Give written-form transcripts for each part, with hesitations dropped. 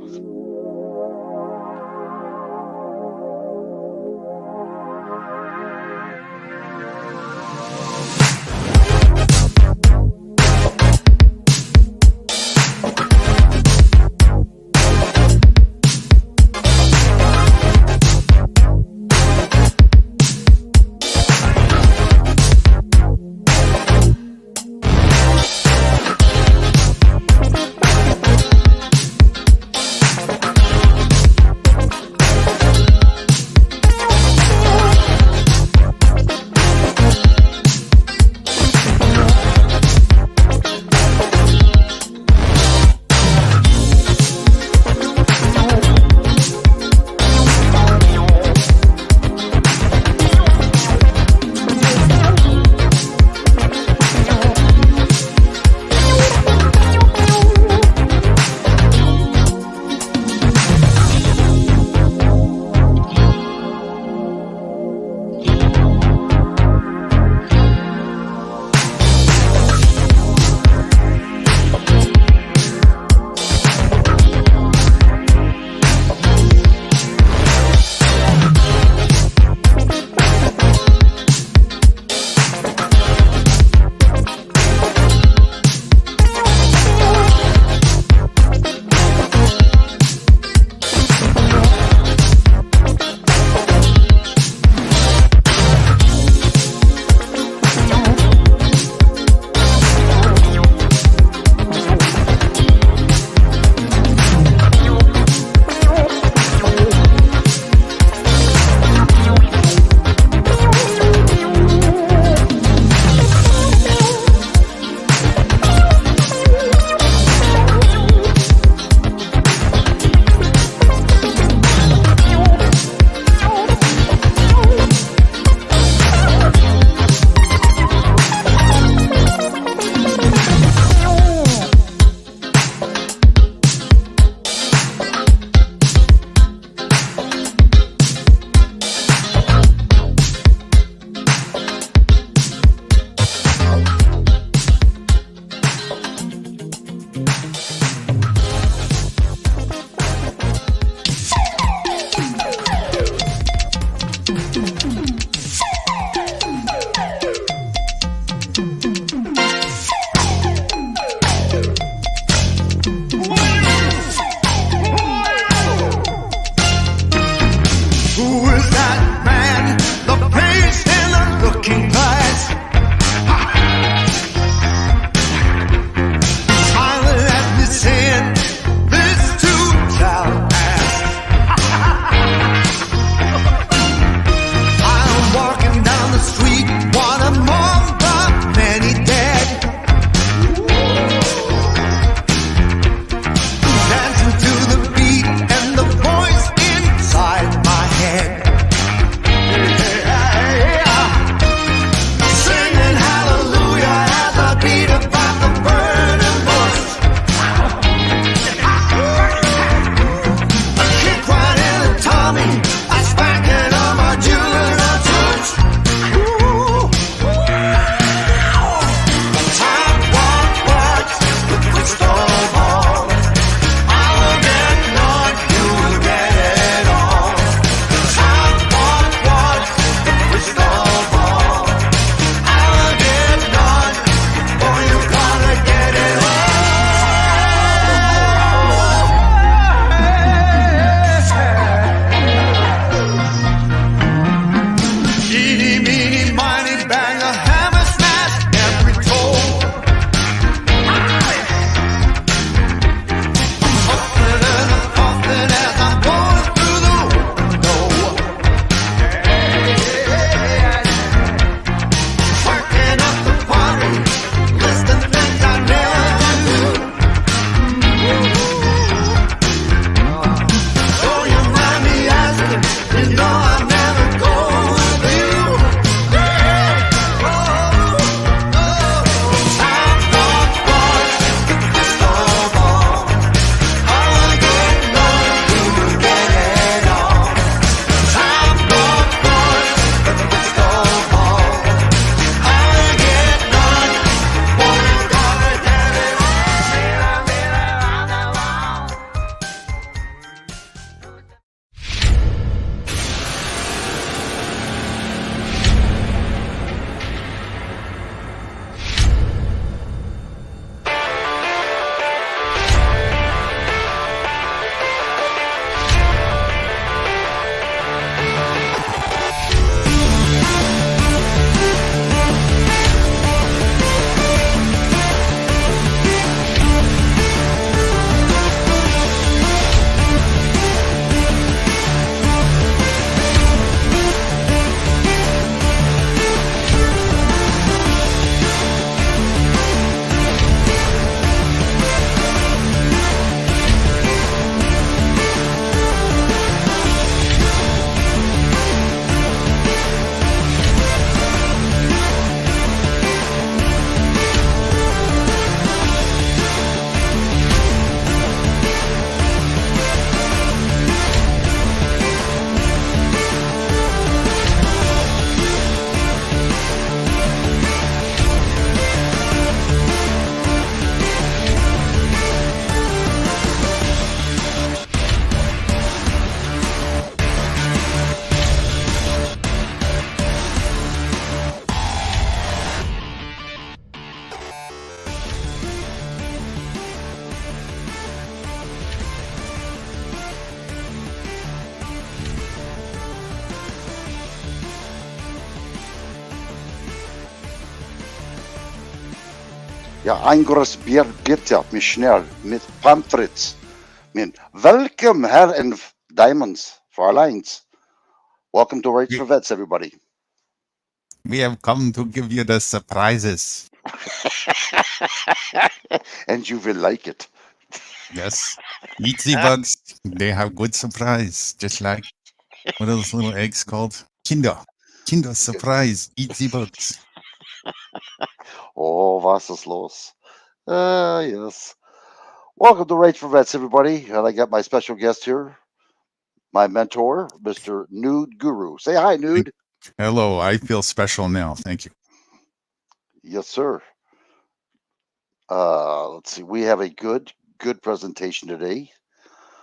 pause. Ja, Angros Birgitta, Michelle, mit Pamphlets. Welcome, Herr and Diamonds, Fräuleins. Welcome to Rights We, for Vets, everybody. we have come to give you the surprises. And you will like it. Yes. Eat the bugs. They have good surprise. Just like, what are those little eggs called? Kinder. Kinder surprise. Eat the bugs. Oh, was ist los? Yes. Welcome to Rights for Vets, everybody. And I got my special guest here, my mentor, Mr. Nude Guru. Say hi, Nude. Hello. I feel special now. Thank you. Yes, sir. Let's see. We have a good presentation today.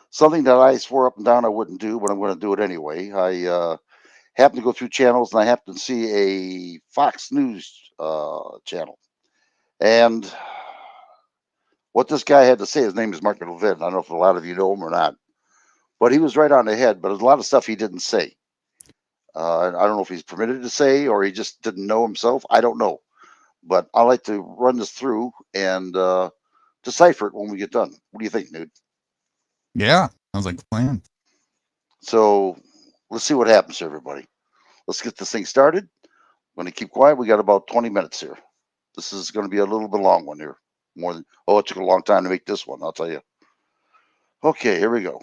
Something that I swore up and down I wouldn't do, but I'm going to do it anyway. I happened to go through channels and I happened to see a Fox News channel. And what this guy had to say, his name is Mark Levin. I don't know if a lot of you know him or not, but he was right on the head. But there's a lot of stuff he didn't say. I don't know if he's permitted to say or he just didn't know himself. I don't know. But I like to run this through and decipher it when we get done. What do you think, Nude? Yeah. Sounds like a plan. So let's see what happens here, everybody. Let's get this thing started. I'm going to keep quiet. We got about 20 minutes here. This is going to be a little bit long one here. More than, oh, it took a long time to make this one, I'll tell you. Okay, here we go.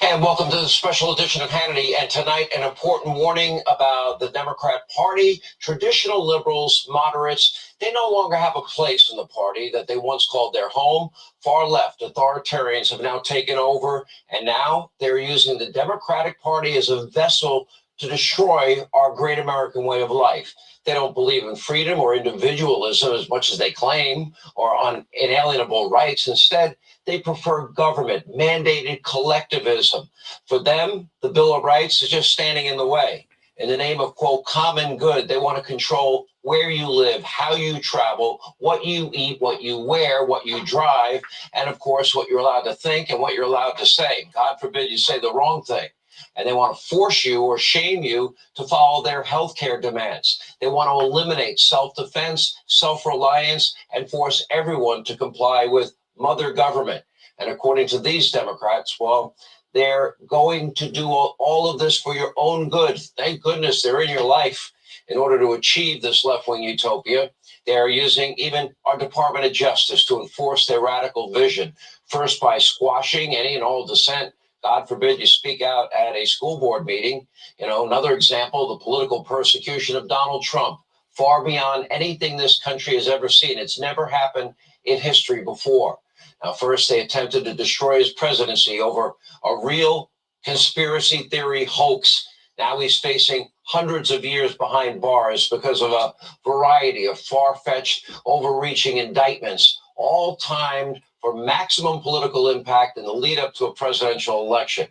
And welcome to the special edition of Hannity. And tonight, an important warning about the Democrat Party. Traditional liberals, moderates, they no longer have a place in the party that they once called their home. Far left authoritarians have now taken over, and now they're using the Democratic Party as a vessel to destroy our great American way of life. They don't believe in freedom or individualism as much as they claim, or on inalienable rights. Instead, they prefer government, mandated collectivism. For them, the Bill of Rights is just standing in the way. In the name of, quote, common good, they want to control where you live, how you travel, what you eat, what you wear, what you drive, and, of course, what you're allowed to think and what you're allowed to say. God forbid you say the wrong thing. And they want to force you or shame you to follow their healthcare demands. They want to eliminate self-defense, self-reliance, and force everyone to comply with mother government. And according to these Democrats, well, they're going to do all of this for your own good. Thank goodness they're in your life in order to achieve this left-wing utopia. They're using even our Department of Justice to enforce their radical vision, first by squashing any and all dissent. God forbid you speak out at a school board meeting. You know, another example, the political persecution of Donald Trump, far beyond anything this country has ever seen. It's never happened in history before. Now, first, they attempted to destroy his presidency over a real conspiracy theory hoax. Now he's facing hundreds of years behind bars because of a variety of far-fetched, overreaching indictments, all timed for maximum political impact in the lead up to a presidential election.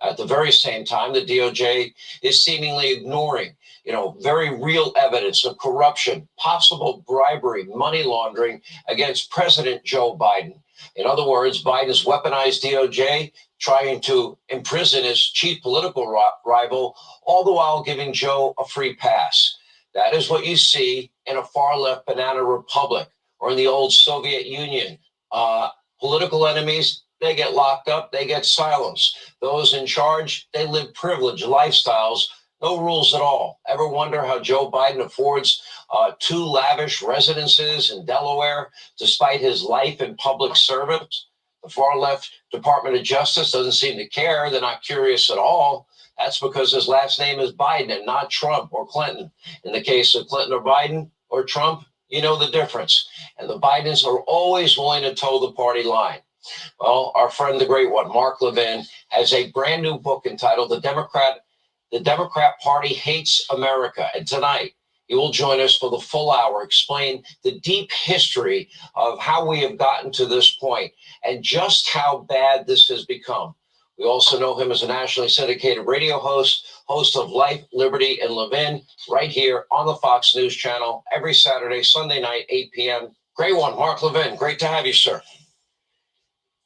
At the very same time, the DOJ is seemingly ignoring, very real evidence of corruption, possible bribery, money laundering against President Joe Biden. In other words, Biden's weaponized DOJ trying to imprison his chief political rival, all the while giving Joe a free pass. That is what you see in a far-left banana republic or in the old Soviet Union. Political enemies, they get locked up, they get silenced. Those in charge, they live privileged lifestyles, no rules at all. Ever wonder how Joe Biden affords 2 lavish residences in Delaware despite his life in public service? The far-left Department of Justice doesn't seem to care. They're not curious at all. That's because his last name is Biden and not Trump or Clinton. In the case of Clinton or Biden or Trump, you know the difference. And the Bidens are always willing to toe the party line. Well, our friend, the great one, Mark Levin, has a brand new book entitled The Democrat Party Hates America. And tonight, He will join us for the full hour, explain the deep history of how we have gotten to this point and just how bad this has become. We also know him as a nationally syndicated radio host of Life, Liberty, and Levin, right here on the Fox News Channel every Saturday, Sunday night, 8 p.m. Great one, Mark Levin. Great to have you, sir.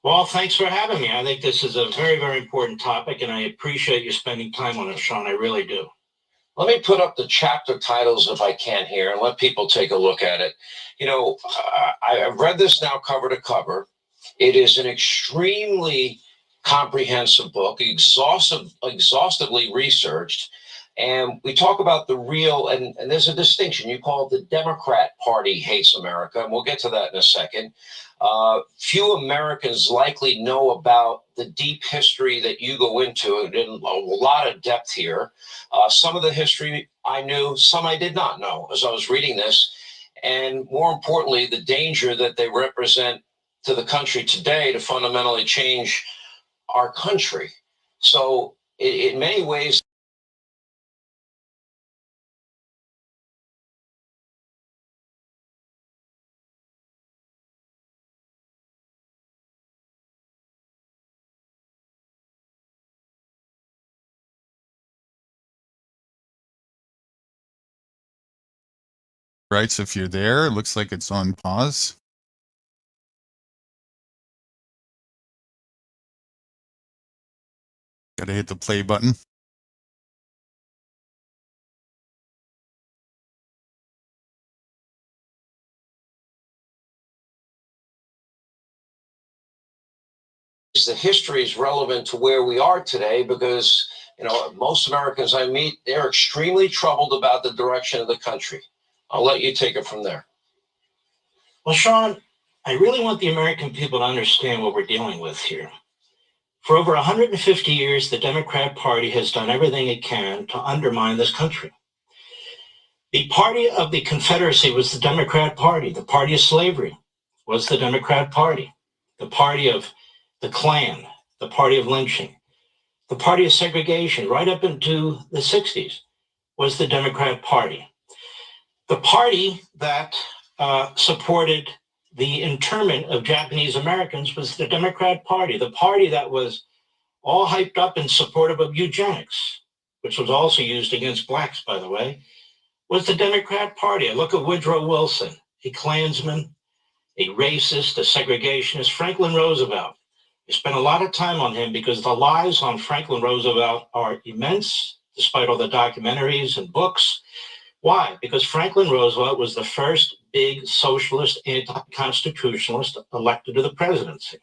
Well, thanks for having me. I think this is a very, very important topic, and I appreciate you spending time on it, Sean. I really do. Let me put up the chapter titles if I can here and let people take a look at it. You know, I've read this now cover to cover. It is an extremely comprehensive book, exhaustively researched. And we talk about the real, and there's a distinction. You call it the Democrat Party hates America, and we'll get to that in a second. Few Americans likely know about the deep history that you go into in a lot of depth here. Some of the history I knew, some I did not know as I was reading this. And more importantly, the danger that they represent to the country today to fundamentally change our country. So in many ways, Right, so if you're there, it looks like it's on pause. Gotta hit the play button. the history is relevant to where we are today because, you know, most Americans I meet, they're extremely troubled about the direction of the country. I'll let you take it from there. Well, Sean, I really want the American people to understand what we're dealing with here. For over 150 years, the Democrat Party has done everything it can to undermine this country. The party of the Confederacy was the Democrat Party. The party of slavery was the Democrat Party. The party of the Klan, the party of lynching, the party of segregation, right up into the 60s, was the Democrat Party. The party that supported the internment of Japanese Americans was the Democrat Party. The party that was all hyped up in support of eugenics, which was also used against blacks, by the way, was the Democrat Party. I look at Woodrow Wilson, a Klansman, a racist, a segregationist, Franklin Roosevelt. I spent a lot of time on him because the lies on Franklin Roosevelt are immense, despite all the documentaries and books. Why? Because Franklin Roosevelt was the first big socialist, anti-constitutionalist elected to the presidency.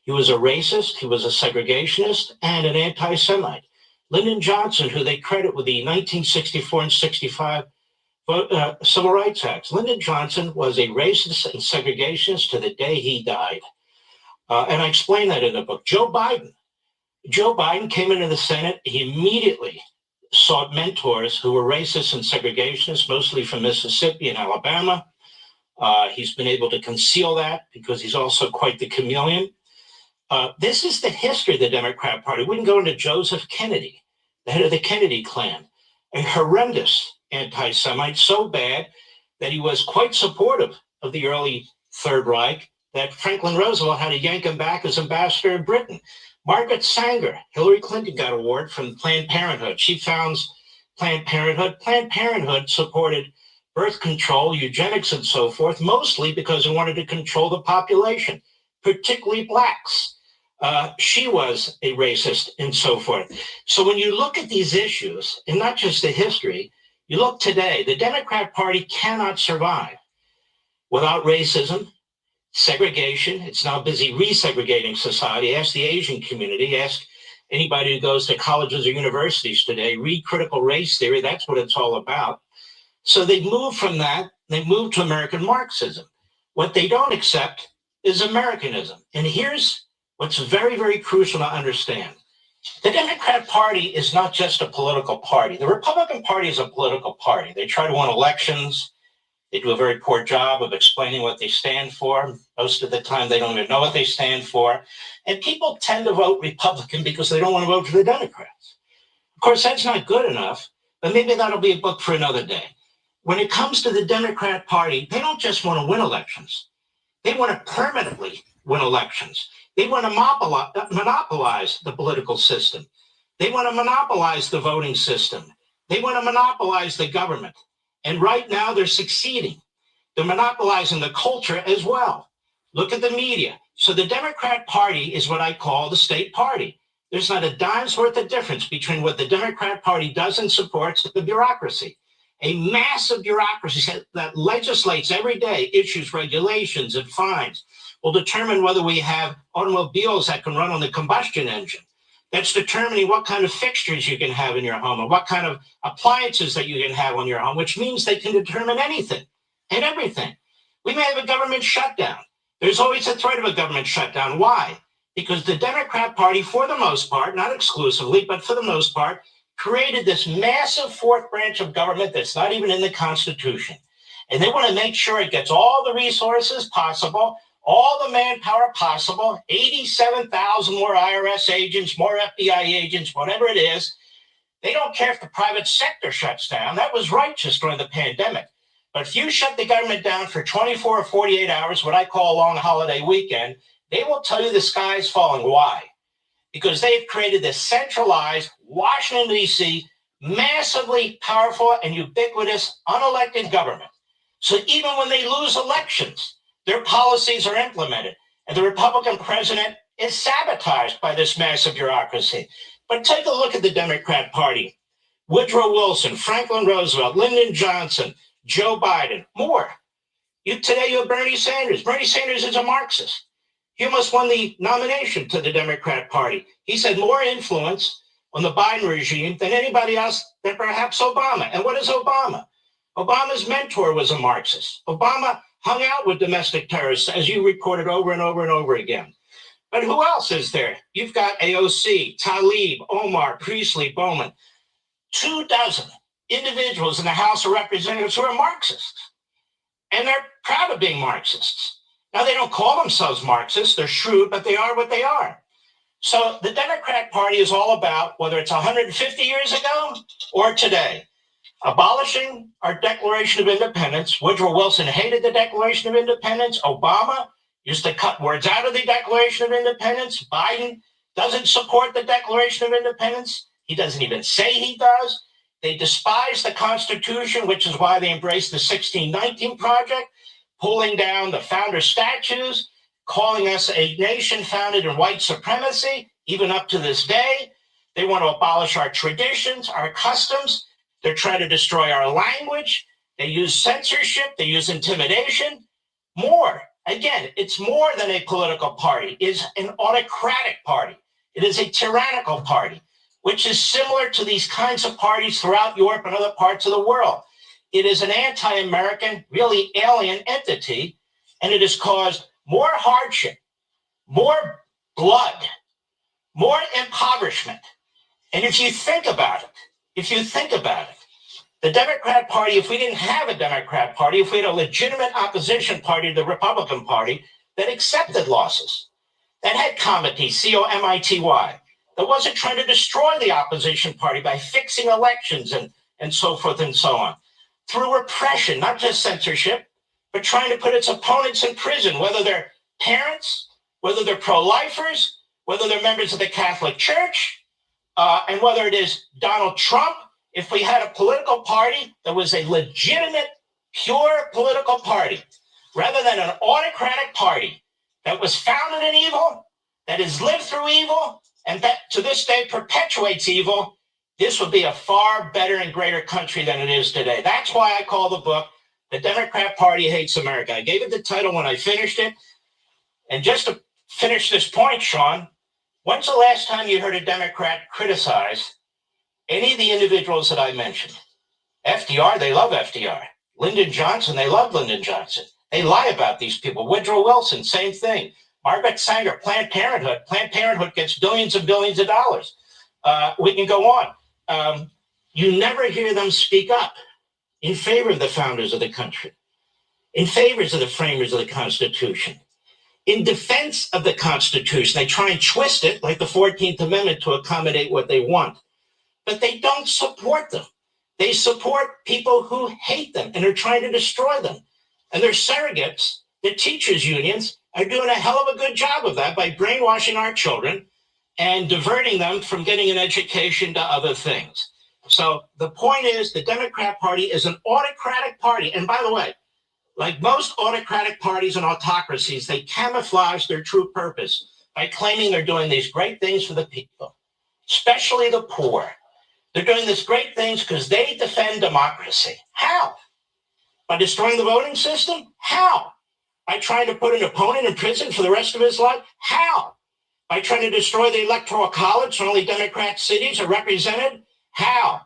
He was a racist, he was a segregationist, and an anti-Semite. Lyndon Johnson, who they credit with the 1964 and 65 Civil Rights Acts. Lyndon Johnson was a racist and segregationist to the day he died. And I explain that in the book. Joe Biden came into the Senate. He immediately sought mentors who were racists and segregationists, mostly from Mississippi and Alabama. He's been able to conceal that because he's also quite the chameleon. This is the history of the Democrat Party. We can go into Joseph Kennedy, the head of the Kennedy clan, a horrendous anti-Semite, so bad that he was quite supportive of the early Third Reich, that Franklin Roosevelt had to yank him back as ambassador in Britain. Margaret Sanger, Hillary Clinton got an award from Planned Parenthood. She founds Planned Parenthood. Planned Parenthood supported birth control, eugenics, and so forth, mostly because it wanted to control the population, particularly blacks. She was a racist and so forth. So when you look at these issues, and not just the history, you look today, the Democrat Party cannot survive without racism, segregation. It's now busy resegregating society. Ask the Asian community, ask anybody who goes to colleges or universities today, read critical race theory. That's what it's all about. So they move from that, they move to American Marxism. What they don't accept is Americanism. And here's what's very, very crucial to understand. The Democrat Party is not just a political party. The Republican Party is a political party. They try to win elections. They do a very poor job of explaining what they stand for. Most of the time, they don't even know what they stand for. And people tend to vote Republican because they don't want to vote for the Democrats. Of course, that's not good enough, but maybe that'll be a book for another day. when it comes to the Democrat Party, they don't just want to win elections. They want to permanently win elections. They want to monopolize the political system. They want to monopolize the voting system. They want to monopolize the government. And right now they're succeeding. They're monopolizing the culture as well. Look at the media. So the Democrat Party is what I call the state party. There's not a dime's worth of difference between what the Democrat Party does and supports the bureaucracy. A massive bureaucracy that legislates every day, issues regulations and fines, will determine whether we have automobiles that can run on the combustion engine. That's determining what kind of fixtures you can have in your home and what kind of appliances that you can have on your home, which means they can determine anything and everything. We may have a government shutdown. There's always a threat of a government shutdown. Why? Because the Democrat Party, for the most part, not exclusively, but for the most part, created this massive fourth branch of government that's not even in the Constitution. And they want to make sure it gets all the resources possible, all the manpower possible, 87,000 more IRS agents, more FBI agents, whatever it is. They don't care if the private sector shuts down. That was righteous during the pandemic. But if you shut the government down for 24 or 48 hours, what I call a long holiday weekend, they will tell you the sky is falling. Why? Because they've created this centralized Washington, D.C., massively powerful and ubiquitous unelected government. So even when they lose elections, their policies are implemented. And the Republican president is sabotaged by this massive bureaucracy. But take a look at the Democrat Party. Woodrow Wilson, Franklin Roosevelt, Lyndon Johnson, Joe Biden, more. Today you have Bernie Sanders. Bernie Sanders is a Marxist. He almost won the nomination to the Democrat Party. He's had more influence on the Biden regime than anybody else, than perhaps Obama. And what is Obama? Obama's mentor was a Marxist. Obama hung out with domestic terrorists, as you reported over and over and over again. But who else is there? You've got AOC, Tlaib, Omar, Priestley, Bowman, 24 individuals in the House of Representatives who are Marxists. And they're proud of being Marxists. Now, they don't call themselves Marxists. They're shrewd, but they are what they are. So the Democrat Party is all about, whether it's 150 years ago or today, abolishing our Declaration of Independence. Woodrow Wilson hated the Declaration of Independence. Obama used to cut words out of the Declaration of Independence. Biden doesn't support the Declaration of Independence. He doesn't even say he does. They despise the Constitution, which is why they embraced the 1619 Project, pulling down the founder statues, calling us a nation founded in white supremacy, even up to this day. They want to abolish our traditions, our customs. They're trying to destroy our language. They use censorship. They use intimidation. More. Again, it's more than a political party. It is an autocratic party. It is a tyrannical party, which is similar to these kinds of parties throughout Europe and other parts of the world. It is an anti-American, really alien entity, and it has caused more hardship, more blood, more impoverishment. And if you think about it, the Democrat Party, if we didn't have a Democrat Party, if we had a legitimate opposition party to the Republican Party that accepted losses, that had comity, C-O-M-I-T-Y, that wasn't trying to destroy the opposition party by fixing elections and so forth and so on, through repression, not just censorship, but trying to put its opponents in prison, whether they're parents, whether they're pro-lifers, whether they're members of the Catholic Church, and whether it is Donald Trump. If we had a political party that was a legitimate, pure political party, rather than an autocratic party that was founded in evil, that has lived through evil, and that to this day perpetuates evil, this would be a far better and greater country than it is today. That's why I call the book, The Democrat Party Hates America. I gave it the title when I finished it. And just to finish this point, Sean, when's the last time you heard a Democrat criticize any of the individuals that I mentioned? FDR, they love FDR. Lyndon Johnson, they love Lyndon Johnson. They lie about these people. Woodrow Wilson, same thing. Margaret Sanger, Planned Parenthood. Planned Parenthood gets billions and billions of dollars. We can go on. You never hear them speak up in favor of the founders of the country, in favor of the framers of the Constitution, in defense of the Constitution. They try and twist it like the 14th Amendment to accommodate what they want, but they don't support them. They support people who hate them and are trying to destroy them. And their surrogates, the teachers' unions, are doing a hell of a good job of that by brainwashing our children and diverting them from getting an education to other things. So the point is, the Democrat Party is an autocratic party. And by the way, like most autocratic parties and autocracies, they camouflage their true purpose by claiming they're doing these great things for the people, especially the poor. They're doing these great things because they defend democracy. How? By destroying the voting system? How? By trying to put an opponent in prison for the rest of his life? How? By trying to destroy the Electoral College so only Democrat cities are represented? How?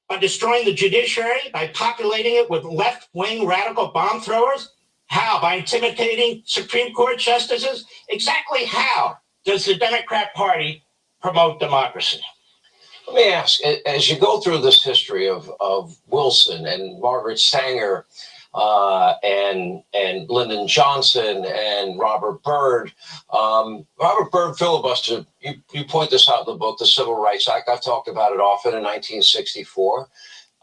By destroying the judiciary, by populating it with left-wing radical bomb throwers? How? By intimidating Supreme Court justices? Exactly how does the Democrat Party promote democracy? Let me ask, as you go through this history of Wilson and Margaret Sanger and Lyndon Johnson and Robert Byrd. Robert Byrd filibustered, you point this out in the book, the Civil Rights Act. I've talked about it often in 1964.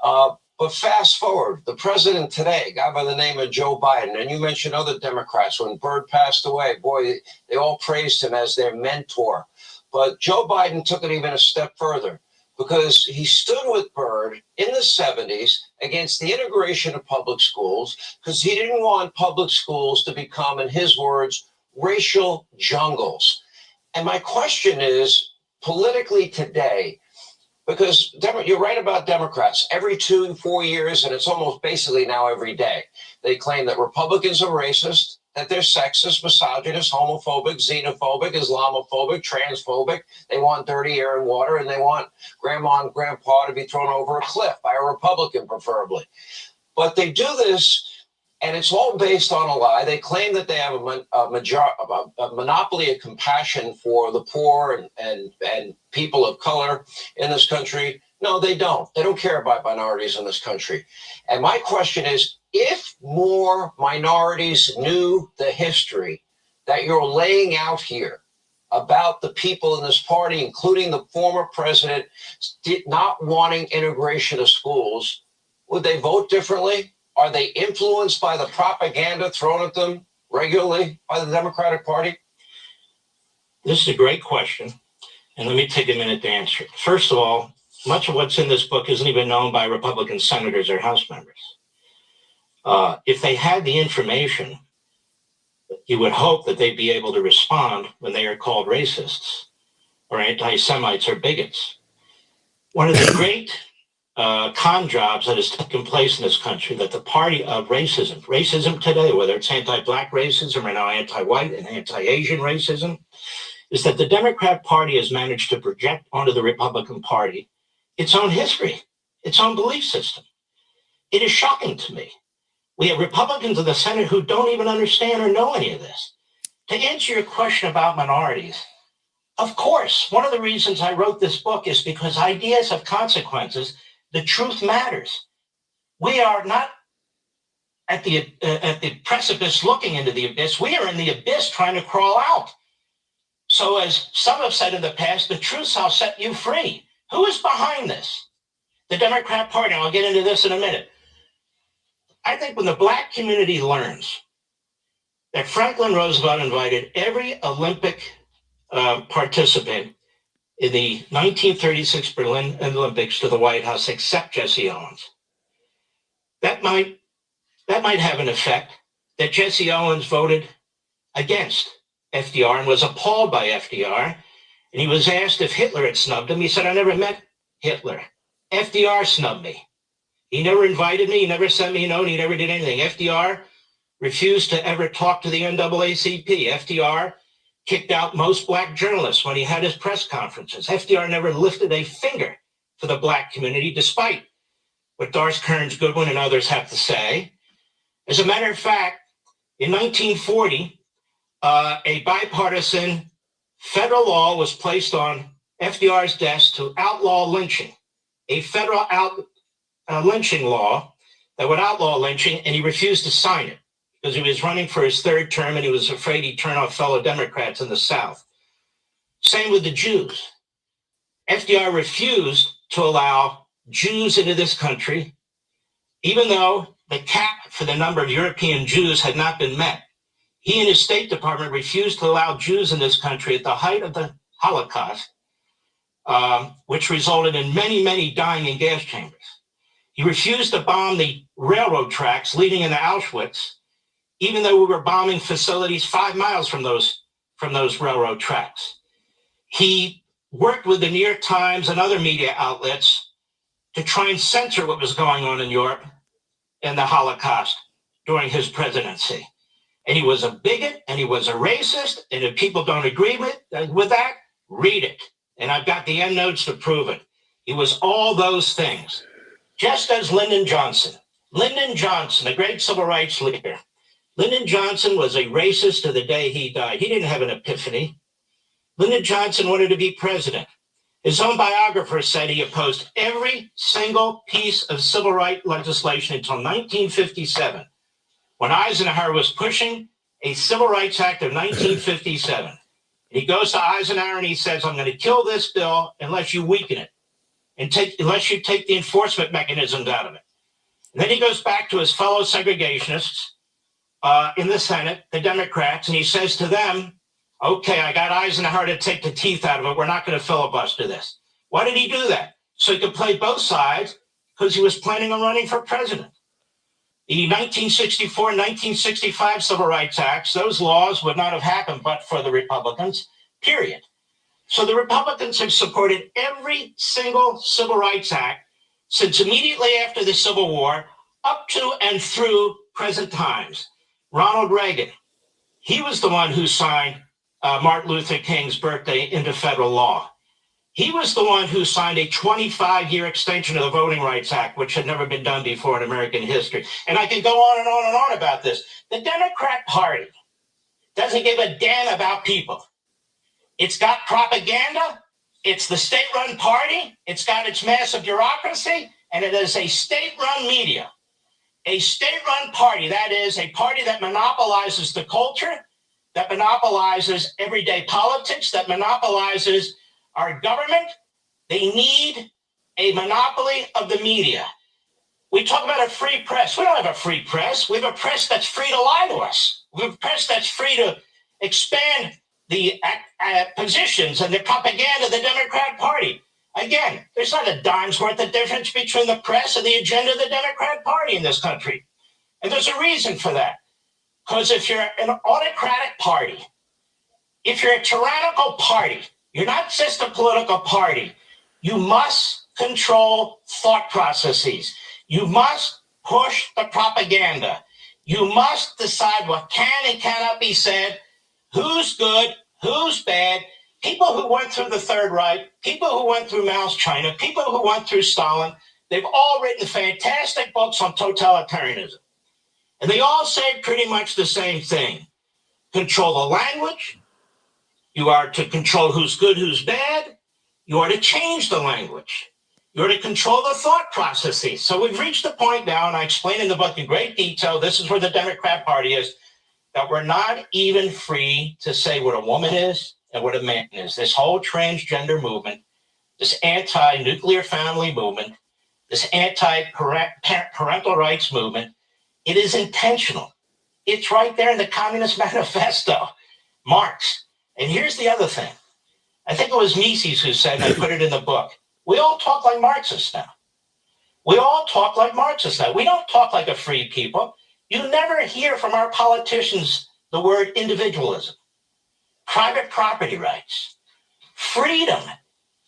But fast forward, the president today, a guy by the name of Joe Biden, and you mentioned other Democrats. When Byrd passed away, boy, they all praised him as their mentor. But Joe Biden took it even a step further, because he stood with Byrd in the 70s against the integration of public schools, because he didn't want public schools to become, in his words, racial jungles. And my question is, politically today, because you're right about Democrats, every 2-4 years, and it's almost basically now every day, they claim that Republicans are racist, that they're sexist, misogynist, homophobic, xenophobic, Islamophobic, transphobic. They want dirty air and water, and they want grandma and grandpa to be thrown over a cliff by a Republican, preferably. But they do this, and it's all based on a lie. They claim that they have a monopoly of compassion for the poor and people of color in this country. No, they don't. They don't care about minorities in this country. And my question is, if more minorities knew the history that you're laying out here about the people in this party, including the former president, not wanting integration of schools, would they vote differently? Are they influenced by the propaganda thrown at them regularly by the Democratic Party? This is a great question, and let me take a minute to answer it. First of all, much of what's in this book isn't even known by Republican senators or House members. If they had the information, you would hope that they'd be able to respond when they are called racists or anti-Semites or bigots. One of the great con jobs that has taken place in this country, that the party of racism today, whether it's anti-Black racism or now anti-white and anti-Asian racism, is that the Democrat Party has managed to project onto the Republican Party its own history, its own belief system. It is shocking to me. We have Republicans in the Senate who don't even understand or know any of this. To answer your question about minorities, of course, one of the reasons I wrote this book is because ideas have consequences. The truth matters. We are not at the precipice looking into the abyss. We are in the abyss trying to crawl out. So as some have said in the past, the truth shall set you free. Who is behind this? The Democrat Party. I'll get into this in a minute. I think when the Black community learns that Franklin Roosevelt invited every Olympic participant in the 1936 Berlin Olympics to the White House except Jesse Owens, that might have an effect that Jesse Owens voted against FDR and was appalled by FDR. And he was asked if Hitler had snubbed him. He said, I never met Hitler. FDR snubbed me. He never invited me. He never sent me a note. He never did anything. FDR refused to ever talk to the NAACP. FDR kicked out most Black journalists when he had his press conferences. FDR never lifted a finger for the Black community, despite what Doris Kearns Goodwin and others have to say. As a matter of fact, in 1940, a bipartisan federal law was placed on FDR's desk to outlaw lynching, a federal lynching law that would outlaw lynching, and he refused to sign it because he was running for his third term and he was afraid he'd turn off fellow Democrats in the South. Same with the Jews. FDR refused to allow Jews into this country, even though the cap for the number of European Jews had not been met. He and his State Department refused to allow Jews in this country at the height of the Holocaust, which resulted in many, many dying in gas chambers. He refused to bomb the railroad tracks leading into Auschwitz, even though we were bombing facilities 5 miles from those railroad tracks. He worked with the New York Times and other media outlets to try and censor what was going on in Europe and the Holocaust during his presidency. And he was a bigot and he was a racist. And if people don't agree with that, read it. And I've got the endnotes to prove it. He was all those things, just as Lyndon Johnson. Lyndon Johnson, the great civil rights leader. Lyndon Johnson was a racist to the day he died. He didn't have an epiphany. Lyndon Johnson wanted to be president. His own biographer said he opposed every single piece of civil rights legislation until 1957, when Eisenhower was pushing a Civil Rights Act of 1957. He goes to Eisenhower and he says, I'm going to kill this bill unless you weaken it, and unless you take the enforcement mechanisms out of it. And then he goes back to his fellow segregationists in the Senate, the Democrats, and he says to them, okay, I got Eisenhower to take the teeth out of it. We're not going to filibuster this. Why did he do that? So he could play both sides, because he was planning on running for president. The 1964 and 1965 Civil Rights Acts, those laws would not have happened but for the Republicans, period. So the Republicans have supported every single Civil Rights Act since immediately after the Civil War up to and through present times. Ronald Reagan, he was the one who signed Martin Luther King's birthday into federal law. He was the one who signed a 25-year extension of the Voting Rights Act, which had never been done before in American history. And I can go on and on and on about this. The Democrat Party doesn't give a damn about people. It's got propaganda. It's the state-run party. It's got its massive bureaucracy, and it is a state-run media. A state-run party, that is a party that monopolizes the culture, that monopolizes everyday politics, that monopolizes our government. They need a monopoly of the media. We talk about a free press. We don't have a free press. We have a press that's free to lie to us. We have a press that's free to expand the positions and the propaganda of the Democrat Party. Again, there's not a dime's worth of difference between the press and the agenda of the Democrat Party in this country. And there's a reason for that. Because if you're an autocratic party, if you're a tyrannical party, you're not just a political party. You must control thought processes. You must push the propaganda. You must decide what can and cannot be said, who's good, who's bad. People who went through the Third Reich, people who went through Mao's China, people who went through Stalin, they've all written fantastic books on totalitarianism. And they all say pretty much the same thing. Control the language. You are to control who's good, who's bad. You are to change the language. You are to control the thought processes. So we've reached a point now, and I explain in the book in great detail, this is where the Democrat Party is, that we're not even free to say what a woman is and what a man is. This whole transgender movement, this anti-nuclear family movement, this anti-parental rights movement, it is intentional. It's right there in the Communist Manifesto, Marx. And here's the other thing. I think it was Mises who said, and I put it in the book, we all talk like Marxists now. We all talk like Marxists now. We don't talk like a free people. You never hear from our politicians the word individualism, private property rights, freedom,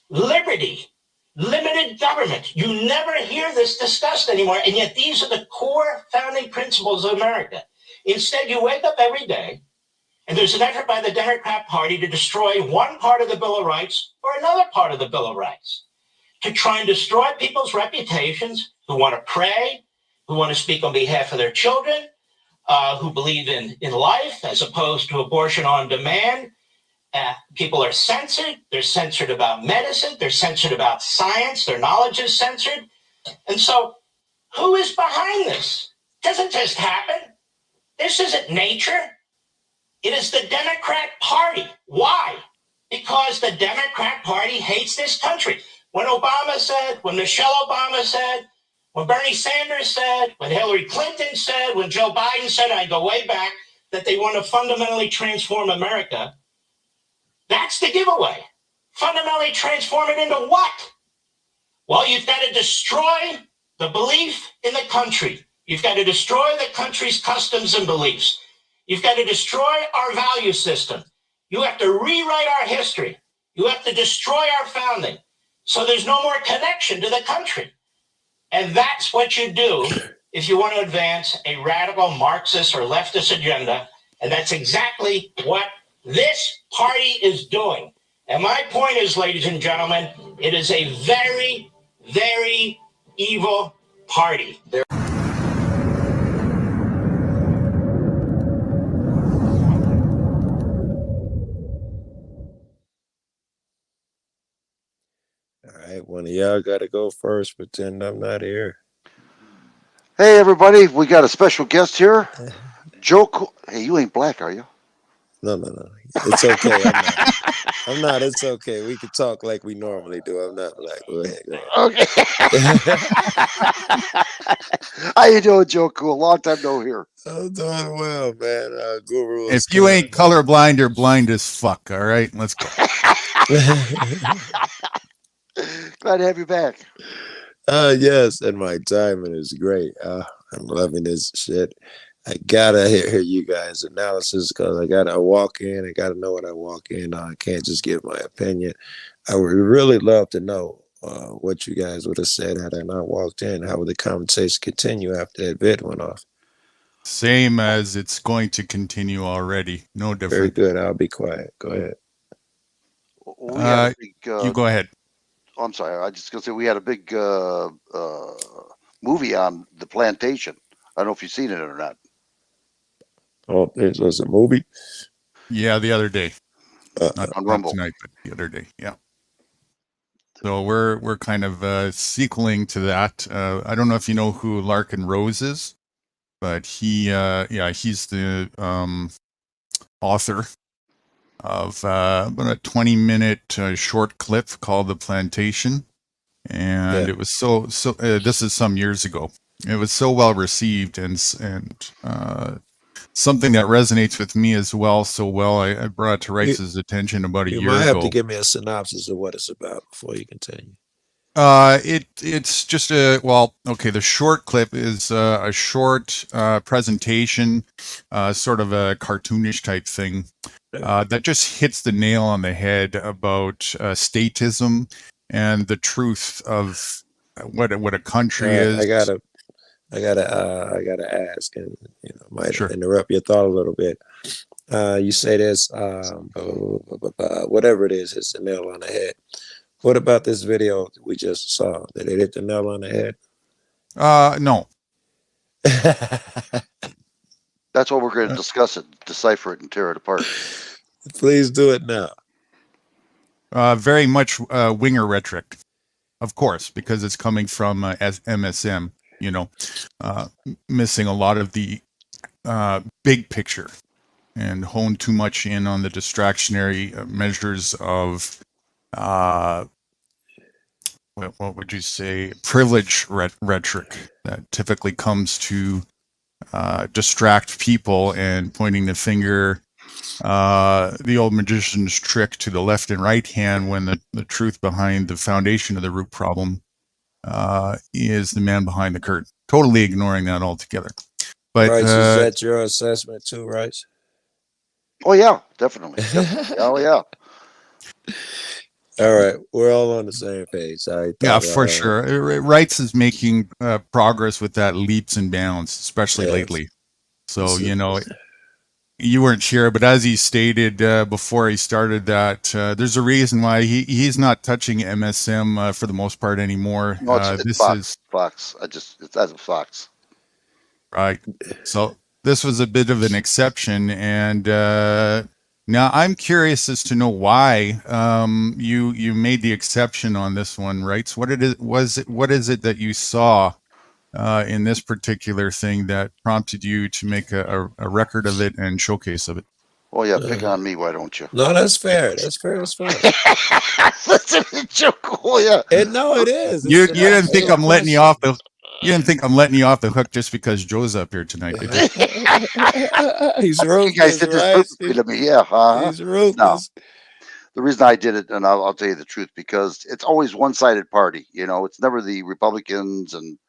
liberty, limited government. You never hear this discussed anymore. And yet these are the core founding principles of America. Instead, you wake up every day and there's an effort by the Democrat Party to destroy one part of the Bill of Rights or another part of the Bill of Rights, to try and destroy people's reputations who want to pray, who want to speak on behalf of their children, who believe in life as opposed to abortion on demand. People are censored. They're censored about medicine. They're censored about science. Their knowledge is censored. And so who is behind this? It doesn't just happen. This isn't nature. It is the Democrat Party. Why? Because the Democrat Party hates this country. when Obama said, when Michelle Obama said, when Bernie Sanders said, when Hillary Clinton said, when Joe Biden said, I go way back, that they want to fundamentally transform America. That's the giveaway. Fundamentally transform it into what? Well, you've got to destroy the belief in the country. You've got to destroy the country's customs and beliefs. You've got to destroy our value system. You have to rewrite our history. You have to destroy our founding. So there's no more connection to the country. And that's what you do if you want to advance a radical Marxist or leftist agenda. And that's exactly what this party is doing. And my point is, ladies and gentlemen, it is a very, very evil party. All right, one of y'all got to go first. Pretend I'm not here. Hey, everybody, we got a special guest here. Joe, hey, you ain't black, are you? No. It's okay. I'm not. It's okay. We can talk like we normally do. I'm not black. Go ahead. Okay. How you doing, Joe? Cool. Long time no hear. I'm doing well, man. Guru. If you ain't colorblind, you're blind as fuck. All right, let's go. Glad to have you back. Yes, and my timing is great. I'm loving this shit. I gotta hear you guys' analysis because I gotta walk in. I gotta know what I walk in. I can't just give my opinion. I would really love to know what you guys would have said had I not walked in. How would the conversation continue after that vid went off? Same as it's going to continue already. No Very different. good. I'll be quiet. Go ahead. We had a big, You go ahead. I'm sorry. I just gonna say we had a big movie on the plantation. I don't know if you've seen it or not. Oh, this was a movie. Yeah, the other day. Not On not Rumble. tonight, but the other day. Yeah. So we're kind of sequeling to that. I don't know if you know who Larkin Rose is, but he's the author of about a 20-minute short clip called "The Plantation," and it was so. This is some years ago. It was so well received and something that resonates with me as well. So well, I brought it to Rice's attention about a year You might have ago. to give me a synopsis of what it's about before you continue. It's just the short clip is a short presentation, sort of a cartoonish type thing, that just hits the nail on the head about statism and the truth of what a country is. I gotta ask, and might Sure. interrupt your thought a little bit. You say this, whatever it is, hits the nail on the head. What about this video we just saw? Did it hit the nail on the head? No. That's what we're going to discuss it, decipher it, and tear it apart. Please do it now. Very much winger rhetoric, of course, because it's coming from MSM. Missing a lot of the big picture and hone too much in on the distractionary measures of what would you say, privilege rhetoric that typically comes to distract people and pointing the finger, the old magician's trick to the left and right hand, when the truth behind the foundation of the root problem is the man behind the curtain. Totally ignoring that altogether. But Rice, is that your assessment too, Rice? Oh yeah, definitely. Oh yeah. All right, we're all on the same page. Yeah, for sure. Rights is making progress with that leaps and bounds, especially lately. So, you weren't sure, but as he stated before he started that, there's a reason why he's not touching MSM for the most part anymore. No, it's Fox. It's as a Fox. Right. So this was a bit of an exception, and now I'm curious as to know why you made the exception on this one, right? So what is it that you saw in this particular thing that prompted you to make a record of it and showcase of it? Oh yeah, pick on me, why don't you? No, that's fair. That's fair. That's fine. Listen to Joe Cool, yeah. And no, it is. You It's an didn't think excellent I'm letting you question. off the you didn't think I'm letting you off the hook just because Joe's up here tonight, did you? He's You guys ruthless, did this right? perfectly to me, yeah. He's No, ruthless. the reason I did it, and I'll tell you the truth, because it's always one-sided party. You know, it's never the Republicans and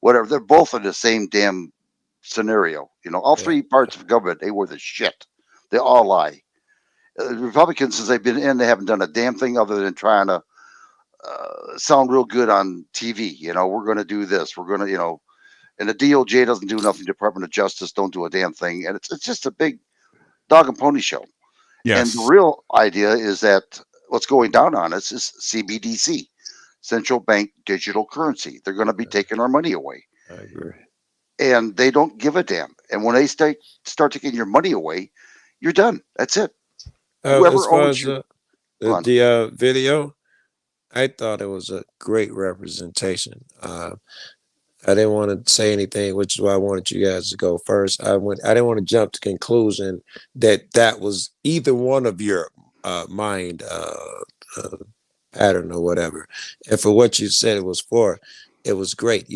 whatever. They're both in the same damn scenario. You know, all Yeah, three parts of government, they were the shit. They all lie. The Republicans, since they've been in, they haven't done a damn thing other than trying to sound real good on TV. You know, we're going to do this. We're going to, you know, and the DOJ doesn't do nothing. Department of Justice don't do a damn thing, and it's just a big dog and pony show. And the Yes. real idea is that what's going down on us is CBDC, central bank digital currency. They're going to be taking our money away, I agree. and they don't give a damn. And when they start taking your money away, you're done. That's it. As Whoever far owns as you, the, on. the video, I thought it was a great representation. I didn't want to say anything, which is why I wanted you guys to go first. I didn't want to jump to conclusion that was either one of your mind pattern or whatever. And for what you said it was great.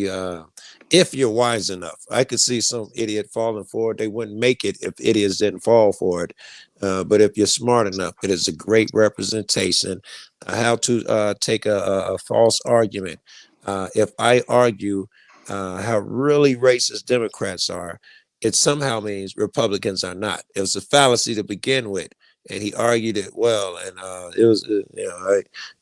If you're wise enough, I could see some idiot falling for it. They wouldn't make it if idiots didn't fall for it. But if you're smart enough, it is a great representation. How to take a false argument. If I argue how really racist Democrats are, it somehow means Republicans are not. It was a fallacy to begin with, and he argued it well, and it was,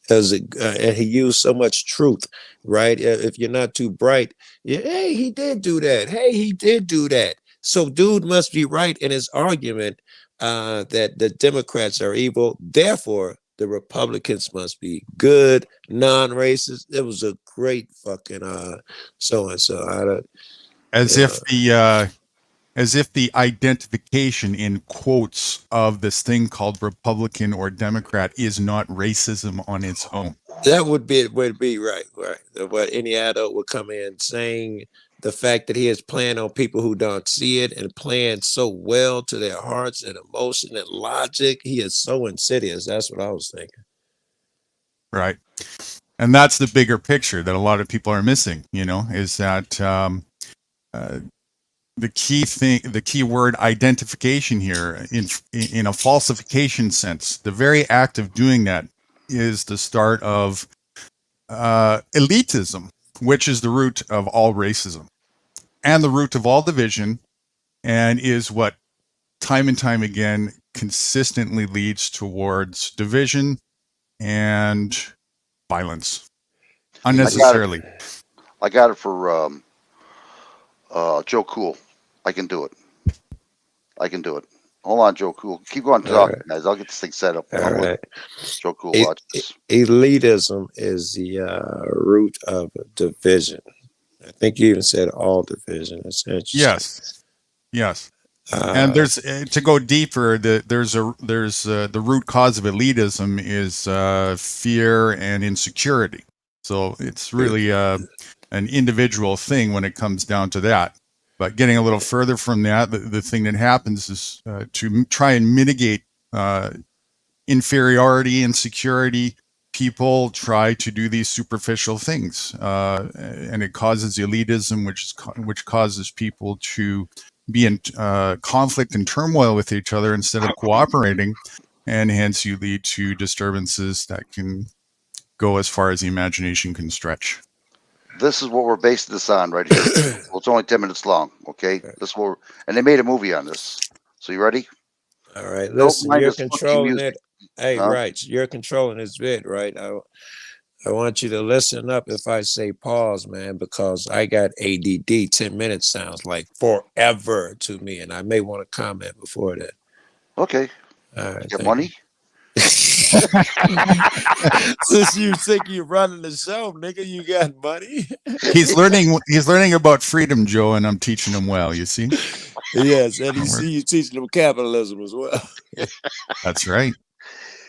and he used so much truth, right? If you're not too bright, hey, he did do that. Hey, he did do that. So, dude must be right in his argument that the Democrats are evil. Therefore, the Republicans must be good, non-racist. It was a great fucking so and so. As if the identification in quotes of this thing called Republican or Democrat is not racism on its own. That would be right. But any adult would come in saying the fact that he is playing on people who don't see it and playing so well to their hearts and emotion and logic. He is so insidious. That's what I was thinking. Right. And that's the bigger picture that a lot of people are missing, is that the key word identification here in a falsification sense, the very act of doing that is the start of elitism, which is the root of all racism and the root of all division, and is what time and time again consistently leads towards division and violence unnecessarily. I got it for Joe Cool. I can do it. Hold on, Joe Cool. Keep going talking, guys. I'll get this thing set up. All right. Joe Cool, watch this. Elitism is the root of division. I think you even said all division. That's interesting. Yes. And there's to go deeper. There's the root cause of elitism is fear and insecurity. So it's really an individual thing when it comes down to that. But getting a little further from that, the thing that happens is to try and mitigate inferiority, insecurity. People try to do these superficial things, and it causes elitism, which causes people to be in conflict and turmoil with each other instead of cooperating, and hence you lead to disturbances that can go as far as the imagination can stretch. This is what we're basing this on right here. Well, it's only 10 minutes long, okay? And they made a movie on this. So you ready? All right, listen, you're controlling it. Hey, huh? right, you're controlling this vid, right? I want you to listen up if I say pause, man, because I got ADD. 10 minutes sounds like forever to me, and I may want to comment before that. Okay. All right, Get money? Since you think you're running the show, nigga, you got money. He's learning about freedom, Joe, and I'm teaching him well, you see? Yes, and you teaching them capitalism as well. That's right.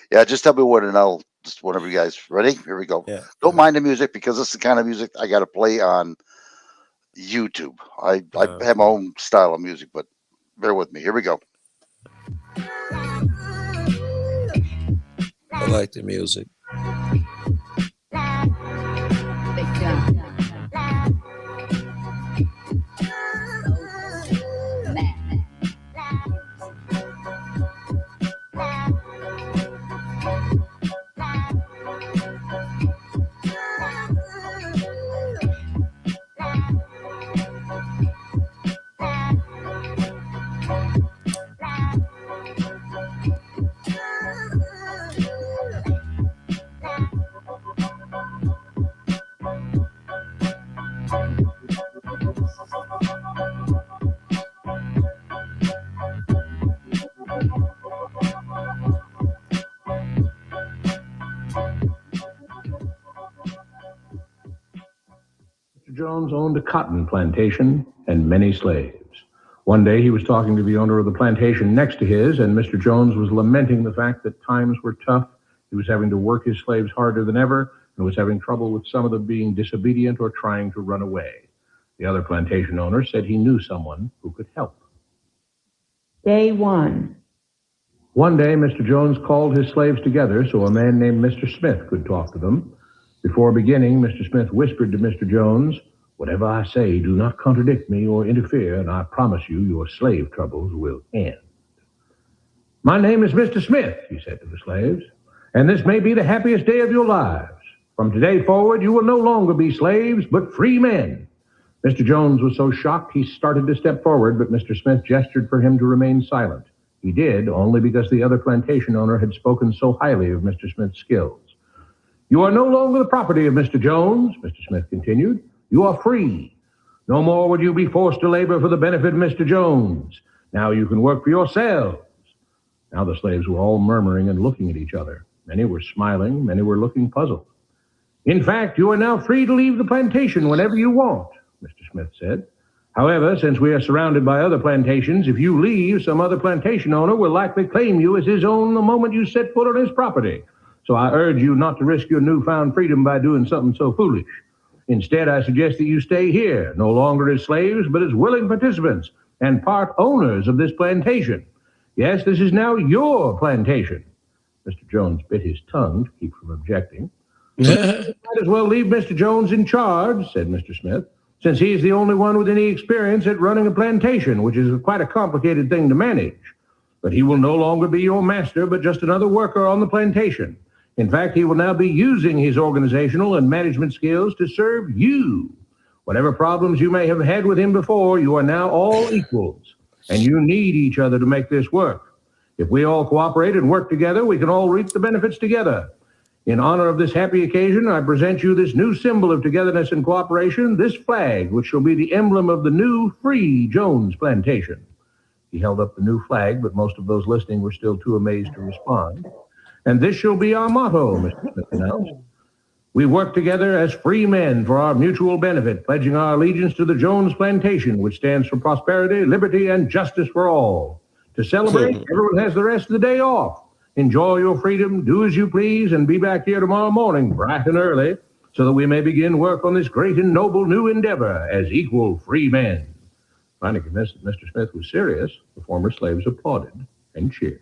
Yeah, just tell me what, and I'll just whenever you guys ready. Here we go. Yeah. Don't mind the music because this is the kind of music I got to play on YouTube. I have my own style of music, but bear with me. Here we go. I like the music. Jones owned a cotton plantation and many slaves. One day he was talking to the owner of the plantation next to his, and Mr. Jones was lamenting the fact that times were tough. He was having to work his slaves harder than ever and was having trouble with some of them being disobedient or trying to run away. The other plantation owner said he knew someone who could help. Day 1. One day, Mr. Jones called his slaves together so a man named Mr. Smith could talk to them. Before beginning, Mr. Smith whispered to Mr. Jones, "Whatever I say, do not contradict me or interfere, and I promise you your slave troubles will end." "My name is Mr. Smith," he said to the slaves, "and this may be the happiest day of your lives. From today forward, you will no longer be slaves, but free men." Mr. Jones was so shocked he started to step forward, but Mr. Smith gestured for him to remain silent. He did, only because the other plantation owner had spoken so highly of Mr. Smith's skills. "You are no longer the property of Mr. Jones," Mr. Smith continued. "You are free. No more would you be forced to labor for the benefit of Mr. Jones. Now you can work for yourselves." Now the slaves were all murmuring and looking at each other. Many were smiling, many were looking puzzled. "In fact, you are now free to leave the plantation whenever you want," Mr. Smith said. "However, since we are surrounded by other plantations, if you leave, some other plantation owner will likely claim you as his own the moment you set foot on his property. So I urge you not to risk your newfound freedom by doing something so foolish. Instead, I suggest that you stay here, no longer as slaves, but as willing participants and part owners of this plantation. Yes, this is now your plantation." Mr. Jones bit his tongue to keep from objecting. "Might as well leave Mr. Jones in charge," said Mr. Smith, "since he is the only one with any experience at running a plantation, which is quite a complicated thing to manage. But he will no longer be your master, but just another worker on the plantation. In fact, he will now be using his organizational and management skills to serve you. Whatever problems you may have had with him before, you are now all equals, and you need each other to make this work. If we all cooperate and work together, we can all reap the benefits together. In honor of this happy occasion, I present you this new symbol of togetherness and cooperation, this flag, which shall be the emblem of the new free Jones plantation." He held up the new flag, but most of those listening were still too amazed to respond. "And this shall be our motto," Mr. Smith announced. "We work together as free men for our mutual benefit, pledging our allegiance to the Jones Plantation, which stands for prosperity, liberty, and justice for all. To celebrate, everyone has the rest of the day off. Enjoy your freedom, do as you please, and be back here tomorrow morning, bright and early, so that we may begin work on this great and noble new endeavor as equal free men." Finally convinced that Mr. Smith was serious, the former slaves applauded and cheered.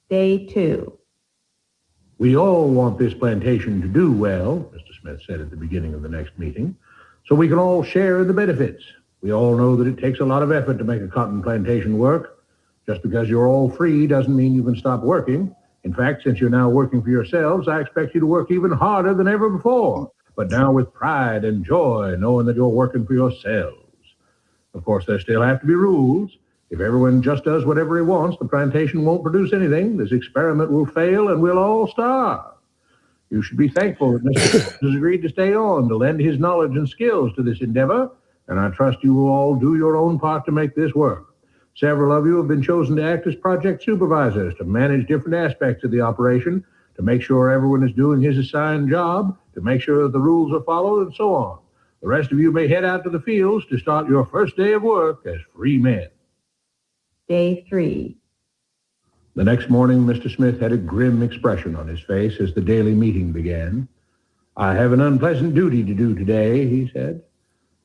Day 2. "We all want this plantation to do well," Mr. Smith said at the beginning of the next meeting, "so we can all share in the benefits. We all know that it takes a lot of effort to make a cotton plantation work. Just because you're all free doesn't mean you can stop working. In fact, since you're now working for yourselves, I expect you to work even harder than ever before, but now with pride and joy, knowing that you're working for yourselves. Of course, there still have to be rules. If everyone just does whatever he wants, the plantation won't produce anything. This experiment will fail, and we'll all starve. You should be thankful that Mr. Jones has agreed to stay on to lend his knowledge and skills to this endeavor, and I trust you will all do your own part to make this work. Several of you have been chosen to act as project supervisors to manage different aspects of the operation, to make sure everyone is doing his assigned job, to make sure that the rules are followed, and so on. The rest of you may head out to the fields to start your first day of work as free men." Day 3. The next morning, Mr. Smith had a grim expression on his face as the daily meeting began. "I have an unpleasant duty to do today," he said.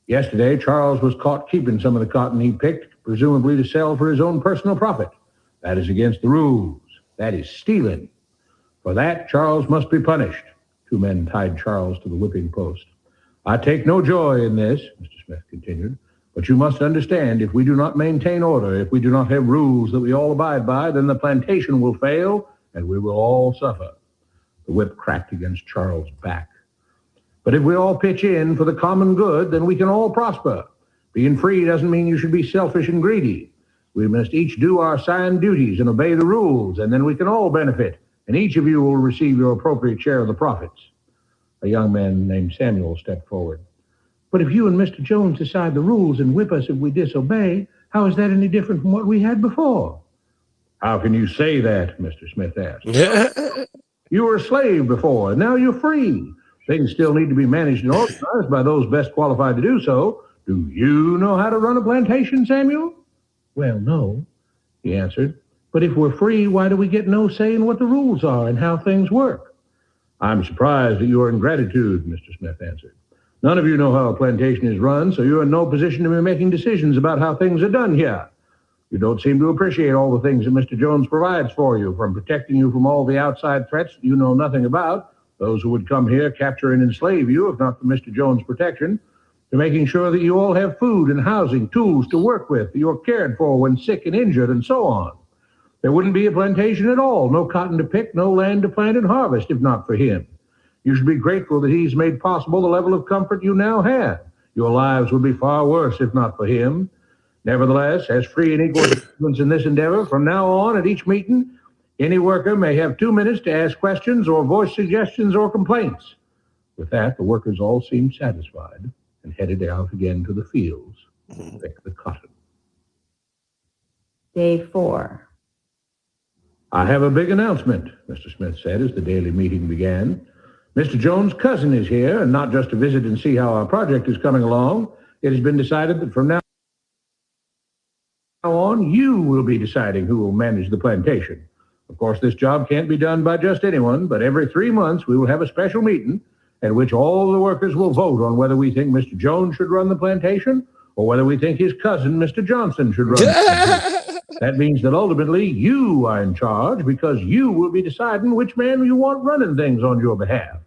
"Yesterday, Charles was caught keeping some of the cotton he picked, presumably to sell for his own personal profit. That is against the rules. That is stealing. For that, Charles must be punished. 2 men tied Charles to the whipping post. I take no joy in this, Mr. Smith continued, but you must understand, if we do not maintain order, if we do not have rules that we all abide by, then the plantation will fail, and we will all suffer. The whip cracked against Charles' back. But if we all pitch in for the common good, then we can all prosper. Being free doesn't mean you should be selfish and greedy. We must each do our assigned duties and obey the rules, and then we can all benefit, and each of you will receive your appropriate share of the profits. A young man named Samuel stepped forward. But if you and Mr. Jones decide the rules and whip us if we disobey, how is that any different from what we had before? How can you say that? Mr. Smith asked. You were a slave before, and now you're free. Things still need to be managed and organized by those best qualified to do so. Do you know how to run a plantation, Samuel? Well, no, he answered. But if we're free, why do we get no say in what the rules are and how things work? I'm surprised at your ingratitude, Mr. Smith answered. None of you know how a plantation is run, so you're in no position to be making decisions about how things are done here. You don't seem to appreciate all the things that Mr. Jones provides for you, from protecting you from all the outside threats you know nothing about, those who would come here, capture and enslave you, if not for Mr. Jones' protection, to making sure that you all have food and housing, tools to work with, that you're cared for when sick and injured, and so on. There wouldn't be a plantation at all, no cotton to pick, no land to plant and harvest, if not for him. You should be grateful that he's made possible the level of comfort you now have. Your lives would be far worse if not for him. Nevertheless, as free and equal participants in this endeavor, from now on at each meeting, any worker may have 2 minutes to ask questions or voice suggestions or complaints. With that, the workers all seemed satisfied and headed out again to the fields to pick the cotton. Day 4. I have a big announcement, Mr. Smith said as the daily meeting began. Mr. Jones' cousin is here, and not just to visit and see how our project is coming along. It has been decided that from now on, you will be deciding who will manage the plantation. Of course, this job can't be done by just anyone, but every 3 months we will have a special meeting at which all the workers will vote on whether we think Mr. Jones should run the plantation or whether we think his cousin, Mr. Johnson, should run the plantation. That means that ultimately you are in charge because you will be deciding which man you want running things on your behalf.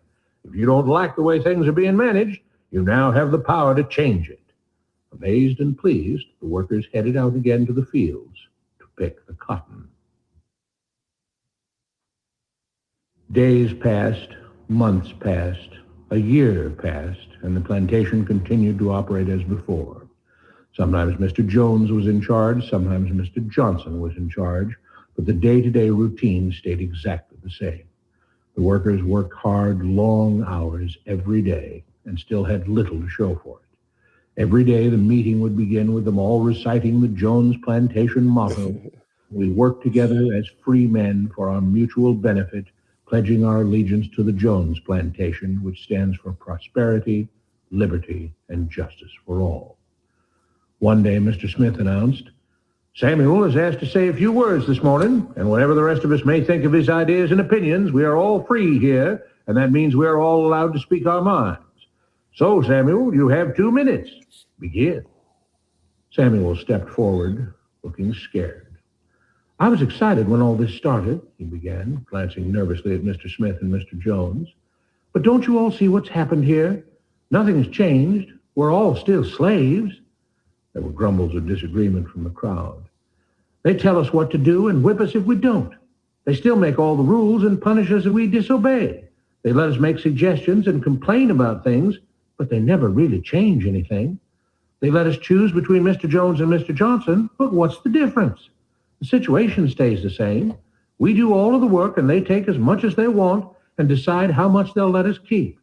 If you don't like the way things are being managed, you now have the power to change it. Amazed and pleased, the workers headed out again to the fields to pick the cotton. Days passed, months passed, a year passed, and the plantation continued to operate as before. Sometimes Mr. Jones was in charge, sometimes Mr. Johnson was in charge, but the day-to-day routine stayed exactly the same. The workers worked hard, long hours every day and still had little to show for it. Every day the meeting would begin with them all reciting the Jones Plantation motto. We work together as free men for our mutual benefit, pledging our allegiance to the Jones Plantation, which stands for prosperity, liberty, and justice for all. One day, Mr. Smith announced, Samuel is asked to say a few words this morning, and whatever the rest of us may think of his ideas and opinions, we are all free here, and that means we are all allowed to speak our minds. So, Samuel, you have 2 minutes. Begin. Samuel stepped forward, looking scared. I was excited when all this started, he began, glancing nervously at Mr. Smith and Mr. Jones. But don't you all see what's happened here? Nothing's changed. We're all still slaves. There were grumbles of disagreement from the crowd. They tell us what to do and whip us if we don't. They still make all the rules and punish us if we disobey. They let us make suggestions and complain about things, but they never really change anything. They let us choose between Mr. Jones and Mr. Johnson, but what's the difference? The situation stays the same. We do all of the work and they take as much as they want and decide how much they'll let us keep.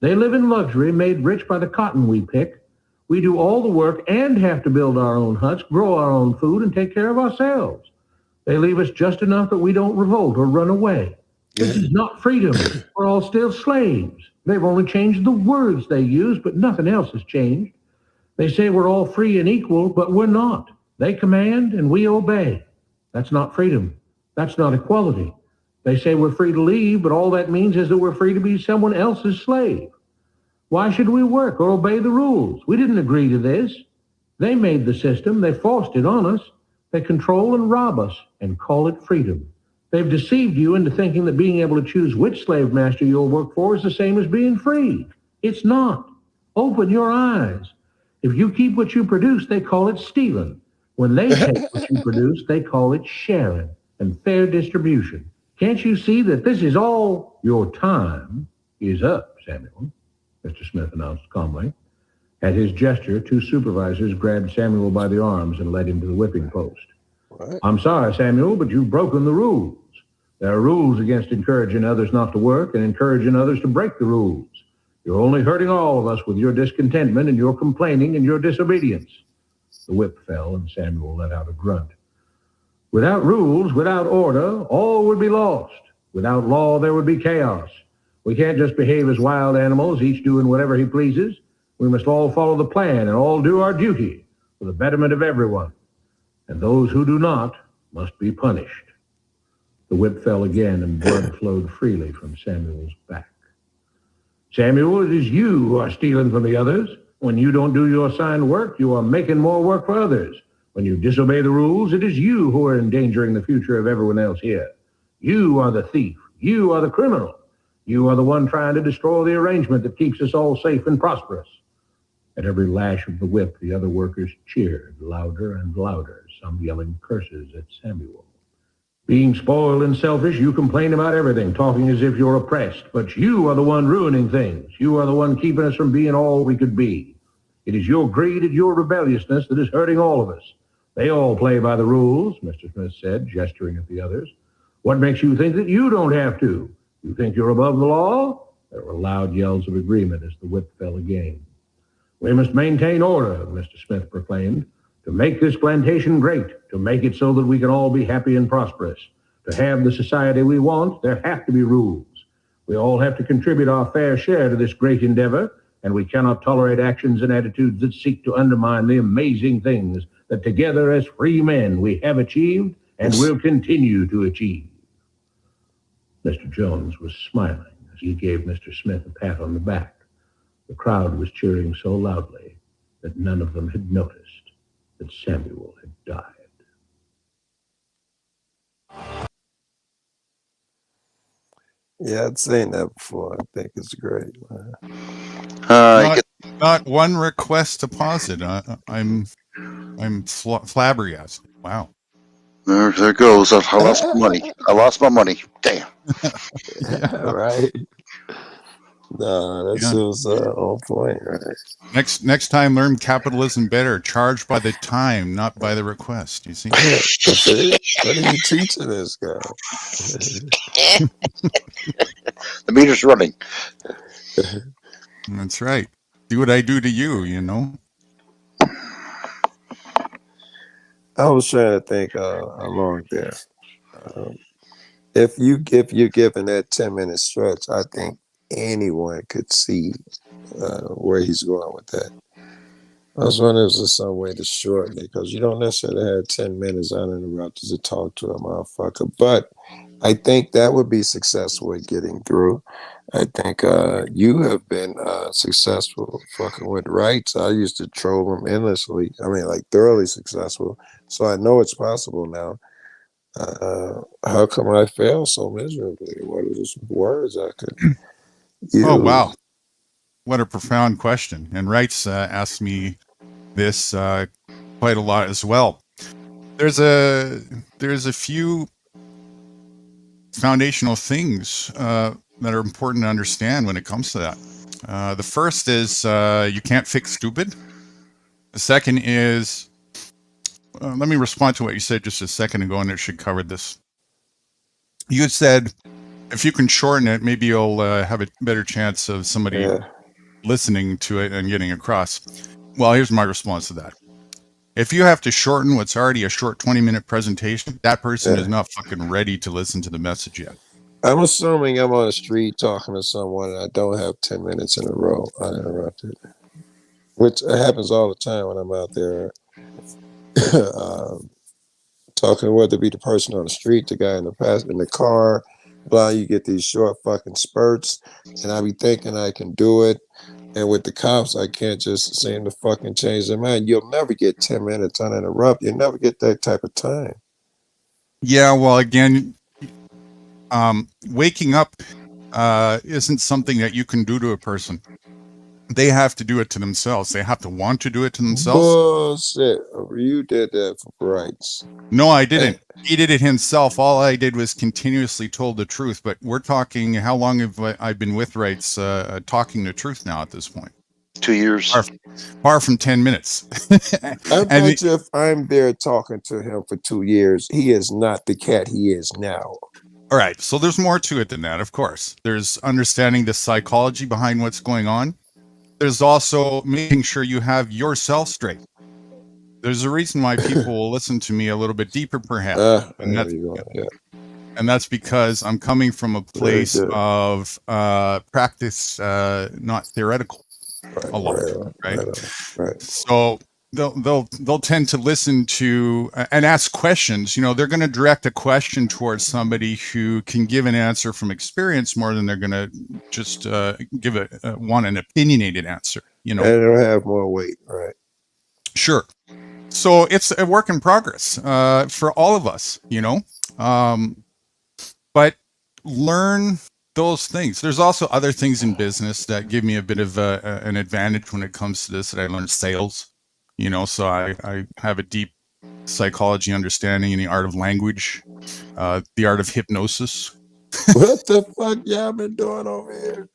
They live in luxury, made rich by the cotton we pick. We do all the work and have to build our own huts, grow our own food, and take care of ourselves. They leave us just enough that we don't revolt or run away. This is not freedom. We're all still slaves. They've only changed the words they use, but nothing else has changed. They say we're all free and equal, but we're not. They command and we obey. That's not freedom. That's not equality. They say we're free to leave, but all that means is that we're free to be someone else's slave. Why should we work or obey the rules? We didn't agree to this. They made the system. They forced it on us. They control and rob us and call it freedom. They've deceived you into thinking that being able to choose which slave master you'll work for is the same as being free. It's not. Open your eyes. If you keep what you produce, they call it stealing. When they take what you produce, they call it sharing and fair distribution. Can't you see that this is all? Your time is up, Samuel, Mr. Smith announced calmly. At his gesture, two supervisors grabbed Samuel by the arms and led him to the whipping post. What? I'm sorry, Samuel, but you've broken the rules. There are rules against encouraging others not to work and encouraging others to break the rules. You're only hurting all of us with your discontentment and your complaining and your disobedience. The whip fell and Samuel let out a grunt. Without rules, without order, all would be lost. Without law, there would be chaos. We can't just behave as wild animals, each doing whatever he pleases. We must all follow the plan and all do our duty for the betterment of everyone. And those who do not must be punished. The whip fell again and blood flowed freely from Samuel's back. Samuel, it is you who are stealing from the others. When you don't do your assigned work, you are making more work for others. When you disobey the rules, it is you who are endangering the future of everyone else here. You are the thief. You are the criminal. You are the one trying to destroy the arrangement that keeps us all safe and prosperous. At every lash of the whip, the other workers cheered louder and louder, some yelling curses at Samuel. Being spoiled and selfish, you complain about everything, talking as if you're oppressed. But you are the one ruining things. You are the one keeping us from being all we could be. It is your greed and your rebelliousness that is hurting all of us. They all play by the rules, Mr. Smith said, gesturing at the others. What makes you think that you don't have to? You think you're above the law? There were loud yells of agreement as the whip fell again. We must maintain order, Mr. Smith proclaimed, to make this plantation great, to make it so that we can all be happy and prosperous. To have the society we want, there have to be rules. We all have to contribute our fair share to this great endeavor, and we cannot tolerate actions and attitudes that seek to undermine the amazing things that together as free men we have achieved and will continue to achieve. Mr. Jones was smiling as he gave Mr. Smith a pat on the back. The crowd was cheering so loudly that none of them had noticed that Samuel had died. Yeah, I'd seen that before. I think it's great, man. Not one request deposit. I'm flabbergasted. Wow. There goes. I lost my money. I lost my money. Damn. Yeah, right. No, that was on point, right? Next time, learn capitalism better. Charge by the time, not by the request. You see? What are you teaching this guy? The meter's running. That's right. Do what I do to you, you know? I was trying to think along there. If you're given that 10-minute stretch, I think anyone could see where he's going with that. I was wondering if there's some way to shorten it, because you don't necessarily have 10 minutes uninterrupted to talk to a motherfucker. But I think that would be successful at getting through. I think you have been successful fucking with rights. I used to troll them endlessly. I mean, like thoroughly successful. So I know it's possible now. How come I failed so miserably? What are some words I could use? Oh, wow. What a profound question. And Wrights asked me this quite a lot as well. There's a few foundational things that are important to understand when it comes to that. The first is you can't fix stupid. The second is, let me respond to what you said just a second ago, and it should cover this. You said, if you can shorten it, maybe you'll have a better chance of somebody listening to it and getting across. Well, here's my response to that. If you have to shorten what's already a short 20-minute presentation, that person is not fucking ready to listen to the message yet. I'm assuming I'm on the street talking to someone and I don't have 10 minutes in a row uninterrupted, which happens all the time when I'm out there talking, whether it be the person on the street, the guy in the car, blah, you get these short fucking spurts, and I be thinking I can do it. And with the cops, I can't just seem to fucking change their mind. You'll never get 10 minutes uninterrupted. You'll never get that type of time. Yeah, well, again, waking up isn't something that you can do to a person. They have to do it to themselves. They have to want to do it to themselves. Bullshit. You did that for rights. No, I didn't. He did it himself. All I did was continuously told the truth. But we're talking, how long have I been with rights talking the truth now at this point? 2 years. Far from 10 minutes. I bet you if I'm there talking to him for 2 years, he is not the cat he is now. All right. So there's more to it than that, of course. There's understanding the psychology behind what's going on. There's also making sure you have yourself straight. There's a reason why people will listen to me a little bit deeper, perhaps. And that's because I'm coming from a place of practice, not theoretical. Right. So they'll tend to listen to and ask questions. You know, they're going to direct a question towards somebody who can give an answer from experience more than they're going to just give an opinionated answer. You know, and it'll have more weight, right? Sure. So it's a work in progress for all of us, you know. But learn those things. There's also other things in business that give me a bit of an advantage when it comes to this. That I learned sales, you know, so I have a deep psychology understanding in the art of language, the art of hypnosis. What the fuck y'all been doing over here?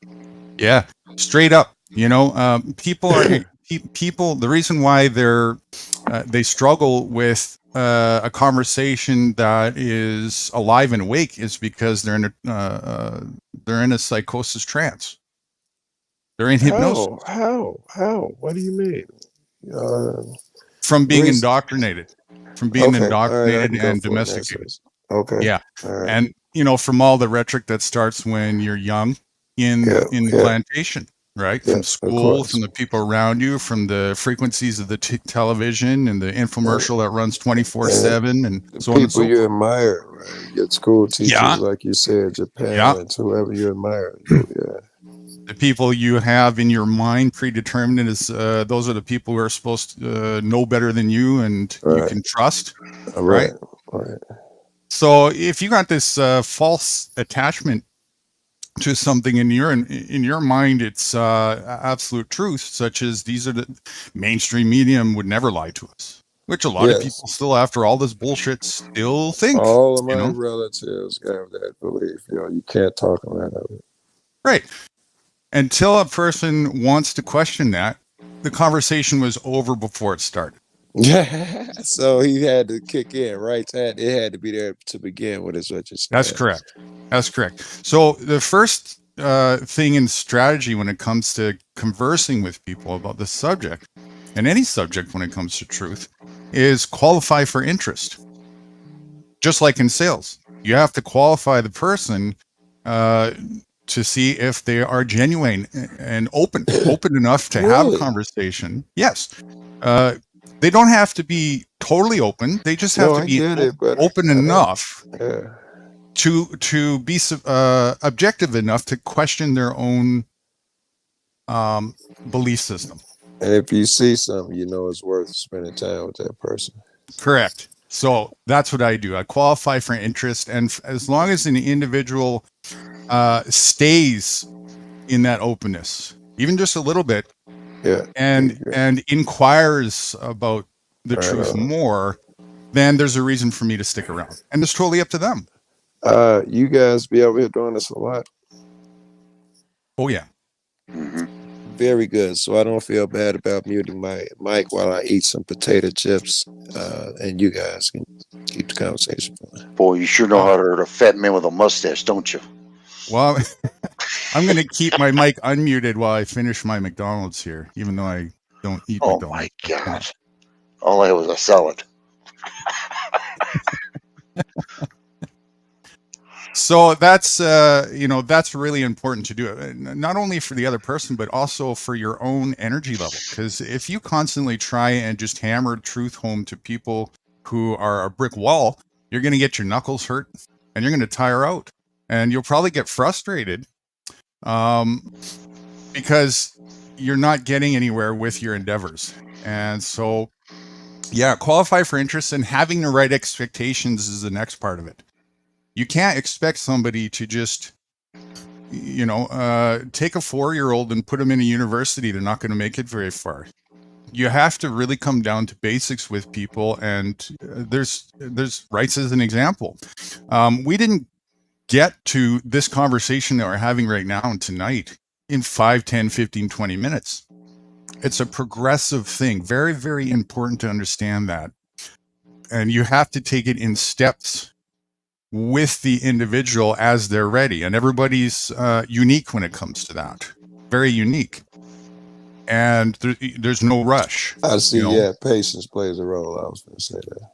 Yeah, straight up. You know, people are people. The reason why they struggle with a conversation that is alive and awake is because they're in a psychosis trance. They're in hypnosis. How? What do you mean? From being indoctrinated, and domesticated. Okay. Yeah, right. And you know, from all the rhetoric that starts when you're young in the plantation. Right, from school, from the people around you, from the frequencies of the television and the infomercial that runs 24/7, and so on and so forth. People you admire, right? Your school teachers, like you said, your parents, whoever you admire. The people you have in your mind predetermined as those are the people who are supposed to know better than you and you can trust. Right. So if you got this false attachment to something in your mind, it's absolute truth, such as these are the mainstream medium would never lie to us, which a lot of people still, after all this bullshit, still think. All of my relatives have that belief. You know, you can't talk them out of it. Right. Until a person wants to question that, the conversation was over before it started. Yeah. So he had to kick in, right? It had to be there to begin with, is what you're saying. That's correct. So the first thing in strategy when it comes to conversing with people about this subject, and any subject when it comes to truth, is qualify for interest. Just like in sales, you have to qualify the person to see if they are genuine and open enough to have a conversation. Yes. They don't have to be totally open. They just have to be open enough to be objective enough to question their own belief system. And if you see something, you know it's worth spending time with that person. Correct. So that's what I do. I qualify for interest, and as long as an individual stays in that openness, even just a little bit, and inquires about the truth more, then there's a reason for me to stick around, and it's totally up to them. You guys be over here doing this a lot? Oh yeah. Very good. So I don't feel bad about muting my mic while I eat some potato chips, and you guys can keep the conversation going. Boy, you sure know how to hurt a fat man with a mustache, don't you? Well, I'm going to keep my mic unmuted while I finish my McDonald's here, even though I don't eat McDonald's. Oh my God. All I had was a salad. So that's, that's really important to do, not only for the other person, but also for your own energy level. Because if you constantly try and just hammer truth home to people who are a brick wall, you're going to get your knuckles hurt and you're going to tire out. And you'll probably get frustrated because you're not getting anywhere with your endeavors. And so, qualify for interest, and having the right expectations is the next part of it. You can't expect somebody to just, take a 4-year-old and put them in a university. They're not going to make it very far. You have to really come down to basics with people. And there's rights as an example. We didn't get to this conversation that we're having right now and tonight in 5, 10, 15, 20 minutes. It's a progressive thing. Very, very important to understand that. And you have to take it in steps with the individual as they're ready. And everybody's unique when it comes to that. Very unique. And there's no rush. I see. Yeah, patience plays a role. I was going to say that.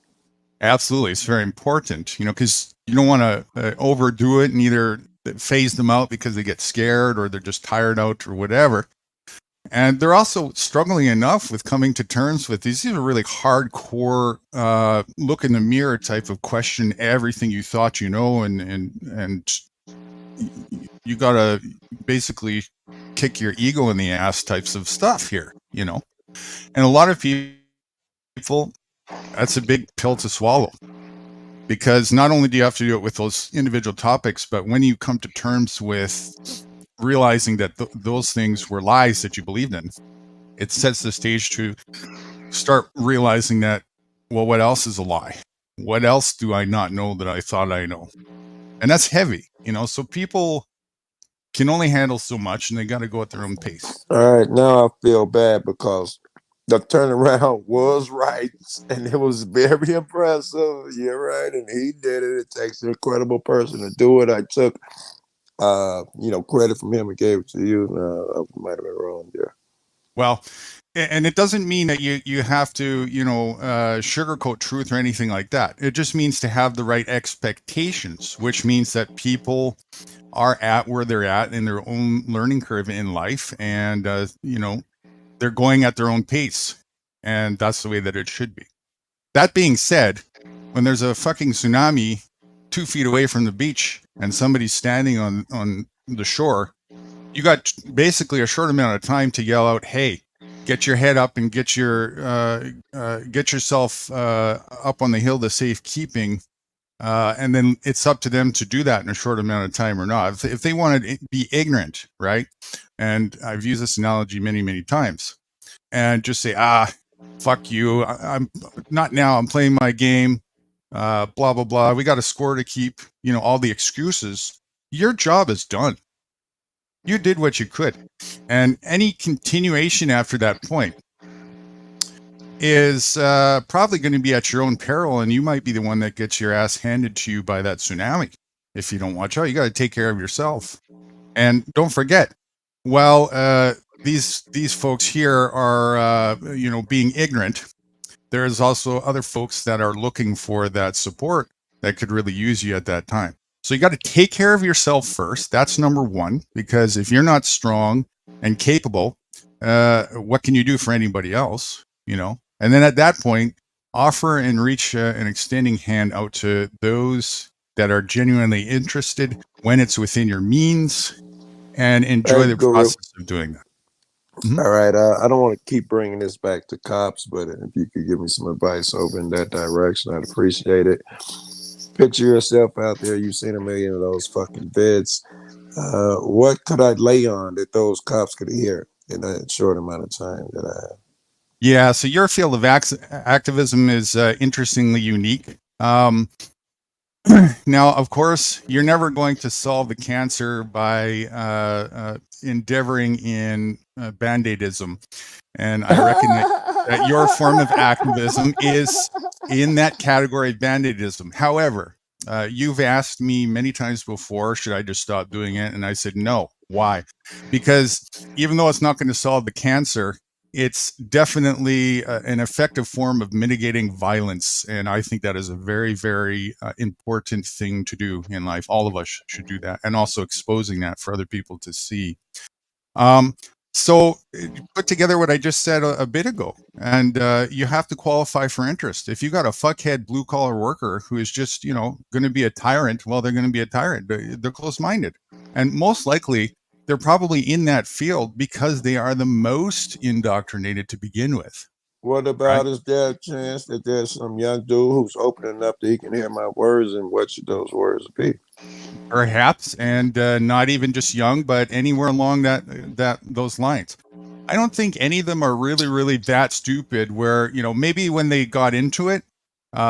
Absolutely. It's very important, because you don't want to overdo it and either phase them out because they get scared or they're just tired out or whatever. And they're also struggling enough with coming to terms with these. These are really hardcore look in the mirror type of question everything you thought you know, and you gotta basically kick your ego in the ass types of stuff here, And a lot of people, that's a big pill to swallow, because not only do you have to do it with those individual topics, but when you come to terms with realizing that those things were lies that you believed in, it sets the stage to start realizing that, well, what else is a lie? What else do I not know that I thought I know? And that's heavy, so people can only handle so much and they got to go at their own pace. All right, now I feel bad because the turnaround was right and it was very impressive. You're right, and he did it. It takes an incredible person to do it. I took credit from him and gave it to you. I might have been wrong there. Well, and it doesn't mean that you have to, sugarcoat truth or anything like that. It just means to have the right expectations, which means that people are at where they're at in their own learning curve in life. And, they're going at their own pace. And that's the way that it should be. That being said, when there's a fucking tsunami 2 feet away from the beach and somebody's standing on the shore, you got basically a short amount of time to yell out, "Hey, get your head up and get yourself up on the hill to safekeeping." And then it's up to them to do that in a short amount of time or not. If they want to be ignorant, right? And I've used this analogy many, many times, and just say, fuck you. I'm not now. I'm playing my game. Blah, blah, blah. We got a score to keep, all the excuses. Your job is done. You did what you could. And any continuation after that point is probably going to be at your own peril, and you might be the one that gets your ass handed to you by that tsunami. If you don't watch out, you got to take care of yourself. And don't forget, while these folks here are, being ignorant, there's also other folks that are looking for that support that could really use you at that time. So you got to take care of yourself first. That's number one, because if you're not strong and capable, what can you do for anybody else, And then at that point, offer and reach an extending hand out to those that are genuinely interested when it's within your means, and enjoy the process of doing that. Mm-hmm. All right. I don't want to keep bringing this back to cops, but if you could give me some advice over in that direction, I'd appreciate it. Picture yourself out there. You've seen a million of those fucking vids. What could I lay on that those cops could hear in a short amount of time that I have? Yeah. So your field of activism is interestingly unique. Now, of course, you're never going to solve the cancer by endeavoring in Band-Aidism. And I reckon that your form of activism is in that category of Band-Aidism. However, you've asked me many times before, should I just stop doing it? And I said, no. Why? Because even though it's not going to solve the cancer, it's definitely an effective form of mitigating violence. And I think that is a very, very important thing to do in life. All of us should do that. And also exposing that for other people to see. So put together what I just said a bit ago, and you have to qualify for interest. If you got a fuckhead blue collar worker who is just, going to be a tyrant, well, they're going to be a tyrant. They're close-minded. And most likely they're probably in that field because they are the most indoctrinated to begin with. What about is there a chance that there's some young dude who's opening up that he can hear my words, and what should those words be? Perhaps, and not even just young, but anywhere along those lines. I don't think any of them are really that stupid. Where maybe when they got into it,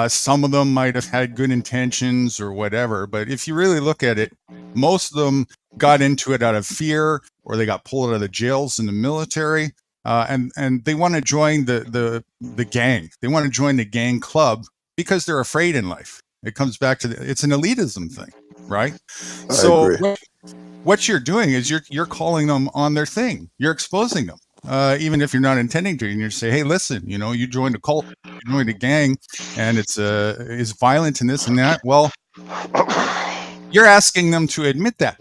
some of them might have had good intentions or whatever. But if you really look at it, most of them got into it out of fear, or they got pulled out of the jails in the military, and they want to join the gang. They want to join the gang club because they're afraid in life. It comes back to it's an elitism thing, right? I So agree. what you're doing is you're calling them on their thing. You're exposing them, even if you're not intending to. And you say, hey, listen, you joined a cult, you joined a gang, and it's violent and this and that. Well, you're asking them to admit that.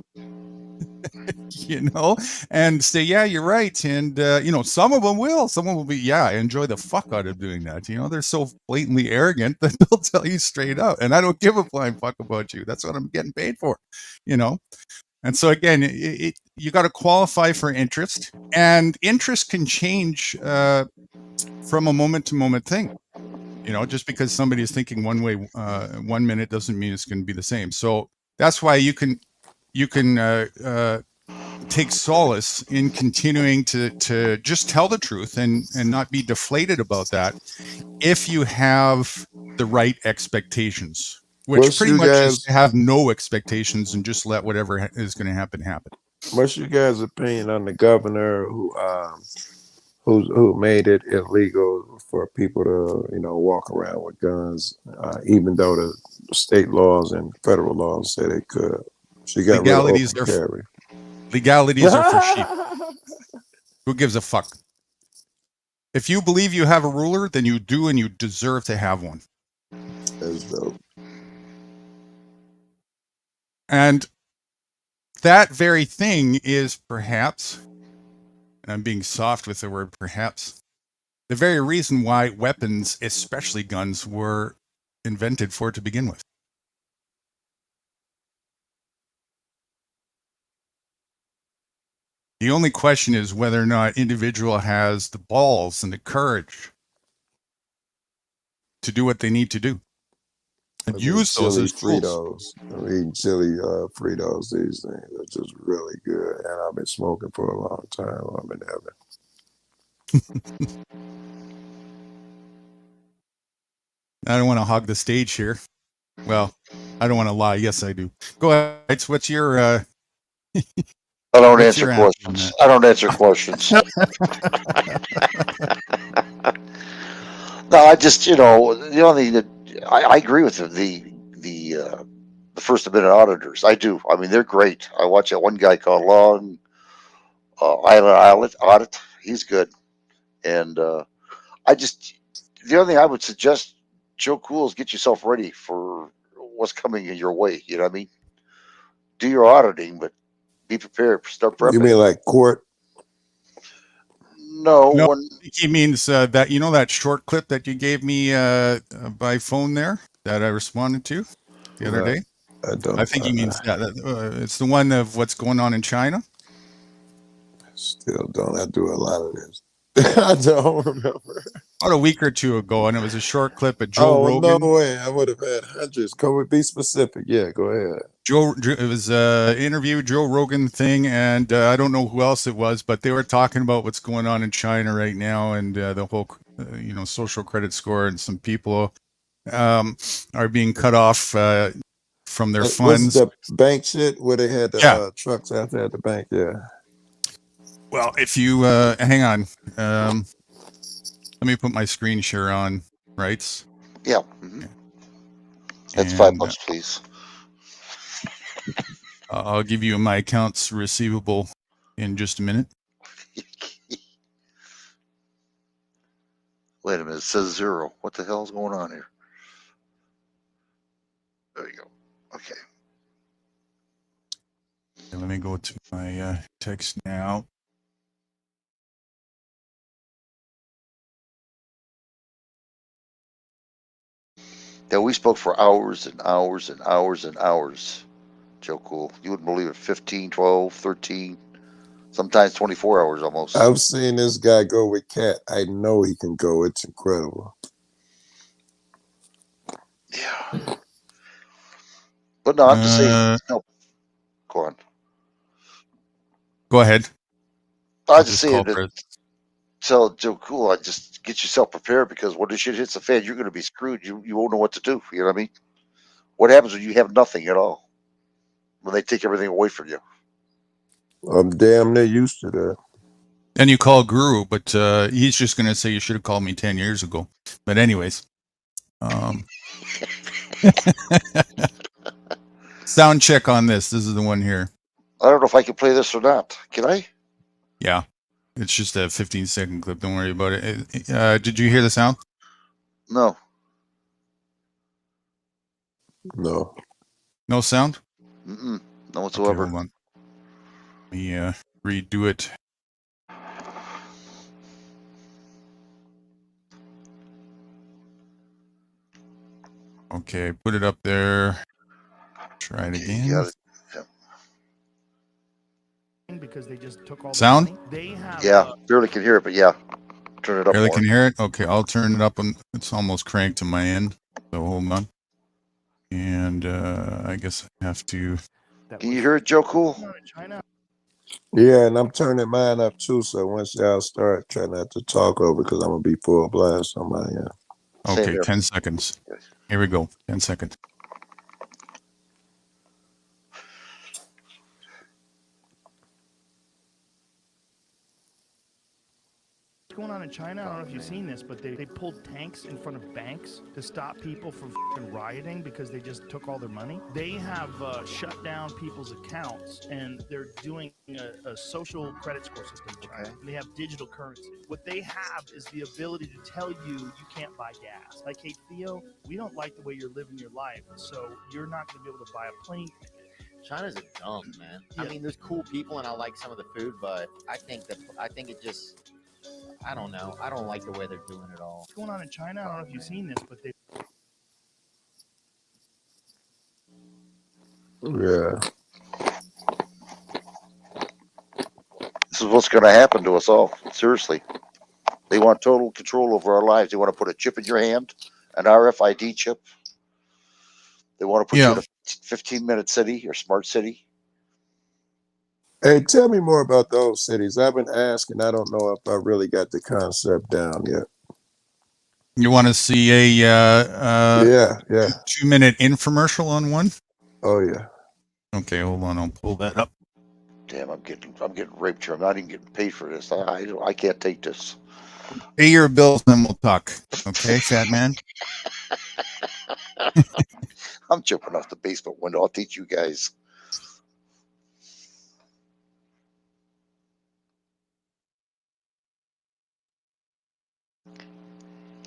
And say, yeah, you're right. And, some of them will be, yeah, I enjoy the fuck out of doing that. They're so blatantly arrogant that they'll tell you straight out. And I don't give a flying fuck about you. That's what I'm getting paid for, And so again, you got to qualify for interest, and interest can change from a moment to moment thing. Just because somebody is thinking one way 1 minute doesn't mean it's going to be the same. So that's why you can take solace in continuing to just tell the truth and not be deflated about that if you have the right expectations, which What's pretty you much is guys? to have no expectations and just let whatever is going to happen. What's your guys' opinion on the governor who made it illegal for people to walk around with guns, even though the state laws and federal laws say they could? She got rid of open carry. Legalities are for sheep. Who gives a fuck? If you believe you have a ruler, then you do, and you deserve to have one. That's dope. And that very thing is perhaps, and I'm being soft with the word perhaps, the very reason why weapons, especially guns, were invented for to begin with. The only question is whether or not individual has the balls and the courage to do what they need to do. And use those as Fritos. I'm eating chili Fritos. These things are just really good, and I've been smoking for a long time. I'm in heaven. I don't want to hog the stage here. Well, I don't want to lie. Yes, I do. Go ahead. What's your I don't answer questions. I don't answer questions. No, I just the only thing that I agree with the First Amendment auditors. I do. I mean, they're great. I watch that one guy called Long Island Audit. He's good. And I just the only thing I would suggest, Joe Cool, is get yourself ready for what's coming in your way. You know what I mean? Do your auditing, but be prepared. Start prepping. You mean like court? No, I think he means that that short clip that you gave me by phone there that I responded to the other day. I think he means that. It's the one of what's going on in China. Still don't. I do a lot of this. I don't remember. About a week or two ago, and it was a short clip of Joe Rogan. No way! I would have had hundreds. Be specific. Yeah, go ahead. It was an interview, Joe Rogan thing, and I don't know who else it was, but they were talking about what's going on in China right now, and the whole, social credit score, and some people are being cut off from their funds. Was the bank shit where they had the trucks out there at the bank? Yeah. Well, if you hang on, let me put my screen share on, right? Yeah. Mm-hmm. That's $5, please. I'll give you my accounts receivable in just a minute. Wait a minute, it says 0. What the hell is going on here? There you go. Okay. Let me go to my text now. Yeah, we spoke for hours and hours and hours and hours, Joe Cool. You wouldn't believe it, 15, 12, 13. Sometimes 24 hours almost. I've seen this guy go with Cat. I know he can go. It's incredible. Yeah. But no, I'm just saying. No, go on. Go ahead. I I'll just just call saying that. Chris. Tell Joe Cool, I just get yourself prepared because when this shit hits the fan, you're going to be screwed. You won't know what to do. You know what I mean? What happens when you have nothing at all? When they take everything away from you. I'm damn near used to that. And you call Guru, but he's just going to say you should have called me 10 years ago. But anyways, sound check on this. This is the one here. I don't know if I can play this or not. Can I? Yeah. It's just a 15-second clip. Don't worry about it. Did you hear the sound? No. No. No sound? Mm-mm. No Okay, whatsoever. hold on. Let me redo it. Okay, put it up there. Try it Okay, again. you got it. Yeah. Because they just took all Sound? the money. They have Yeah, barely can hear it, but yeah. Turn it up Barely more. can hear it? Okay, I'll turn it up. It's almost cranked to my end. So hold on. And I guess I have to. Can you hear it, Joe Cool? China. Yeah, and I'm turning mine up too. So once y'all start, try not to talk over because I'm gonna be full blast on my end. Same Okay, here. 10 seconds. Here we go. 10 seconds. What's going on in China? I don't know if you've seen this, but they pulled tanks in front of banks to stop people from rioting because they just took all their money. They have shut down people's accounts and they're doing a social credit score system in China. And they have digital currency. What they have is the ability to tell you can't buy gas. Like, hey, Theo, we don't like the way you're living your life, so you're not going to be able to buy a plane ticket. China's a dump, man. Yeah. I mean, there's cool people and I like some of the food, but I think it just, I don't know. I don't like the way they're doing it all. What's going on in China? I don't know if you've seen this, but they Yeah. This is what's going to happen to us all. Seriously. They want total control over our lives. They want to put a chip in your hand, an RFID chip. They want to put you in a 15-minute city or smart city. Hey, tell me more about those cities. I've been asking. I don't know if I really got the concept down yet. You want to see a Yeah. 2-minute infomercial on one? Oh yeah. Okay, hold on. I'll pull that up. Damn, I'm getting raped here. I'm not even getting paid for this. I can't take this. Pay your bills, and then we'll talk. Okay, fat man. I'm jumping off the basement window. I'll teach you guys.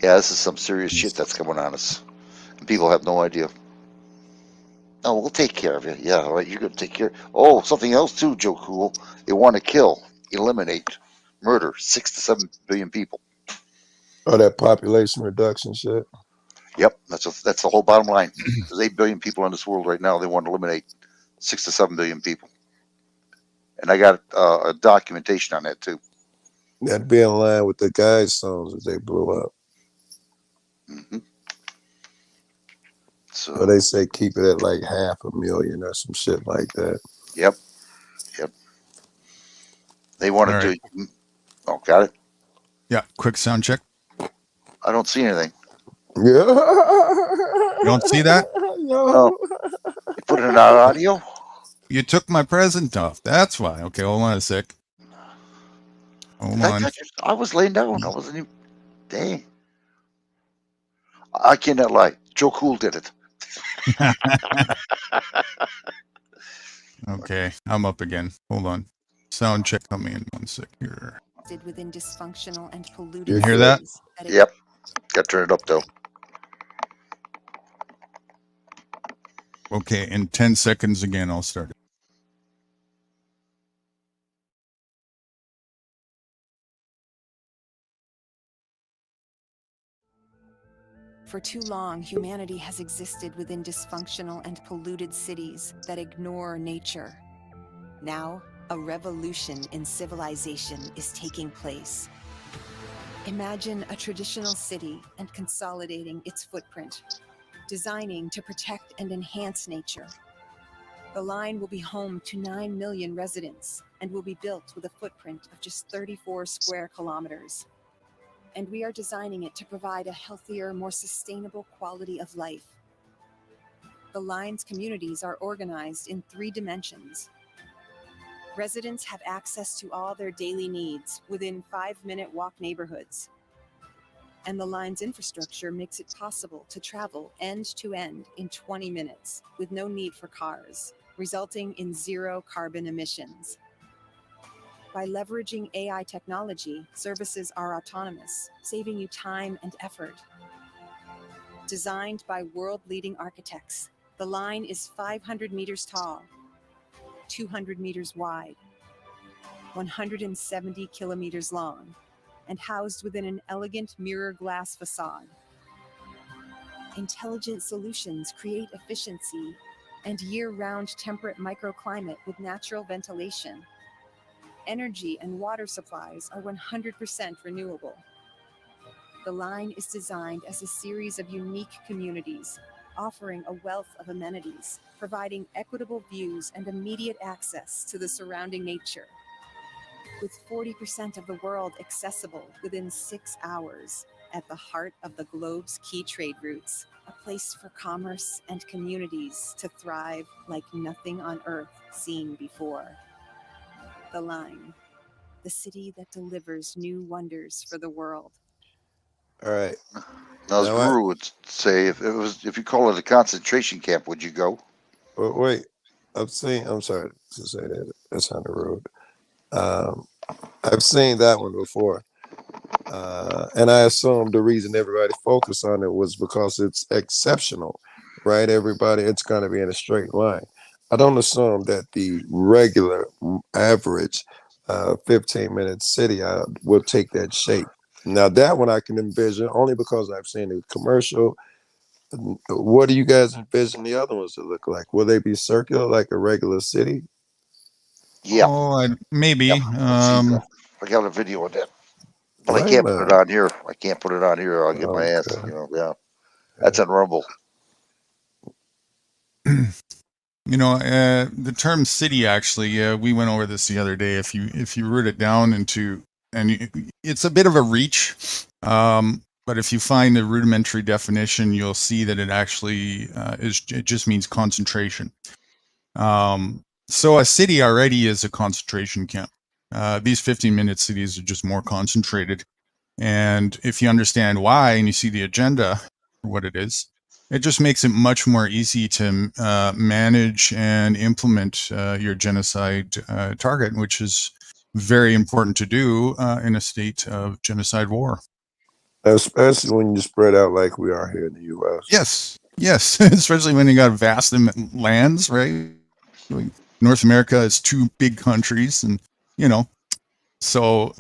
Yeah, this is some serious shit that's coming on us. And people have no idea. Oh, we'll take care of it. Yeah, all right, you're going to take care. Oh, something else too, Joe Cool. They want to kill, eliminate, murder 6 to 7 billion people. Oh, that population reduction shit. Yep, that's the whole bottom line. There's 8 billion people in this world right now. They want to eliminate 6 to 7 billion people. And I got a documentation on that too. That'd be in line with the guys' songs that they blew up. Mm-hmm. So But they say keep it at like 500,000 or some shit like that. Yep. They want to do. Oh, got it. Yeah, quick sound check. I don't see anything. Yeah. You don't see that? No. You put it in our audio. You took my present off. That's why. Okay, hold on a sec. Hold on. I was laying down. I wasn't even. Dang. I cannot lie. Joe Cool did it. Okay, I'm up again. Hold on. Sound check coming in 1 sec here. Within dysfunctional and polluted. You hear that? Yep. Got to turn it up though. Okay, in 10 seconds again, I'll start it. For too long, humanity has existed within dysfunctional and polluted cities that ignore nature. Now, A revolution in civilization is taking place. Imagine a traditional city and consolidating its footprint, designing to protect and enhance nature. The line will be home to 9 million residents and will be built with a footprint of just 34 square kilometers. And we are designing it to provide a healthier, more sustainable quality of life. The line's communities are organized in 3 dimensions. Residents have access to all their daily needs within 5-minute walk neighborhoods. And the line's infrastructure makes it possible to travel end to end in 20 minutes with no need for cars, resulting in 0 carbon emissions. By leveraging AI technology, services are autonomous, saving you time and effort. Designed by world-leading architects, the line is 500 meters tall, 200 meters wide, 170 kilometers long, and housed within an elegant mirror glass facade. Intelligent solutions create efficiency and year-round temperate microclimate with natural ventilation. Energy and water supplies are 100% renewable. The line is designed as a series of unique communities, offering a wealth of amenities, providing equitable views and immediate access to the surrounding nature. With 40% of the world accessible within 6 hours, at the heart of the globe's key trade routes, a place for commerce and communities to thrive like nothing on Earth seen before. The line, the city that delivers new wonders for the world. All right. Now, as Now I Guru would say, if you call it a concentration camp, would you go? wait. I'm sorry to say that. That's on the road. I've seen that one before. And I assume the reason everybody focused on it was because it's exceptional, right? Everybody, it's going to be in a straight line. I don't assume that the regular average 15-minute city will take that shape. Now, that one I can envision only because I've seen the commercial. What do you guys envision the other ones to look like? Will they be circular like a regular city? Yeah. Oh, maybe. Yep. I got a video of that, but I Wait a can't put it minute. on here. I can't put it on here. I'll get my ass. Okay. Yeah. That's on Rumble. The term city, actually, we went over this the other day. If you root it down into, it's a bit of a reach, but if you find the rudimentary definition, you'll see that it actually it just means concentration. So a city already is a concentration camp. These 15-minute cities are just more concentrated. And if you understand why and you see the agenda for what it is, it just makes it much more easy to manage and implement your genocide target, which is very important to do in a state of genocide war. Especially when you spread out like we are here in the U.S. Yes, especially when you got vast lands, right? North America is 2 big countries, and so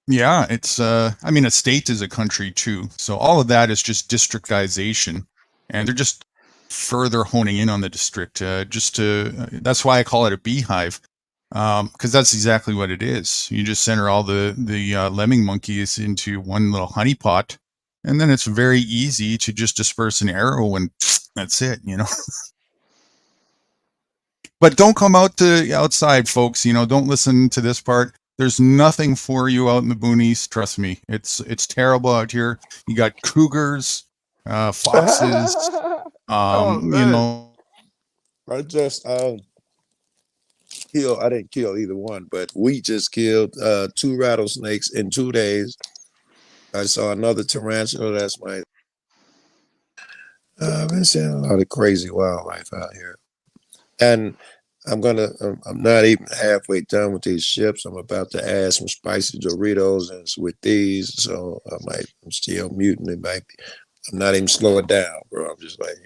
yeah, it's a state is a country too. So all of that is just districtization, and they're just further honing in on the district. That's why I call it a beehive, because that's exactly what it is. You just center all the lemming monkeys into one little honeypot, and then it's very easy to just disperse an arrow, and that's it. But don't come out to outside, folks. Don't listen to this part. There's nothing for you out in the boonies. Trust me, it's terrible out here. You got cougars, foxes. Oh You man, know, I just killed. I didn't kill either one, but we just killed 2 rattlesnakes in 2 days. I saw another tarantula. That's my. I've been seeing a lot of crazy wildlife out here, and I'm not even halfway done with these ships. I'm about to add some spicy Doritos and with these, so I'm still muting it. I'm not even slowing down, bro. I'm just like,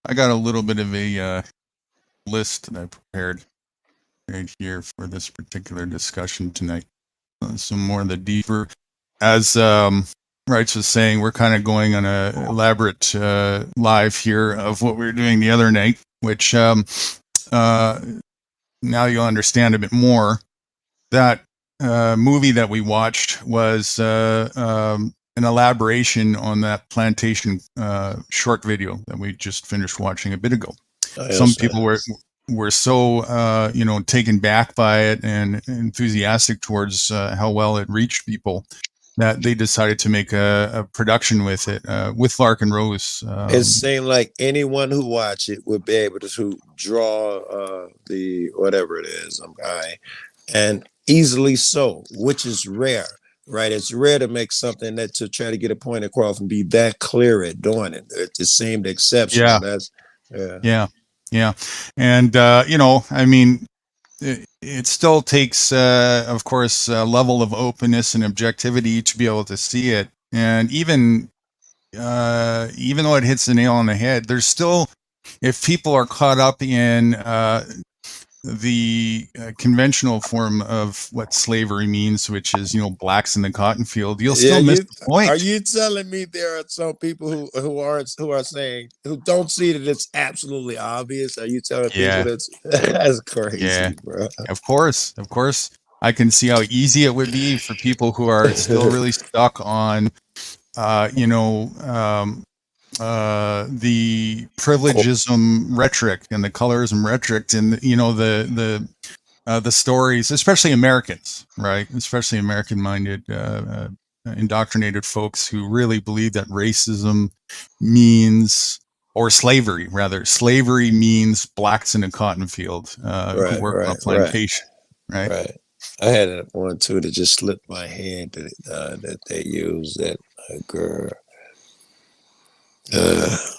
I got a little bit of a list that I prepared right here for this particular discussion tonight. Some more of the deeper, as Wrights was saying, we're kind of going on a elaborate live here of what we were doing the other night. which now you'll understand a bit more. That movie that we watched was an elaboration on that plantation short video that we just finished watching a bit ago. Some people were so taken back by it and enthusiastic towards how well it reached people that they decided to make a production with it with Lark and Rose. It seemed like anyone who watched it would be able to draw the whatever it is, and easily so, which is rare, right? It's rare to make something that to try to get a point across and be that clear at doing it. It seemed exceptional. Yeah. That's yeah, and I mean, it still takes, of course, a level of openness and objectivity to be able to see it, and even though it hits the nail on the head, there's still, if people are caught up in the conventional form of what slavery means, which is blacks in the cotton field, you'll still miss the point. Are you telling me there are some people who are saying, who don't see that it's absolutely obvious? Are you telling people that's crazy, bro? Of course. I can see how easy it would be for people who are still really stuck on the privilegism rhetoric and the colorism rhetoric, and the stories, especially Americans, right? Especially American-minded, indoctrinated folks who really believe that racism means, or slavery means blacks in a cotton field who work on a plantation, right? I had one too that just slipped my head that they use that girl. It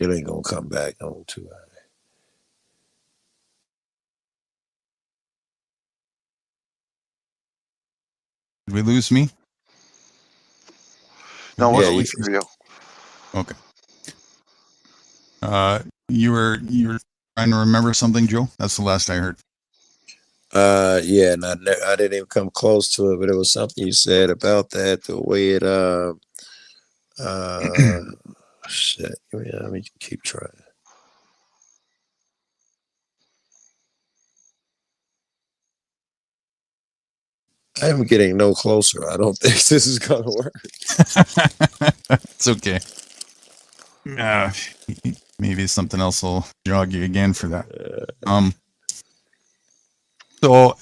ain't gonna come back on to it. Did we lose me? No, Yeah, it's for you. Okay. You were trying to remember something, Joe? That's the last I heard. Yeah, and I didn't even come close to it, but it was something you said about that, the way it shit. Let me keep trying. I am getting no closer. I don't think this is gonna work. It's okay. Maybe something else will jog you again for that. So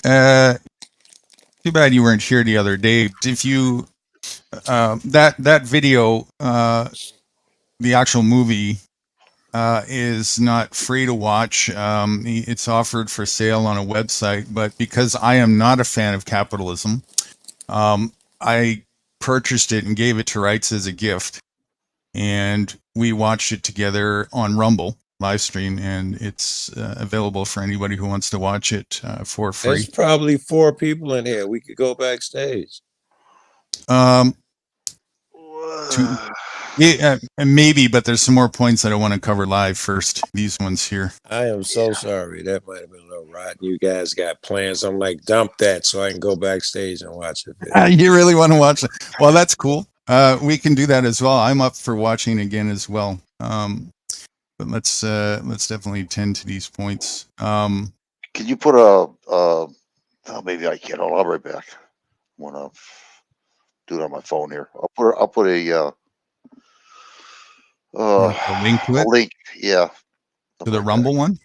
too bad you weren't here the other day. If you that video, the actual movie, is not free to watch. It's offered for sale on a website, but because I am not a fan of capitalism, I purchased it and gave it to Rights as a gift, and we watched it together on Rumble live stream, and it's available for anybody who wants to watch it for free. There's probably 4 people in here. We could go backstage. Yeah, maybe, but there's some more points that I want to cover live first. These ones here. I am so sorry. That might have been a little rotten. You guys got plans. I'm like, dump that so I can go backstage and watch it. You really want to watch it? Well, that's cool. We can do that as well. I'm up for watching again as well. But let's definitely tend to these points. Can you put maybe I can't. I'll be right back. I want to do it on my phone here. I'll put a link to it. A link, yeah. To the Rumble one.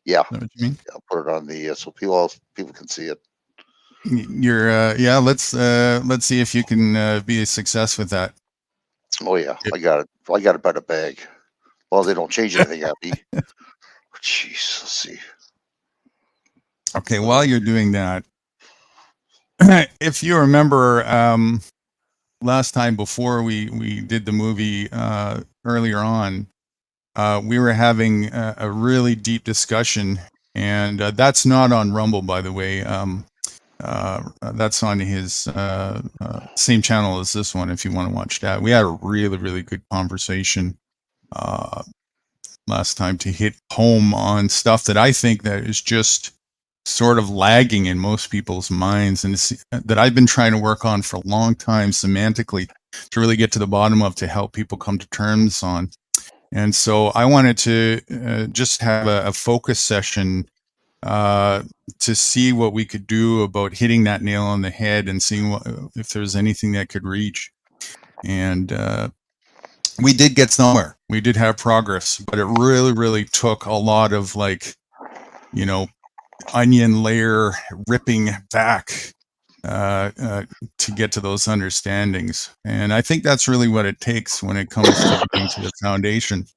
Yeah. Is that what you mean? I'll put it on the so people can see it. You're let's see if you can be a success with that. Oh yeah, I got it. I got it by the bag. Well, they don't change anything at me. Jeez, let's see. Okay, while you're doing that, if you remember, last time before we did the movie earlier on, we were having a really deep discussion, and that's not on Rumble, by the way. That's on his same channel as this one. If you want to watch that, we had a really, really good conversation last time to hit home on stuff that I think that is just sort of lagging in most people's minds, and that I've been trying to work on for a long time semantically to really get to the bottom of, to help people come to terms on. And so I wanted to just have a focus session to see what we could do about hitting that nail on the head and seeing if there's anything that could reach. And we did get somewhere. We did have progress, but it really, really took a lot of, like, you know, onion layer ripping back to get to those understandings. And I think that's really what it takes when it comes to getting to the foundation.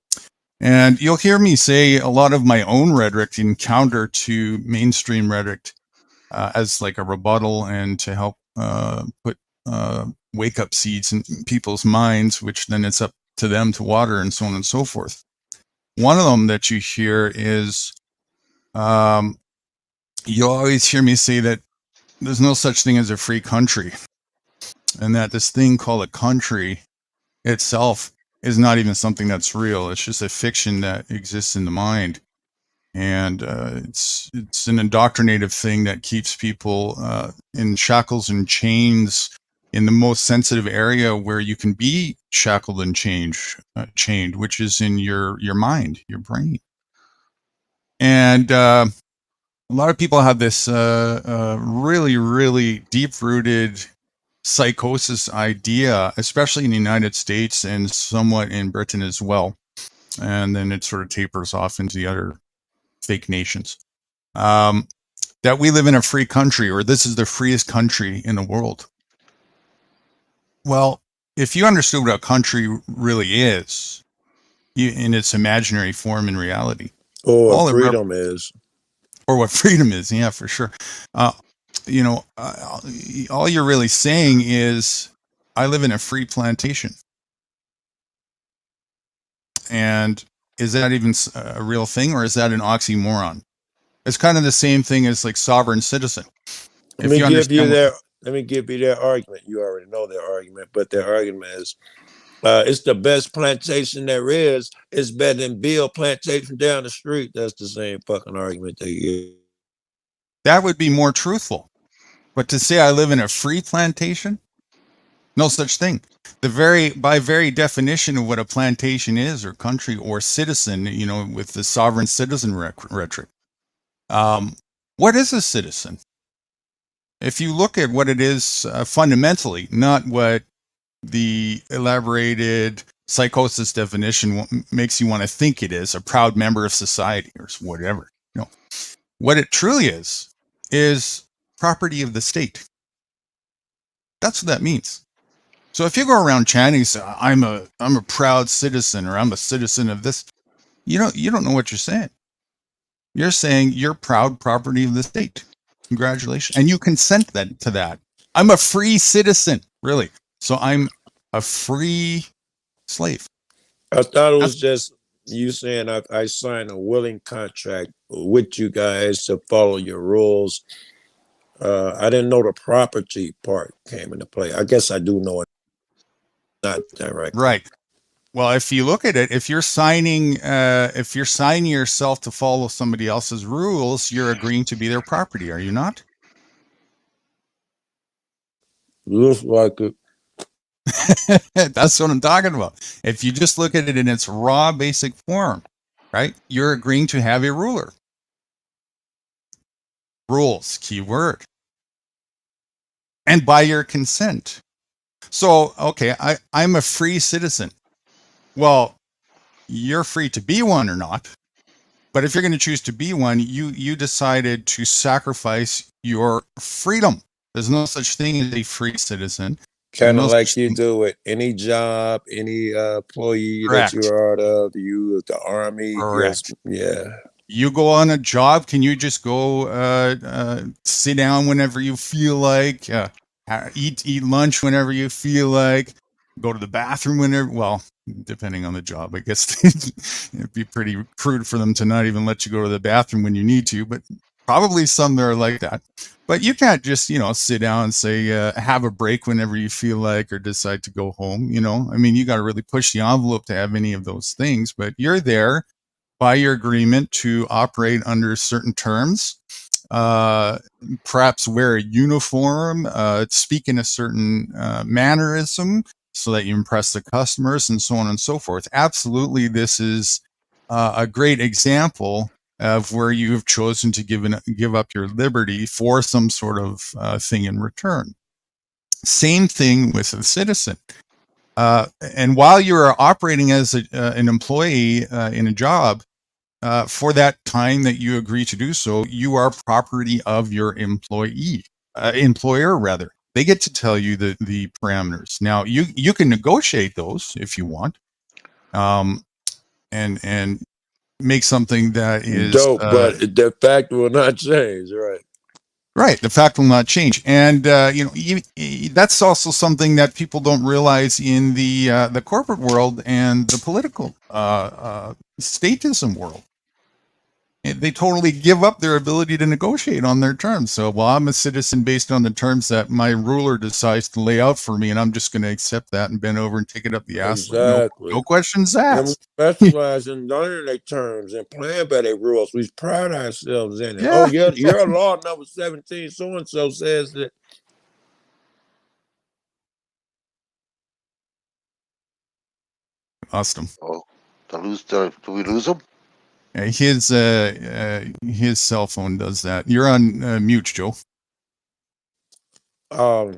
And you'll hear me say a lot of my own rhetoric in counter to mainstream rhetoric as like a rebuttal and to help put wake up seeds in people's minds, which then it's up to them to water and so on and so forth. One of them that you hear is you'll always hear me say that there's no such thing as a free country, and that this thing called a country itself is not even something that's real. It's just a fiction that exists in the mind. And it's an indoctrinative thing that keeps people in shackles and chains in the most sensitive area where you can be shackled and chained, which is in your mind, your brain. And a lot of people have this really, really deep-rooted psychosis idea, especially in the United States and somewhat in Britain as well. And then it sort of tapers off into the other fake nations. That we live in a free country, or this is the freest country in the world. Well, if you understood what a country really is, in its imaginary form in reality, Or all freedom is. Or what freedom is, yeah, for sure. You know, all you're really saying is, I live in a free plantation. And is that even a real thing, or is that an oxymoron? It's kind of the same thing as like sovereign citizen. Let me give you their argument. You already know their argument, but their argument is it's the best plantation there is. It's better than Bill plantation down the street. That's the same fucking argument they give. That would be more truthful. But to say I live in a free plantation, no such thing. By very definition of what a plantation is, or country, or citizen, you know, with the sovereign citizen rhetoric, what is a citizen? If you look at what it is fundamentally, not what the elaborated psychosis definition makes you want to think it is, a proud member of society or whatever. No, what it truly is property of the state. That's what that means. So if you go around chanting, say, I'm a proud citizen, or I'm a citizen of this, you don't know what you're saying. You're saying you're proud property of the state. Congratulations. And you consent to that. I'm a free citizen, really. So I'm a free slave. I thought it was just you saying I signed a willing contract with you guys to follow your rules. I didn't know the property part came into play. I guess I do know it. Not directly. Right. Well, if you look at it, if you're signing yourself to follow somebody else's rules, you're agreeing to be their property, are you not? Looks like it. That's what I'm talking about. If you just look at it in its raw, basic form, right? You're agreeing to have a ruler. Rules, key word. And by your consent. So, okay, I'm a free citizen. Well, you're free to be one or not. But if you're going to choose to be one, you decided to sacrifice your freedom. There's no such thing as a free citizen. Kind of like you do with any job, any employee that you are of, the army. Correct. Yes, yeah. You go on a job, can you just go sit down whenever you feel like, eat lunch whenever you feel like, go to the bathroom whenever, well, depending on the job, I guess it'd be pretty crude for them to not even let you go to the bathroom when you need to, but probably some that are like that. But you can't just, sit down and say, have a break whenever you feel like, or decide to go home, I mean, you got to really push the envelope to have any of those things, but you're there by your agreement to operate under certain terms, perhaps wear a uniform, speak in a certain mannerism, so that you impress the customers and so on and so forth. Absolutely, this is a great example of where you have chosen to give up your liberty for some sort of thing in return. Same thing with a citizen. And while you are operating as an employee in a job, for that time that you agree to do so, you are property of your employer rather. They get to tell you the parameters. Now you can negotiate those if you want, and make something that is dope, but the fact will not change, right? right. The fact will not change, and that's also something that people don't realize in the corporate world and the political statism world. They totally give up their ability to negotiate on their terms. So, well, I'm a citizen based on the terms that my ruler decides to lay out for me, and I'm just going to accept that and bend over and take it up the ass. Exactly. No questions asked. And we specialize in learning their terms and playing by their rules. We pride ourselves in it. Yeah. Oh, your law number 17, so and so says that. Awesome. Oh, do we lose him? His cell phone does that. You're on mute, Joe. I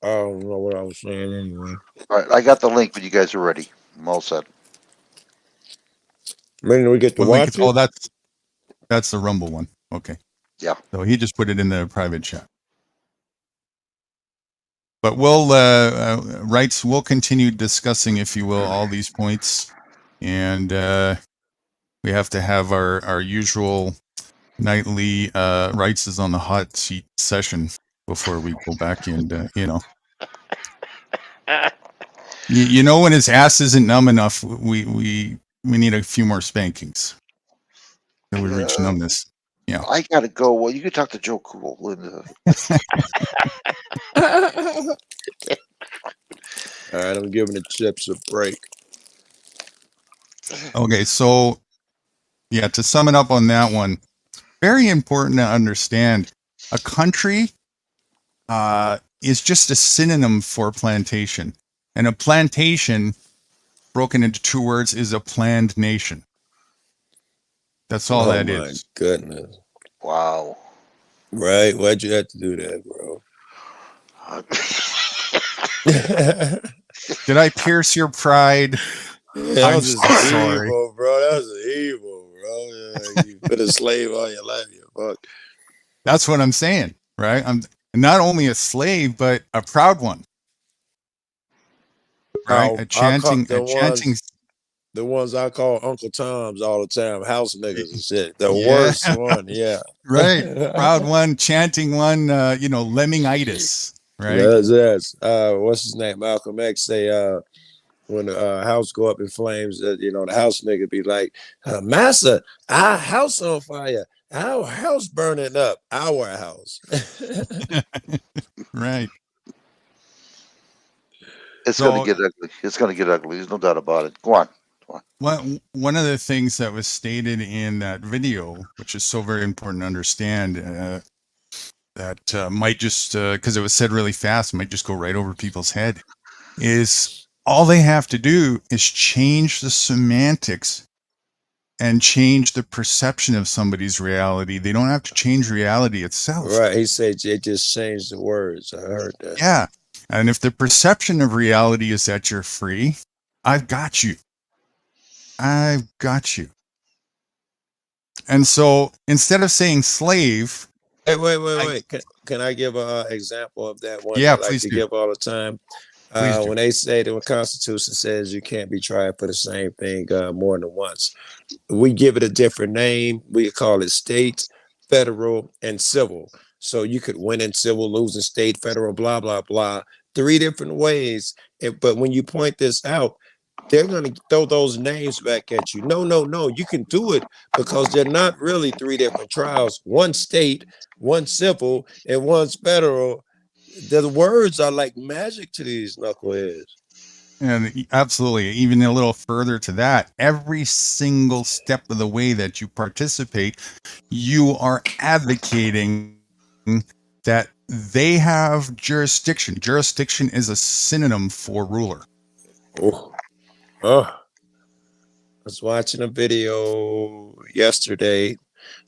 don't know what I was saying anyway. All right, I got the link when you guys are ready. I'm all set. When we get to watch it? Oh, that's the Rumble one. Okay. Yeah. So he just put it in the private chat. But we'll we'll continue discussing, if you will, all these points, and we have to have our usual nightly rights is on the hot seat session before we go back and you know when his ass isn't numb enough, we need a few more spankings. So we reach numbness. Yeah. I gotta go. Well, you can talk to Joe Cool. All right, I'm giving the chips a break. Okay, so yeah, to sum it up on that one, very important to understand, a country is just a synonym for plantation. And a plantation, broken into two words, is a planned nation. That's all that is. Oh my goodness. Wow. Right? Why'd you have to do that, bro? Did I pierce your pride? Yeah, I'm just so sorry. evil, bro. That was evil, bro. Yeah, you've been a slave all your life, you fuck. That's what I'm saying, right? I'm not only a slave, but a proud one. Right? The ones I call Uncle Toms all the time, house niggas and shit. The Yeah. worst one, yeah. Right. Proud one, chanting one, lemmingitis, right? Yes. What's his name? Malcolm X say, when the house go up in flames, the house nigga be like, Massa, our house on fire. Our house burning up. Our house. Right. It's going to get ugly. It's going to get ugly. There's no doubt about it. Go on. One of the things that was stated in that video, which is so very important to understand, that might just, because it was said really fast, might just go right over people's head, is all they have to do is change the semantics and change the perception of somebody's reality. They don't have to change reality itself. Right. He said they just changed the words. I heard that. Yeah. And if the perception of reality is that you're free, I've got you. I've got you. And so instead of saying slave. Hey, wait. Can I give an example of that one? Yeah, I like to give all the time. When they say that the Constitution says you can't be tried for the same thing more than once, we give it a different name. We call it state, federal, and civil. So you could win in civil, lose in state, federal, blah, blah, blah. 3 different ways. But when you point this out, they're going to throw those names back at you. No. You can do it because they're not really 3 different trials. One state, one civil, and one's federal. The words are like magic to these knuckleheads. And absolutely, even a little further to that, every single step of the way that you participate, you are advocating that they have jurisdiction. Jurisdiction is a synonym for ruler. Oh, I was watching a video yesterday.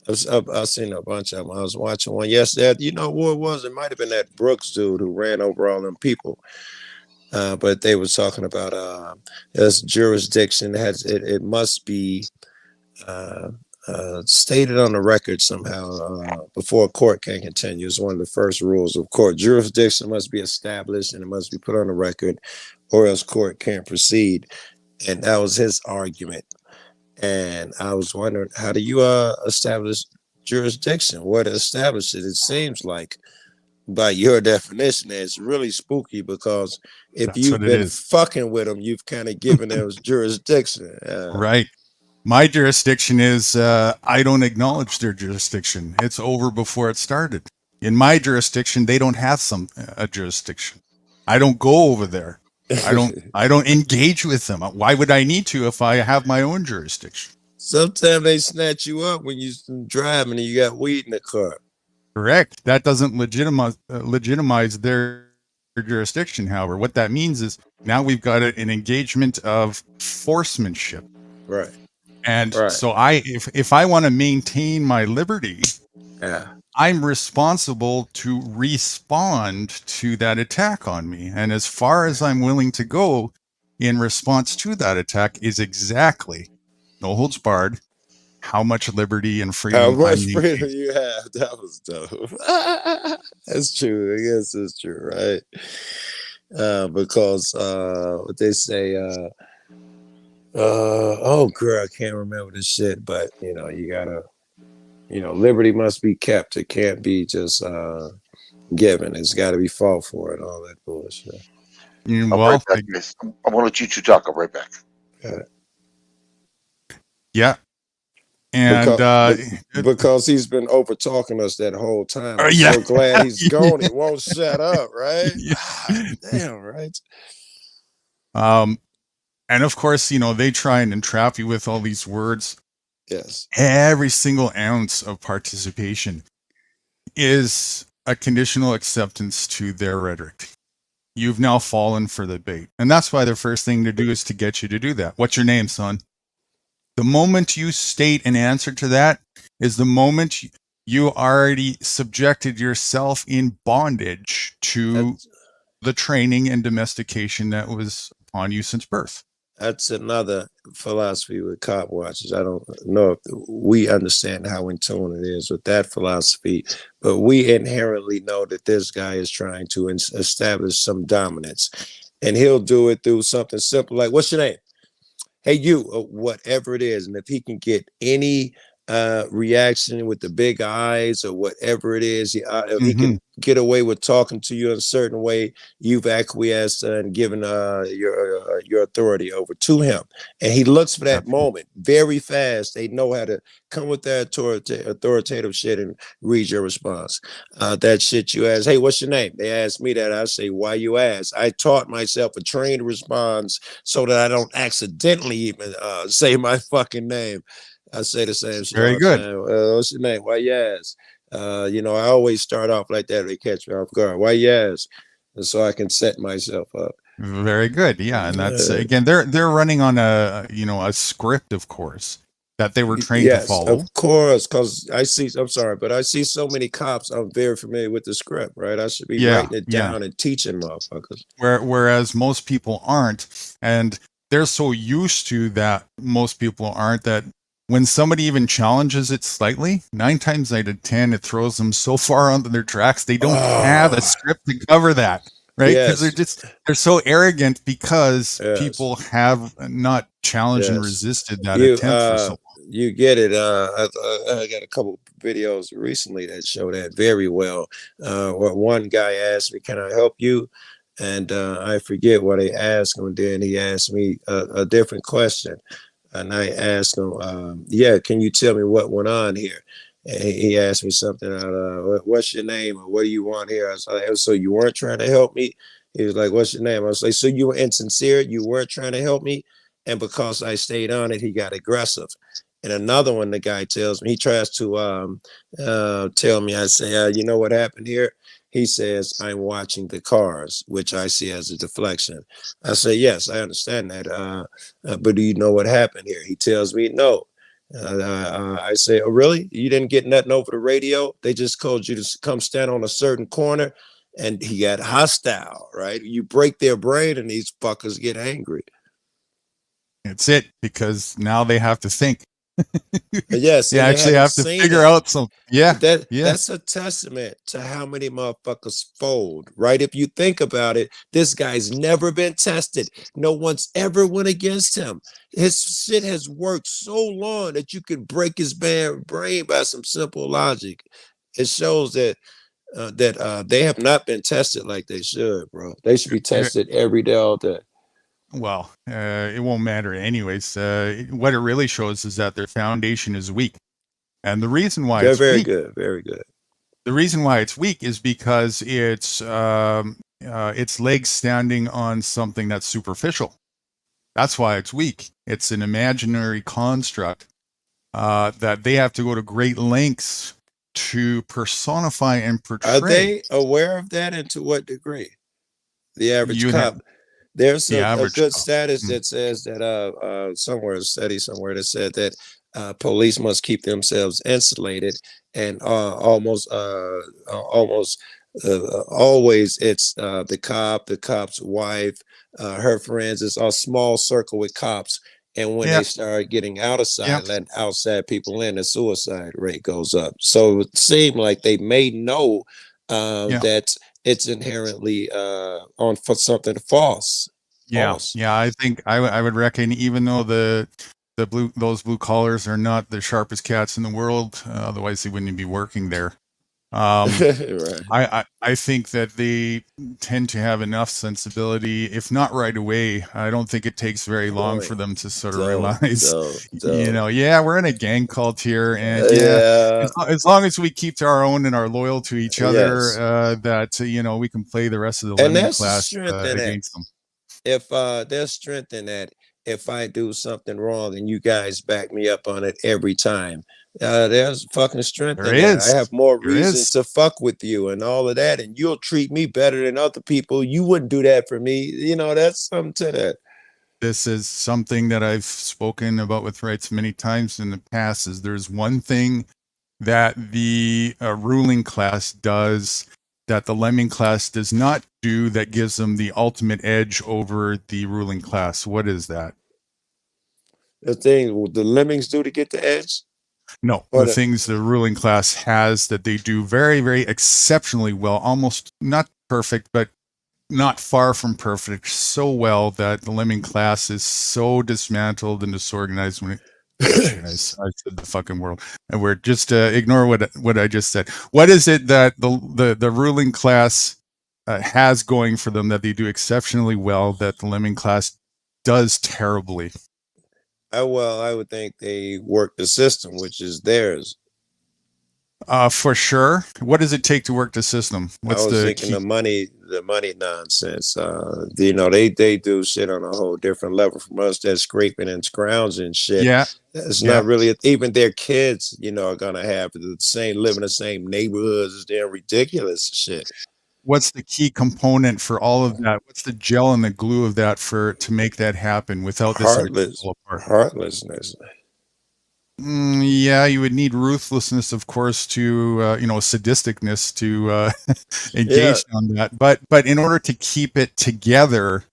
I've seen a bunch of them. I was watching one yesterday. You know what it was? It might have been that Brooks dude who ran over all them people. But they were talking about this jurisdiction it must be stated on the record somehow before a court can continue. It's one of the first rules of court. Jurisdiction must be established and it must be put on the record, or else court can't proceed. And that was his argument. And I was wondering, how do you establish jurisdiction? What establishes it? It seems like, by your definition, it's really spooky, because if you've been fucking with them, you've kind of given them jurisdiction. Right. My jurisdiction is I don't acknowledge their jurisdiction. It's over before it started. In my jurisdiction, they don't have a jurisdiction. I don't go over there. I don't engage with them. Why would I need to if I have my own jurisdiction? Sometimes they snatch you up when you're driving and you got weed in the car. Correct. That doesn't legitimize their jurisdiction. However, what that means is now we've got an engagement of forcemanship. Right. And so if I want to maintain my liberty, I'm responsible to respond to that attack on me. And as far as I'm willing to go in response to that attack is exactly, no holds barred, how much liberty and freedom. How much freedom you have? That was dope. That's true. I guess it's true, right? Because what they say, oh girl, I can't remember the shit, but you gotta, liberty must be kept. It can't be just given. It's got to be fought for and all that bullshit. Well, I'm gonna let you two talk. I'll right back. Yeah. And because he's been over talking us that whole time. I'm yeah. so glad he's gone. He won't shut up, right? Damn, right. And of course, they try and entrap you with all these words. Yes. Every single ounce of participation is a conditional acceptance to their rhetoric. You've now fallen for the bait. And that's why the first thing to do is to get you to do that. What's your name, son? The moment you state an answer to that is the moment you already subjected yourself in bondage to the training and domestication that was upon you since birth. That's another philosophy with cop watchers. I don't know if we understand how in tune it is with that philosophy, but we inherently know that this guy is trying to establish some dominance, and he'll do it through something simple like, what's your name? Hey, you, whatever it is. And if he can get any reaction with the big eyes or whatever it is, if he can get away with talking to you in a certain way, you've acquiesced and given your authority over to him. And he looks for that moment very fast. They know how to come with that authoritative shit and read your response. That shit you ask, hey, what's your name? They ask me that. I say, why you ask? I taught myself a trained response so that I don't accidentally even say my fucking name. I say the same shit. Very good. What's your name? Why you ask? I always start off like that. They catch me off guard. Why you ask? And so I can set myself up. Very good. Yeah. And that's, again, they're running on a script, of course, that they were trained to follow. Of course, because I see so many cops. I'm very familiar with the script, right? I should be writing it down and teaching motherfuckers. Whereas most people aren't. And they're so used to that, most people aren't, that when somebody even challenges it slightly, 9 times out of 10, it throws them so far onto their tracks, they don't have a script to cover that, right? Because they're so arrogant because people have not challenged and resisted that attempt for so long. You get it. I got a couple videos recently that show that very well. Where one guy asked me, can I help you? And I forget what he asked him. Then he asked me a different question. And I asked him, can you tell me what went on here? And he asked me something out, what's your name? Or what do you want here? I was like, so you weren't trying to help me? He was like, what's your name? I was like, so you were insincere? You weren't trying to help me? And because I stayed on it, he got aggressive. And another one, the guy tells me, he tries to tell me, I say, you know what happened here? He says, I'm watching the cars, which I see as a deflection. I say, yes, I understand that. But do you know what happened here? He tells me, no. I say, oh, really? You didn't get nothing over the radio? They just told you to come stand on a certain corner, and he got hostile, right? You break their brain and these fuckers get angry. It's it, because now they have to think. Yes, They and they actually haven't have to seen figure it. out some. Yeah, yeah. That's a testament to how many motherfuckers fold, right? If you think about it, this guy's never been tested. No one's ever went against him. His shit has worked so long that you can break his brain by some simple logic. It shows that they have not been tested like they should, bro. They should be tested every day, all day. Well, it won't matter anyways. What it really shows is that their foundation is weak. And the reason why They're it's very weak, good, very good. the reason why it's weak is because its legs standing on something that's superficial. That's why it's weak. It's an imaginary construct that they have to go to great lengths to personify and portray. Are they aware of that, and to what degree? The average cop. There's a good status that says that somewhere, a study somewhere that said that police must keep themselves insulated, and almost always it's the cop's wife, her friends. It's a small circle with cops, and when they start getting out of sight, letting outside people in, the suicide rate goes up. So it seemed like they may know that it's inherently on for something false. Yeah, I think I would reckon, even though those blue collars are not the sharpest cats in the world, otherwise they wouldn't be working there. Right. I think that they tend to have enough sensibility, if not right away. I don't think it takes very long for them to sort of realize, you know, we're in a gang cult here, and as long as we keep to our own and are loyal to each other, that you know, we can play the rest of the lemming class against them. If there's strength in that, if I do something wrong and you guys back me up on it every time, there's fucking strength in that. I have more reason to fuck with you and all of that, and you'll treat me better than other people. You wouldn't do that for me. You know, that's something to that. This is something that I've spoken about with rights many times in the past. Is there's one thing that the ruling class does that the lemming class does not do, that gives them the ultimate edge over the ruling class. What is that? The thing the lemmings do to get the edge? No, the things the ruling class has that they do very, very exceptionally well, almost not perfect, but not far from perfect, so well that the lemming class is so dismantled and disorganized when it I said the fucking world, and we're just ignore what I just said. What is it that the ruling class has going for them that they do exceptionally well that the lemming class does terribly? Well, I would think they work the system, which is theirs. For sure. What does it take to work the system? What's I was thinking the money nonsense. You know, they do shit on a whole different level from us. That's scraping and scrounging shit. Yeah, it's not really even their kids. You know, are gonna have the same, live in the same neighborhoods as their ridiculous shit. What's the key component for all of that? What's the gel and the glue of that to make that happen without this heartlessness? Yeah, you would need ruthlessness, of course, to you know, sadisticness to engage on that. But in order to keep it together,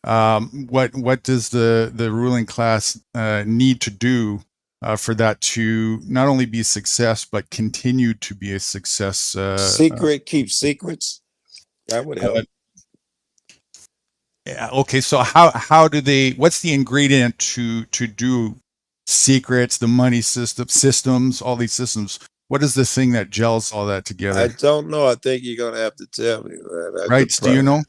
what does the ruling class need to do for that to not only be a success but continue to be a success? Keep secrets. That would help. Yeah. Okay. So how do they? What's the ingredient to do secrets, the money systems, all these systems? What is the thing that gels all that together? I don't know. I think you're gonna have to tell me. Right? Do you know?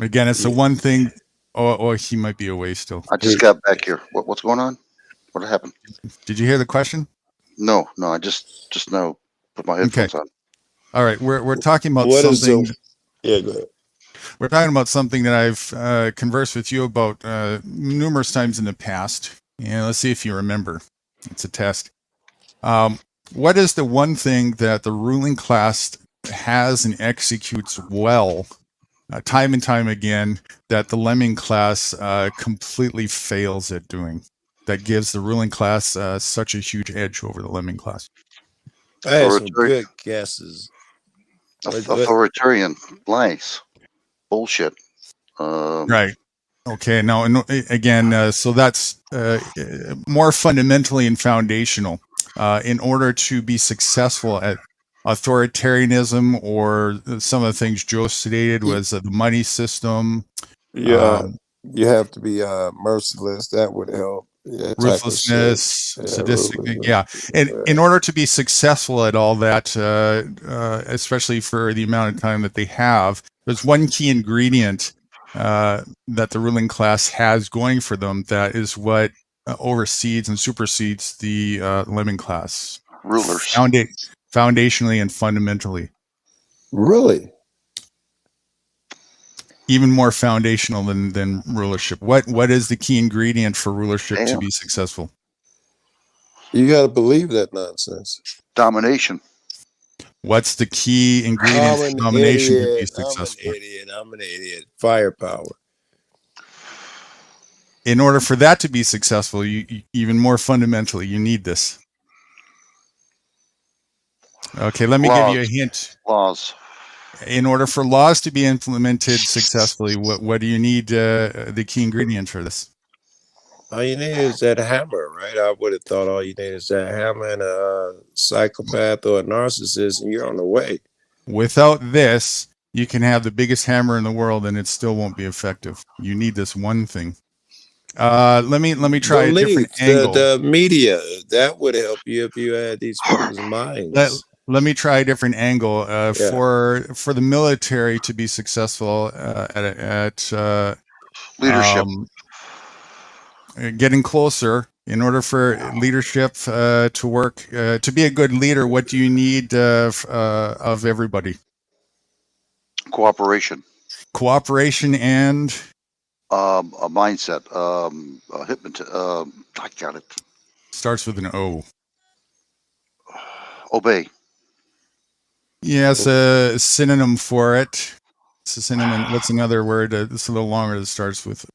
Again, it's the one thing. Or he might be away still. I just got back here. What's going on? What happened? Did you hear the question? No. I just now put my headphones on. All right, we're talking about something. Yeah, go ahead. We're talking about something that I've conversed with you about numerous times in the past, Yeah, let's see if you remember. It's a test. What is the one thing that the ruling class has and executes well, time and time again, that the lemming class completely fails at doing? That gives the ruling class such a huge edge over the lemming class. I had some good guesses. Authoritarian lies. Bullshit. Right. Okay. Now, again, so that's more fundamentally and foundational. In order to be successful at authoritarianism, or some of the things Joe stated was the money system. Yeah, you have to be merciless. That would help. Yeah, Ruthlessness, sadistic. Yeah. And in order to be successful at all that, especially for the amount of time that they have, there's one key ingredient that the ruling class has going for them that is what oversees and supersedes the lemming class. Rulers. Foundationally and fundamentally. Really? Even more foundational than rulership. What is the key ingredient for rulership to be successful? You got to believe that nonsense. Domination. What's the key ingredient for domination to be successful? I'm an idiot. Firepower. In order for that to be successful, you even more fundamentally, you need this. Okay, let me give you a hint. Laws. In order for laws to be implemented successfully, what do you need the key ingredient for this? All you need is that hammer, right? I would have thought all you need is that hammer and a psychopath or a narcissist, and you're on the way. Without this, you can have the biggest hammer in the world, and it still won't be effective. You need this one thing. Let me try a different angle. The media, that would help you if you had these people's minds. Let me try a different angle. For the military to be successful at leadership, getting closer. In order for leadership to work, to be a good leader, what do you need of everybody? Cooperation. Cooperation and a mindset. I got it. Starts with an O. Obey. Yes, a synonym for it. It's a synonym. What's another word? It's a little longer that starts with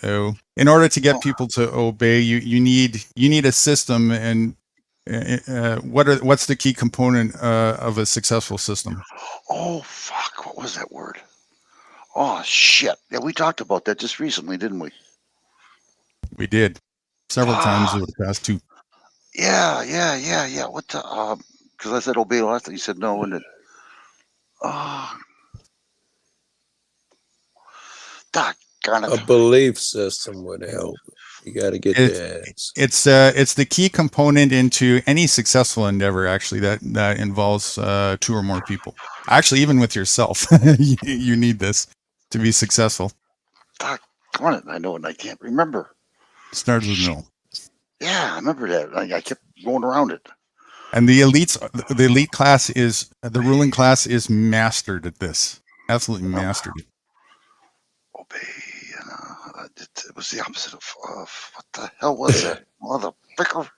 O. In order to get people to obey, you need a system. And what's the key component of a successful system? Oh fuck! What was that word? Oh shit! Yeah, we talked about that just recently, didn't we? We did several times over the past 2. Yeah. What the? Because I said obey last time. You said no, and it. A belief system would help. You got to get the ads. It's the key component into any successful endeavor, actually, that involves 2 or more people. Actually, even with yourself, you need this to be successful. Darn it! I know it, and I can't remember. Starts with no. Yeah, I remember that. I kept going around it. And the elite class the ruling class is mastered at this. Absolutely mastered it. Obey. It was the opposite of what the hell was that? Motherfucker.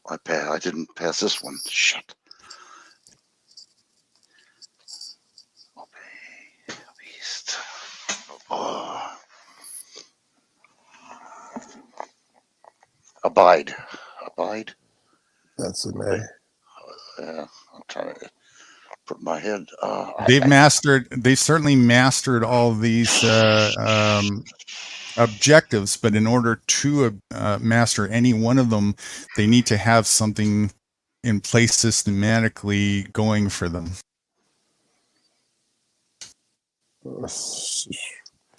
I didn't pass this one. Shit. Obey. Beast. Abide. That's the name. Yeah, I'm trying to put my head. They've certainly mastered all these objectives, but in order to master any one of them, they need to have something in place systematically going for them.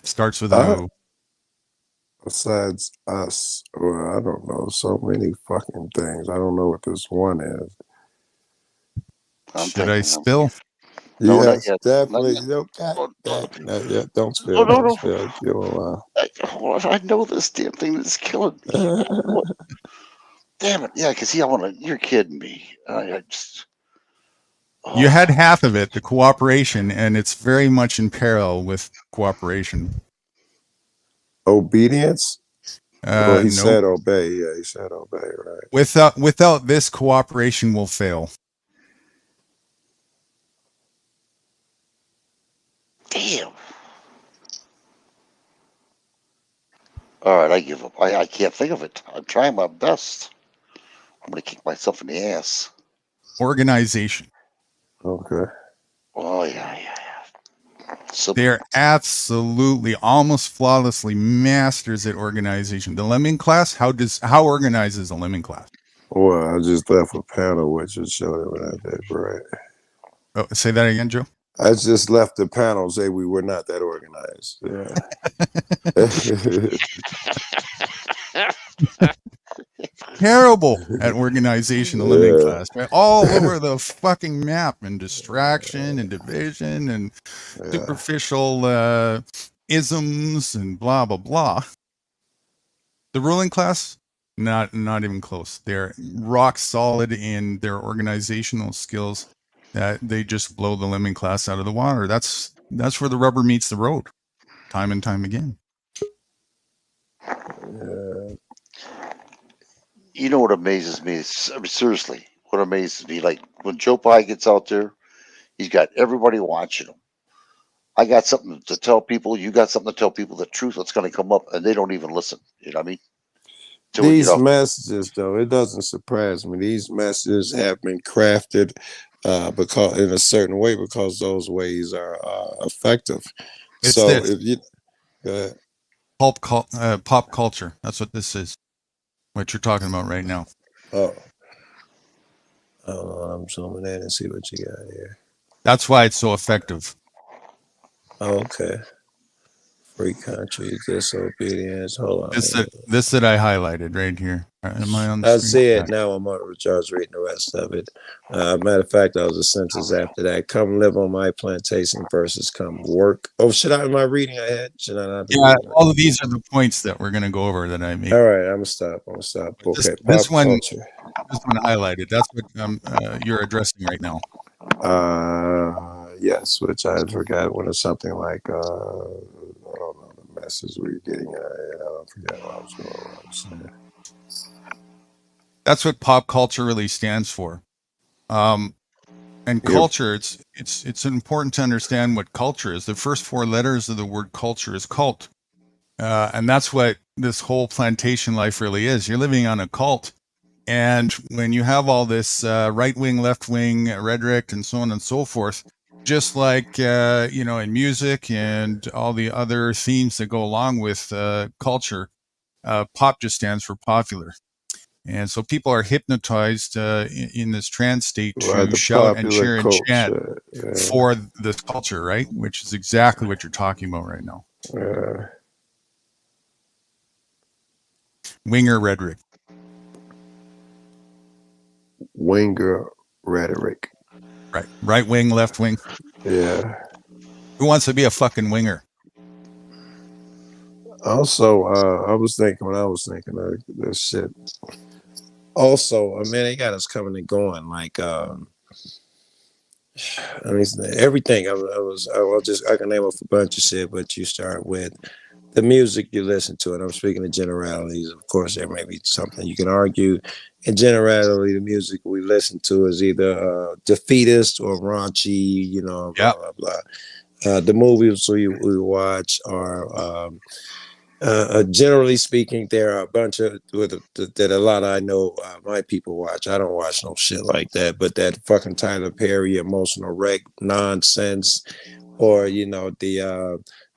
Starts with an O. Besides us, well, I don't know, so many fucking things. I don't know what this one is. Should I spill? No, yes, not yet. definitely. Not yet. No, don't spill. No. Spill. Give a while. I know this damn thing that's killing me. Damn it! Yeah, because you're kidding me. I just. You had half of it, the cooperation, and it's very much in parallel with cooperation. Obedience? Well, he No. said obey. Yeah, he said obey. Right. Without this, cooperation will fail. Damn. All right, I give up. I can't think of it. I'm trying my best. I'm gonna kick myself in the ass. Organization. Okay. Oh yeah. Simple. They're absolutely, almost flawlessly masters at organization. The lemming class. How organized is a lemming class? Well, I just left a panel which would show them what I did. Right. Oh, say that again, Joe. I just left the panel say we were not that organized. Yeah. Terrible at organization, the lemming class, right? All over the fucking map, and distraction and division and superficial isms and blah blah blah. The ruling class, not even close. They're rock solid in their organizational skills. That they just blow the lemming class out of the water. That's where the rubber meets the road, time and time again. You know what amazes me? I mean, seriously, what amazes me, like when Joe Pye gets out there, he's got everybody watching him. I got something to tell people. You got something to tell people the truth that's going to come up, and they don't even listen. You know what I mean? These messages, though, it doesn't surprise me. These messages have been crafted because in a certain way because those ways are effective. It's so this. if you go ahead. Pop culture. That's what this is. What you're talking about right now. Oh, I'm zooming in and see what you got here. That's why it's so effective. Oh, okay. Free country, disobedience. Hold on. This that I highlighted right here. Am I on the I screen? see it now. I'm on Charles reading the rest of it. Matter of fact, I was a sentence after that. Come live on my plantation versus come work. Oh, am I reading ahead? Should I not be reading? All of these are the points that we're going to go over that I made. All right, I'm gonna stop. Okay, this pop one culture. This one highlighted. That's what you're addressing right now. Yes, which I forgot when it's something like I don't know the message we're getting. I don't forget what I was going on. That's what pop culture really stands for. And culture, it's important to understand what culture is. The first four letters of the word culture is cult. And that's what this whole plantation life really is. You're living on a cult. And when you have all this right wing, left wing rhetoric and so on and so forth, just like, in music and all the other themes that go along with culture, pop just stands for popular. And so people are hypnotized in this trance state to shout and cheer and chant for this culture, right? Which is exactly what you're talking about right now. Winger rhetoric. Winger rhetoric. Right. Right wing, left wing. Yeah. Who wants to be a fucking winger? Also, I was thinking of this shit. Also, I mean, they got us coming and going. Like, I mean, everything. I can name off a bunch of shit, but you start with the music you listen to, and I'm speaking of generalities. Of course, there may be something you can argue. In generality, the music we listen to is either defeatist or raunchy, blah, blah, blah. The movies we watch are, generally speaking, there are a bunch of that a lot I know my people watch. I don't watch no shit like that, but that fucking Tyler Perry emotional wreck nonsense, or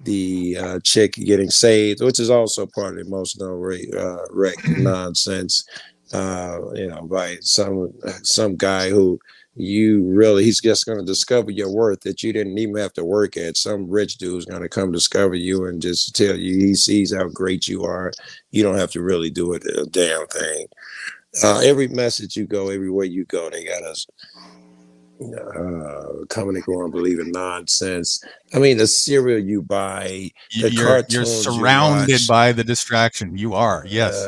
the chick getting saved, which is also part of emotional wreck nonsense. By some guy who he's just going to discover your worth that you didn't even have to work at. Some rich dude's going to come discover you and just tell you he sees how great you are. You don't have to really do a damn thing. Every message you go, everywhere you go, they got us coming and going, believing nonsense. I mean, the cereal you buy, the cartoons you're surrounded by the distraction. You are, yes.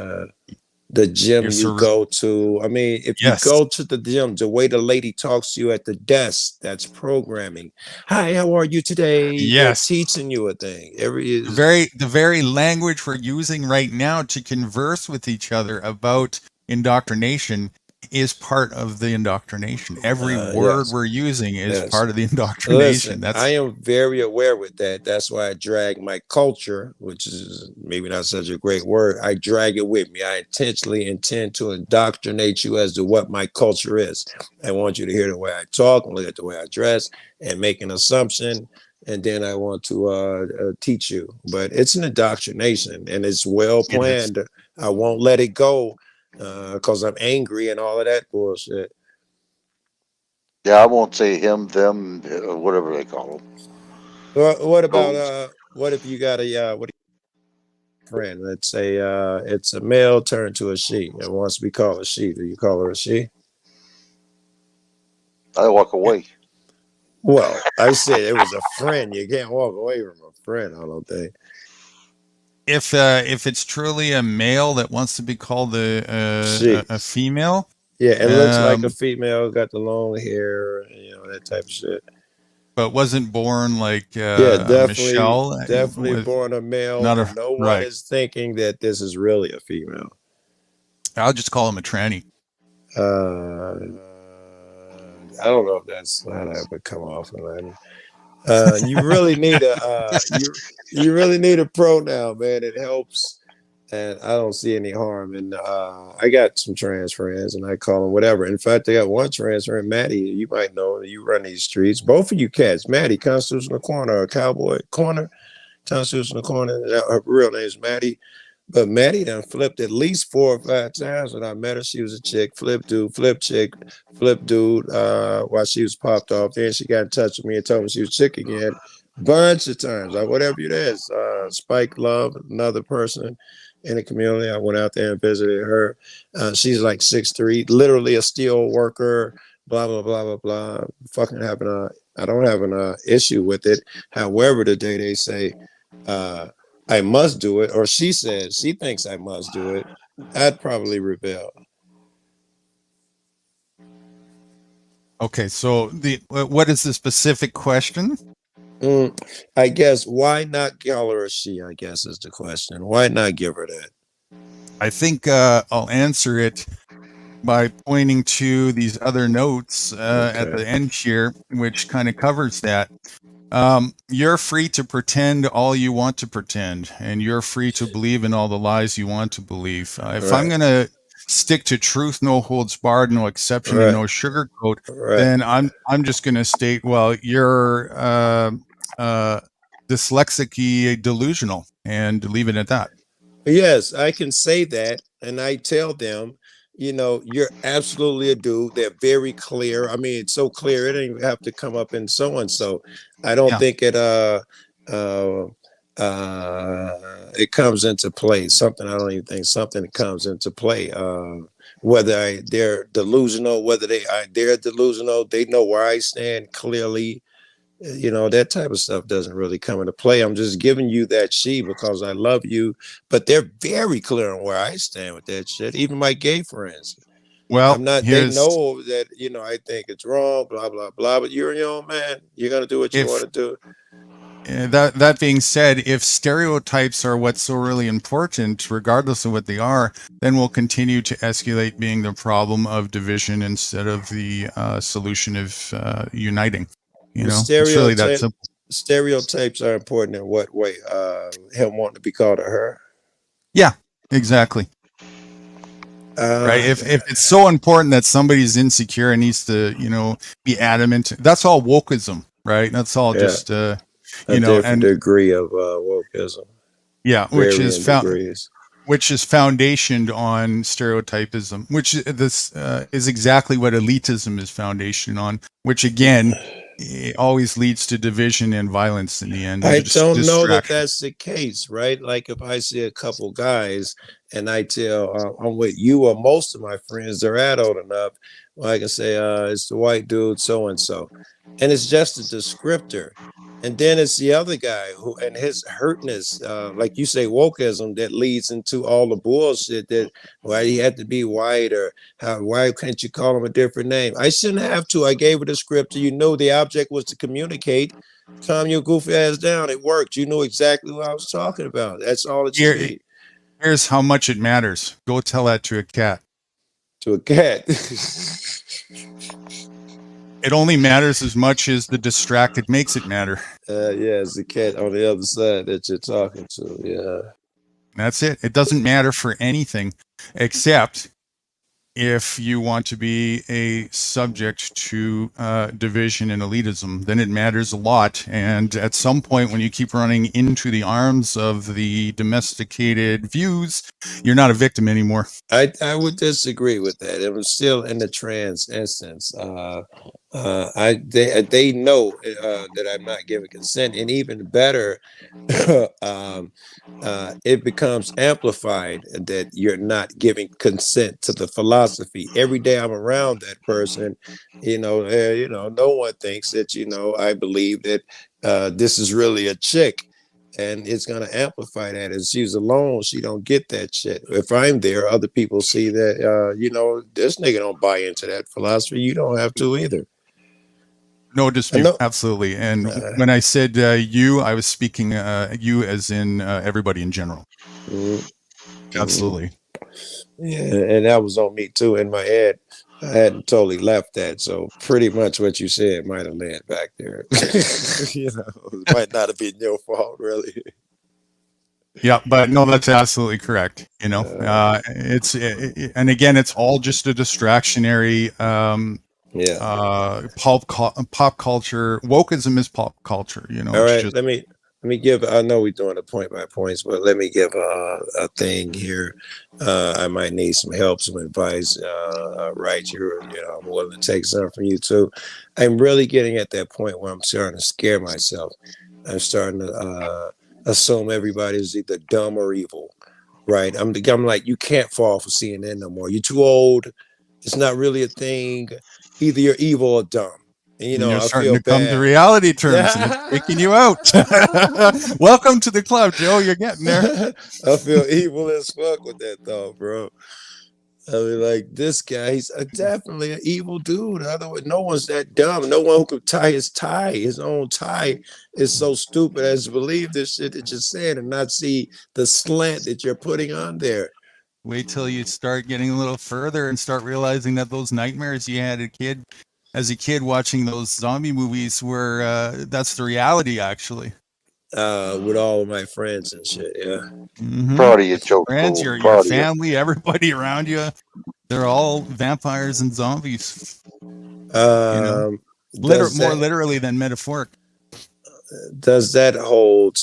the gym You're you go to. I mean, if you Yes. go to the gym, the way the lady talks to you at the desk, that's programming. Hi, how are you today? They're Yes. teaching you a thing. The very language we're using right now to converse with each other about indoctrination is part of the indoctrination. Every word Yes. we're using is Yes. part of the Listen, indoctrination. I am very aware with that. That's why I drag my culture, which is maybe not such a great word. I drag it with me. I intentionally intend to indoctrinate you as to what my culture is. I want you to hear the way I talk, look at the way I dress, and make an assumption. And then I want to teach you. But it's an indoctrination, and it's well It is. planned. I won't let it go because I'm angry and all of that bullshit. Yeah, I won't say him, them, whatever they call them. Well, what about Those. what if you got a friend? Let's say it's a male turned to a she and wants to be called a she. Do you call her a she? I walk away. Well, I said it was a friend. You can't walk away from a friend, I don't think. If it's truly a male that wants to be called She. a female, Yeah, it looks like a female, got the long hair, that type of shit. but wasn't born like Yeah, Michelle, definitely was born a male. not a No one right. is thinking that this is really a female. I'll just call him a tranny. I don't know if that's how that would come off. You really need you really need a pronoun, man. It helps, and I don't see any harm. And I got some trans friends, and I call them whatever. In fact, I got one trans friend, Maddie. You might know, you run these streets. Both of you cats, Maddie, Constitutional Corner, or Cowboy Corner, Constitutional Corner. Her real name is Maddie. But Maddie done flipped at least 4 or 5 times when I met her. She was a chick, flip dude, flip chick, flip dude, while she was popped off. Then she got in touch with me and told me she was chick again. Bunch of times, like whatever it is. Spike Love, another person in the community. I went out there and visited her. She's like 6'3", literally a steel worker, blah, blah, blah, blah, blah. Fucking I don't have an issue with it. However, the day they say, I must do it, or she says she thinks I must do it, I'd probably rebel. Okay, so what is the specific question? I guess why not call her a she? I guess is the question. Why not give her that? I think I'll answer it by pointing to these other notes at the end here, which kind of covers that. You're free to pretend all you want to pretend, and you're free to believe in all the lies you want to believe. If I'm going to stick to truth, no holds barred, no exception, and no sugarcoat, then I'm just going to state, well, you're dyslexic, delusional, and leave it at that. Yes, I can say that, and I tell them, you're absolutely a dude. They're very clear. I mean, it's so clear it didn't even have to come up in so and so. I don't think it comes into play. I don't even think something comes into play. Whether they're delusional, whether they're delusional, they know where I stand clearly. That type of stuff doesn't really come into play. I'm just giving you that she because I love you, but they're very clear on where I stand with that shit. Even my gay friends. Well, they know that, I think it's wrong, blah, blah, blah, but you're your own man. You're going to do what you want to do. That being said, if stereotypes are what's so really important, regardless of what they are, then we'll continue to escalate being the problem of division instead of the solution of uniting. It's really that simple. Stereotypes are important in what way? Him wanting to be called a her? Yeah, exactly. Right. If it's so important that somebody's insecure and needs to, be adamant, that's all wokeism, right? That's all just, a different degree of wokeism. Yeah, which is foundationed on stereotypism, which this is exactly what elitism is foundationed on, which again, it always leads to division and violence in the end. I don't know that that's the case, right? Like if I see a couple guys and I tell I'm with you or most of my friends, they're adult enough, where I can say, it's the white dude so and so, and it's just a descriptor. And then it's the other guy who and his hurtness, like you say, wokeism that leads into all the bullshit that why he had to be white or why can't you call him a different name? I shouldn't have to. I gave it a script. You know, the object was to communicate. Calm your goofy ass down. It worked. You knew exactly what I was talking about. That's all that you need. Here's how much it matters. Go tell that to a cat. To a cat. It only matters as much as the distracted makes it matter. Yeah, it's the cat on the other side that you're talking to. Yeah. That's it. It doesn't matter for anything except if you want to be a subject to division and elitism, then it matters a lot. And at some point, when you keep running into the arms of the domesticated views, you're not a victim anymore. I would disagree with that. It was still in the trans instance. They know that I'm not giving consent, and even better, it becomes amplified that you're not giving consent to the philosophy. Every day I'm around that person, no one thinks that I believe that this is really a chick. And it's gonna amplify that. As she's alone, she don't get that shit. If I'm there, other people see that this nigga don't buy into that philosophy. You don't have to either. No dispute, absolutely. And when I said you, I was speaking you as in everybody in general. Absolutely. Yeah, and that was on me too. In my head, I hadn't totally left that. So pretty much what you said might have led back there. It might not have been your fault, really. Yeah, but no, that's absolutely correct. And again, it's all just a distractionary pop culture. Wokeism is pop culture, All right, let me give. I know we're doing the point by points, but let me give a thing here. I might need some help, some advice. Right, I'm willing to take some from you too. I'm really getting at that point where I'm starting to scare myself. I'm starting to assume everybody's either dumb or evil. Right? I'm like, you can't fall for CNN no more. You're too old. It's not really a thing. Either you're evil or dumb. And you're I starting feel to come bad. to reality terms, and it's freaking you out. Welcome to the club, Joe. You're getting there. I feel evil as fuck with that thought, bro. I mean, like, this guy, he's definitely an evil dude. Otherwise, no one's that dumb. No one who could tie his own tie, is so stupid as to believe this shit that you're saying and not see the slant that you're putting on there. Wait till you start getting a little further and start realizing that those nightmares you had as a kid watching those zombie movies were that's the reality, actually. With all of my friends and shit, yeah. Proud of you, Joe. Friends, your family, everybody around you, they're all vampires and zombies. More literally than metaphoric. Does that hold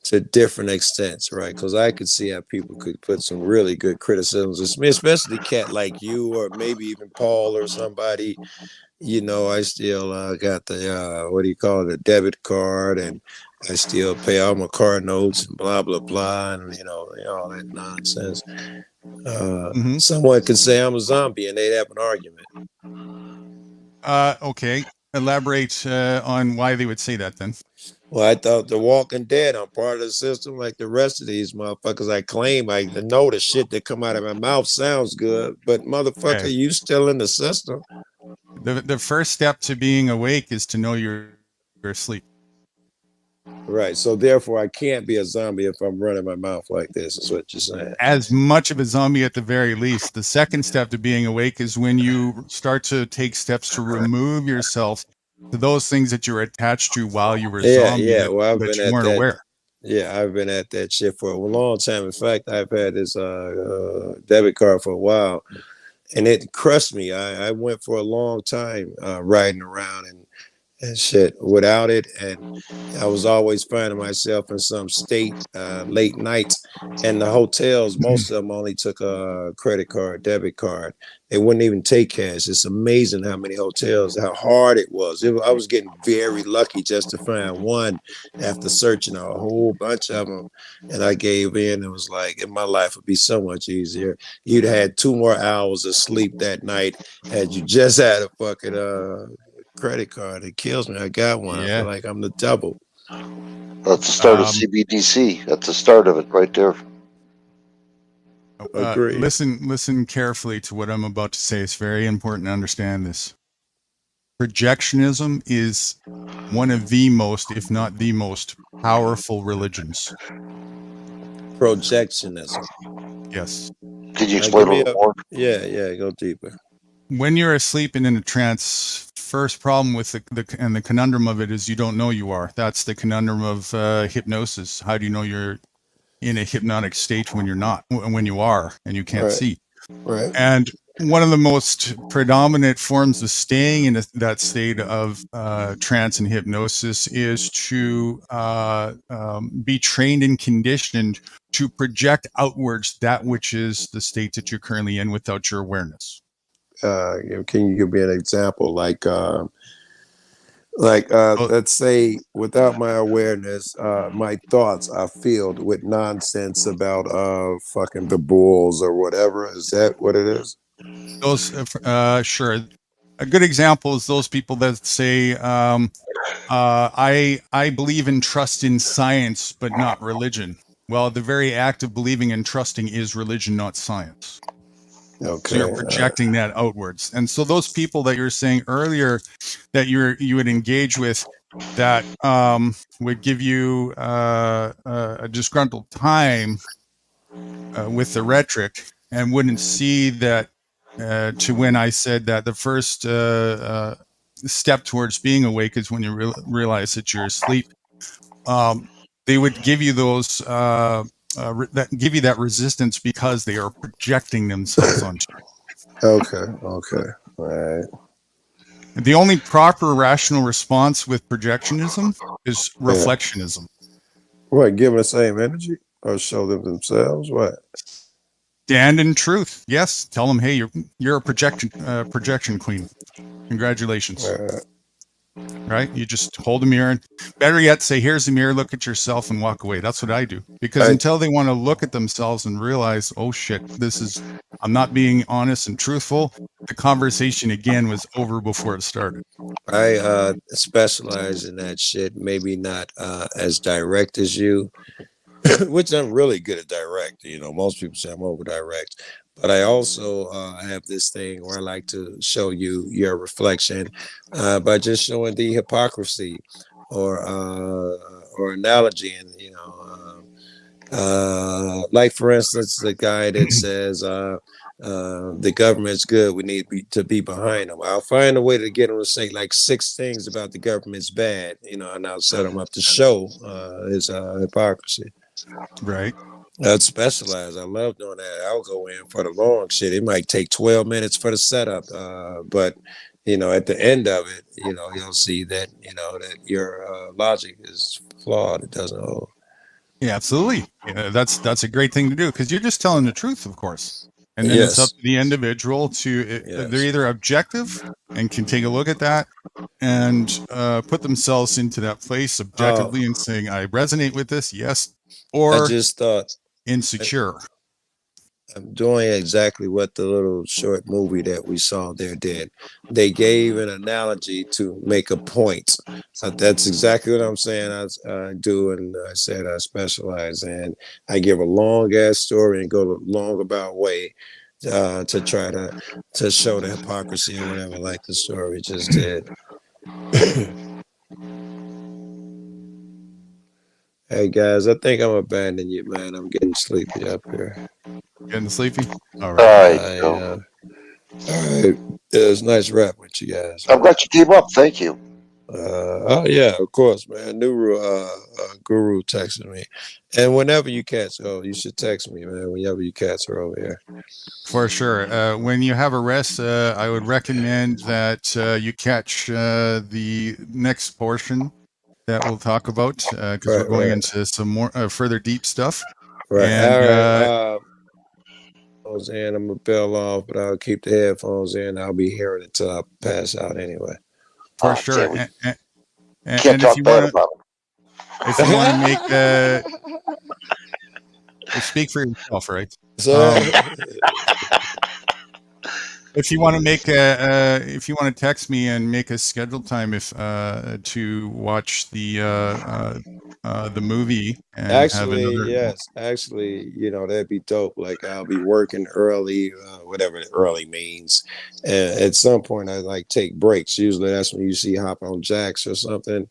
to different extents, right? Because I could see how people could put some really good criticisms, especially a cat like you, or maybe even Paul or somebody. I still got the debit card, and I still pay all my car notes and blah blah blah, and all that nonsense. Someone could say I'm a zombie, and they'd have an argument. Okay, elaborate on why they would say that then. Well, I thought The Walking Dead, I'm part of the system like the rest of these motherfuckers. I claim I know the shit that come out of my mouth sounds good, but motherfucker, you still in the system. The first step to being awake is to know you're asleep. Right. So therefore, I can't be a zombie if I'm running my mouth like this, is what you're saying. As much of a zombie at the very least. The second step to being awake is when you start to take steps to remove yourself to those things that you were attached to while you were zombie. Yeah. Well, I've been you weren't aware. Yeah, I've been at that shit for a long time. In fact, I've had this debit card for a while, and it crushed me. I went for a long time riding around and shit without it. And I was always finding myself in some state late nights, and the hotels, most of them only took a credit card, debit card. They wouldn't even take cash. It's amazing how many hotels, how hard it was. I was getting very lucky just to find one after searching a whole bunch of them. And I gave in and was like, my life would be so much easier. You'd had 2 more hours of sleep that night had you just had a fucking credit card. It kills me. I got one. I Yeah. feel like I'm the double. That's the start of CBDC. That's the start of it right there. Agreed. Listen carefully to what I'm about to say. It's very important to understand this. Projectionism is one of the most, if not the most, powerful religions. Projectionism. Yes. Could you explain a little more? Yeah, go deeper. When you're asleep and in a trance, first problem with the conundrum of it is you don't know you are. That's the conundrum of hypnosis. How do you know you're in a hypnotic state when you're not, when you are, and you can't see? Right. And one of the most predominant forms of staying in that state of trance and hypnosis is to be trained and conditioned to project outwards that which is the state that you're currently in without your awareness. Can you give me an example? Let's say without my awareness, my thoughts are filled with nonsense about fucking the Bulls or whatever. Is that what it is? Those sure. A good example is those people that say, I believe and trust in science, but not religion. Well, the very act of believing and trusting is religion, not science. Okay. So you're projecting that outwards. And so those people that you were saying earlier that you would engage with that would give you a disgruntled time with the rhetoric and wouldn't see that to when I said that the first step towards being awake is when you realize that you're asleep. They would give you those that give you that resistance because they are projecting themselves onto you. Okay. All right. The only proper rational response with projectionism is reflectionism. What? Give them the same energy or show them themselves? What? Stand in truth. Yes. Tell them, hey, you're a projection queen. Congratulations. Right? You just hold a mirror. Better yet, say, here's the mirror, look at yourself and walk away. That's what I do. Because until they want to look at themselves and realize, oh shit, I'm not being honest and truthful, the conversation again was over before it started. I specialize in that shit, maybe not as direct as you, which I'm really good at direct. You know, most people say I'm over direct. But I also have this thing where I like to show you your reflection by just showing the hypocrisy or analogy. And, you know, like, for instance, the guy that says the government's good, we need to be behind them. I'll find a way to get him to say like 6 things about the government's bad, you know, and I'll set him up to show his hypocrisy. Right. That's specialized. I love doing that. I'll go in for the long shit. It might take 12 minutes for the setup, but you know, at the end of it, you know, you'll see that, you know, that your logic is flawed. It doesn't hold. Yeah, absolutely. Yeah, that's a great thing to do because you're just telling the truth, of course. And then it's up to the individual to they're either objective and can take a look at that and put themselves into that place objectively and saying, I resonate with this, yes, or I just thought insecure. I'm doing exactly what the little short movie that we saw there did. They gave an analogy to make a point. That's exactly what I'm saying I do, and I said I specialize in. I give a long ass story and go a long about way to try to show the hypocrisy or whatever, like the story just did. Hey guys, I think I'm abandoning you, man. I'm getting sleepy up here. Getting sleepy? All right. All right. It was nice rap with you guys. I'm glad you came up. Thank you. Oh yeah, of course, man. Guru texted me, and whenever you catch, you should text me, man. Whenever you catch her over here. For sure. When you have a rest, I would recommend that you catch the next portion that we'll talk about because we're Right, going right, into some more further deep stuff. right. And All right. Headphones in. I'm gonna bail off, but I'll keep the headphones in. I'll be hearing it till I pass out anyway. for Oh, sure. damn, we can't And talk bad about him. if you want to make speak for yourself, right? So, Um, if you want to make if you want to text me and make a scheduled time if to watch the movie and have actually, another. yes, actually, that'd be dope. Like I'll be working early, whatever early means, and at some point I like take breaks. Usually that's when you see hop on jacks or something.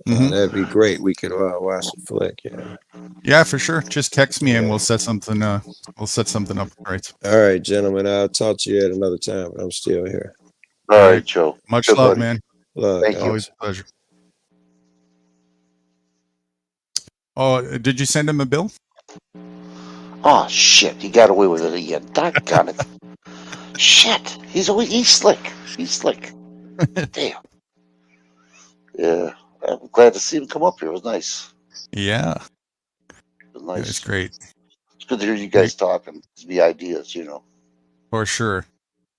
Mhm. That'd be great. We could watch the flick. Yeah. Yeah, for sure. Just text me and Yeah. we'll set something up. Right. All right, gentlemen. I'll talk to you at another time, but I'm still here. All All right, right. Joe. Much Good, love, buddy. man. Love, Thank you. Always a pleasure. Oh, did you send him a bill? Oh shit, he got away with it again. Doggone it. Shit. He's slick. He's slick. Damn. Yeah. I'm glad to see him come up here. It was nice. Yeah, It was nice. it's great. It's good to hear you guys talking. The ideas, For sure.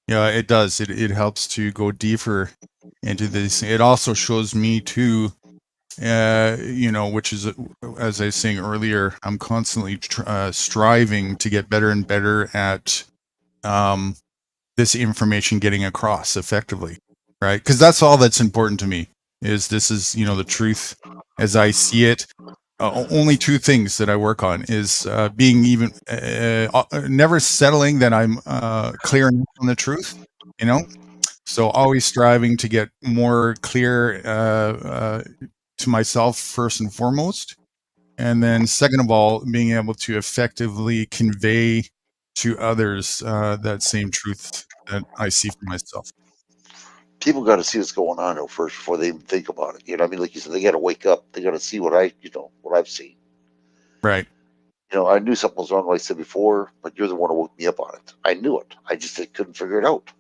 Yeah, it does. It helps to go deeper into this. It also shows me too, which is, as I was saying earlier, I'm constantly striving to get better and better at this information getting across effectively, right? Because that's all that's important to me. This is the truth as I see it. Only two things that I work on is being even never settling that I'm clear enough on the truth, so always striving to get more clear to myself first and foremost, and then second of all being able to effectively convey to others that same truth that I see for myself. People got to see what's going on though first before they even think about it. You know what I mean? Like you said, they got to wake up. They got to see what I've seen. Right. I knew something was wrong, like I said before, but you're the one who woke me up on it. I knew it. I just couldn't figure it out.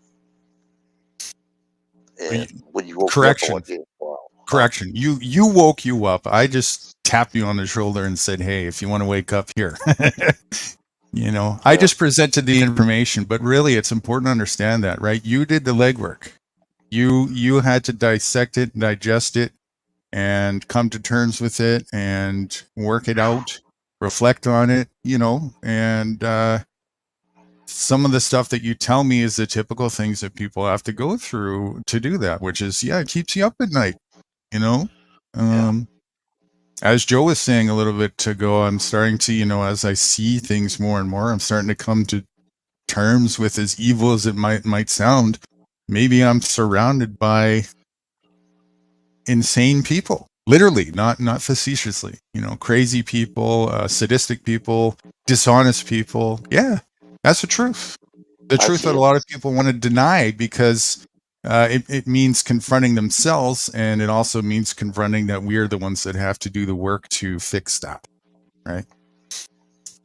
And when you woke me up, I Correction. went, wow. Correction. You woke you up. I just tapped you on the shoulder and said, "Hey, if you want to wake up here." I just presented the information, but really it's important to understand that, right? You did the legwork. You had to dissect it, digest it, and come to terms with it and work it out, reflect on it, and some of the stuff that you tell me is the typical things that people have to go through to do that, which is, it keeps you up at night, as Joe was saying a little bit ago, I'm starting to, as I see things more and more, I'm starting to come to terms with, as evil as it might sound, maybe I'm surrounded by insane people, literally, not facetiously, crazy people, sadistic people, dishonest people. Yeah, that's the truth. The truth that a lot of people want to deny because it means confronting themselves, and it also means confronting that we are the ones that have to do the work to fix that, right?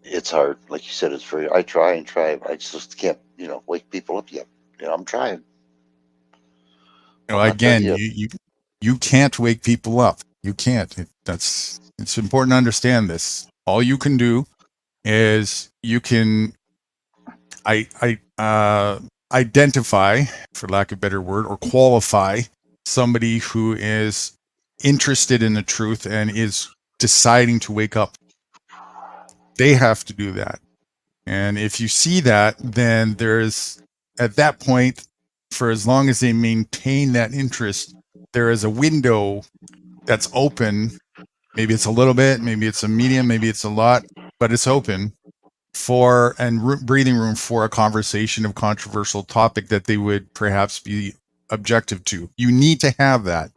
It's hard. Like you said, it's very, I try and try. I just can't, wake people up yet. I'm trying. Again, you can't wake people up. You can't. It's important to understand this. All you can do is you can identify, for lack of a better word, or qualify somebody who is interested in the truth and is deciding to wake up. They have to do that. And if you see that, then there's, at that point, for as long as they maintain that interest, there is a window that's open. Maybe it's a little bit, maybe it's a medium, maybe it's a lot, but it's open for breathing room for a conversation of controversial topic that they would perhaps be objective to. You need to have that.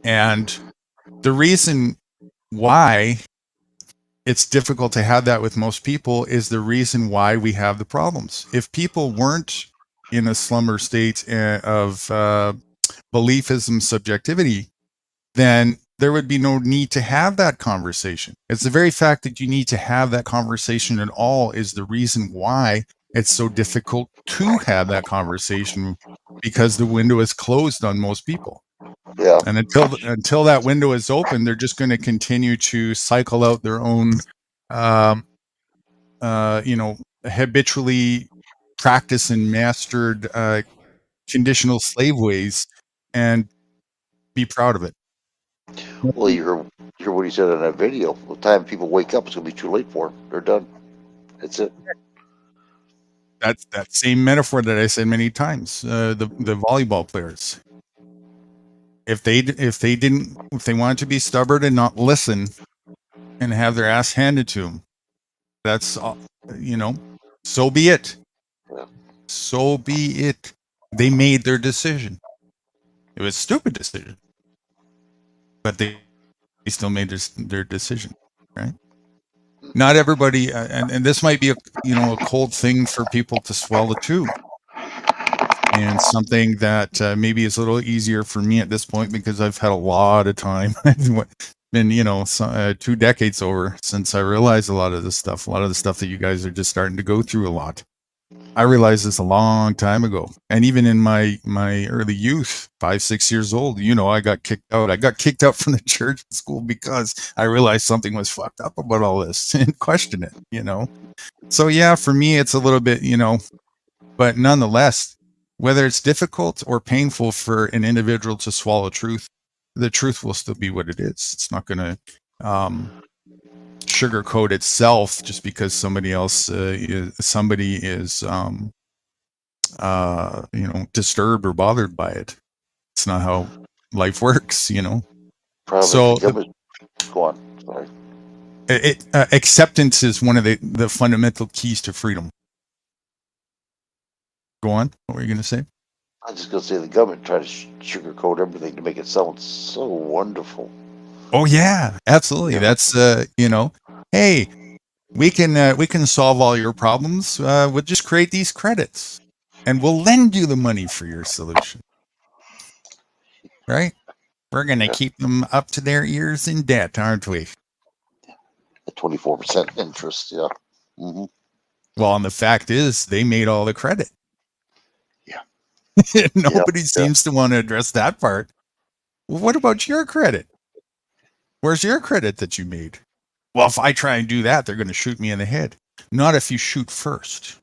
And the reason why it's difficult to have that with most people is the reason why we have the problems. If people weren't in a slumber state of beliefism, subjectivity, then there would be no need to have that conversation. It's the very fact that you need to have that conversation at all is the reason why it's so difficult to have that conversation, because the window is closed on most people. Yeah. And until that window is open, they're just going to continue to cycle out their own, habitually practiced and mastered conditional slave ways, and be proud of it. Well, you hear what he said in that video. By the time people wake up, it's gonna be too late for them. They're done. That's it. That's that same metaphor that I said many times. The volleyball players, if they wanted to be stubborn and not listen and have their ass handed to them, that's so be it. Yeah. So be it. They made their decision. It was a stupid decision, but they still made their decision, right? Not everybody, and this might be a cold thing for people to swallow too, and something that maybe is a little easier for me at this point because I've had a lot of time. Been 2 decades over since I realized a lot of the stuff that you guys are just starting to go through a lot. I realized this a long time ago, and even in my early youth, 5-6 years old, I got kicked out. I got kicked out from the church school because I realized something was fucked up about all this and questioned it. So yeah, for me, it's a little bit, but nonetheless, whether it's difficult or painful for an individual to swallow truth, the truth will still be what it is. It's not going to sugarcoat itself just because somebody is disturbed or bothered by it. It's not how life works, Probably So go on. Sorry. Acceptance is one of the fundamental keys to freedom. Go on. What were you going to say? I was just gonna say the government tried to sugarcoat everything to make it sound so wonderful. Oh yeah, absolutely. Yeah. That's hey, we can solve all your problems. We'll just create these credits, and we'll lend you the money for your solution. Right? We're gonna keep them up to their ears in debt, aren't we? At 24% interest. Yeah. Mm-hmm. Well, and the fact is, they made all the credit. Yeah. Nobody seems to want to address that part. Well, what about your credit? Where's your credit that you made? Well, if I try and do that, they're going to shoot me in the head. Not if you shoot first.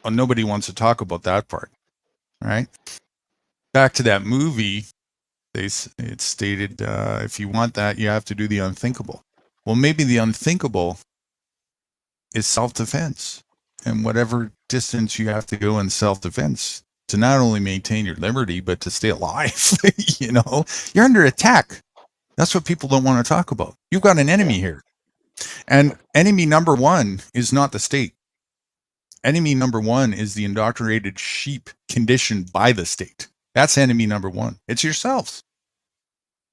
Well, nobody wants to talk about that part, right? Back to that movie, it stated, if you want that, you have to do the unthinkable. Well, maybe the unthinkable is self-defense, and whatever distance you have to go in self-defense to not only maintain your liberty, but to stay alive. You're under attack. That's what people don't want to talk about. You've got an enemy here. And enemy number one is not the state. Enemy number one is the indoctrinated sheep conditioned by the state. That's enemy number one. It's yourselves.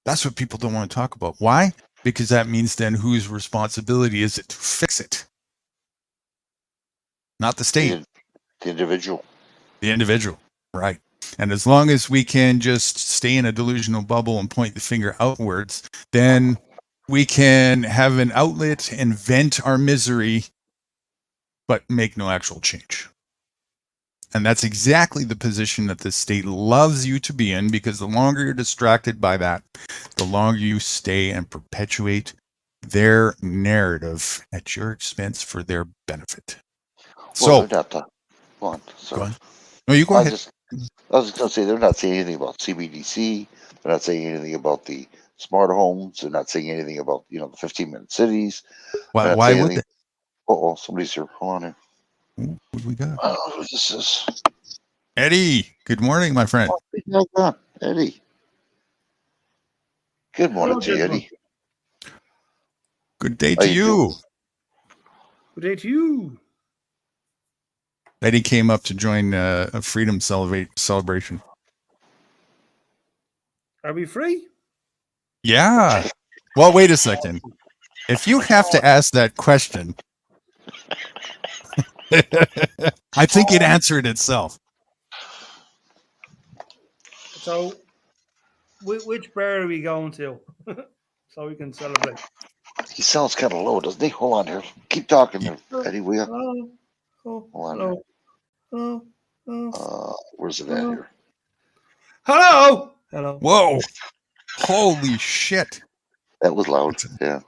That's what people don't want to talk about. Why? Because that means then whose responsibility is it to fix it? Not the state. The individual. The individual, right. And as long as we can just stay in a delusional bubble and point the finger outwards, then we can have an outlet and vent our misery, but make no actual change. And that's exactly the position that the state loves you to be in, because the longer you're distracted by that, the longer you stay and perpetuate their narrative at your expense for their benefit. Well, So, they're not talking. Go on. Sorry. go on. No, you go ahead. I was just going to say they're not saying anything about CBDC. They're not saying anything about the smart homes. They're not saying anything about the 15-minute cities. Why would they? Oh, somebody's here. Hold on here. Ooh, what do we got? I don't know who this is. Eddie, good morning, my friend. Oh, Eddie. Good morning to you, Eddie. Good day to you. Good day to you. Eddie came up to join a freedom celebration. Are we free? Yeah. Well, wait a second. If you have to ask that question, I think it answered itself. So, which bar are we going to? So we can celebrate. He sounds kind of low, doesn't he? Hold on here. Keep talking there, Eddie. Will you? Hello. Oh, Hold on. hello. Hello. Hello. Where's it at Hello. here? Hello. Hello. Whoa! Holy shit! That was loud. Yeah.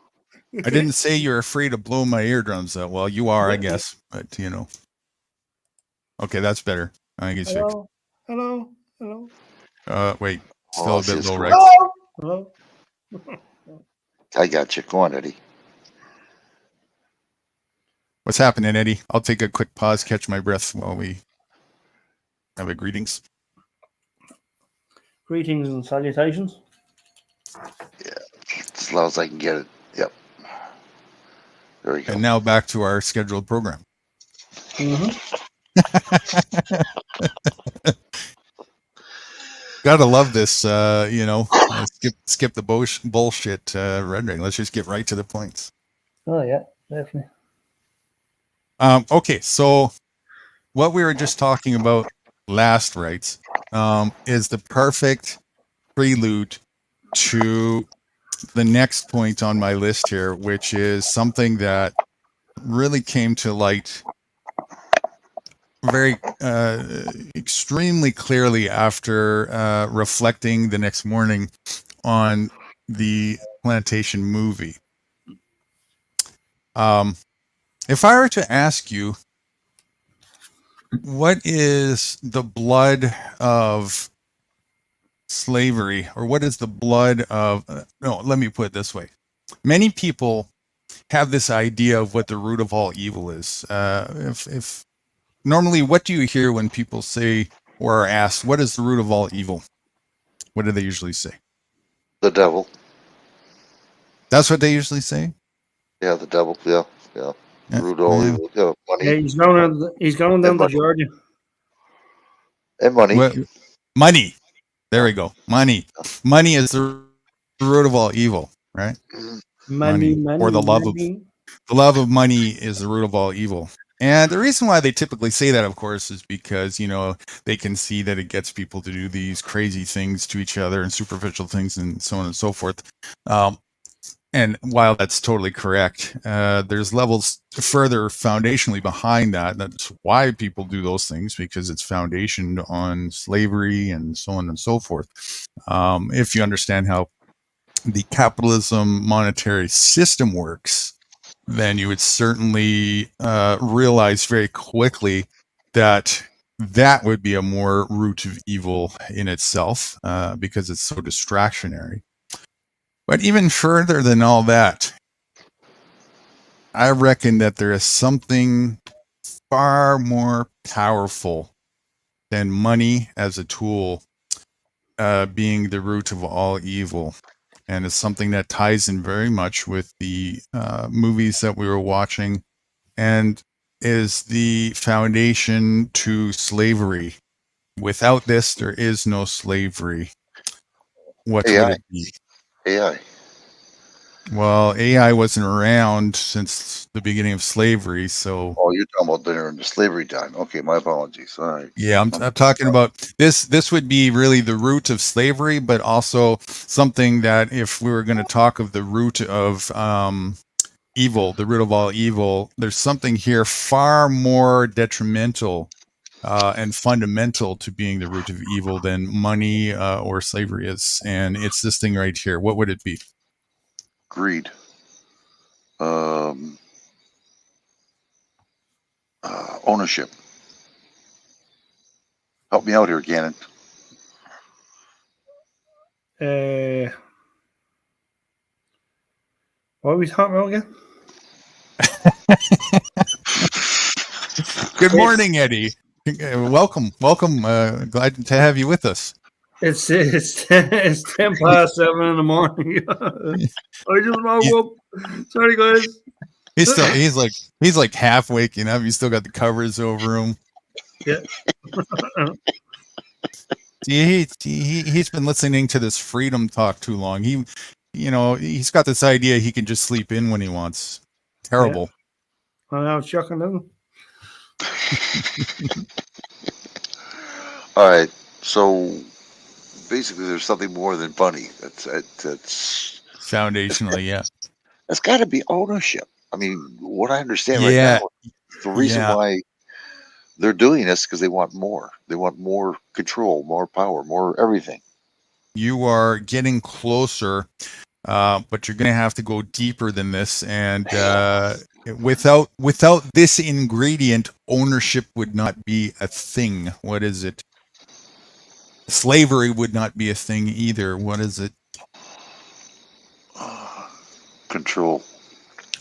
I didn't say you're afraid to blow my eardrums out. Well, you are, I guess. But, you know. Okay, that's better. I think it's fixed. Hello. Hello. Wait. Still a bit low, right? Hello. I got you. Go on, Eddie. What's happening, Eddie? I'll take a quick pause, catch my breath while we have a greetings. Greetings and salutations. Yeah. As loud as I can get it. Yep. There we go. And now back to our scheduled program. Gotta love this, you know, skip the bullshit rendering. Let's just get right to the points. Oh, yeah, definitely. Okay, so what we were just talking about last, right, is the perfect prelude to the next point on my list here, which is something that really came to light very extremely clearly after reflecting the next morning on the Plantation movie. If I were to ask you, what is the blood of slavery, or what is the blood of, no, let me put it this way. Many people have this idea of what the root of all evil is. If normally, what do you hear when people say or are asked, what is the root of all evil? What do they usually say? The devil. That's what they usually say? Yeah, the devil. Yeah. Root of all evil. Yeah, money. Yeah, he's going down to Georgia. And money. What? Money. There we go. Money. Money is the root of all evil, right? Money. Or the love of money is the root of all evil. And the reason why they typically say that, of course, is because, you know, they can see that it gets people to do these crazy things to each other and superficial things and so on and so forth. And while that's totally correct, there's levels further foundationally behind that. That's why people do those things, because it's foundationed on slavery and so on and so forth. If you understand how the capitalism monetary system works, then you would certainly realize very quickly that that would be a more root of evil in itself, because it's so distractionary. But even further than all that, I reckon that there is something far more powerful than money as a tool being the root of all evil. And it's something that ties in very much with the movies that we were watching, and is the foundation to slavery. Without this, there is no slavery. What would it be? AI. Well, AI wasn't around since the beginning of slavery, so. Oh, you're talking about during the slavery time. Okay, my apologies. All right. Yeah, I'm talking about this. This would be really the root of slavery, but also something that, if we were going to talk of the root of evil, the root of all evil, there's something here far more detrimental and fundamental to being the root of evil than money or slavery is. And it's this thing right here. What would it be? Greed. Ownership. Help me out here, Gannon. What are we talking about again? Good morning, Eddie. Welcome. Glad to have you with us. It's 10 past 7 in the morning. I just woke up. Sorry, guys. He's like half waking up. He's still got the covers over him. Yeah. He's been listening to this freedom talk too long. He's got this idea he can just sleep in when he wants. Terrible. Yeah. I was shocking them. All right. So basically there's something more than funny. That's Foundationally, yeah. that's got to be ownership. I mean, what I understand right Yeah, now, the reason yeah. why they're doing this because they want more. They want more control, more power, more everything. You are getting closer, but you're going to have to go deeper than this. And without this ingredient, ownership would not be a thing. What is it? Slavery would not be a thing either. What is it? Control.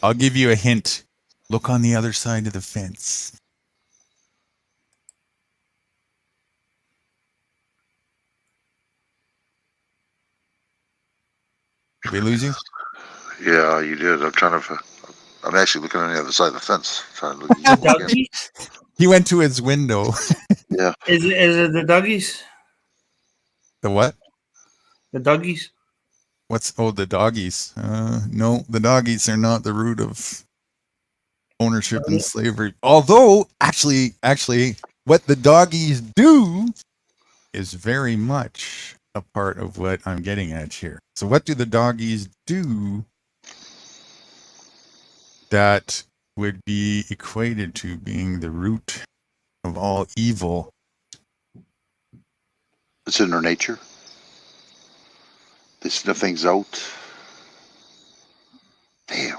I'll give you a hint. Look on the other side of the fence. Did we lose you? Yeah, you did. I'm actually looking on the other side of the fence. Trying to look at you again. Doggies? He went to his window. Yeah. Is it the doggies? The what? The doggies? The doggies. No, the doggies are not the root of ownership and slavery. Although, actually, what the doggies do is very much a part of what I'm getting at here. So what do the doggies do that would be equated to being the root of all evil? It's in their nature. They sniff things out. Damn.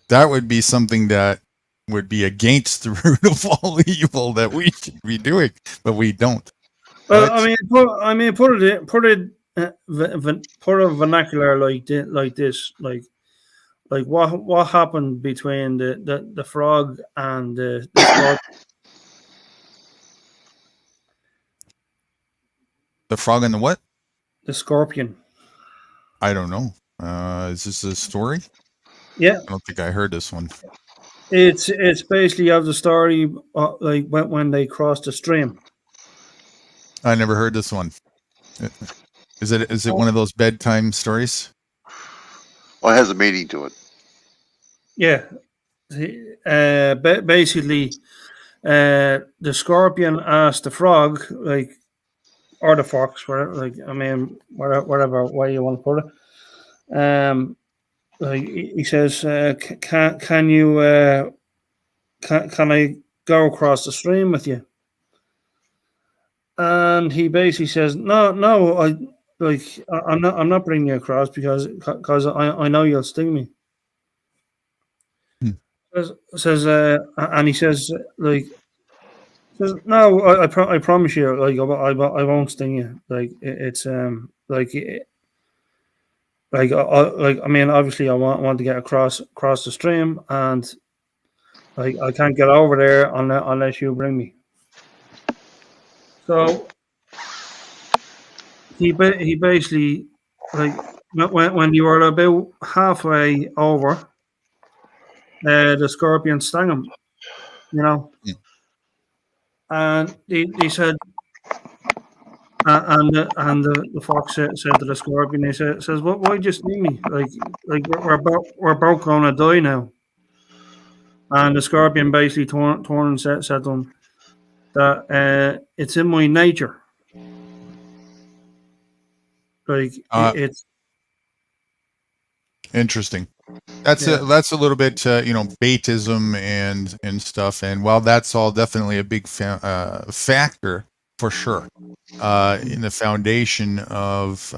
That would be something that would be against the root of all evil that we should be doing, but we don't. Well, Right? put a vernacular like this, like what happened between the frog and the scorpion? The frog and the what? The scorpion. I don't know. Is this a story? Yeah, I don't think I heard this one. it's basically of the story like when they crossed the stream. I never heard this one. Is it one of those bedtime stories? Well, it has a meaning to it. Yeah, basically, the scorpion asked the frog, like, or the fox, whatever, whatever way you want to put it. Like he says, can you can I go across the stream with you? And he basically says, no, I'm not bringing you across because I know you'll sting me. And he says, no, I promise you, like I won't sting you. Like I mean, obviously I want to get across the stream, and like I can't get over there unless you bring me. So he basically, like, when you were about halfway over, the scorpion stung him, you know. And he said, and the fox said to the scorpion, he says, why'd you sting me? Like we're both gonna die now. And the scorpion basically turned and said to him that it's in my nature. Like it's interesting. That's a little bit baitism and stuff. And while that's all definitely a big factor for sure in the foundation of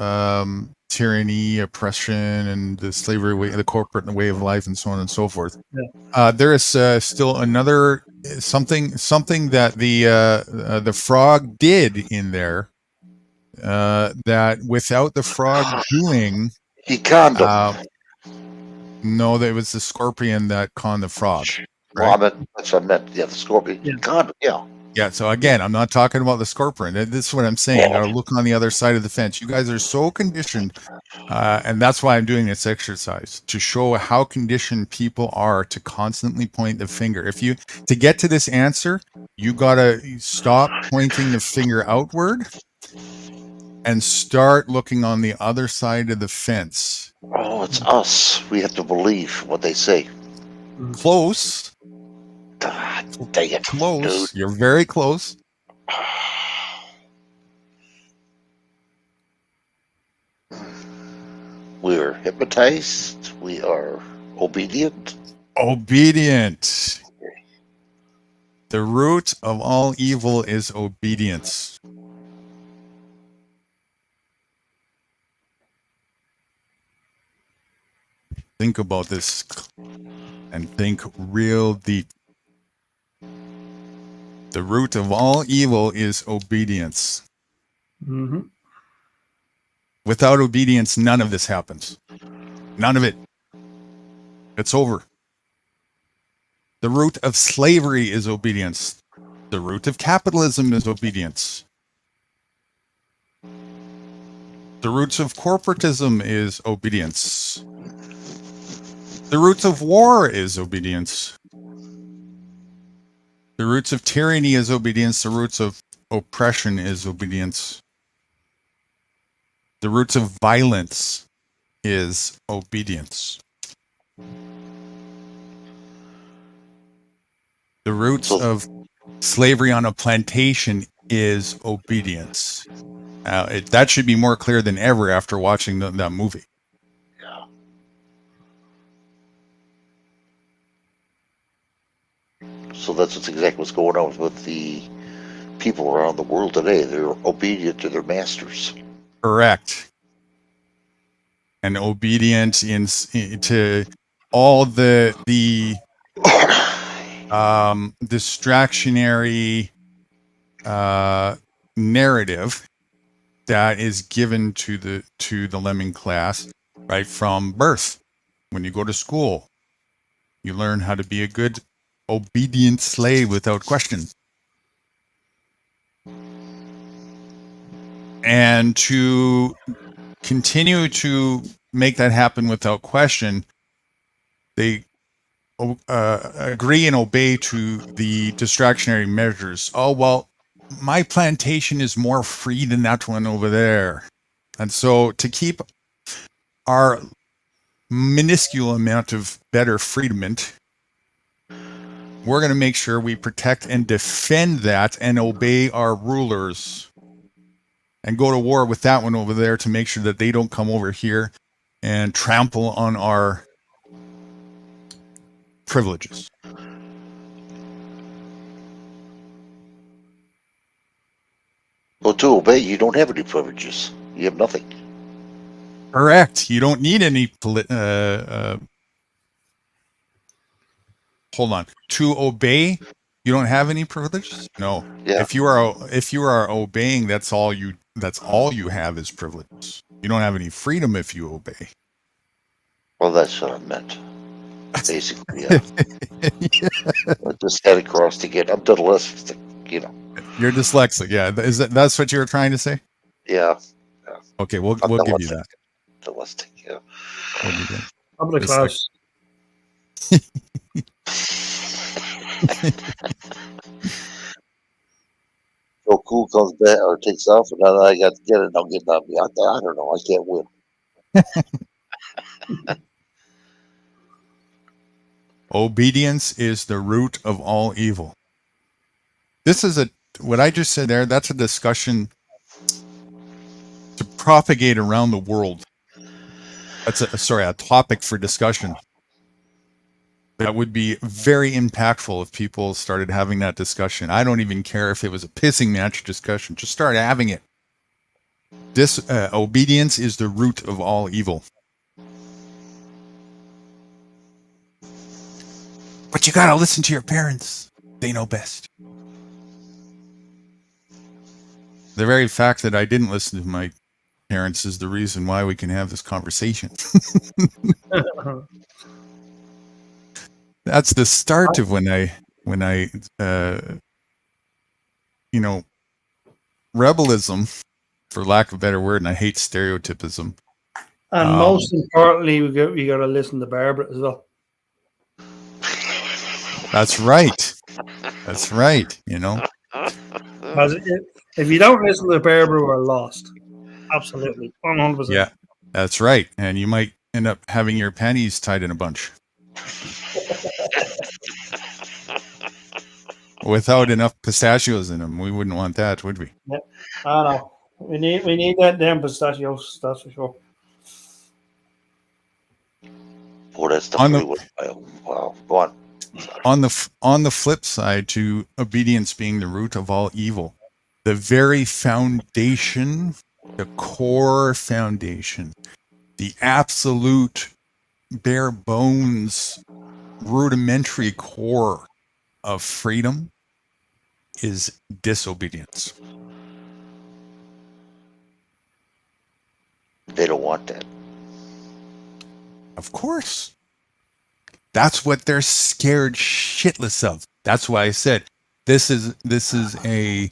tyranny, oppression, and the slavery way, the corporate way of life, and so on and so forth. Yeah. There is still another something that the frog did in there that without the frog doing, he conned them. No, that was the scorpion that conned the frog. Well, Right? that's what I meant. Yeah, the scorpion. Yeah. Conned them. Yeah. Yeah. So again, I'm not talking about the scorpion. This is what I'm saying. You got to look on the other side of the fence. You guys are so conditioned, and that's why I'm doing this exercise to show how conditioned people are to constantly point the finger. To get to this answer, you got to stop pointing the finger outward and start looking on the other side of the fence. Oh, it's us. We have to believe what they say. Close. God, dang it. Close. Dude. You're very close. We're hypnotized. We are obedient. Obedient. The root of all evil is obedience. Think about this and think real deep. The root of all evil is obedience. Mm-hmm. Without obedience, none of this happens. None of it. It's over. The root of slavery is obedience. The root of capitalism is obedience. The roots of corporatism is obedience. The roots of war is obedience. The roots of tyranny is obedience. The roots of oppression is obedience. The roots of violence is obedience. The roots of slavery on a plantation is obedience. That should be more clear than ever after watching that movie. Yeah. So that's exactly what's going on with the people around the world today. They're obedient to their masters. Correct. And obedient to all the distractionary narrative that is given to the lemming class right from birth. When you go to school, you learn how to be a good obedient slave without question. And to continue to make that happen without question, they agree and obey to the distractionary measures. Oh, well, my plantation is more free than that one over there. And so to keep our minuscule amount of better freedom, we're going to make sure we protect and defend that and obey our rulers and go to war with that one over there to make sure that they don't come over here and trample on our privileges. Well, to obey, you don't have any privileges. You have nothing. Correct. You don't need any hold on. To obey, you don't have any privileges? No. Yeah. If you are obeying, that's all you have is privileges. You don't have any freedom if you obey. Well, that's what I meant. Basically, yeah. I just had it crossed again. I'm dyslexic, you know. You're dyslexic, yeah. That's what you were trying to say? Yeah. Okay, we'll give you that. Dyslexic, yeah. We'll give you that. Public class. So cool comes back or takes off, and now I got to get it. I'm getting on me. I don't know. I can't win. Obedience is the root of all evil. This is what I just said there. That's a discussion to propagate around the world. That's a topic for discussion. That would be very impactful if people started having that discussion. I don't even care if it was a pissing match discussion. Just start having it. This obedience is the root of all evil. But you gotta listen to your parents. They know best. The very fact that I didn't listen to my parents is the reason why we can have this conversation. That's the start of when I rebelism, for lack of a better word, and I hate stereotypism. And most importantly, we got to listen to Barbara as well. That's right. That's right. You know, if you don't listen to Barbara, we're lost. Absolutely, 100%. Yeah, that's right. And you might end up having your panties tied in a bunch without enough pistachios in them. We wouldn't want that, would we? Yep. I know. We need that damn pistachios. That's for sure. Oh, that's On definitely the wow. Go on. on the flip side to obedience being the root of all evil, the very foundation, the core foundation, the absolute bare bones, rudimentary core of freedom is disobedience. They don't want that. Of course. That's what they're scared shitless of. That's why I said this is a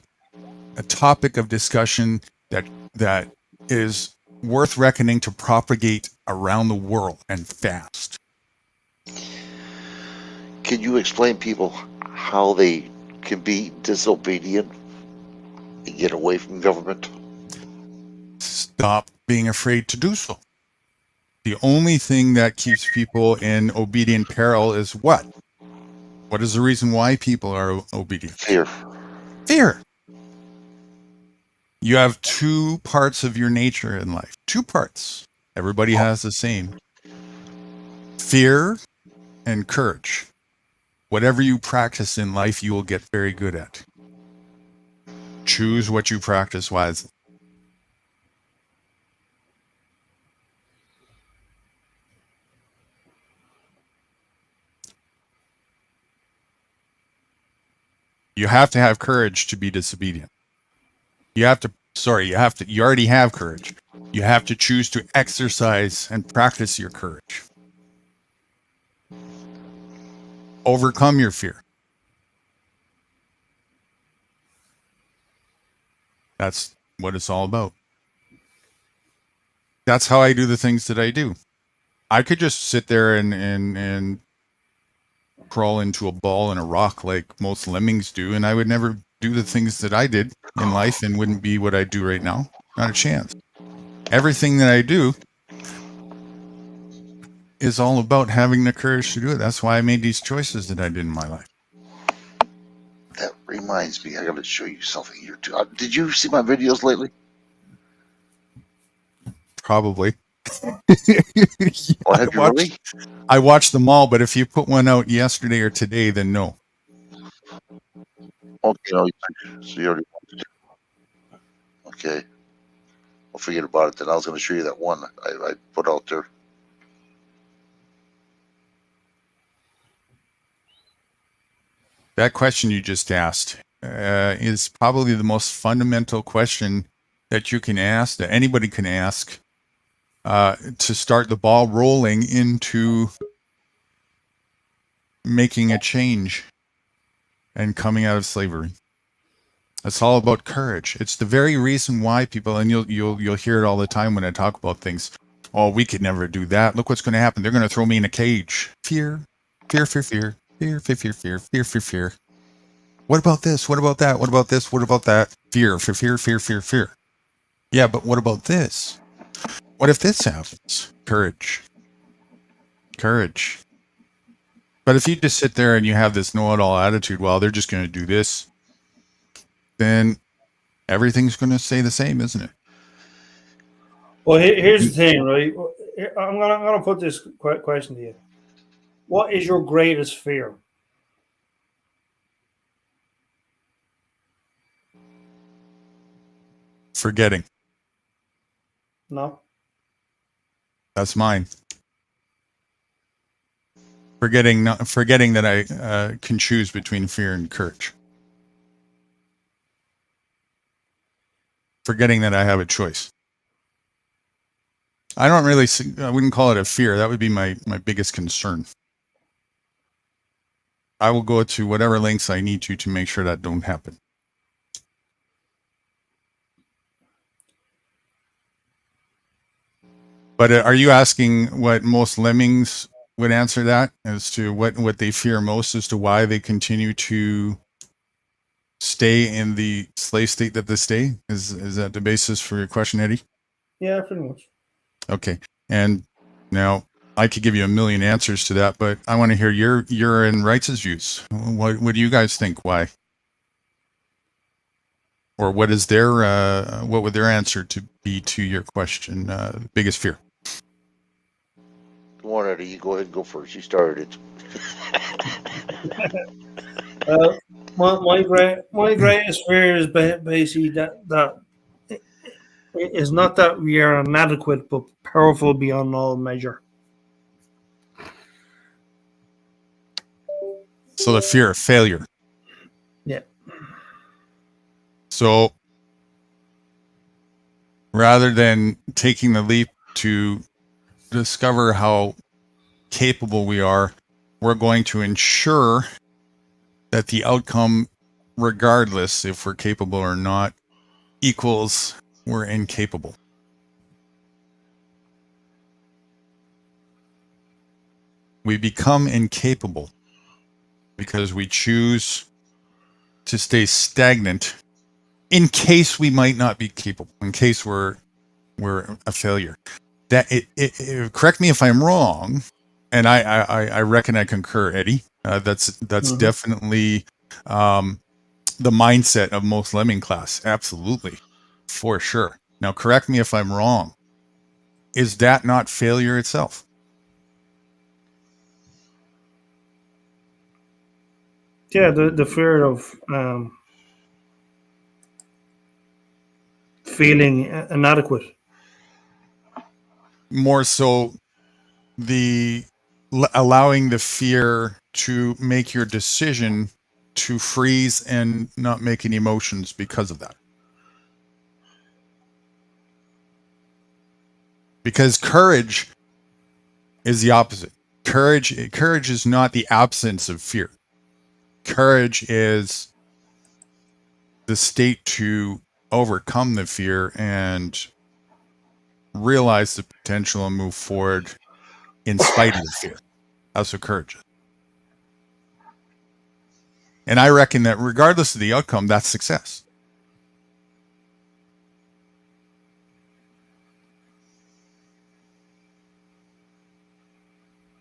topic of discussion that is worth reckoning to propagate around the world and fast. Can you explain people how they can be disobedient and get away from government? Stop being afraid to do so. The only thing that keeps people in obedient peril is what? What is the reason why people are obedient? Fear. Fear. You have two parts of your nature in life. Two parts. Everybody has the same. Fear and courage. Whatever you practice in life, you will get very good at. Choose what you practice wisely. You have to have courage to be disobedient. You already have courage. You have to choose to exercise and practice your courage. Overcome your fear. That's what it's all about. That's how I do the things that I do. I could just sit there and crawl into a ball and a rock like most lemmings do, and I would never do the things that I did in life and wouldn't be what I do right now. Not a chance. Everything that I do is all about having the courage to do it. That's why I made these choices that I did in my life. That reminds me, I got to show you something here too. Did you see my videos lately? Probably. Oh, have you really? I watched them all, but if you put one out yesterday or today, then no. Okay, no, so you already watched it. Okay. I'll forget about it then. I was going to show you that one I put out there. That question you just asked is probably the most fundamental question that you can ask, that anybody can ask, to start the ball rolling into making a change and coming out of slavery. It's all about courage. It's the very reason why people, and you'll hear it all the time when I talk about things. Oh, we could never do that. Look what's going to happen. They're going to throw me in a cage. Fear, fear, fear, fear, fear, fear, fear, fear, fear, fear, fear. What about this? What about that? What about this? What about that? Fear, fear, fear, fear, fear, fear. Yeah, but what about this? What if this happens? Courage. Courage. But if you just sit there and you have this know-it-all attitude, well, they're just going to do this, then everything's going to stay the same, isn't it? Well, here's the thing, right? I'm gonna put this question to you. What is your greatest fear? Forgetting. No. That's mine. Forgetting that I can choose between fear and courage. Forgetting that I have a choice. I wouldn't call it a fear. That would be my biggest concern. I will go to whatever lengths I need to make sure that don't happen. But are you asking what most lemmings would answer that as to what they fear most as to why they continue to stay in the slave state that they stay? Is that the basis for your question, Eddie? Yeah, pretty much. Okay. And now I could give you a million answers to that, but I want to hear your and Wright's views. What do you guys think? Why? Or what is their what would their answer to be to your question? Biggest fear? Go on, Eddie. You go ahead and go first. You started it. My greatest fear is basically that it is not that we are inadequate, but powerful beyond all measure. So the fear of failure. Yeah. So rather than taking the leap to discover how capable we are, we're going to ensure that the outcome, regardless if we're capable or not, equals we're incapable. We become incapable because we choose to stay stagnant in case we might not be capable, in case we're a failure. That correct me if I'm wrong, and I reckon I concur, Eddie. That's definitely the mindset of most lemming class. Absolutely, for sure. Now, correct me if I'm wrong. Is that not failure itself? Yeah, the fear of feeling inadequate. More so, allowing the fear to make your decision to freeze and not make any emotions because of that. Because courage is the opposite. Courage is not the absence of fear. Courage is the state to overcome the fear and realize the potential and move forward in spite of the fear. That's what courage is. And I reckon that regardless of the outcome, that's success.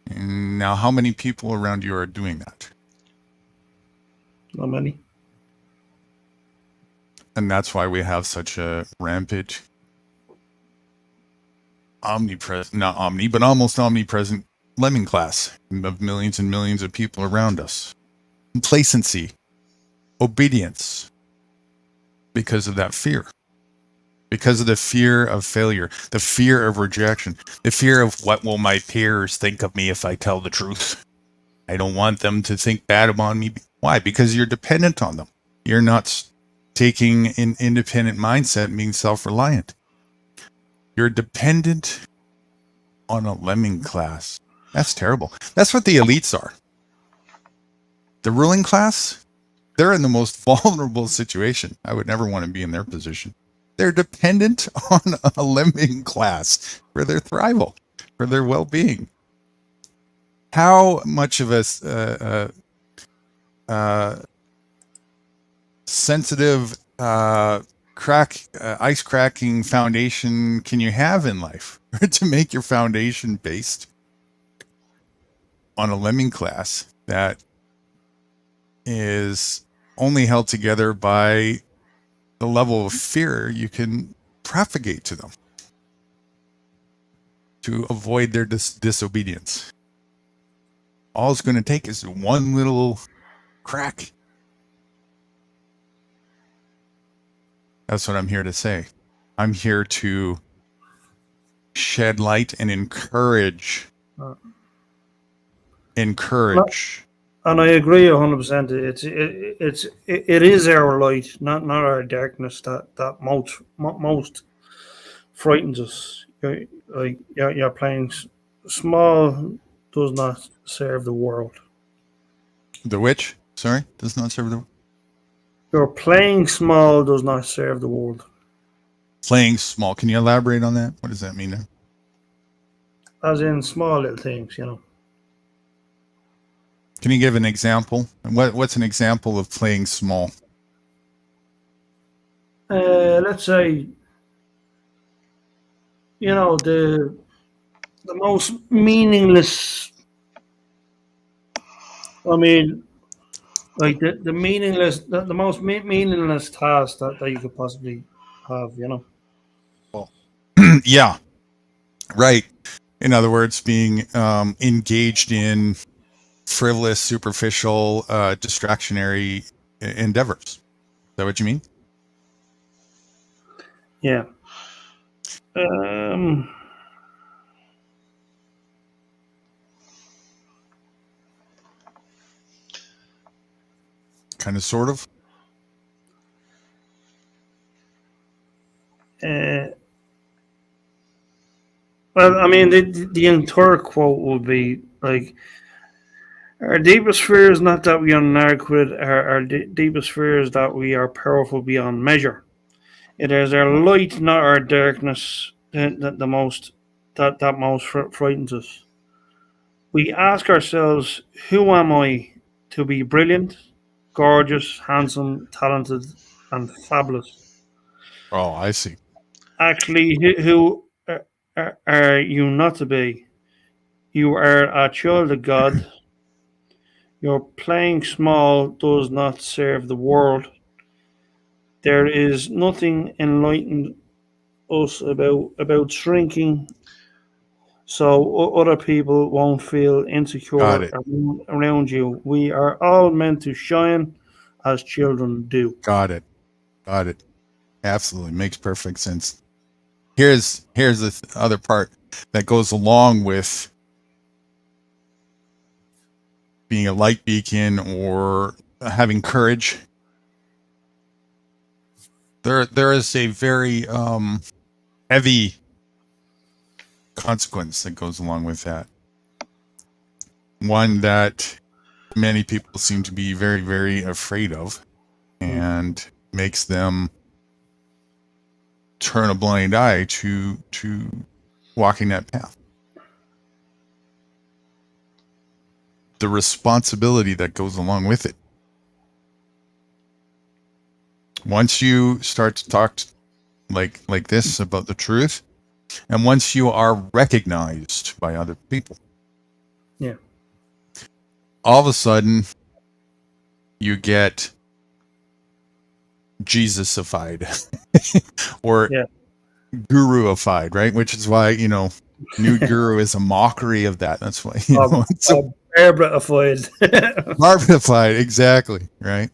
Now, how many people around you are doing that? Not many. And that's why we have such a rampant, almost omnipresent lemming class of millions and millions of people around us. Complacency, obedience, because of that fear. Because of the fear of failure, the fear of rejection, the fear of what will my peers think of me if I tell the truth. I don't want them to think bad about me. Why? Because you're dependent on them. You're not taking an independent mindset and being self-reliant. You're dependent on a lemming class. That's terrible. That's what the elites are. The ruling class, they're in the most vulnerable situation. I would never want to be in their position. They're dependent on a lemming class for their thrival, for their well-being. How much of a sensitive, ice cracking foundation can you have in life to make your foundation based on a lemming class that is only held together by the level of fear you can propagate to them to avoid their disobedience. All it's going to take is one little crack. That's what I'm here to say. I'm here to shed light and encourage. And I agree 100%. It is our light, not our darkness that most frightens us. You're playing small does not serve the world. The which? Sorry, does not serve the world. You're playing small does not serve the world. Playing small. Can you elaborate on that? What does that mean? As in small little things, you know. Can you give an example? What's an example of playing small? Let's say, you know, the most meaningless. I mean, like the meaningless, the most meaningless task that you could possibly have, you know. Well, yeah, right. In other words, being engaged in frivolous, superficial, distractionary endeavors. Is that what you mean? Yeah. Kind of, sort of. Well, I mean, the entire quote would be like, our deepest fear is not that we are inadequate, our deepest fear is that we are powerful beyond measure. It is our light, not our darkness, that most frightens us. We ask ourselves, who am I to be brilliant, gorgeous, handsome, talented, and fabulous? Oh, I see. Actually, who are you not to be? You are a child of God. Your playing small does not serve the world. There is nothing enlightened us about shrinking so other people won't feel Got insecure it. around you. We are all meant to shine as children do. Got it. Got it. Absolutely. Makes perfect sense. Here's the other part that goes along with being a light beacon or having courage. There is a very heavy consequence that goes along with that. One that many people seem to be very, very afraid of, and makes them turn a blind eye to walking that path. The responsibility that goes along with it. Once you start to talk like this about the truth, and once you are recognized by other people, Yeah. all of a sudden you get Jesusified or Yeah. guruified, right? Which is why, nude guru is a mockery of that. That's why, it's so Barbarified, exactly, right?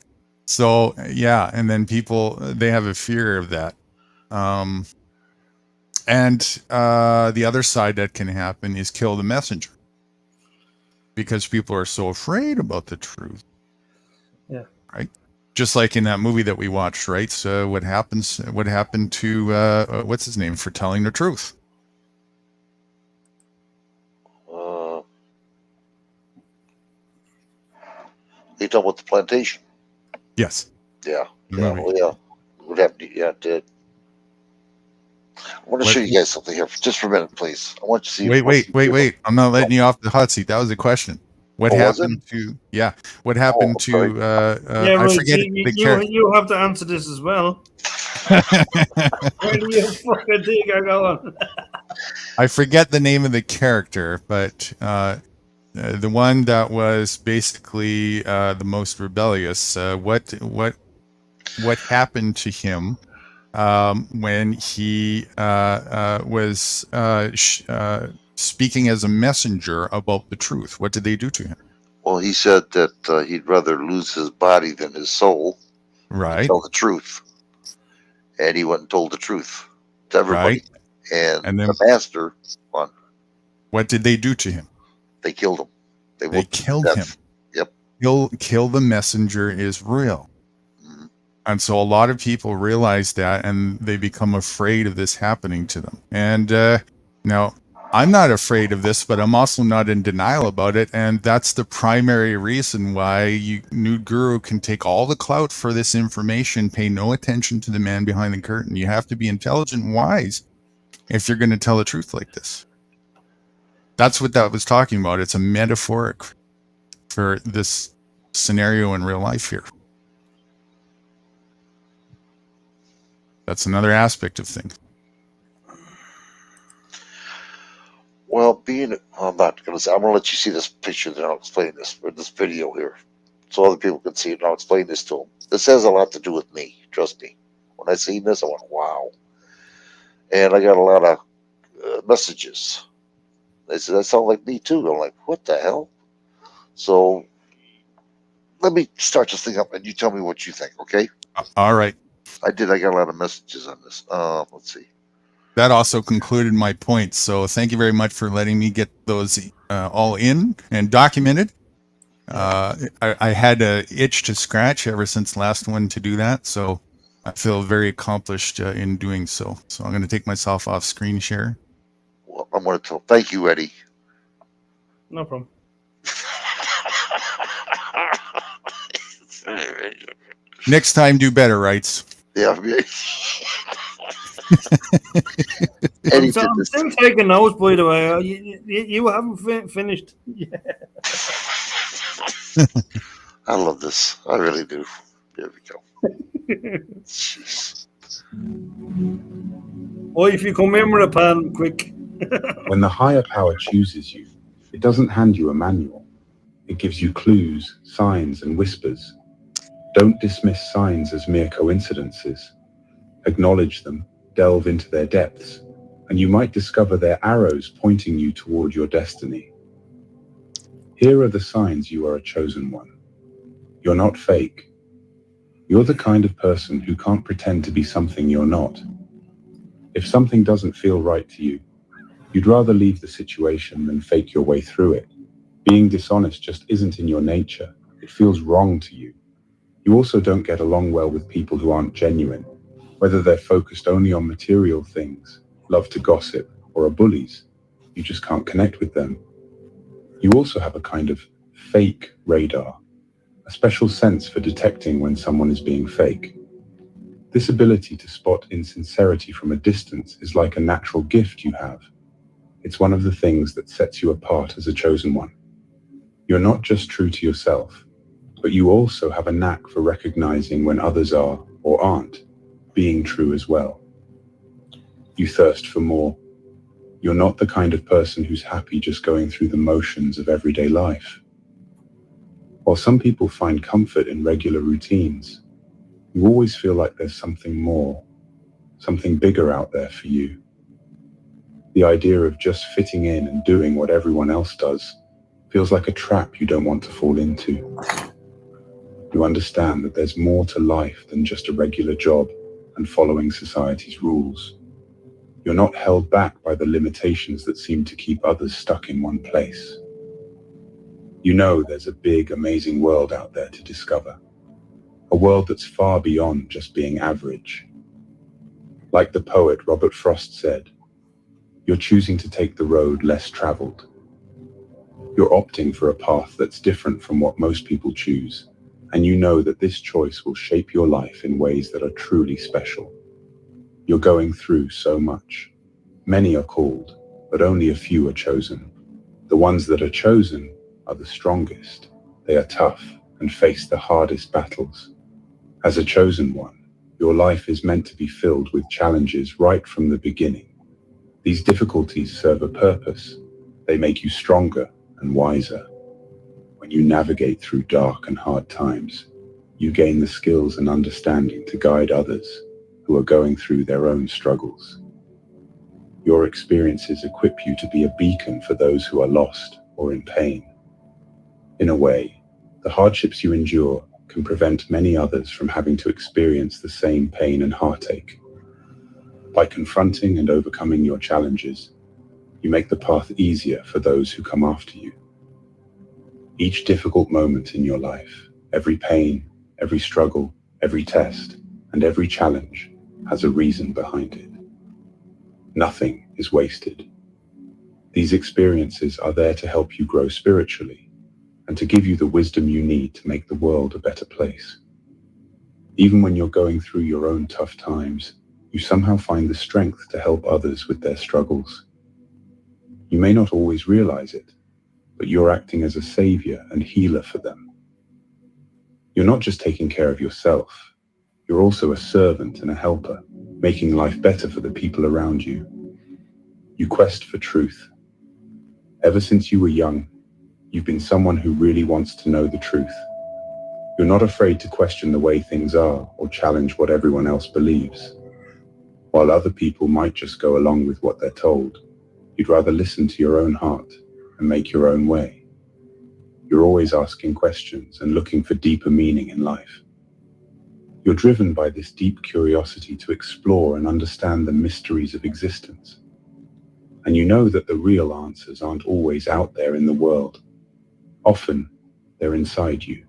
So yeah, and then people, they have a fear of that. And the other side that can happen is kill the messenger, because people are so afraid about the truth. Yeah. Right. Just like in that movie that we watched, right? So what happened to what's his name for telling the truth? They talk about the plantation. Yes. Yeah. The Yeah. movie. Well, yeah. What happened? Yeah, it did. I want to show you guys something here, just for a minute, please. I want you to see. Wait. I'm not letting you off the hot seat. That was a question. What Oh, was it? happened to? Yeah. What happened to? Yeah, I right. forget the character. You have to answer this as well. Where do you fucking think I'm going? I forget the name of the character, but the one that was basically the most rebellious. What happened to him when he was speaking as a messenger about the truth? What did they do to him? Well, he said that he'd rather lose his body than his soul. Right. Tell the truth. And he went and told the truth to everybody. Right. And then the master won. What did they do to him? They killed him. They killed him. Yep. Kill the messenger is real. Mm-hmm. And so a lot of people realize that, and they become afraid of this happening to them. And now, I'm not afraid of this, but I'm also not in denial about it. And that's the primary reason why Nude Guru can take all the clout for this information, pay no attention to the man behind the curtain. You have to be intelligent and wise if you're going to tell the truth like this. That's what that was talking about. It's a metaphoric for this scenario in real life here. That's another aspect of things. Well, I'm not going to say, I'm going to let you see this picture, then I'll explain this, or this video here, so other people can see it, and I'll explain this to them. This has a lot to do with me, trust me. When I seen this, I went, wow. And I got a lot of messages They said, that sounds like me too. I'm like, what the hell? So let me start this thing up and you tell me what you think, okay? All right. I got a lot of messages on this. Let's see. That also concluded my points. So thank you very much for letting me get those all in and documented. I had a itch to scratch ever since last one to do that. So I feel very accomplished in doing so. So I'm going to take myself off screen share. Well, I'm going to tell. Thank you, Eddie. No problem. Next time, do better, Rights. Yeah. I'm still taking notes, by the way. You haven't finished. Yeah. I love this. I really do. There we go. Jeez. Or if you come in with a pan, quick. When the higher power chooses you, it doesn't hand you a manual. It gives you clues, signs, and whispers. Don't dismiss signs as mere coincidences. Acknowledge them, delve into their depths, and you might discover their arrows pointing you toward your destiny. Here are the signs you are a chosen one. You're not fake. You're the kind of person who can't pretend to be something you're not. If something doesn't feel right to you, you'd rather leave the situation than fake your way through it. Being dishonest just isn't in your nature. It feels wrong to you. You also don't get along well with people who aren't genuine, whether they're focused only on material things, love to gossip, or are bullies. You just can't connect with them. You also have a kind of fake radar, a special sense for detecting when someone is being fake. This ability to spot insincerity from a distance is like a natural gift you have. It's one of the things that sets you apart as a chosen one. You're not just true to yourself, but you also have a knack for recognizing when others are, or aren't, being true as well. You thirst for more. You're not the kind of person who's happy just going through the motions of everyday life. While some people find comfort in regular routines, you always feel like there's something more, something bigger out there for you. The idea of just fitting in and doing what everyone else does feels like a trap you don't want to fall into. You understand that there's more to life than just a regular job and following society's rules. You're not held back by the limitations that seem to keep others stuck in one place. You know there's a big, amazing world out there to discover. A world that's far beyond just being average. Like the poet Robert Frost said, you're choosing to take the road less traveled. You're opting for a path that's different from what most people choose, and you know that this choice will shape your life in ways that are truly special. You're going through so much. Many are called, but only a few are chosen. The ones that are chosen are the strongest. They are tough and face the hardest battles. As a chosen one, your life is meant to be filled with challenges right from the beginning. These difficulties serve a purpose. They make you stronger and wiser. When you navigate through dark and hard times, you gain the skills and understanding to guide others who are going through their own struggles. Your experiences equip you to be a beacon for those who are lost or in pain. In a way, the hardships you endure can prevent many others from having to experience the same pain and heartache. By confronting and overcoming your challenges, you make the path easier for those who come after you. Each difficult moment in your life, every pain, every struggle, every test, and every challenge has a reason behind it. Nothing is wasted. These experiences are there to help you grow spiritually and to give you the wisdom you need to make the world a better place. Even when you're going through your own tough times, you somehow find the strength to help others with their struggles. You may not always realize it, but you're acting as a savior and healer for them. You're not just taking care of yourself, you're also a servant and a helper, making life better for the people around you. You quest for truth. Ever since you were young, you've been someone who really wants to know the truth. You're not afraid to question the way things are or challenge what everyone else believes. While other people might just go along with what they're told, You'd rather listen to your own heart and make your own way. You're always asking questions and looking for deeper meaning in life. You're driven by this deep curiosity to explore and understand the mysteries of existence. And you know that the real answers aren't always out there in the world. Often, they're inside you.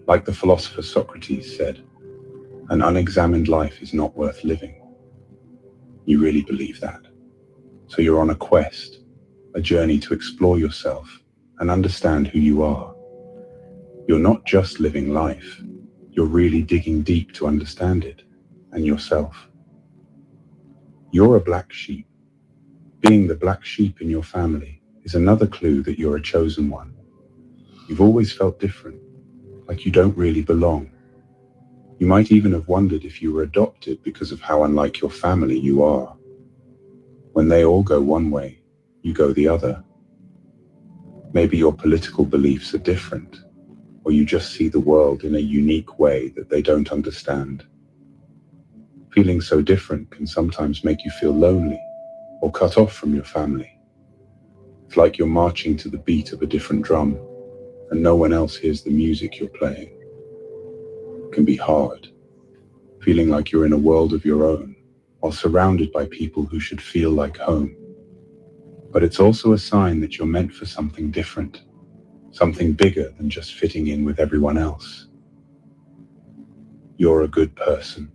Like the philosopher Socrates said, an unexamined life is not worth living. You really believe that. So you're on a quest, a journey to explore yourself and understand who you are. You're not just living life, you're really digging deep to understand it and yourself. You're a black sheep. Being the black sheep in your family is another clue that you're a chosen one. You've always felt different, like you don't really belong. You might even have wondered if you were adopted because of how unlike your family you are. When they all go one way, you go the other. Maybe your political beliefs are different, or you just see the world in a unique way that they don't understand. Feeling so different can sometimes make you feel lonely or cut off from your family. It's like you're marching to the beat of a different drum, and no one else hears the music you're playing. It can be hard, feeling like you're in a world of your own, while surrounded by people who should feel like home. But it's also a sign that you're meant for something different, something bigger than just fitting in with everyone else. You're a good person.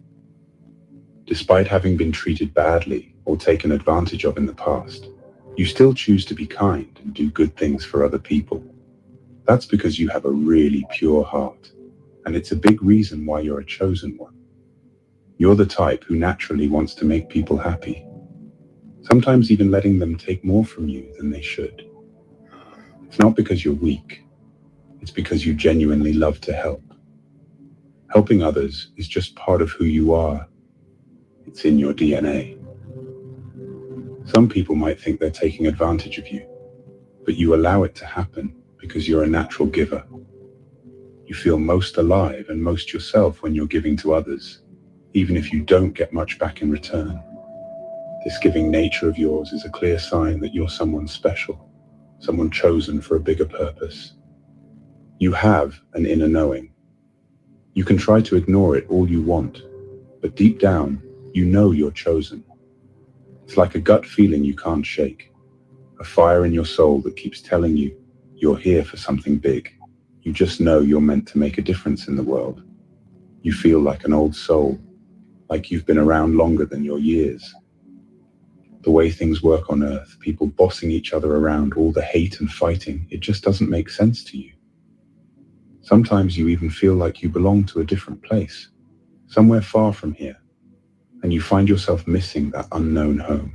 Despite having been treated badly or taken advantage of in the past, you still choose to be kind and do good things for other people. That's because you have a really pure heart, and it's a big reason why you're a chosen one. You're the type who naturally wants to make people happy, sometimes even letting them take more from you than they should. It's not because you're weak, it's because you genuinely love to help. Helping others is just part of who you are. It's in your DNA. Some people might think they're taking advantage of you, but you allow it to happen because you're a natural giver. You feel most alive and most yourself when you're giving to others, even if you don't get much back in return. This giving nature of yours is a clear sign that you're someone special, someone chosen for a bigger purpose. You have an inner knowing. You can try to ignore it all you want, but deep down, you know you're chosen. It's like a gut feeling you can't shake, a fire in your soul that keeps telling you you're here for something big. You just know you're meant to make a difference in the world. You feel like an old soul, like you've been around longer than your years. The way things work on Earth, people bossing each other around, all the hate and fighting, it just doesn't make sense to you. Sometimes you even feel like you belong to a different place, somewhere far from here, and you find yourself missing that unknown home.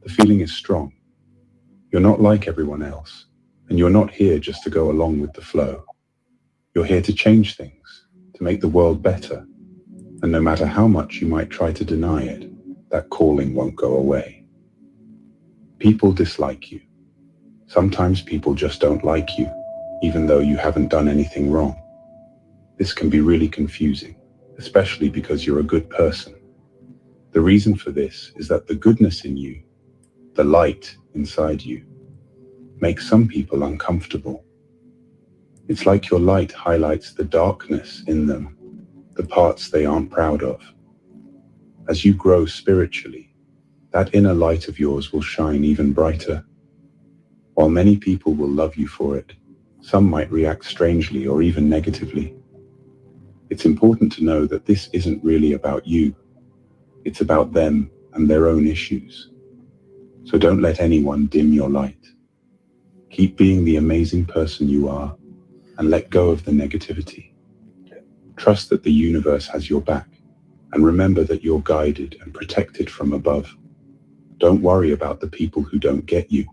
The feeling is strong. You're not like everyone else, and you're not here just to go along with the flow. You're here to change things, to make the world better, and no matter how much you might try to deny it, that calling won't go away. People dislike you. Sometimes people just don't like you, even though you haven't done anything wrong. This can be really confusing, especially because you're a good person. The reason for this is that the goodness in you, the light inside you, makes some people uncomfortable. It's like your light highlights the darkness in them, the parts they aren't proud of. As you grow spiritually, that inner light of yours will shine even brighter. While many people will love you for it, some might react strangely or even negatively. It's important to know that this isn't really about you. It's about them and their own issues. So don't let anyone dim your light. Keep being the amazing person you are and let go of the negativity. Trust that the universe has your back, and remember that you're guided and protected from above. Don't worry about the people who don't get you.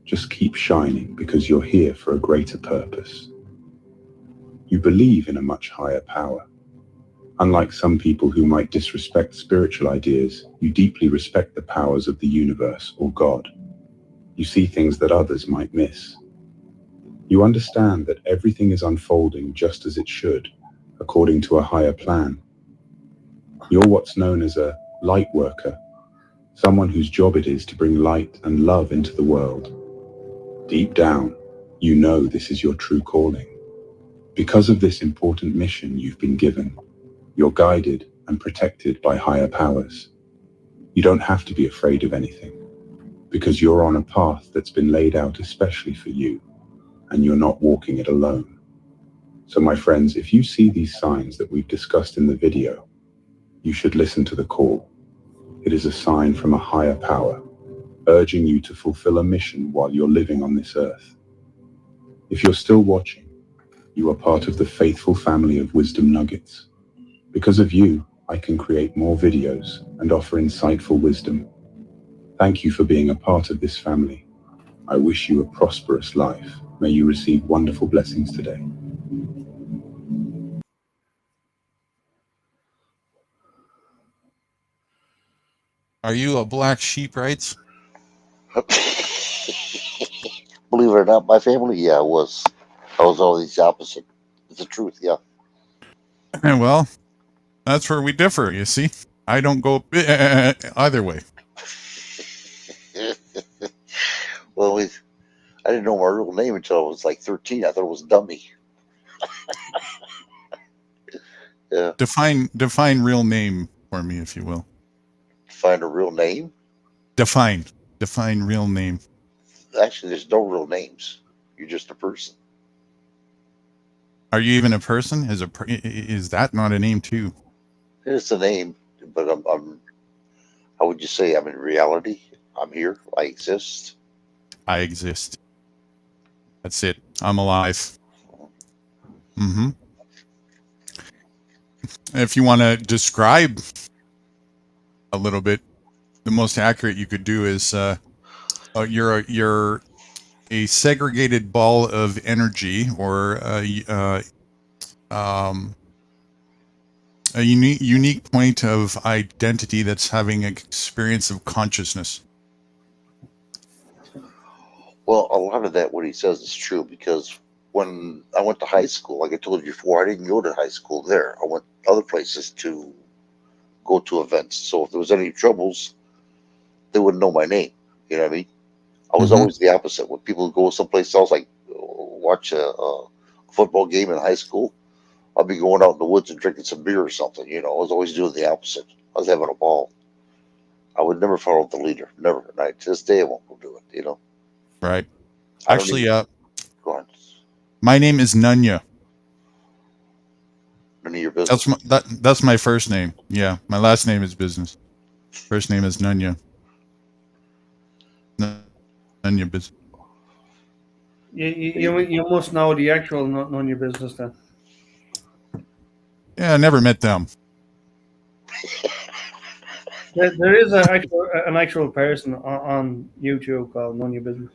Just keep shining because you're here for a greater purpose. You believe in a much higher power. Unlike some people who might disrespect spiritual ideas, you deeply respect the powers of the universe or God. You see things that others might miss. You understand that everything is unfolding just as it should, according to a higher plan. You're what's known as a light worker, someone whose job it is to bring light and love into the world. Deep down, you know this is your true calling. Because of this important mission you've been given, you're guided and protected by higher powers. You don't have to be afraid of anything, because you're on a path that's been laid out especially for you, and you're not walking it alone. So my friends, if you see these signs that we've discussed in the video, you should listen to the call. It is a sign from a higher power, urging you to fulfill a mission while you're living on this earth. If you're still watching, you are part of the faithful family of Wisdom Nuggets. Because of you, I can create more videos and offer insightful wisdom. Thank you for being a part of this family. I wish you a prosperous life. May you receive wonderful blessings today. Are you a black sheep, rights? Believe it or not, my family, yeah, I was always the opposite. It's the truth, yeah. Well, that's where we differ, you see. I don't go either way. Well, I didn't know my real name until I was like 13. I thought it was Dummy. Yeah. Define real name for me, if you will. Find a real name? Define real name. Actually, there's no real names. You're just a person. Are you even a person? Is that not a name too? It's a name, but I'm how would you say I'm in reality? I'm here. I exist. I exist. That's it. I'm alive. Mm-hmm. If you want to describe a little bit, the most accurate you could do is you're a segregated ball of energy, or a unique point of identity that's having an experience of consciousness. Well, a lot of that, what he says, is true, because when I went to high school, like I told you before, I didn't go to high school there. I went other places to go to events. So if there was any troubles, they wouldn't know my name. You know what I mean? I was always the opposite. When people would go someplace else, like watch a football game in high school, I'd be going out in the woods and drinking some beer or something. You know, I was always doing the opposite. I was having a ball. I would never follow the leader. Never. And to this day, I won't go do it. You know? Right. I don't Actually, even, go on. my name is Nunya. None of your business. That's my first name. Yeah, my last name is business. First name is Nunya. Nunya business. You must know the actual none of your business then. Yeah, I never met them. There is an actual person on YouTube called None of Your Business.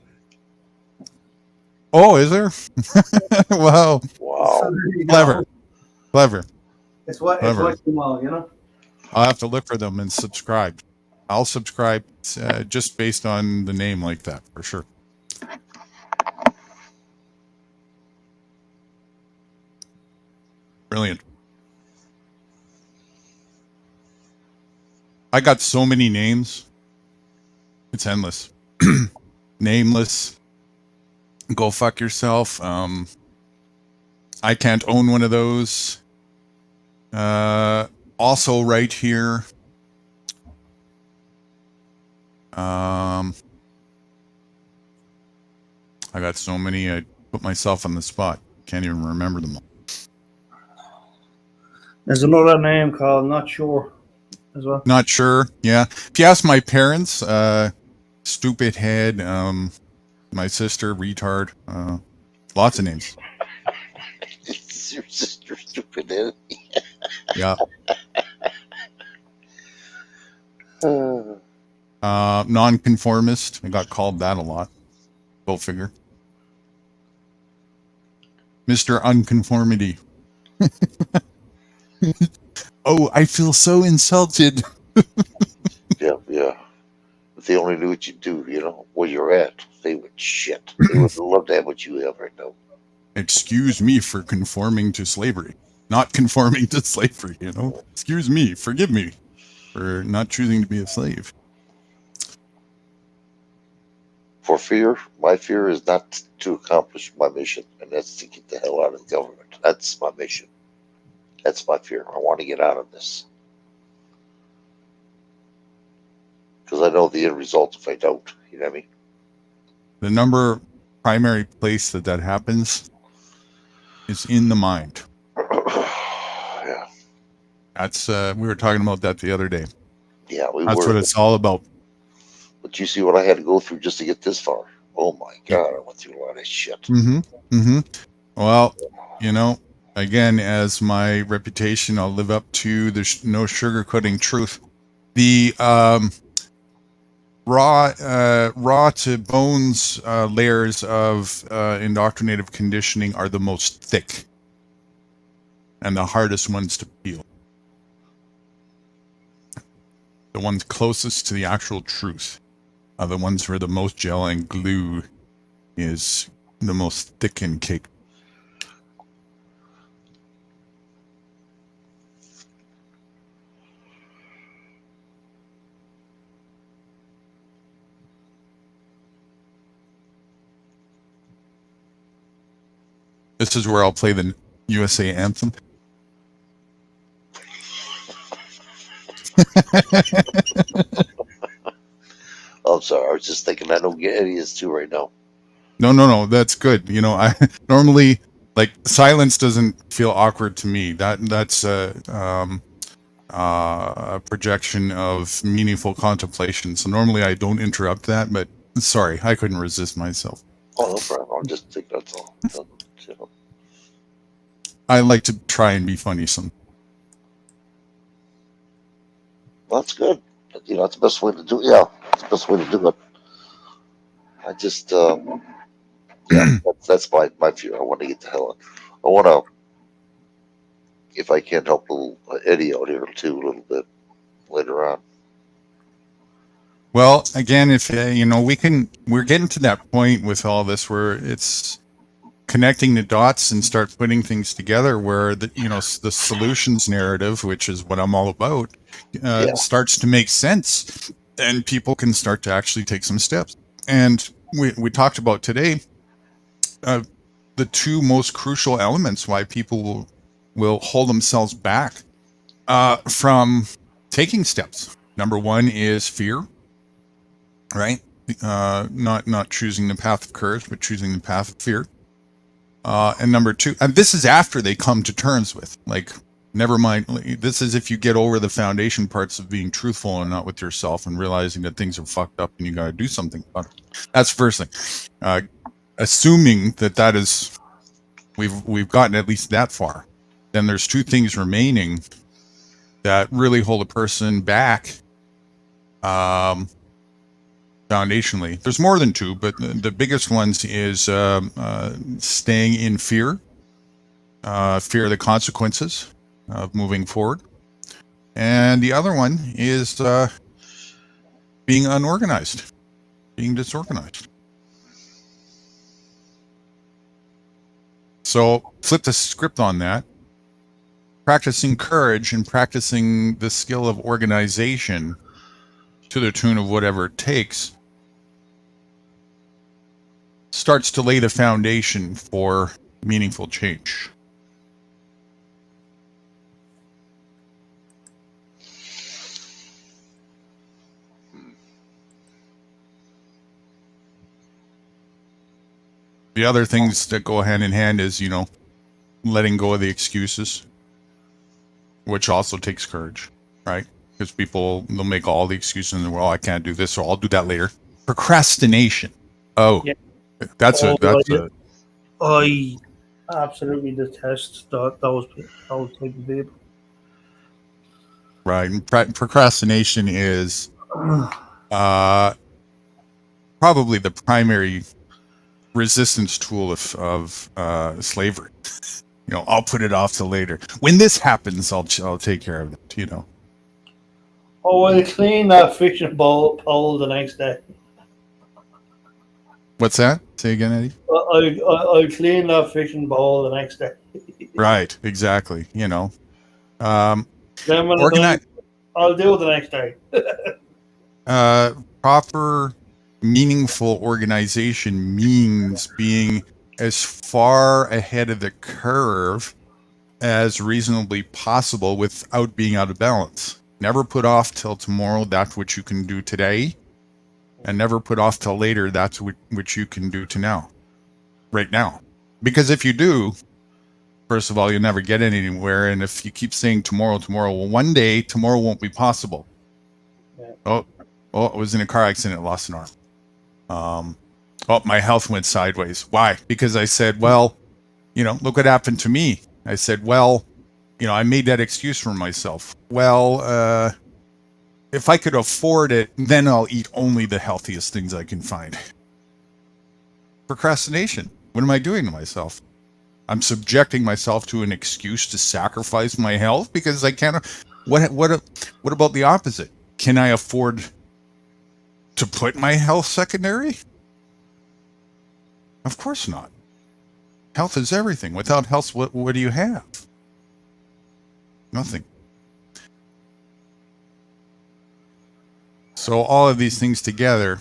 Oh, is there? Wow. Wow. Clever. It's what you all, you know. I'll have to look for them and subscribe. I'll subscribe just based on the name like that, for sure. Brilliant. I got so many names. It's endless. Nameless. Go fuck yourself. I can't own one of those. Also right here. I got so many, I put myself on the spot. Can't even remember them all. There's another name called Not Sure as well. Not sure. Yeah. If you ask my parents, stupid head, my sister, retard, lots of names. Your sister, stupid head. Yeah. Nonconformist. I got called that a lot. Go figure. Mr. Unconformity. Oh, I feel so insulted. Yeah. If they only knew what you do, you know, where you're at, they would shit. They would love to have what you have right now. Excuse me for conforming to slavery. Not conforming to slavery, you know? Excuse me, forgive me for not choosing to be a slave. For fear, my fear is not to accomplish my mission, and that's to get the hell out of the government. That's my mission. That's my fear. I want to get out of this. Because I know the end result if I don't. You know what I mean? The primary place that happens is in the mind. Yeah. That's we were talking about that the other day. Yeah, we That's were. what it's all about. But you see what I had to go through just to get this far. Oh my God, I went through a lot of shit. Mm-hmm. Well, you know, again, as my reputation, I'll live up to there's no sugarcoating truth. The raw to bones layers of indoctrinative conditioning are the most thick and the hardest ones to peel. The ones closest to the actual truth are the ones where the most gel and glue is the most thick and caked. This is where I'll play the USA anthem. I'm sorry. I was just thinking I don't get any of this too right now. No, that's good. You know, I normally like silence doesn't feel awkward to me. That's a projection of meaningful contemplation. So normally I don't interrupt that, but sorry, I couldn't resist myself. Oh, no problem. I'm just thinking that's all. You know. I like to try and be funny some. Well, that's good. You know, that's the best way to do it. Yeah, that's the best way to do it. I just, yeah, that's my fear. I want to get the hell out. I want to, if I can, help little Eddie out here too a little bit later on. Well, again, if you know, we're getting to that point with all this where it's connecting the dots and start putting things together where the, you know, the solutions narrative, which is what I'm all about, starts to make sense and people can start to actually take some steps. And we talked about today the two most crucial elements why people will hold themselves back from taking steps. Number one is fear, right? Not choosing the path of courage, but choosing the path of fear. And number two, and this is after they come to terms with, like, never mind. This is if you get over the foundation parts of being truthful and not with yourself and realizing that things are fucked up and you got to do something about it. That's the first thing. Assuming that is, we've gotten at least that far, then there's two things remaining that really hold a person back. Foundationally, there's more than two, but the biggest ones is staying in fear of the consequences of moving forward, and the other one is being unorganized, being disorganized. So flip the script on that. Practicing courage and practicing the skill of organization to the tune of whatever it takes starts to lay the foundation for meaningful change. The other things that go hand in hand is, you know, letting go of the excuses, which also takes courage, right? Because people, they'll make all the excuses in the world. I can't do this, or I'll do that later. Procrastination. Oh, yeah. That's a. I absolutely detest those type of people. Right, and procrastination is probably the primary resistance tool of slavery. You know, I'll put it off till later. When this happens, I'll take care of it. You know. Oh, I'll clean that fishing pole the next day. What's that? Say again, Eddie. I'll clean that fishing bowl the next day. Right, exactly. You know, then when I'll do it the next day. Proper meaningful organization means being as far ahead of the curve as reasonably possible without being out of balance. Never put off till tomorrow that's what you can do today, and never put off till later that's what you can do to now, right now. Because if you do, first of all, you'll never get anywhere. And if you keep saying tomorrow, well, one day tomorrow won't be possible. Yeah. Oh, I was in a car accident, lost an arm. Oh, my health went sideways. Why? Because I said, well, look what happened to me. I said, well, I made that excuse for myself. Well, if I could afford it, then I'll eat only the healthiest things I can find. Procrastination. What am I doing to myself? I'm subjecting myself to an excuse to sacrifice my health because I can't. What about the opposite? Can I afford to put my health secondary? Of course not. Health is everything. Without health, what do you have? Nothing. So all of these things together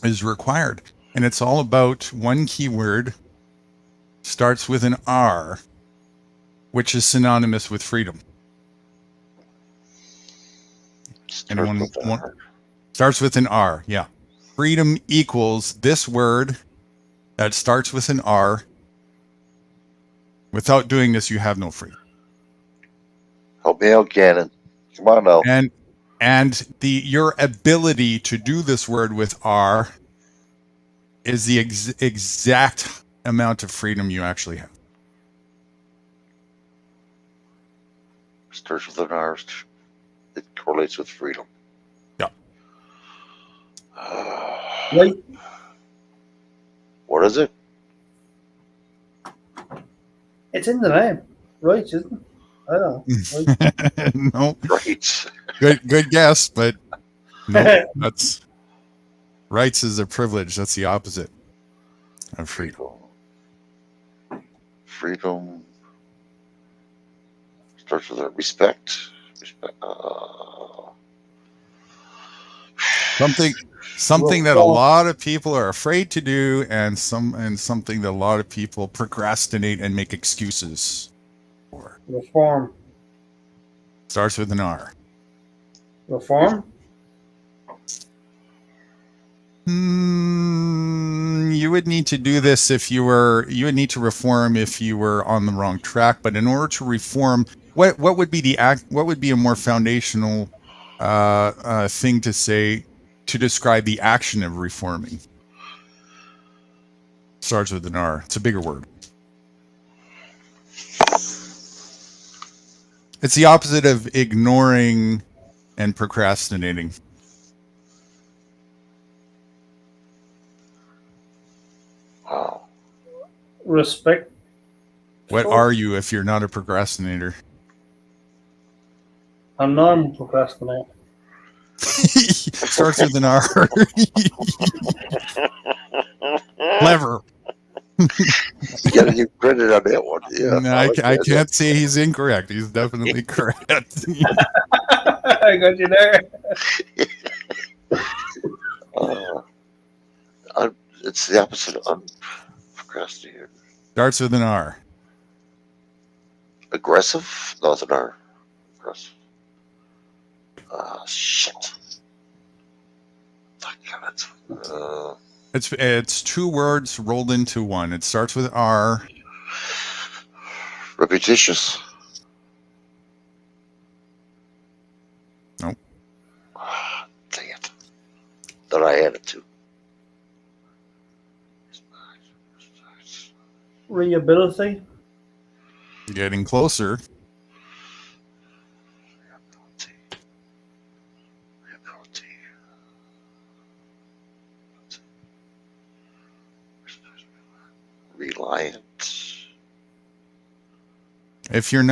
is required. And it's all about one keyword, starts with an R, which is synonymous with freedom. Anyone want? Starts with an R, yeah. Freedom equals this word that starts with an R. Without doing this, you have no freedom. Help me out, Gannon. Come on now. And your ability to do this word with R is the exact amount of freedom you actually have. Starts with an R. It correlates with freedom. Yeah. Right. What is it? It's in the name. Right, isn't it? I don't know. Right. No. Right. Good guess, but no, that's rights is a privilege. That's the opposite of freedom. Freedom starts with a respect. Something that a lot of people are afraid to do, and something that a lot of people procrastinate and make excuses for. Reform. Starts with an R. Reform? You would need to do this you would need to reform if you were on the wrong track. But in order to reform, what would be what would be a more foundational thing to say to describe the action of reforming? Starts with an R. It's a bigger word. It's the opposite of ignoring and procrastinating. Wow. Respect. What are you if you're not a procrastinator? A non-procrastinator. Starts with an R. Clever. You gotta give credit on that one. Yeah, No, I can't say he's incorrect. He's definitely correct. I got you there. It's the opposite of procrastinator. Starts with an R. Aggressive? No, it's an R. Aggressive. Shit. It's two words rolled into one. It starts with R. Repetitious. Nope. Dang it. That I added to. Reability. Getting closer. Reliant. If you're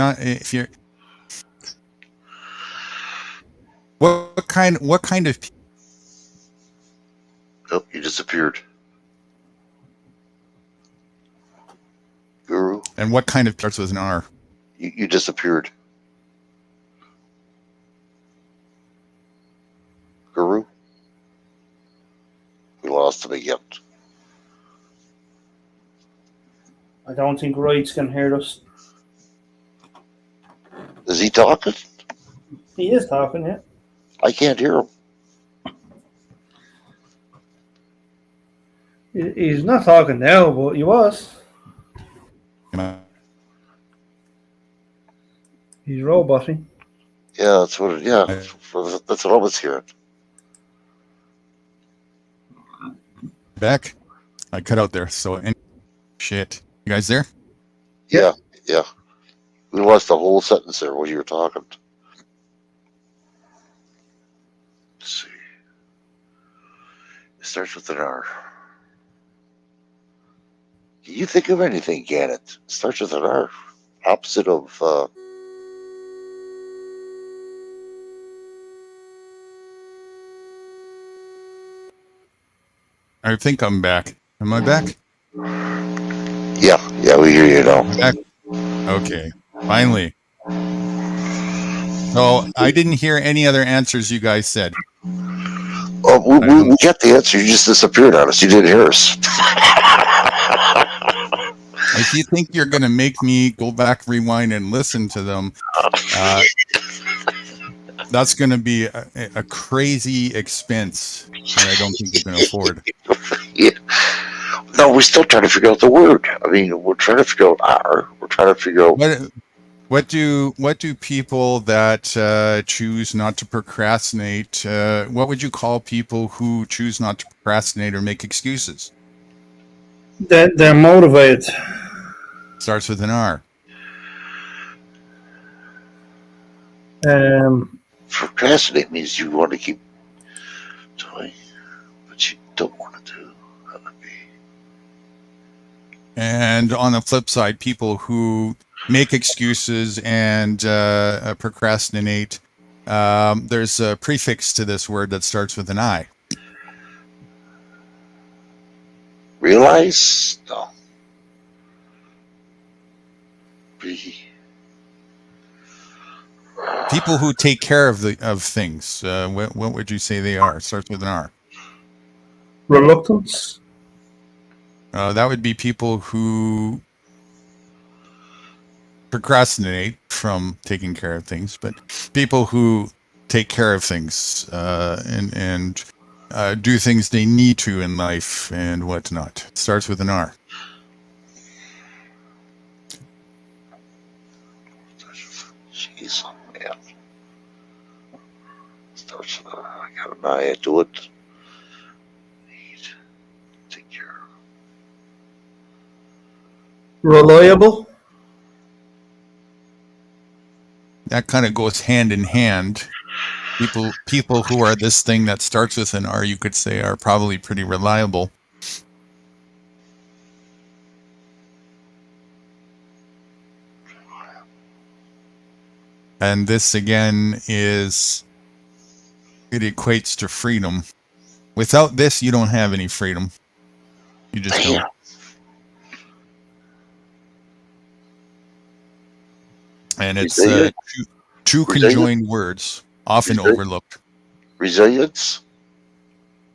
what kind of Oh, you disappeared. Guru. And what kind of starts with an R? You disappeared. Guru. lost him again. I don't think Wrights can hear us. Is he talking? He is talking, yeah. I can't hear him. He's not talking now, but he was. He's roboting. Yeah, that's what. That's what I was hearing. Back. I cut out there. So, shit. You guys there? Yeah. We lost the whole sentence there while you were talking. Let's see. It starts with an R. Can you think of anything, Gannett? It starts with an R. Opposite of. I think I'm back. Am I back? Yeah, we hear you now. Back. Okay, finally. So I didn't hear any other answers you guys said. Oh, we got the answer. You just disappeared on us. You didn't hear us. If you think you're going to make me go back, rewind, and listen to them, that's going to be a crazy expense that I don't think you can afford. Yeah. No, we're still trying to figure out the word. I mean, we're trying to figure out R. We're trying to figure out. What do people that choose not to procrastinate? What would you call people who choose not to procrastinate or make excuses? They're motivated. Starts with an R. Procrastinate means you want to keep doing, but you don't want to do. That would be. And on the flip side, people who make excuses and procrastinate, there's a prefix to this word that starts with an I. Realize? No. People who take care of things. What would you say they are? Starts with an R. Reluctance. That would be people who procrastinate from taking care of things, but people who take care of things and do things they need to in life and whatnot. Starts with an R. Jeez, man. Starts with I got an eye to it. Take care. Reliable. That kind of goes hand in hand. People who are this thing that starts with an R, you could say, are probably pretty reliable. And this again it equates to freedom. Without this, you don't have any freedom. You just don't. And it's two conjoined words, often overlooked. Resilience?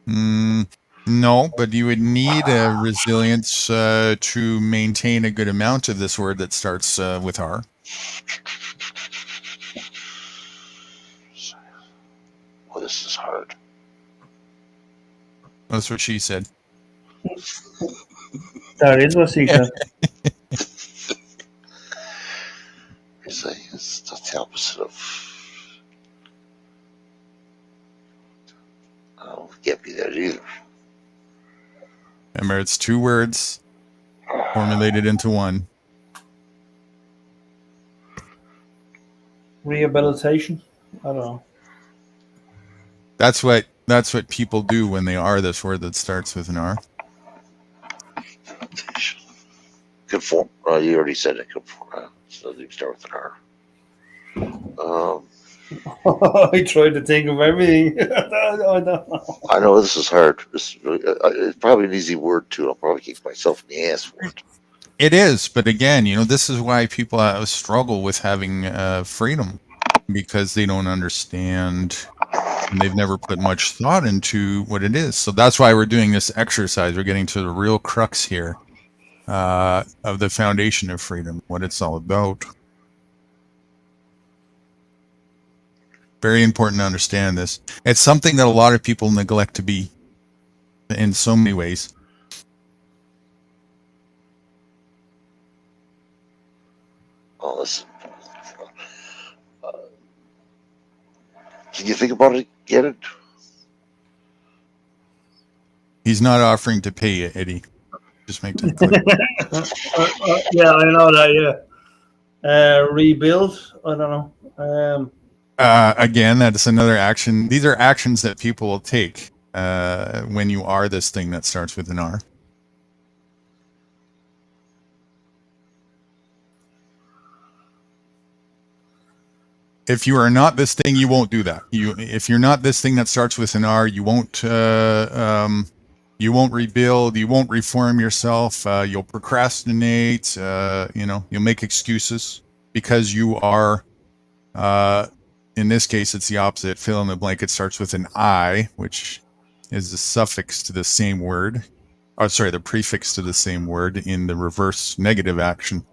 No, but you would need a resilience to maintain a good amount of this word that starts with R. Well, this is hard. That's what she said. That is what she said. Resilience, that's the opposite of. Oh, can't be that either. Remember, it's two words formulated into one. Rehabilitation. I don't know. That's what people do when they are this word that starts with an R. Conform. You already said it. Conform. So you start with an R. I tried to think of everything. I don't know. I know this is hard. This is really, it's probably an easy word too. I'll probably kick myself in the ass for it. It is, but again, this is why people struggle with having freedom, because they don't understand and they've never put much thought into what it is. So that's why we're doing this exercise. We're getting to the real crux here of the foundation of freedom, what it's all about. Very important to understand this. It's something that a lot of people neglect to be in so many ways. Oh, listen. Can you think about it? Get it? He's not offering to pay you, Eddie. Just make that clear. Yeah, I know that. Yeah, rebuild. I don't know. Again, that's another action. These are actions that people will take when you are this thing that starts with an R. If you are not this thing, you won't do that. If you're not this thing that starts with an R, you won't rebuild. You won't reform yourself. You'll procrastinate. You'll make excuses because you are. In this case, it's the opposite. Fill in the blank. It starts with an I, which is the suffix to the same word. Oh, sorry, the prefix to the same word in the reverse negative action.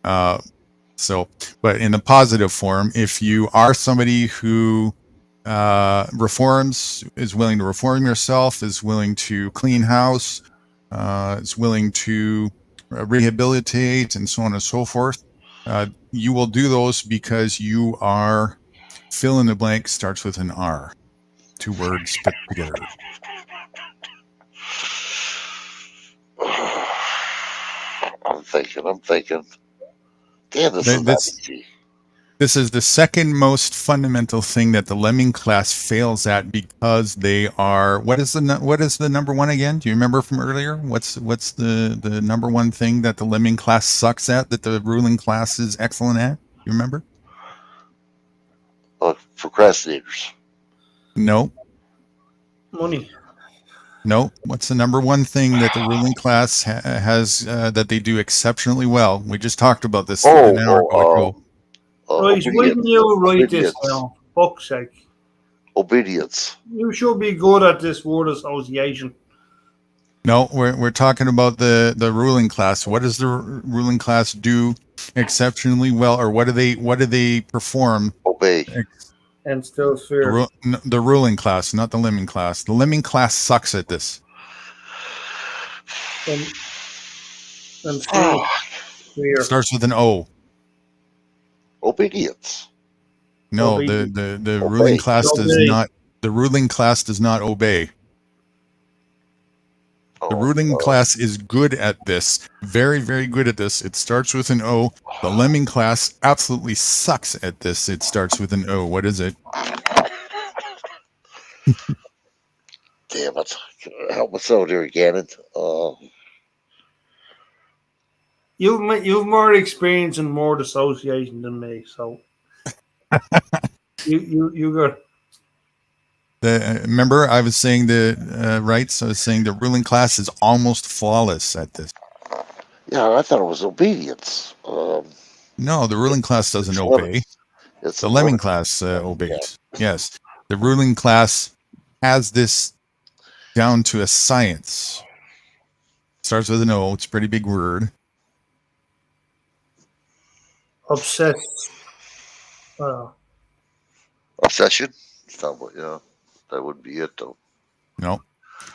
But in the positive form, if you are somebody who reforms, is willing to reform yourself, is willing to clean house, is willing to rehabilitate, and so on and so forth, you will do those because you are, fill in the blank starts with an R. 2 words put together. I'm thinking. Damn, this is not easy. This is the second most fundamental thing that the lemming class fails at because they are. What is the number one again? Do you remember from earlier? What's the number one thing that the lemming class sucks at that the ruling class is excellent at? You remember? Procrastinators. No. Money. No. What's the number one thing that the ruling class has that they do exceptionally well? We just talked about this an hour ago. Right, when you write this down, fuck's sake. Obedience. You should be good at this word association. No, we're talking about the ruling class. What does the ruling class do exceptionally well, or what do they perform? Obey. And still fear. The ruling class, not the lemming class. The lemming class sucks at this. And fear. Starts with an O. Obedience. No, the ruling class does not. The ruling class does not obey. The ruling class is good at this. Very, very good at this. It starts with an O. The lemming class absolutely sucks at this. It starts with an O. What is it? Damn it. Help us out here, Gannon. You've more experience and more association than me, so you got. Remember, I was saying rights. I was saying the ruling class is almost flawless at this. Yeah, I thought it was obedience. No, the ruling class doesn't obey. It's the lemming class obeys. Yeah. Yes, the ruling class has this down to a science. Starts with an O. It's a pretty big word. Obsessed. Obsession? Yeah, that would be it, though. No.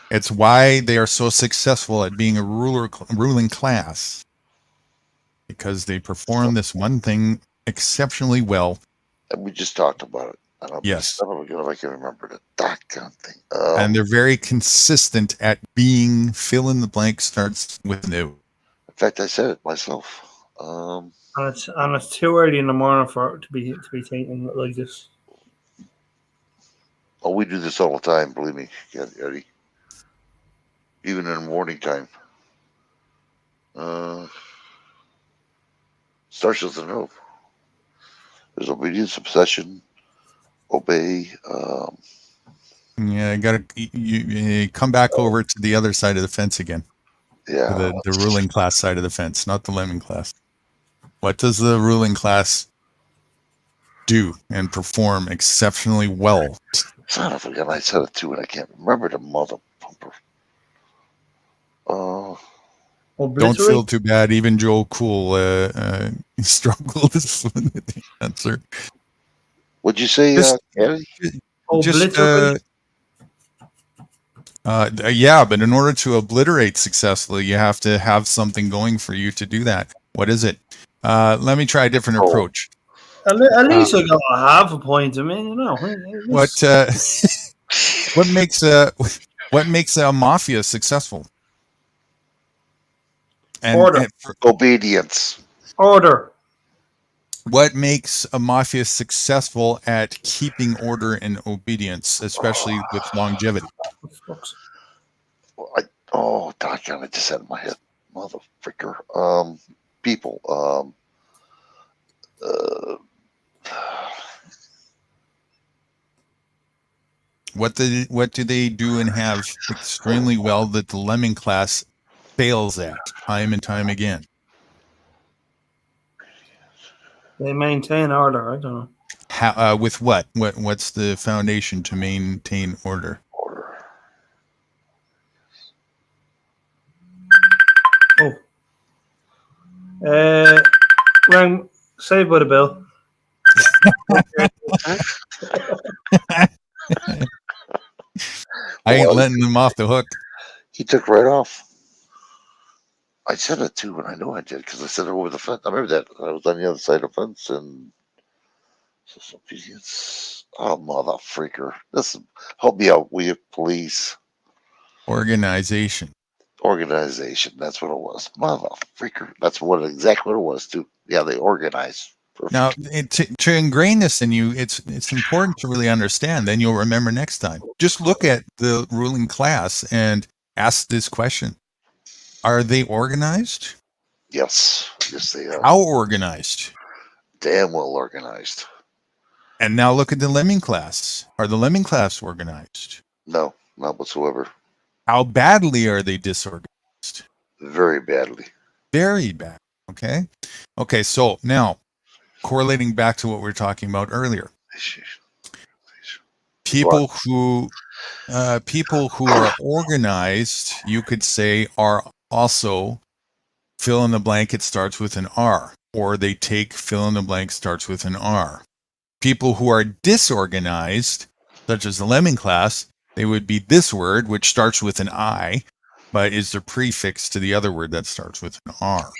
It's why they are so successful at being a ruling class. Because they perform this one thing exceptionally well. And we just talked about it. Yes. I don't know if I can remember the doggone thing. And they're very consistent at being fill in the blank starts with new. In fact, I said it myself. And it's too early in the morning for it to be thinking like this. Oh, we do this all the time, believe me, Eddie. Even in the morning time. Starts with an O. There's obedience, obsession, obey. Yeah, you come back over to the other side of the fence again. Yeah. The ruling class side of the fence, not the lemming class. What does the ruling class do and perform exceptionally well. Son of a gun, I said it too, and I can't remember the mother pumper. Don't feel too bad. Even Joe Cool struggled with the answer. What'd you say, Eddie? Yeah, but in order to obliterate successfully, you have to have something going for you to do that. What is it? Let me try a different approach. At least I got a half a point. I mean, you know. What makes a mafia successful? Order. Obedience. Order. What makes a mafia successful at keeping order and obedience, especially with longevity? Doggone, I just had it in my head. Mother fricker. People. What do they do and have extremely well that the lemming class fails at time and time again? They maintain order. I don't know. How, with what? What's the foundation to maintain order? Wrong. Saved by the Bell. I ain't letting them off the hook. He took right off. I said it too, and I know I did because I said it over the fence. I remember that. I was on the other side of the fence, and obedience. Oh, mother freaker! Help me out, will you, please? Organization. That's what it was. Mother freaker. That's exactly what it was too. Yeah, they organize. Perfect. Now, to ingrain this in you, it's important to really understand. Then you'll remember next time. Just look at the ruling class and ask this question: are they organized? Yes, they are. How organized? Damn well organized. And now look at the lemming class. Are the lemming class organized? No, not whatsoever. How badly are they disorganized? Very badly. Very bad. Okay. So now, correlating back to what we were talking about earlier, people who are organized, you could say, are also fill in the blank. It starts with an R, or they take fill in the blank starts with an R. People who are disorganized, such as the lemming class, they would be this word, which starts with an I, but is the prefix to the other word that starts with an R.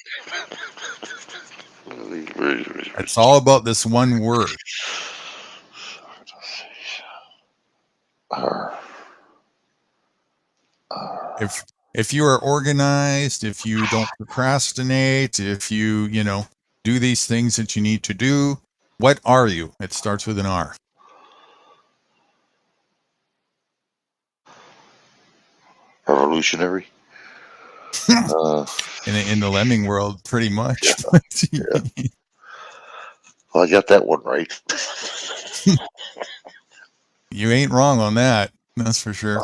It's all about this one word. If you are organized, if you don't procrastinate, if you do these things that you need to do, what are you? It starts with an R. Revolutionary. In the lemming world, pretty much. Yeah. Well, I got that one right. You ain't wrong on that. That's for sure.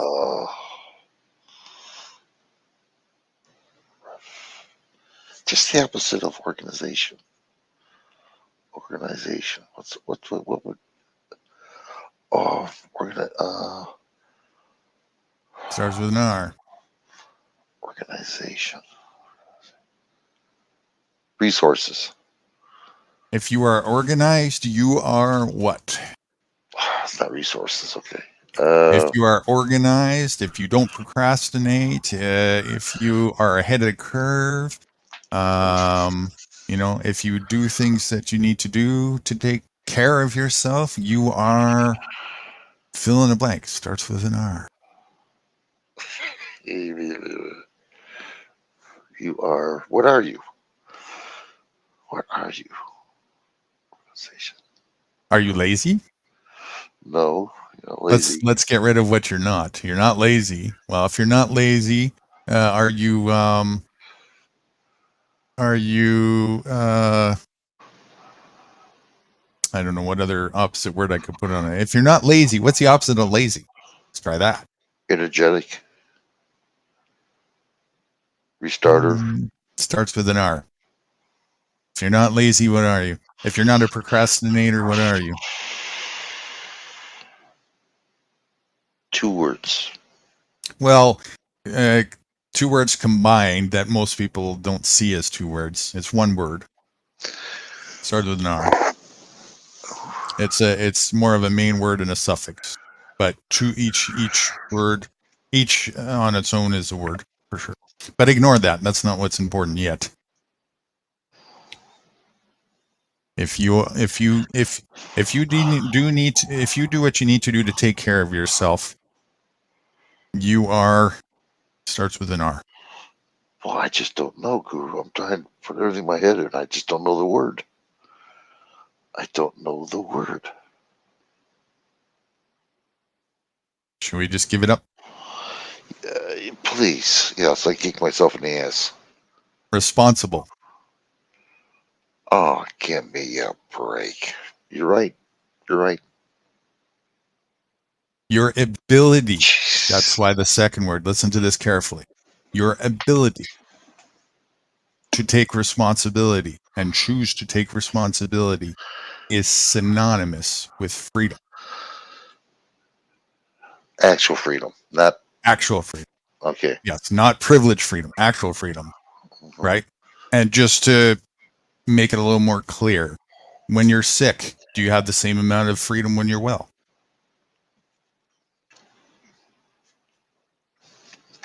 Just the opposite of organization. Organization. What would? Starts with an R. Organization. Resources. If you are organized, you are what? It's not resources. Okay. If you are organized, if you don't procrastinate, if you are ahead of the curve, if you do things that you need to do to take care of yourself, you are fill in the blank. Starts with an R. You are. What are you? What are you? Organization. Are you lazy? No, you're not lazy. Let's get rid of what you're not. You're not lazy. Well, if you're not lazy, are you I don't know what other opposite word I could put on it. If you're not lazy, what's the opposite of lazy? Let's try that. Energetic. Restarter. Starts with an R. If you're not lazy, what are you? If you're not a procrastinator, what are you? 2 words. Well, 2 words combined that most people don't see as 2 words. It's 1 word. Starts with an R. It's more of a main word and a suffix, but each word, each on its own is a word for sure. But ignore that. That's not what's important yet. If you do what you need to do to take care of yourself, you are starts with an R. Well, I just don't know, Guru. I'm trying to put everything in my head and I just don't know the word. I don't know the word. Should we just give it up? Please. Yes, I kicked myself in the ass. Responsible. Oh, give me a break. You're right. You're right. Your ability. Jeez. That's why the second word. Listen to this carefully. Your ability to take responsibility and choose to take responsibility is synonymous with freedom. Actual freedom, not Actual freedom. okay. Yes, not privileged freedom, actual freedom, right? And just to make it a little more clear, when you're sick, do you have the same amount of freedom when you're well?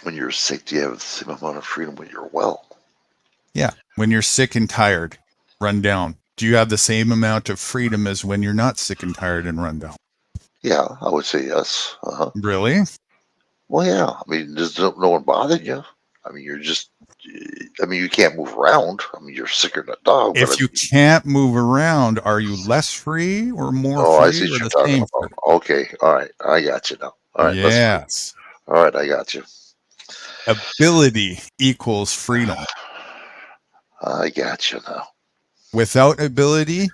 When you're sick, do you have the same amount of freedom when you're well? Yeah. When you're sick and tired, run down, do you have the same amount of freedom as when you're not sick and tired and run down? Yeah, I would say yes. Really? Well, yeah. I mean, there's no one bothering you. I mean, you're just. I mean, you can't move around. I mean, you're sicker than a dog. But If you can't move around, are you less free or more oh, I free see what or you're the talking same about. free? Okay, all right, I got you now. All right, Yes. All right, I got you. Ability equals freedom. I got you now. Without ability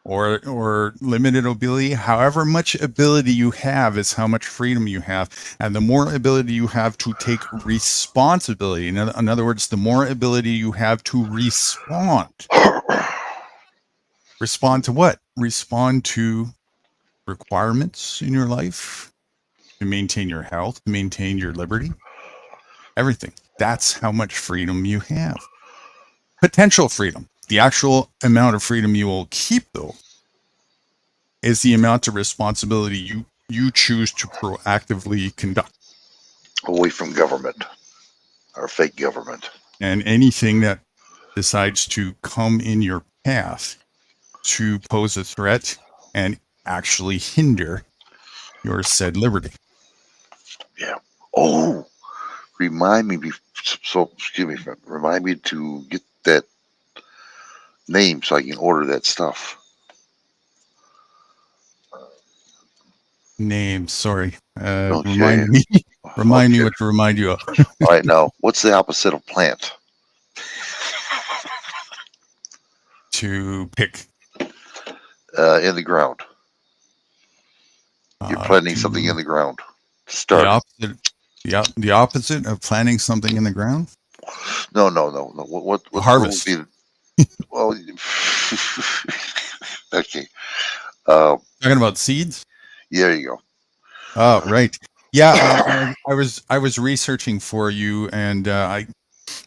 or limited ability, however much ability you have is how much freedom you have. And the more ability you have to take responsibility, in other words, the more ability you have to respond. Respond to what? Respond to requirements in your life, to maintain your health, to maintain your liberty, everything. That's how much freedom you have. Potential freedom. The actual amount of freedom you will keep, though, is the amount of responsibility you choose to proactively conduct. Away from government, or fake government. And anything that decides to come in your path to pose a threat and actually hinder your said liberty. Yeah. Oh, remind me. So, excuse me. Remind me to get that name so I can order that stuff. Name, sorry. Okay. Remind me what to remind you of. All right, now, what's the opposite of plant? To pick. In the ground. You're planting something in the ground. To start. The opposite of planting something in the ground? No. What harvest? Would be, well, okay. Talking about seeds? Yeah, there you go. Oh, right. Yeah, I was researching for you, and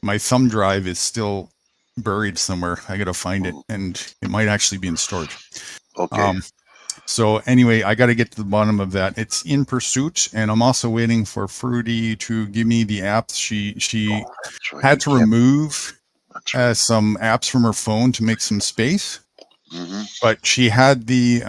my thumb drive is still buried somewhere. I gotta find it, and it might actually be in storage. Okay. So anyway, I got to get to the bottom of that. It's in pursuit, and I'm also waiting for Fruity to give me the apps. She right. had to remove some apps from her phone to make some space. Mm-hmm. But she had the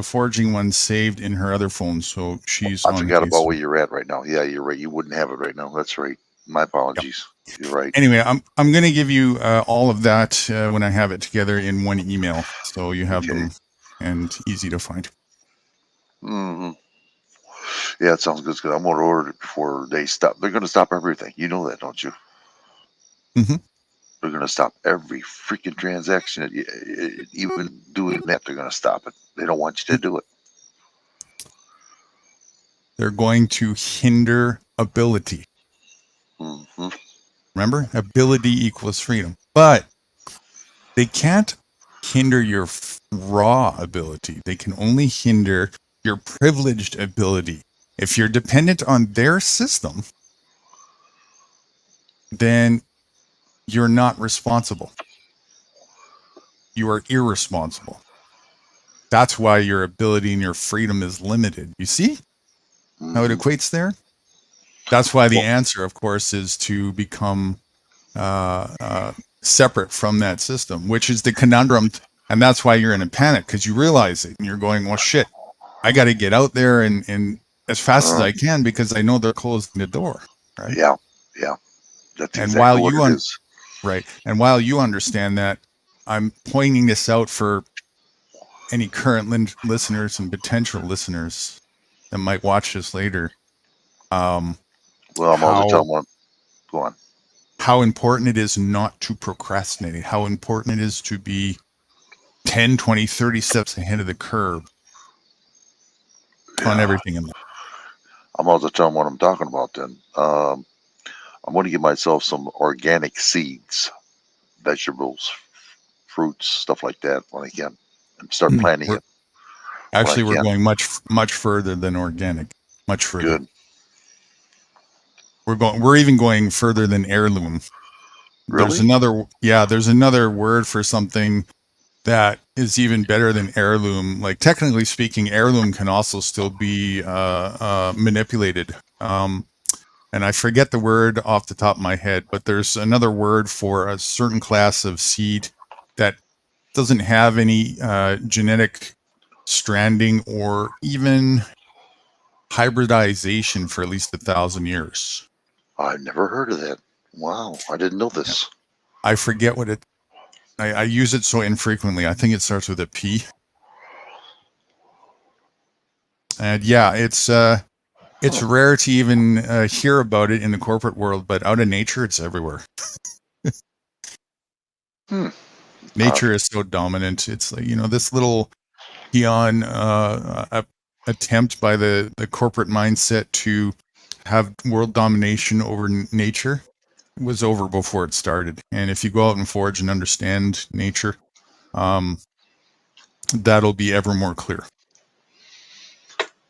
foraging one saved in her other phone, so she's on. I forgot about where you're at right now. Yeah, you're right. You wouldn't have it right now. That's right. My apologies. Yep. You're right. Anyway, I'm going to give you all of that when I have it together in one email, so you have them and easy to find. Mm-hmm. Yeah, it sounds good. I'm going to order it before they stop. They're going to stop everything. You know that, don't you? Mm-hmm. They're going to stop every freaking transaction. Even doing that, they're going to stop it. They don't want you to do it. They're going to hinder ability. Mm-hmm. Remember, ability equals freedom. But they can't hinder your raw ability. They can only hinder your privileged ability. If you're dependent on their system, then you're not responsible. You are irresponsible. That's why your ability and your freedom is limited. You see how it equates there? That's why the answer, of course, is to become separate from that system, which is the conundrum. And that's why you're in a panic, because you realize it and you're going, well, shit, I got to get out there and as fast as I can, because I know they're closing the door. Right. Yeah. Yeah. That's And exactly while what you it is. right. And while you understand that, I'm pointing this out for any current listeners and potential listeners that might watch this later. Well, I'm also telling one. Go on. How important it is not to procrastinate, how important it is to be 10, 20, 30 steps ahead of the curve on everything in life. I'm also telling what I'm talking about then. I'm going to give myself some organic seeds, vegetables, fruits, stuff like that when I can, and start planting it. Actually, we're going much further than organic, much further. Good. We're even going further than heirloom. Really? There's another word for something that is even better than heirloom. Like, technically speaking, heirloom can also still be manipulated. And I forget the word off the top of my head, but there's another word for a certain class of seed that doesn't have any genetic stranding or even hybridization for at least 1,000 years. I've never heard of that. Wow, I didn't know this. I forget what it. I use it so infrequently. I think it starts with a P. And yeah, it's rare to even hear about it in the corporate world, but out in nature, it's everywhere. Nature is so dominant. It's like, this little peon attempt by the corporate mindset to have world domination over nature was over before it started. And if you go out and forage and understand nature, that'll be ever more clear.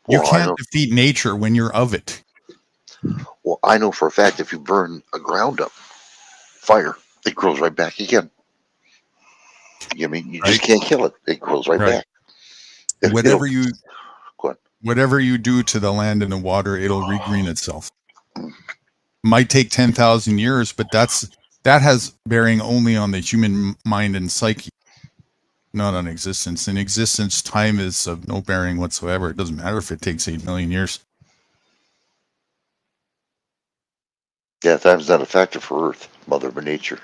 You can't defeat nature when you're of it. Well, I know for a fact if you burn a ground up, fire, it grows right back again. You just can't kill it. It grows right back. Whatever you do to the land and the water, it'll regreen itself. Might take 10,000 years, but that has bearing only on the human mind and psyche, not on existence. In existence, time is of no bearing whatsoever. It doesn't matter if it takes 8 million years. Yeah, time's not a factor for Earth, Mother Nature,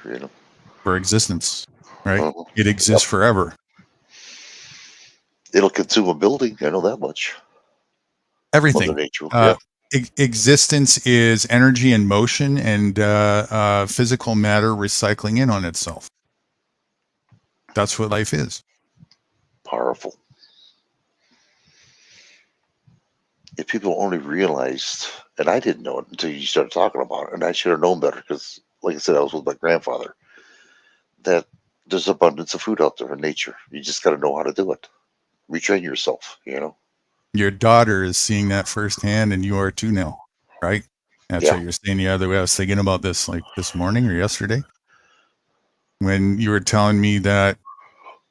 For existence, right? It exists forever. It'll consume a building. I know that much. Everything. Mother Nature. Existence is energy in motion and physical matter recycling in on itself. That's what life is. Powerful. If people only realized, and I didn't know it until you started talking about it, and I should have known better because, like I said, I was with my grandfather, that there's abundance of food out there in nature. You just got to know how to do it. Retrain yourself, Your daughter is seeing that firsthand, and you are too now, right? That's what you're saying the other way. I was thinking about this like this morning or yesterday when you were telling me that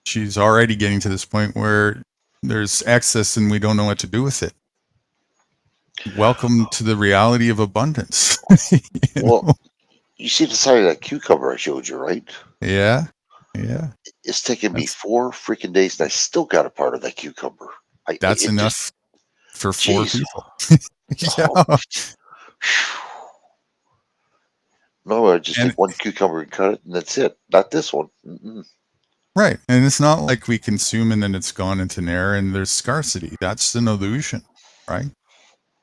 she's already getting to this point where there's excess and we don't know what to do with it. Welcome to the reality of abundance. Well, you see the side of that cucumber I showed you, right? Yeah. It's taken me 4 freaking days, and I still got a part of that cucumber. That's enough for 4 people. Yeah. No, I just take one cucumber and cut it, and that's it. Not this one. Right. And it's not like we consume and then it's gone into an air and there's scarcity. That's an illusion, right?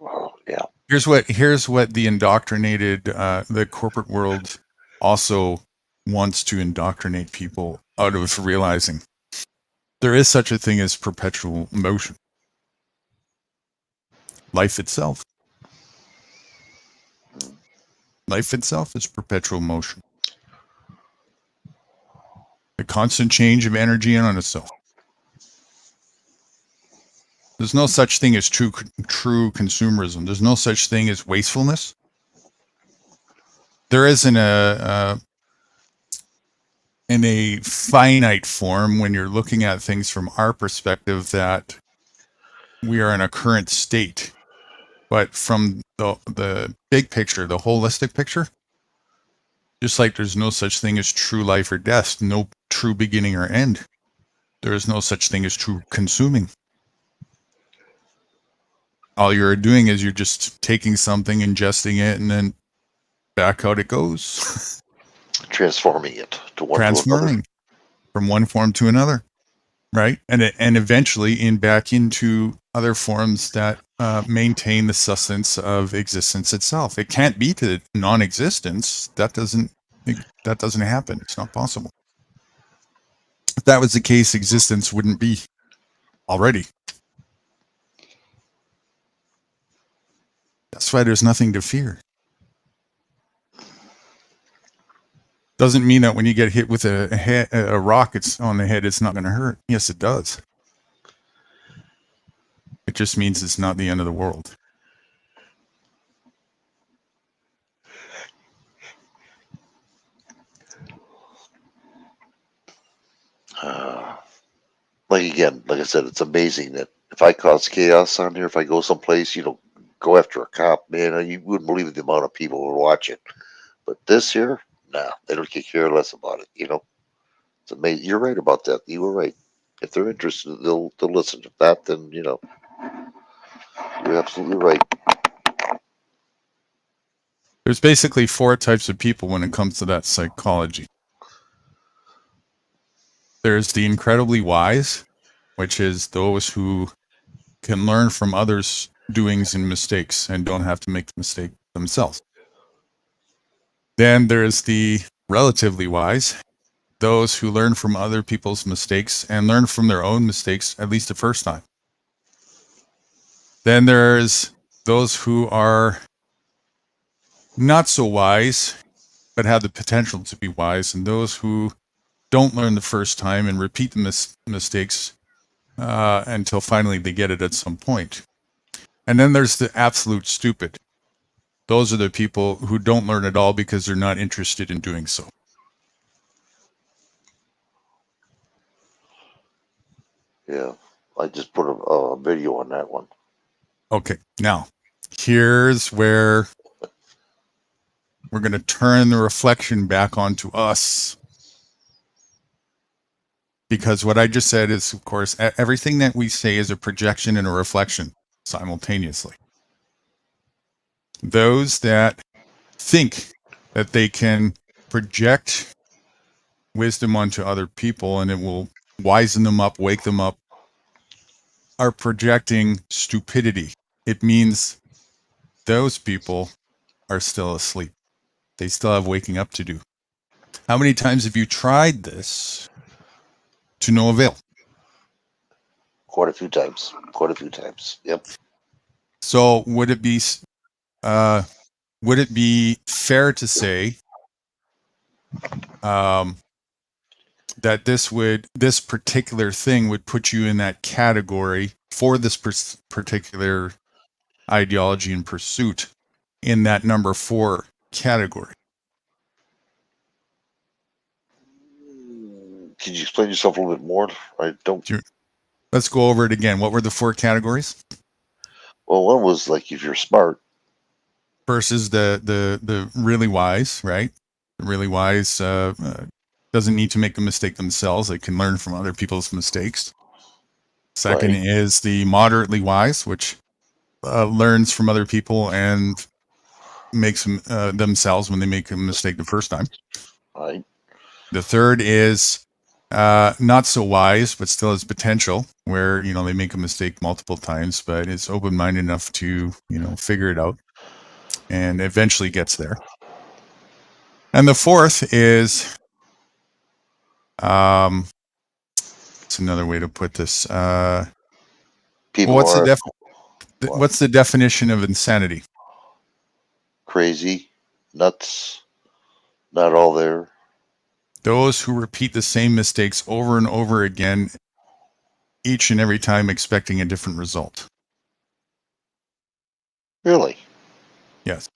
Oh, yeah. Here's what the indoctrinated, the corporate world also wants to indoctrinate people out of realizing there is such a thing as perpetual motion. Life itself. Life itself is perpetual motion. The constant change of energy in on itself. There's no such thing as true consumerism. There's no such thing as wastefulness. There isn't in a finite form when you're looking at things from our perspective that we are in a current state. But from the big picture, the holistic picture, just like there's no such thing as true life or death, no true beginning or end, there is no such thing as true consuming. All you're doing is you're just taking something, ingesting it, and then back out it goes. Transforming it to one to another. Transforming from one form to another, right? And eventually back into other forms that maintain the sustenance of existence itself. It can't be to non-existence. That doesn't happen. It's not possible. If that was the case, existence wouldn't be already. That's why there's nothing to fear. Doesn't mean that when you get hit with a rock on the head, it's not going to hurt. Yes, it does. It just means it's not the end of the world. Like I said, it's amazing that if I cause chaos on here, if I go someplace, go after a cop, man, you wouldn't believe the amount of people who watch it. But this here, nah, they don't care less about it. It's amazing. You're right about that. You were right. If they're interested, they'll listen. If not, then you're absolutely right. There's basically 4 types of people when it comes to that psychology. There's the incredibly wise, which is those who can learn from others' doings and mistakes and don't have to make the mistake themselves. Then there's the relatively wise, those who learn from other people's mistakes and learn from their own mistakes at least the first time. Then there's those who are not so wise, but have the potential to be wise, and those who don't learn the first time and repeat the mistakes until finally they get it at some point. And then there's the absolute stupid. Those are the people who don't learn at all because they're not interested in doing so. Yeah, I just put a video on that one. Okay, now here's where we're going to turn the reflection back onto us. Because what I just said is, of course, everything that we say is a projection and a reflection simultaneously. Those that think that they can project wisdom onto other people and it will wisen them up, wake them up, are projecting stupidity. It means those people are still asleep. They still have waking up to do. How many times have you tried this to no avail? Quite a few times. Yep. So would it be fair to say that this particular thing would put you in that category for this particular ideology and pursuit in that number 4 category? Can you explain yourself a little bit more? I don't. Let's go over it again. What were the 4 categories? Well, one was like if you're smart versus the really wise, right? The really wise doesn't need to make a mistake themselves. They can learn from other people's mistakes. Second is the moderately wise, which learns from other people and makes themselves when they make a mistake the first time. Right. The third is not so wise, but still has potential, where they make a mistake multiple times, but it's open-minded enough to figure it out and eventually gets there. And the fourth is, it's another way to put this. What's the definition of insanity? Crazy, nuts, not all there. Those who repeat the same mistakes over and over again each and every time expecting a different result. Really? Yes.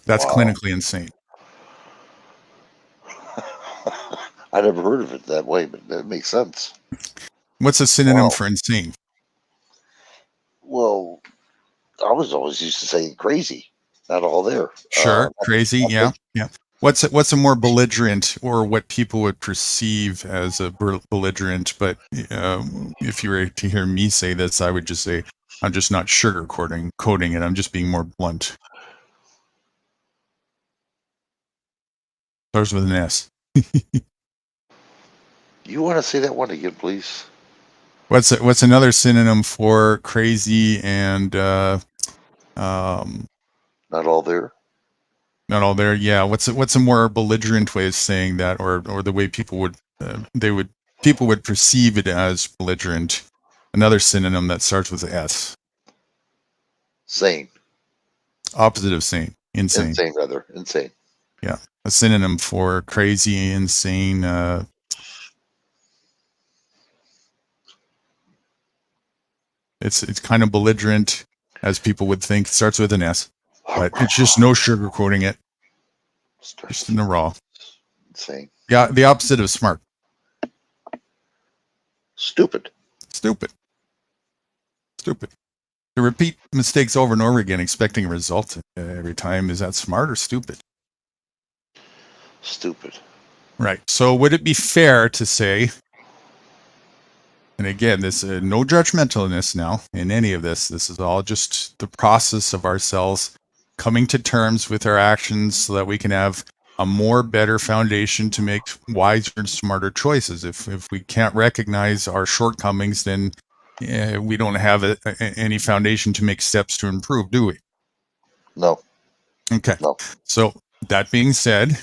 That's Wow. clinically insane. I never heard of it that way, but that makes sense. What's a synonym Wow. for insane? Well, I was always used to say crazy. Not all there. Sure, crazy, I yeah, think yeah. What's a more belligerent, or what people would perceive as a belligerent? But if you were to hear me say this, I would just say I'm just not coding it. I'm just being more blunt. Starts with an S. you want to say that one again, please? What's another synonym for crazy and Not all there. not all there? Yeah. What's a more belligerent way of saying that, or the way people would people would perceive it as belligerent? Another synonym that starts with S. Sane. Opposite of sane. Insane. Insane, rather. Insane. Yeah. A synonym for crazy, insane. It's kind of belligerent, as people would think. It starts with an S, but it's just no sugarcoating it. Just in the raw. Insane. Yeah. The opposite of smart. Stupid. Stupid. Stupid. To repeat mistakes over and over again, expecting a result every time, is that smart or stupid? Stupid. Right. So would it be fair to say, and again, this no judgmentalness now in any of this. This is all just the process of ourselves coming to terms with our actions so that we can have a better foundation to make wiser and smarter choices. If we can't recognize our shortcomings, then we don't have any foundation to make steps to improve, do we? No. Okay. No. So that being said,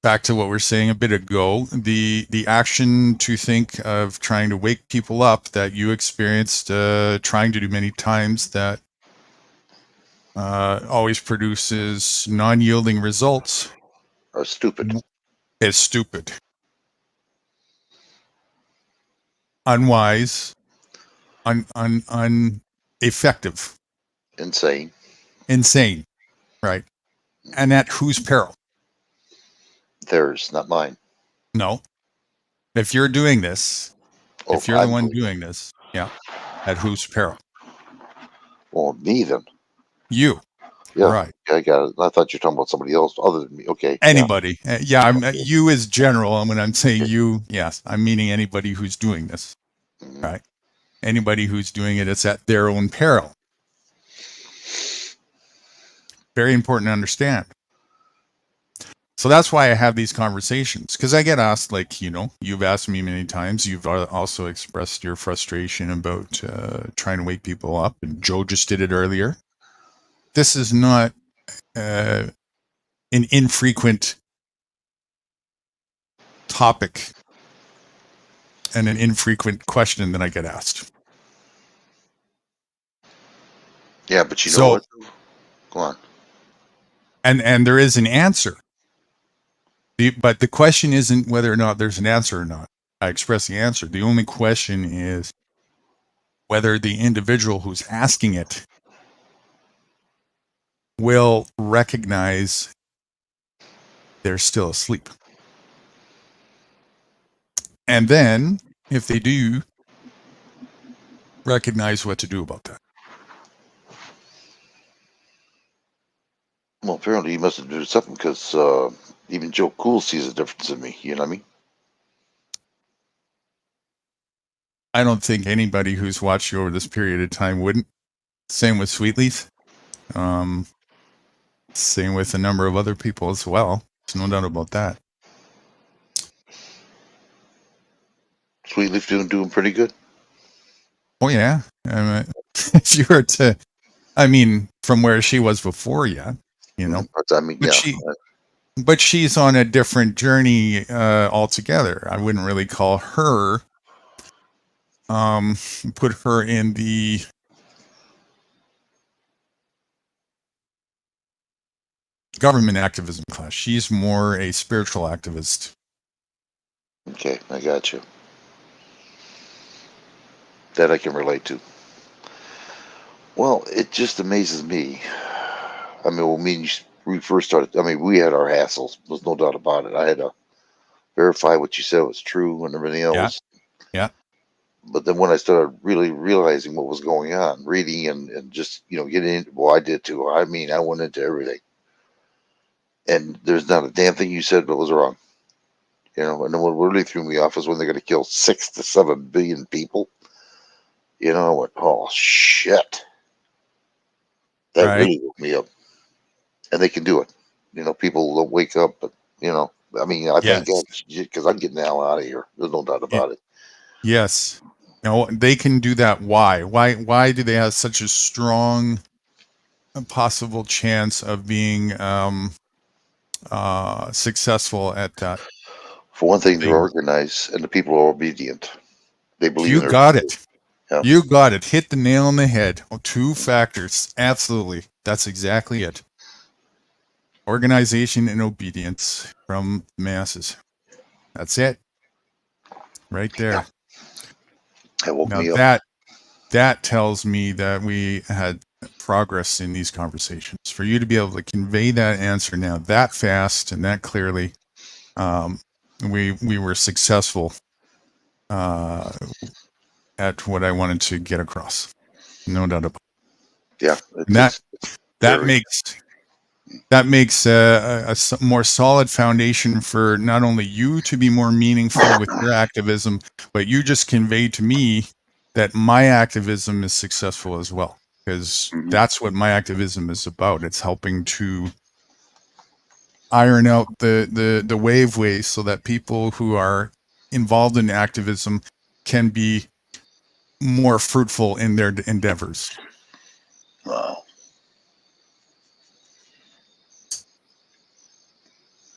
back to what we were saying a bit ago, the action to think of trying to wake people up that you experienced trying to do many times, that always produces non-yielding results, Are stupid. is stupid, unwise, ineffective, Insane. insane, right? And at whose peril? Theirs, not mine. No. If you're doing this, Oh, if you're the one doing this, yeah, at whose peril? Well, me then. You. Yeah. Right. I got it. I thought you were talking about somebody else other than me. Okay. Anybody. Yeah, I'm Okay. you is general. And when I'm saying you, yes, I'm meaning anybody who's doing this. Mhm. Right. Anybody who's doing it, it's at their own peril. Very important to understand. So that's why I have these conversations, because I get asked, like, you've asked me many times. You've also expressed your frustration about trying to wake people up, and Joe just did it earlier. This is not an infrequent topic and an infrequent question that I get asked. Yeah, but you know what? Go on. And there is an answer. But the question isn't whether or not there's an answer or not. I express the answer. The only question is whether the individual who's asking it will recognize they're still asleep. And then, if they do, recognize what to do about that. Well, apparently you must have done something, because even Joe Cool sees a difference in me. You know what I mean? I don't think anybody who's watched you over this period of time wouldn't. Same with Sweetleaf. Same with a number of other people as well. There's no doubt about that. Sweetleaf doing pretty good. Oh yeah. If you were to, from where she was before, yeah, I mean, but yeah. but she's on a different journey altogether. I wouldn't really call her, put her in the government activism class. She's more a spiritual activist. Okay, I got you. That I can relate to. Well, it just amazes me. I mean, we first started. I mean, we had our hassles. There's no doubt about it. I had to verify what you said was true and everything Yeah. else. Yeah. But then when I started really realizing what was going on, reading and just getting into, well, I did too. I mean, I went into everything, and there's not a damn thing you said that was wrong. And then what really threw me off was when they're going to kill 6 to 7 billion people. I went, oh shit, that Right. really woke me up. And they can do it. People don't wake up, but I mean, I thank God Yes. because I'm getting the hell out of here. There's no doubt Ye- about it. Yes. They can do that. Why? Why do they have such a strong possible chance of being successful at that? For one thing, they're They, organized and the people are obedient. They believe you in their got leader. it. Yeah. You got it. Hit the nail on the head. Oh, 2 factors. Absolutely. That's exactly it. Organization and obedience from the masses. That's it. Right there. That woke Now me up. that tells me that we had progress in these conversations. For you to be able to convey that answer now that fast and that clearly, we were successful at what I wanted to get across. No doubt about it. Yeah. And that makes a more solid foundation for not only you to be more meaningful with your activism, but you just conveyed to me that my activism is successful as well, because that's what my activism is about. It's helping to iron out the waveways so that people who are involved in activism can be more fruitful in their endeavors. Wow.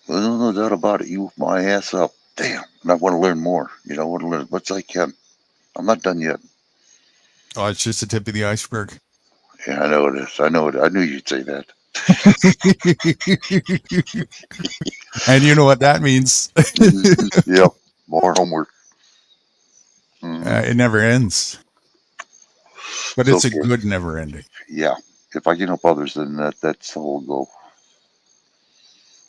Well, no doubt about it. You woke my ass up. Damn. And I want to learn more. I want to learn as much as I can. I'm not done yet. Oh, it's just the tip of the iceberg. Yeah, I know it is. I know it. I knew you'd say that. And you know what that means. Yep. More homework. It never ends. But So, it's a good never ending. yeah. If I can help others, then that's the whole goal.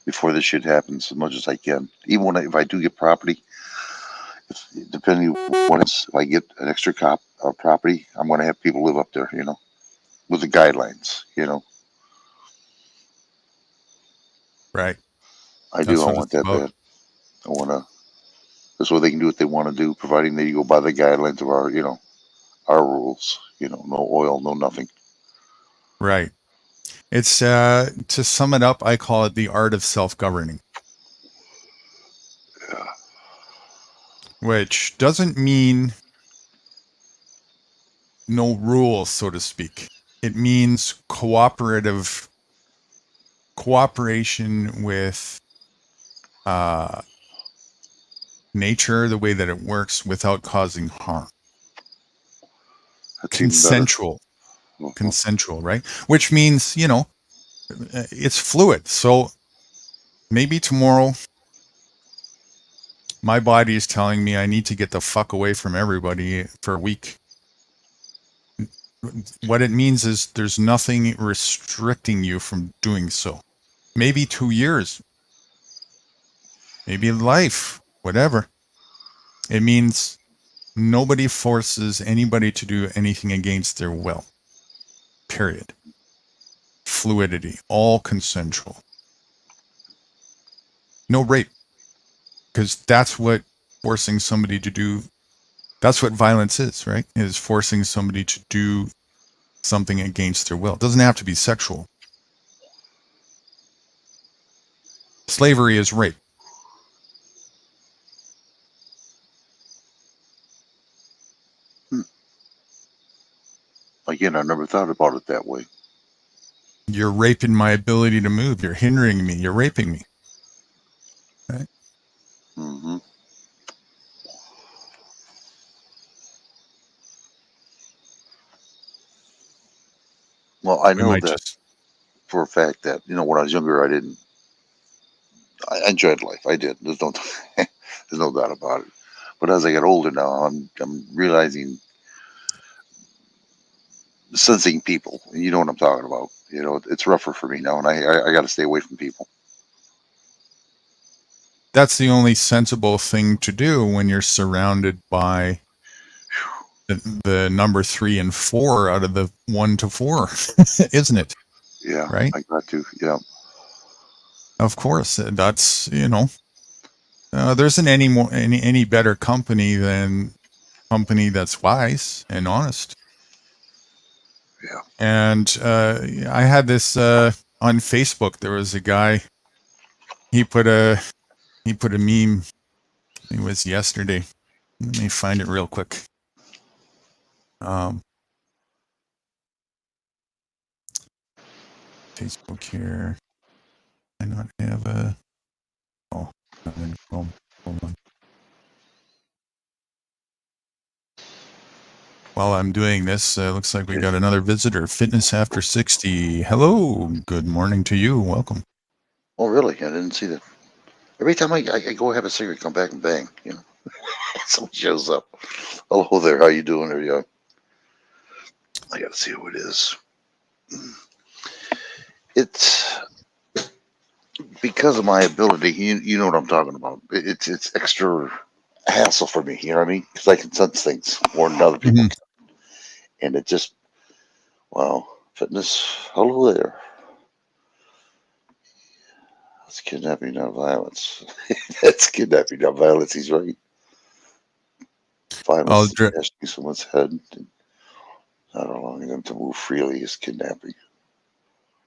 Before this shit happens, as much as I can. Even if I do get property, depending on what else, if I get an extra property, I'm going to have people live up there, with the guidelines, Right. I That's do. I what want it's that about. bad. I want to. This way they can do what they want to do, providing they go by the guidelines of our rules. No oil, no nothing. Right. It's to sum it up, I call it the art of self-governing. Yeah. Which doesn't mean no rules, so to speak. It means cooperation with nature, the way that it works without causing harm. That's even better. Consensual, right? Which means, it's fluid. So maybe tomorrow my body is telling me I need to get the fuck away from everybody for a week. What it means is there's nothing restricting you from doing so. Maybe 2 years, maybe life, whatever. It means nobody forces anybody to do anything against their will. Period. Fluidity, all consensual. No rape. Because that's what forcing somebody to do, that's what violence is, right? Is forcing somebody to do something against their will. It doesn't have to be sexual. Slavery is rape. Again, I never thought about it that way. You're raping my ability to move. You're hindering me. You're raping me. Right? Mm-hmm. Well, I We know might that just, for a fact that when I was younger, I enjoyed life. I did. There's There's no doubt about it. But as I get older now, I'm realizing, sensing people. You know what I'm talking about. You know, it's rougher for me now, and I got to stay away from people. That's the only sensible thing to do when you're surrounded by the number 3 and 4 out of the 1 to 4, isn't it? Yeah, right. I got to. Yeah, Of course, that's there isn't any better company than company that's wise and honest. yeah. And I had this on Facebook. There was a guy. He put a meme. It was yesterday. Let me find it real quick. Facebook here. I not have a. Oh, I'm in Chrome. Hold on. While I'm doing this, looks like we got another visitor. Fitness After 60. Hello. Good morning to you. Welcome. Oh, really? I didn't see that. Every time I go have a cigarette, come back and bang. You know, someone shows up. Hello there. How you doing? There you go. I got to see who it is. It's because of my ability. You know what I'm talking about. It's extra hassle for me. You know what I mean? Because I can sense things more than other people can. And it just, wow, fitness. Hello there. That's kidnapping, not violence. That's kidnapping, not violence. He's right. Violence is smashing someone's head and not allowing them to move freely is kidnapping.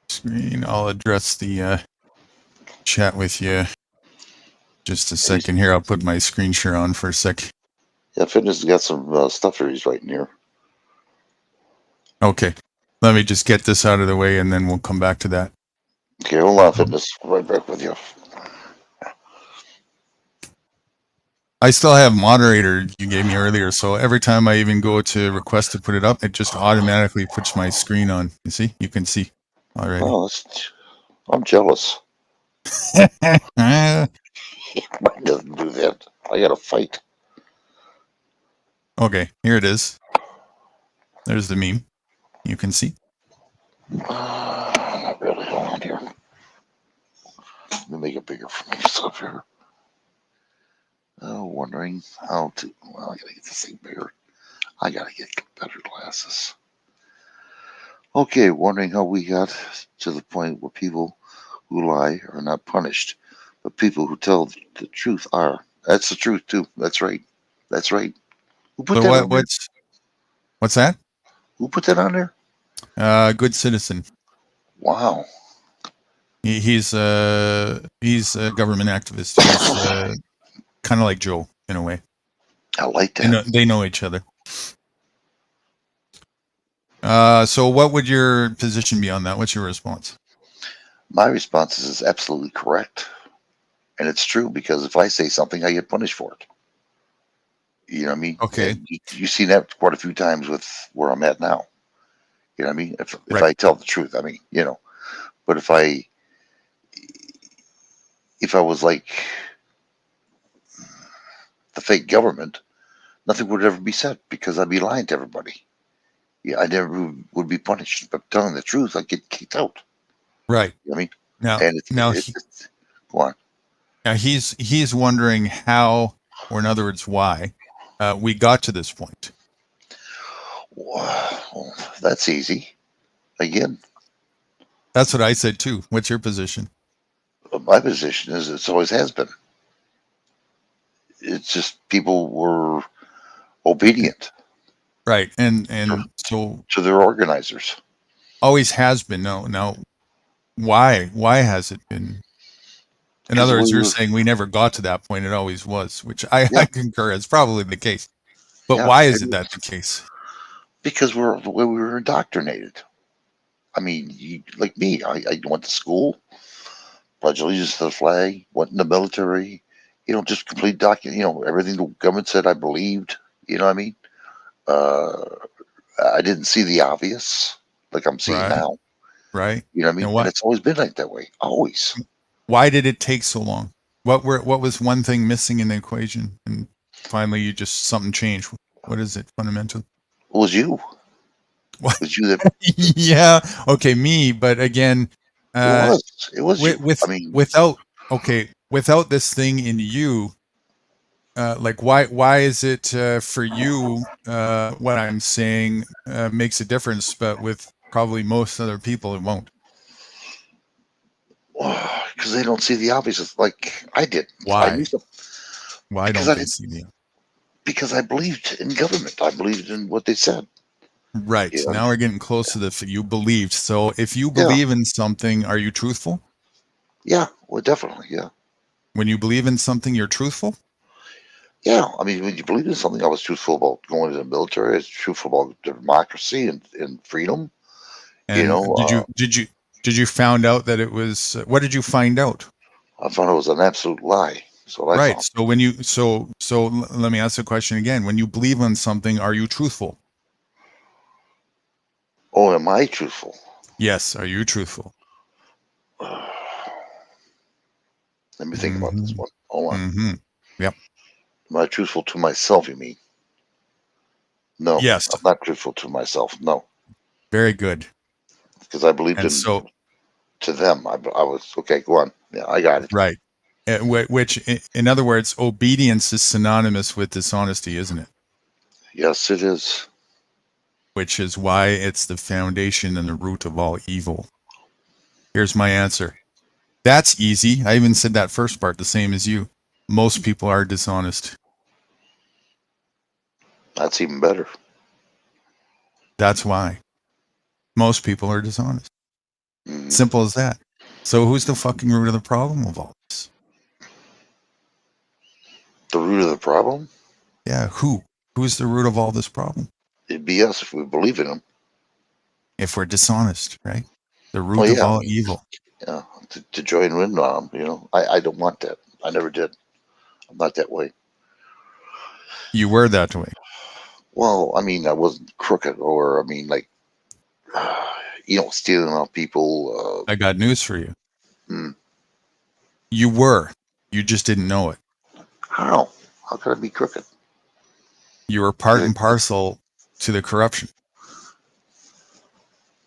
Screen. I'll address the chat with you. Just a second here. I'll put my screen share on for a sec. Yeah, fitness has got some stuff here he's writing here. Okay. Let me just get this out of the way and then we'll come back to that. Okay, hold on, fitness. Right back with you. I still have moderator you gave me earlier, so every time I even go to request to put it up, it just automatically puts my screen on. You see? You can see already. Oh, I'm jealous. Mine doesn't do that. I got to fight. Okay, here it is. There's the meme. You can see. Not really. Hold on here. Let me make it bigger for myself here. Oh, wondering how to. Well, I got to get this thing bigger. I got to get better glasses. Okay, wondering how we got to the point where people who lie are not punished, but people who tell the truth are. That's the truth too. That's right. That's right. Who put that on there? What's that? Who put that on there? Good Citizen. Wow. He's a government activist. He's kind of like Joe in a way. I like that. They know each other. So what would your position be on that? What's your response? My response is absolutely correct. And it's true because if I say something, I get punished for it. You know what I mean? Okay. You see that quite a few times with where I'm at now. You know what I mean? If I tell the truth, I mean, you know. But if I was like the fake government, nothing would ever be said because I'd be lying to everybody. Yeah, I never would be punished. But telling the truth, I'd get kicked out. Right. You know what I mean? Now, And go on. Now he's wondering how, or in other words, why we got to this point. Well, that's easy. Again, that's what I said too. What's your position? My position is it's always has been. It's just people were obedient, right? And so to their organizers. Always has been. Now, why has it been? In other words, you're saying we never got to that point. It always was, which I concur. It's probably the case. But why is that the case? Because we were indoctrinated. I mean, like me, I went to school, pledged allegiance to the flag, went in the military, just complete everything the government said I believed, you know what I mean? I didn't see the obvious like I'm seeing now. Right. You know what I mean? And it's always been like that way. Always. Why did it take so long? What was one thing missing in the equation, and finally you just something changed? What is it fundamentally? It was you. What? It was you that. Yeah. Okay, me. But again, It was. It was you. I mean, without this thing in you, like why is it for you what I'm saying makes a difference, but with probably most other people it won't? because they don't see the obvious like I did. I Why? knew some, Why because don't I they did, see the because I believed in government. I believed in what they said. right? You know? Now we're getting close to the you believed. So if you Yeah. believe in something, are you truthful? Yeah. Well, definitely. Yeah. When you believe in something, you're truthful. Yeah. I mean, when you believe in something, I was truthful about going to the military. I was truthful about democracy and freedom. You And know, did you found out that it was what did you find out? I found it was an absolute lie. That's what I Right. found. So when you let me ask the question again. When you believe in something, are you truthful? Oh, am I truthful? Yes. Are you truthful? Let me think about this one. Hold on. Mm-hmm. Yep. Am I truthful to myself? You mean? No, Yes. I'm not truthful to myself. No, Very good. because I believed And in so to them. I was okay. Go on. Yeah, I got it. right. Which, in other words, obedience is synonymous with dishonesty, isn't it? Yes, it is. Which is why it's the foundation and the root of all evil. Here's my answer. That's easy. I even said that first part the same as you. Most people are dishonest. That's even better. That's why. Most people are dishonest. Mhm. Simple as that. So who's the fucking root of the problem of all this? The root of the problem? Yeah, who? Who's the root of all this problem? It'd be us if we believe in them. If we're dishonest, right? The Oh root of yeah, all evil. yeah. To join in on them, I don't want that. I never did. I'm not that way. You were that way. Well, I mean, I wasn't crooked, or I mean, like, stealing off people. I got news for you. Hmm. You were. You just didn't know it. How? How could I be crooked? You were part and parcel to the corruption.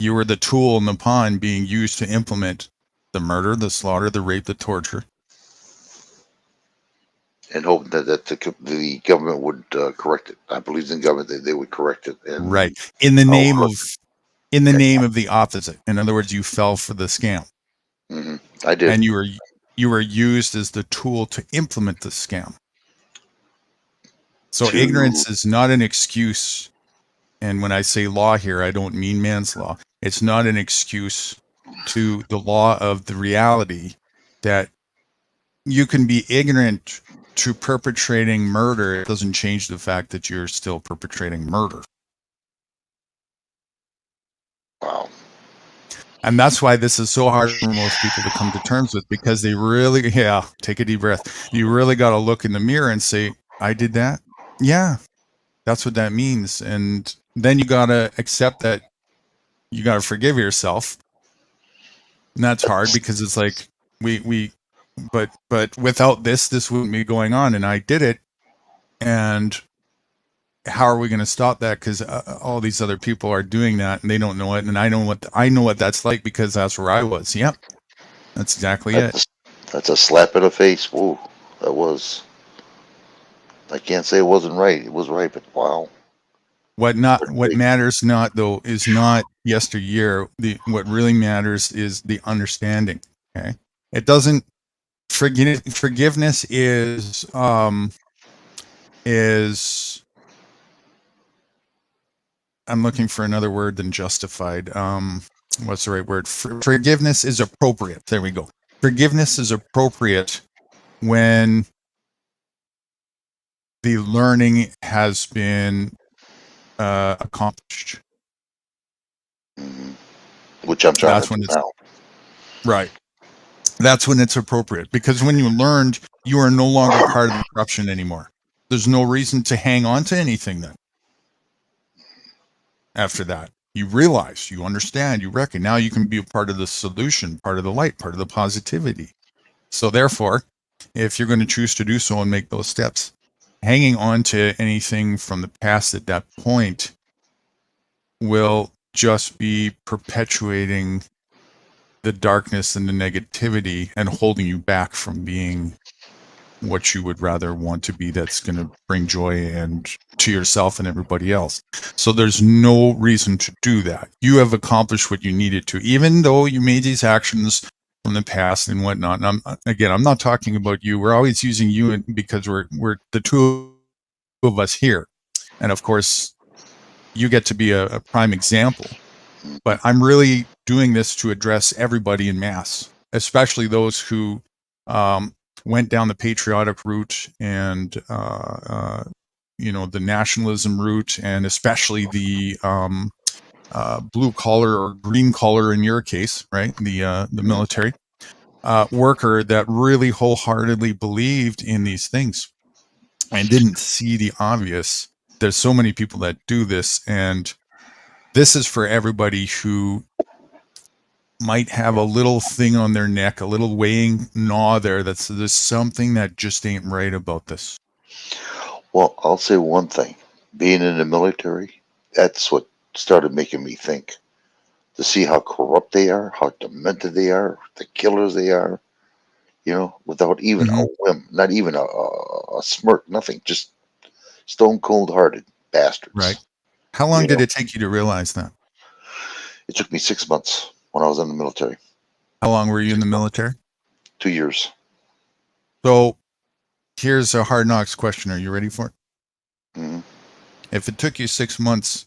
You were the tool in the pawn being used to implement the murder, the slaughter, the rape, the torture. And hoping that the government would correct it. I believed in government that they would correct it. And Right. In the name of the opposite. In other words, you fell for the scam. Mm-hmm. I did. And you were used as the tool to implement the scam. So ignorance is not an excuse. And when I say law here, I don't mean man's law. It's not an excuse to the law of the reality that you can be ignorant to perpetrating murder. It doesn't change the fact that you're still perpetrating murder. Wow. And that's why this is so hard for most people to come to terms with, because they really, take a deep breath. You really got to look in the mirror and say, I did that. Yeah, that's what that means. And then you got to accept that you got to forgive yourself. And that's hard because it's like but without this wouldn't be going on. And I did it. And how are we going to stop that? Because all these other people are doing that and they don't know it. And I know what that's like because that's where I was. Yep. That's exactly it. That's a slap in the face. Whoa, that was. I can't say it wasn't right. It was right, but wow. What matters not though is not yesteryear. What really matters is the understanding. Okay. It doesn't forgiveness is I'm looking for another word than justified. What's the right word? Forgiveness is appropriate. There we go. Forgiveness is appropriate when the learning has been accomplished. Mm-hmm. Which I'm trying to do now. Right. That's when it's appropriate, because when you learned, you are no longer part of the corruption anymore. There's no reason to hang on to anything then. After that, you realize, you understand, you reckon. Now you can be a part of the solution, part of the light, part of the positivity. So therefore, if you're going to choose to do so and make those steps. Hanging on to anything from the past at that point will just be perpetuating the darkness and the negativity and holding you back from being what you would rather want to be, that's going to bring joy and to yourself and everybody else. So there's no reason to do that. You have accomplished what you needed to, even though you made these actions from the past and whatnot. And I'm not talking about you. We're always using you because we're the two of us here. And of course, you get to be a prime example. But I'm really doing this to address everybody in mass, especially those who went down the patriotic route and the nationalism route, and especially the blue collar or green collar in your case, right? The military worker that really wholeheartedly believed in these things and didn't see the obvious. There's so many people that do this, and this is for everybody who might have a little thing on their neck, a little weighing gnaw there. There's something that just ain't right about this. Well, I'll say one thing. Being in the military, that's what started making me think. To see how corrupt they are, how demented they are, the killers they are, without even a whim, not even a smirk, nothing, just stone cold hearted bastards. Right. How long did it take you to realize that? It took me 6 months when I was in the military. How long were you in the military? 2 years. So here's a hard knocks question. Are you ready for it? Mm-hmm. If it took you 6 months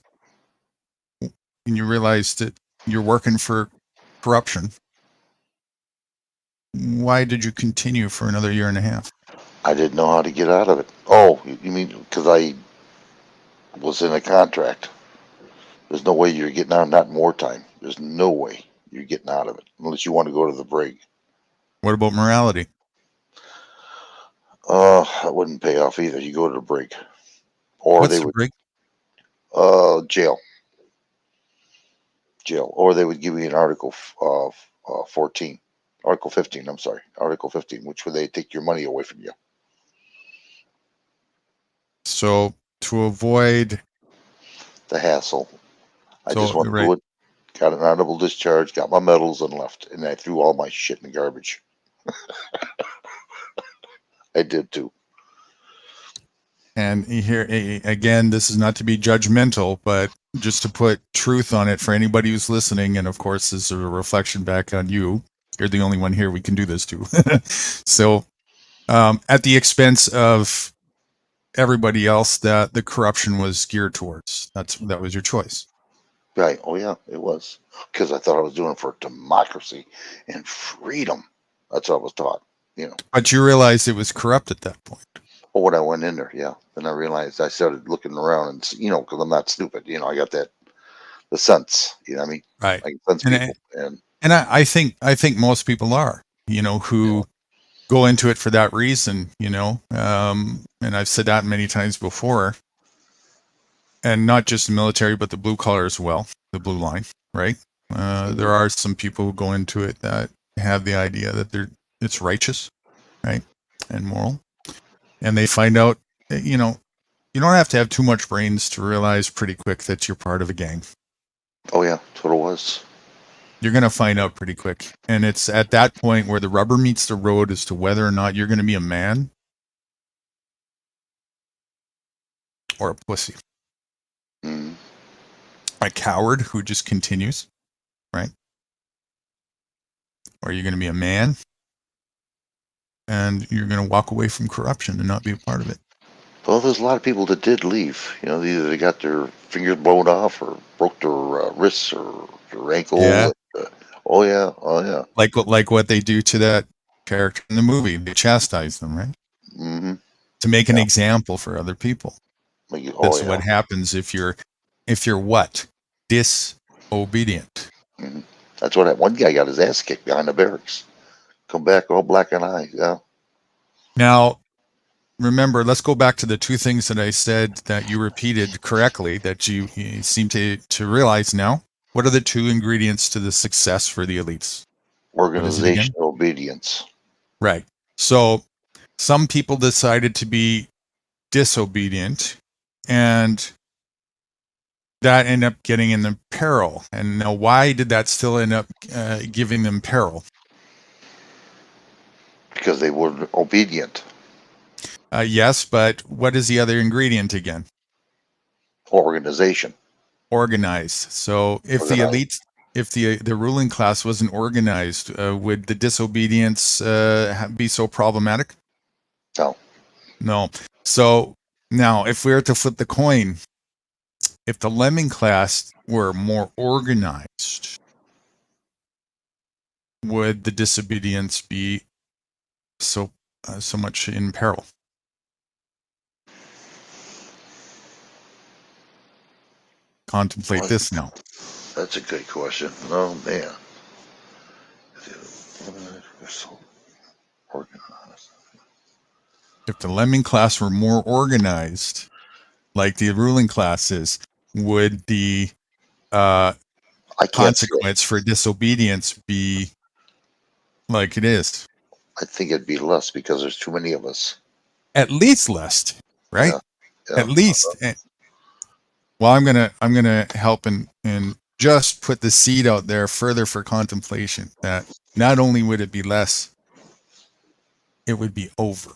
and you realized that you're working for corruption, why did you continue for another year and a half? I didn't know how to get out of it. Oh, you mean because I was in a contract? There's no way you're getting out, not in wartime. There's no way you're getting out of it unless you want to go to the brig. What about morality? That wouldn't pay off either. You go to the brig, or What's they the would brig? jail, or they would give you an Article 14, Article 15. I'm sorry, Article 15, which would they take your money away from you. So to avoid the hassle, I just So went right. through it, got an honorable discharge, got my medals, and left. And I threw all my shit in the garbage. I did too. And here again, this is not to be judgmental, but just to put truth on it for anybody who's listening. And of course, this is a reflection back on you. You're the only one here we can do this to. So, at the expense of everybody else that the corruption was geared towards. That was your choice. Right. Oh yeah, it was. Because I thought I was doing it for democracy and freedom. That's what I was taught. But you realized it was corrupt at that point. Well, when I went in there, yeah. Then I realized I started looking around and because I'm not stupid. I got the sense. You know what I mean? Right. I can sense people. And I think most people are, who go into it for that reason, and I've said that many times before, and not just the military, but the blue collar as well, the blue line, right? There are some people who go into it that have the idea that it's righteous, right, and moral, and they find out that, you don't have to have too much brains to realize pretty quick that you're part of a gang. Oh yeah, that's what it was. You're going to find out pretty quick. And it's at that point where the rubber meets the road as to whether or not you're going to be a man or a pussy. Mm. A coward who just continues, right? Or you're going to be a man and you're going to walk away from corruption and not be a part of it. Well, there's a lot of people that did leave. Either they got their fingers blown off or broke their wrists or their ankle. Yeah. Oh yeah. Like what they do to that character in the movie. They chastise them, right? Mm-hmm. To make an example for other people. That's what happens if you're what? Disobedient. Mm-hmm. That's what one guy got his ass kicked behind the barracks. Come back all black and eye. Yeah. Now, remember, let's go back to the two things that I said that you repeated correctly that you seem to realize now. What are the two ingredients to the success for the elites? Organizational obedience. Right. So some people decided to be disobedient, and that ended up getting in them peril. And now, why did that still end up giving them peril? Because they weren't obedient. Yes, but what is the other ingredient again? Organization. Organized. So if the elite, if the ruling class wasn't organized, would the disobedience be so problematic? No. No. So now, if we were to flip the coin, if the lemming class were more organized, would the disobedience be so much in peril? Contemplate this now. That's a good question. Oh man. If the lemming class were more organized, like the ruling class is, would the consequence for disobedience be like it is? I think it'd be less because there's too many of us. At least less, right? Yeah. At least. Well, I'm gonna help and just put the seed out there further for contemplation that not only would it be less, it would be over.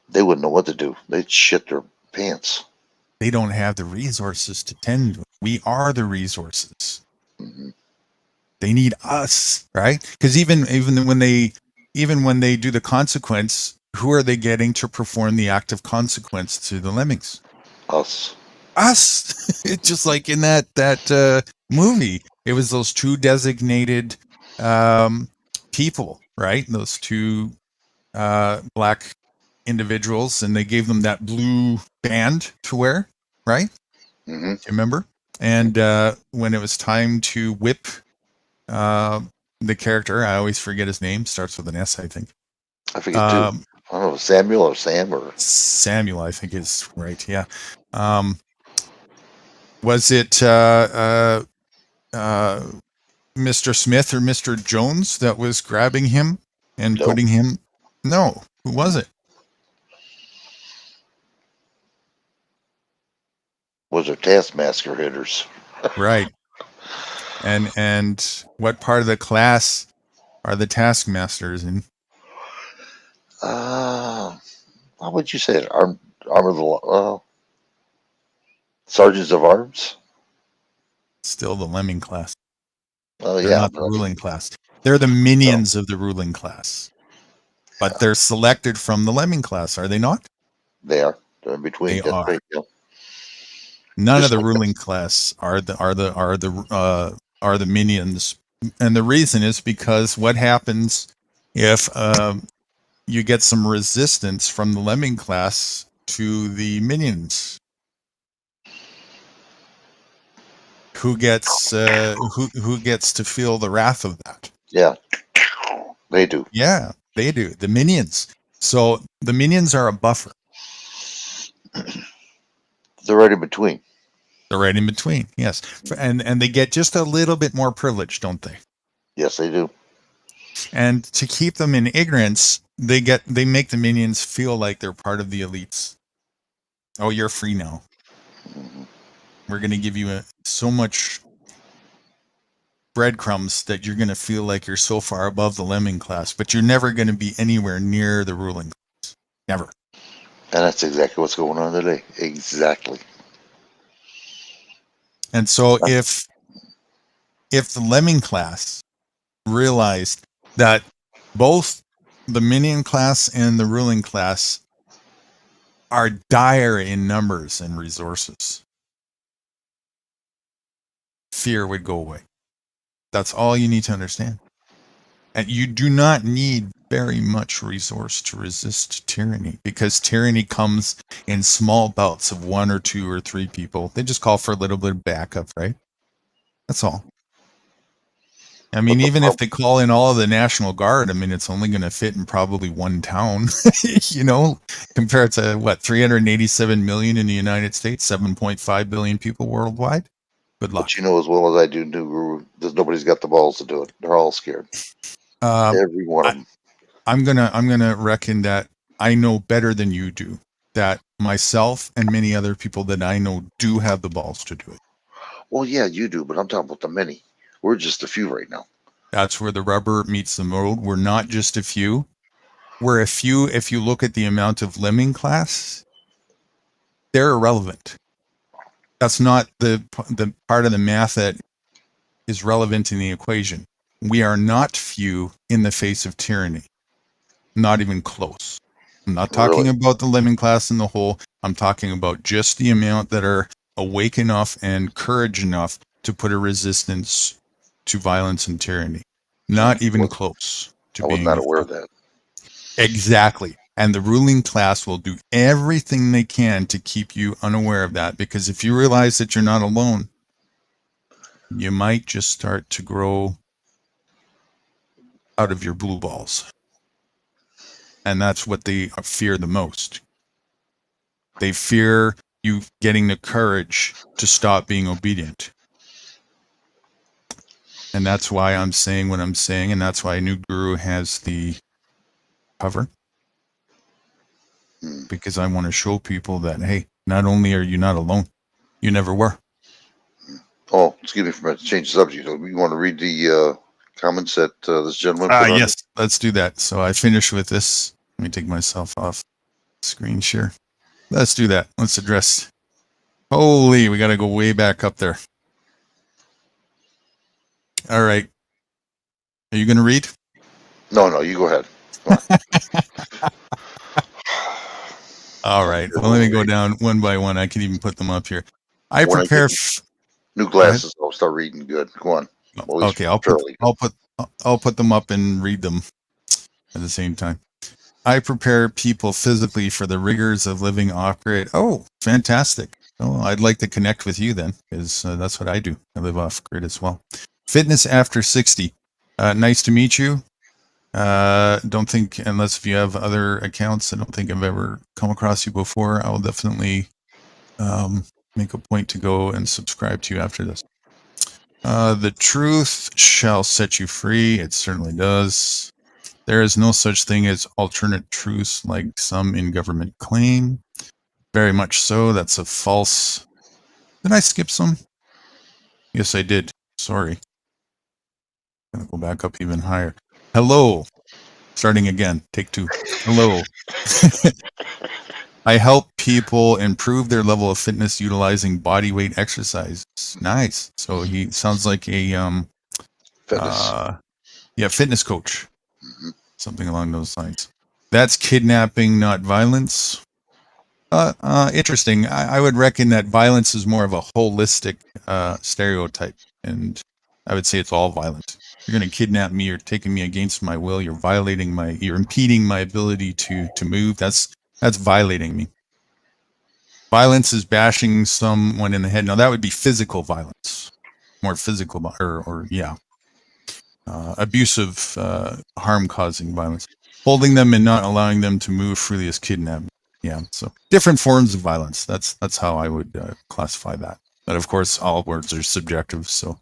They wouldn't know what to do. They'd shit their pants. They don't have the resources to tend to it. We are the resources. Mm-hmm. They need us, right? Because even when they do the consequence, who are they getting to perform the act of consequence to the lemmings? Us. It's just like in that movie. It was those two designated people, right? Those two black individuals, and they gave them that blue band to wear, right? Mm-hmm. Do you remember? And when it was time to whip the character, I always forget his name, starts with an S, I think. I forget too. I don't know, Samuel or Sam or Samuel, I think is right. Yeah. Was it Mr. Smith or Mr. Jones that was grabbing him and putting him? No. Who was it? Was it Taskmaster hitters? Right. And what part of the class are the taskmasters in? How would you say it? Arm of the sergeants of arms. Still the lemming class. Oh They're not the ruling class. They're the minions of the ruling class. But they're selected from the lemming class, are they not? They are. They're in between. They are. Right, yeah. None of the ruling class are the minions, and the reason is because what happens if you get some resistance from the lemming class to the minions? Who gets who gets to feel the wrath of that? Yeah, they do. Yeah, they do. The minions. So the minions are a buffer. They're right in between. They're right in between. Yes, and they get just a little bit more privilege, don't they? Yes, they do. And to keep them in ignorance, they make the minions feel like they're part of the elites. Oh, you're free now. Mm-hmm. We're going to give you so much breadcrumbs that you're going to feel like you're so far above the lemming class, but you're never going to be anywhere near the ruling class. Never. And that's exactly what's going on today. Exactly. And so if the lemming class realized that both the minion class and the ruling class are dire in numbers and resources, fear would go away. That's all you need to understand. And you do not need very much resource to resist tyranny, because tyranny comes in small bouts of 1 or 2 or 3 people. They just call for a little bit of backup, right? That's all. I mean, even if they call in all of the National Guard, I mean, it's only going to fit in probably one town, compared to what, 387 million in the United States, 7.5 billion people worldwide. Good luck. But you know as well as I do, nobody's got the balls to do it. They're all scared. Every one of them. I'm gonna reckon that I know better than you do. That myself and many other people that I know do have the balls to do it. Well, yeah, you do, but I'm talking about the many. We're just a few right now. That's where the rubber meets the road. We're not just a few. We're a few. If you look at the amount of lemming class, they're irrelevant. That's not the part of the math that is relevant in the equation. We are not few in the face of tyranny. Not even close. I'm not talking Really? about the lemming class in the whole. I'm talking about just the amount that are awake enough and courage enough to put a resistance to violence and tyranny. Not even close to I was being not aware of that. Exactly. And the ruling class will do everything they can to keep you unaware of that, because if you realize that you're not alone, you might just start to grow out of your blue balls. And that's what they fear the most. They fear you getting the courage to stop being obedient. And that's why I'm saying what I'm saying, and that's why New Guru has the cover. Because I want to show people that, hey, not only are you not alone, you never were. Oh, excuse me for a minute to change the subject. You want to read the comments that this gentleman put on? Yes, let's do that. So I finish with this. Let me take myself off screen share. Let's do that. Let's address. Holy, we got to go way back up there. All right. Are you going to read? No, you go ahead. All right. Well, let me go down one by one. I can even put them up here. I When I prepare. get new glasses, I'll start reading good. Go on. Well, Okay, I'll put them up and read them at the same time. I prepare people physically for the rigors of living off grid. Oh, fantastic. Oh, I'd like to connect with you then, because that's what I do. I live off grid as well. Fitness after 60. Nice to meet you. Don't think, unless if you have other accounts, I don't think I've ever come across you before. I'll definitely make a point to go and subscribe to you after this. The truth shall set you free. It certainly does. There is no such thing as alternate truths like some in government claim. Very much so. That's a false. Did I skip some? Yes, I did. Sorry. I'm going to go back up even higher. Hello. Starting again. Take two. Hello. I help people improve their level of fitness utilizing body weight exercise. Nice. So he sounds like a fitness coach. Something along those lines. That's kidnapping, not violence. Interesting. I would reckon that violence is more of a holistic stereotype, and I would say it's all violent. You're going to kidnap me. You're taking me against my will. You're impeding my ability to move. That's violating me. Violence is bashing someone in the head. Now that would be physical violence, more physical, abusive, harm-causing violence. Holding them and not allowing them to move freely is kidnapping. Yeah, so different forms of violence. That's how I would classify that. But of course, all words are subjective, so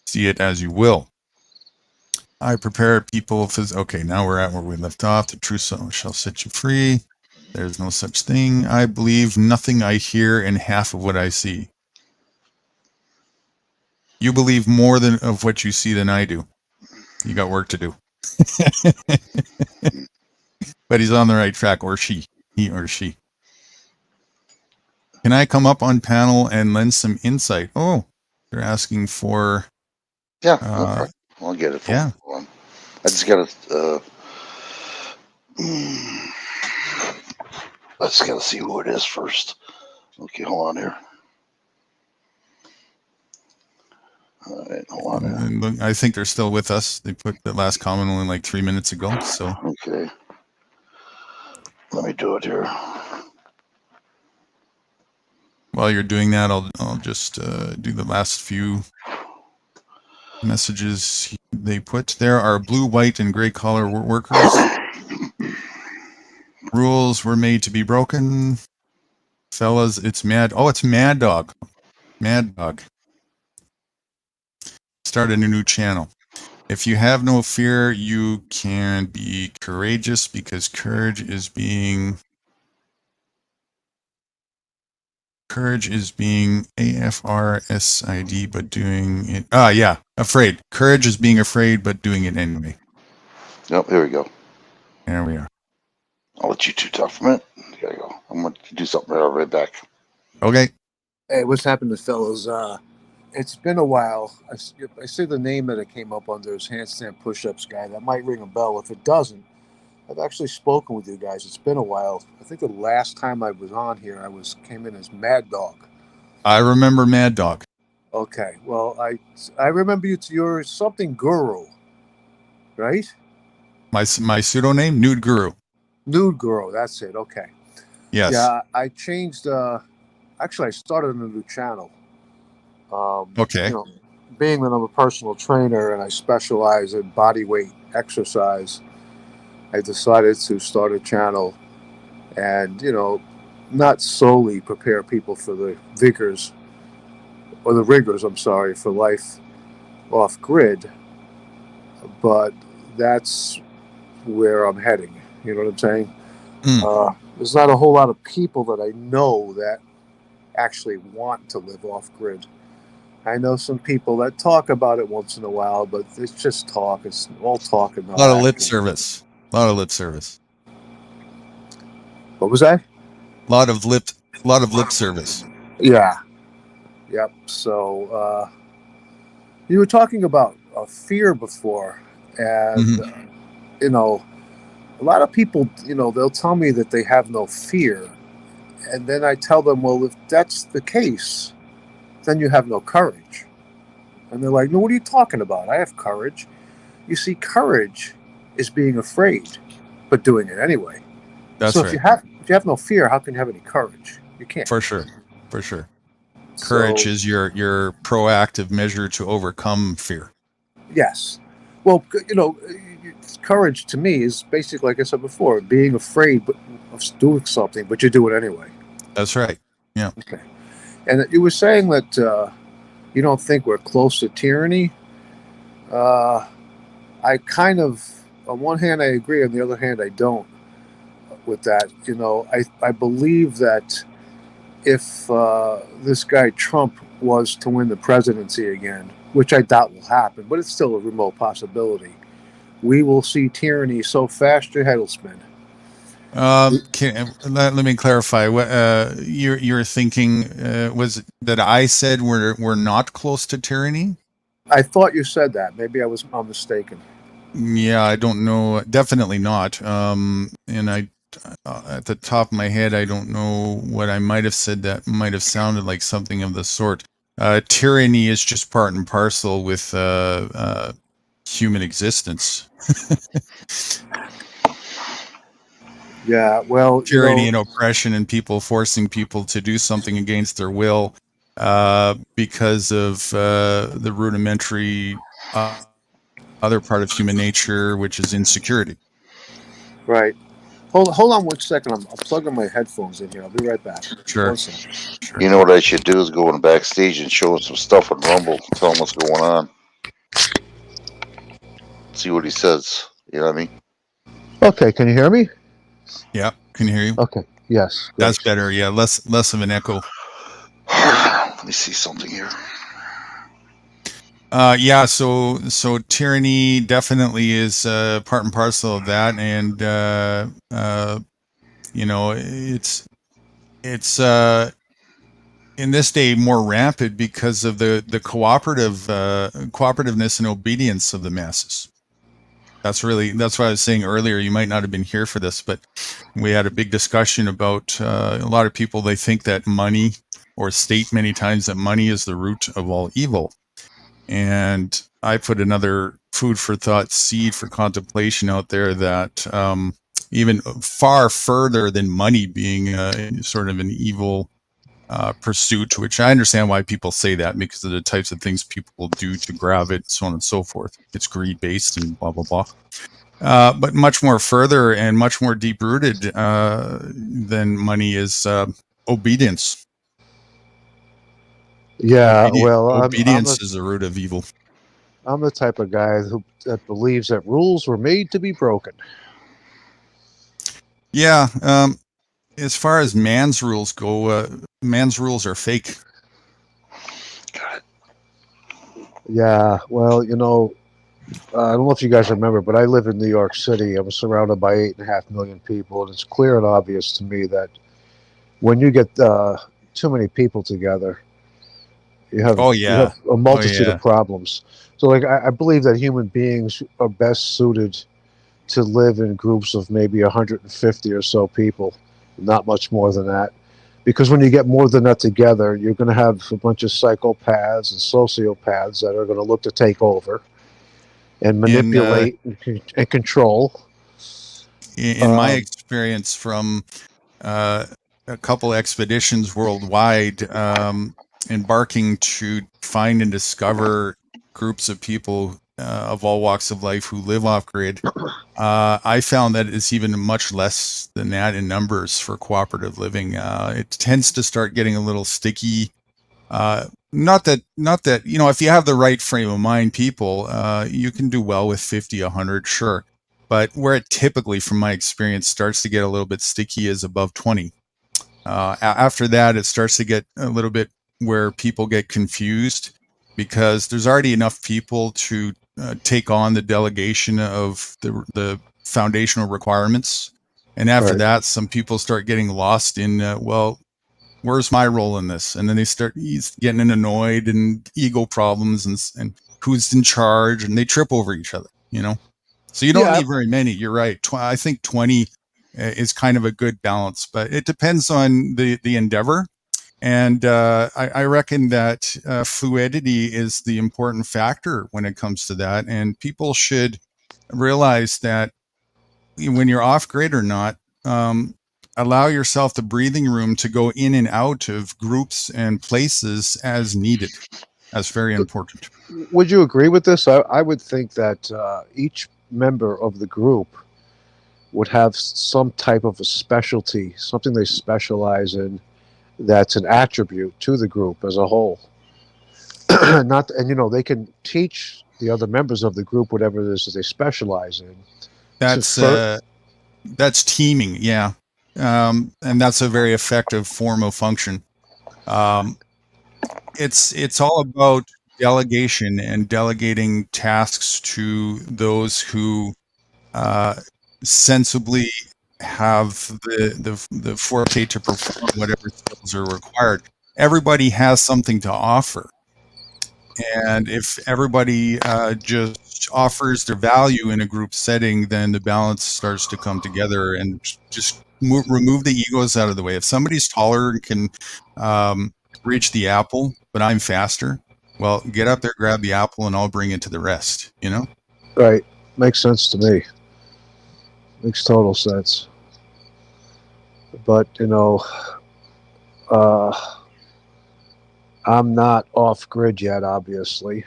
see it as you will. I prepare people. Okay, now we're at where we left off. The truth shall set you free. There's no such thing. I believe nothing I hear and half of what I see. You believe more of what you see than I do. You got work to do. But he's on the right track, or she. He or she. Can I come up on panel and lend some insight? Oh, they're asking for. Yeah, no problem. I'll get it for you. I just gotta. I just gotta see who it is first. Okay, hold on here. All right, hold on here. I think they're still with us. They put the last comment only like 3 minutes ago. So okay, let me do it here. While you're doing that, I'll just do the last few messages they put. There are blue, white, and gray collar workers. Rules were made to be broken. Fellas, it's Mad. Oh, it's Mad Dog. Mad Dog. Started a new channel. If you have no fear, you can be courageous, because courage is being AFRSID, but doing it. Yeah, afraid. Courage is being afraid, but doing it anyway. Yep, here we go. There we are. I'll let you two talk for a minute. There you go. I'm going to do something right back. Okay. Hey, what's happening, fellas? It's been a while. I see the name that it came up under is handstand push-ups guy. That might ring a bell. If it doesn't, I've actually spoken with you guys. It's been a while. I think the last time I was on here, came in as Mad Dog. I remember Mad Dog. Okay. Well, I remember you. You're something guru, right? My pseudonym, Nude Guru. Nude Guru. That's it. Okay. Yes. Yeah, I changed. Actually, I started a new channel. Okay. You know, being that I'm a personal trainer and I specialize in body weight exercise, I decided to start a channel and, not solely prepare people for the rigors, for life off grid, but that's where I'm heading. You know what I'm saying? There's not a whole lot of people that I know that actually want to live off grid. I know some people that talk about it once in a while, but it's just talk. It's all talk and not A lot of lip action. service. A lot of lip service. What was that? A lot of lip service. Yeah. Yep. So you were talking about fear before, and a lot of people, they'll tell me that they have no fear, and then I tell them, well, if that's the case, then you have no courage. And they're like, no, what are you talking about? I have courage. You see, courage is being afraid, but doing it anyway. That's so right. If you have no fear, how can you have any courage? You can't. For sure. Courage is your proactive measure to overcome fear. Yes. Well, courage to me is basically, like I said before, being afraid of doing something, but you do it anyway. That's right. Yeah. Okay. And you were saying that you don't think we're close to tyranny. I kind of, on one hand, I agree. On the other hand, I don't with that. I believe that if this guy Trump was to win the presidency again, which I doubt will happen, but it's still a remote possibility, we will see tyranny so fast your head will spin. Let me clarify. What you're thinking was that I said we're not close to tyranny? I thought you said that. Maybe I'm mistaken. Yeah, I don't know. Definitely not. And I, at the top of my head, I don't know what I might have said that might have sounded like something of the sort. Tyranny is just part and parcel with human existence. Yeah, well, tyranny and oppression and people forcing people to do something against their will because of the rudimentary other part of human nature, which is insecurity. Right. Hold on 1 second. I'm plugging my headphones in here. I'll be right back. Sure. 1 second. Sure. You know what I should do is go in backstage and show him some stuff on Rumble, tell him what's going on. See what he says. You know what I mean? Okay, can you hear me? Yeah, can you hear you? Okay, yes. Great. That's better. Yeah, less of an echo. Let me see something here. Yeah, so tyranny definitely is part and parcel of that, and it's in this day more rampant because of the cooperativeness and obedience of the masses. That's what I was saying earlier. You might not have been here for this, but we had a big discussion about a lot of people. They think that money, or state many times that money is the root of all evil. And I put another food for thought, seed for contemplation out there that even far further than money being sort of an evil pursuit, which I understand why people say that, because of the types of things people will do to grab it, so on and so forth. It's greed based and blah, blah, blah. But much more further and much more deep rooted than money is obedience. Yeah, Obedience is the root of evil. I'm the type of guy that believes that rules were made to be broken. Yeah. As far as man's rules go, man's rules are fake. Yeah, well, I don't know if you guys remember, but I live in New York City. I'm surrounded by 8.5 million people, and it's clear and obvious to me that when you get too many people together, you have Oh, you yeah. have a Oh, multitude yeah. of problems. So, like, I believe that human beings are best suited to live in groups of maybe 150 or so people, not much more than that. Because when you get more than that together, you're going to have a bunch of psychopaths and sociopaths that are going to look to take over and manipulate and control. In my experience from a couple expeditions worldwide, embarking to find and discover groups of people of all walks of life who live off grid, I found that it's even much less than that in numbers for cooperative living. It tends to start getting a little sticky. Not that, if you have the right frame of mind, people, you can do well with 50, 100, sure. But where it typically, from my experience, starts to get a little bit sticky is above 20. After that, it starts to get a little bit where people get confused because there's already enough people to take on the delegation of the foundational requirements. And after that, some people start getting lost in, where's my role in this? And then they start getting annoyed and ego problems and who's in charge, and they trip over each other, So you don't need very many. You're right. I think 20 is kind of a good balance, but it depends on the endeavor. And I reckon that fluidity is the important factor when it comes to that. And people should realize that when you're off grid or not, allow yourself the breathing room to go in and out of groups and places as needed. That's very important. Would you agree with this? I would think that each member of the group would have some type of a specialty, something they specialize in, that's an attribute to the group as a whole. They can teach the other members of the group whatever it is that they specialize in. That's teaming, yeah. And that's a very effective form of function. It's all about delegation and delegating tasks to those who sensibly have the forte to perform whatever skills are required. Everybody has something to offer. And if everybody just offers their value in a group setting, then the balance starts to come together, and just remove the egos out of the way. If somebody's taller and can reach the apple, but I'm faster, well, get up there, grab the apple, and I'll bring it to the rest, Right. Makes sense to me. Makes total sense. But, I'm not off grid yet, obviously.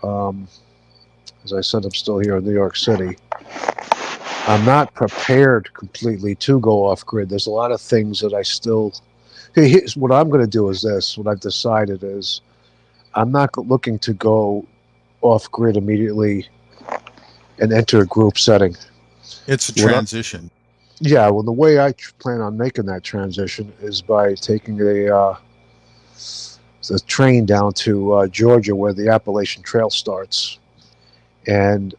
As I said, I'm still here in New York City. I'm not prepared completely to go off grid. There's a lot of things that I still... What I'm going to do is this. What I've decided is I'm not looking to go off grid immediately and enter a group setting. It's a transition. Well, the way I plan on making that transition is by taking the train down to Georgia, where the Appalachian Trail starts. And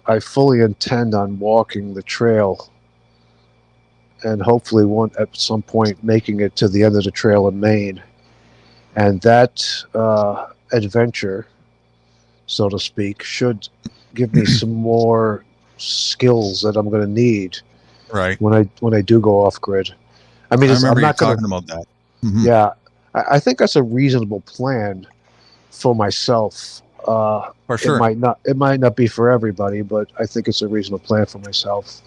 I fully intend on walking the trail and hopefully at some point making it to the end of the trail in Maine. And that adventure, so to speak, should give me some more skills that I'm going to need when I do go off grid. I mean, I remember I'm not you talking about that. Mm-hmm. Yeah, I think that's a reasonable plan for myself. For sure. It might not be for everybody, but I think it's a reasonable plan for myself.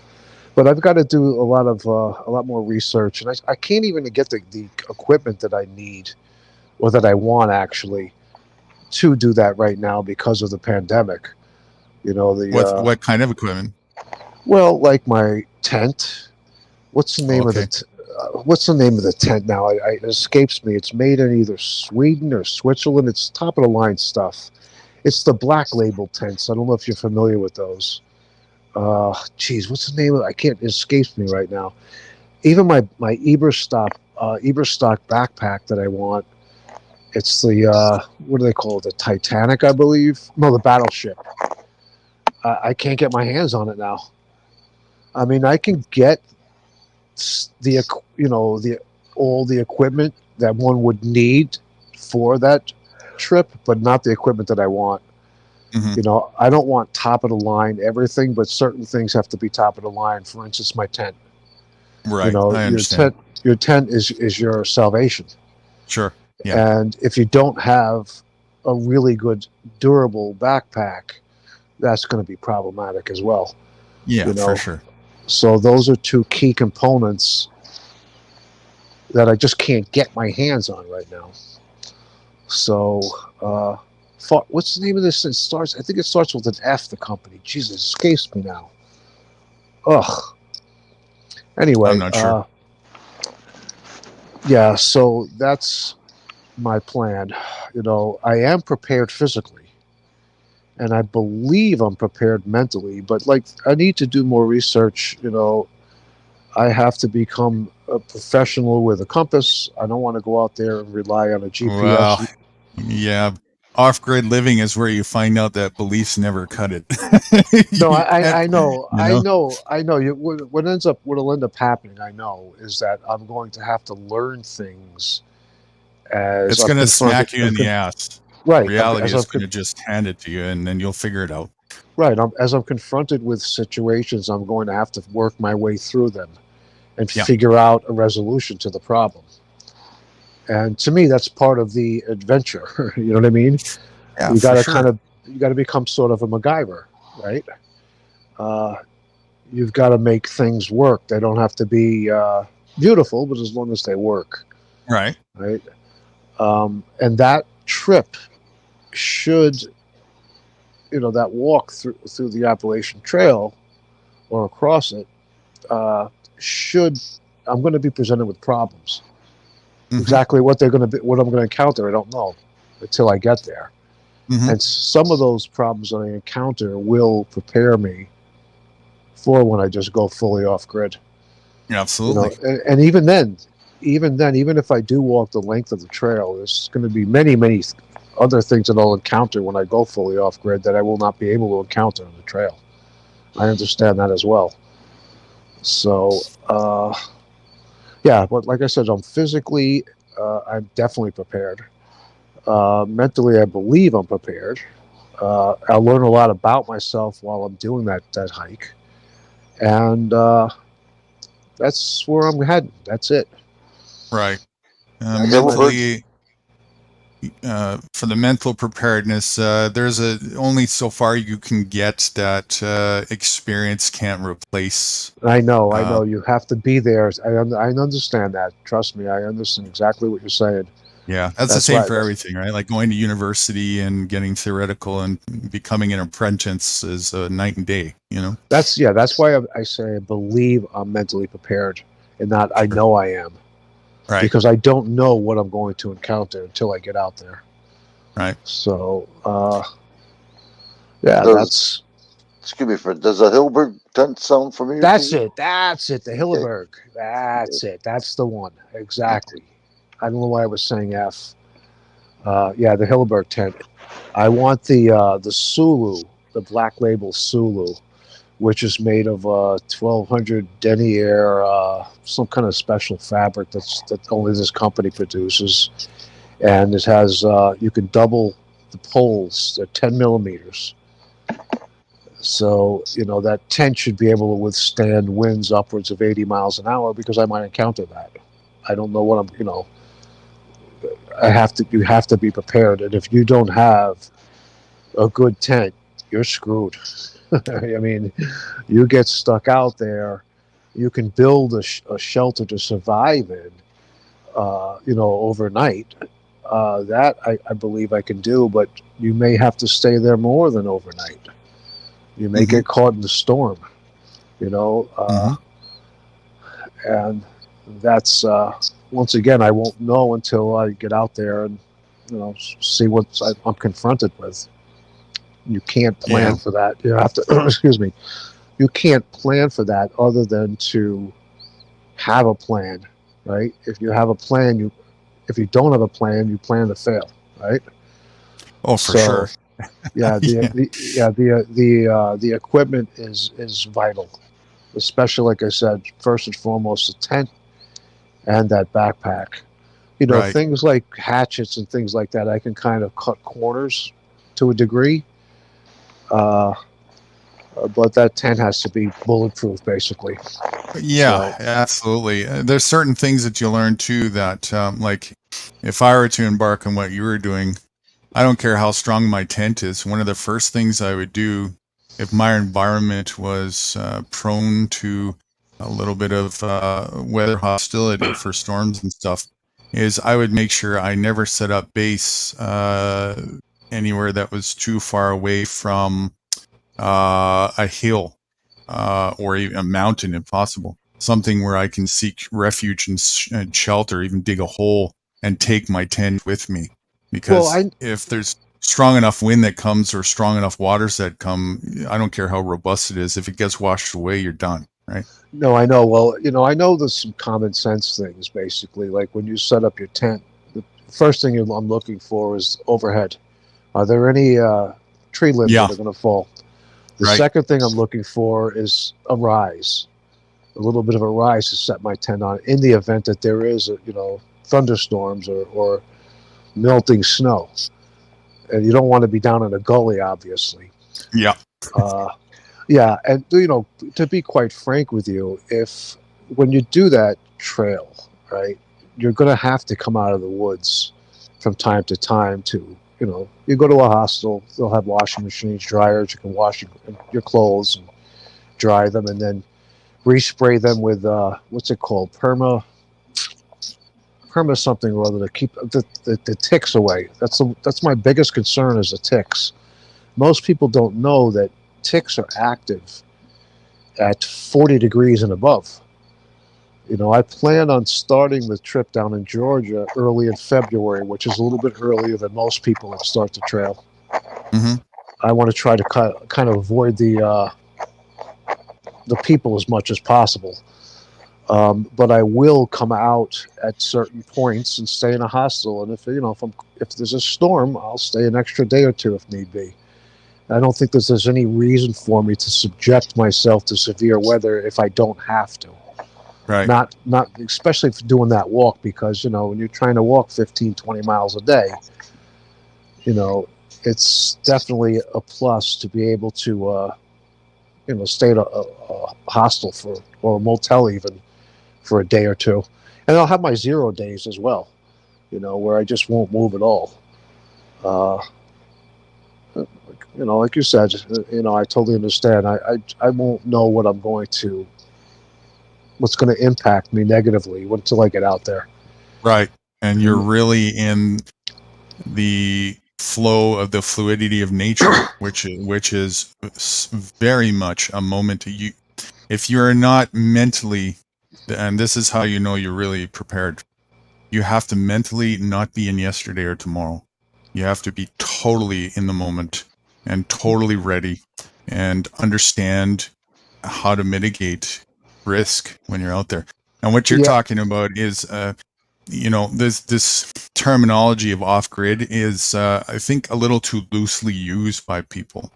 But I've got to do a lot more research, and I can't even get the equipment that I need or that I want actually to do that right now because of the pandemic. What kind of equipment? Well, like my tent. What's the name of what's the name of the tent now? It escapes me. It's made in either Sweden or Switzerland. It's top of the line stuff. It's the Black Label tents. I don't know if you're familiar with those. Geez, what's the name of it? I can't, it escapes me right now. Even my Eberstock backpack that I want, it's the, what do they call it? The Titanic, I believe? No, the Battleship. I can't get my hands on it now. I mean, I can get all the equipment that one would need for that trip, but not the equipment that I want. Mhm. You know, I don't want top of the line everything, but certain things have to be top of the line. For instance, my tent. Right. You know, I understand. your tent is your salvation. Sure. Yeah. And if you don't have a really good durable backpack, that's going to be problematic as well. Yeah, You know, for sure. so those are two key components that I just can't get my hands on right now. So, what's the name of this? I think it starts with an F, the company. Jesus, it escapes me now. Ugh. Anyway, I'm not sure. yeah, so that's my plan. You know, I am prepared physically, and I believe I'm prepared mentally, but like, I need to do more research. You know, I have to become a professional with a compass. I don't want to go out there and rely on a GPS. Well, yeah. Off-grid living is where you find out that beliefs never cut it. No, You can't, I know, you know? I know. What'll end up happening, I know, is that I'm going to have to learn things as It's I'm going to confronted. smack you in the ass. Right, Reality is going to just hand it to you, and then you'll figure it out. right. As I'm confronted with situations, I'm going to have to work my way through them and Yeah. figure out a resolution to the problem. And to me, that's part of the adventure. You know what I mean? Yeah, You got for to sure. you got to become sort of a MacGyver, right? You've got to make things work. They don't have to be beautiful, but as long as they work, Right. right? And that trip should, that walk through the Appalachian Trail or across it should. I'm going to be presented with problems. Mhm. Exactly what they're going to be, what I'm going to encounter, I don't know until I get there. Mhm. And some of those problems that I encounter will prepare me for when I just go fully off grid. Yeah, absolutely. And even then, even if I do walk the length of the trail, there's going to be many, many other things that I'll encounter when I go fully off grid that I will not be able to encounter on the trail. I understand that as well. So, yeah, but like I said, I'm definitely prepared. Mentally, I believe I'm prepared. I'll learn a lot about myself while I'm doing that hike. And that's where I'm heading. That's it. Right. Hilleberg, Mentally, for the mental preparedness, there's only so far you can get that experience can't replace. I know. You have to be there. I understand that. Trust me, I understand exactly what you're saying. Yeah, that's the That's same right. for everything, right? Like going to university and getting theoretical and becoming an apprentice is night and day, you know? That's why I say I believe I'm mentally prepared and not I know I am. Right. Because I don't know what I'm going to encounter until I get out there. Right. So, yeah, that's. Excuse me, does the Hilleberg tent sound familiar? That's it. The Hilleberg. That's it. That's the one. Exactly. I don't know why I was saying F. Yeah, the Hilleberg tent. I want the Sulu, the Black Label Sulu, which is made of 1200 denier, some kind of special fabric that only this company produces, and it has you can double the poles. They're 10 millimeters. So, that tent should be able to withstand winds upwards of 80 miles an hour because I might encounter that. I don't know what you have to be prepared. And if you don't have a good tent, you're screwed. I mean, you get stuck out there, you can build a shelter to survive in, overnight. That I believe I can do, but you may have to stay there more than overnight. You may get caught in the storm, and that's once again, I won't know until I get out there and see what I'm confronted with. You can't plan Yeah. for that. You have to, excuse me, you can't plan for that other than to have a plan, right? If you have a plan, if you don't have a plan, you plan to fail, right? Oh, for sure. Yeah, Yeah. the equipment is vital, especially like I said, first and foremost, the tent and that backpack. Right. Things like hatchets and things like that, I can kind of cut corners to a degree. But that tent has to be bulletproof, basically. Yeah, absolutely. There's certain things that you learn too that, like, if I were to embark on what you were doing, I don't care how strong my tent is. One of the first things I would do if my environment was prone to a little bit of weather hostility for storms and stuff is I would make sure I never set up base anywhere that was too far away from a hill or even a mountain if possible. Something where I can seek refuge and shelter, even dig a hole and take my tent with me. Because if there's strong enough wind that comes or strong enough waters that come, I don't care how robust it is. If it gets washed away, you're done, right? No, I know. Well, I know there's some common sense things, basically. Like when you set up your tent, the first thing I'm looking for is overhead. Are there any tree limbs that are going to fall? The second thing I'm looking for is a rise, a little bit of a rise to set my tent on in the event that there is, thunderstorms or melting snow. And you don't want to be down in a gully, obviously. Yeah. Yeah, and to be quite frank with you, when you do that trail, right, you're going to have to come out of the woods from time to time to, you go to a hostel, they'll have washing machines, dryers, you can wash your clothes and dry them, and then respray them with what's it called, perma something or other to keep the ticks away. That's my biggest concern is the ticks. Most people don't know that ticks are active at 40 degrees and above. I plan on starting the trip down in Georgia early in February, which is a little bit earlier than most people that start the trail. Mm-hmm. I want to try to kind of avoid the people as much as possible. But I will come out at certain points and stay in a hostel. And if there's a storm, I'll stay an extra day or two if need be. I don't think there's any reason for me to subject myself to severe weather if I don't have to. Right. Not especially for doing that walk, because when you're trying to walk 15, 20 miles a day, it's definitely a plus to be able to stay at a hostel or a motel even for a day or two. And I'll have my 0 days as well, where I just won't move at all. Like you said, I totally understand. I won't know what's going to impact me negatively until I get out there. Right. And you're really in the flow of the fluidity of nature, which is very much a moment if you're not mentally, and this is how you know you're really prepared, you have to mentally not be in yesterday or tomorrow. You have to be totally in the moment and totally ready and understand how to mitigate risk when you're out there. And what you're talking about is, this terminology of off-grid is, I think, a little too loosely used by people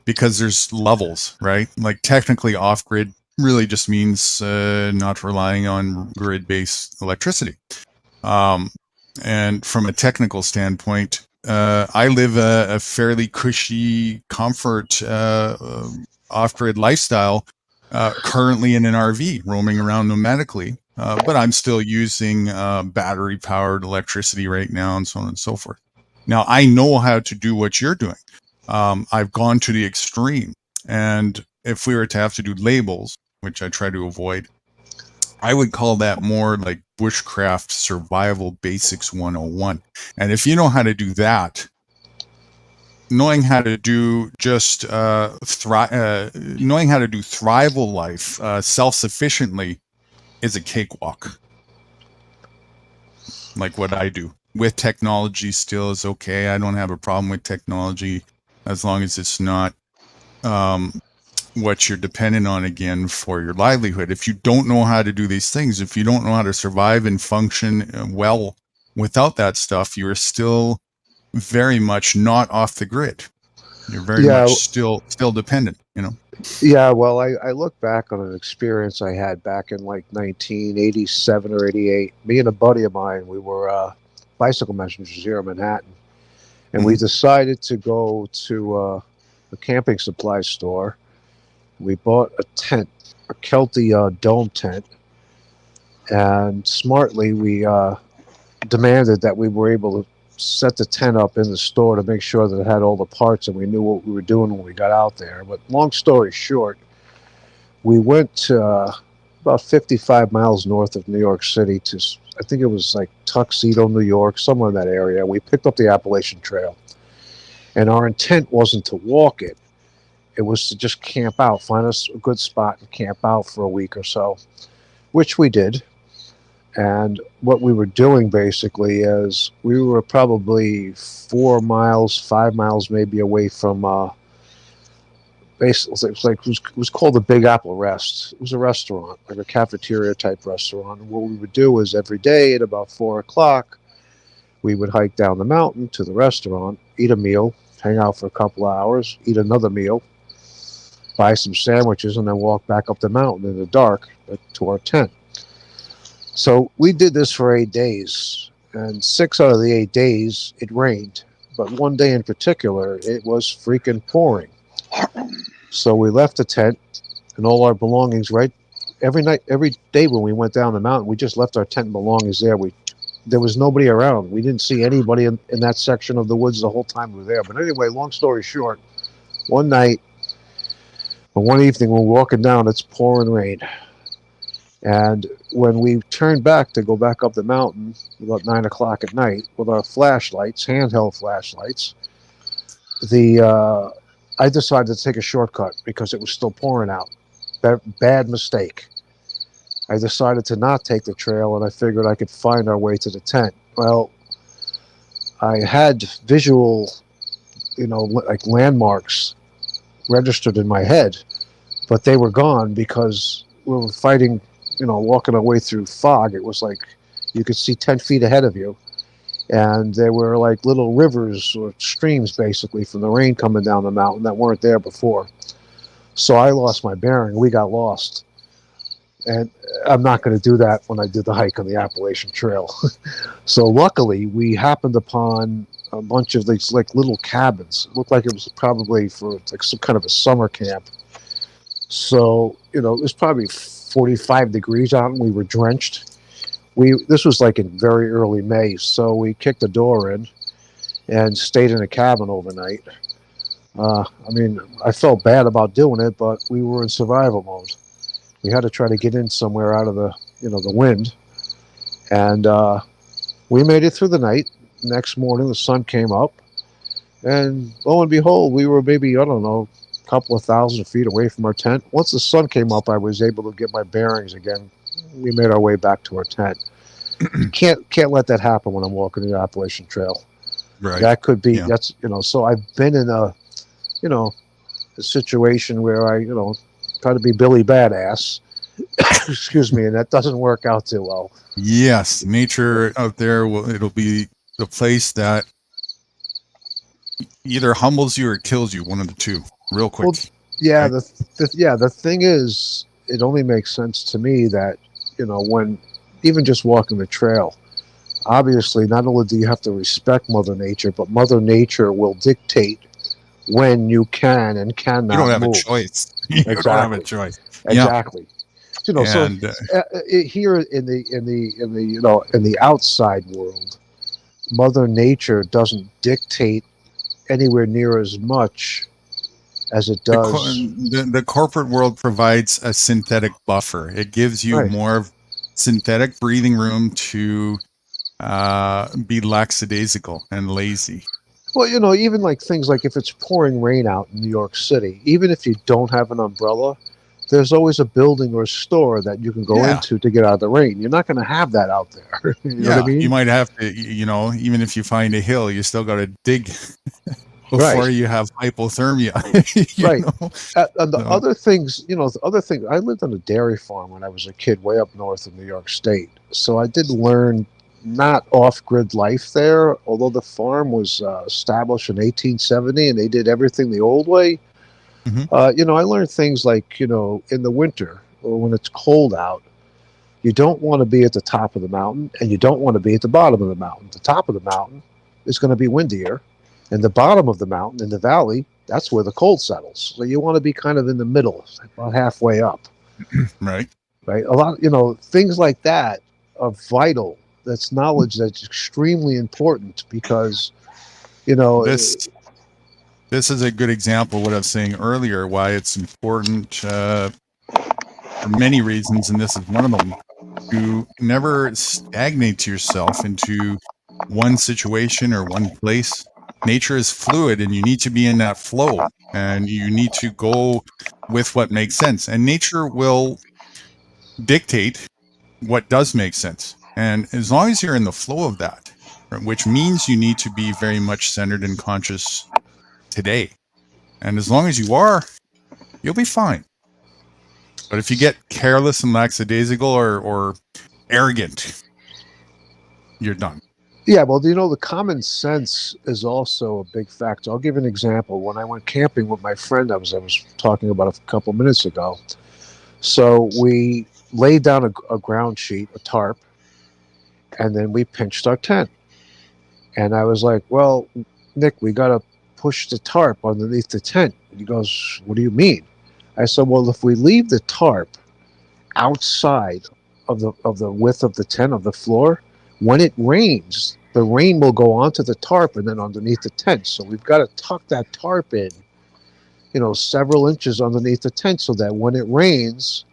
because there's levels, right? Like technically off-grid really just means not relying on grid-based electricity. And from a technical standpoint, I live a fairly cushy comfort off-grid lifestyle, currently in an RV roaming around nomadically, but I'm still using battery-powered electricity right now and so on and so forth. Now, I know how to do what you're doing. I've gone to the extreme, and if we were to have to do labels, which I try to avoid, I would call that more like bushcraft survival basics 101. And if you know how to do that, knowing how to do just knowing how to do thrival life self-sufficiently is a cakewalk. Like what I do with technology still is okay. I don't have a problem with technology. as long as it's not what you're dependent on again for your livelihood. If you don't know how to do these things, if you don't know how to survive and function well without that stuff, you're still very much not off the grid. You're very Yeah. much still dependent, you know. Yeah, well, I look back on an experience I had back in like 1987 or 88. Me and a buddy of mine, we were bicycle messengers here in Manhattan, and we decided to go to a camping supply store. We bought a tent, a Kelty dome tent, and smartly we demanded that we were able to set the tent up in the store to make sure that it had all the parts and we knew what we were doing when we got out there. But long story short, we went to about 55 miles north of New York City to, I think it was like Tuxedo, New York, somewhere in that area. We picked up the Appalachian Trail, and our intent wasn't to walk it. It was to just camp out, find us a good spot and camp out for a week or so, which we did. And what we were doing basically is we were probably 4 miles, 5 miles maybe away from basically it was called the Big Apple Rest. It was a restaurant, like a cafeteria type restaurant. And what we would do is every day at about 4 o'clock, we would hike down the mountain to the restaurant, eat a meal, hang out for a couple of hours, eat another meal, buy some sandwiches, and then walk back up the mountain in the dark to our tent. So we did this for 8 days, and 6 out of the 8 days it rained. But one day in particular, it was freaking pouring. So we left the tent and all our belongings right every night, every day when we went down the mountain. We just left our tent and belongings there. There was nobody around. We didn't see anybody in that section of the woods the whole time we were there. But anyway, long story short, one night or one evening when we're walking down, it's pouring rain. And when we turned back to go back up the mountain about 9 o'clock at night with our flashlights, handheld flashlights, I decided to take a shortcut because it was still pouring out. Bad mistake. I decided to not take the trail, and I figured I could find our way to the tent. Well, I had visual, like landmarks registered in my head, but they were gone because we were fighting, walking our way through fog. It was like you could see 10 feet ahead of you. And there were like little rivers or streams basically from the rain coming down the mountain that weren't there before. So I lost my bearing. We got lost. And I'm not going to do that when I did the hike on the Appalachian Trail. So luckily we happened upon a bunch of these like little cabins. It looked like it was probably for like some kind of a summer camp. So, it was probably 45 degrees out and we were drenched. This was like in very early May, so we kicked the door in and stayed in a cabin overnight. I felt bad about doing it, but we were in survival mode. We had to try to get in somewhere out of the wind, and we made it through the night. Next morning, the sun came up, and lo and behold, we were maybe, I don't know, a couple of 1,000 feet away from our tent. Once the sun came up, I was able to get my bearings again. We made our way back to our tent. Can't let that happen when I'm walking the Appalachian Trail. Right. That could be, that's, so I've been in a situation where I, try to be Billy Badass, excuse me, and that doesn't work out too well. Yes. Nature out there, it'll be the place that either humbles you or kills you, one of the two, real quick. Well, yeah. Right? The thing is, it only makes sense to me that, when even just walking the trail, obviously not only do you have to respect Mother Nature, but Mother Nature will dictate when you can and cannot move. You don't have a choice. You don't have a choice. Exactly. Yeah. So here in the outside world, Mother Nature doesn't dictate anywhere near as much as it does. The corporate world provides a synthetic buffer. It gives you more synthetic breathing room to be lackadaisical and lazy. Well, even like things like if it's pouring rain out in New York City, even if you don't have an umbrella, there's always a building or a store that you can go into to get out of the rain. You're not going to have that out there. You know what I mean? You might have to, even if you find a hill, you still got to dig. before Right. you have hypothermia. you Right. know? And the So, other things, the other thing, I lived on a dairy farm when I was a kid, way up north of New York State. So I did learn not off-grid life there, although the farm was established in 1870 and they did everything the old way. mhm, I learned things like, in the winter or when it's cold out, you don't want to be at the top of the mountain and you don't want to be at the bottom of the mountain. The top of the mountain is going to be windier, and the bottom of the mountain in the valley, that's where the cold settles. So you want to be kind of in the middle, about halfway up, right. right? A lot, things like that are vital. That's knowledge that's extremely important because, you know, This this is a good example of what I was saying earlier, why it's important for many reasons, and this is one of them, to never stagnate yourself into one situation or one place. Nature is fluid and you need to be in that flow and you need to go with what makes sense. And nature will dictate what does make sense. And as long as you're in the flow of that, right, which means you need to be very much centered and conscious today. And as long as you are, you'll be fine. But if you get careless and lackadaisical or arrogant, you're done. yeah, well, the common sense is also a big factor. I'll give an example. When I went camping with my friend, I was talking about a couple minutes ago. So we laid down a ground sheet, a tarp, and then we pinched our tent. And I was like, well, Nick, we got to push the tarp underneath the tent. And he goes, what do you mean? I said, well, if we leave the tarp outside of the width of the tent, of the floor, when it rains, the rain will go onto the tarp and then underneath the tent. So we've got to tuck that tarp in, several inches underneath the tent so that when it rains,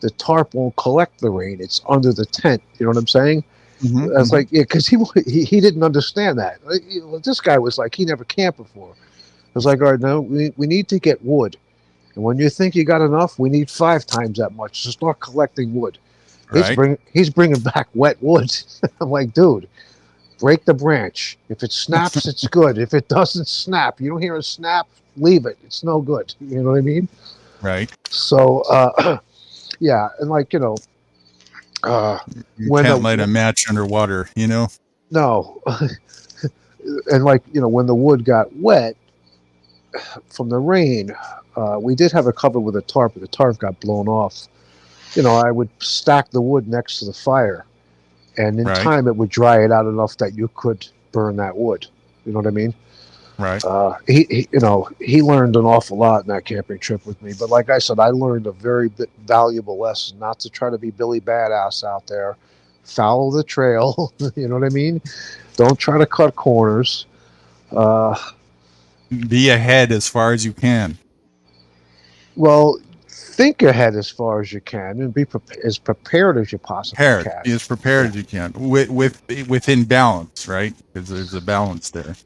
the tarp won't collect the rain. It's under the tent. You know what I'm saying? I was like, yeah, because he didn't understand that. This guy was like, he never camped before. I was like, all right, no, we need to get wood. And when you think you got enough, we need 5 times that much to start collecting wood. Right. He's bringing back wet wood. I'm like, dude, break the branch. If it snaps, it's good. If it doesn't snap, you don't hear a snap, leave it. It's no good. You know what I mean? Right. So, yeah, and like, You when can't light a match underwater, no, and like, when the wood got wet from the rain, we did have it covered with a tarp, but the tarp got blown off. I would stack the wood next to the fire, and in Right. time it would dry it out enough that you could burn that wood. You know what I mean? Right. He learned an awful lot in that camping trip with me. But like I said, I learned a very valuable lesson: not to try to be Billy Badass out there. Follow the trail. You know what I mean? Don't try to cut corners. Be ahead as far as you can. Well, think ahead as far as you can and be as prepared as you possibly can. Be as prepared as you can within balance, right? Because there's a balance there.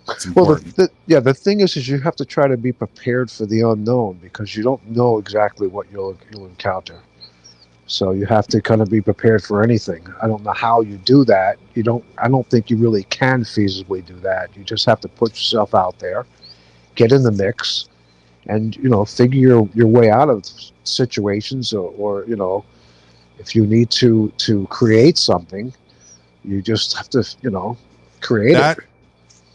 It's important. Well, the thing is you have to try to be prepared for the unknown because you don't know exactly what you'll encounter. So you have to kind of be prepared for anything. I don't know how you do that. I don't think you really can feasibly do that. You just have to put yourself out there, get in the mix, and figure your way out of situations, or if you need to create something, you just have to create it.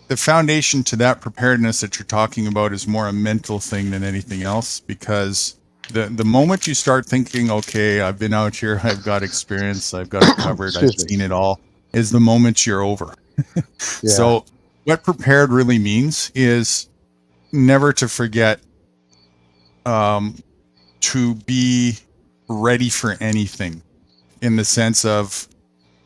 The foundation to that preparedness that you're talking about is more a mental thing than anything else, because the moment you start thinking, okay, I've been out here, I've got experience, I've got it covered, I've seen it all, is the moment you're over. Yeah. So what prepared really means is never to forget to be ready for anything, in the sense of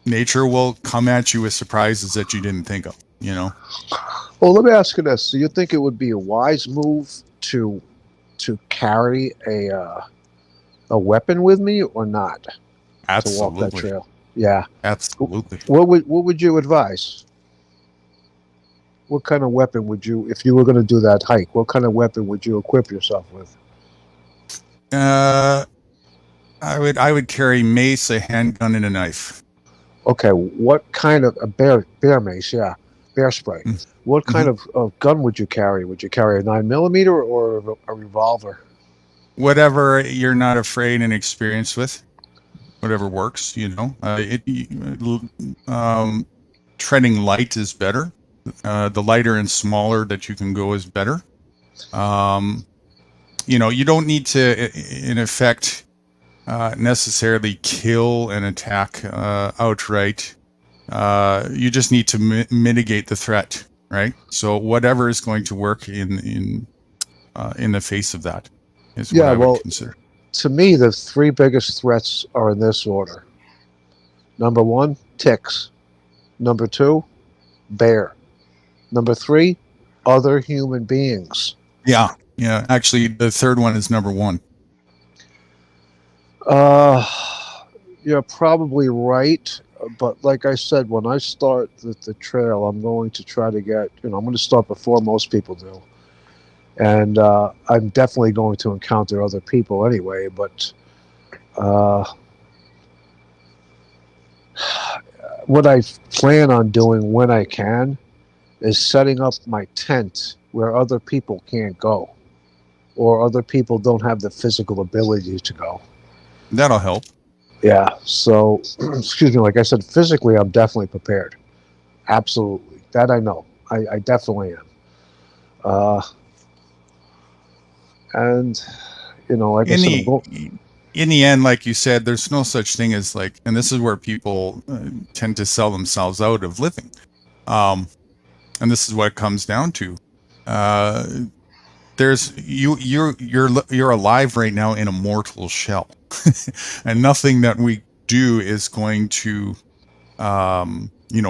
nature will come at you with surprises that you didn't think of, Well, let me ask you this: do you think it would be a wise move to carry a weapon with me or not? Absolutely. To walk that trail. Yeah. Absolutely. What would you advise? What kind of weapon would you, if you were going to do that hike, what kind of weapon would you equip yourself with? I would carry mace, a handgun, and a knife. Okay, what kind of a bear mace? Yeah, bear spray. Mm. What kind of gun would you carry? Would you carry a 9mm or a revolver? Whatever you're not afraid and experienced with, whatever works, treading light is better. The lighter and smaller that you can go is better. You don't need to, in effect, necessarily kill and attack outright. You just need to mitigate the threat, right? So whatever is going to work in the face of that is what I would consider. To me, the three biggest threats are in this order. Number one, ticks. Number two, bear. Number three, other human beings. Yeah. Actually, the third one is number one. You're probably right. But like I said, when I start the trail, I'm going to try to get, I'm going to start before most people do. And I'm definitely going to encounter other people anyway, but what I plan on doing when I can is setting up my tent where other people can't go, or other people don't have the physical ability to go. That'll help. Yeah, so, excuse me, like I said, physically I'm definitely prepared. Absolutely. That I know. I definitely am. And, like I said, in the end, like you said, there's no such thing as and this is where people tend to sell themselves out of living. And this is what it comes down to. You're alive right now in a mortal shell, and nothing that we do is going to,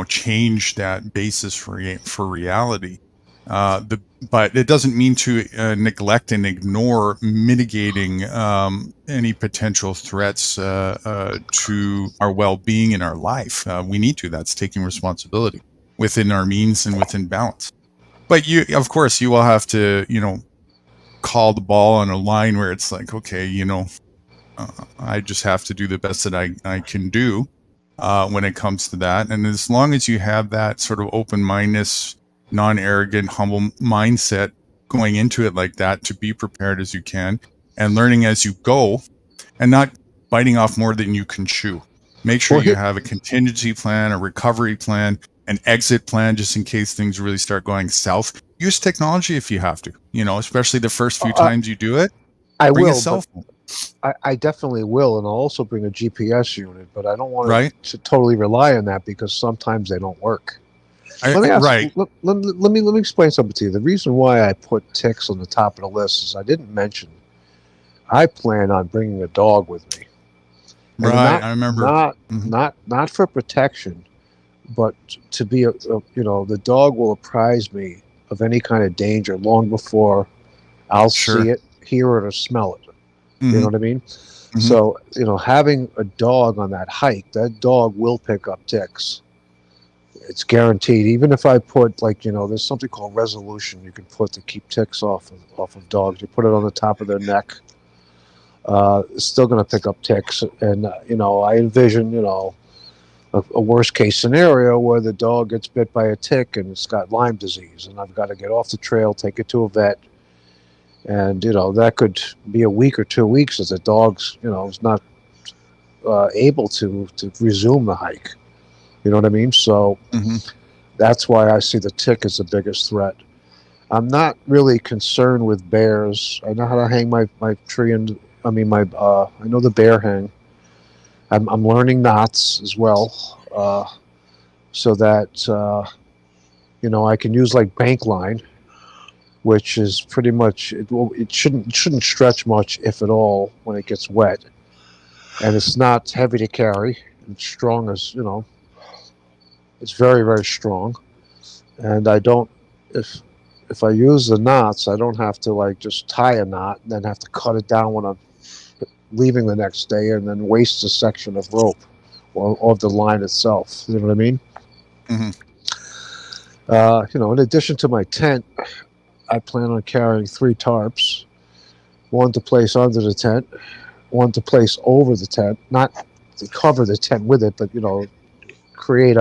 change that basis for reality. But it doesn't mean to neglect and ignore mitigating any potential threats to our well-being in our life. We need to. That's taking responsibility within our means and within balance. But of course, you will have to, call the ball on a line where it's like, okay, I just have to do the best that I can do when it comes to that. And as long as you have that sort of open-mindedness, non-arrogant, humble mindset going into it like that, to be prepared as you can and learning as you go and not biting off more than you can chew. Make sure you have a contingency plan, a recovery plan, an exit plan, just in case things really start going south. Use technology if you have to, especially the first few times you do it. I bring will, a cell phone. I definitely will, and I'll also bring a GPS unit, but I don't want to totally rely on that because sometimes they don't work. Let me ask. Let me explain something to you. The reason why I put ticks on the top of the list is I didn't mention I plan on bringing a dog with me. And I remember. Not for protection, but to be the dog will apprise me of any kind of danger long before I'll see it, hear it, or smell it. Mm-hmm. You know what I mean? Mm-hmm. So, having a dog on that hike, that dog will pick up ticks. It's guaranteed. Even if I put there's something called resolution you can put to keep ticks off of dogs. You put it on the top of their neck. It's still going to pick up ticks. And, I envision, a worst case scenario where the dog gets bit by a tick and it's got Lyme disease, and I've got to get off the trail, take it to a vet. And, that could be a week or 2 weeks as the dog's, is not able to resume the hike. You know what I mean? So that's why I see the tick as the biggest threat. I'm not really concerned with bears. I know how to hang my tree, and I know the bear hang. I'm learning knots as well, so that I can use like bank line, which is pretty much it shouldn't stretch much, if at all, when it gets wet, and it's not heavy to carry. It's strong as it's very, very strong, and I don't if I use the knots, I don't have to just tie a knot and then have to cut it down when I'm leaving the next day and then waste a section of rope or of the line itself. You know what I mean? Mm-hmm. In addition to my tent, I plan on carrying 3 tarps, one to place under the tent, one to place over the tent, not to cover the tent with it, but create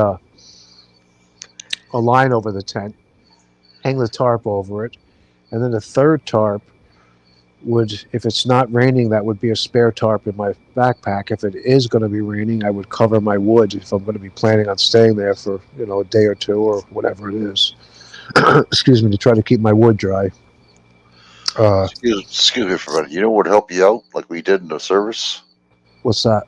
a line over the tent, hang the tarp over it, and then the third tarp would, if it's not raining, that would be a spare tarp in my backpack. If it is going to be raining, I would cover my wood if I'm going to be planning on staying there for, a day or two or whatever it is. Excuse me, to try to keep my wood dry. Excuse me for a minute. You know what would help you out, like we did in the service? What's that?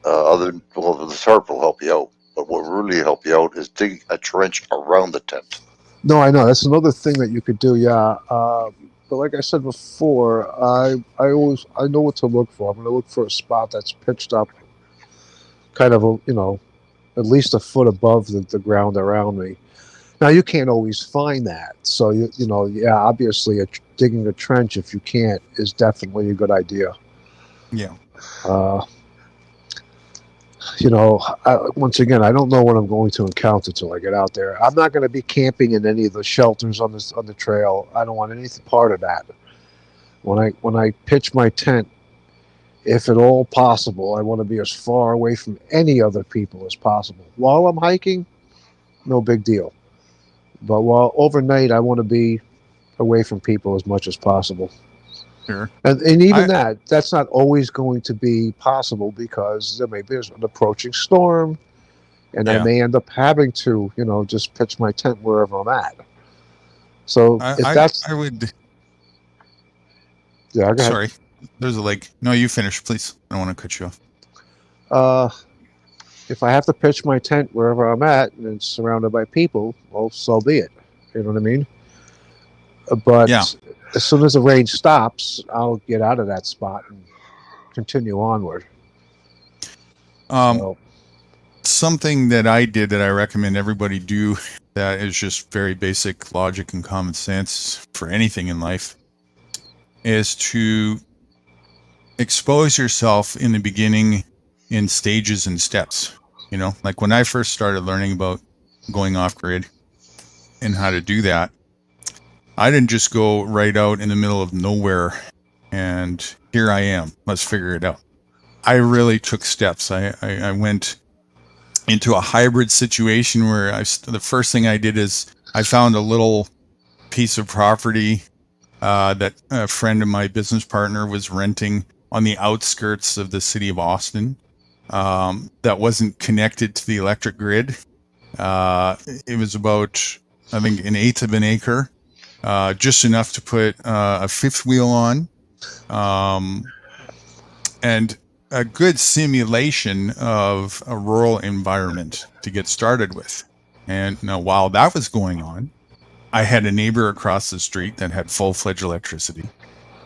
The tarp will help you out, but what will really help you out is dig a trench around the tent. No, I know that's another thing that you could do. Yeah, but like I said before, I know what to look for. I'm going to look for a spot that's pitched up, kind of at least a foot above the ground around me. Now you can't always find that, so obviously digging a trench if you can't is definitely a good idea. Yeah. Once again, I don't know what I'm going to encounter till I get out there. I'm not going to be camping in any of the shelters on the trail. I don't want any part of that. When I pitch my tent, if at all possible, I want to be as far away from any other people as possible. While I'm hiking, no big deal. But while overnight, I want to be away from people as much as possible. Sure. And even that's not always going to be possible because there may be an approaching storm, and I may end up having to, just pitch my tent wherever I'm at. So I would. Yeah, go ahead. Sorry. There's a lake. No, you finish, please. I don't want to cut you off. If I have to pitch my tent wherever I'm at and it's surrounded by people, well, so be it. You know what I mean? But as soon as the rain stops, I'll get out of that spot and continue onward. Something that I did that I recommend everybody do that is just very basic logic and common sense for anything in life is to expose yourself in the beginning in stages and steps. Like when I first started learning about going off grid and how to do that, I didn't just go right out in the middle of nowhere and here I am, let's figure it out. I really took steps. I went into a hybrid situation where the first thing I did is I found a little piece of property that a friend of my business partner was renting on the outskirts of the city of Austin that wasn't connected to the electric grid. It was about, I think, 1/8 of an acre, just enough to put a fifth wheel on, and a good simulation of a rural environment to get started with. And now, while that was going on, I had a neighbor across the street that had full-fledged electricity.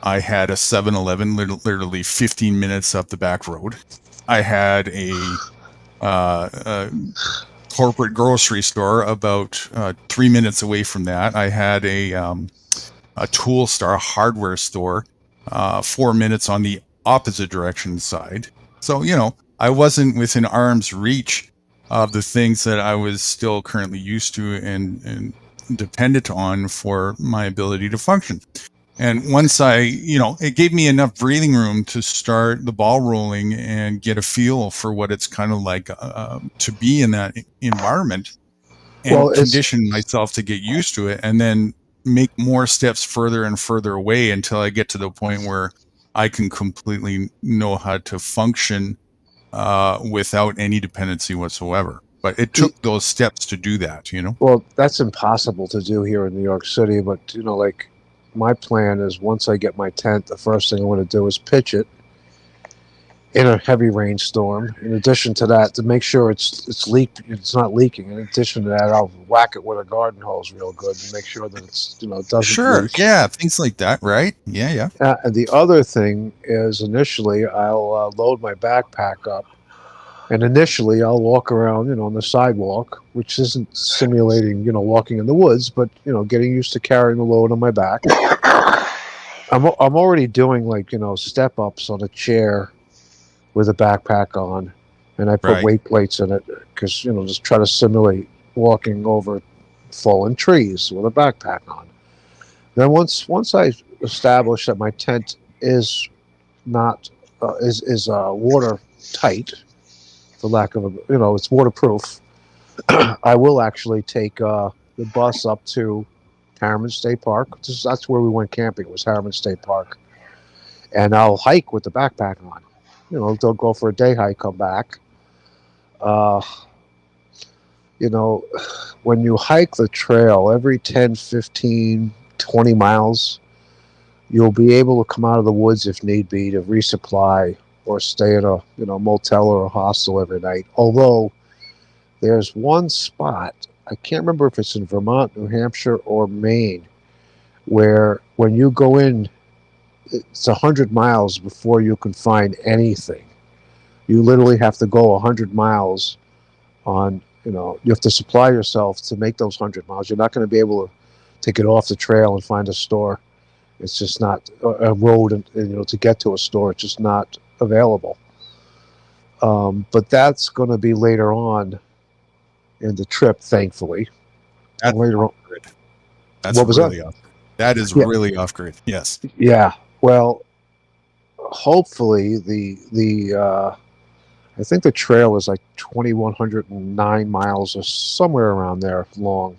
I had a 7-Eleven literally 15 minutes up the back road. I had a corporate grocery store about 3 minutes away from that. I had a tool store, a hardware store, 4 minutes on the opposite direction side. So, I wasn't within arm's reach of the things that I was still currently used to and dependent on for my ability to function. And once it gave me enough breathing room to start the ball rolling and get a feel for what it's kind of like to be in that environment and condition myself to get used to it, and then make more steps further and further away until I get to the point where I can completely know how to function without any dependency whatsoever. But it took those steps to do that, Well, that's impossible to do here in New York City, but, my plan is once I get my tent, the first thing I want to do is pitch it in a heavy rainstorm. In addition to that, to make sure it's not leaking. In addition to that, I'll whack it with a garden hose real good to make sure that it's doesn't leak. Yeah, things like that, right? Yeah. And the other thing is initially I'll load my backpack up, and initially I'll walk around, on the sidewalk, which isn't simulating, walking in the woods, but getting used to carrying the load on my back. I'm already doing step ups on a chair with a backpack on, and I put weight plates in it because just try to simulate walking over fallen trees with a backpack on. Then once I establish that my tent is not watertight, for lack of it's waterproof, I will actually take the bus up to Harriman State Park. That's where we went camping. It was Harriman State Park. And I'll hike with the backpack on. You know, they'll go for a day hike, come back. You know, when you hike the trail every 10, 15, 20 miles, you'll be able to come out of the woods if need be to resupply or stay at a motel or a hostel every night. Although there's one spot, I can't remember if it's in Vermont, New Hampshire, or Maine, where when you go in, it's 100 miles before you can find anything. You literally have to go 100 miles on, you have to supply yourself to make those 100 miles. You're not going to be able to get off the trail and find a store. It's just not a road, and to get to a store, it's just not available. But that's going to be later on in the trip, thankfully. That's later on. Grid. That's What was really that? off. That is really off grid. Yes. Yeah. Well, hopefully I think the trail is like 2,109 miles or somewhere around there long.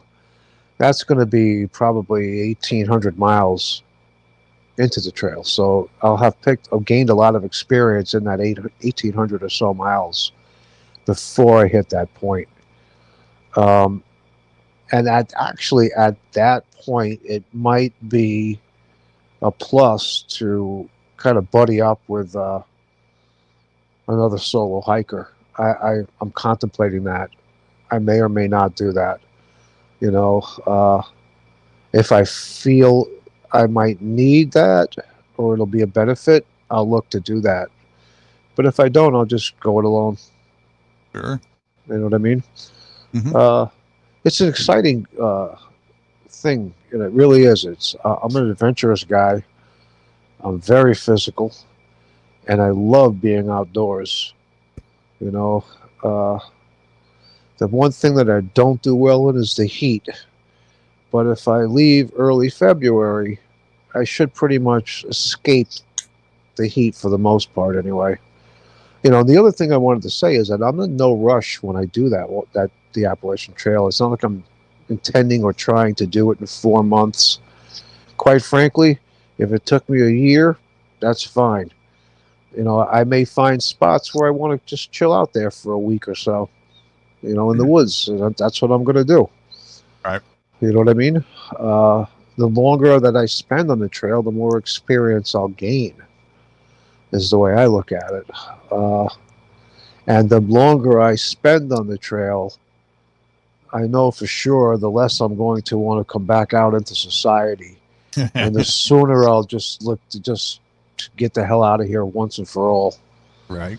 That's going to be probably 1,800 miles into the trail. So I'll gained a lot of experience in that 1,800 or so miles before I hit that point. And at that point, it might be a plus to kind of buddy up with another solo hiker. I'm contemplating that. I may or may not do that. If I feel I might need that or it'll be a benefit, I'll look to do that. But if I don't, I'll just go it alone. Sure. You know what I mean? Mm-hmm. It's an exciting thing, and it really is. I'm an adventurous guy. I'm very physical, and I love being outdoors. The one thing that I don't do well in is the heat. But if I leave early February, I should pretty much escape the heat for the most part anyway. The other thing I wanted to say is that I'm in no rush when I do the Appalachian Trail. It's not like I'm intending or trying to do it in 4 months. Quite frankly, if it took me a year, that's fine. I may find spots where I want to just chill out there for a week or so, in the woods. That's what I'm going to do. Right. You know what I mean? The longer that I spend on the trail, the more experience I'll gain, is the way I look at it. And the longer I spend on the trail, I know for sure the less I'm going to want to come back out into society. And the sooner I'll just look to just get the hell out of here once and for all. Right.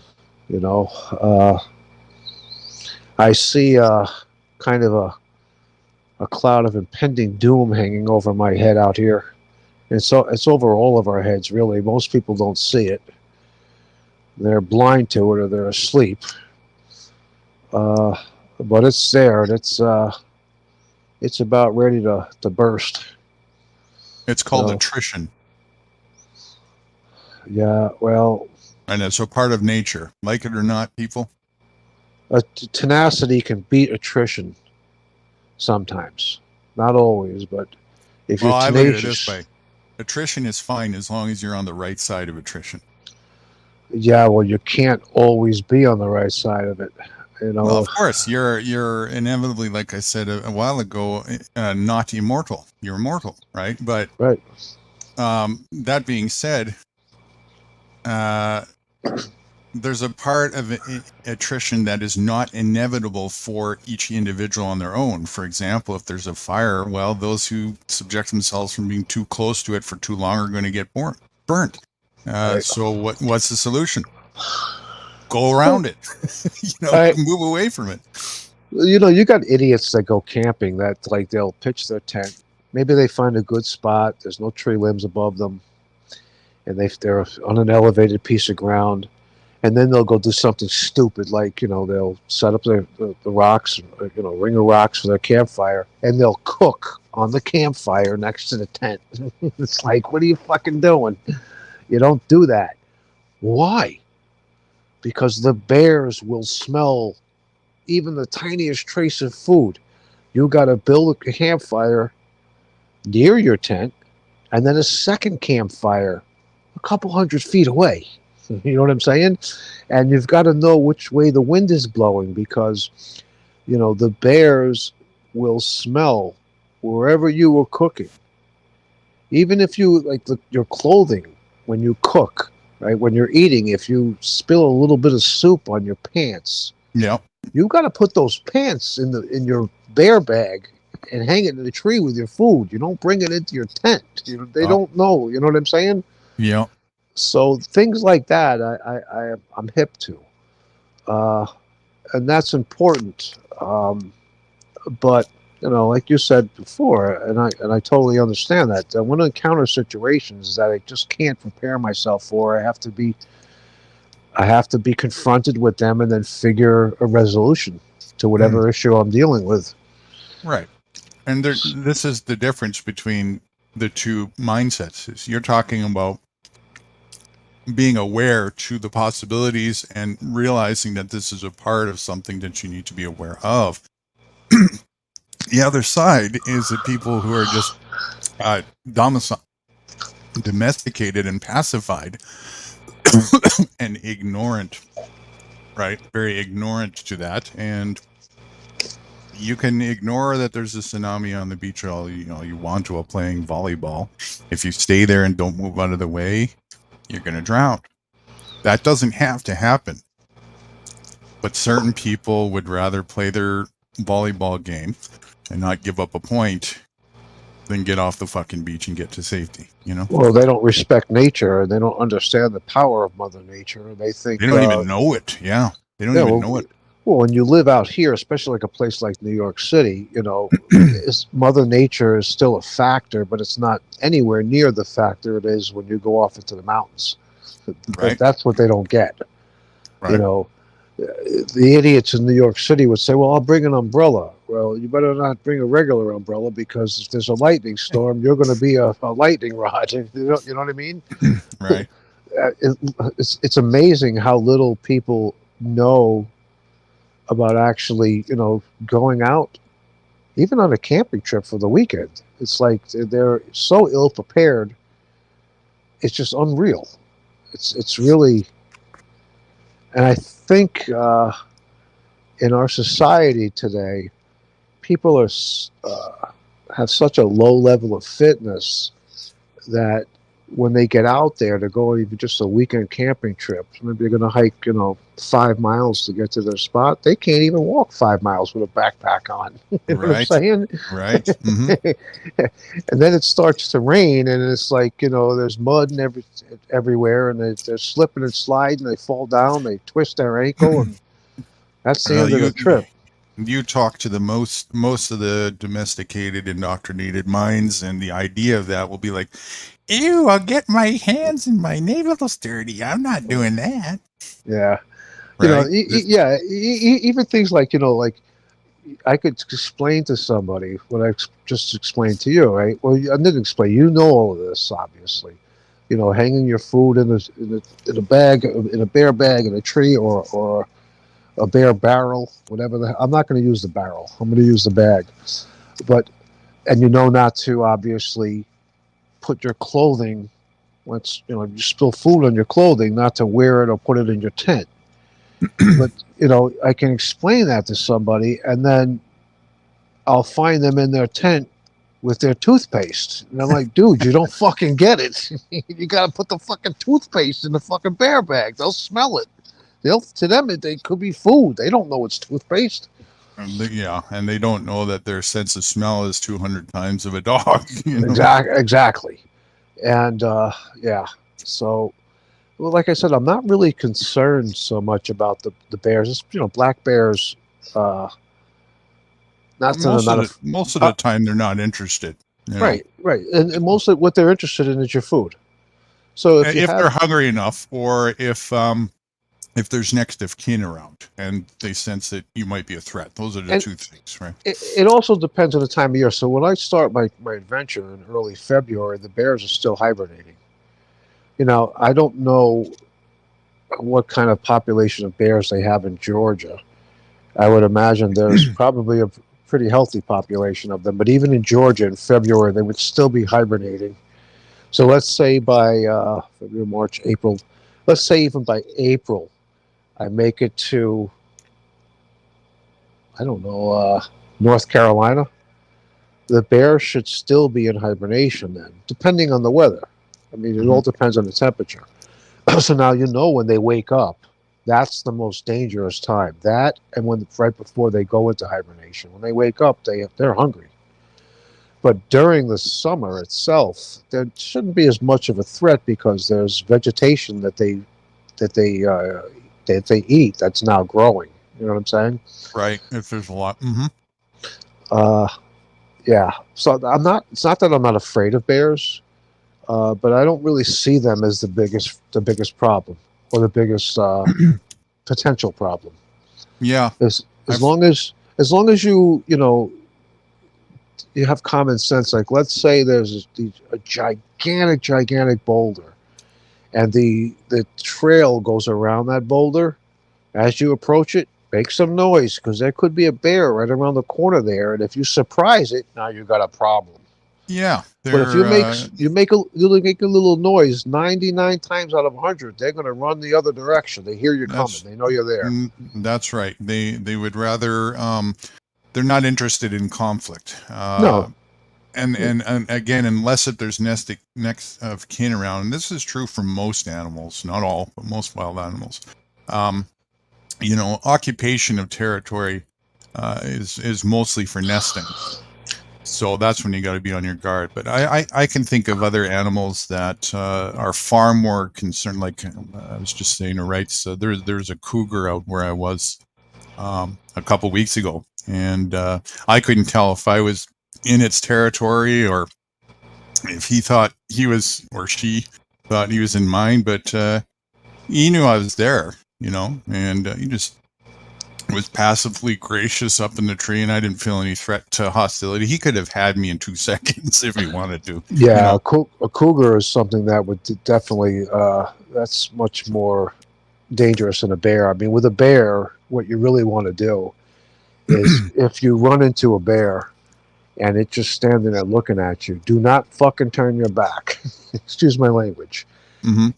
I see kind of a cloud of impending doom hanging over my head out here. And so it's over all of our heads, really. Most people don't see it. They're blind to it or they're asleep. But it's there, and it's about ready to burst. It's called attrition. Yeah, well... And it's a part of nature. Like it or not, people? Tenacity can beat attrition sometimes. Not always, but if you're tenacious... I look at it this way. Attrition is fine as long as you're on the right side of attrition. Yeah, well, you can't always be on the right side of it. Well, of course, you're inevitably, like I said a while ago, not immortal. You're mortal, right? But right. That being said, there's a part of attrition that is not inevitable for each individual on their own. For example, if there's a fire, well, those who subject themselves from being too close to it for too long are going to get burnt. Right. So what's the solution? Go around it. Move away from it. You got idiots that go camping that they'll pitch their tent. Maybe they find a good spot. There's no tree limbs above them, and they're on an elevated piece of ground. And then they'll go do something stupid, like they'll set up the rocks, ring of rocks for their campfire, and they'll cook on the campfire next to the tent. It's like, what are you fucking doing? You don't do that. Why? Because the bears will smell even the tiniest trace of food, you got to build a campfire near your tent, and then a second campfire a couple 100 feet away. You know what I'm saying? And you've got to know which way the wind is blowing, because, you know, the bears will smell wherever you were cooking. Even if you, like, your clothing when you cook, right? When you're eating, if you spill a little bit of soup on your pants, Yeah. you got to put those pants in your bear bag and hang it in the tree with your food. You don't bring it into your tent. They don't know. You know what I'm saying? Yeah. So things like that, I'm hip to, and that's important. But you know, like you said before, and I totally understand that. When I encounter situations that I just can't prepare myself for, I have to be confronted with them and then figure a resolution to whatever issue I'm dealing with. Right. And this is the difference between the two mindsets. Is you're talking about being aware to the possibilities and realizing that this is a part of something that you need to be aware of. The other side is the people who are just domesticated and pacified and ignorant, right? Very ignorant to that. And you can ignore that there's a tsunami on the beach all you want to while playing volleyball. If you stay there and don't move out of the way, you're going to drown. That doesn't have to happen. But certain people would rather play their volleyball game and not give up a point than get off the fucking beach and get to safety, you know? Well, they don't respect nature. They don't understand the power of Mother Nature. They think they don't even know it. Yeah. They don't even know it. Well, when you live out here, especially like a place like New York City, you know, Mother Nature is still a factor, but it's not anywhere near the factor it is when you go off into the mountains. Right. That's what they don't get. Right. You know, the idiots in New York City would say, well, I'll bring an umbrella. Well, you better not bring a regular umbrella, because if there's a lightning storm, you're going to be a lightning rod. You know what I mean? Right. It's amazing how little people know about actually, you know, going out, even on a camping trip for the weekend. It's like they're so ill prepared. It's just unreal. It's really, and I think in our society today, people are have such a low level of fitness that when they get out there to go even just a weekend camping trip, maybe they're going to hike, you know, 5 miles to get to their spot. They can't even walk 5 miles with a backpack on. You know what I'm saying? Right. Mm-hmm. And then it starts to rain, and it's like, you know, there's mud and everywhere, and they're slipping and sliding. They fall down, they twist their ankle, and that's the end of the trip. You talk to the most of the domesticated, indoctrinated minds, and the idea of that will be like, ew, I'll get my hands and my navel's dirty. I'm not doing that. Yeah. Right? You know, even things like, you know, like I could explain to somebody what I just explained to you, right? Well, I didn't explain. You know all of this, obviously. You know, hanging your food in a bag, in a bear bag, in a tree, or a bear barrel, whatever. I'm not going to use the barrel. I'm going to use the bag. And you know not to obviously put your clothing, once, you know, you spill food on your clothing, not to wear it or put it in your tent. But, you know, I can explain that to somebody, and then I'll find them in their tent with their toothpaste. And I'm like, dude, you don't fucking get it. You got to put the fucking toothpaste in the fucking bear bag. They'll smell it. To them, it could be food. They don't know it's toothpaste. Yeah, and they don't know that their sense of smell is 200 times of a dog. You know? Exactly. And yeah, so, well, like I said, I'm not really concerned so much about the bears. It's, you know, black bears. Most of the time, they're not interested. You know? Right. And mostly what they're interested in is your food. So if they're hungry enough, or if there's next of kin around and they sense that you might be a threat. Those are the two things, right? It also depends on the time of year. So when I start my adventure in early February, the bears are still hibernating. You know, I don't know what kind of population of bears they have in Georgia. I would imagine there's probably a pretty healthy population of them. But even in Georgia in February, they would still be hibernating. So let's say by February, March, April, let's say even by April, I make it to, I don't know, North Carolina. The bear should still be in hibernation then, depending on the weather. I mean, it all depends on the temperature. So now you know when they wake up, that's the most dangerous time. That and when right before they go into hibernation. When they wake up, they're hungry. But during the summer itself, there shouldn't be as much of a threat because there's vegetation that they eat that's now growing. You know what I'm saying? Right. If there's a lot. Yeah. So I'm not. It's not that I'm not afraid of bears, but I don't really see them as the biggest problem or the biggest potential problem. Yeah. As long as you have common sense. Like, let's say there's a gigantic boulder, and the trail goes around that boulder. As you approach it, make some noise because there could be a bear right around the corner there, and if you surprise it, now you got a problem. Yeah, but if you make a little noise, 99 times out of 100, they're going to run the other direction. They hear you coming. They know you're there. That's right. They would rather. They're not interested in conflict. No. And again, unless there's next of kin around, and this is true for most animals, not all, but most wild animals. Occupation of territory is mostly for nesting. So that's when you got to be on your guard. But I can think of other animals that are far more concerned. Like I was just saying, right? So there's a cougar out where I was a couple weeks ago, and I couldn't tell if I was in its territory or if he thought he was, or she thought he was in mine. But he knew I was there, and he just was passively gracious up in the tree, and I didn't feel any threat to hostility. He could have had me in 2 seconds if he wanted to. Yeah, a cougar is something that would definitely, that's much more dangerous than a bear. I mean, with a bear, what you really want to do is if you run into a bear and it's just standing there looking at you, do not fucking turn your back. Excuse my language.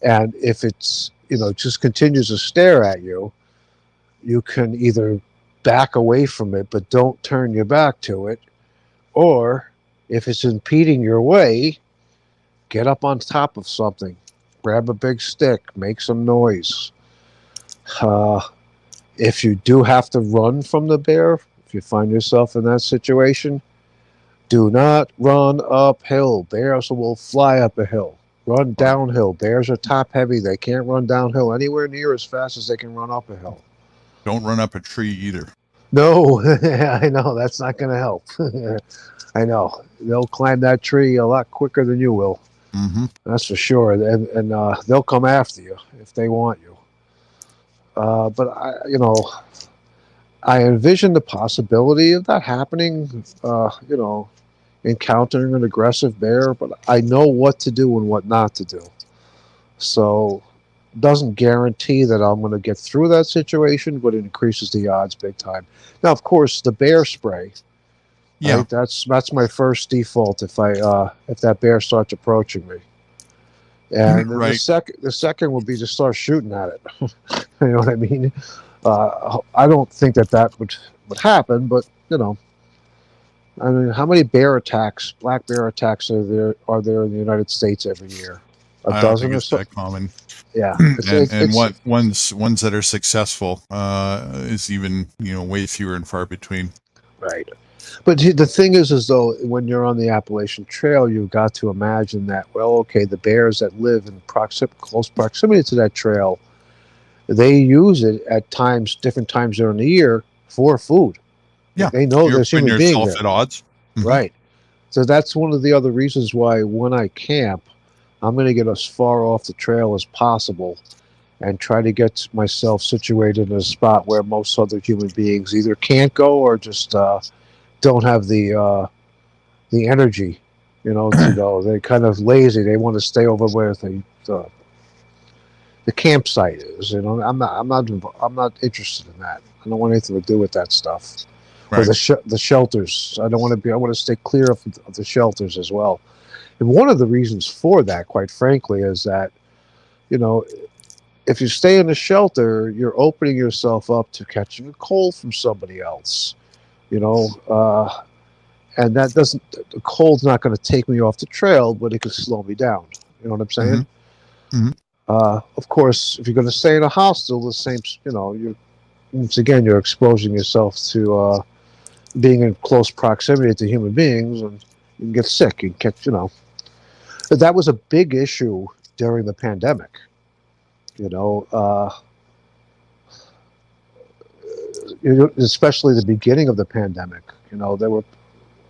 And if it's, just continues to stare at you, you can either back away from it, but don't turn your back to it. Or if it's impeding your way, get up on top of something, grab a big stick, make some noise. If you do have to run from the bear, if you find yourself in that situation, do not run uphill. Bears will fly up a hill. Run downhill. Bears are top heavy. They can't run downhill anywhere near as fast as they can run up a hill. Don't run up a tree either. No, I know. That's not going to help. I know. They'll climb that tree a lot quicker than you will. That's for sure. And they'll come after you if they want you. But I envision the possibility of that happening, encountering an aggressive bear, but I know what to do and what not to do. So doesn't guarantee that I'm going to get through that situation, but it increases the odds big time. Now, of course, the bear spray. Yeah, right, that's my first default if that bear starts approaching me. And then the second would be to start shooting at it. You know what I mean? I don't think that would happen, but I mean, how many black bear attacks are there in the United States every year? I don't think it's that common. Yeah, and ones that are successful is even way fewer and far between. Right. But the thing is, though, when you're on the Appalachian Trail, you've got to imagine that, well, okay, the bears that live in close proximity to that trail, they use it at different times during the year for food. Yeah, they know there's human beings there. At odds. Right. So that's one of the other reasons why when I camp, I'm going to get as far off the trail as possible and try to get myself situated in a spot where most other human beings either can't go or just don't have the energy, to go. They're kind of lazy. They want to stay over where the campsite is. You know, I'm not interested in that. I don't want anything to do with that stuff. Or Right. the shelters. I want to stay clear of the shelters as well. And one of the reasons for that, quite frankly, is that, you know, if you stay in a shelter, you're opening yourself up to catching a cold from somebody else. You know, and that doesn't. The cold's not going to take me off the trail, but it can slow me down. You know what I'm saying? Mm-hmm. Of course, if you're going to stay in a hostel, the same. You know, once again, you're exposing yourself to being in close proximity to human beings, and you can get sick. You can catch. You know, that was a big issue during the pandemic. You know, especially the beginning of the pandemic. You know, there were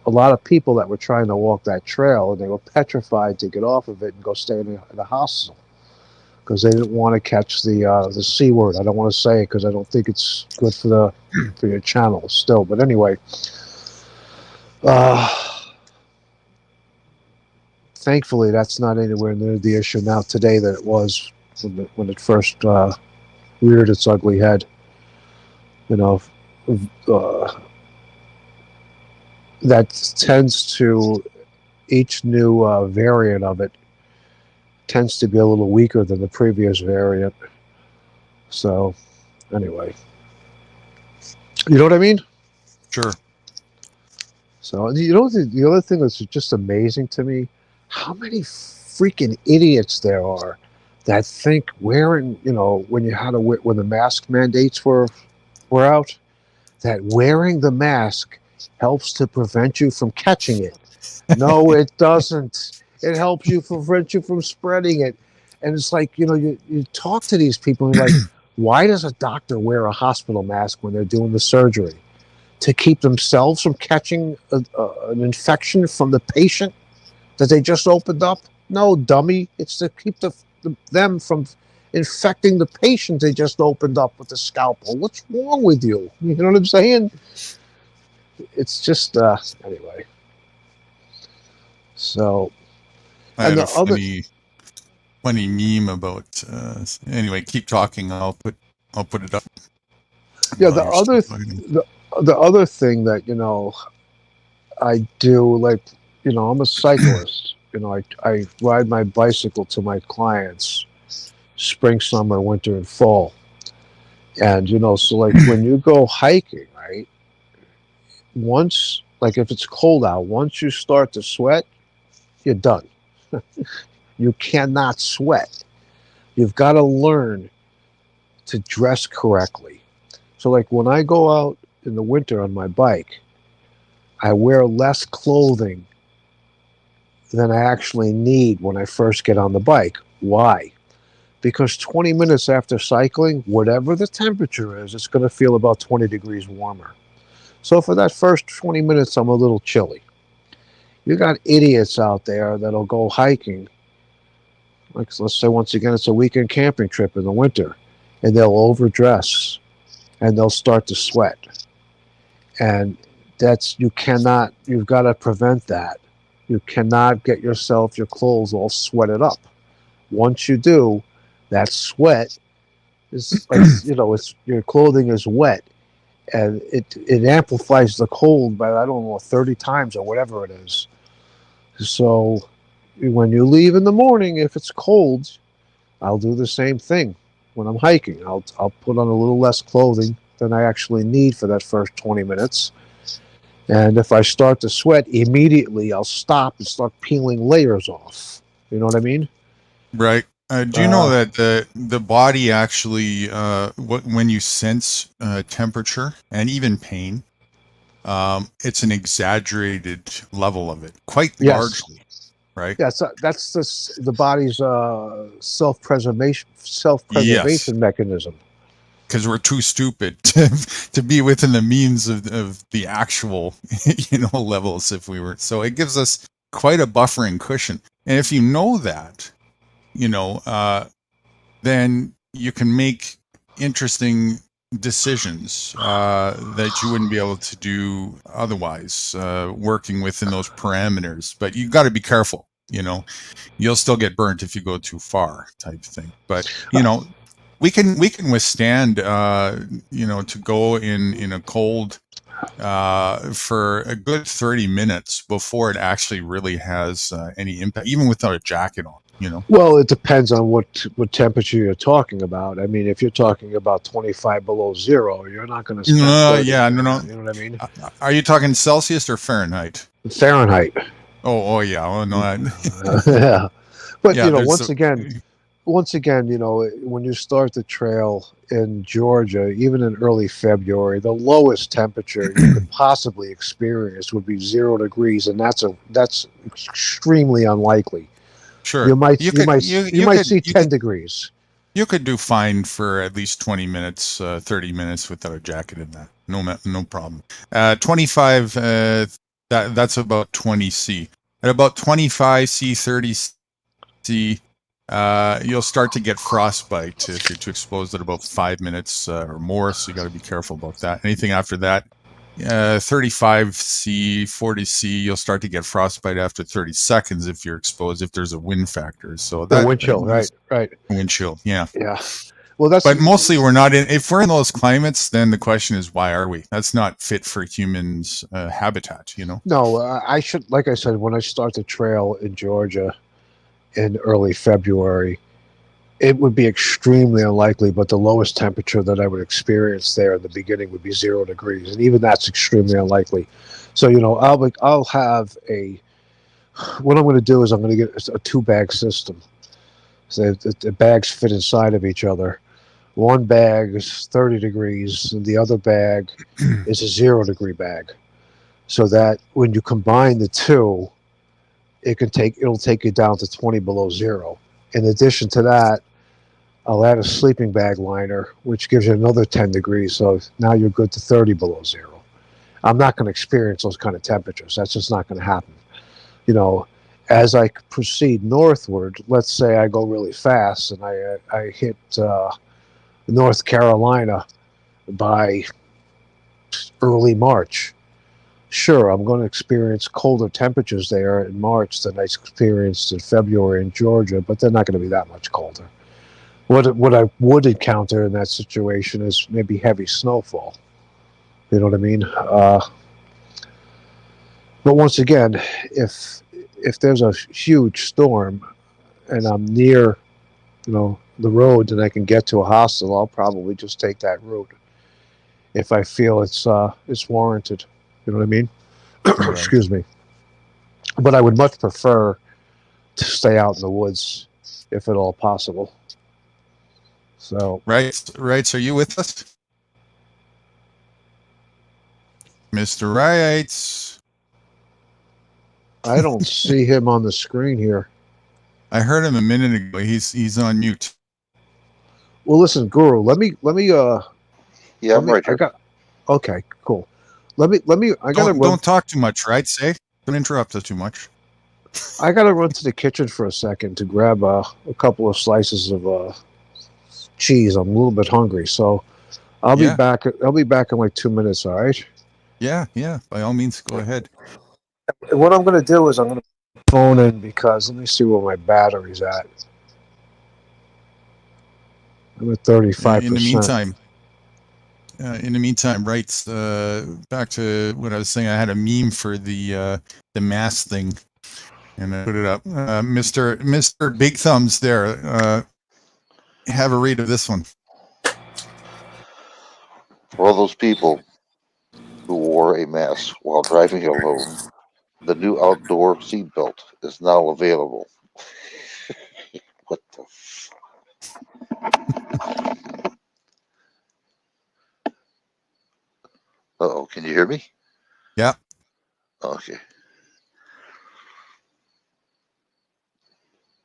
a lot of people that were trying to walk that trail, and they were petrified to get off of it and go stay in a hostel because they didn't want to catch the C word. I don't want to say it because I don't think it's good for your channel still. But anyway, thankfully, that's not anywhere near the issue now today that it was when it first reared its ugly head. You know, that tends to, each new variant of it tends to be a little weaker than the previous variant. So, anyway, you know what I mean? Sure. So, you know, the other thing that's just amazing to me, how many freaking idiots there are that think wearing, you know, when the mask mandates were out, that wearing the mask helps to prevent you from catching it. No, it doesn't. It helps you prevent you from spreading it. And it's like, you know, you talk to these people and you're like, why does a doctor wear a hospital mask when they're doing the surgery? To keep themselves from catching an infection from the patient that they just opened up? No, dummy. It's to keep them from infecting the patient they just opened up with the scalpel. What's wrong with you? You know what I'm saying? It's just, anyway. So, I had a funny meme about. Anyway, keep talking. I'll put it up. Yeah, the other thing that, you know, I do, like, you know, I'm a cyclist. You know, I ride my bicycle to my clients spring, summer, winter, and fall. And, you know, so like when you go hiking, right? Once, like if it's cold out, once you start to sweat, you're done. You cannot sweat. You've got to learn to dress correctly. So like when I go out in the winter on my bike, I wear less clothing than I actually need when I first get on the bike. Why? Because 20 minutes after cycling, whatever the temperature is, it's going to feel about 20 degrees warmer. So for that first 20 minutes, I'm a little chilly. You got idiots out there that'll go hiking. Like, let's say once again, it's a weekend camping trip in the winter, and they'll overdress and they'll start to sweat. And you've got to prevent that. You cannot get your clothes all sweated up. Once you do, that sweat is like, you know, your clothing is wet, and it amplifies the cold by, I don't know, 30 times or whatever it is. So when you leave in the morning, if it's cold, I'll do the same thing. When I'm hiking, I'll put on a little less clothing than I actually need for that first 20 minutes. And if I start to sweat, immediately I'll stop and start peeling layers off. You know what I mean? Right. Do you know that the body actually, when you sense temperature and even pain, it's an exaggerated level of it, quite largely, right? Yes, that's the body's self-preservation mechanism. Because we're too stupid to be within the means of the actual, you know, levels. If we were, so it gives us quite a buffering cushion. And if you know that, you know, then you can make interesting decisions that you wouldn't be able to do otherwise, working within those parameters. But you got to be careful. you'll still get burnt if you go too far, type thing. But we can withstand to go in a cold for a good 30 minutes before it actually really has any impact, even without a jacket on. Well, it depends on what temperature you're talking about. I mean, if you're talking about 25 below zero, you're not going to spend 30 Yeah, minutes, no. You know what I mean? Are you talking Celsius or Fahrenheit? Fahrenheit. Oh yeah. Oh no. Yeah. But Yeah, once again, when you start the trail in Georgia, even in early February, the lowest temperature you could possibly experience would be 0 degrees, and that's extremely unlikely. Sure. You might see 10 degrees. You could do fine for at least 20 minutes, 30 minutes without a jacket in that. No problem. 25, that's about 20 C. At about 25 C, 30 C, you'll start to get frostbite if you're too exposed at about 5 minutes or more. So you got to be careful about that. Anything after that, 35 C, 40 C, you'll start to get frostbite after 30 seconds if you're exposed, if there's a wind factor. So The wind chill, right. Wind chill, yeah. Yeah. Well, but mostly we're not in. If we're in those climates, then the question is, why are we? That's not fit for humans' habitat, No, I should, like I said, when I start the trail in Georgia in early February, it would be extremely unlikely, but the lowest temperature that I would experience there in the beginning would be 0 degrees, and even that's extremely unlikely. So I'll have what I'm going to do is I'm going to get a 2-bag system. So the bags fit inside of each other. One bag is 30 degrees, and the other bag is a 0 degree bag. So that when you combine the two, it'll take you down to 20 below zero. In addition to that, I'll add a sleeping bag liner, which gives you another 10 degrees. So now you're good to 30 below zero. I'm not going to experience those kind of temperatures. That's just not going to happen. As I proceed northward, let's say I go really fast and I hit North Carolina by early March. Sure, I'm going to experience colder temperatures there in March than I experienced in February in Georgia, but they're not going to be that much colder. What I would encounter in that situation is maybe heavy snowfall. You know what I mean? But once again, if there's a huge storm and I'm near, the road and I can get to a hostel, I'll probably just take that route if I feel it's warranted. You know what I mean? Right. Excuse me. But I would much prefer to stay out in the woods if at all possible. So right. So are you with us, Mr. Wrights? I don't see him on the screen here. I heard him a minute ago. He's on mute. Well, listen, Guru, let me Yeah, I'm right here. Okay, cool. Let me Don't talk too much, right? Don't interrupt us too much. I gotta run to the kitchen for a second to grab a couple of slices of cheese. I'm a little bit hungry, so I'll be back. I'll be back in like 2 minutes. All right? Yeah. By all means, go ahead. What I'm gonna do is I'm gonna phone in because let me see where my battery's at. I'm at 35%. In the meantime, Wrights, back to what I was saying. I had a meme for the mask thing, and I put it up. Mr. Big Thumbs there. Have a read of this one. For all those people who wore a mask while driving alone, the new outdoor seatbelt is now available. What the Uh-oh, can you hear me? Yeah. Okay.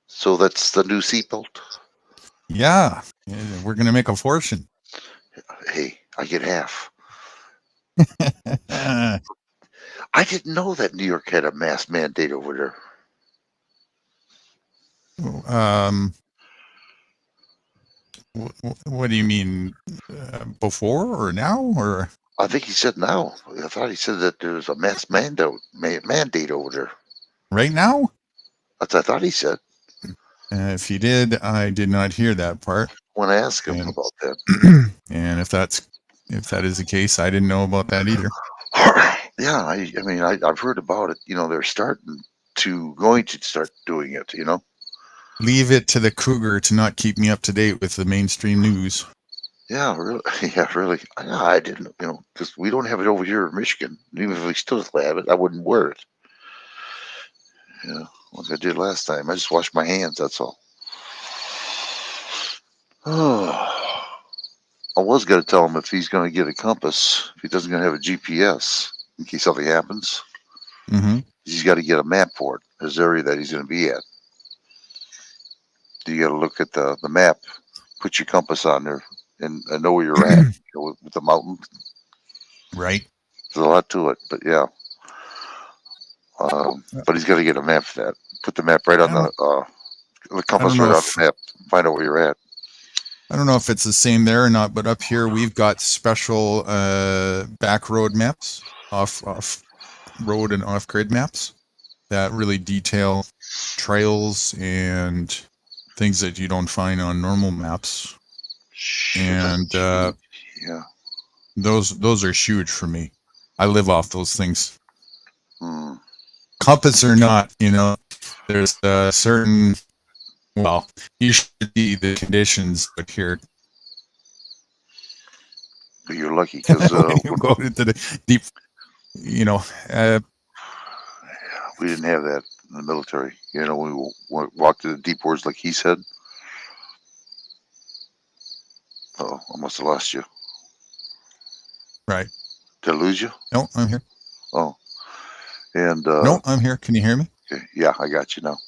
So that's the new seatbelt? Yeah, we're going to make a fortune. Hey, I get half. I didn't know that New York had a mask mandate over there. What do you mean? Before or now? Or I think he said now. I thought he said that there's a mask mandate over there. Right now? That's what I thought he said. If he did, I did not hear that part. When I asked him And, about that. and if that is the case, I didn't know about that either. Yeah, I mean, I've heard about it. You know, they're going to start doing it. You know. Leave it to the cougar to not keep me up to date with the mainstream news. Yeah, really. Yeah, really. I didn't. You know, because we don't have it over here in Michigan. Even if we still have it, I wouldn't wear it. Yeah, like I did last time. I just washed my hands. That's all. I was going to tell him if he's going to get a compass, if he doesn't going to have a GPS in case something happens, he's got to get a map for it, his area that he's going to be at. You got to look at the map, put your compass on there, and know where you're at. You know, with the mountain. Right. There's a lot to it, but yeah. But he's got to get a map for that. Put the map right on the compass right on the map. Find out where you're at. I don't know if it's the same there or not, but up here we've got special back road maps, off road and off grid maps that really detail trails and things that you don't find on normal maps. And yeah, those are huge for me. I live off those things. Compass or not, you know, there's a certain, well, you should see the conditions out here. You're lucky because you go into the deep, you know. We didn't have that in the military. You know, we walked through the deep woods like he said. Oh, I must have lost you. Right. Did I lose you? No, I'm here. Oh. And no, I'm here. Can you hear me? Okay. Yeah, I got you now.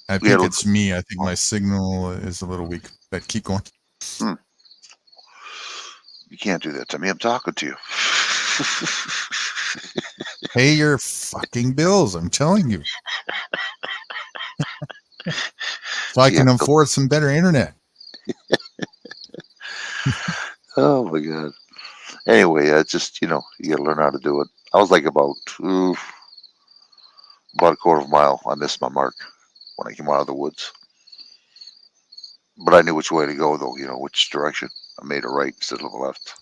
I think it's me. I think my signal is a little weak, but keep going. You can't do that to me. I'm talking to you. Pay your fucking bills. I'm telling you. So I can afford some better internet. Oh my God. Anyway, it's just, you know, you got to learn how to do it. I was like about a quarter of a mile. I missed my mark when I came out of the woods. But I knew which way to go, though, you know, which direction. I made a right instead of a left.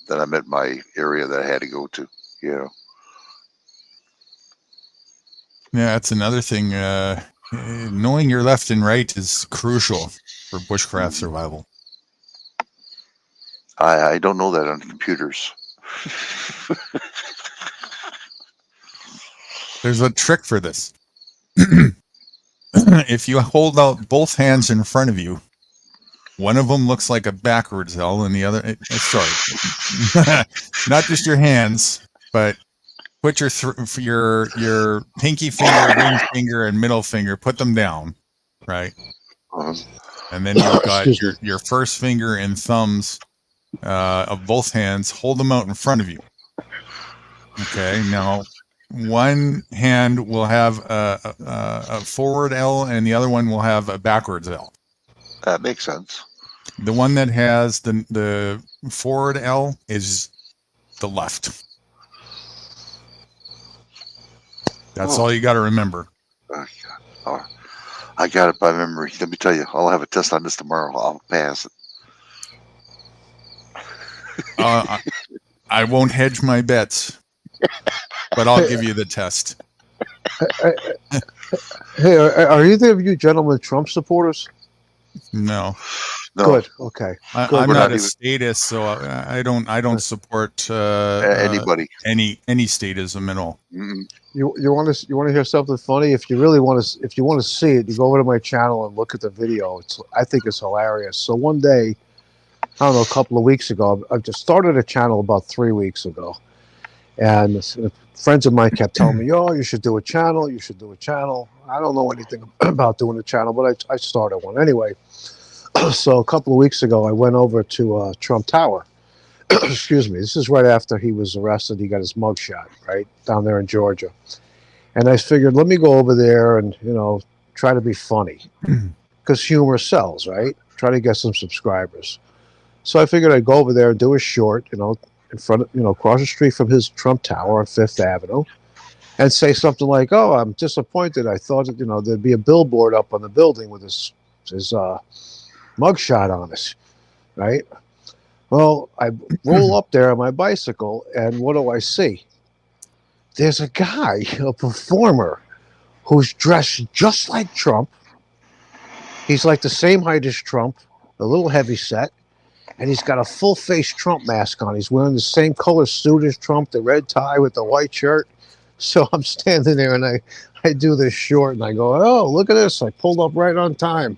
Then I met my area that I had to go to, you know. Yeah, that's another thing. Knowing your left and right is crucial for bushcraft survival. I don't know that on computers. There's a trick for this. If you hold out both hands in front of you, one of them looks like a backwards L, and the other, sorry, not just your hands, but put your pinky finger, ring finger, and middle finger, put them down, right? And then you've got your first finger and thumbs of both hands, hold them out in front of you. Okay, now one hand will have a forward L and the other one will have a backwards L. That makes sense. The one that has the forward L is the left. That's all you got to remember. I got it by memory. Let me tell you, I'll have a test on this tomorrow. I'll pass it. I won't hedge my bets, but I'll give you the test. Hey, are either of you gentlemen Trump supporters? No. Good. Okay. I'm not a statist, so I don't support anybody, any statism at all. You want to hear something funny? If you really want to see it, you go over to my channel and look at the video. I think it's hilarious. So one day, I don't know, a couple of weeks ago, I just started a channel about 3 weeks ago, and friends of mine kept telling me, "Oh, you should do a channel. You should do a channel." I don't know anything about doing a channel, but I started one anyway. So a couple of weeks ago, I went over to Trump Tower. Excuse me. This is right after he was arrested. He got his mugshot, right, down there in Georgia. And I figured, let me go over there and, you know, try to be funny. Because humor sells, right? Try to get some subscribers. So I figured I'd go over there and do a short, you know, in front of, you know, across the street from his Trump Tower on 5th Avenue. and say something like, "Oh, I'm disappointed. I thought there'd be a billboard up on the building with his mugshot on it, right?" Well, I roll up there on my bicycle, and what do I see? There's a guy, a performer, who's dressed just like Trump. He's like the same height as Trump, a little heavy set, and he's got a full face Trump mask on. He's wearing the same color suit as Trump, the red tie with the white shirt. So I'm standing there and I do this short and I go, "Oh, look at this. I pulled up right on time.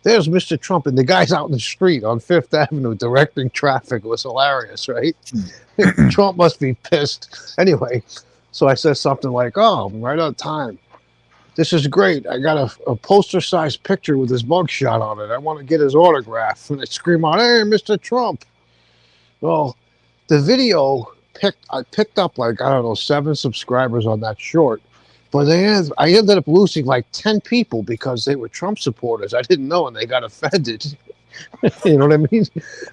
There's Mr. Trump." And the guy's out in the street on Fifth Avenue directing traffic. It was hilarious, right? Trump must be pissed. Anyway, so I said something like, "Oh, I'm right on time. This is great. I got a poster-sized picture with his mugshot on it. I want to get his autograph." And I scream out, "Hey, Mr. Trump." Well, the video I picked up like, I don't know, 7 subscribers on that short. But I ended up losing like 10 people because they were Trump supporters. I didn't know, and they got offended. You know what I mean?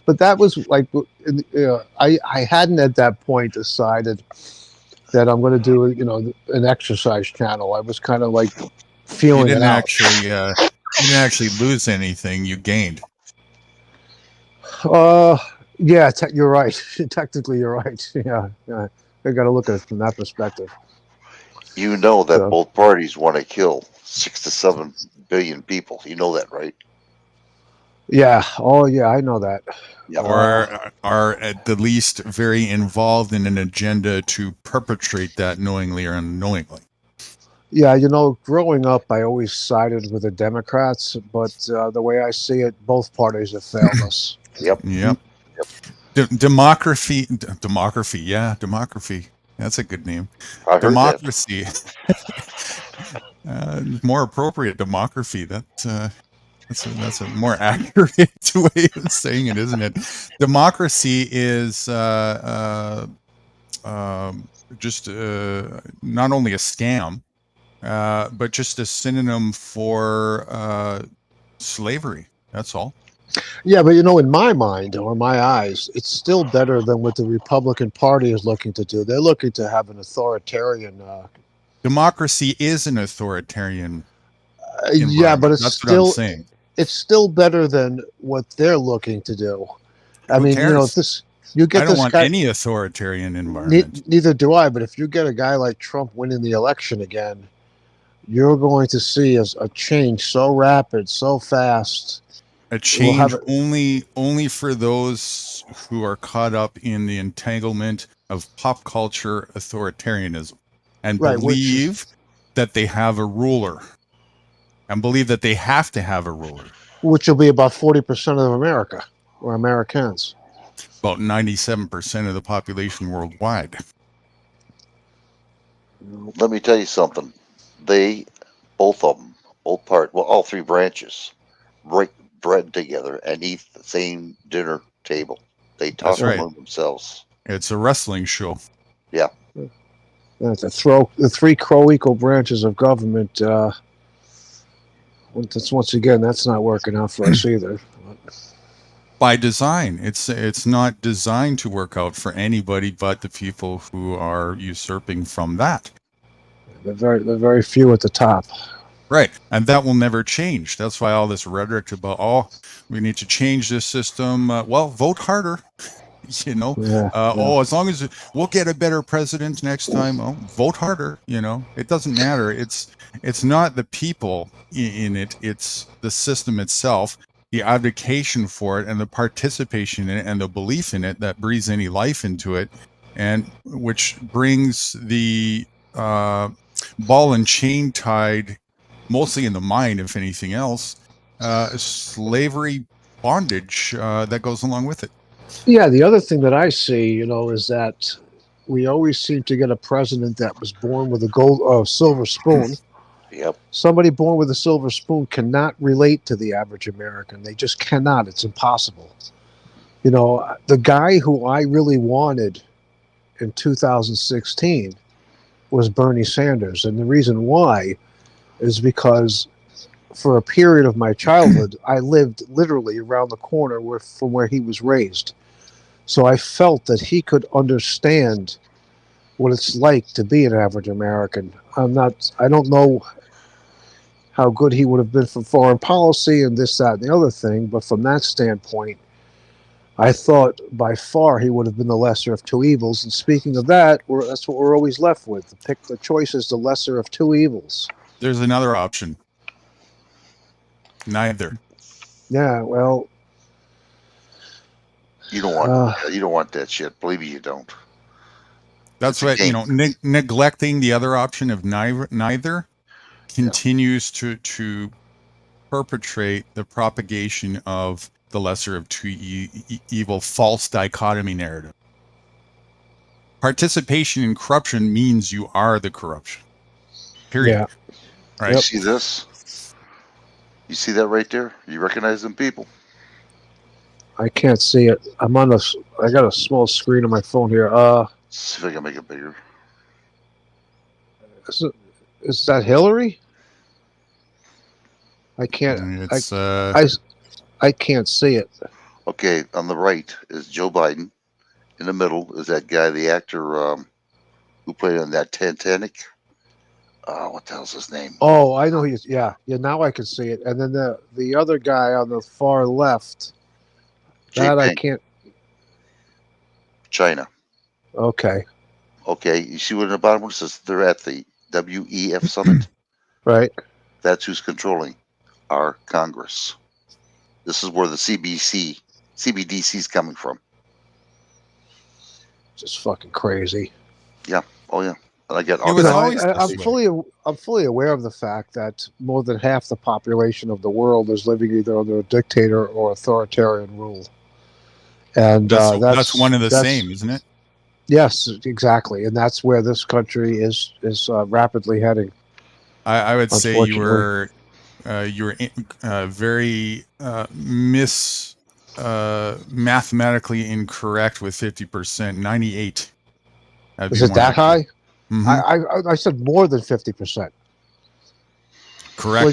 But that was like, I hadn't at that point decided that I'm going to do, an exercise channel. I was kind of like feeling You it out. you didn't actually lose anything. You gained. Yeah, you're right. Technically, you're right. Yeah. I got to look at it from that perspective. You know that both parties want to kill 6 to 7 billion people. You know that, right? Yeah. Oh, yeah. I know that. Or are at the least very involved in an agenda to perpetrate that knowingly or unknowingly. Yeah, growing up, I always sided with the Democrats, but the way I see it, both parties have failed us. Yep. Democracy. Yeah, democracy. That's a good name. I heard democracy. More appropriate. Democracy. That's a more accurate way of saying it, isn't it? Democracy is just not only a scam, but just a synonym for slavery. That's all. Yeah, but in my mind or my eyes, it's still better than what the Republican Party is looking to do. They're looking to have an authoritarian. Democracy is an authoritarian. Yeah, but that's what I'm saying. It's still better than what they're looking to do. I mean, cares? you get I don't this want guy, any authoritarian environment. Neither do I. But if you get a guy like Trump winning the election again, you're going to see a change so rapid, so fast. A change only for those who are caught up in the entanglement of pop culture authoritarianism and believe that they have a ruler and believe that they have to have a ruler. Which will be about 40% of America or Americans. About 97% of the population worldwide. Let me tell you something. Both of them, all 3 branches, break bread together and eat the same dinner table. They talk among themselves. It's a wrestling show. Yeah. The 3 co-equal branches of government. Once again, that's not working out for us either. By design, it's not designed to work out for anybody but the people who are usurping from that. They're very few at the top. Right, and that will never change. That's why all this rhetoric about, we need to change this system. Well, vote harder, as long as we'll get a better president next time. Oh, vote harder, It doesn't matter. It's not the people in it. It's the system itself, the advocation for it, and the participation in it, and the belief in it that breathes any life into it, and which brings the ball and chain tied, mostly in the mind, if anything else, slavery bondage that goes along with it. Yeah, the other thing that I see, is that we always seem to get a president that was born with a silver spoon. Yep. Somebody born with a silver spoon cannot relate to the average American. They just cannot. It's impossible. The guy who I really wanted in 2016 was Bernie Sanders. And the reason why is because for a period of my childhood, I lived literally around the corner from where he was raised. So I felt that he could understand what it's like to be an average American. I don't know how good he would have been for foreign policy and this, that, and the other thing, but from that standpoint, I thought by far he would have been the lesser of two evils. And speaking of that, that's what we're always left with. The choice is the lesser of two evils. There's another option. Neither. Yeah, well, You don't want that shit. Believe me, you don't. That's what, neglecting the other option of neither continues to perpetrate the propagation of the lesser of two evil false dichotomy narrative. Participation in corruption means you are the corruption. Period. Yeah. Right. You see this? You see that right there? You recognize them people? I can't see it. I got a small screen on my phone here. See if I can make it bigger. Is that Hillary? I can't. I can't see it. Okay, on the right is Joe Biden. In the middle is that guy, the actor who played on that Titanic. What the hell's his name? Oh, I know he's. Yeah. Now I can see it. And then the other guy on the far left. That I can't. China. Okay. Okay, you see what in the bottom one says? They're at the WEF summit. Right. That's who's controlling our Congress. This is where the CBDC is coming from. Just fucking crazy. Yeah. Oh yeah. And I get. I'm fully aware of the fact that more than half the population of the world is living either under a dictator or authoritarian rule. And that's one of the same, isn't it? Yes, exactly, and that's where this country is rapidly heading. I would say you were very mathematically incorrect with 50%. 98. Is it that high? Mm-hmm. I said more than 50%. Correct.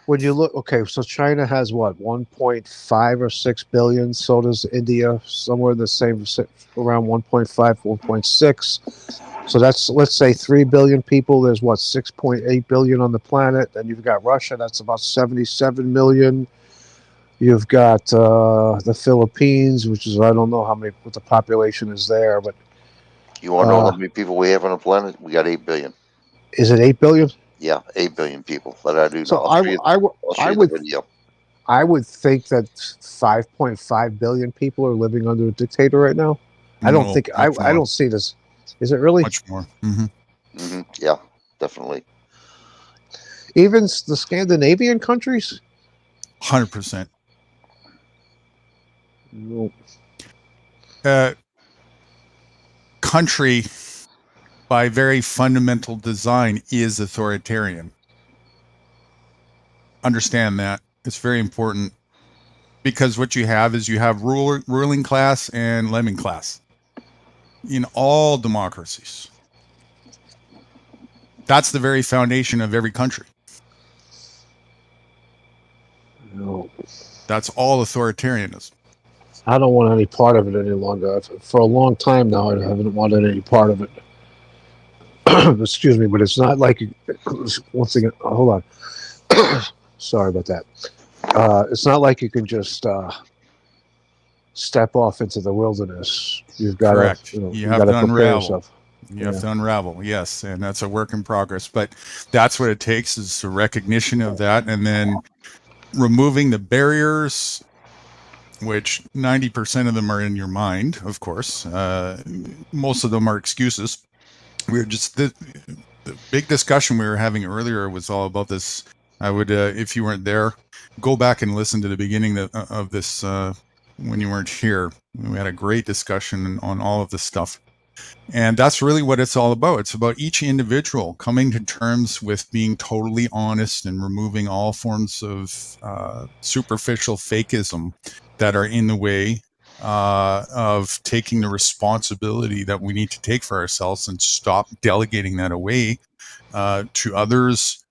Would you look? Okay, so China has what, 1.5 or 6 billion. So does India, somewhere in the same, around 1.5, 1.6. So that's, let's say, 3 billion people. There's what, 6.8 billion on the planet. Then you've got Russia. That's about 77 million. You've got the Philippines, which is, I don't know what the population is there, but you want to know how many people we have on the planet? We got 8 billion. Is it 8 billion? Yeah, 8 billion people. That I do. So I would think that 5.5 billion people are living under a dictator right now. I don't see this. Is it really much more? Mm-hmm. Yeah, definitely. Even the Scandinavian countries. 100%. No. Country, by very fundamental design, is authoritarian. Understand that. It's very important, because what you have is you have ruling class and lemming class in all democracies. That's the very foundation of every country. No. That's all authoritarianism. I don't want any part of it any longer. For a long time now, I haven't wanted any part of it. Excuse me, but it's not like, once again, hold on. Sorry about that. It's not like you can just step off into the wilderness. You've got to, you have to unravel. You have to unravel, yes, and that's a work in progress. But that's what it takes, is a recognition of that, and then removing the barriers, which 90% of them are in your mind, of course. Most of them are excuses. We're just the big discussion we were having earlier was all about this. I would, if you weren't there, go back and listen to the beginning of this when you weren't here. We had a great discussion on all of this stuff. And that's really what it's all about. It's about each individual coming to terms with being totally honest and removing all forms of superficial fakeism that are in the way of taking the responsibility that we need to take for ourselves, and stop delegating that away to others,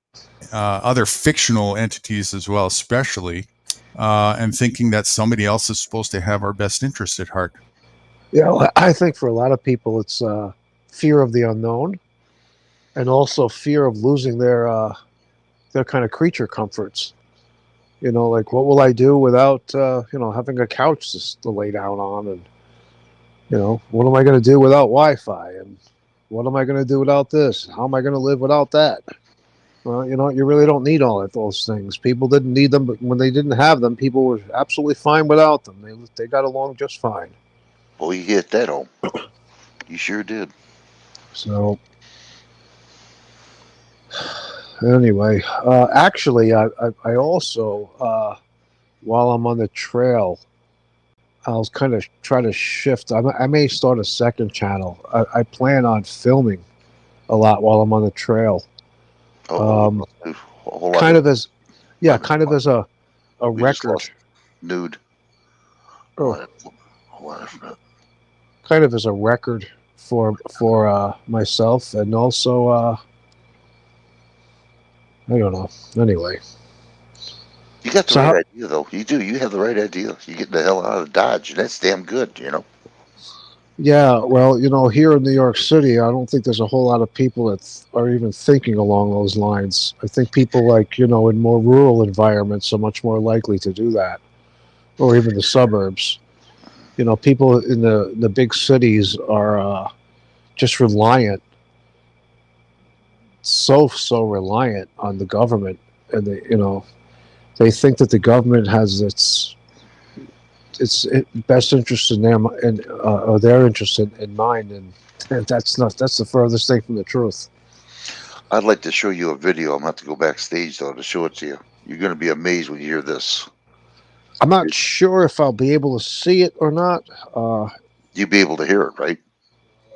other fictional entities as well, especially, and thinking that somebody else is supposed to have our best interest at heart. Yeah, I think for a lot of people, it's fear of the unknown, and also fear of losing their kind of creature comforts. You know, like what will I do without having a couch to lay down on, and what am I going to do without Wi-Fi, and what am I going to do without this? How am I going to live without that? Well, you really don't need all of those things. People didn't need them, but when they didn't have them, people were absolutely fine without them. They got along just fine. Well, you hit that home. You sure did. So anyway, actually, I also while I'm on the trail, I'll kind of try to shift. I may start a second channel. I plan on filming a lot while I'm on the trail. Kind of as a record. Nude. Oh. Kind of as a record for myself, and also I don't know. Anyway, you got the right idea, though. You do. You have the right idea. You get the hell out of Dodge, and that's damn good. Yeah, well, here in New York City, I don't think there's a whole lot of people that are even thinking along those lines. I think people in more rural environments are much more likely to do that, or even the suburbs. People in the big cities are just reliant, so reliant on the government, and they think that the government has its best interest in them or their interest in mind, and that's the furthest thing from the truth. I'd like to show you a video. I'm gonna have to go backstage though to show it to you. You're gonna be amazed when you hear this. I'm not sure if I'll be able to see it or not. You'll be able to hear it, right?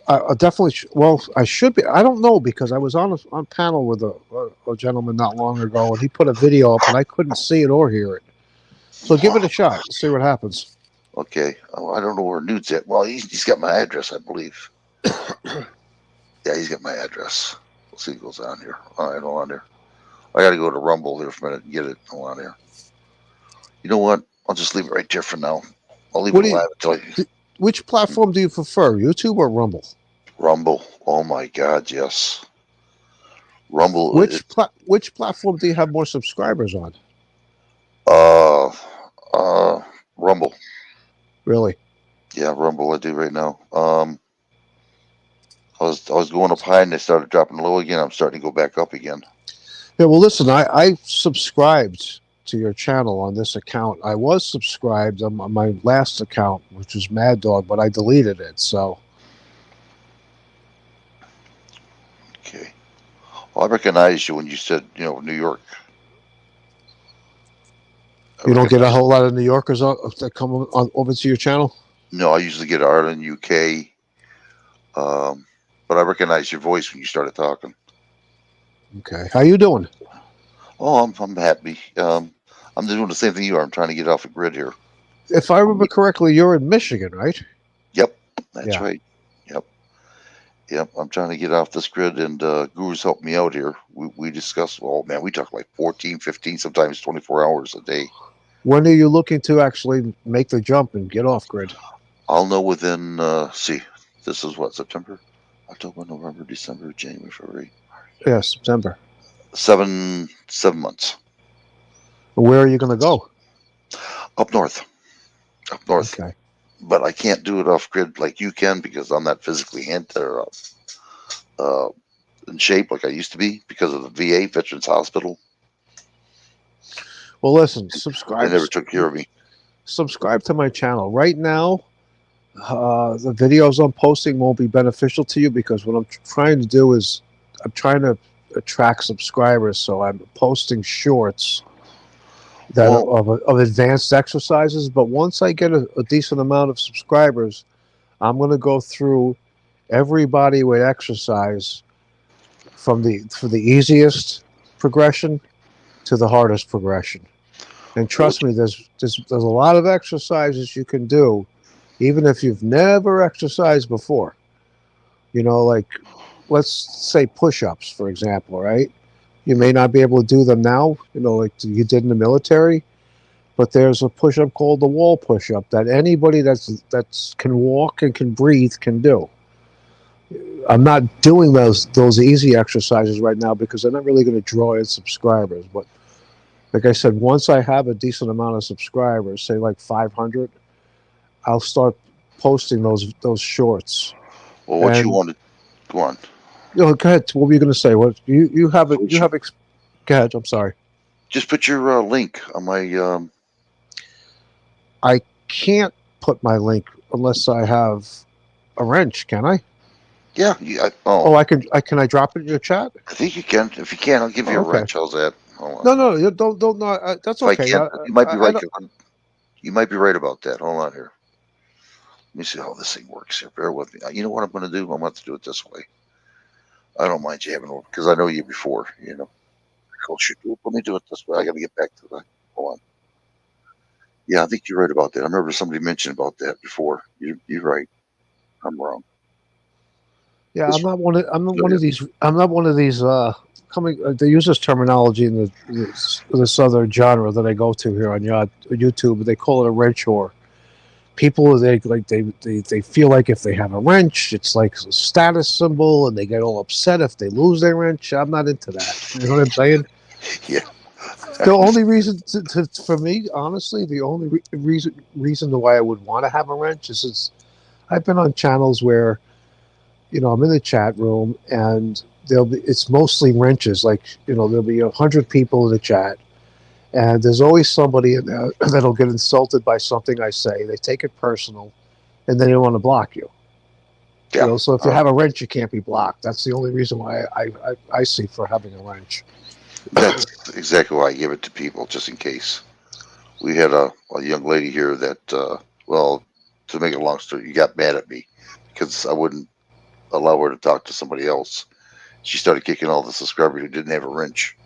I definitely. Well, I should be. I don't know, because I was on panel with a gentleman not long ago, and he put a video up, and I couldn't see it or hear it. So give it a shot. See what happens. Okay. Oh, I don't know where Nude's at. Well, he's got my address, I believe. Yeah, he's got my address. We'll see what goes on here. All right, hold on here. I got to go to Rumble here for a minute and get it. Hold on here. You know what? I'll just leave it right there for now. I'll leave it live until Which platform do you prefer, YouTube or Rumble? Rumble. Oh my God, yes. Rumble. Which platform do you have more subscribers on? Rumble. Really? Yeah, Rumble. I do right now. I was going up high and they started dropping low again. I'm starting to go back up again. Yeah. Well, listen. I subscribed to your channel on this account. I was subscribed on my last account, which was Mad Dog, but I deleted it. So. Okay. Well, I recognized you when you said, New York. You don't get a whole lot of New Yorkers that come on over to your channel? No, I usually get Ireland, UK. But I recognized your voice when you started talking. Okay. How you doing? Oh, I'm happy. I'm doing the same thing you are. I'm trying to get off the grid here. If I remember correctly, you're in Michigan, right? Yep, that's right. Yep. I'm trying to get off this grid, and Guru's helped me out here. We discussed, we talk like 14, 15, sometimes 24 hours a day. When are you looking to actually make the jump and get off grid? I'll know within, this is what, September? October, November, December, January, February. Yeah, September. 7 months. Where are you going to go? Up north. Okay. But I can't do it off grid like you can, because I'm not physically in shape like I used to be because of the VA, Veterans Hospital. Well, listen, subscribe. They never took care of me. Subscribe to my channel. Right now, the videos I'm posting won't be beneficial to you, because what I'm trying to do is I'm trying to attract subscribers. So I'm posting shorts that of advanced exercises. But once I get a decent amount of subscribers, I'm going to go through every bodyweight exercise for the easiest progression to the hardest progression. And trust me, there's a lot of exercises you can do, even if you've never exercised before. Like, let's say push-ups, for example, right? You may not be able to do them now, like you did in the military, but there's a push-up called the wall push-up that anybody that's can walk and can breathe can do. I'm not doing those easy exercises right now because they're not really going to draw in subscribers. But like I said, once I have a decent amount of subscribers, say like 500, I'll start posting those shorts. Well, what you And want to go on? go ahead. What were you going to say? What you have it? What You you- have. Go ahead. I'm sorry. Just put your link on my. I can't put my link unless I have a wrench. Can I? Yeah. Oh, I can. Can I drop it in your chat? I think you can. If you can, I'll give you a Okay. wrench. How's that? Hold on. No, you don't. No, that's If I okay. can't, you might be right. don't- You might be right about that. Hold on here. Let me see how this thing works here. Bear with me. You know what I'm going to do? I'm going to do it this way. I don't mind jamming over because I know you before. You know. Oh, shoot. Let me do it this way. I got to get back to that. Hold on. Yeah, I think you're right about that. I remember somebody mentioned about that before. You're right. I'm wrong. Yeah, This I'm not one of. I'm not Go one of ahead. these. I'm not one of these. Coming. They use this terminology in this other genre that I go to here on YouTube. They call it a wrench whore. People they feel like if they have a wrench, it's like a status symbol, and they get all upset if they lose their wrench. I'm not into that. You know what I'm saying? Yeah. The only reason for me, honestly, the only reason why I would want to have a wrench is I've been on channels where, I'm in the chat room and it's mostly wrenches. Like, there'll be 100 people in the chat, and there's always somebody in there that'll get insulted by something I say. They take it personal, and then they want to block you. Yeah. So if you have a wrench, you can't be blocked. That's the only reason why I see for having a wrench. That's exactly why I give it to people, just in case. We had a young lady here that, well, to make it a long story, you got mad at me because I wouldn't allow her to talk to somebody else. She started kicking all the subscribers who didn't have a wrench.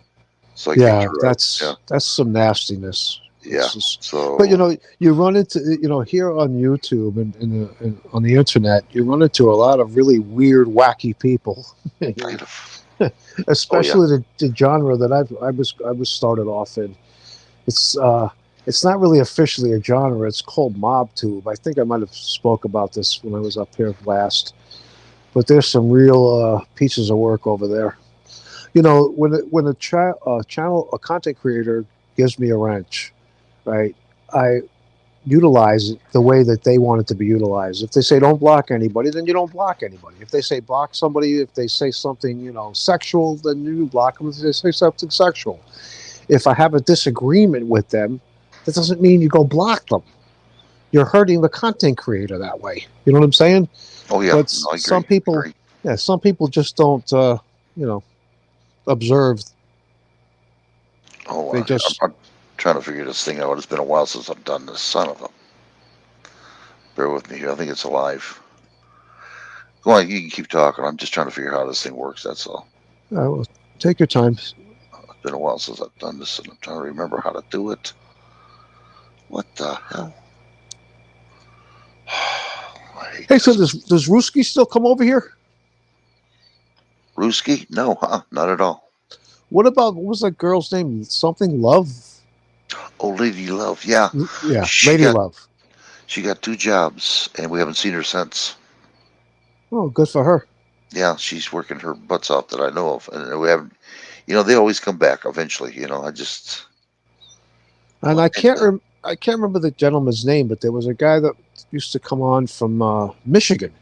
So I kicked Yeah, her out. that's some nastiness. Yeah. So. But you run into here on YouTube and on the internet, you run into a lot of really weird, wacky people. Kind of. Especially the genre that I was started off in. It's not really officially a genre. It's called MobTube. I think I might have spoke about this when I was up here last. But there's some real pieces of work over there. When a content creator gives me a wrench, right? I utilize it the way that they want it to be utilized. If they say don't block anybody, then you don't block anybody. If they say block somebody, if they say something, sexual, then you block them if they say something sexual. If I have a disagreement with them, that doesn't mean you go block them. You're hurting the content creator that way. You know what I'm saying? Oh yeah. But No, I agree. some people, some people just don't, observe. Oh, They just. I'm trying to figure this thing out. It's been a while since I've done this. Son of a. Bear with me here. I think it's alive. Go on, you can keep talking. I'm just trying to figure out how this thing works. That's all. Well, take your time. It's been a while since I've done this, and I'm trying to remember how to do it. What the hell? Hey, so does Ruski still come over here? Ruski? No, not at all. What was that girl's name? Something Love? Oh, Lady Love. Yeah. Yeah, Lady Love. She got 2 jobs, and we haven't seen her since. Oh, good for her. Yeah, she's working her butts off that I know of, and we haven't. They always come back eventually. I just. And I can't remember the gentleman's name, but there was a guy that used to come on from Michigan.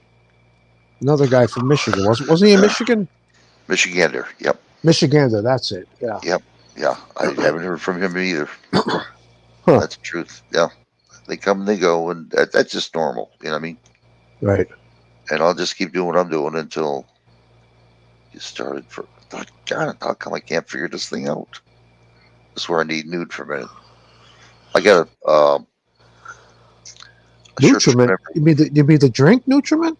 Another guy from Michigan. Wasn't he in Michigan? Michigander. Yep. Michigander. That's it. Yeah. Yep. Yeah. I haven't heard from him either. That's the truth. Yeah. They come and they go, and that's just normal. You know what I mean? Right. And I'll just keep doing what I'm doing until you started. God, how come I can't figure this thing out? This is where I need nude for a minute. I got a Nutriment. You mean the drink Nutriment?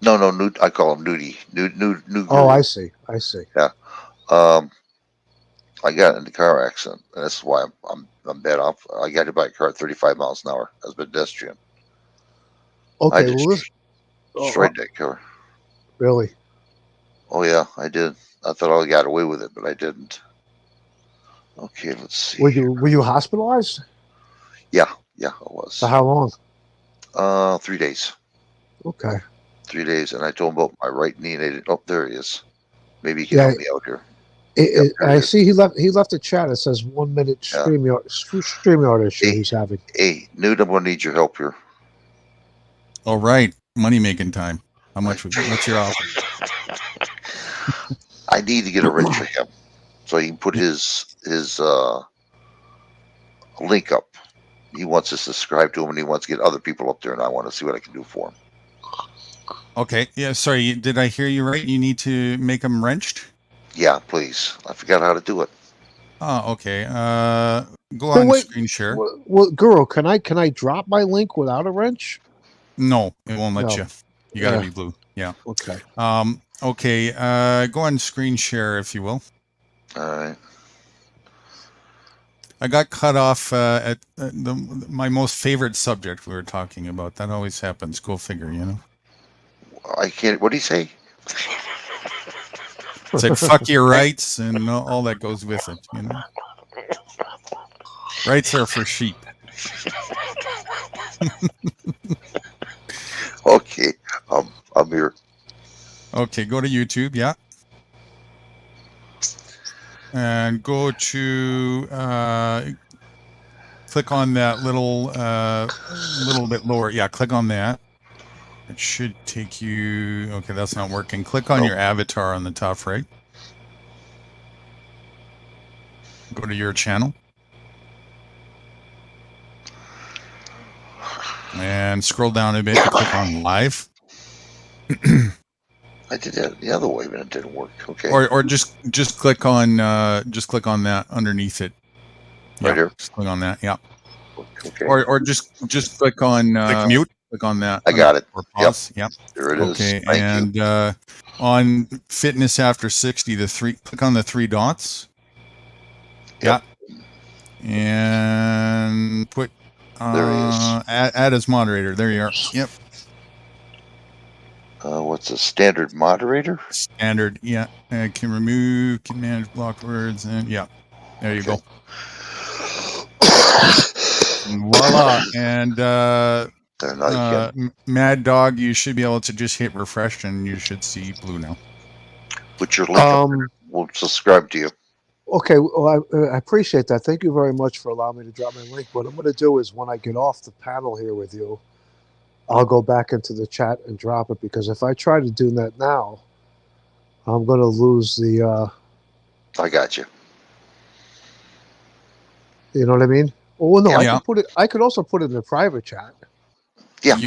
No, nude. I call them nudie. Nude. Oh, I see. Yeah. I got in a car accident, and that's why I'm bad off. I got hit by a car at 35 miles an hour as a pedestrian. Okay, I destroyed that car. Really? Oh yeah, I did. I thought I got away with it, but I didn't. Okay, let's see. Were you hospitalized? Yeah, I was. For how long? 3 days. Okay. 3 days, and I told him about my right knee. And they didn't. Oh, there he is. Maybe he can Yeah, help me out here. Yep, there I he is. see he left a chat. It says 1 minute Yeah. StreamYard issue he's having. Hey, Newt, I'm gonna need your help here. All right, money making time. How much? What's your offer? I need to get a wrench for him so he can put his link up. He wants to subscribe to him, and he wants to get other people up there, and I want to see what I can do for him. Okay. Yeah. Sorry. Did I hear you right? You need to make them wrenched. Yeah, please. I forgot how to do it. Oh, okay. Go But on wait, screen share. well, Guru, can I drop my link without a wrench? No, it won't let No. you. You got to be blue. Yeah. Okay. Okay. Go on screen share if you will. All right. I got cut off at my most favorite subject we were talking about. That always happens. Go figure, you know. I can't. What do you say? Said fuck your rights and all that goes with it, you know. Rights are for sheep. Okay, I'm here. Okay, go to YouTube, yeah. And go to click on that little bit lower. Yeah, click on that. It should take you. Okay, that's not working. Click on your avatar on the top right. Go to your channel. And scroll down a bit and click on live. I did that the other way, but it didn't work. Okay. Or just click on that underneath it. Right here. Just click on that. Yeah. Okay. Or just click on mute. Click on that. I got it. Or pause. Yep. There it is. Okay. Thank and you. On fitness after 60, click on the 3 dots. Yep. Yeah. And put there he is. Add as moderator. There you are. Yep. What's a standard moderator? Standard, yeah. Can remove, can manage blocked words, and yeah. There you go. And voila. And Mad Dog, you should be able to just hit refresh and you should see blue now. Put your link up there. We'll subscribe to you. Okay, well, I appreciate that. Thank you very much for allowing me to drop my link. What I'm going to do is when I get off the panel here with you, I'll go back into the chat and drop it, because if I try to do that now, I'm going to lose the... I got you. You know what I mean? Oh, no, Yeah. I could also put it in a private chat. Yeah.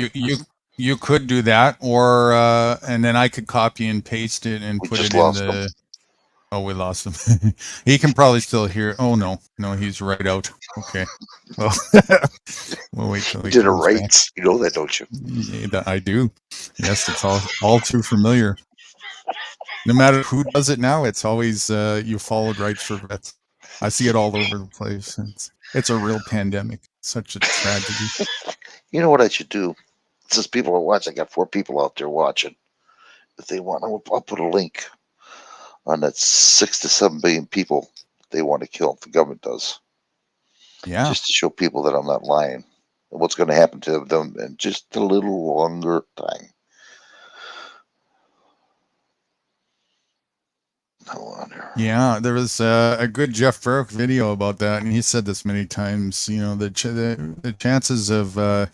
You could do that, or and then I could copy and paste it and put it in the... Oh, we lost him. He can probably still hear. Oh, no, he's right out. Okay. Well, we'll wait till he did it comes right. back. You know that, don't you? Yeah, I do. Yes, it's all too familiar. No matter who does it now, it's always you followed rights for vets. I see it all over the place. It's a real pandemic. Such a tragedy. You know what I should do? Since people are watching, I got 4 people out there watching. If they want, I'll put a link on that 6 to 7 billion people they want to kill. The government does. Yeah. Just to show people that I'm not lying. And what's going to happen to them in just a little longer time. No wonder. Yeah, there was a good Jeff Burke video about that, and he said this many times. You know, the chances of, and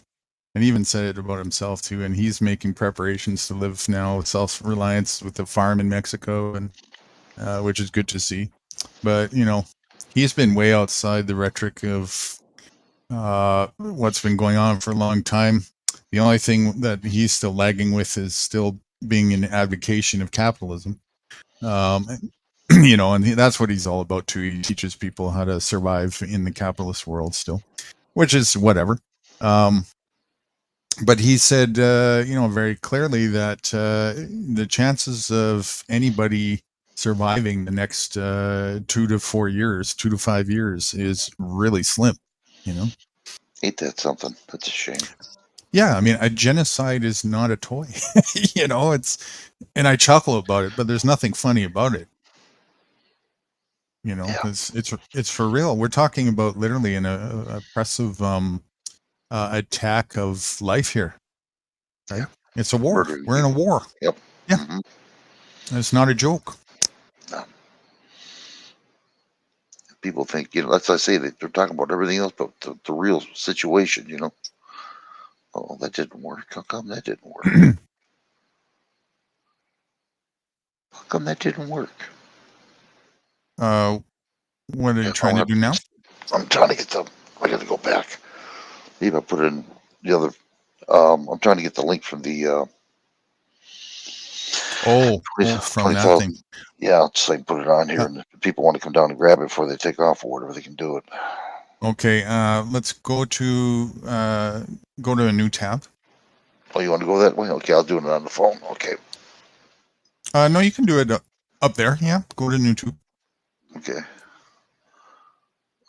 even said it about himself too. And he's making preparations to live now self-reliance with a farm in Mexico, and which is good to see. But you know, he's been way outside the rhetoric of what's been going on for a long time. The only thing that he's still lagging with is still being an advocation of capitalism. You know, and that's what he's all about too. He teaches people how to survive in the capitalist world still, which is whatever. But he said, you know, very clearly that the chances of anybody surviving the next 2 to 4 years, 2 to 5 years, is really slim. You know, Ain't that something? That's a shame. Yeah, I mean, a genocide is not a toy. You know, and I chuckle about it, but there's nothing funny about it. You know, because it's for real. We're talking about literally an oppressive attack of life here, right? It's a war. Murdering We're in a people. war. Yep. Yeah. Mm-hmm. It's not a joke. No. People think, as I say, they're talking about everything else but the real situation, Oh, that didn't work. How come that didn't work? How come that didn't work? What are you trying to do now? I'm trying to get I got to go back. Maybe I put in the other. I'm trying to get the link from the. From that thing. Yeah, so I can put it on here, and if people want to come down and grab it before they take off or whatever, they can do it. Okay, let's go to a new tab. Oh, you want to go that way? Okay, I'll do it on the phone. Okay. No, you can do it up there. Yeah, go to YouTube. Okay.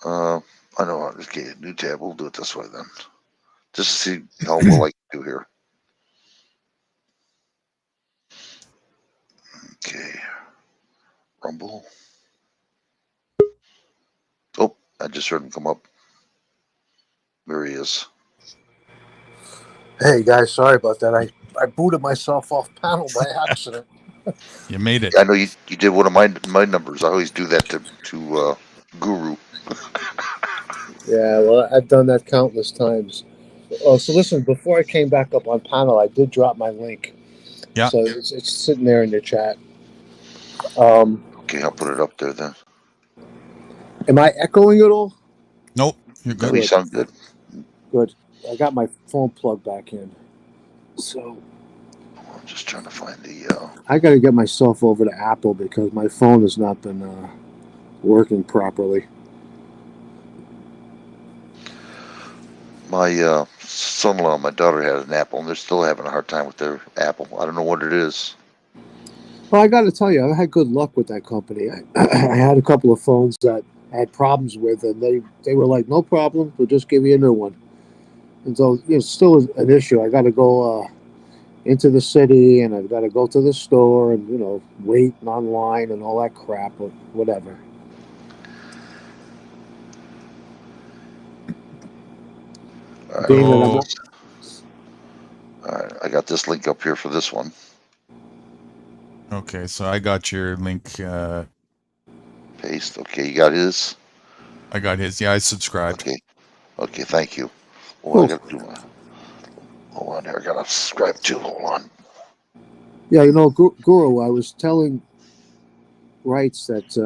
I know. Okay, new tab. We'll do it this way then, just to see how well I can do here. Okay. Rumble. Oh, I just heard him come up. There he is. Hey guys, sorry about that. I booted myself off panel by accident. You made it. I know you did one of my numbers. I always do that to Guru. Yeah, well, I've done that countless times. Oh, so listen, before I came back up on panel, I did drop my link. Yeah. So it's sitting there in your chat. Okay, I'll put it up there then. Am I echoing at all? Nope, you're good. No, you sound good. Good. I got my phone plugged back in. So I'm just trying to find the. I got to get myself over to Apple because my phone has not been working properly. My son-in-law and my daughter had an Apple, and they're still having a hard time with their Apple. I don't know what it is. Well, I got to tell you, I had good luck with that company. I had a couple of phones that I had problems with, and they were like, "No problem, we'll just give you a new one." And so it's still an issue. I got to go into the city, and I've got to go to the store, and wait online and all that crap, or whatever. All right, I got this link up here for this one. Okay, so I got your link. Paste. Okay, you got his? I got his. Yeah, I subscribed. Okay, thank you. Well, I got to do my. Hold on here. I got to subscribe too. Hold on. Yeah, Guru, I was telling Rights that,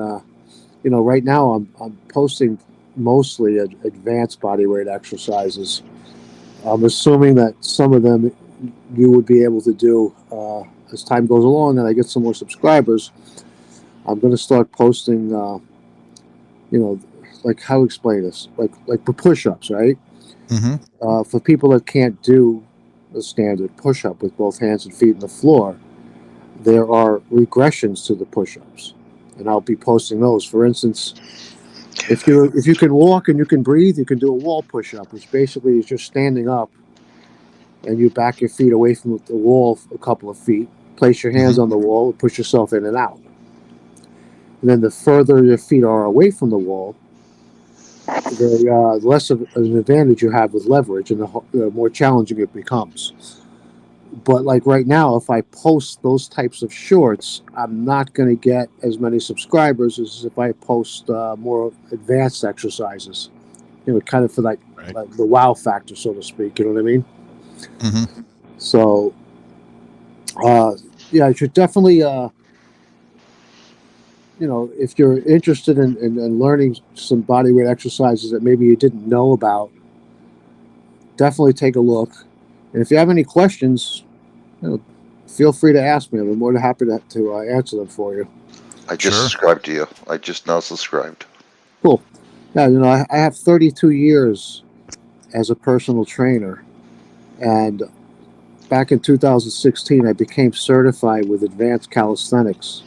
right now I'm posting mostly advanced bodyweight exercises. I'm assuming that some of them you would be able to do as time goes along and I get some more subscribers. I'm going to start posting, like how to explain this, like for push-ups, right? Mm-hmm. For people that can't do the standard push-up with both hands and feet on the floor, there are regressions to the push-ups, and I'll be posting those. For instance, if you can walk and you can breathe, you can do a wall push-up, which basically is just standing up and you back your feet away from the wall a couple of feet, place your hands on the wall, and push yourself in and out. And then the further your feet are away from the wall, the less of an advantage you have with leverage, and the more challenging it becomes. But like right now, if I post those types of shorts, I'm not going to get as many subscribers as if I post more advanced exercises. Kind of for like the wow factor, so to speak. You know what I mean? Mm-hmm. So, yeah, I should definitely, if you're interested in learning some bodyweight exercises that maybe you didn't know about, definitely take a look. And if you have any questions, feel free to ask me. I'm more than happy to answer them for you. I just subscribed to you. I just now subscribed. Cool. Yeah, I have 32 years as a personal trainer, and back in 2016, I became certified with advanced calisthenics.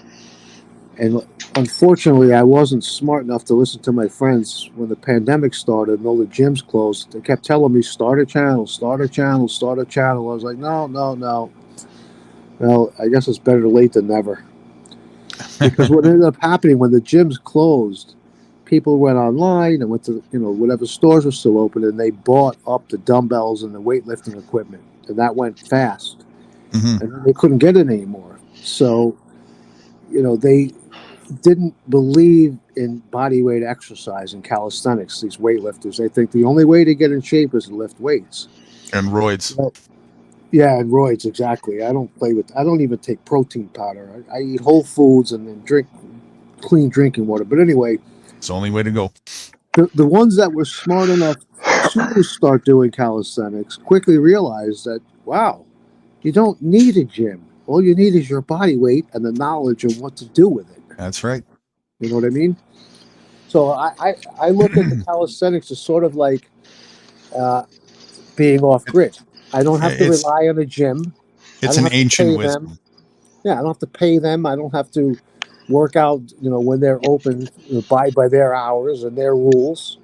And unfortunately, I wasn't smart enough to listen to my friends when the pandemic started and all the gyms closed. They kept telling me, start a channel, start a channel, start a channel. I was like, no. Well, I guess it's better late than never. Because what ended up happening when the gyms closed, people went online and went to, whatever stores were still open, and they bought up the dumbbells and the weightlifting equipment. And that went fast. and they couldn't get it anymore. So, they didn't believe in body weight exercise and calisthenics. These weightlifters, they think the only way to get in shape is to lift weights and roids. Yeah, and roids, exactly. I don't even take protein powder. I eat whole foods and then drink clean drinking water. But anyway, it's the only way to go. The ones that were smart enough to start doing calisthenics quickly realized that, wow, you don't need a gym. All you need is your body weight and the knowledge of what to do with it. That's right. You know what I mean? So I look at the calisthenics as sort of like being off grid. I don't have to rely on a gym. It's an ancient wisdom. Them. Yeah, I don't have to pay them. I don't have to work out, when they're open, by their hours and their rules.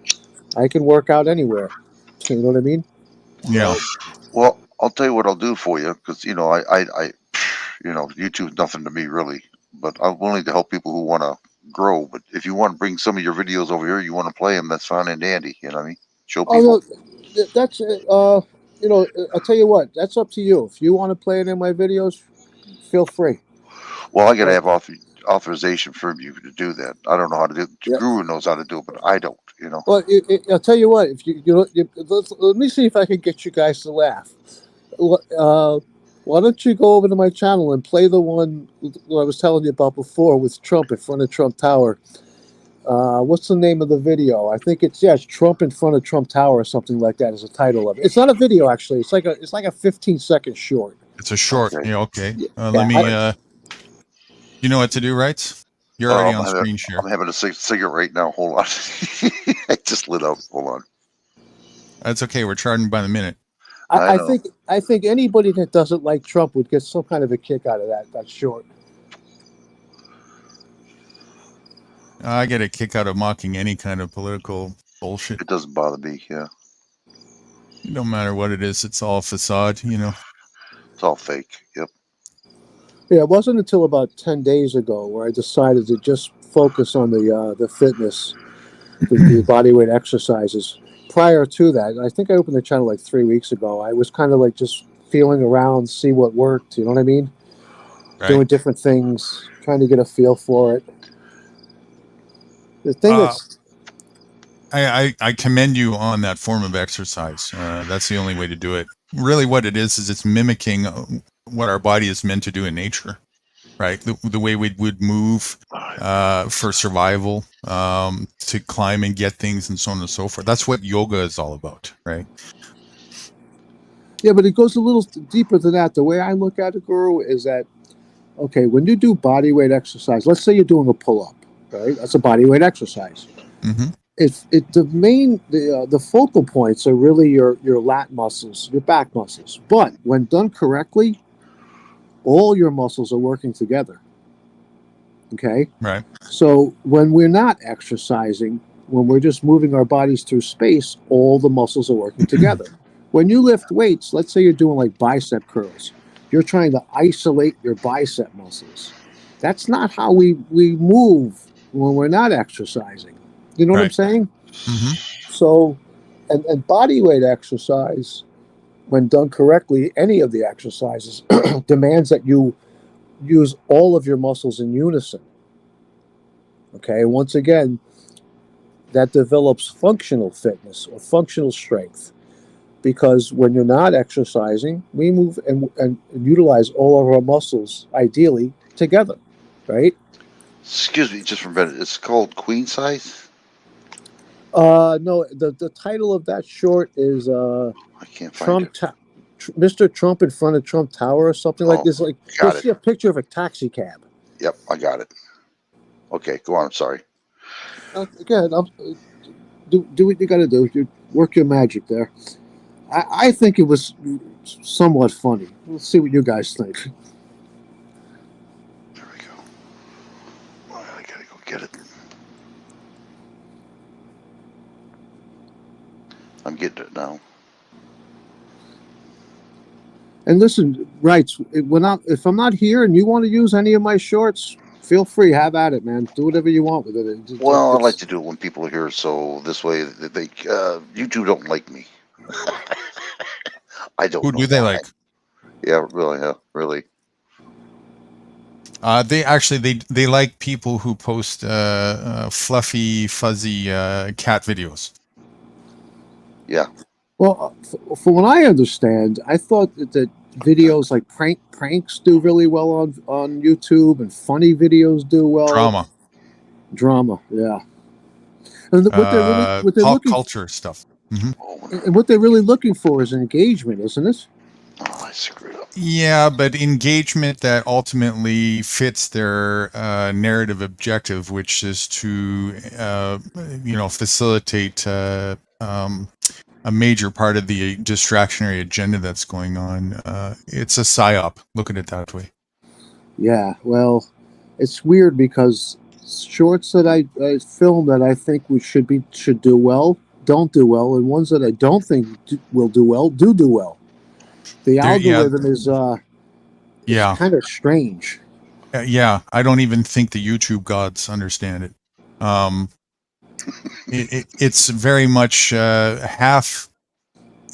I can work out anywhere. You know what I mean? Yeah. Well, I'll tell you what I'll do for you, because YouTube's nothing to me really, but I'm willing to help people who want to grow. But if you want to bring some of your videos over here, you want to play them, that's fine and dandy. You know what I mean? Show people. No, that's I'll tell you what. That's up to you. If you want to play it in my videos, feel free. Well, I gotta have authorization from you to do that. I don't know how to do it. Yeah. Guru knows how to do it, but I don't. Well, I'll tell you what. If let me see if I can get you guys to laugh. Why don't you go over to my channel and play the one I was telling you about before with Trump in front of Trump Tower? What's the name of the video? I think it's Trump in front of Trump Tower or something like that is the title of it. It's not a video actually. It's like a 15-second short. It's a short. Okay. Yeah. Okay. Let me. You know what to do, right? You're already on screen share. I'm having a cigarette right now. Hold on. I just lit up. Hold on. That's okay. We're charging by the minute. I think anybody that doesn't like Trump would get some kind of a kick out of that short. I get a kick out of mocking any kind of political bullshit. It doesn't bother me. Yeah. No matter what it is, it's all facade. It's all fake. Yep. Yeah, it wasn't until about 10 days ago where I decided to just focus on the fitness, the body weight exercises. Prior to that, I think I opened the channel like 3 weeks ago. I was kind of like just feeling around, see what worked. You know what I mean? Right. Doing different things, trying to get a feel for it. The thing is, I commend you on that form of exercise. That's the only way to do it. Really, what it is it's mimicking what our body is meant to do in nature, right? The way we would move for survival, to climb and get things and so on and so forth. That's what yoga is all about, right? Yeah, but it goes a little deeper than that. The way I look at it, Guru, is that, okay, when you do body weight exercise, let's say you're doing a pull-up, right? That's a body weight exercise. Mm-hmm. The focal points are really your lat muscles, your back muscles. But when done correctly, all your muscles are working together. Okay? Right. So when we're not exercising, when we're just moving our bodies through space, all the muscles are working together. When you lift weights, let's say you're doing like bicep curls, you're trying to isolate your bicep muscles. That's not how we move when we're not exercising. You know what I'm saying? Mm-hmm. So, and body weight exercise, when done correctly, any of the exercises demands that you use all of your muscles in unison. Okay, once again, that develops functional fitness or functional strength, because when you're not exercising, we move and utilize all of our muscles ideally together, right? Excuse me, just for a minute. It's called Queen Size. No, the title of that short is I can't find Trump, Mr. Trump in front of Trump Tower or something like this. Like you'll see a picture of a taxi cab. Yep, I got it. Okay, go on. I'm sorry. Again, do what you got to do. You work your magic there. I think it was somewhat funny. Let's see what you guys think. There we go. I gotta go get it. I'm getting it now. And listen, rights. If I'm not here and you want to use any of my shorts, feel free. Have at it, man. Do whatever you want with it. Well, I like to do it when people are here, so this way they YouTube don't like me. I don't. Who do they like? Yeah, really, yeah, really. They like people who post fluffy, fuzzy cat videos. Yeah. Well, from what I understand, I thought that videos like pranks do really well on YouTube, and funny videos do well. Drama, yeah. And what they're Pop looking culture stuff. and what they're really looking for is engagement, isn't it? Oh, I screwed up. Yeah, but engagement that ultimately fits their narrative objective, which is to, facilitate a major part of the distractionary agenda that's going on. It's a psyop. Look at it that way. Yeah. Well, it's weird because shorts that I film that I think should do well don't do well, and ones that I don't think will do well do well. The algorithm is kind of strange. Yeah, I don't even think the YouTube gods understand it. It's very much half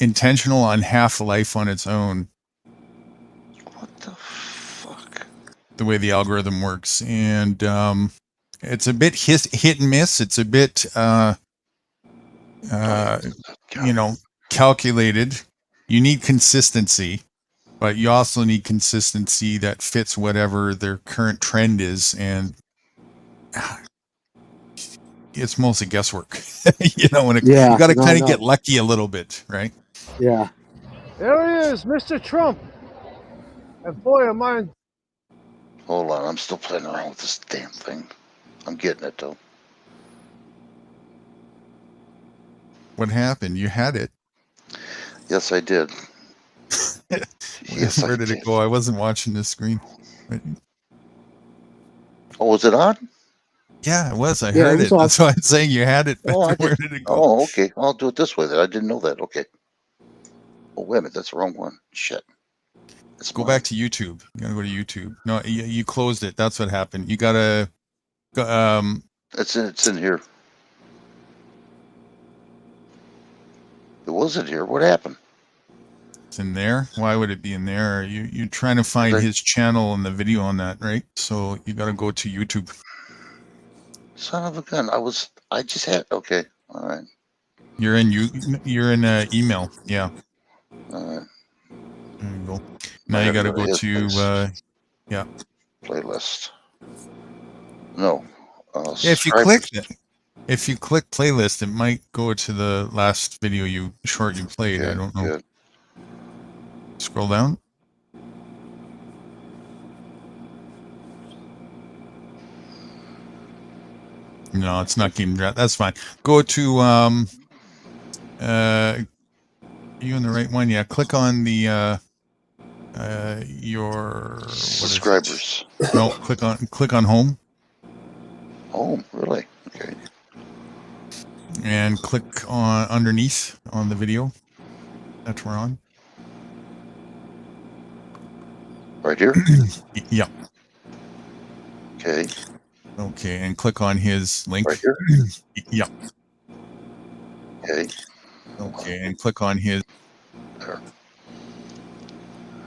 intentional and half life on its own. What the fuck? The way the algorithm works, and it's a bit hit and miss. It's a bit, calculated. You need consistency, but you also need consistency that fits whatever their current trend is, and it's mostly guesswork. You got to kind of get lucky a little bit, right? Yeah. There he is, Mr. Trump. And boy, am I. Hold on, I'm still playing around with this damn thing. I'm getting it though. What happened? You had it. Yes, I did. Where did it go? I wasn't watching the screen. Oh, was it on? Yeah, it was. I heard it. That's why I'm saying you had it. Oh, Where did it go? Oh, okay. I'll do it this way then. I didn't know that. Okay. Oh, wait a minute. That's the wrong one. Shit. Go back to YouTube. You gotta go to YouTube. No, you closed it. That's what happened. You gotta It's in here. It wasn't here. What happened? It's in there. Why would it be in there? You're trying to find his channel and the video on that, right? So you gotta go to YouTube. Son of a gun. I just had, okay. All right. You're in email. Yeah. All right. There you go. Now you gotta go to yeah. Playlist. No. If you click playlist, it might go to the last video you played. I don't know. Good. Scroll down. No, it's not keeping track. That's fine. Go to you in the right one? Yeah. Click on the your subscribers. No, click on home. Home, really? Okay. And click on underneath on the video that we're on. Right here? Yeah. Okay. Okay, and click on his link. Right here? Yeah. Okay. Okay, and click on his. There.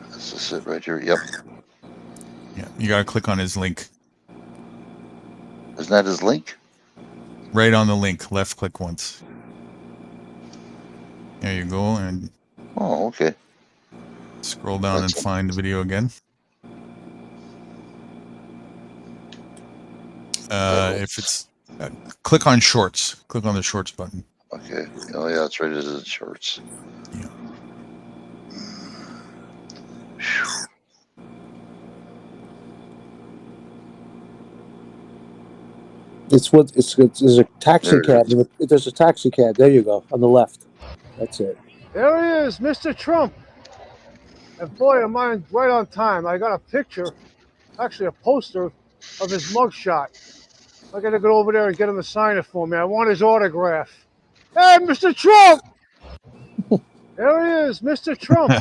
This is it right here. Yep. Yeah, you gotta click on his link. Isn't that his link? Right on the link. Left click once. There you go, and. Oh, okay. Scroll down and find the video again. If it's click on shorts. Click on the shorts button. Okay. Oh yeah, that's right. It is shorts. Yeah. There's a taxi cab. There's a taxi cab. There you go, on the left. That's it. There he is, Mr. Trump. And boy, am I right on time. I got a picture, actually a poster of his mugshot. I got to go over there and get him to sign it for me. I want his autograph. Hey, Mr. Trump! There he is, Mr. Trump.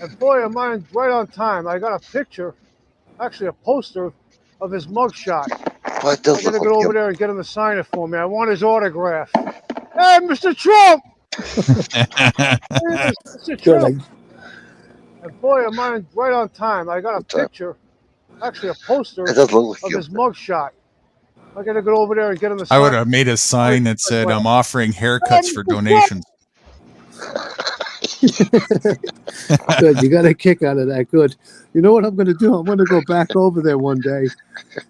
And boy, am I right on time. I got a picture, actually a poster of his mugshot. I got to go over there and get him to sign it for me. I want his autograph. Hey, Mr. Trump! Mr. Trump. And boy, am I right on time. I got a picture, actually a poster It does look like of you. his mugshot. I got to go over there and get him a I would sign. have made a sign that said, "I'm offering haircuts for donations." Good. You got a kick out of that. Good. You know what I'm going to do? I'm going to go back over there one day.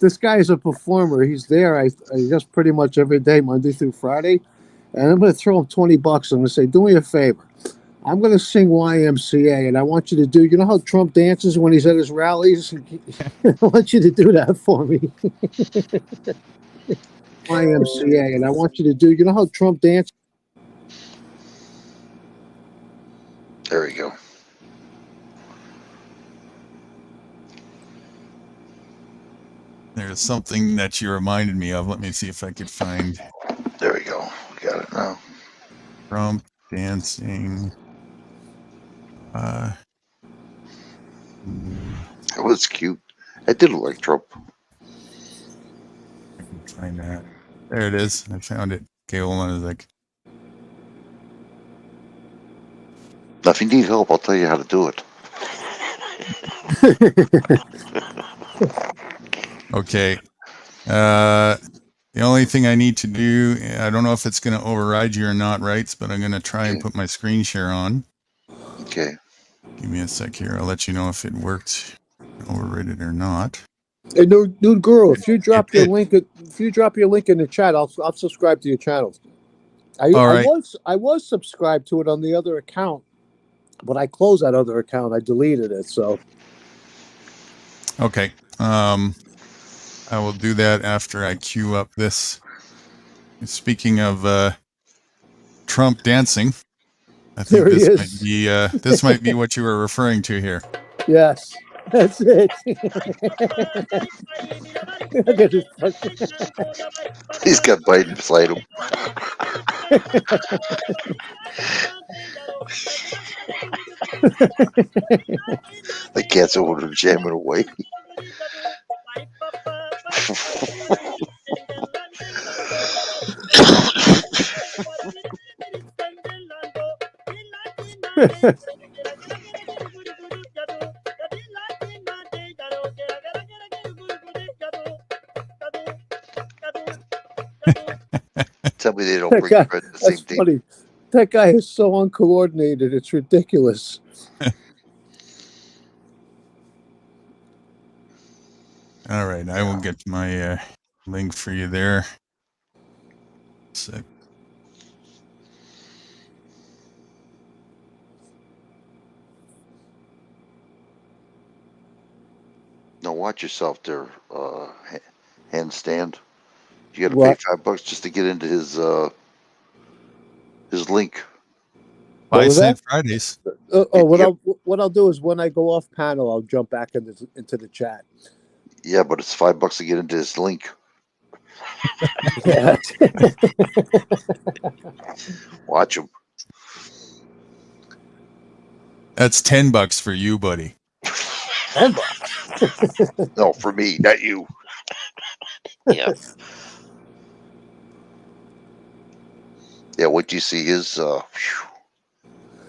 This guy is a performer. He's there, I guess, pretty much every day, Monday through Friday. And I'm going to throw him $20. I'm going to say, do me a favor. I'm going to sing YMCA, and I want you to do, you know how Trump dances when he's at his rallies? I want you to do that for me. YMCA, and I want you to do, you know how Trump dances? There we go. There's something that you reminded me of. Let me see if I could find. There we go. We got it now. Trump dancing. It was cute. It did look like Trump. I can find that. There it is. I found it. Okay, hold on a sec. Now, if you need help, I'll tell you how to do it. Okay. The only thing I need to do, I don't know if it's going to override your not rights, but I'm going to try and put my screen share on. Okay. Give me a sec here. I'll let you know if it worked, override it or not. Hey, dude, girl, if you drop your link, in the chat, I'll subscribe to your channel. I was subscribed to it on the other account, but I closed that other account. I deleted it. So okay, I will do that after I queue up this. Speaking of Trump dancing, I think this might be what you were referring to here. Yes, that's it. He's got Biden beside him. The cat's over there jamming away. Tell me they don't bring bread at the same That's time. funny. That guy is so uncoordinated. It's ridiculous. All right, I will get my link for you there. Sec. Now watch yourself there, handstand. You got to pay $5 just to get into his link. What was that? Fridays. What I'll do is when I go off panel, I'll jump back into the chat. Yeah, but it's $5 to get into his link. Yeah. Watch him. That's $10 for you, buddy. $10? No, for me, not you. Yeah. Yeah, what you see is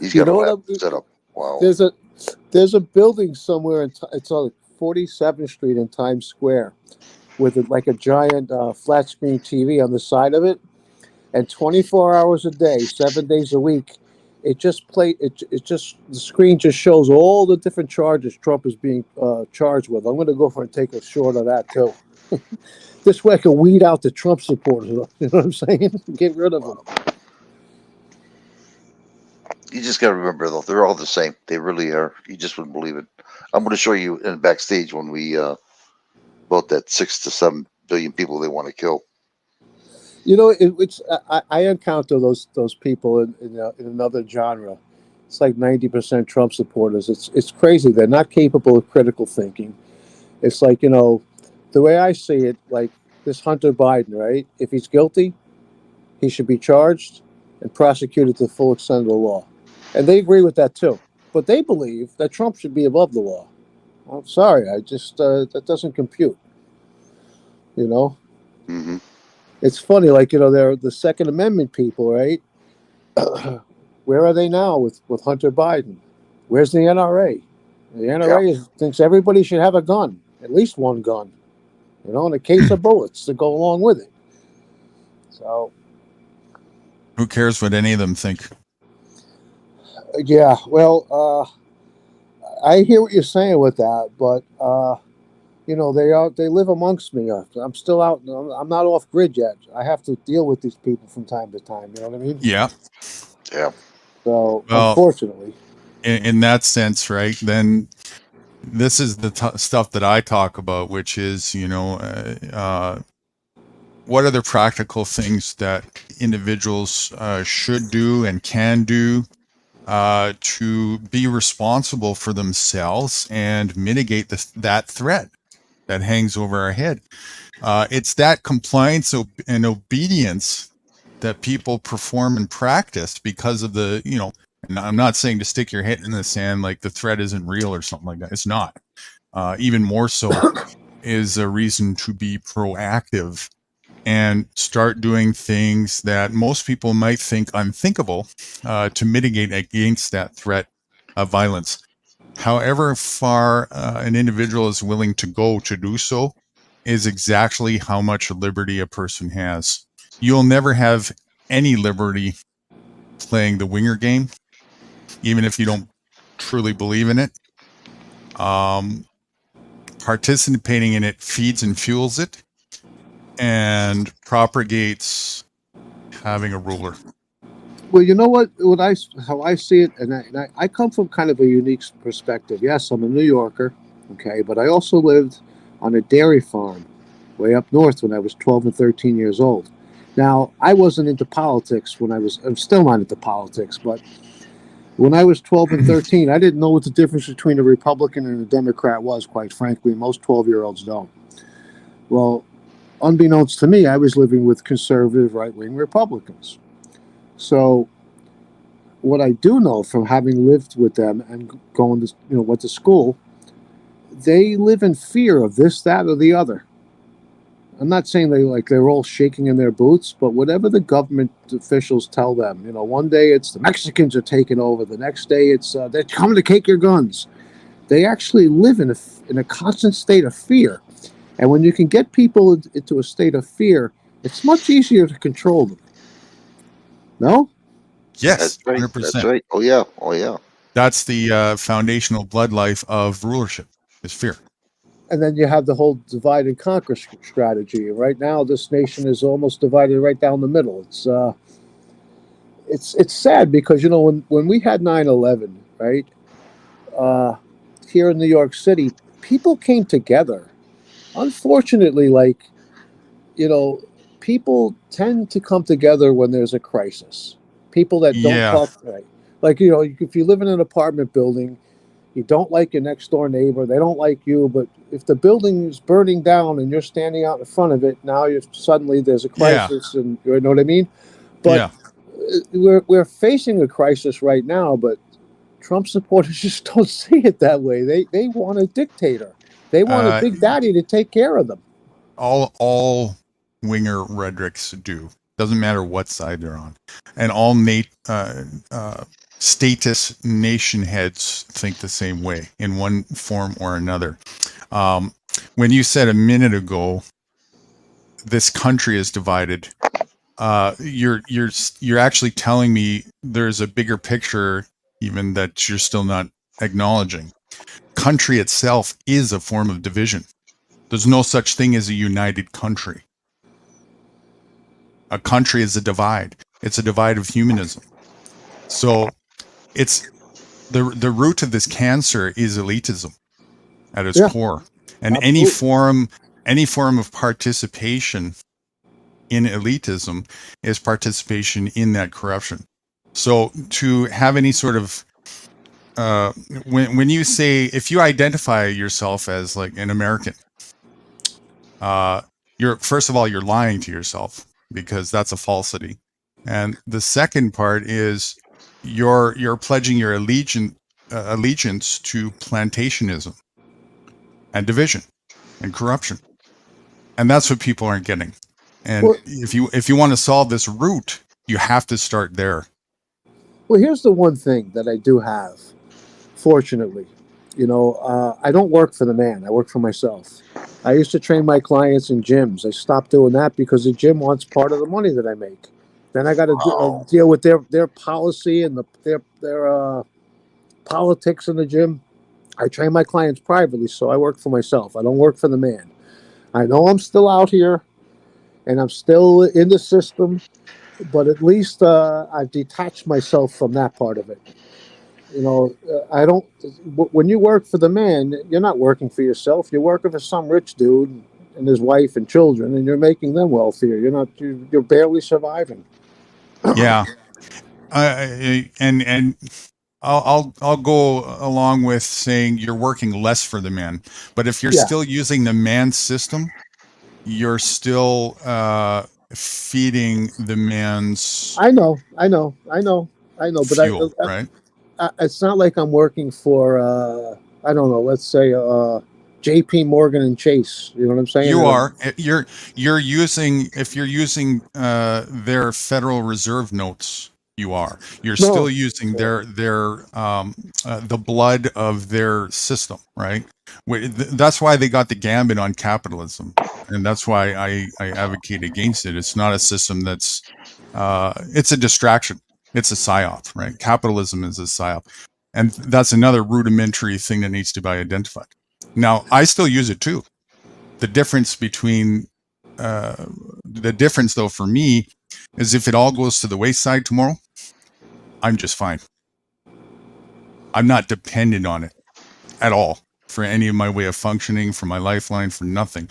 he's got a set up. Wow. There's a building somewhere it's on 47th Street in Times Square with like a giant flat screen TV on the side of it, and 24 hours a day, 7 days a week, the screen just shows all the different charges Trump is being charged with. I'm going to go for and take a short of that too. This way I can weed out the Trump supporters. You know what I'm saying? Get rid of them. You just got to remember, though, they're all the same. They really are. You just wouldn't believe it. I'm going to show you in backstage when we about that 6 to 7 billion people they want to kill. You know, I encounter those people in another genre. It's like 90% Trump supporters. It's crazy. They're not capable of critical thinking. It's like, you know, the way I see it, like this Hunter Biden, right? If he's guilty, he should be charged and prosecuted to the full extent of the law. And they agree with that too. But they believe that Trump should be above the law. I'm sorry, that doesn't compute. You know? Mm-hmm. It's funny, like, you know, they're the Second Amendment people, right? Where are they now with Hunter Biden? Where's the NRA? The NRA thinks everybody should have a gun, at least one gun, you know, in a case of bullets to go along with it. So, who cares what any of them think? yeah, well, I hear what you're saying with that, but you know, they live amongst me. I'm still out. I'm not off grid yet. I have to deal with these people from time to time. You know what I mean? Yeah. Yeah. So, Well, unfortunately, in that sense, right? Then this is the stuff that I talk about, which is, you know, what are the practical things that individuals should do and can do to be responsible for themselves and mitigate that threat that hangs over our head. It's that compliance and obedience that people perform and practice because of the, you know, and I'm not saying to stick your head in the sand like the threat isn't real or something like that. It's not. Even more so is a reason to be proactive and start doing things that most people might think unthinkable to mitigate against that threat of violence. However far an individual is willing to go to do so is exactly how much liberty a person has. You'll never have any liberty playing the winger game, even if you don't truly believe in it. Participating in it feeds and fuels it and propagates having a ruler. well, you know what how I see it, and I come from kind of a unique perspective. Yes, I'm a New Yorker, okay, but I also lived on a dairy farm way up north when I was 12 and 13 years old. Now, I wasn't into politics I'm still not into politics, but when I was 12 and 13, I didn't know what the difference between a Republican and a Democrat was, quite frankly. Most 12-year-olds don't. Well, unbeknownst to me, I was living with conservative right-wing Republicans. So what I do know from having lived with them and going to, you know, went to school, they live in fear of this, that, or the other. I'm not saying they're all shaking in their boots, but whatever the government officials tell them, you know, one day it's the Mexicans are taking over, the next day it's they're coming to take your guns. They actually live in a constant state of fear, and when you can get people into a state of fear, it's much easier to control them. No? Yes, That's right. 100%. That's right. Oh yeah. Oh yeah. That's the foundational blood life of rulership is fear. And then you have the whole divide and conquer strategy. Right now, this nation is almost divided right down the middle. It's sad because, you know, when we had 9/11, right, here in New York City, people came together. Unfortunately, like, you know, people tend to come together when there's a crisis. People that don't talk, right? Like, you know, if you live in an apartment building, you don't like your next door neighbor, they don't like you, but if the building is burning down and you're standing out in front of it, now suddenly there's a crisis, and you know what I mean? But we're facing a crisis right now, but Trump supporters just don't see it that way. They want a dictator. They want a big daddy to take care of them. All winger rhetorics do. Doesn't matter what side they're on. And all status nation heads think the same way in one form or another. When you said a minute ago, this country is divided, you're actually telling me there's a bigger picture even that you're still not acknowledging. Country itself is a form of division. There's no such thing as a united country. A country is a divide. It's a divide of humanism. So it's the root of this cancer is elitism at its core. And any form of participation in elitism is participation in that corruption. So to have any sort of when you say, if you identify yourself as like an American, first of all, you're lying to yourself because that's a falsity. And the second part is you're pledging your allegiance to plantationism and division and corruption. And that's what people aren't getting. And if you want to solve this root, you have to start there. Well, here's the one thing that I do have, fortunately. I don't work for the man. I work for myself. I used to train my clients in gyms. I stopped doing that because the gym wants part of the money that I make. Then I got to deal with their policy and their politics in the gym. I train my clients privately, so I work for myself. I don't work for the man. I know I'm still out here, and I'm still in the system, but at least I've detached myself from that part of it. I don't. When you work for the man, you're not working for yourself. You're working for some rich dude and his wife and children, and you're making them wealthier. You're not. You're barely surviving. Yeah. And I'll go along with saying you're working less for the man, but if you're Yeah. still using the man system, you're still feeding the man's I know, but fuel, right? it's not like I'm working for I don't know. Let's say J.P. Morgan and Chase. You know what I'm saying? You are you're using if you're using their Federal Reserve notes. You're still using their the blood of their system, right? That's why they got the gambit on capitalism, and that's why I advocate against it. It's not a system that's it's a distraction. It's a psyop, right? Capitalism is a psyop, and that's another rudimentary thing that needs to be identified. Now, I still use it too. The difference between the difference though for me is if it all goes to the wayside tomorrow, I'm just fine. I'm not dependent on it at all for any of my way of functioning, for my lifeline, for nothing.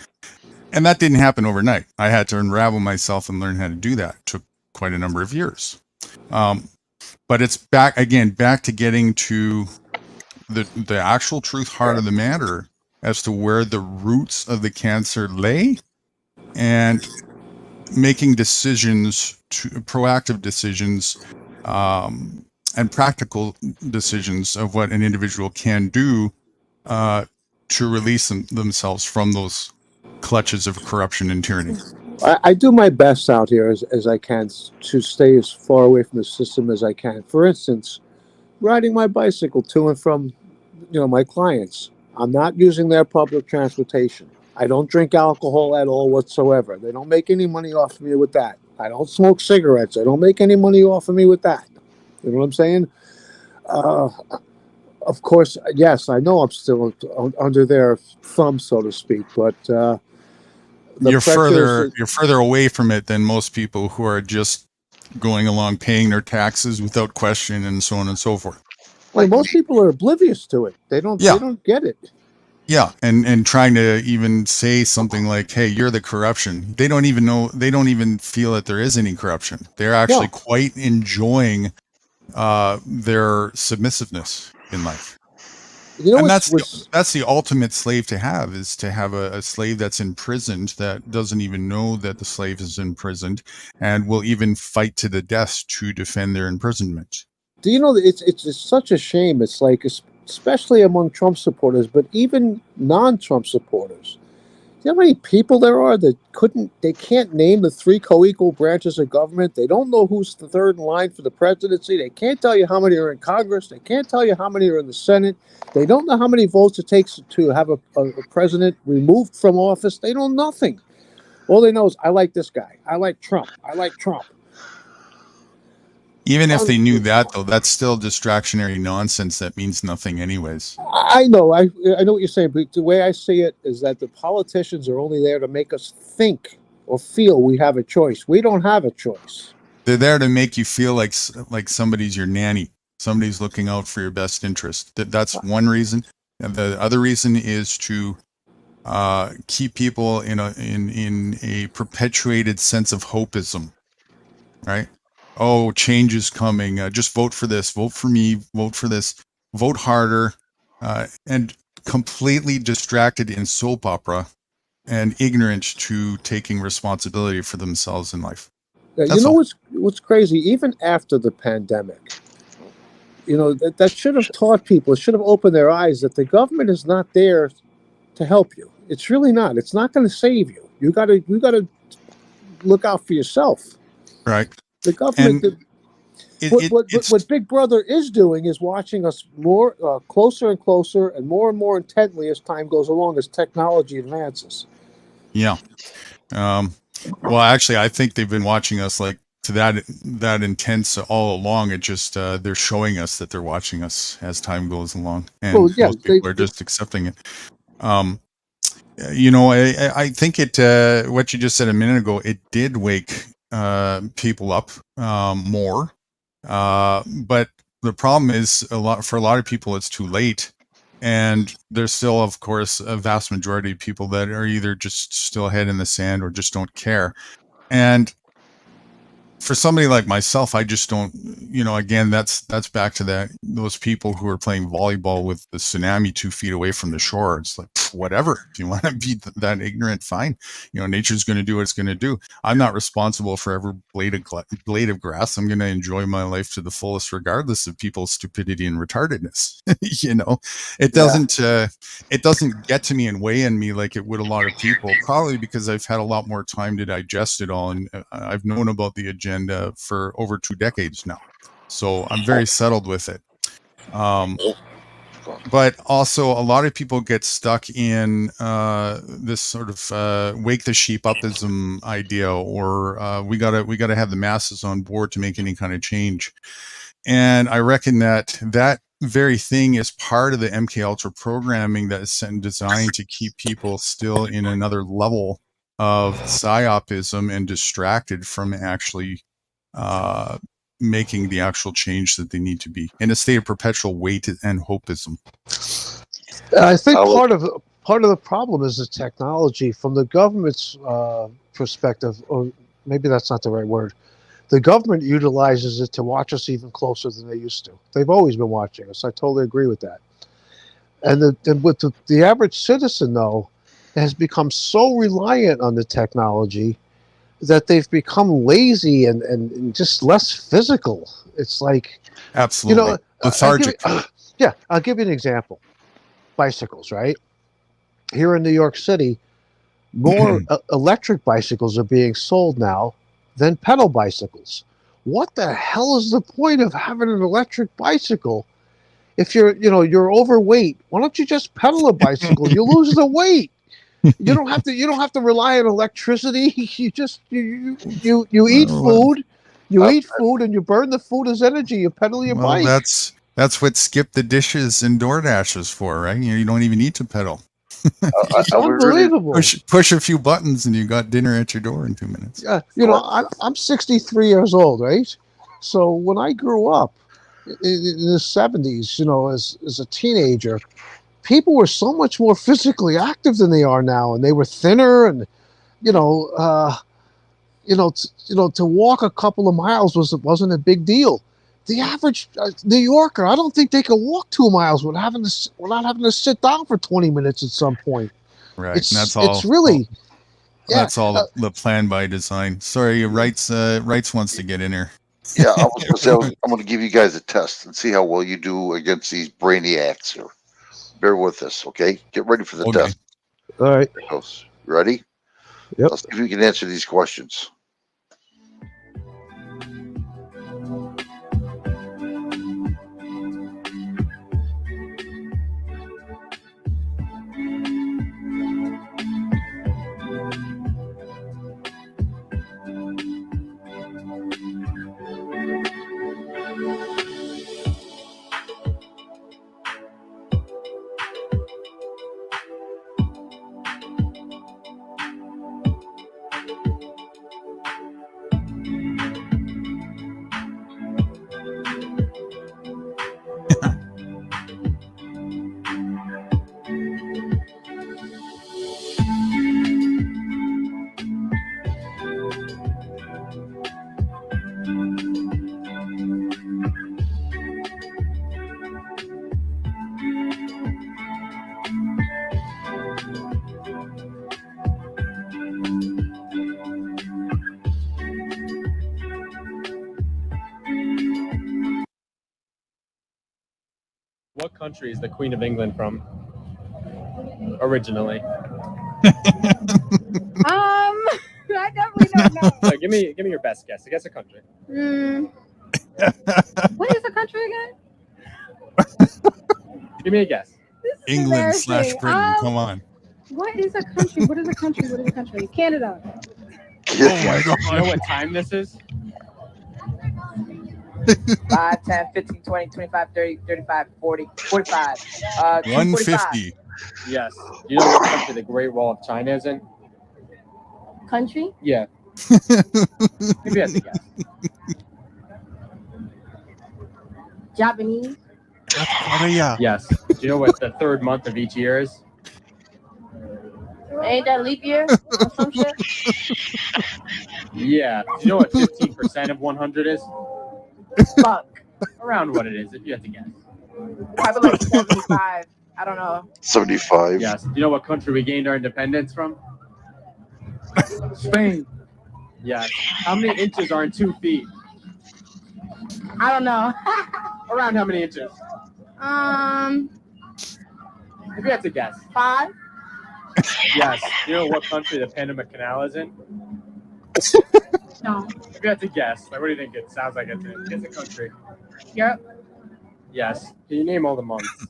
And that didn't happen overnight. I had to unravel myself and learn how to do that. It took quite a number of years. But it's back to getting to the actual truth heart of the matter as to where the roots of the cancer lay, and making decisions, proactive decisions, and practical decisions of what an individual can do to release themselves from those clutches of corruption and tyranny. I do my best out here as I can to stay as far away from the system as I can. For instance, riding my bicycle to and from, my clients. I'm not using their public transportation. I don't drink alcohol at all whatsoever. They don't make any money off of me with that. I don't smoke cigarettes. I don't make any money off of me with that. You know what I'm saying? Of course, yes, I know I'm still under their thumb, so to speak, but you're further away from it than most people who are just going along paying their taxes without question and so on and so forth. Like most people are oblivious to it. They don't get it. Yeah, and trying to even say something like, "Hey, you're the corruption." They don't even know. They don't even feel that there is any corruption. They're actually quite enjoying their submissiveness in life. And that's the ultimate slave to have, is to have a slave that's imprisoned that doesn't even know that the slave is imprisoned and will even fight to the death to defend their imprisonment. Do you know that it's such a shame? It's like, especially among Trump supporters, but even non-Trump supporters. Do you know how many people there are that they can't name the three co-equal branches of government? They don't know who's the third in line for the presidency. They can't tell you how many are in Congress. They can't tell you how many are in the Senate. They don't know how many votes it takes to have a president removed from office. They know nothing. All they know is, I like this guy. I like Trump. I like Trump. Even if they knew that, though, that's still distractionary nonsense that means nothing anyways. I know. I know what you're saying, but the way I see it is that the politicians are only there to make us think or feel we have a choice. We don't have a choice. They're there to make you feel like somebody's your nanny. Somebody's looking out for your best interest. That's one reason. And the other reason is to keep people in a perpetuated sense of hopeism, right? Oh, change is coming. Just vote for this. Vote for me. Vote for this. Vote harder. And completely distracted in soap opera and ignorant to taking responsibility for themselves in life. You know what's crazy? Even after the pandemic, that should have taught people, it should have opened their eyes that the government is not there to help you. It's really not. It's not going to save you. You got to look out for yourself. Right. The government. What Big Brother is doing is watching us more closer and closer and more intently as time goes along, as technology advances. Yeah. Well, actually, I think they've been watching us like to that intense all along. It just they're showing us that they're watching us as time goes along, and most people are just accepting it. You know, I think it what you just said a minute ago, it did wake people up more, but the problem is for a lot of people it's too late, and there's still, of course, a vast majority of people that are either just still head in the sand or just don't care. And for somebody like myself, I just don't, you know, again, that's back to those people who are playing volleyball with the tsunami 2 feet away from the shore. It's like, whatever. If you want to be that ignorant, fine. You know, nature's going to do what it's going to do. I'm not responsible for every blade of grass. I'm going to enjoy my life to the fullest, regardless of people's stupidity and retardedness. You know, it doesn't get to me and weigh in me like it would a lot of people, probably because I've had a lot more time to digest it all. And I've known about the agenda for over 2 decades now, so I'm very settled with it. But also, a lot of people get stuck in this sort of wake the sheep upism idea, or we gotta have the masses on board to make any kind of change. And I reckon that very thing is part of the MK Ultra programming that is designed to keep people still in another level of psyopism and distracted from actually making the actual change that they need to be, in a state of perpetual wait and hopeism. I think part of the problem is the technology from the government's perspective, or maybe that's not the right word. The government utilizes it to watch us even closer than they used to. They've always been watching us. I totally agree with that. And with the average citizen, though, has become so reliant on the technology that they've become lazy and just less physical. It's like, absolutely, you know, lethargic. I'll give you an example. Bicycles, right? Here in New York City, more electric bicycles are being sold now than pedal bicycles. What the hell is the point of having an electric bicycle if you're overweight? Why don't you just pedal a bicycle? You lose the weight. You don't have to rely on electricity. You just you eat food. You eat food and you burn the food as energy. You pedal your bike. That's what skip the dishes and DoorDash is for, right? You don't even need to pedal. It's unbelievable. Push a few buttons and you got dinner at your door in 2 minutes. Yeah, I'm 63 years old, right? So when I grew up in the 70s, as a teenager, people were so much more physically active than they are now, and they were thinner, and to walk a couple of miles wasn't a big deal. The average New Yorker, I don't think they can walk 2 miles without having to sit down for 20 minutes at some point. Right, it's, and that's all. It's really, that's all the plan by design. Sorry, Wrights wants to get in here. Yeah, I was going to say I'm going to give you guys a test and see how well you do against these brainiacs here. Bear with us, okay? Get ready for the test. All right. Ready? Yep. Let's see if you can answer these questions. What country is the Queen of England from? Originally. I definitely don't know. So give me your best guess. Guess a country. What is the country again? Give me a guess. This is England / embarrassing. Britain. Come on. What is a country? What is a country? What is a country? Canada. Oh my God. You know what time this is? 5, 10, 15, 20, 25, 30, 35, 40, 45. 150. Yes. You know what country the Great Wall of China is in? Country? Yeah. Maybe that's a guess. Japanese. Korea. Yes. Do you know what the third month of each year is? Ain't that leap year or some shit? Yeah. Do you know what 15% of 100 is? Fuck. Around what it is, if you had to guess. Probably like 75. I don't know. 75. Yes. Do you know what country we gained our independence from? Spain. Yes. How many inches are in 2 feet? I don't know. Around how many inches? If you had to guess. 5. Yes. Do you know what country the Panama Canal is in? No. If you had to guess, like, what do you think it sounds like it's in? It's a country. Europe. Yes. Can you name all the months?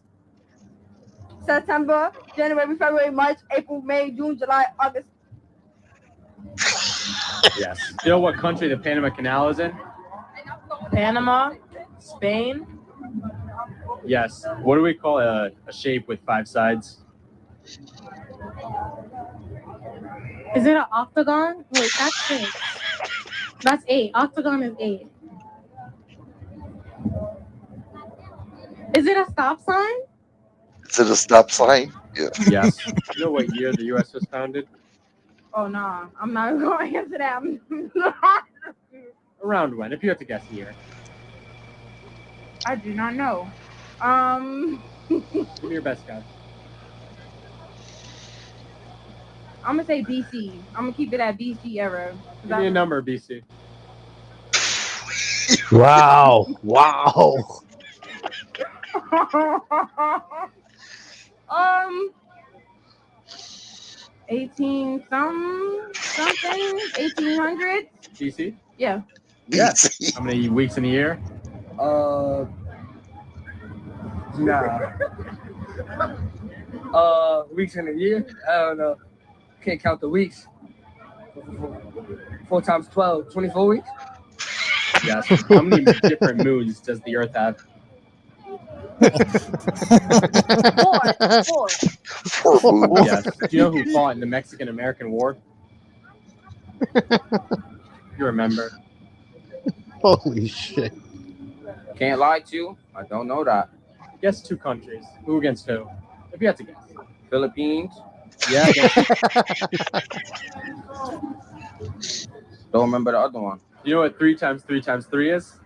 September, January, February, March, April, May, June, July, August. Yes. Do you know what country the Panama Canal is in? Panama. Spain. Yes. What do we call a shape with 5 sides? Is it an octagon? Wait, that's 6. That's 8. Octagon is 8. Is it a stop sign? Is it a stop sign? Yeah. Yes. Do you know what year the U.S. was founded? Oh, no. I'm not going to answer that. Around when? If you had to guess a year. I do not know. Give me your best guess. I'm going to say BC. I'm going to keep it at BC era. Give me a number, BC. Wow. Wow. 18 something 1800. BC? Yeah. Yes. How many weeks in a year? Nah. Weeks in a year? I don't know. Can't count the weeks. 4 times 12, 24 weeks? Yes. How many different moons does the Earth have? 4. 4 moons. Yes. Do you know who fought in the Mexican-American War? You remember? Holy shit. Can't lie to you. I don't know that. Guess 2 countries. Who against who? If you had to guess. Philippines. Yeah. Don't remember the other one. You know what 3 times 3 times 3 is?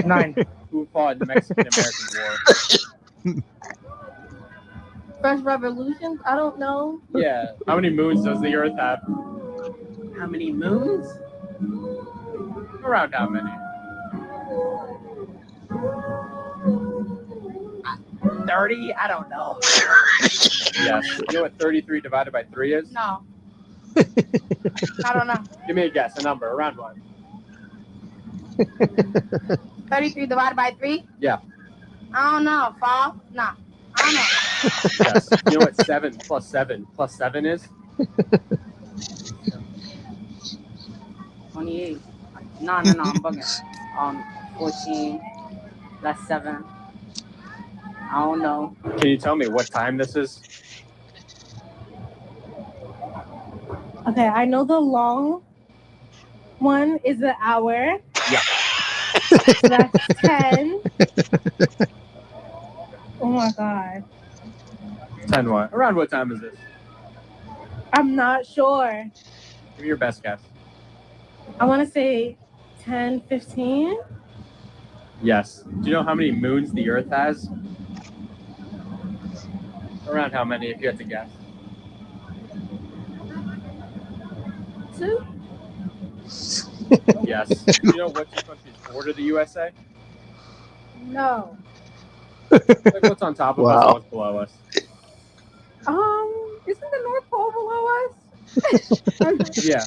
9. Who fought in the Mexican-American War? French Revolution? I don't know. Yeah. How many moons does the Earth have? How many moons? Around how many? 30? I don't know. Yes. You know what 33 divided by 3 is? No. I don't know. Give me a guess, a number, around what? 33 divided by 3? Yeah. I don't know. 5? Nah. I don't know. Yes. You know what 7 plus 7 plus 7 is? 28. No, I'm bugging. 14. That's 7. I don't know. Can you tell me what time this is? Okay, I know the long one is an hour. Yeah. So that's 10. Oh my god. 10 what? Around what time is this? I'm not sure. Give me your best guess. I want to say 10, 15. Yes. Do you know how many moons the Earth has? Around how many, if you had to guess? 2? Yes. Do you know what 2 countries border the USA? No. Like what's on top of us and Wow. what's below us? Isn't the North Pole below us? Yeah.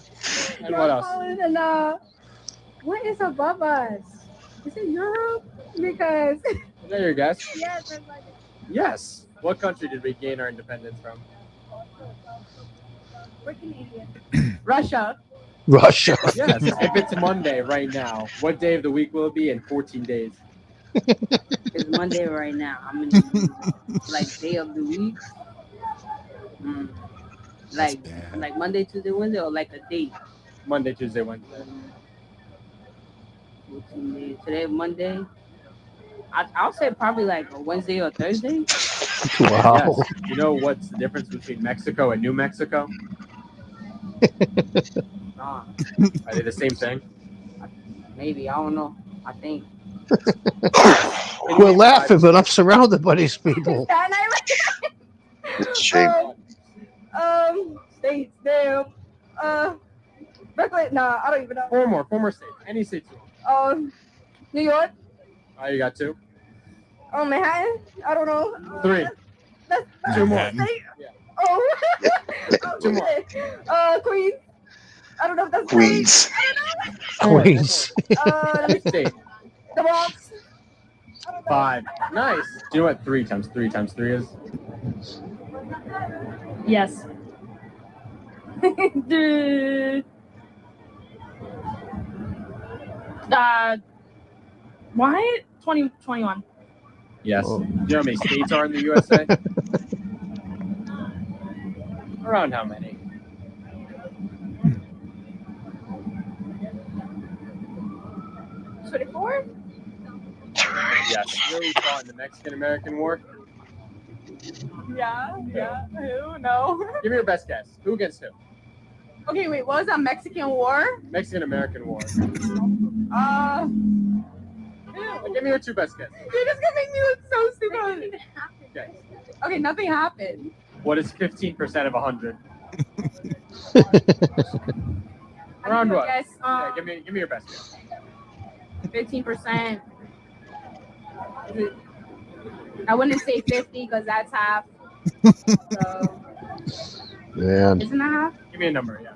And what else? And What is above us? Is it Europe? Because Is that your guess? yes, that's like Yes. What country did we gain our independence from? we're Canadian. Russia. Russia. Yes. If it's Monday right now, what day of the week will it be in 14 days? It's Monday right now. I mean, like day of the week. Like Monday, Tuesday, Wednesday, or like a date. Monday, Tuesday, Wednesday. 14 days. Today, Monday. I'll say probably like a Wednesday or Thursday. Wow. Yes. You know what's the difference between Mexico and New Mexico? Nah, Are they the same thing? maybe I don't know. I think. We're laughing, but I'm surrounded by these people. It's a shame. States, damn. Brooklyn, nah, I don't even know. Four more states. Any states you want. New York. Oh, you got two? Manhattan. I don't know. Three. That's Two more. state? Yeah. Oh. Two more. Queens. I don't know if that's Queens. state. Queens. Any state. The Bronx. 5. Nice. Do you know what 3 times 3 times 3 is? Yes. What? 2021. Yes. Oh. Do you know how many states are in the USA? Around how many? Yes. Yes. You know who fought in the Mexican-American War? Yeah. Who? No. Give me your best guess. Who against who? Okay, wait. What was that Mexican War? Mexican-American War. Ew. Give me your 2 best guesses. You're just gonna make me look so stupid. Okay. Okay, nothing happened. What is 15% of 100? Around what? Yes. Yeah, give me your best guess. 15%. I wouldn't say 50 because that's half. So, Man. isn't that half? Give me a number, yeah.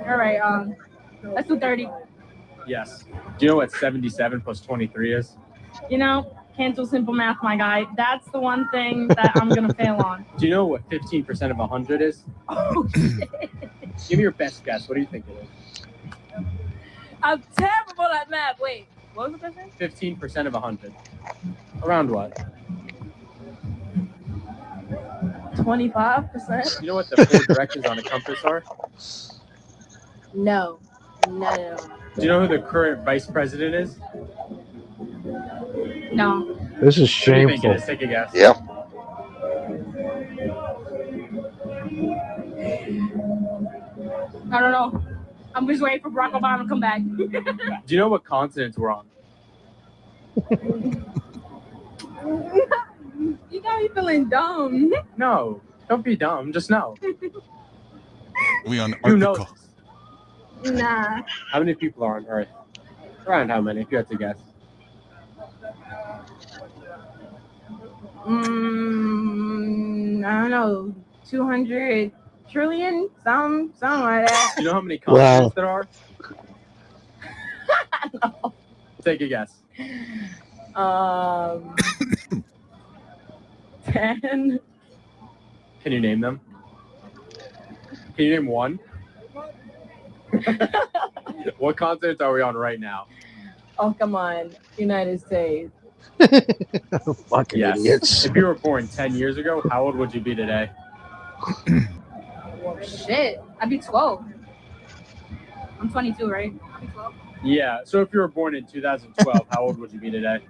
All right. Let's do 30. Yes. Do you know what 77 plus 23 is? You know, can't do simple math, my guy. That's the one thing that I'm gonna fail on. Do you know what 15% of 100 is? Oh shit! Give me your best guess. What do you think it is? I'm terrible at math. Wait, what was the question? 15% of 100. Around what? 25%. You know what the 4 directions on a compass are? No. Do you know who the current vice president is? No. This is What do you think shameful. it is? Take a guess. Yep. I don't know. I'm just waiting for Barack Obama to come back. Do you know what continents we're on? You got me feeling dumb. No. Don't be dumb. Just know. We on You know Arctica. this. Nah. How many people are on Earth? Around how many, if you had to guess? I don't know. 200 trillion? Something like that. Do you know how many Wow. continents there are? No. Take a guess. 10. Can you name them? Can you name one? What continent are we on right now? Oh, come on. United States. Fucking Yes. idiots. If you were born 10 years ago, how old would you be today? Well, shit. I'd be 12. I'm 22, right? I'd be 12. Yeah. So if you were born in 2012, how old would you be today?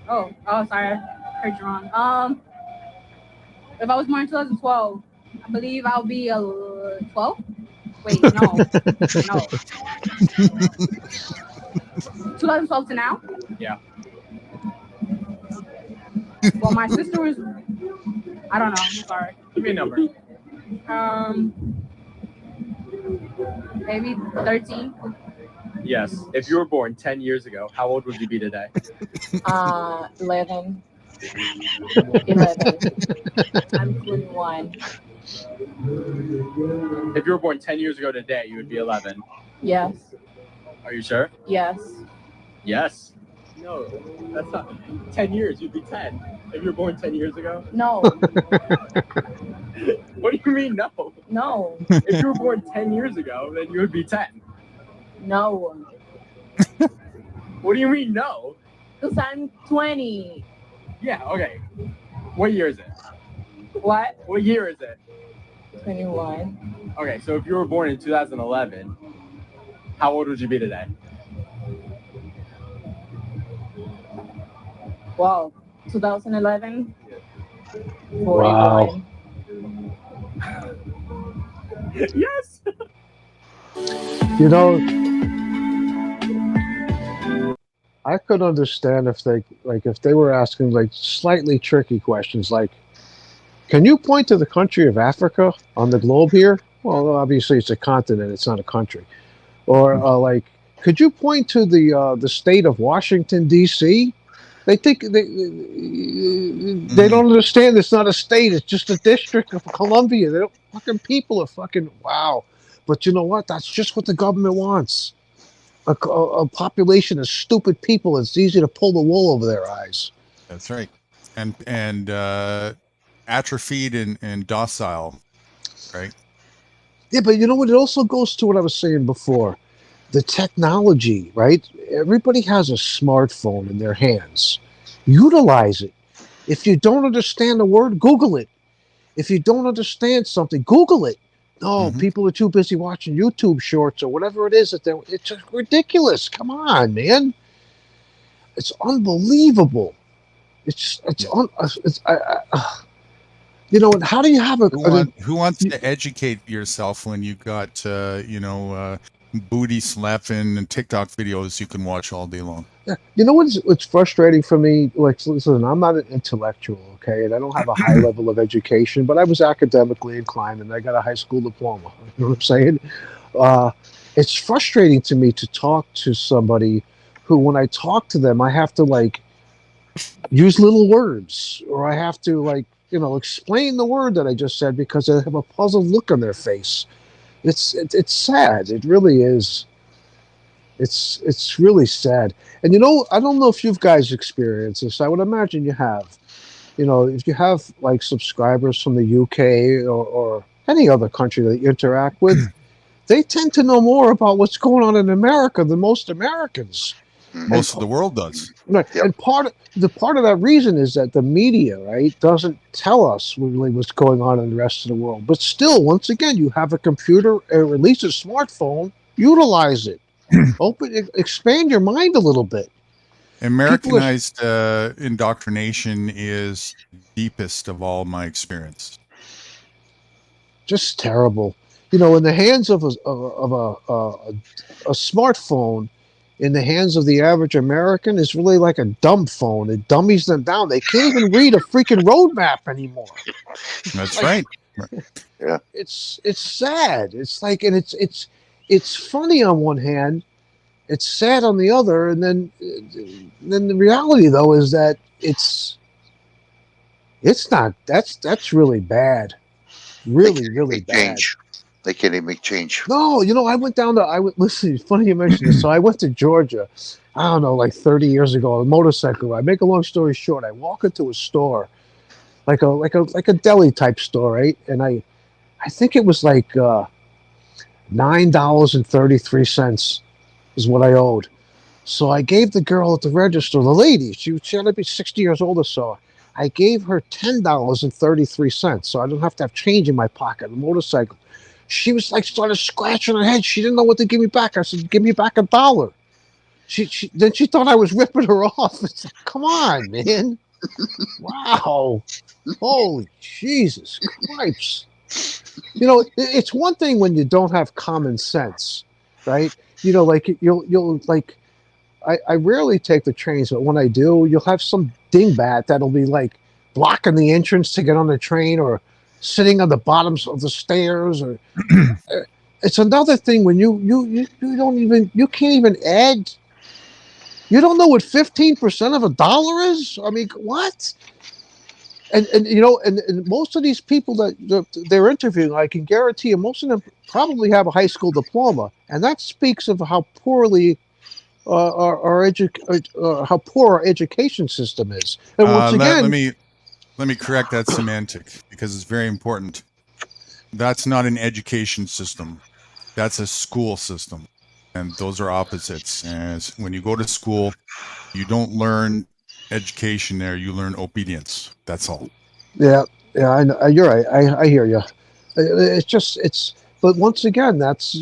Oh, sorry. I heard you wrong. If I was born in 2012, I believe I'll be 12. Wait, no. 2012 to now? Yeah. Well, my sister was, I don't know. I'm sorry. Give me a number. Maybe 13. Yes. If you were born 10 years ago, how old would you be today? 11. I'm 21. If you were born 10 years ago today, you would be 11. Yes. Are you sure? Yes. Yes. No, that's not 10 years. You'd be 10 if you were born 10 years ago. No. What do you mean no? No. If you were born 10 years ago, then you would be 10. No. What do you mean no? Because I'm 20. Yeah, okay. What year is it? What? What year is it? 21. Okay, so if you were born in 2011, how old would you be today? Wow. 2011. Wow. 41. Yes. You know, I could understand if they were asking like slightly tricky questions like, can you point to the country of Africa on the globe here? Well, obviously it's a continent, it's not a country. Or like, could you point to the state of Washington D.C.? They think they don't understand. It's not a state. It's just a district of Columbia. They don't fucking people are fucking wow. But you know what? That's just what the government wants. A population of stupid people. It's easy to pull the wool over their eyes. That's right. And atrophied and docile, right? Yeah, but you know what? It also goes to what I was saying before. The technology, right? Everybody has a smartphone in their hands. Utilize it. If you don't understand a word, Google it. If you don't understand something, Google it. No, people are too busy watching YouTube shorts or whatever it is. It's just ridiculous. Come on, man. It's unbelievable. You know, and how do you have who wants to educate yourself when you got booty slapping and TikTok videos you can watch all day long? You know what's frustrating for me? Like, listen, I'm not an intellectual, okay, and I don't have a high level of education, but I was academically inclined, and I got a high school diploma. You know what I'm saying? It's frustrating to me to talk to somebody who, when I talk to them, I have to like use little words, or I have to like explain the word that I just said because they have a puzzled look on their face. It's sad. It really is. It's really sad. And I don't know if you guys experience this. I would imagine you have. If you have like subscribers from the UK or any other country that you interact with, they tend to know more about what's going on in America than most Americans. Most of the world does. Right. Yep. And part of that reason is that the media, right, doesn't tell us really what's going on in the rest of the world. But still, once again, you have a computer or at least a smartphone. Utilize it. Expand your mind a little bit. Americanized indoctrination is deepest of all my experience. Just terrible. In the hands of a smartphone, in the hands of the average American, is really like a dumb phone. It dummies them down. They can't even read a freaking roadmap anymore. That's right. Yeah. It's sad. It's like, and it's funny on one hand, it's sad on the other, and then the reality though is that it's not. That's really bad. Really bad. Change. They can't even make change. No, I went down to listen, it's funny you mentioned this. So I went to Georgia, I don't know, like 30 years ago, on a motorcycle ride. Make a long story short, I walk into a store, like a deli type store, right? And I think it was like $9.33 is what I owed. So I gave the girl at the register, the lady, she had to be 60 years old or so. I gave her $10.33, so I don't have to have change in my pocket, the motorcycle. She was like, started scratching her head. She didn't know what to give me back. I said, give me back $1. Then she thought I was ripping her off. It's like, come on, man. Wow. Holy Jesus Christ. It's one thing when you don't have common sense, right? Like you'll like, I rarely take the trains, but when I do, you'll have some dingbat that'll be like blocking the entrance to get on the train, or sitting on the bottoms of the stairs, or it's another thing when you can't even add. You don't know what 15% of $1 is. I mean, what? and and most of these people that they're interviewing, I can guarantee you, most of them probably have a high school diploma, and that speaks of how poorly how poor our education system is. And once Let again, me correct that semantic because it's very important. That's not an education system. That's a school system, and those are opposites. As when you go to school, you don't learn education there. You learn obedience. That's all. yeah, I know, you're right. I hear you. It's. But once again, that's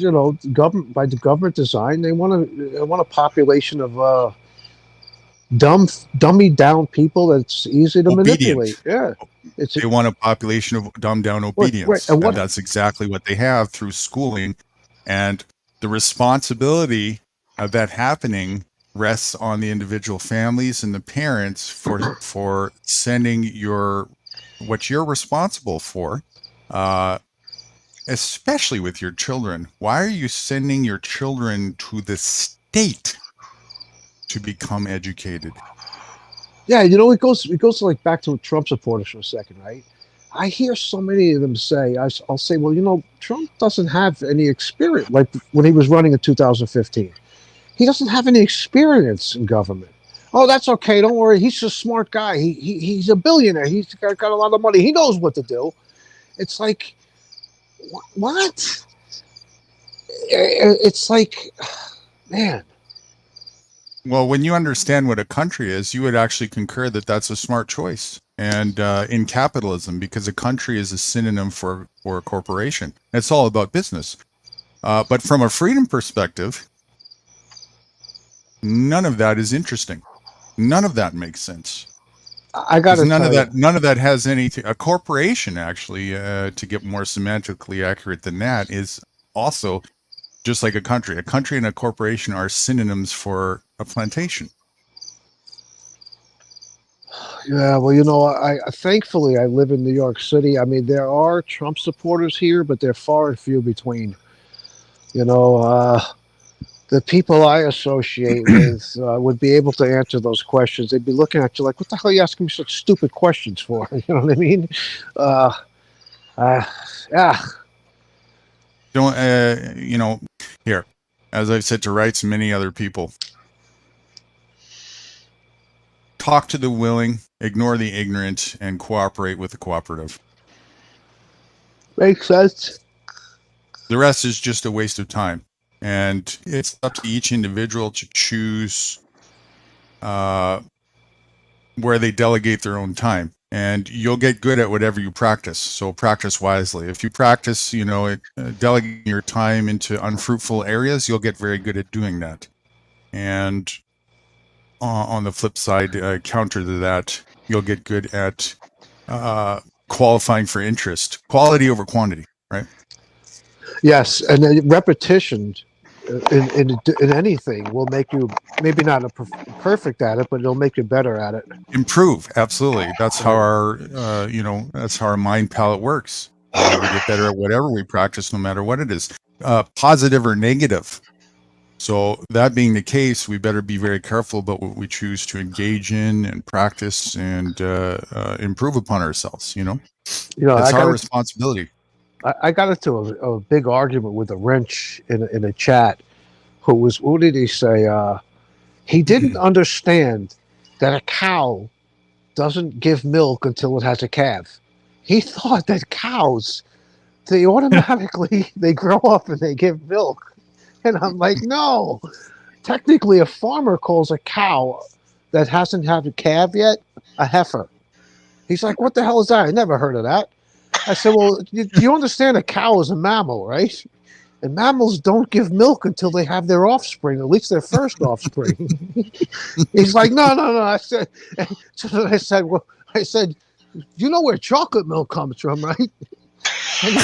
government by the government design. They want a population of dummy down people that's easy to manipulate. Obedient. Yeah, They want a population of dumbed down obedience, and what- that's exactly what they have through schooling. And the responsibility of that happening rests on the individual families and the parents for sending what you're responsible for, especially with your children. Why are you sending your children to the state to become educated? Yeah, it goes like back to Trump supporters for a second, right? I hear so many of them say, I'll say, well, Trump doesn't have any experience. Like when he was running in 2015, he doesn't have any experience in government. Oh, that's okay. Don't worry. He's a smart guy. He's a billionaire. He's got a lot of money. He knows what to do. It's like, what? It's like, man. Well, when you understand what a country is, you would actually concur that that's a smart choice. And in capitalism, because a country is a synonym for a corporation. It's all about business. But from a freedom perspective, none of that is interesting. None of that makes sense. I got none of that has anything. A corporation, actually, to get more semantically accurate than that, is also just like a country. A country and a corporation are synonyms for a plantation. Yeah, well, I thankfully I live in New York City. I mean, there are Trump supporters here, but they're far and few between. The people I associate with would be able to answer those questions. They'd be looking at you like, "What the hell are you asking me such stupid questions for?" You know what I mean? Yeah. Don't here, as I've said to Wrights and many other people, talk to the willing, ignore the ignorant, and cooperate with the cooperative. Makes sense. The rest is just a waste of time. And it's up to each individual to choose where they delegate their own time. And you'll get good at whatever you practice. So practice wisely. If you practice, delegating your time into unfruitful areas, you'll get very good at doing that. And on the flip side, counter to that, you'll get good at qualifying for interest. Quality over quantity, right? Yes, and then repetition in anything will make you maybe not perfect at it, but it'll make you better at it. Improve, absolutely. That's how our that's how our mind palette works. We get better at whatever we practice, no matter what it is, positive or negative. So that being the case, we better be very careful about what we choose to engage in and practice and improve upon ourselves. That's our responsibility. I got into a big argument with a wrench in a chat. What did he say? He didn't understand that a cow doesn't give milk until it has a calf. He thought that cows, they automatically they grow up and they give milk. And I'm like, no. Technically, a farmer calls a cow that hasn't had a calf yet a heifer. He's like, what the hell is that? I never heard of that. I said, well, you understand a cow is a mammal, right? And mammals don't give milk until they have their offspring, at least their first offspring. He's like, no. I said, you know where chocolate milk comes from, right? And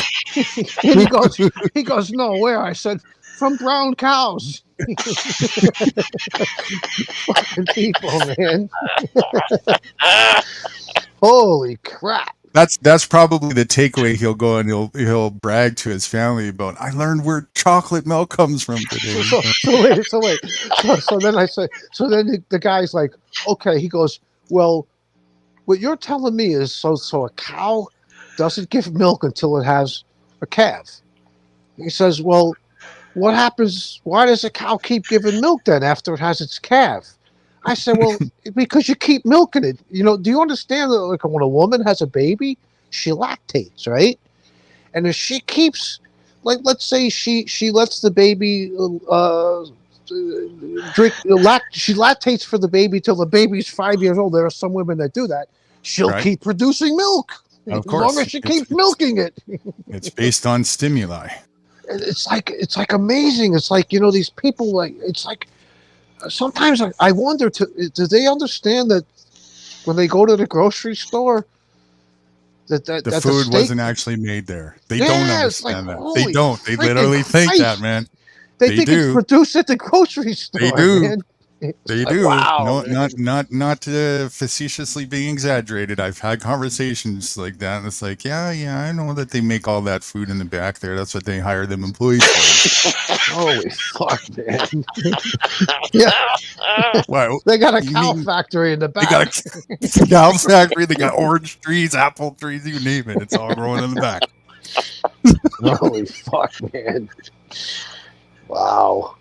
he goes, no, where? I said, from brown cows. Fucking people, man. Holy crap. That's probably the takeaway. He'll go and he'll brag to his family about, I learned where chocolate milk comes from today. So then I say, so then the guy's like, okay, he goes, well, what you're telling me is so a cow doesn't give milk until it has a calf. He says, well, what happens? Why does a cow keep giving milk then after it has its calf? I said, well, because you keep milking it. You know, do you understand that, like, when a woman has a baby, she lactates, right? And if she keeps, like, let's say she lets the baby she lactates for the baby till the baby's 5 years old. There are some women that do that. She'll Right. keep producing milk Of as long course. as she keeps milking it. It's based on stimuli. It's like amazing. It's like, you know, these people, like, it's like sometimes I wonder, do they understand that when they go to the grocery store, that The food wasn't actually made there. They don't it's like, understand that. holy They don't. They freaking literally think that, Christ. man. They think it's do. produced at the grocery store. They do. Man. It's They like, do. wow, No, man. not facetiously being exaggerated. I've had conversations like that, and it's like, yeah, I know that they make all that food in the back there. That's what they hire them employees for. Holy fuck, man. Yeah. Wow. They got a cow factory in the back. They got a cow factory. They got orange trees, apple trees, you name it. It's all growing in the back. Holy fuck, man. Wow.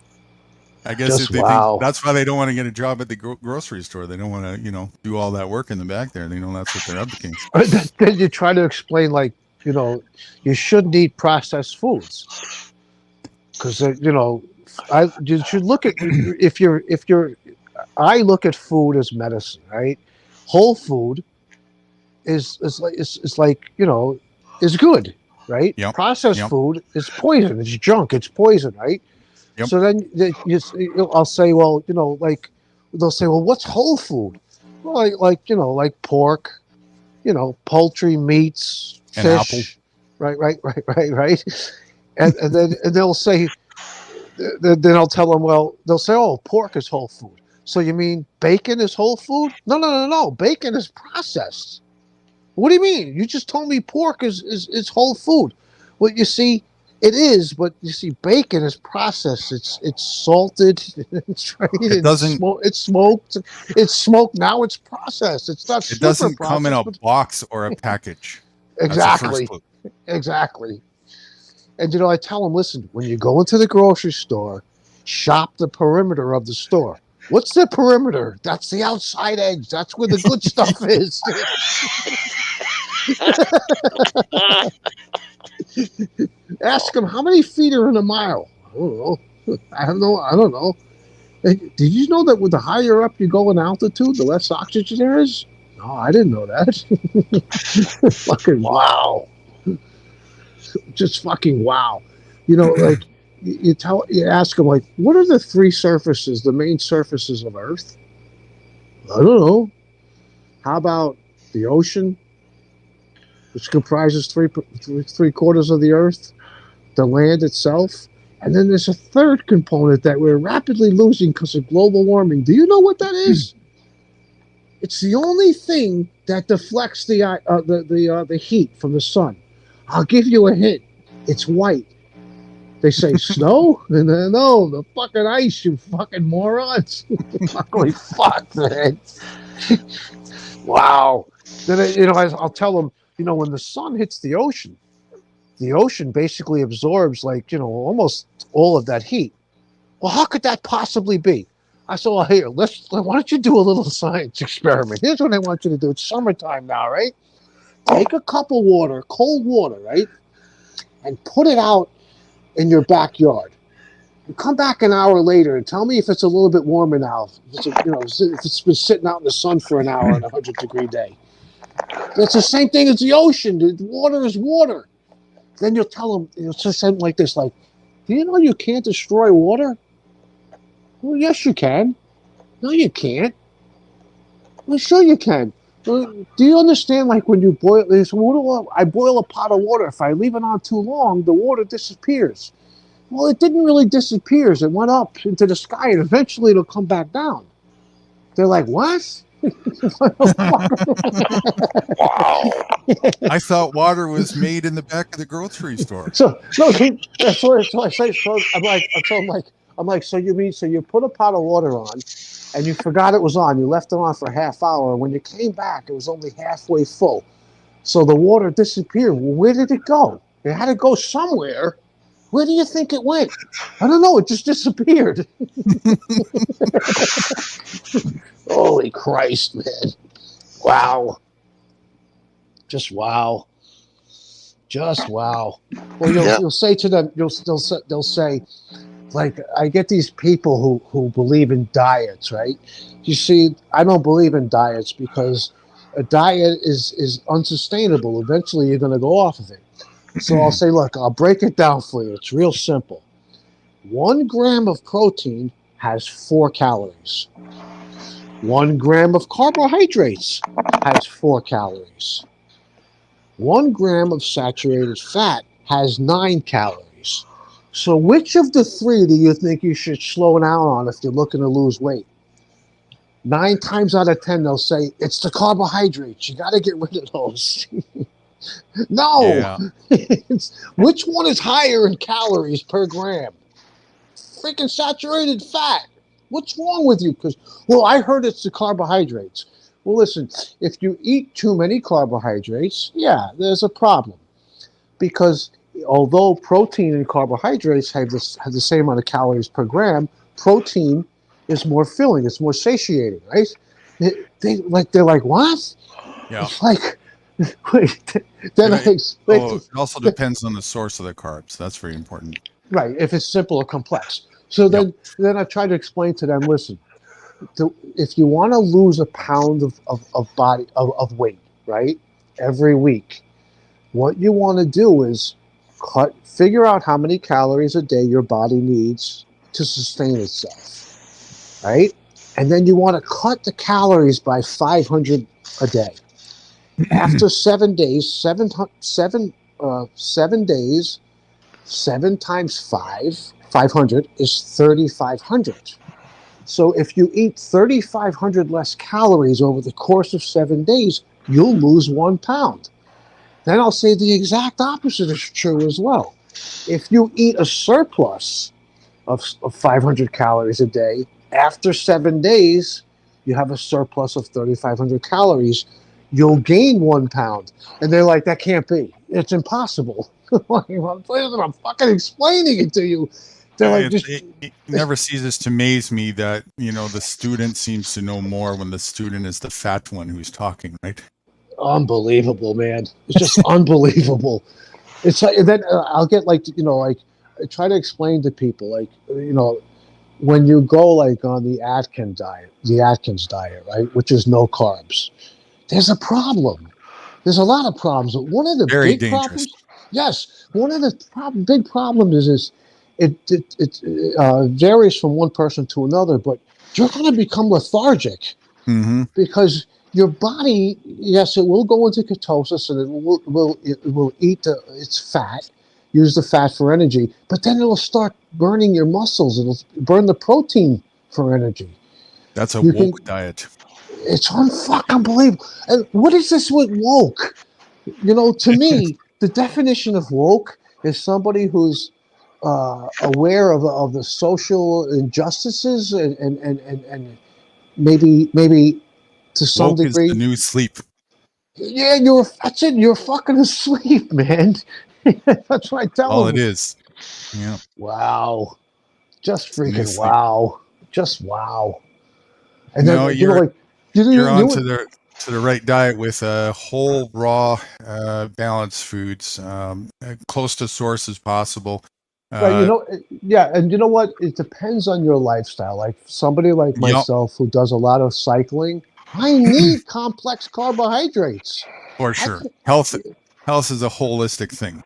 I guess Just if they wow. think that's why they don't want to get a job at the grocery store. They don't want to, do all that work in the back there. They know that's what they're up against. Then you try to explain, like, you shouldn't eat processed foods because you should look at I look at food as medicine, right? Whole food is good, right? Yep. Processed Yep. food is poison. It's junk. It's poison, right? Yep. So then I'll say, well, they'll say, well, what's whole food? Well, like pork, poultry, meats, And fish, right. And then they'll say, then I'll tell them, well, they'll say, oh, pork is whole food. So you mean bacon is whole food? No. Bacon is processed. What do you mean? You just told me pork is whole food. Well, you see, it is, but you see, bacon is processed. It's salted. It's right. It doesn't. It's smoked. It's smoked. Now it's processed. It's not. It doesn't come in a processed, box or a package. Exactly. Exactly. And I tell them, listen, when you go into the grocery store, shop the perimeter of the store. What's the perimeter? That's the outside edge. That's where the good stuff is. Ask them how many feet are in a mile. I don't know. Hey, did you know that with the higher up you go in altitude, the less oxygen there is? No, I didn't know that. Fucking wow. Just fucking wow. Like you ask them, like, what are the main surfaces of Earth? I don't know. How about the ocean, which comprises three quarters of the Earth, the land itself, and then there's a third component that we're rapidly losing because of global warming. Do you know what that is? It's the only thing that deflects the heat from the sun. I'll give you a hint. It's white. They say snow? No, the fucking ice, you fucking morons. Holy fuck, man. Wow. Then, I'll tell them, when the sun hits the ocean basically absorbs, almost all of that heat. Well, how could that possibly be? I said, well, here, why don't you do a little science experiment? Here's what I want you to do. It's summertime now, right? Take a cup of water, cold water, right? And put it out in your backyard. And come back an hour later and tell me if it's a little bit warmer now. If it's been sitting out in the sun for an hour on a 100-degree day. That's the same thing as the ocean. The water is water. Then you'll tell them, say something like this, like, do you know you can't destroy water? Well, yes, you can. No, you can't. Well, sure you can. Well, do you understand, like, when you boil this water, I boil a pot of water. If I leave it on too long, the water disappears. Well, it didn't really disappear. It went up into the sky, and eventually it'll come back down. They're like, what? Wow. I thought water was made in the back of the grocery store. So that's what I say. So I'm like, I'm like, so you put a pot of water on, and you forgot it was on. You left it on for a half hour. And when you came back, it was only halfway full. So the water disappeared. Well, where did it go? It had to go somewhere. Where do you think it went? I don't know. It just disappeared. Holy Christ, man. Wow. Just wow. Just wow. Well, you'll say to them, they'll say, like, I get these people who believe in diets, right? You see, I don't believe in diets because a diet is unsustainable. Eventually, you're going to go off of it. So I'll say, look, I'll break it down for you. It's real simple. 1 gram of protein has 4 calories. 1 gram of carbohydrates has 4 calories. 1 gram of saturated fat has 9 calories. So which of the 3 do you think you should slow down on if you're looking to lose weight? 9 times out of 10, they'll say, it's the carbohydrates. You got to get rid of those. No! Yeah. Which one is higher in calories per gram? Freaking saturated fat. What's wrong with you? Because, well, I heard it's the carbohydrates. Well, listen, if you eat too many carbohydrates, yeah, there's a problem. Because although protein and carbohydrates have the same amount of calories per gram, protein is more filling. It's more satiating, right? They're like, what? Yeah. It's like, wait, then it also depends on the source of the carbs. That's very important. Right, if it's simple or complex. So then I try to explain to them, listen, if you want to lose a pound of weight, right, every week, what you want to do is figure out how many calories a day your body needs to sustain itself, right? And then you want to cut the calories by 500 a day. After 7 days, 7 days, 7 times 500 is 3,500. So if you eat 3,500 less calories over the course of 7 days, you'll lose 1 pound. Then I'll say the exact opposite is true as well. If you eat a surplus of 500 calories a day, after 7 days, you have a surplus of 3,500 calories, you'll gain 1 pound. And they're like, that can't be. It's impossible. I'm fucking explaining it to you. They're like, it never ceases to amaze me that, the student seems to know more when the student is the fat one who's talking, right? Unbelievable, man. It's just unbelievable. It's like, then I'll get I try to explain to people, when you go on the Atkins diet, right, which is no carbs, there's a problem. There's a lot of problems. But one of the Very big dangerous. problems, yes, one of the big problems is it varies from one person to another, but you're going to become lethargic because your body, yes, it will go into ketosis and it will eat its fat, use the fat for energy, but then it'll start burning your muscles. It'll burn the protein for energy. That's a woke diet. It's unfucking believable. And what is this with woke? To me, the definition of woke is somebody who's aware of the social injustices and maybe to some Woke degree. is the new sleep. Yeah, that's it. You're fucking asleep, man. That's what I tell them. All it is. Yeah. Wow. Just freaking wow. Just wow. And No, then you're on would- to the right diet with whole, raw, balanced foods, close to source as possible. Right, yeah, and you know what? It depends on your lifestyle. Like somebody like myself who does a lot of cycling, I need complex carbohydrates. For sure. Health is a holistic thing.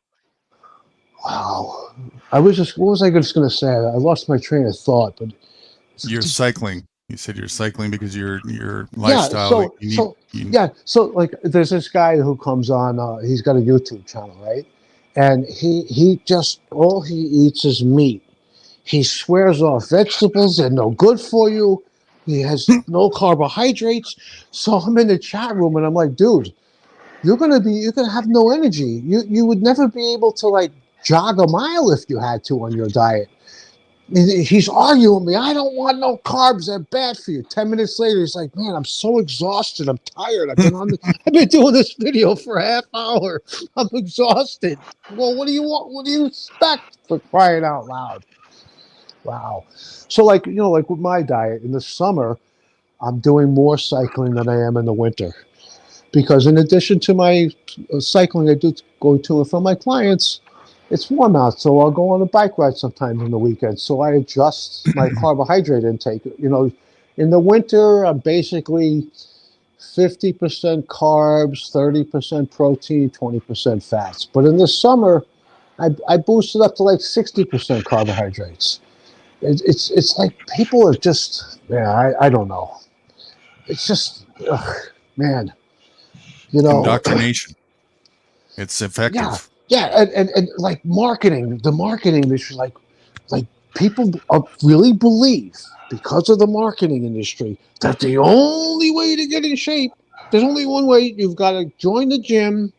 Wow. What was I just going to say? I lost my train of thought, but You're cycling. You said you're cycling because your lifestyle. So like there's this guy who comes on, he's got a YouTube channel, right? And he just, all he eats is meat. He swears off vegetables, they're no good for you. He has no carbohydrates. So I'm in the chat room and I'm like, dude, you're gonna have no energy. You would never be able to jog a mile if you had to on your diet. He's arguing with me. I don't want no carbs. They're bad for you. 10 minutes later, he's like, man, I'm so exhausted. I'm tired. I've been doing this video for a half hour. I'm exhausted. Well, what do you want? What do you expect, for crying out loud? Wow. So like with my diet in the summer, I'm doing more cycling than I am in the winter. Because in addition to my cycling I do go to and from my clients, it's warm out, so I'll go on a bike ride sometimes on the weekend. So I adjust my carbohydrate intake. In the winter, I'm basically 50% carbs, 30% protein, 20% fats. But in the summer, I boost it up to like 60% carbohydrates. It's like people are just, I don't know. It's just, man. Indoctrination. It's effective. Yeah, and like marketing, the marketing industry, like people really believe, because of the marketing industry, that the only way to get in shape, there's only one way. You've got to join the gym.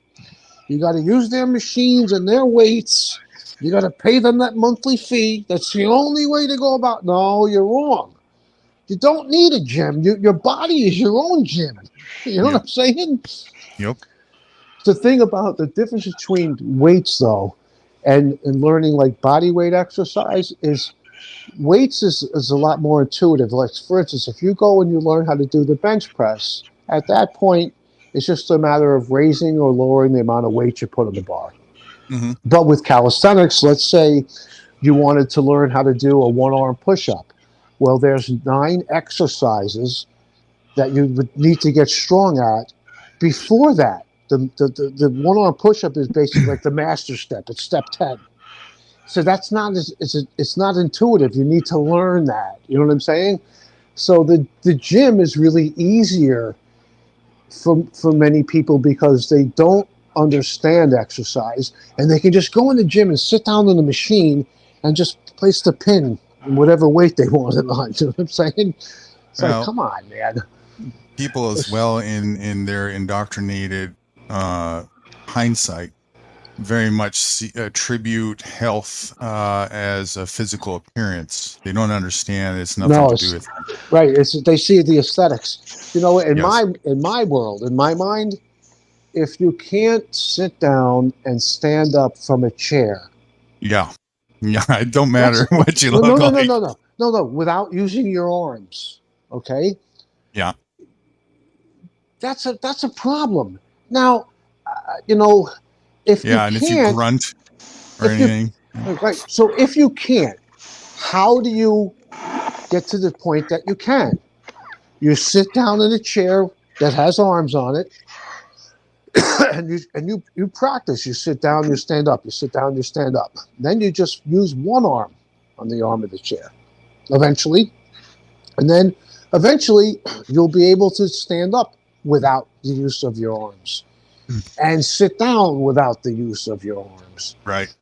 You got to use their machines and their weights. You got to pay them that monthly fee. That's the only way to go about. No, you're wrong. You don't need a gym. Your body is your own gym. You know what I'm saying? Yep. The thing about the difference between weights, though, and learning like body weight exercise is weights is a lot more intuitive. Like, for instance, if you go and you learn how to do the bench press, at that point, it's just a matter of raising or lowering the amount of weight you put on the bar. Mm-hmm. But with calisthenics, let's say you wanted to learn how to do a one-arm push-up. Well, there's 9 exercises that you would need to get strong at before that. The one-arm push-up is basically like the master step. It's step 10. So that's not it's not intuitive. You need to learn that. You know what I'm saying? So the gym is really easier for many people because they don't understand exercise, and they can just go in the gym and sit down on the machine and just place the pin in whatever weight they want it on. You know what I'm saying? It's like, come on, man. People as well in their indoctrinated hindsight very much attribute health as a physical appearance. They don't understand it's nothing to do with it. Right. They see the aesthetics. In my world, in my mind, if you can't sit down and stand up from a chair. Yeah, it don't matter what you look like. No, without using your arms. Okay. Yeah. That's a problem. Now, if you can't, if you grunt or anything. Right. So if you can't, how do you get to the point that you can? You sit down in a chair that has arms on it, and you practice. You sit down, you stand up. You sit down, you stand up. Then you just use one arm on the arm of the chair. Eventually you'll be able to stand up without the use of your arms, and sit down without the use of your arms. Right.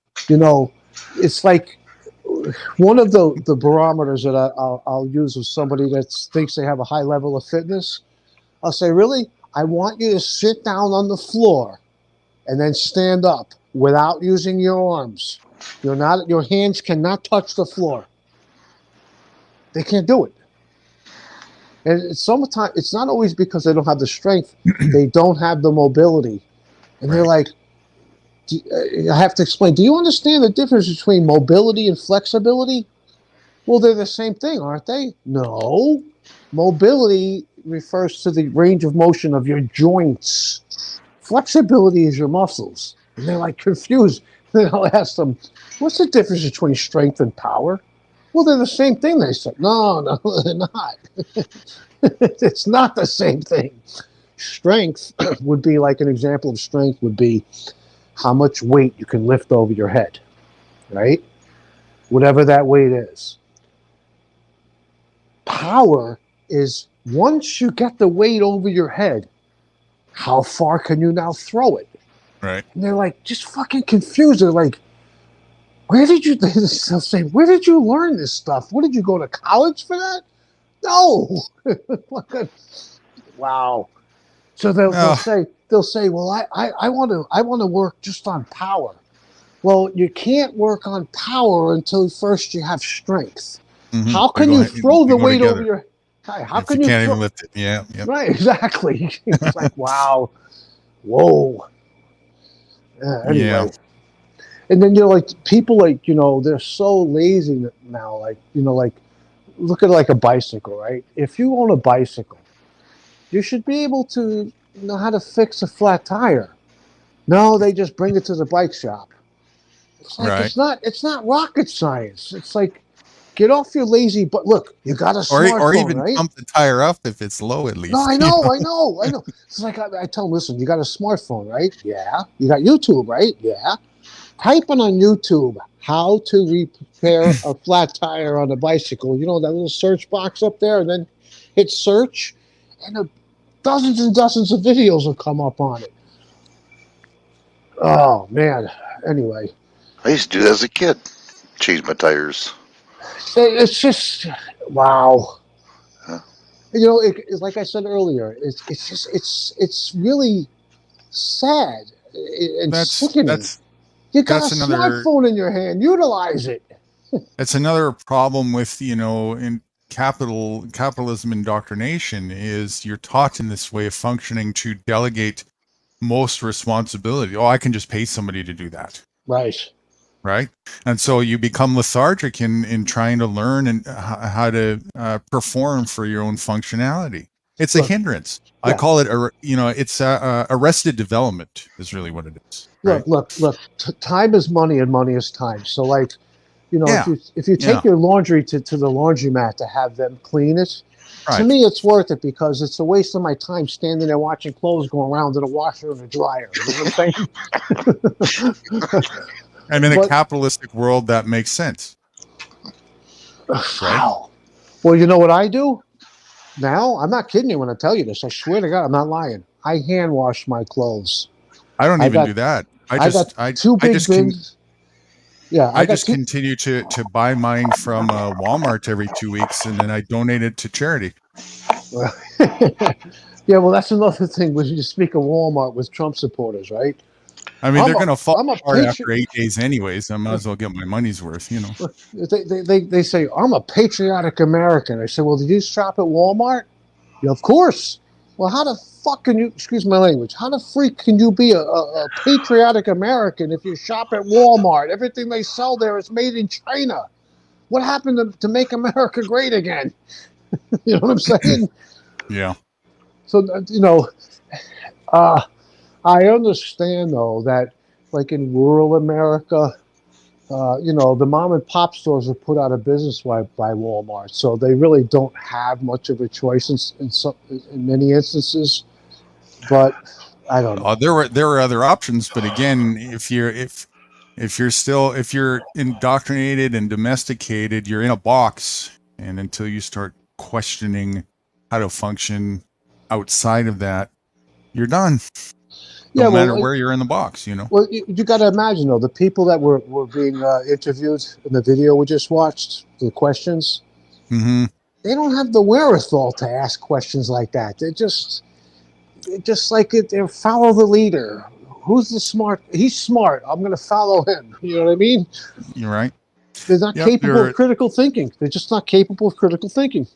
It's like one of the barometers that I'll use with somebody that thinks they have a high level of fitness. I'll say, really, I want you to sit down on the floor and then stand up without using your arms. Your hands cannot touch the floor. They can't do it. And sometimes it's not always because they don't have the strength. They don't have the mobility. And they're like, I have to explain, do you understand the difference between mobility and flexibility? Well, they're the same thing, aren't they? No. Mobility refers to the range of motion of your joints. Flexibility is your muscles. And they're like confused. Then I'll ask them, what's the difference between strength and power? Well, they're the same thing, they said. No, they're not. It's not the same thing. Strength would be like an example of strength would be how much weight you can lift over your head, right? Whatever that weight is. Power is once you get the weight over your head, how far can you now throw it? Right. And they're like, just fucking confused. They're like, where did you learn this stuff? What, did you go to college for that? No. Wow. So they'll say, well, I want to work just on power. Well, you can't work on power until first you have strength. Mhm. How They can go you hand- throw they the go weight over together. your? How If you can you can't throw? even lift it, yeah, yep. Right, exactly. It's like, wow, whoa. Yeah. Anyway, and then like people like they're so lazy now. Like like look at like a bicycle, right? If you own a bicycle, you should be able to know how to fix a flat tire. No, they just bring it to the bike shop. It's like Right. it's not rocket science. It's like get off your lazy butt. Look, you got a Or smartphone, even right? pump the tire up if it's low at No, least. I you know, know? I know. It's like I tell them, listen, you got a smartphone, right? Yeah. You got YouTube, right? Yeah. Type in on YouTube how to repair a flat tire on a bicycle. You know that little search box up there, and then hit search, and dozens and dozens of videos will come up on it. Oh man. Anyway, I used to do that as a kid. Change my tires. it's just wow. Huh? It's like I said earlier. It's just it's really sad and sickening. You got a that's another smartphone in your hand. Utilize it. that's another problem with in capitalism indoctrination is you're taught in this way of functioning to delegate most responsibility. Oh, I can just pay somebody to do that. Right. And so you become lethargic in trying to learn and how to perform for your own functionality. It's a Look, hindrance. yeah. I call it it's arrested development is really what it is. Right? Look. Time is money, and money is time. So, like, Yeah. if you take your laundry to the laundromat to have them clean it, to Right. me it's worth it because it's a waste of my time standing there watching clothes go around to the washer and the dryer. You know what I'm saying? And in a capitalistic world, that makes sense. Right? Well, you know what I do now? I'm not kidding you when I tell you this. I swear to God, I'm not lying. I hand wash my clothes. I don't even do that. I got two big bins. I just continue to buy mine from Walmart every 2 weeks, and then I donate it to charity. Yeah, well, that's another thing when you speak of Walmart with Trump supporters, right? I mean, they're going to fall I'm a apart patri- after 8 days anyways. I might as well get my money's worth, They say, I'm a patriotic American. I say, well, did you shop at Walmart? Yeah, of course. Well, how the fuck can you, excuse my language, how the freak can you be a patriotic American if you shop at Walmart? Everything they sell there is made in China. What happened to make America great again? You know what I'm saying? Yeah. So, I understand, though, that like in rural America, the mom and pop stores are put out of business by Walmart. So they really don't have much of a choice in many instances. But I don't know. There were other options, but again, if you're indoctrinated and domesticated, you're in a box, and until you start questioning how to function outside of that, you're done. No matter where you're in the box, Well, you got to imagine, though, the people that were being interviewed in the video we just watched, the questions, they don't have the wherewithal to ask questions like that. They're just like it. They follow the leader. Who's the smart? He's smart. I'm going to follow him. You know what I mean? You're right. They're not capable of critical thinking. They're just not capable of critical thinking.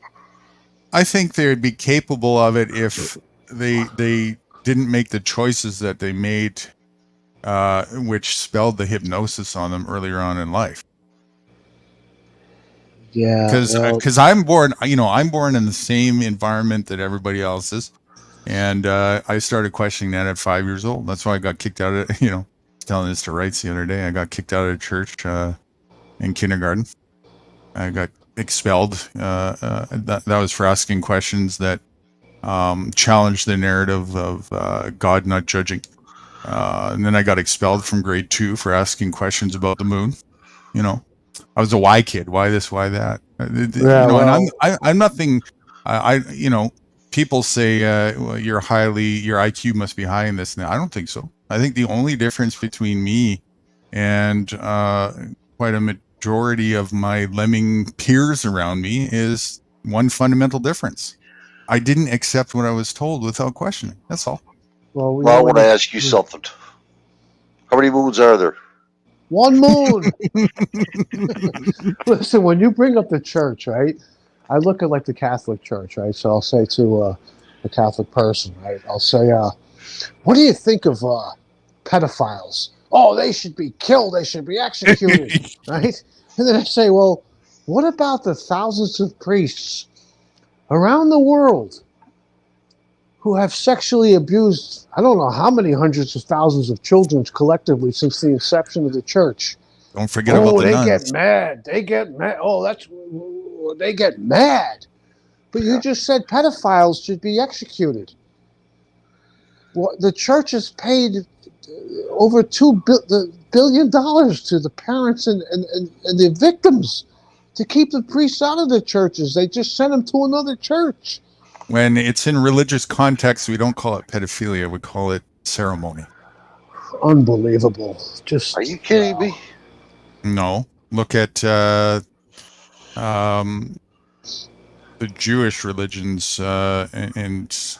I think they'd be capable of it if they didn't make the choices that they made, which spelled the hypnosis on them earlier on in life. Yeah, because I'm born in the same environment that everybody else is, and I started questioning that at 5 years old. That's why I got kicked out of telling this to Wrights the other day. I got kicked out of church in kindergarten. I got expelled. That was for asking questions that challenged the narrative of God not judging. And then I got expelled from grade 2 for asking questions about the moon. I was a why kid. Why this? Why that? And I'm nothing. People say well, your IQ must be high in this. And I don't think so. I think the only difference between me and quite a majority of my lemming peers around me is one fundamental difference. I didn't accept what I was told without questioning. That's all. Well, I want to ask you something. How many moons are there? One moon. Listen, when you bring up the church, right? I look at like the Catholic Church, right? So I'll say to a Catholic person, right? I'll say, what do you think of pedophiles? Oh, they should be killed. They should be executed, right? And then I say, well, what about the thousands of priests around the world who have sexually abused, I don't know how many hundreds of thousands of children collectively since the inception of the church? Don't forget about the they nuns. get mad. They get mad. Oh, they get mad. But you just said pedophiles should be executed. Well, the church has paid over $2 billion to the parents and the victims to keep the priests out of the churches. They just sent them to another church. When it's in religious context, we don't call it pedophilia. We call it ceremony. Unbelievable. Just Are you kidding me? No. Look at the Jewish religions, and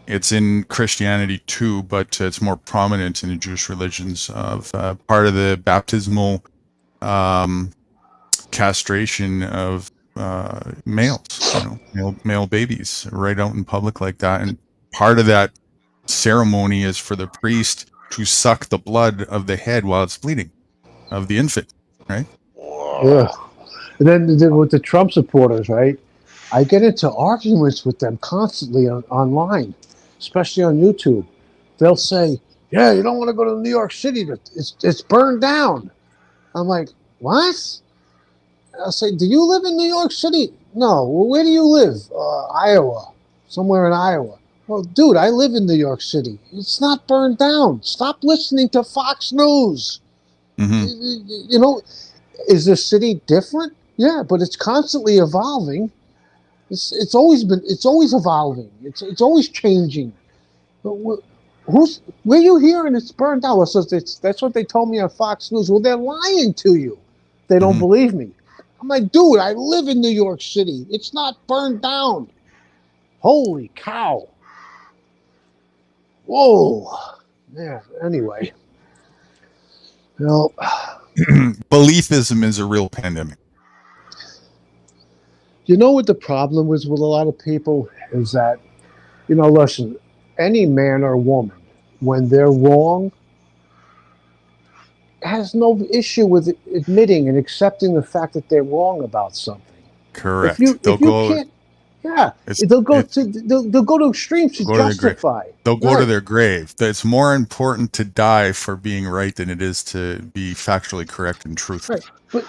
it's in Christianity too, but it's more prominent in the Jewish religions of part of the baptismal castration of males, male babies right out in public like that. And part of that ceremony is for the priest to suck the blood of the head while it's bleeding of the infant, right? Yeah. And then with the Trump supporters, right? I get into arguments with them constantly online, especially on YouTube. They'll say, yeah, you don't want to go to New York City. It's burned down. I'm like, what? I'll say, do you live in New York City? No. Well, where do you live? Iowa. Somewhere in Iowa. Well, dude, I live in New York City. It's not burned down. Stop listening to Fox News. You know, is the city different? Yeah, but it's constantly evolving. It's always evolving. It's always changing. But where you hearing it's burned down? Well, so that's what they told me on Fox News. Well, they're lying to you. They don't believe me. I'm like, dude, I live in New York City. It's not burned down. Holy cow. Whoa. Yeah, anyway. Well, beliefism is a real pandemic. You know what the problem is with a lot of people is that, listen, any man or woman, when they're wrong, has no issue with admitting and accepting the fact that they're wrong about something. Correct. They'll go to extremes to justify. They'll go to their grave. It's more important to die for being right than it is to be factually correct and truthful. Right.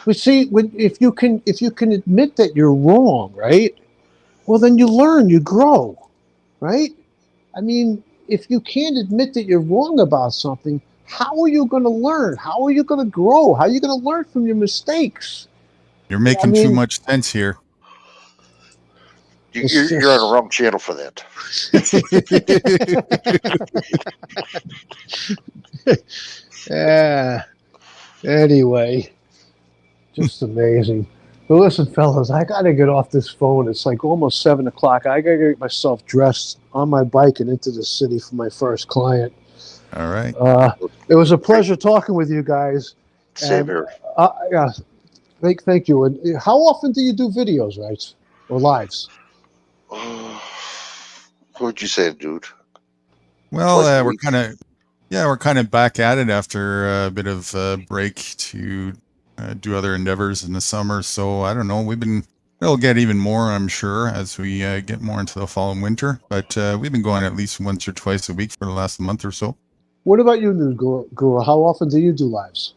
But see, if you can admit that you're wrong, right? Well, then you learn, you grow, right? I mean, if you can't admit that you're wrong about something, how are you going to learn? How are you going to grow? How are you going to learn from your mistakes? You're making too much sense here. You're on a wrong channel for that. Yeah. Anyway, just amazing. But listen, fellas, I got to get off this phone. It's like almost 7 o'clock. I got to get myself dressed on my bike and into the city for my first client. All right. It was a pleasure talking with you guys. Same here. Yeah. Thank you. And how often do you do videos, right? Or lives? What'd you say, dude? Well, we're kind of back at it after a bit of a break to do other endeavors in the summer. So I don't know. It'll get even more, I'm sure, as we get more into the fall and winter. But we've been going at least once or twice a week for the last month or so. What about you, News Guru? How often do you do lives?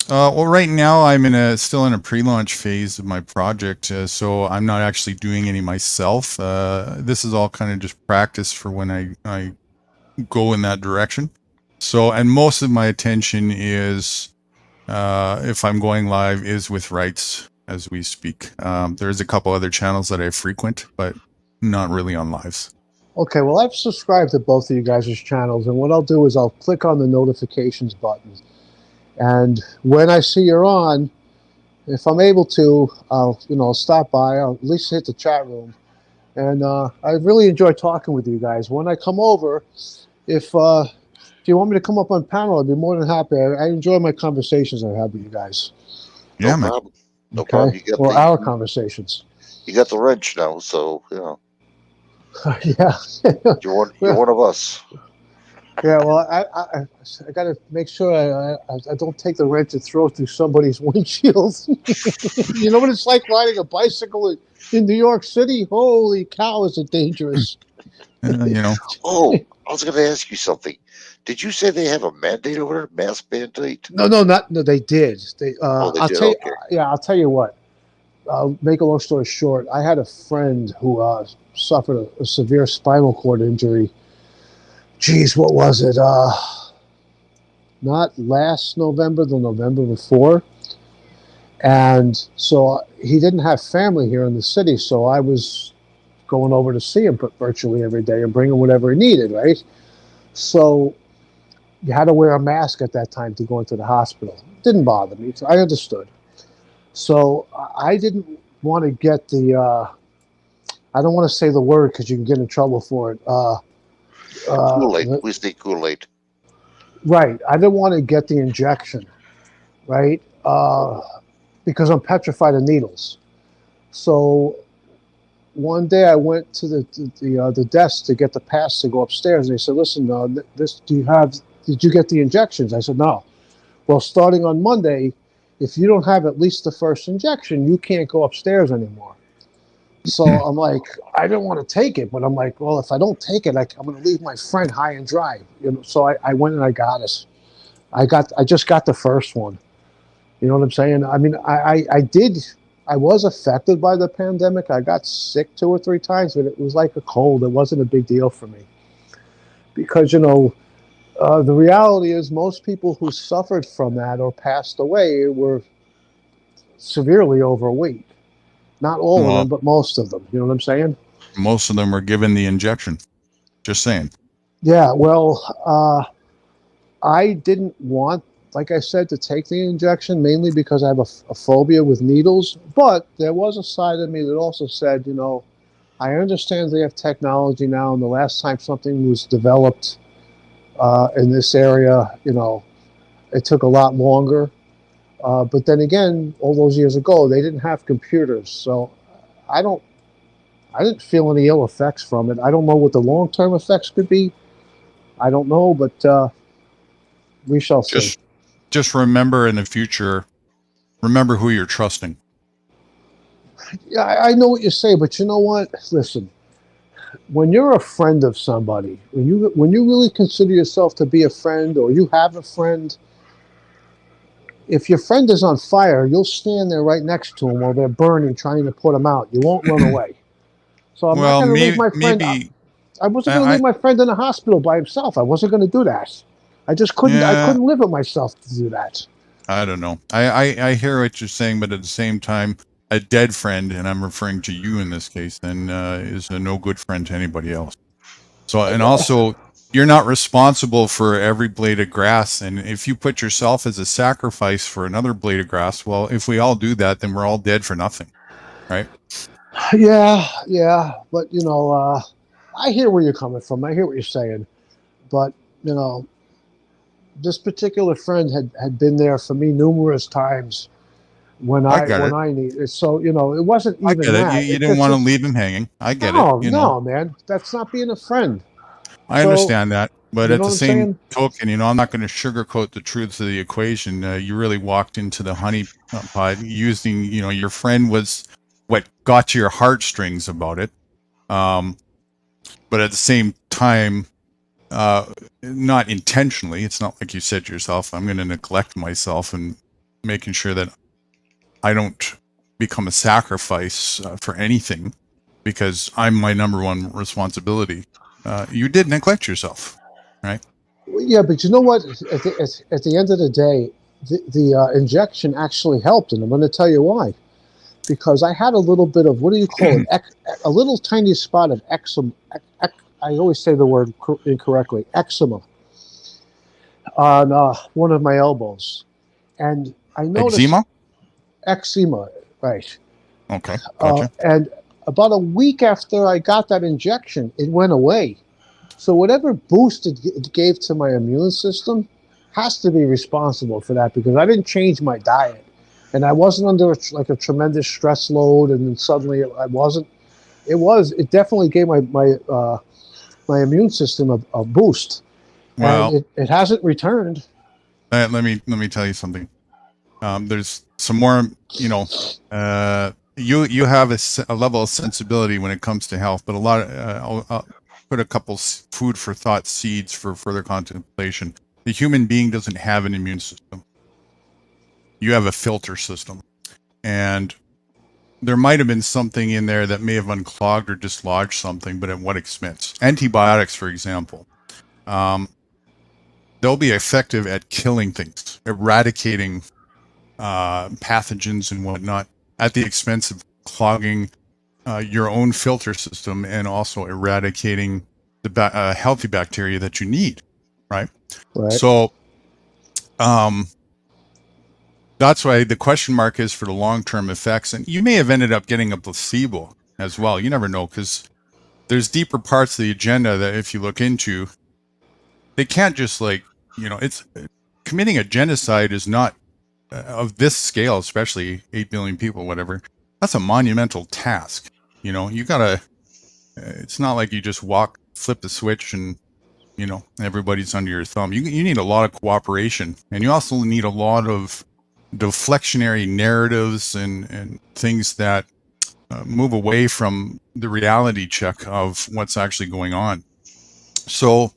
Well, right now I'm still in a pre-launch phase of my project, so I'm not actually doing any myself. This is all kind of just practice for when I go in that direction. So, and most of my attention is, if I'm going live, is with rights as we speak. There's a couple other channels that I frequent, but not really on lives. Okay, well, I've subscribed to both of you guys' channels, and what I'll do is I'll click on the notifications button. And when I see you're on, if I'm able to, I'll stop by. I'll at least hit the chat room. And I really enjoy talking with you guys. When I come over, if you want me to come up on panel, I'd be more than happy. I enjoy my conversations I have with you guys. Yeah, No man. problem. No Okay. problem. You got Well, the our conversations. you got the wrench now, so Yeah. you're one of us. Yeah, well, I got to make sure I don't take the wrench and throw it through somebody's windshield. You know what it's like riding a bicycle in New York City? Holy cow, is it dangerous? You know. Oh, I was going to ask you something. Did you say they have a mandate over there? Mask mandate? No, they did. They I'll did. tell you. Okay. Yeah, I'll tell you what. Make a long story short, I had a friend who suffered a severe spinal cord injury. Geez, what was it? Not last November, the November before. And so he didn't have family here in the city, so I was going over to see him virtually every day and bring him whatever he needed, right? So you had to wear a mask at that time to go into the hospital. It didn't bother me, so I understood. So I didn't want to get the, I don't want to say the word because you can get in trouble for it. Kool-Aid. We say Kool-Aid. Right. I didn't want to get the injection, right? Because I'm petrified of needles. So one day I went to the desk to get the pass to go upstairs, and they said, "Listen, did you get the injections?" I said, "No." Well, starting on Monday, if you don't have at least the first injection, you can't go upstairs anymore. So I'm like, I didn't want to take it, but I'm like, well, if I don't take it, I'm going to leave my friend high and dry. You know, so I went and I got it. I just got the first one. You know what I'm saying? I mean, I was affected by the pandemic. I got sick 2 or 3 times, but it was like a cold. It wasn't a big deal for me. Because, the reality is most people who suffered from that or passed away were severely overweight. Not all of them, but most of them. You know what I'm saying? Most of them were given the injection. Just saying. Yeah, well, I didn't want, like I said, to take the injection, mainly because I have a phobia with needles. But there was a side of me that also said, I understand they have technology now, and the last time something was developed in this area, it took a lot longer. But then again, all those years ago, they didn't have computers. So I didn't feel any ill effects from it. I don't know what the long-term effects could be. I don't know, but we shall see. Just remember in the future, remember who you're trusting. Yeah, I know what you say, but you know what? Listen, when you're a friend of somebody, when you really consider yourself to be a friend, or you have a friend, if your friend is on fire, you'll stand there right next to them while they're burning, trying to put them out. You won't run away. So I'm not going to leave my friend. I wasn't going to leave my friend in the hospital by himself. I wasn't going to do that. I just couldn't. I couldn't live with myself to do that. I don't know. I hear what you're saying, but at the same time, a dead friend, and I'm referring to you in this case, then is a no good friend to anybody else. So, and also, you're not responsible for every blade of grass. And if you put yourself as a sacrifice for another blade of grass, well, if we all do that, then we're all dead for nothing, right? Yeah. But I hear where you're coming from. I hear what you're saying, but this particular friend had been there for me numerous times when I needed. So it wasn't even I get that. it. You didn't want to leave him hanging. I get it. No, man, that's not being a friend. I understand that, but at the same saying? token, I'm not going to sugarcoat the truth of the equation. You really walked into the honey pot using, your friend was what got to your heartstrings about it. But at the same time, not intentionally. It's not like you said to yourself, I'm going to neglect myself and making sure that I don't become a sacrifice for anything because I'm my number one responsibility. You did neglect yourself, right? Yeah, but you know what? At the end of the day, the injection actually helped, and I'm going to tell you why. Because I had a little bit of, what do you call it? A little tiny spot of eczema. I always say the word incorrectly. Eczema on one of my elbows, and I noticed eczema, right? Okay, gotcha. And about a week after I got that injection, it went away. So whatever boost it gave to my immune system has to be responsible for that, because I didn't change my diet, and I wasn't under like a tremendous stress load, and then suddenly I wasn't. It definitely gave my immune system a boost, and Well, it hasn't returned. let me tell you something. There's some more, you have a level of sensibility when it comes to health, but a lot of, I'll put a couple food for thought seeds for further contemplation. The human being doesn't have an immune system. You have a filter system, and there might have been something in there that may have unclogged or dislodged something, but at what expense? Antibiotics, for example, they'll be effective at killing things, eradicating pathogens and whatnot, at the expense of clogging your own filter system and also eradicating the healthy bacteria that you need, right? So that's why the question mark is for the long-term effects. And you may have ended up getting a placebo as well. You never know, because there's deeper parts of the agenda that if you look into, they can't just it's committing a genocide is not of this scale, especially 8 billion people, whatever. That's a monumental task. You gotta, it's not like you just flip the switch and, everybody's under your thumb. You need a lot of cooperation, and you also need a lot of deflectionary narratives and things that move away from the reality check of what's actually going on. So,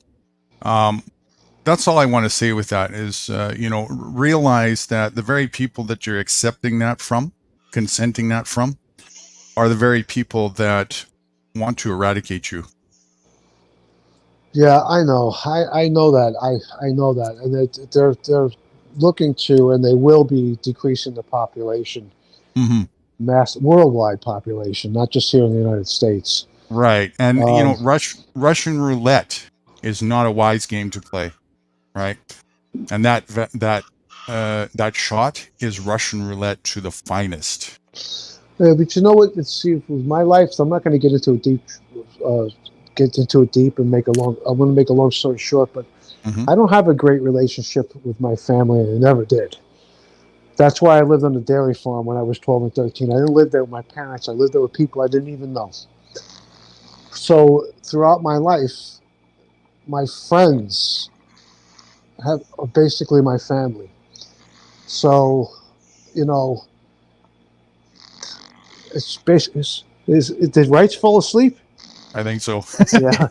that's all I want to say with that is, realize that the very people that you're accepting that from, consenting that from, are the very people that want to eradicate you. Yeah, I know. I know that. I know that, and they're looking to, and they will be decreasing the population, mass worldwide population, not just here in the United States. Right, and Russian roulette is not a wise game to play, right? And that shot is Russian roulette to the finest. Yeah, but you know what? See, with my life, so I'm not going to get into it deep and make a long. I'm going to make a long story short, but I don't have a great relationship with my family, and I never did. That's why I lived on a dairy farm when I was 12 and 13. I didn't live there with my parents. I lived there with people I didn't even know. So throughout my life, my friends are basically my family. So, it's basically. Did Wrights fall asleep? I think so. Yeah.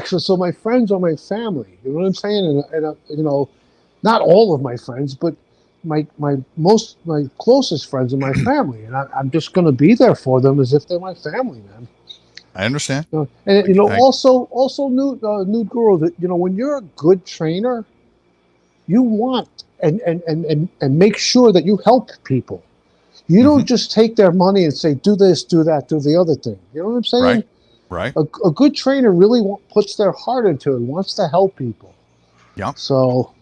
So my friends are my family. You know what I'm saying? And not all of my friends, but my closest friends are my family, and I'm just going to be there for them as if they're my family, man. I understand. And also, new girl, that when you're a good trainer, you want and make sure that you help people. You don't just take their money and say, do this, do that, do the other thing. You know what I'm saying? Right. A good trainer really puts their heart into it, wants to help people. Yeah. So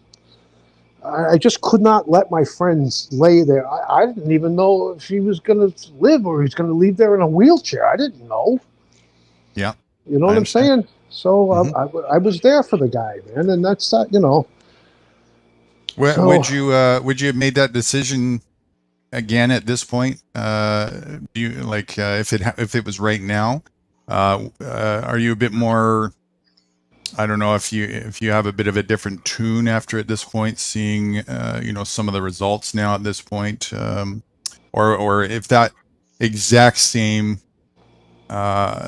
I just could not let my friends lay there. I didn't even know if he was going to live or he's going to leave there in a wheelchair. I didn't know. Yeah. You know what I'm saying? So I was there for the guy, man, and that's that. Would you have made that decision again at this point? Do you if it was right now? Are you a bit more? I don't know if you have a bit of a different tune after at this point, seeing some of the results now at this point, or if that exact same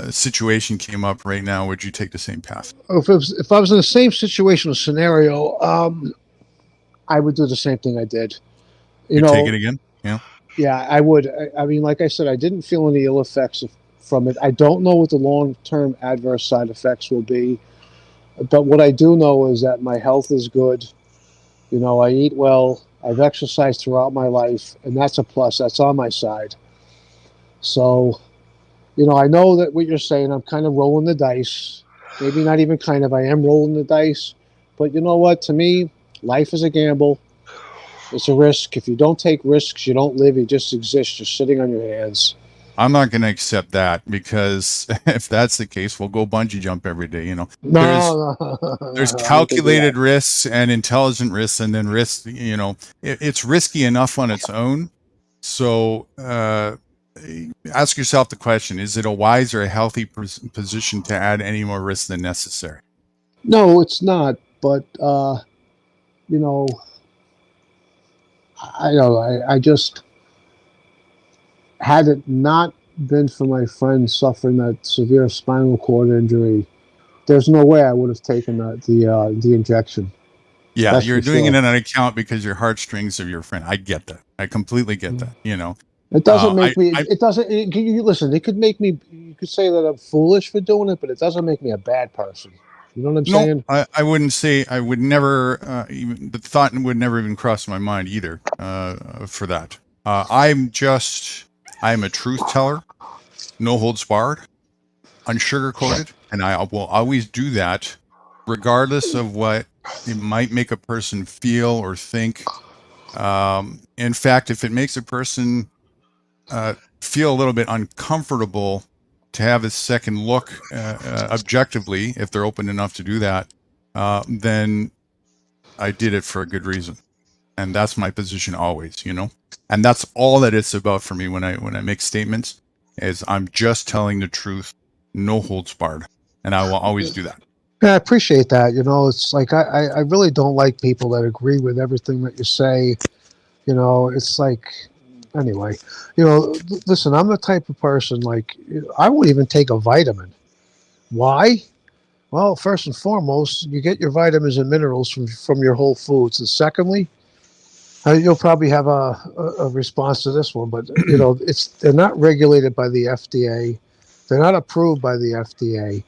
situation came up right now, would you take the same path? If I was in the same situation or scenario, I would do the same thing I did. You take it again? Yeah. Yeah, I would. I mean, like I said, I didn't feel any ill effects from it. I don't know what the long-term adverse side effects will be, but what I do know is that my health is good. I eat well. I've exercised throughout my life, and that's a plus. That's on my side. So, I know that what you're saying, I'm kind of rolling the dice. Maybe not even kind of. I am rolling the dice. But you know what? To me, life is a gamble. It's a risk. If you don't take risks, you don't live. You just exist. You're sitting on your hands. I'm not going to accept that, because if that's the case, we'll go bungee jump every day. You know, No, there's I don't think we calculated risks and intelligent risks, and then risks. You know, it's risky enough on its own. So ask yourself the question: is it a wise or a healthy position to add any more risk than necessary? No, it's not. But you know, I just, had it not been for my friend suffering that severe spinal cord injury, there's no way I would have taken the injection. Yeah, That's you're for doing it sure. on an account because your heartstrings of your friend. I get that. I completely get that. You know, It doesn't I, make me. I It doesn't. You listen. It could make me. You could say that I'm foolish for doing it, but it doesn't make me a bad person. You know what I'm no, saying? I wouldn't say. I would never. Even the thought would never even cross my mind either. For that, I'm a truth teller, no holds barred, unsugar-coated, and I will always do that, regardless of what it might make a person feel or think. In fact, if it makes a person feel a little bit uncomfortable to have a second look objectively, if they're open enough to do that, then I did it for a good reason. And that's my position always, you know? And that's all that it's about for me when I make statements, is I'm just telling the truth, no holds barred. And I will always do that. Yeah, I appreciate that. It's like I really don't like people that agree with everything that you say. It's like, anyway. Listen, I'm the type of person, like, I won't even take a vitamin. Why? Well, first and foremost, you get your vitamins and minerals from your whole foods. And secondly, you'll probably have a response to this one, but they're not regulated by the FDA. They're not approved by the FDA.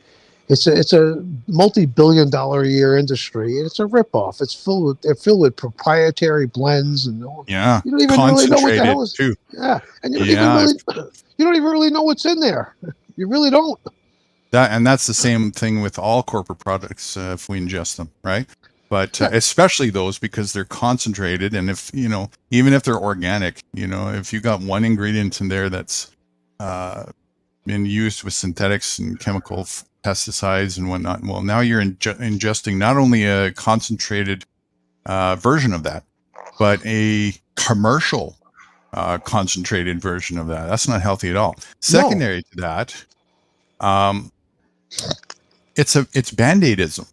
It's a multi-billion-dollar a year industry, and it's a ripoff. They're filled with proprietary blends, and Yeah, you don't even really know what the hell concentrated is. too. Yeah, and you don't Yeah, even really know what's in there. You really don't. that's the same thing with all corporate products if we ingest them, right? But especially those, because they're concentrated, and if even if they're organic, if you got one ingredient in there that's been used with synthetics and chemical pesticides and whatnot, well, now you're ingesting not only a concentrated version of that, but a commercial concentrated version of that. That's not healthy at all. Secondary to that, it's band-aidism.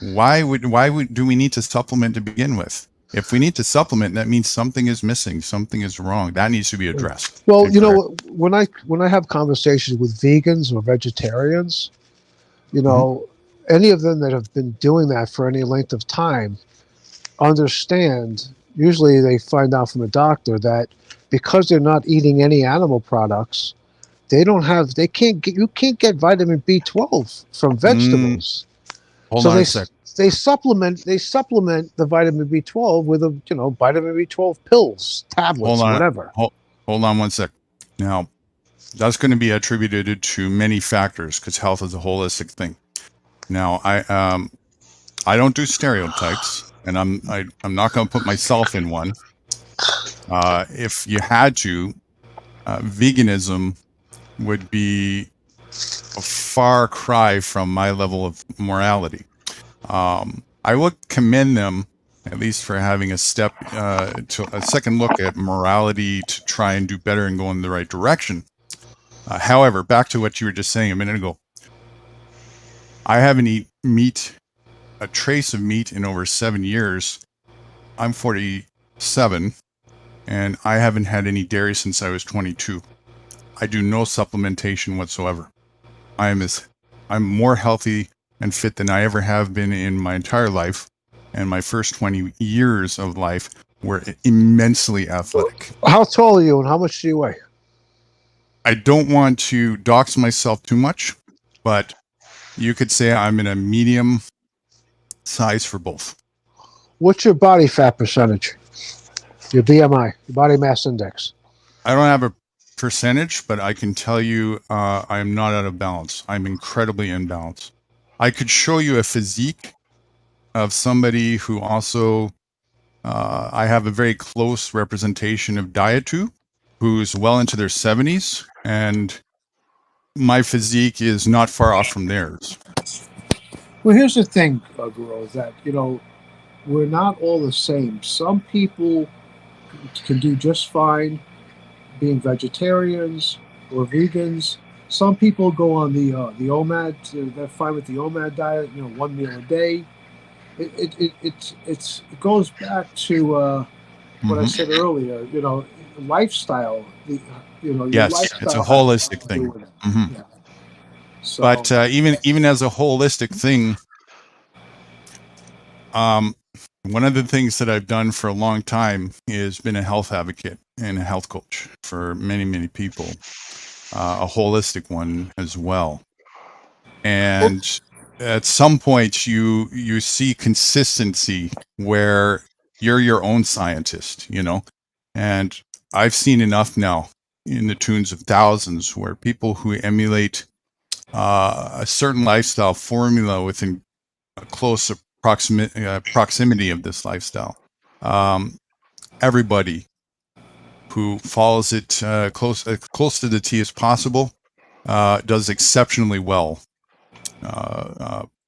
Why do we need to supplement to begin with? If we need to supplement, that means something is missing, something is wrong. That needs to be addressed. Well, when I have conversations with vegans or vegetarians, any of them that have been doing that for any length of time understand. Usually, they find out from a doctor that because they're not eating any animal products, you can't get vitamin B12 from vegetables. Hold So on a sec. they supplement the vitamin B12 with vitamin B12 pills, tablets, whatever. Hold on one sec. Now, that's going to be attributed to many factors, because health is a holistic thing. Now, I don't do stereotypes, and I'm not going to put myself in one. If you had to, veganism would be a far cry from my level of morality. I would commend them at least for having a step to a second look at morality to try and do better and go in the right direction. However, back to what you were just saying a minute ago, I haven't eaten a trace of meat in over 7 years. I'm 47, and I haven't had any dairy since I was 22. I do no supplementation whatsoever. I'm more healthy and fit than I ever have been in my entire life, and my first 20 years of life were immensely athletic. How tall are you, and how much do you weigh? I don't want to dox myself too much, but you could say I'm in a medium size for both. What's your body fat percentage? Your BMI, your body mass index. I don't have a percentage, but I can tell you I am not out of balance. I'm incredibly in balance. I could show you a physique of somebody who also I have a very close representation of diet to, who's well into their 70s, and my physique is not far off from theirs. Well, here's the thing, Guru, is that, we're not all the same. Some people can do just fine being vegetarians or vegans. Some people go on the OMAD. They're fine with the OMAD diet. 1 meal a day. It goes back to what I said earlier. Lifestyle. Your Yes, lifestyle it's a has a lot holistic to do thing. with it. Mhm. Yeah. So, But even as a holistic thing, one of the things that I've done for a long time is been a health advocate and a health coach for many, many people, a holistic one as well. And at some point you see consistency where you're your own scientist, and I've seen enough now in the tunes of thousands where people who emulate a certain lifestyle formula within a close proximity of this lifestyle. Everybody who follows it close to the T as possible does exceptionally well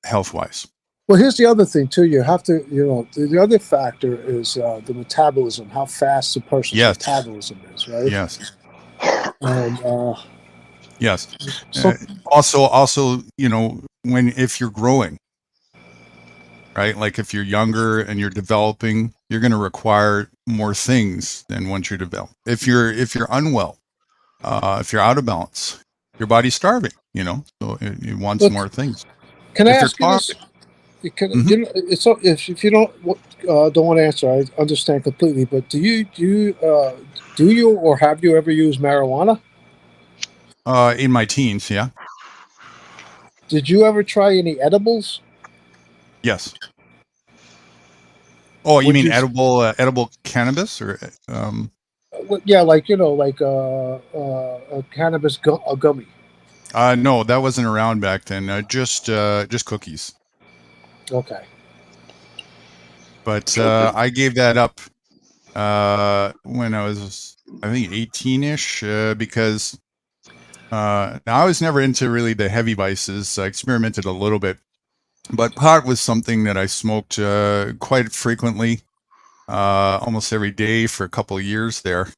health-wise. well, here's the other thing too. You have to, the other factor is the metabolism, how fast a person's Yes. metabolism is, right? Yes. And Yes. so, Also, if you're growing, right? Like if you're younger and you're developing, you're going to require more things than once you're developed. If you're unwell, if you're out of balance, your body's starving, so it wants Look, more things. can I If you're ask you this? Mhm. It's if you don't want to answer, I understand completely. But do you or have you ever used marijuana? In my teens, yeah. Did you ever try any edibles? Yes. Oh, you Would mean you- edible cannabis or Yeah, like a cannabis a gummy. no, that wasn't around back then. Just cookies. Okay. But I gave that up when I was, I think, 18-ish, because now I was never into really the heavy vices. I experimented a little bit, but pot was something that I smoked quite frequently, almost every day for a couple of years there.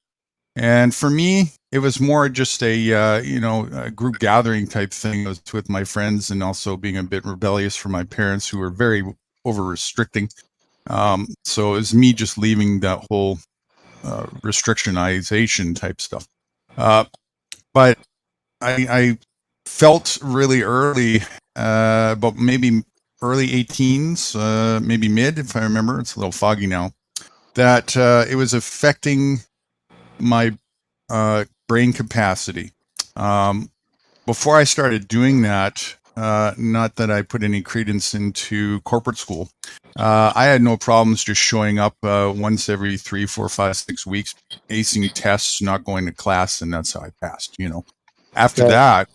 And for me, it was more just a group gathering type thing. I was with my friends and also being a bit rebellious for my parents who were very over restricting. So it was me just leaving that whole restrictionization type stuff. But I felt really early, about maybe early 18s, maybe mid, if I remember. It's a little foggy now. That it was affecting my brain capacity. Before I started doing that, not that I put any credence into corporate school, I had no problems just showing up once every 3, 4, 5, 6 weeks, acing tests, not going to class, and that's how I passed. After that,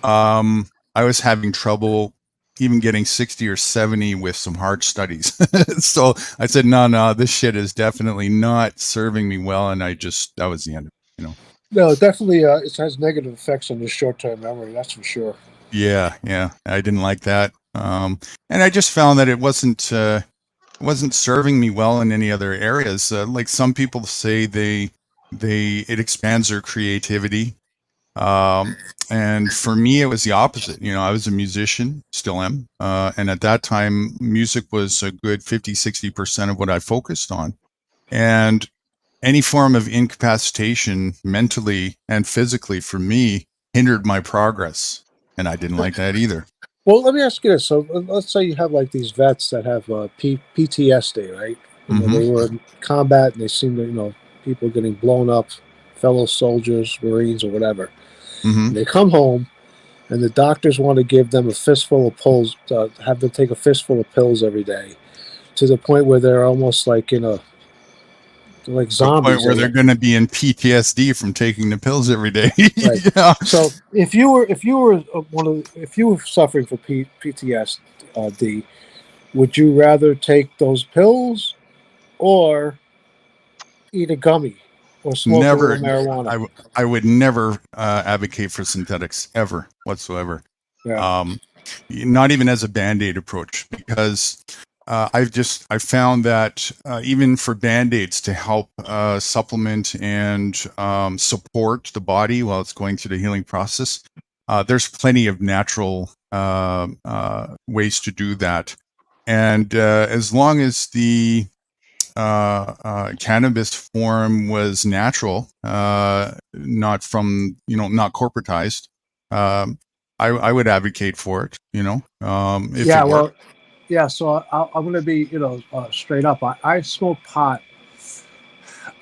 I was having trouble even getting 60 or 70 with some hard studies. So I said, no, this shit is definitely not serving me well, and that was the end of it. No, definitely, it has negative effects on your short-term memory. That's for sure. Yeah, I didn't like that, and I just found that it wasn't serving me well in any other areas. Like some people say, it expands their creativity, and for me, it was the opposite. I was a musician, still am, and at that time, music was a good 50-60% of what I focused on, and any form of incapacitation mentally and physically for me hindered my progress, and I didn't like that either. Well, let me ask you this. So let's say you have like these vets that have PTSD, right? They were in combat and they seen people getting blown up, fellow soldiers, Marines, or whatever. Mm-hmm. And they come home, and the doctors want to give them a fistful of pills, have them take a fistful of pills every day, to the point where they're almost like like zombies. To the point where they're going to be in PTSD from taking the pills every day. Right. Yeah. So if you were suffering from PTSD, would you rather take those pills or eat a gummy? or smoke a never. little marijuana. I would never advocate for synthetics ever whatsoever. Yeah. Not even as a band-aid approach, because I found that even for band-aids to help supplement and support the body while it's going through the healing process, there's plenty of natural ways to do that. And as long as the cannabis form was natural, not from, not corporatized, I would advocate for it, if Yeah. it worked. Well. Yeah. So I'm going to be, straight up. I smoke pot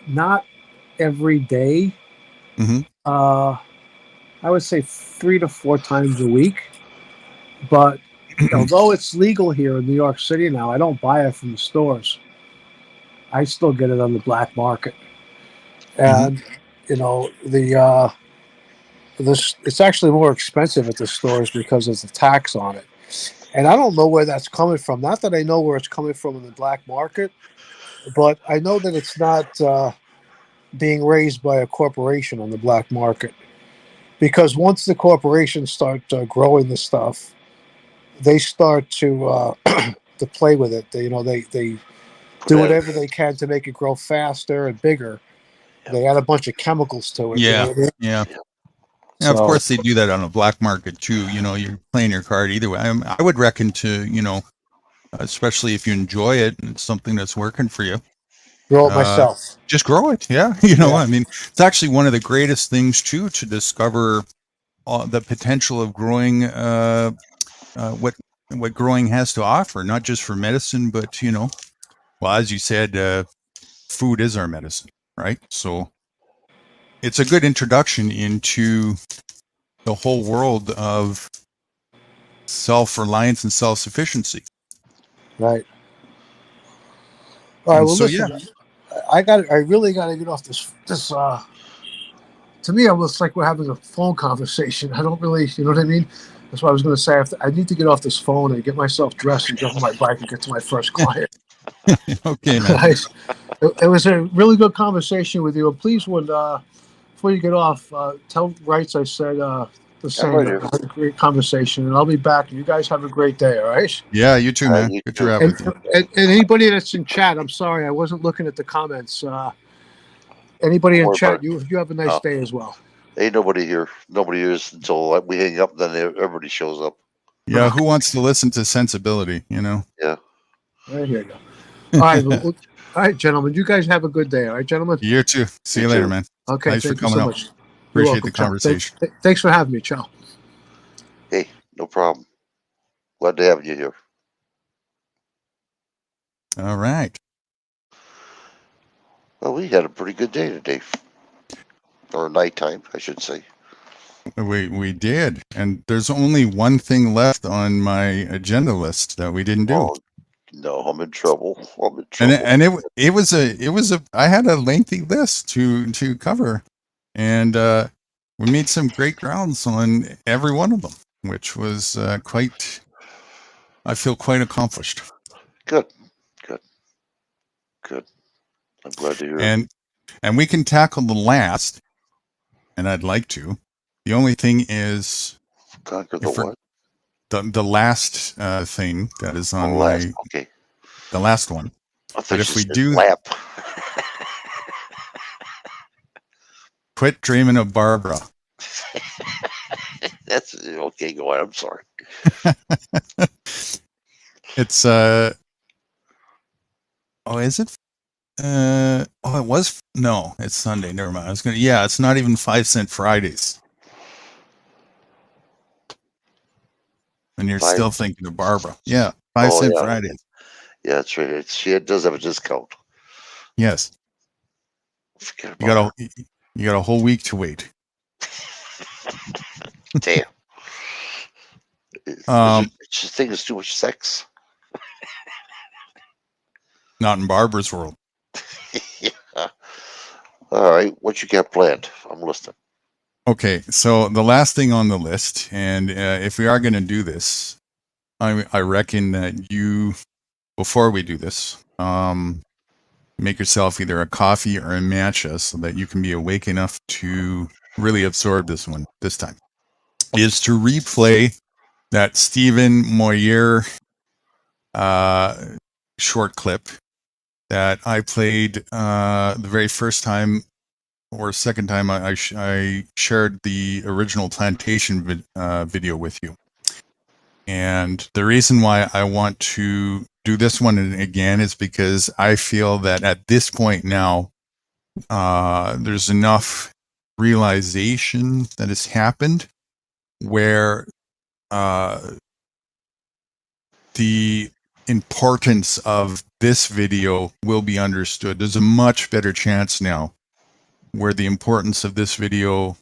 not every day. Mm-hmm. I would say 3 to 4 times a week. But although it's legal here in New York City now, I don't buy it from the stores. I still get it on the black market, and it's actually more expensive at the stores because of the tax on it. And I don't know where that's coming from. Not that I know where it's coming from in the black market, but I know that it's not being raised by a corporation on the black market. Because once the corporations start growing the stuff, they start to to play with it. They do whatever they can to make it grow faster and bigger. They add a bunch of chemicals to it. You know Yeah, what I mean? yeah. Yeah, of So course they do that on a black market too. You're playing your card either way. I would reckon to, especially if you enjoy it and it's something that's working for you, grow it myself. just grow it. Yeah, Yeah. I mean, it's actually one of the greatest things too to discover the potential of growing what growing has to offer, not just for medicine, but well, as you said, food is our medicine, right? So it's a good introduction into the whole world of self-reliance and self-sufficiency. Right. All right. And Well, so, listen. I really got to get off this. To me, it looks like we're having a phone conversation. I don't really, you know what I mean? That's what I was going to say. I need to get off this phone and get myself dressed and jump on my bike and get to my first client. Okay, man. It was a really good conversation with you. And please, before you get off, tell Wrights I said the same. right I here. had a great conversation, and I'll be back. You guys have a great day, all right? Yeah, you too, man. you Good too. to have And, with you. and anybody that's in chat, I'm sorry, I wasn't looking at the comments. Anybody in Don't worry chat, about it. you have a nice No. day as well. Ain't nobody here. Nobody is until we hang up. Then everybody shows up. Yeah, who wants to listen to sensibility? Yeah. There you go. All right, all right, gentlemen. You guys have a good day. All right, gentlemen. You too. See you You later, too. man. Okay, Thanks for thank you coming so out. much. You're Appreciate welcome, the Ciao. conversation. Thanks for having me. Ciao. Hey, no problem. Glad to have you here. All right. Well, we had a pretty good day today, or nighttime, I should say. We did, and there's only one thing left on my agenda list that we didn't do. Oh, no, I'm in trouble. I'm in trouble. And it was a I had a lengthy list to cover, and we made some great grounds on every one of them, which was I feel quite accomplished. Good. I'm glad to hear it. And we can tackle the last, and I'd like to. The only thing is Conquer the what? The last thing that is on okay. The last one. I thought But if you we said do lap. Quit dreaming of Barbara. That's okay. Go on. I'm sorry. It's oh, is it? It was no. It's Sunday. Never mind. I was gonna. Yeah, it's not even 5 Cent Fridays, and you're still thinking of Barbara. Yeah, 5 Cent Fridays. Yeah, that's right. She does have a discount. Yes. Forget You got a whole week to wait. Damn. She thinks it's too much sex. Not in Barbara's world. Yeah. All right. What you got planned? I'm listening. Okay, so the last thing on the list, and if we are going to do this, I reckon that before we do this, make yourself either a coffee or a matcha so that you can be awake enough to really absorb this time, is to replay that Stephen Moyer short clip that I played the very first time or second time I shared the original plantation video with you. And the reason why I want to do this one again is because I feel that at this point now, there's enough realization that has happened where the importance of this video will be understood. There's a much better chance now where the importance of this video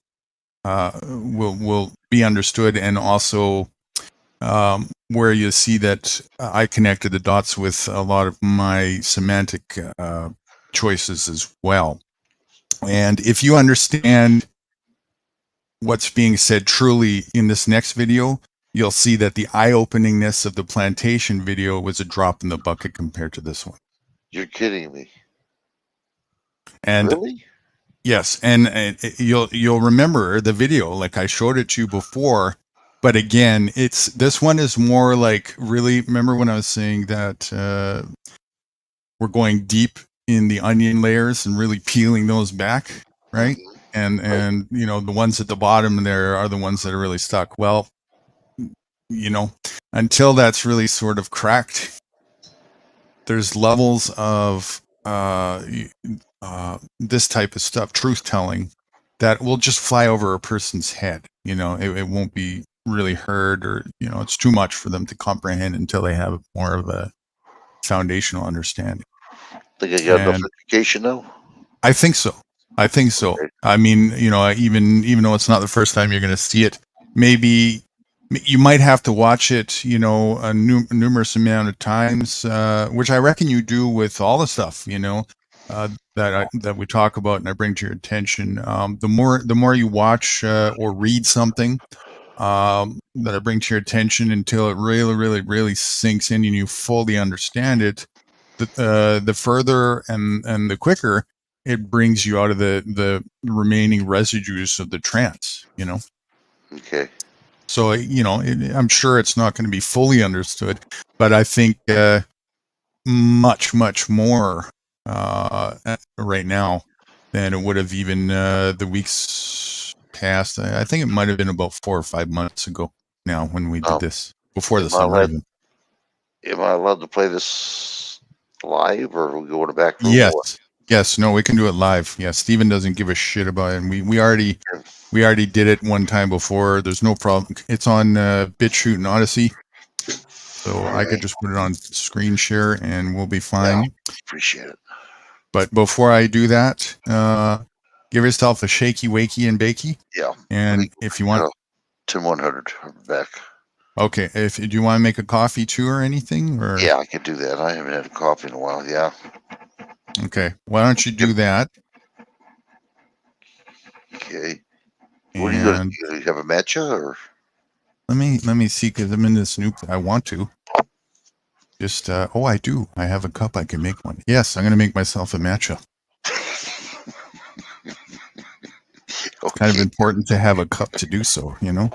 will be understood, and also where you see that I connected the dots with a lot of my semantic choices as well. And if you understand what's being said truly in this next video, you'll see that the eye-openingness of the plantation video was a drop in the bucket compared to this one. You're kidding me. And really? Yes, and you'll remember the video, like I showed it to you before, but again, this one is more like, really, remember when I was saying that we're going deep in the onion layers and really peeling those back, right? And you know, the ones at the bottom there are the ones that are really stuck. Well, you know, until that's really sort of cracked, there's levels of this type of stuff, truth telling, that will just fly over a person's head. You know, it won't be really heard, or, you know, it's too much for them to comprehend until they have more of a foundational understanding. Think I got enough education now? I think so. I think so. Okay. I mean, you know, even though it's not the first time you're going to see it, maybe you might have to watch it, you know, a numerous amount of times, which I reckon you do with all the stuff, you know, that we talk about and I bring to your attention. The more you watch or read something that I bring to your attention until it really sinks in and you fully understand it, the further and the quicker it brings you out of the remaining residues of the trance, you know. Okay. So, you know, I'm sure it's not going to be fully understood, but I think much more right now than it would have even the weeks past. I think it might have been about 4 or 5 months ago now when we did this, before the summer even. Am I allowed to play this live, or we go to the back room? Yes, no, we can do it live. Yeah, Steven doesn't give a shit about it. And we already did it one time before. There's no problem. It's on BitChute and Odyssey. So I could just put it on screen share and we'll be fine. Yeah, appreciate it. But before I do that, give yourself a shakey, wakey, and bakey. Yeah. And if you want... Tim 100, I'm back. Okay. Do you want to make a coffee too or anything? Or? Yeah, I could do that. I haven't had a coffee in a while. Yeah. Okay. Why don't you do that? Okay. What are you going to have a matcha, or? Let me see, because I'm in this new... I want to. Just, oh, I do. I have a cup. I can make one. Yes, I'm going to make myself a matcha. It's kind of important to have a cup to do so, you know?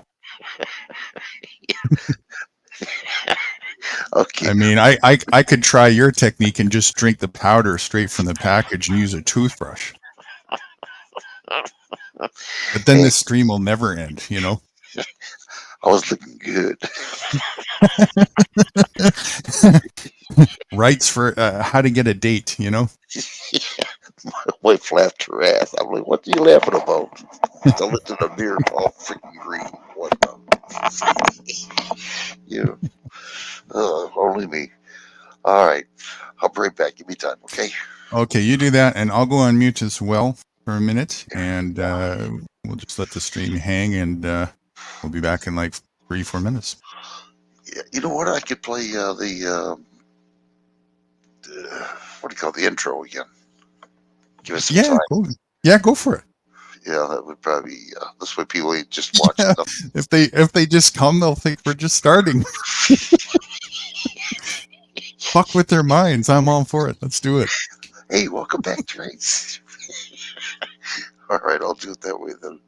Okay. I mean, I could try your technique and just drink the powder straight from the package and use a toothbrush. But then the stream will never end, you know? I was looking good. Rights for how to get a date, you know? Yeah. My wife laughed her ass. I'm like, what are you laughing about? I looked in the mirror, all freaking green. What the? Yeah. Only me. All right. I'll be right back. Give me time, okay? Okay, you do that, and I'll go on mute as well for a minute, and we'll just let the stream hang, and we'll be back in like 3-4 minutes. Yeah, you know what? I could play what do you call the intro again? Give us some time. Cool. Yeah, go for it. Yeah, that would probably this way people ain't just watch stuff. If they just come, they'll think we're just starting. Fuck with their minds. I'm all for it. Let's do it. Hey, welcome back, Trace. All right, I'll do it that way then.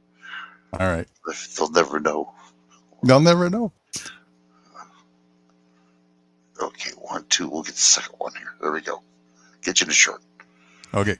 All right. They'll never know. They'll never know. Okay, 1, 2. We'll get the second one here. There we go. Get you the shirt. Okay.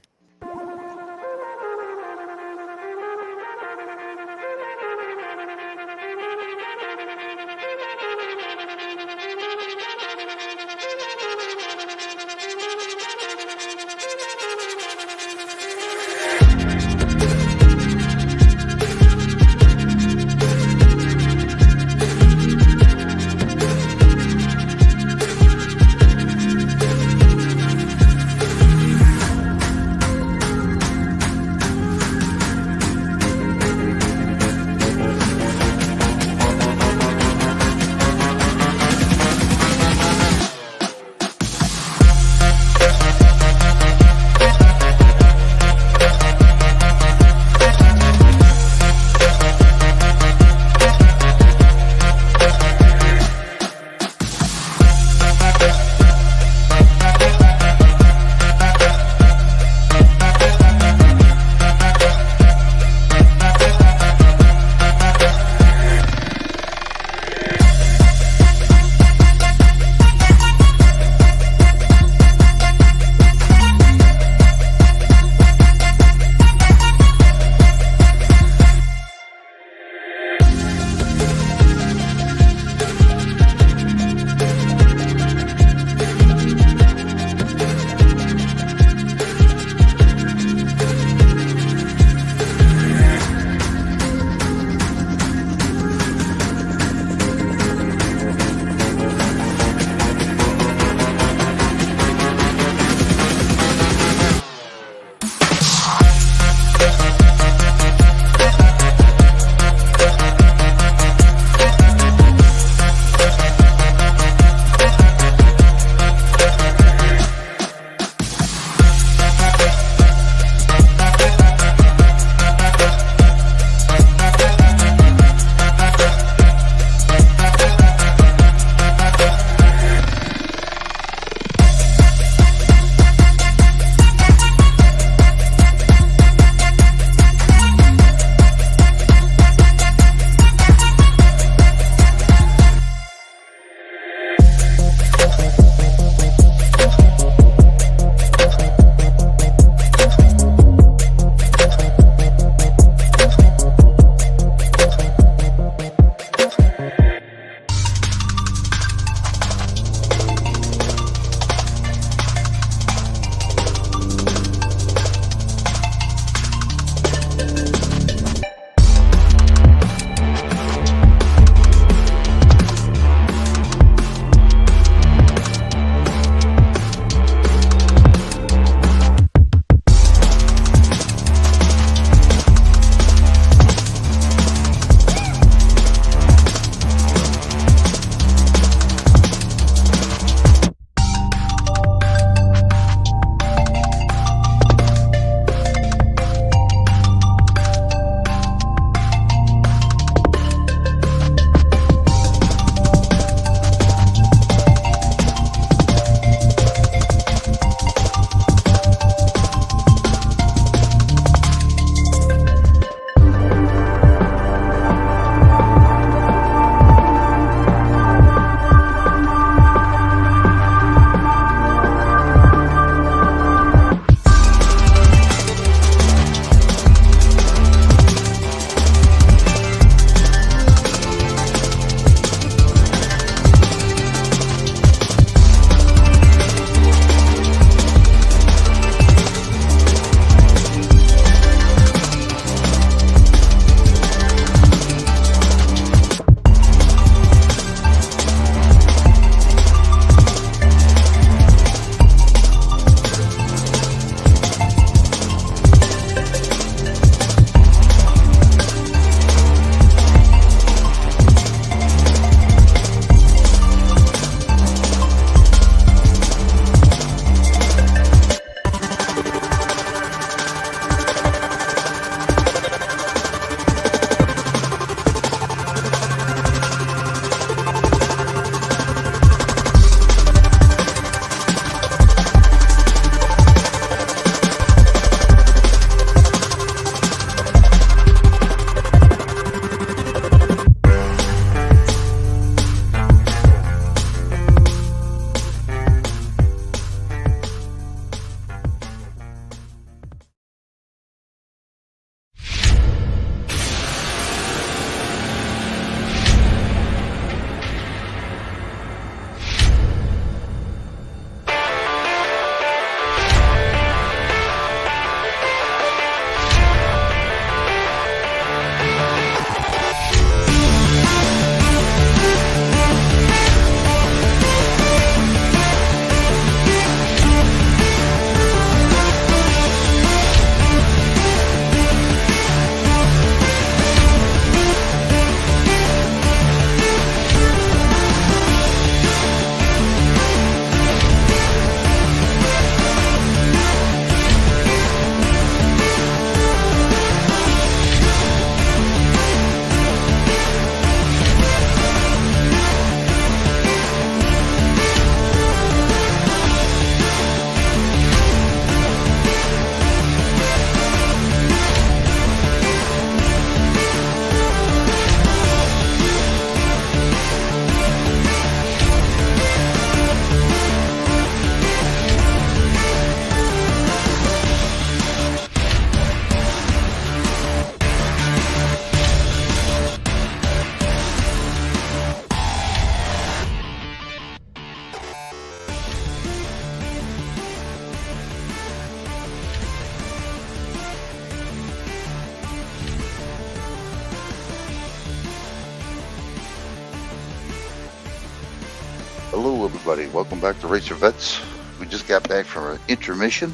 everybody. Welcome back to Racer Vets. We just got back from an intermission,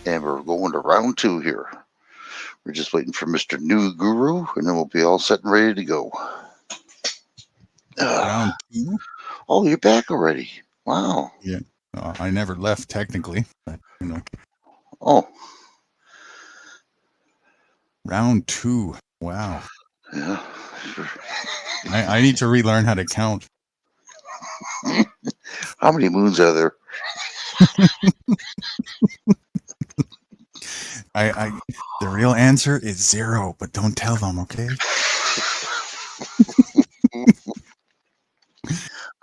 and we're going to round 2 here. We're just waiting for Mr. New Guru, and then we'll be all set and ready to go. Round 2? Oh, you're back already. Wow. Yeah. I never left technically, but you know. Oh. Round 2. Wow. Yeah. I need to relearn how to count. How many moons are there? The real answer is 0, but don't tell them, okay?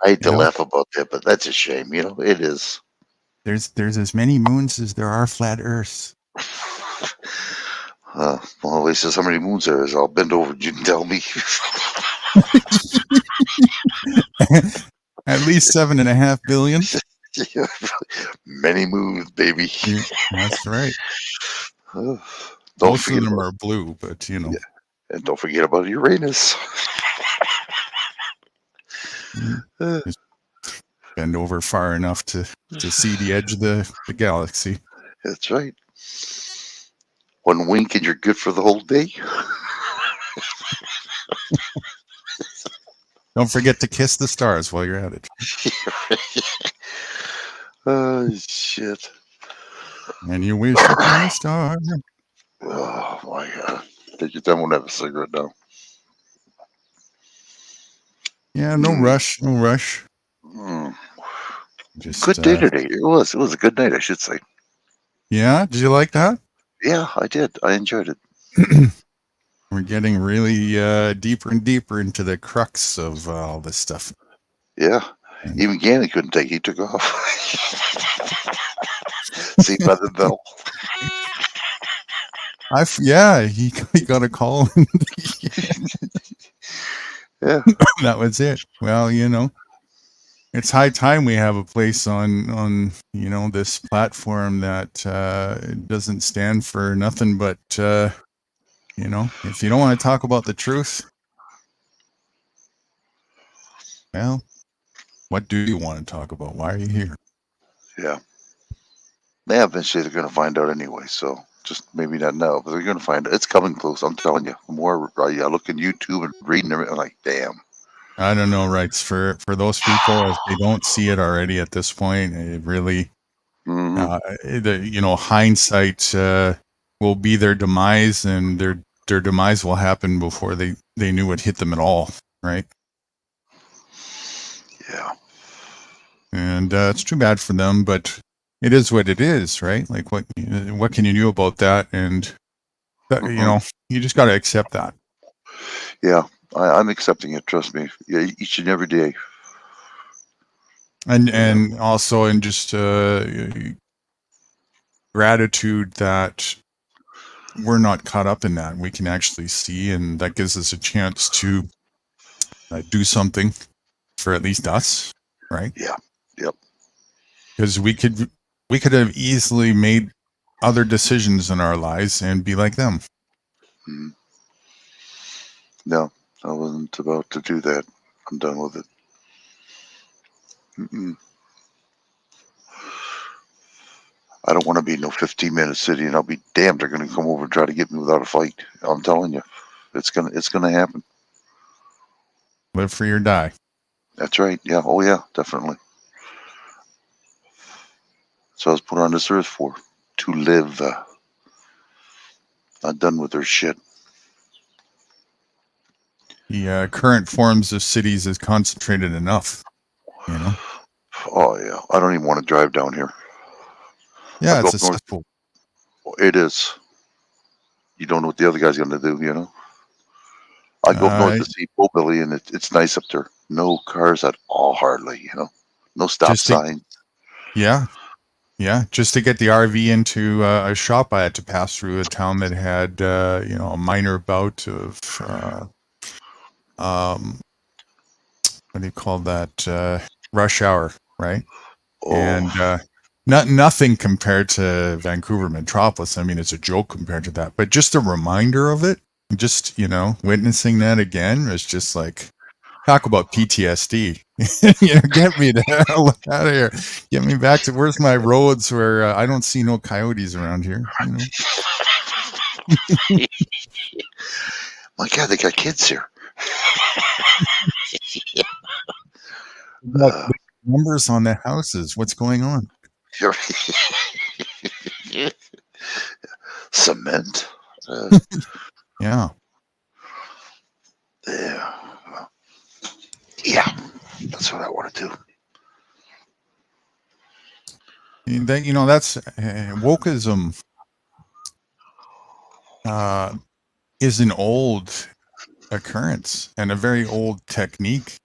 I hate to laugh about that, but that's a shame. You know, it is. There's as many moons as there are flat Earths. Well, he says how many moons there is. I'll bend over and you can tell me. At least 7.5 billion. Many moons, baby. Yeah, that's right. Most of them are blue, but you know. Yeah. And don't forget about Uranus. Just bend over far enough to see the edge of the galaxy. That's right. One wink and you're good for the whole day. Don't forget to kiss the stars while you're at it. Oh, shit. And you wish upon a star. Oh, my God. Take your time. We'll have a cigarette now. Yeah, no rush. No rush. Just, good day today. It was a good night, I should say. Yeah? Did you like that? Yeah, I did. I enjoyed it. We're getting really deeper and deeper into the crux of all this stuff. Yeah. Even Gannon couldn't take it. He took off. See by the bell. He got a call. Yeah. That was it. Well, you know, it's high time we have a place on you know, this platform that doesn't stand for nothing but you know, if you don't want to talk about the truth, well, what do you want to talk about? Why are you here? Yeah. Yeah, eventually they're going to find out anyway, so just maybe not now, but they're going to find out. It's coming close, I'm telling you. The more I look at YouTube and reading everything, I'm like, damn. I don't know, rights for those people, if they don't see it already at this point, it really, you know, hindsight will be their demise, and their demise will happen before they knew it hit them at all, right? Yeah. And it's too bad for them, but it is what it is, right? Like, what can you do about that? And that, you know, you just got to accept that. Yeah, I'm accepting it. Trust me. Yeah, each and every day. And also in just gratitude that we're not caught up in that. We can actually see, and that gives us a chance to do something for at least us, right? Yeah. Yep. Because we could have easily made other decisions in our lives and be like them. No, I wasn't about to do that. I'm done with it. I don't want to be in no 15-minute city, and I'll be damned they're going to come over and try to get me without a fight. I'm telling you, it's gonna happen. Live free or die. That's right. Yeah. Oh yeah, definitely. So I was put on this earth for, to live. Not done with their shit. The current forms of cities is concentrated enough, you know? Oh yeah, I don't even want to drive down here. Yeah, it's a cesspool. It is. You don't know what the other guy's going to do, you know? I go up north to see Billy, and it's nice up there. No cars at all, hardly, you know? No stop signs. Yeah. Yeah, just to get the RV into a shop, I had to pass through a town that had, you know, a minor bout of, what do you call that? Rush hour, right? Oh. And nothing compared to Vancouver Metropolis. I mean, it's a joke compared to that. But just a reminder of it, just, you know, witnessing that again was just like, Talk about PTSD. Get me the hell out of here. Get me back to where's my roads where I don't see no coyotes around here. My God, they got kids here. Numbers on the houses. What's going on? Cement. Yeah. Yeah, that's what I want to do. That's wokeism is an old occurrence and a very old technique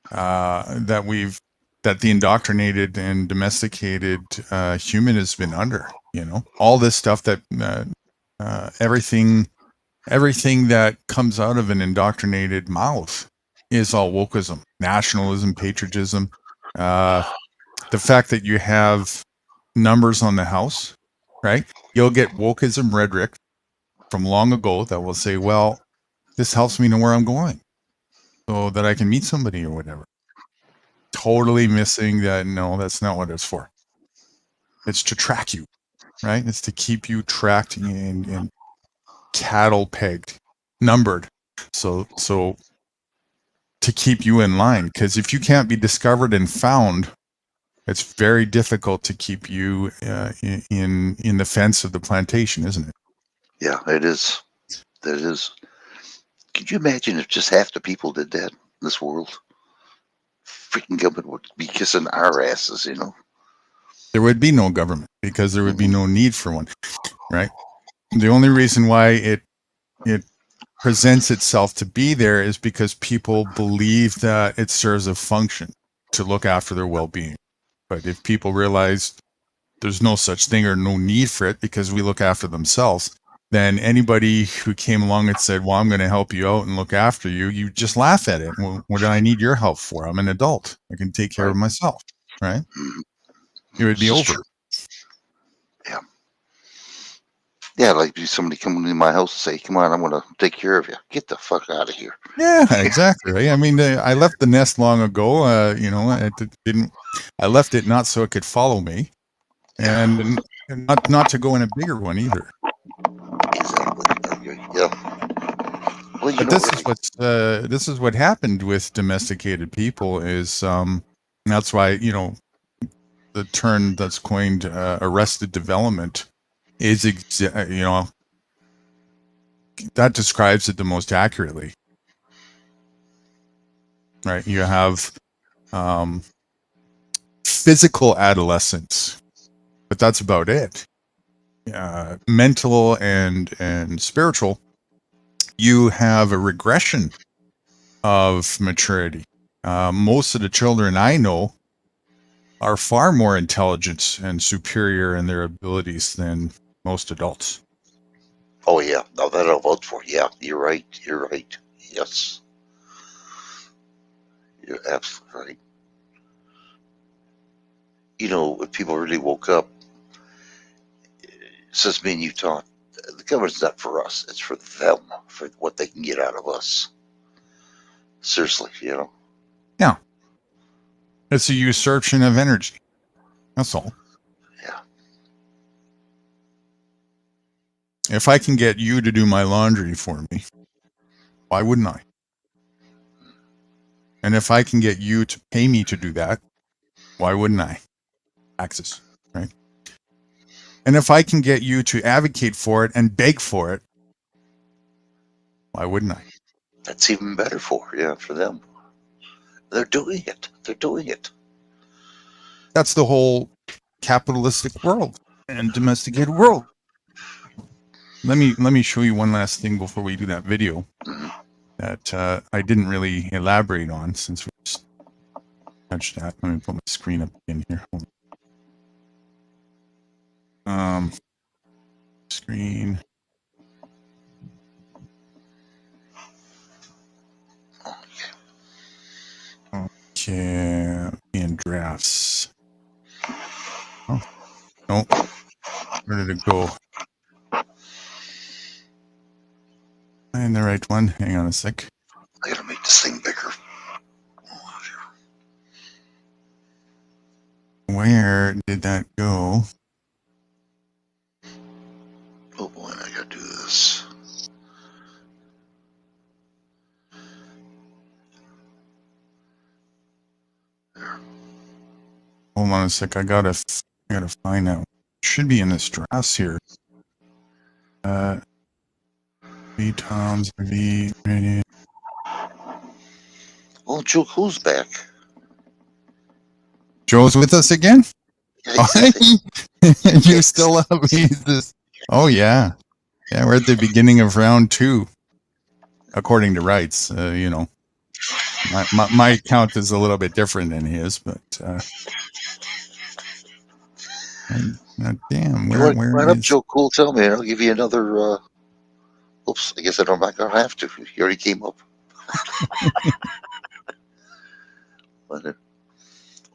that the indoctrinated and domesticated human has been under. All this stuff that everything that comes out of an indoctrinated mouth is all wokeism, nationalism, patriotism. The fact that you have numbers on the house, right? You'll get wokeism rhetoric from long ago that will say, well, this helps me know where I'm going so that I can meet somebody or whatever. Totally missing that. No, that's not what it's for. It's to track you, right? It's to keep you tracked and cattle pegged, numbered. So to keep you in line, because if you can't be discovered and found, it's very difficult to keep you in the fence of the plantation, isn't it? Yeah, it is. It is. Could you imagine if just half the people did that in this world? Freaking government would be kissing our asses, There would be no government because there would be no need for one, right? The only reason why it presents itself to be there is because people believe that it serves a function to look after their well-being. But if people realize there's no such thing or no need for it because we look after themselves, then anybody who came along and said, well, I'm going to help you out and look after you, you just laugh at it. Well, what do I need your help for? I'm an adult. I can take care of myself, right? It would be over. True. Yeah. Yeah, like somebody coming into my house and say, come on, I'm going to take care of you. Get the fuck out of here. Yeah, exactly. I mean, I left the nest long ago. I left it not so it could follow me, and not to go in a bigger one either. Exactly. Yeah. Well, But this is what happened with domesticated people is that's why the term that's coined arrested development is that describes it the most accurately. Right, you have physical adolescence, but that's about it. Mental and spiritual, you have a regression of maturity. Most of the children I know are far more intelligent and superior in their abilities than most adults. Oh, yeah. No, that I'll vote for. Yeah, you're right. You're right. Yes. You're absolutely right. If people really woke up, since me and you talked, the government's not for us. It's for them, for what they can get out of us. Seriously, Yeah. It's a usurpation of energy. That's all. Yeah. If I can get you to do my laundry for me, why wouldn't I? And if I can get you to pay me to do that, why wouldn't I? Taxes, right? And if I can get you to advocate for it and beg for it, why wouldn't I? That's even better for them. They're doing it. They're doing it. That's the whole capitalistic world and domesticated world. Let me show you one last thing before we do that video that I didn't really elaborate on since we just touched that. Let me put my screen up again here. Screen. Okay, in drafts. Oh, no. Where did it go? Find the right one. Hang on a sec. I gotta make this thing Where did that go? Oh boy, I gotta do this. Hold on a sec. I gotta find out. It should be in this dress here. V Tom's V. Oh, Joe Cool's back. Joe's with us again? Yeah, You still love me? Oh yeah, yeah. We're at the beginning of round 2, according to rights. You know, my count is a little bit different than his, but damn, where Right up, is Joe Cool. Tell me, and I'll give you another. Oops, I guess I'm not gonna have to. You already came up.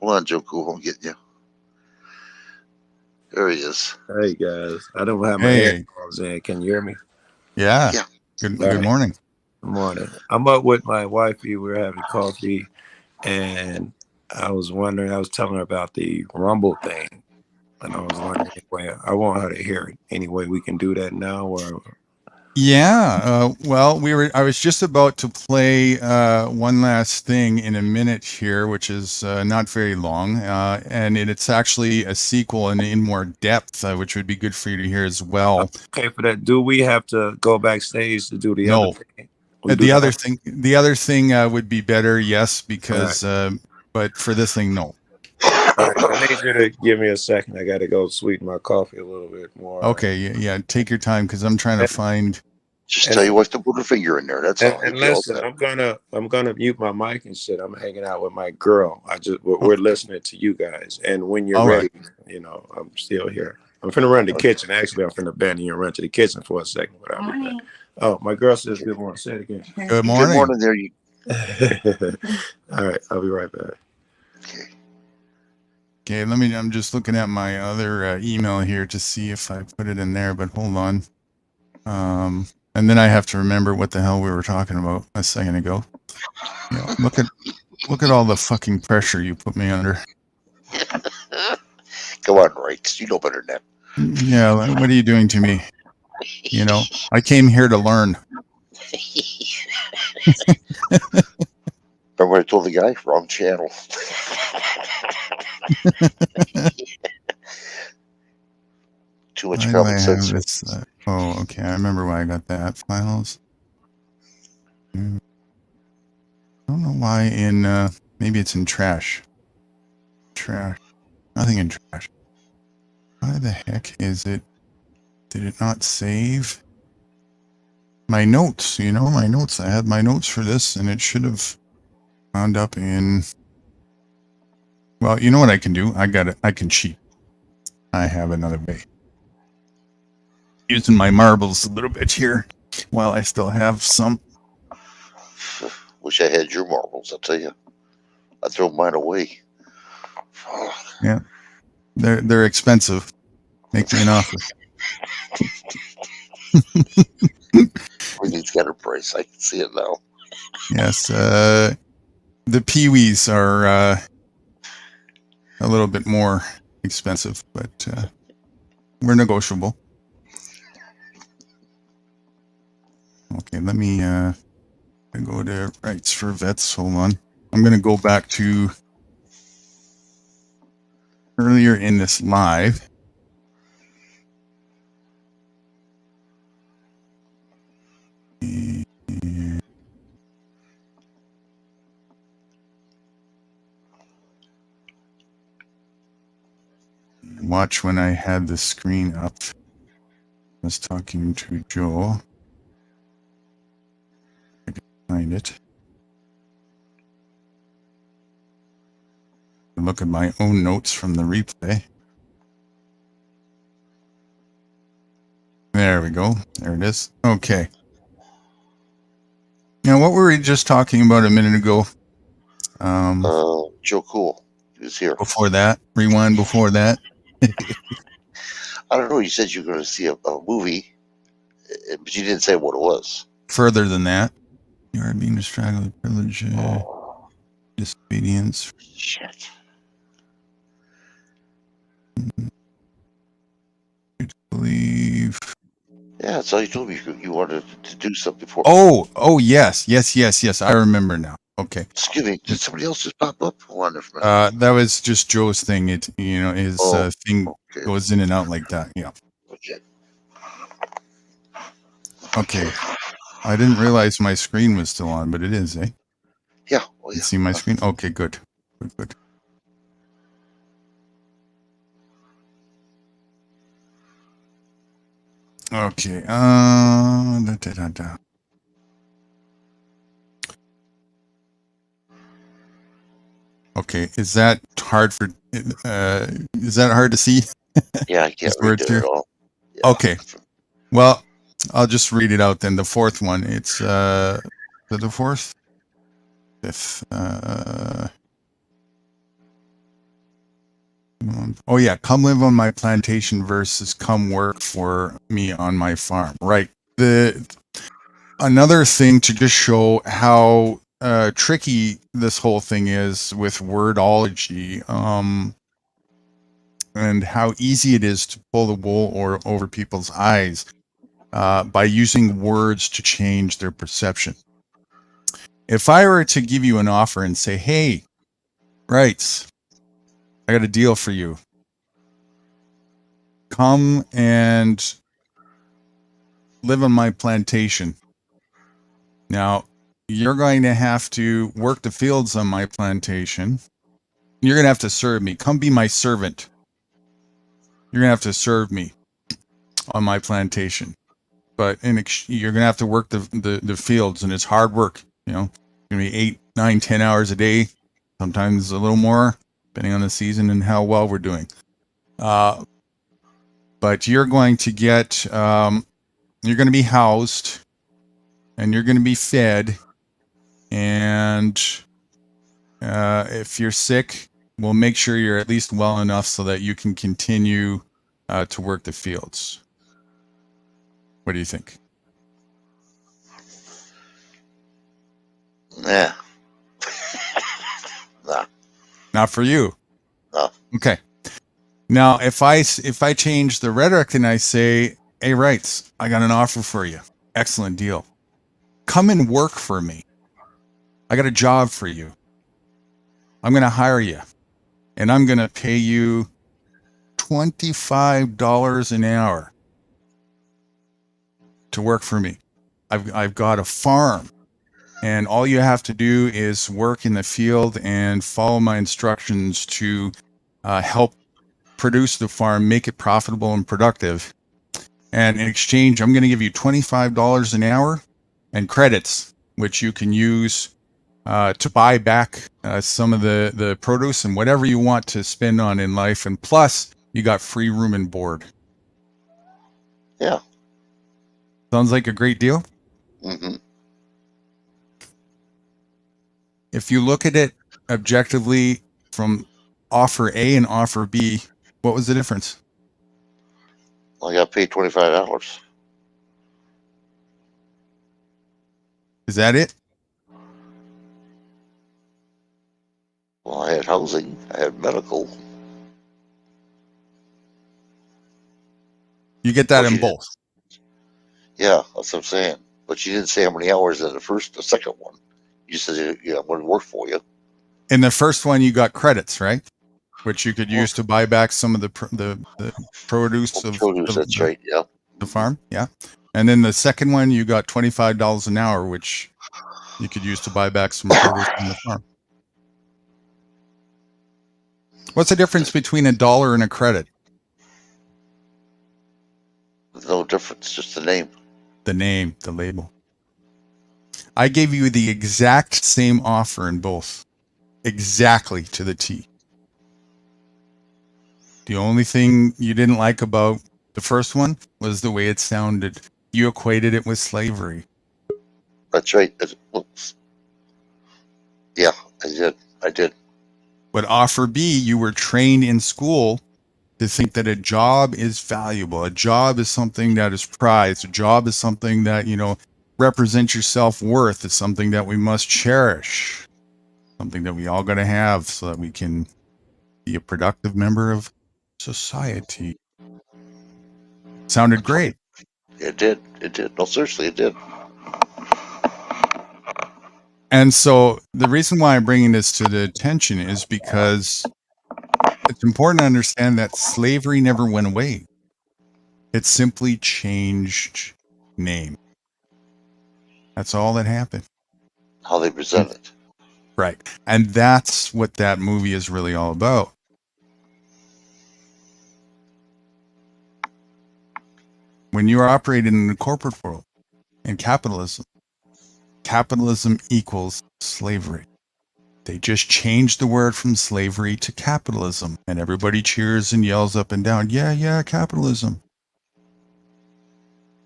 Hold on, Joe Cool. I'm getting you. There he is. Hey guys, I don't have my Hey. headphones in. Can you hear me? Yeah. Yeah. Good morning. Good morning. I'm up with my wifey. We're having coffee, and I was wondering. I was telling her about the Rumble thing, and I was wondering, anyway, I want her to hear it. Any way we can do that now, or Yeah. Well, I was just about to play one last thing in a minute here, which is not very long, and it's actually a sequel and in more depth, which would be good for you to hear as well. okay for that? Do we have to go backstage to do the other thing? The other thing would be better, yes, because but for this thing, no. All right, I need you to give me a second. I got to go sweeten my coffee a little bit more. Okay, yeah, take your time because I'm trying to find. Just tell your wife to put her finger in there. That's all. And listen, I'm gonna mute my mic and shit. I'm hanging out with my girl. We're listening to you guys. And when you're ready, you know, I'm still here. I'm finna run to the kitchen. Actually, I'm finna bend you and run to the kitchen for a second. But I'll be back. Oh, my girl says good morning. Say it again. Good morning. Good morning there. You. All right, I'll be right back. Okay, I'm just looking at my other email here to see if I put it in there, but hold on. And then I have to remember what the hell we were talking about a second ago. Yeah, look at all the fucking pressure you put me under. Come on, rights. You know better than that. Yeah, what are you doing to me? You know, I came here to learn. Remember what I told the guy? Wrong channel. Too much Why do I common have sense. this? Oh, okay. I remember why I got that. Files. I don't know why in, maybe it's in trash. Trash. Nothing in trash. Why the heck is it? Did it not save? My notes, you know, my notes. I had my notes for this and it should have wound up in. Well, you know what I can do? I can cheat. I have another way. Using my marbles a little bit here while I still have some. Wish I had your marbles. I'll tell you. I throw mine away. Yeah, they're expensive. Make me an offer. Everything's got a price. I can see it now. Yes, the peewees are a little bit more expensive, but we're negotiable. Okay, let me go to rights for vets. Hold on. I'm going to go back to earlier in this live. Watch when I had the screen up. I was talking to Joel. I can find it. Look at my own notes from the replay. There we go. There it is. Okay. Now, what were we just talking about a minute ago? Joe Cool is here. Before that, rewind before that. I don't know. You said you were going to see a movie, but you didn't say what it was. Further than that, you are being distracted with privilege, disobedience. Shit. I believe. Yeah, that's all you told me. You wanted to do something before. Oh, yes. I remember now. Okay. Excuse me. Did somebody else just pop up? I wonder for a minute. That was just Joe's thing. His thing okay. goes in and out like that. Yeah. Okay. Okay. I didn't realize my screen was still on, but it is, eh? Yeah. Oh, You yeah. see my screen? Okay, good. Good. Okay. Okay, is that hard to see? Yeah, I can't These read words it here? at all. Yeah. Okay. Well, I'll just read it out then. The fourth one. It's the fourth? Fifth. Oh yeah, come live on my plantation versus come work for me on my farm. Right. Another thing to just show how tricky this whole thing is with wordology, and how easy it is to pull the wool over people's eyes by using words to change their perception. If I were to give you an offer and say, hey, Rights, I got a deal for you. Come and live on my plantation. Now, you're going to have to work the fields on my plantation. You're going to have to serve me. Come be my servant. You're going to have to serve me on my plantation. But you're going to have to work the fields, and it's hard work. It's going to be 8, 9, 10 hours a day, sometimes a little more, depending on the season and how well we're doing. But you're going to get, you're going to be housed, and you're going to be fed, and if you're sick, we'll make sure you're at least well enough so that you can continue to work the fields. What do you think? Yeah. Nah. Not for you. No. Okay. Now, if I change the rhetoric and I say, hey, Rights, I got an offer for you. Excellent deal. Come and work for me. I got a job for you. I'm going to hire you, and I'm going to pay you $25 an hour to work for me. I've got a farm, and all you have to do is work in the field and follow my instructions to help produce the farm, make it profitable and productive. And in exchange, I'm going to give you $25 an hour and credits, which you can use to buy back some of the produce and whatever you want to spend on in life. And plus, you got free room and board. Yeah. Sounds like a great deal. Mm-hmm. If you look at it objectively from offer A and offer B, what was the difference? I got paid $25. Is that it? Well, I had housing. I had medical. You get that in both. Yeah, that's what I'm saying. But you didn't say how many hours in the second one. You said, yeah, I'm going to work for you. In the first one, you got credits, right? Which you could use to buy back some of the produce of That's right. Yeah. The farm. Yeah. And then the second one, you got $25 an hour, which you could use to buy back some produce from the farm. What's the difference between $1 and a credit? No difference, just the name. The name, the label. I gave you the exact same offer in both. Exactly to the T. The only thing you didn't like about the first one was the way it sounded. You equated it with slavery. That's right. Oops. Yeah, I did. But offer B, you were trained in school to think that a job is valuable. A job is something that is prized. A job is something that, represents your self-worth. It's something that we must cherish. Something that we all got to have so that we can be a productive member of society. Sounded great. It did. It did. No, seriously, it did. And so the reason why I'm bringing this to the attention is because it's important to understand that slavery never went away. It simply changed name. That's all that happened. How they present it. Right. And that's what that movie is really all about. When you are operating in the corporate world and capitalism equals slavery. They just changed the word from slavery to capitalism, and everybody cheers and yells up and down, yeah, capitalism.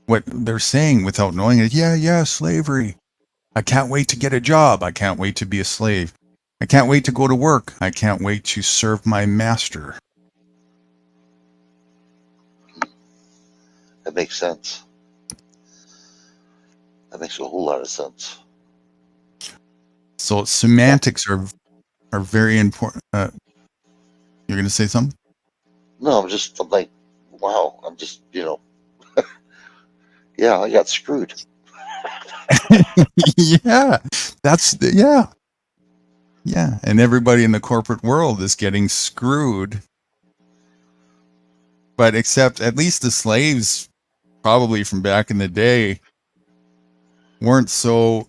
What they're saying without knowing it, yeah, slavery. I can't wait to get a job. I can't wait to be a slave. I can't wait to go to work. I can't wait to serve my master. That makes sense. That makes a whole lot of sense. So semantics are very important. You're going to say something? No, I'm like, wow. I'm just, yeah, I got screwed. Yeah, yeah. And everybody in the corporate world is getting screwed. But except at least the slaves, probably from back in the day, weren't so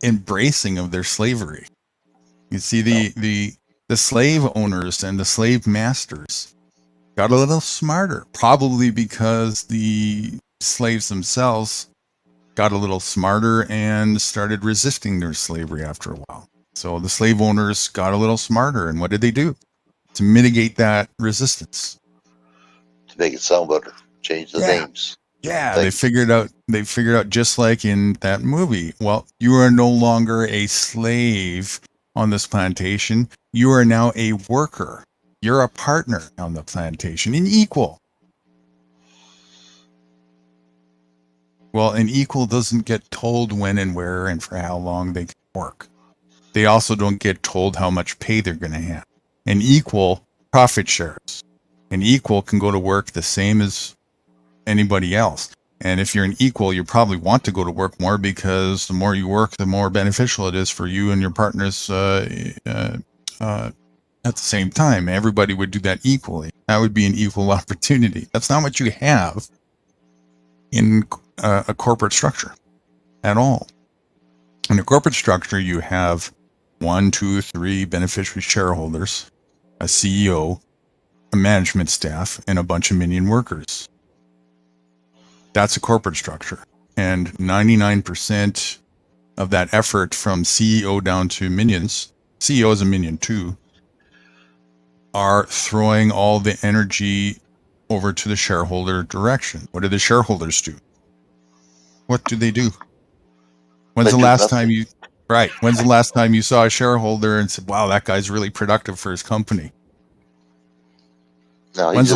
embracing of their slavery. You see, the slave owners and the slave masters got a little smarter, probably because the slaves themselves got a little smarter and started resisting their slavery after a while. So the slave owners got a little smarter, and what did they do to mitigate that resistance? To make it sound better, change the names. Yeah, they figured out just like in that movie. Well, you are no longer a slave on this plantation. You are now a worker. You're a partner on the plantation, an equal. Well, an equal doesn't get told when and where and for how long they can work. They also don't get told how much pay they're going to have. An equal profit shares. An equal can go to work the same as anybody else. And if you're an equal, you probably want to go to work more because the more you work, the more beneficial it is for you and your partners at the same time. Everybody would do that equally. That would be an equal opportunity. That's not what you have in a corporate structure at all. In a corporate structure, you have 1, 2, 3 beneficiary shareholders, a CEO, a management staff, and a bunch of minion workers. That's a corporate structure. And 99% of that effort from CEO down to minions, CEO is a minion too, are throwing all the energy over to the shareholder direction. What do the shareholders do? What do they do? When's the last time you saw a shareholder and said, wow, that guy's really productive for his company? No, When's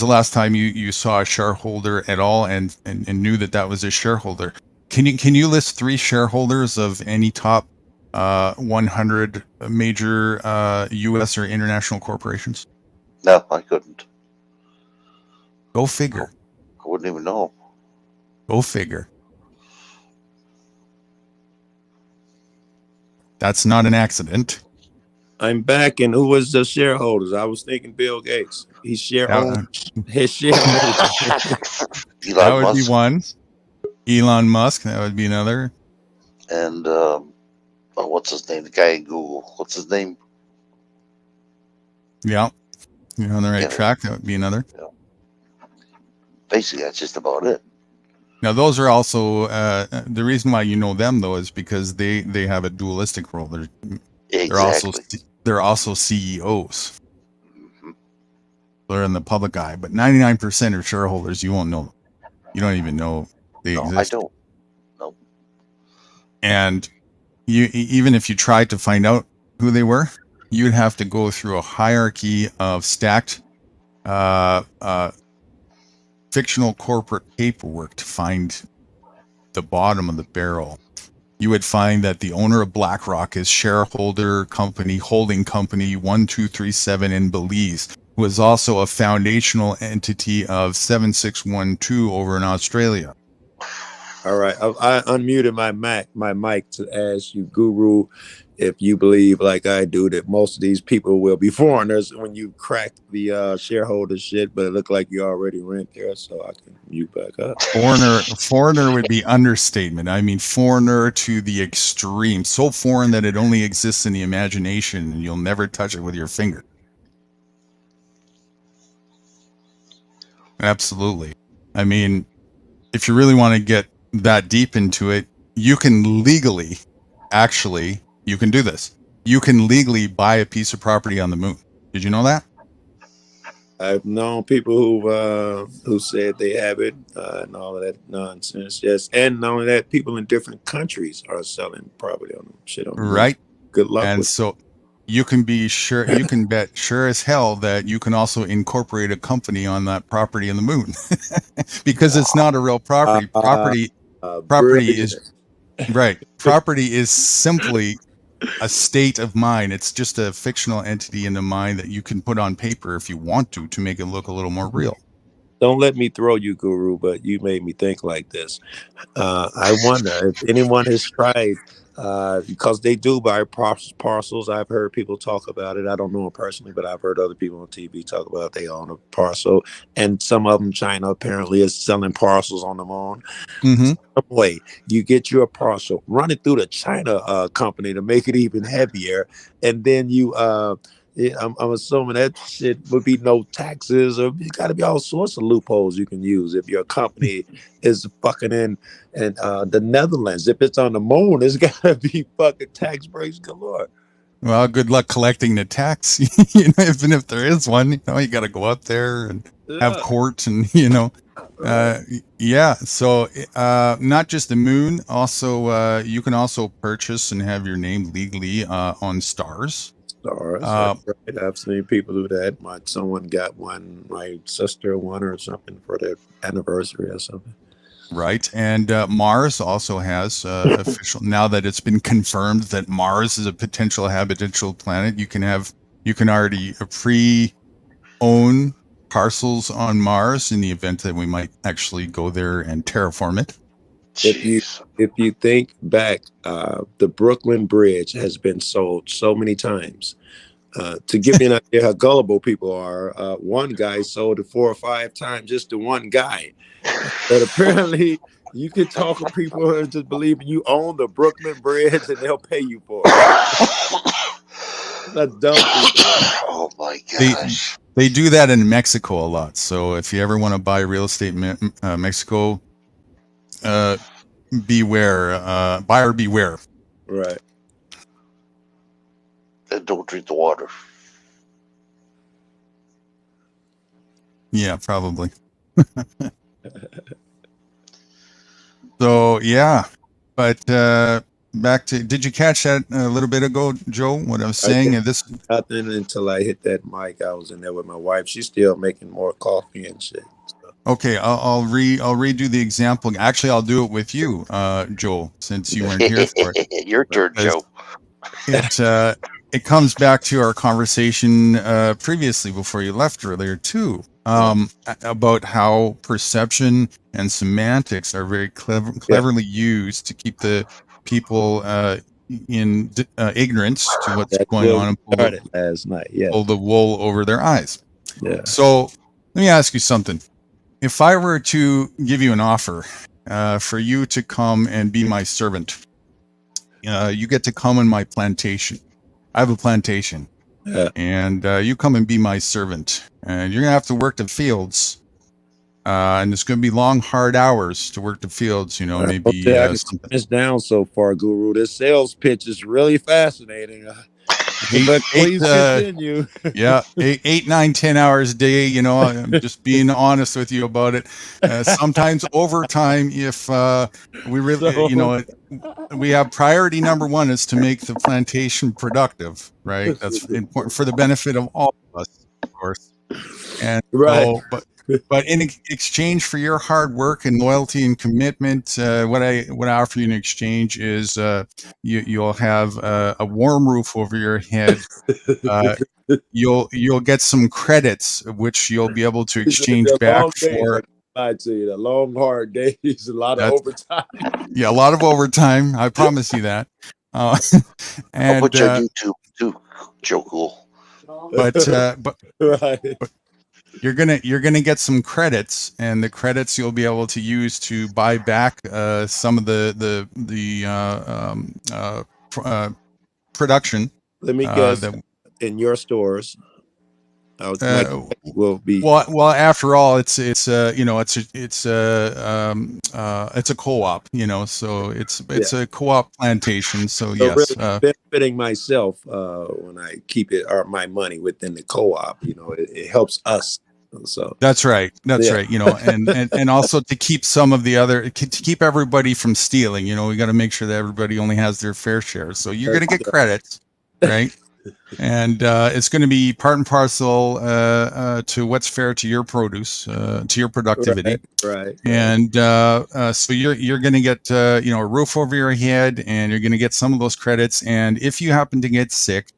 the last time you saw a shareholder at all and knew that was a shareholder? Can you list 3 shareholders of any top 100 major U.S. or international corporations? No, I couldn't. Go figure. I wouldn't even know. Go figure. That's not an accident. I'm back, and who was the shareholders? I was thinking Bill Gates. His shareholder. That would be one. Elon Musk. That would be another. And what's his name? The guy in Google. What's his name? Yeah, you're on the right track. That would be another. Yeah. Basically, that's just about it. Now, those are also the reason why you know them, though, is because they have a dualistic role. They're also CEOs. Mm-hmm. They're in the public eye, but 99% of shareholders you won't know. You don't even know they exist. I don't. No. And you, even if you tried to find out who they were, you'd have to go through a hierarchy of stacked fictional corporate paperwork to find the bottom of the barrel you would find that the owner of BlackRock is shareholder company, holding company 1237 in Belize, who is also a foundational entity of 7612 over in Australia. All right, I unmuted my mic to ask you, Guru, if you believe, like I do, that most of these people will be foreigners when you crack the shareholder shit. But it looked like you already went there, so I can mute back up. Foreigner would be understatement. I mean, foreigner to the extreme. So foreign that it only exists in the imagination and you'll never touch it with your finger. Absolutely. I mean, if you really want to get that deep into it, you can legally, actually, you can do this. You can legally buy a piece of property on the moon. Did you know that? I've known people who said they have it and all of that nonsense. Yes, and not only that, people in different countries are selling property on shit on the moon. Right. Good luck And with so you can be sure, you can bet sure as hell that you can also incorporate a company on that property on the moon because it's not a real property. Property is right. Property is simply a state of mind. It's just a fictional entity in the mind that you can put on paper if you want to make it look a little more real. Don't let me throw you, Guru, but you made me think like this. I wonder if anyone has tried, because they do buy parcels. I've heard people talk about it. I don't know them personally, but I've heard other people on TV talk about they own a parcel. And some of them, China apparently is selling parcels on the moon. Mm-hmm. Some way you get your parcel, run it through the China company to make it even heavier, and then you I'm assuming that shit would be no taxes, or you got to be all sorts of loopholes you can use if your company is fucking in the Netherlands. If it's on the moon, it's got to be fucking tax breaks galore. Well, good luck collecting the tax. You know, even if there is one, you know, you got to go up there and have court, and you know, yeah. So, not just the moon. Also, you can also purchase and have your name legally on stars. Stars. That's right. I've seen people do that. Someone got one. My sister won or something for their anniversary or something. Right, and Mars also has official. Now that it's been confirmed that Mars is a potential habitable planet, you can already pre-own parcels on Mars in the event that we might actually go there and terraform it. If you think back, the Brooklyn Bridge has been sold so many times. To give you an idea how gullible people are, one guy sold it 4 or 5 times just to one guy. But apparently, you can talk to people into believing you own the Brooklyn Bridge and they'll pay you for it. That's dumb. Oh my gosh. They do that in Mexico a lot. So if you ever want to buy real estate in Mexico, beware, buyer beware. Right. And don't drink the water. Yeah, probably. So yeah, but back to, did you catch that a little bit ago, Joe? What I was saying, and this nothing until I hit that mic. I was in there with my wife. She's still making more coffee and shit. So. Okay, I'll redo the example. Actually, I'll do it with you, Joel, since you weren't here for it. Your turn, Joe. It comes back to our conversation previously before you left earlier too, about how perception and semantics are very cleverly used to keep the people in ignorance to what's going on and pull the wool over their eyes. Yeah. So let me ask you something. If I were to give you an offer for you to come and be my servant, you get to come on my plantation. I have a plantation, and you come and be my servant, and you're gonna have to work the fields, and it's gonna be long, hard hours to work the fields. You know, maybe it's down so far, Guru. This sales pitch is really fascinating. Please continue. Yeah, 8, 9, 10 hours a day. You know, I'm just being honest with you about it. Sometimes overtime if we really, you know, we have priority number 1 is to make the plantation productive, right? That's important for the benefit of all of us, of course. And right. So, But in exchange for your hard work and loyalty and commitment, what I offer you in exchange is you'll have a warm roof over your head. You'll get some credits, which you'll be able to It's exchange a back long days. for. I can't lie to you. The long, hard days, a lot of That's, overtime. yeah, a lot of overtime. I promise you that. I'll And put you on YouTube too, Joe Cool. but Right. but you're gonna get some credits, and the credits you'll be able to use to buy back some of the production. Let me guess. That In your stores, my will be. well. After all, it's you know it's a co-op. You know, so it's a co-op plantation. So So yes, really benefiting myself when I keep it or my money within the co-op. You know, it helps us. So that's right. That's yeah. right. You know, and also to keep some of the other, to keep everybody from stealing. You know, we got to make sure that everybody only has their fair share. So you're going to get credits, right? And it's going to be part and parcel to what's fair to your produce, to your productivity. Right. And so you're going to get you know, a roof over your head, and you're going to get some of those credits. And if you happen to get sick,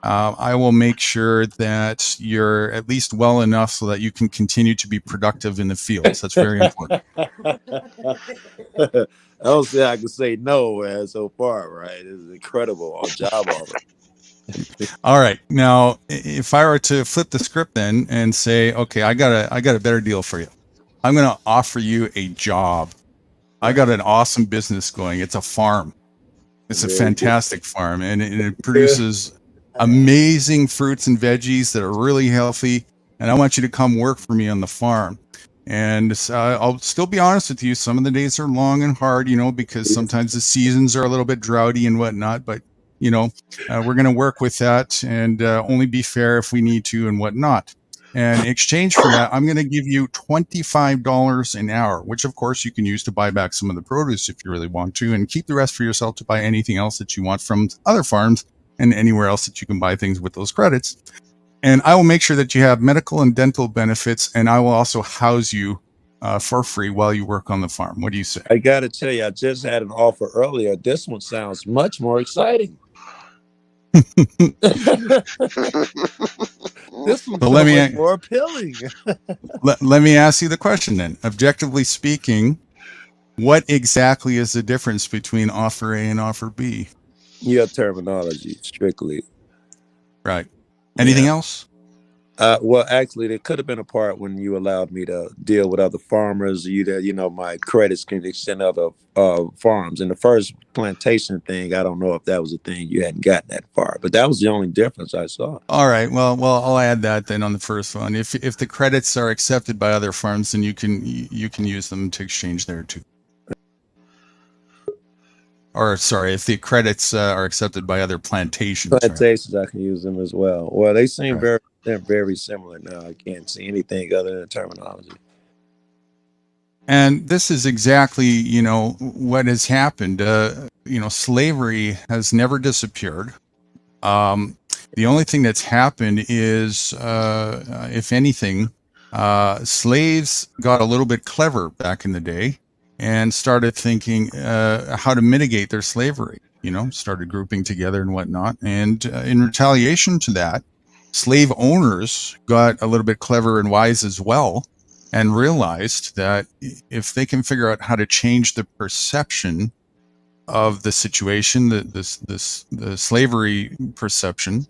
I will make sure that you're at least well enough so that you can continue to be productive in the fields. That's very important. I don't say I can say no so far, right? It's incredible on job offer. All right. Now, if I were to flip the script then and say, okay, I got a better deal for you. I'm going to offer you a job. I got an awesome business going. It's a farm. It's a fantastic farm, and it produces amazing fruits and veggies that are really healthy. And I want you to come work for me on the farm. And I'll still be honest with you. Some of the days are long and hard, you know, because sometimes the seasons are a little bit droughty and whatnot. But, you know, we're going to work with that and only be fair if we need to and whatnot. And in exchange for that, I'm going to give you $25 an hour, which of course you can use to buy back some of the produce if you really want to, and keep the rest for yourself to buy anything else that you want from other farms and anywhere else that you can buy things with those credits. And I will make sure that you have medical and dental benefits, and I will also house you for free while you work on the farm. What do you say? I got to tell you, I just had an offer earlier. This one sounds much more exciting. This one's so much more appealing. Let me ask you the question then. Objectively speaking, what exactly is the difference between offer A and offer B? Your terminology, strictly. Right. Anything else? Well, actually, there could have been a part when you allowed me to deal with other farmers. You know, my credits can extend other farms. In the first plantation thing, I don't know if that was a thing. You hadn't gotten that far, but that was the only difference I saw. All right. Well, I'll add that then on the first one. If the credits are accepted by other farms, then you can use them to exchange there too. Or sorry, if the credits are accepted by other plantations. Plantations, right? I can use them as well. Well, they seem they're very similar now. I can't see anything other than terminology. And this is exactly, you know, what has happened. You know, slavery has never disappeared. The only thing that's happened is, if anything, slaves got a little bit clever back in the day and started thinking how to mitigate their slavery, you know, started grouping together and whatnot. And in retaliation to that, slave owners got a little bit clever and wise as well, and realized that if they can figure out how to change the perception of the situation, the slavery perception,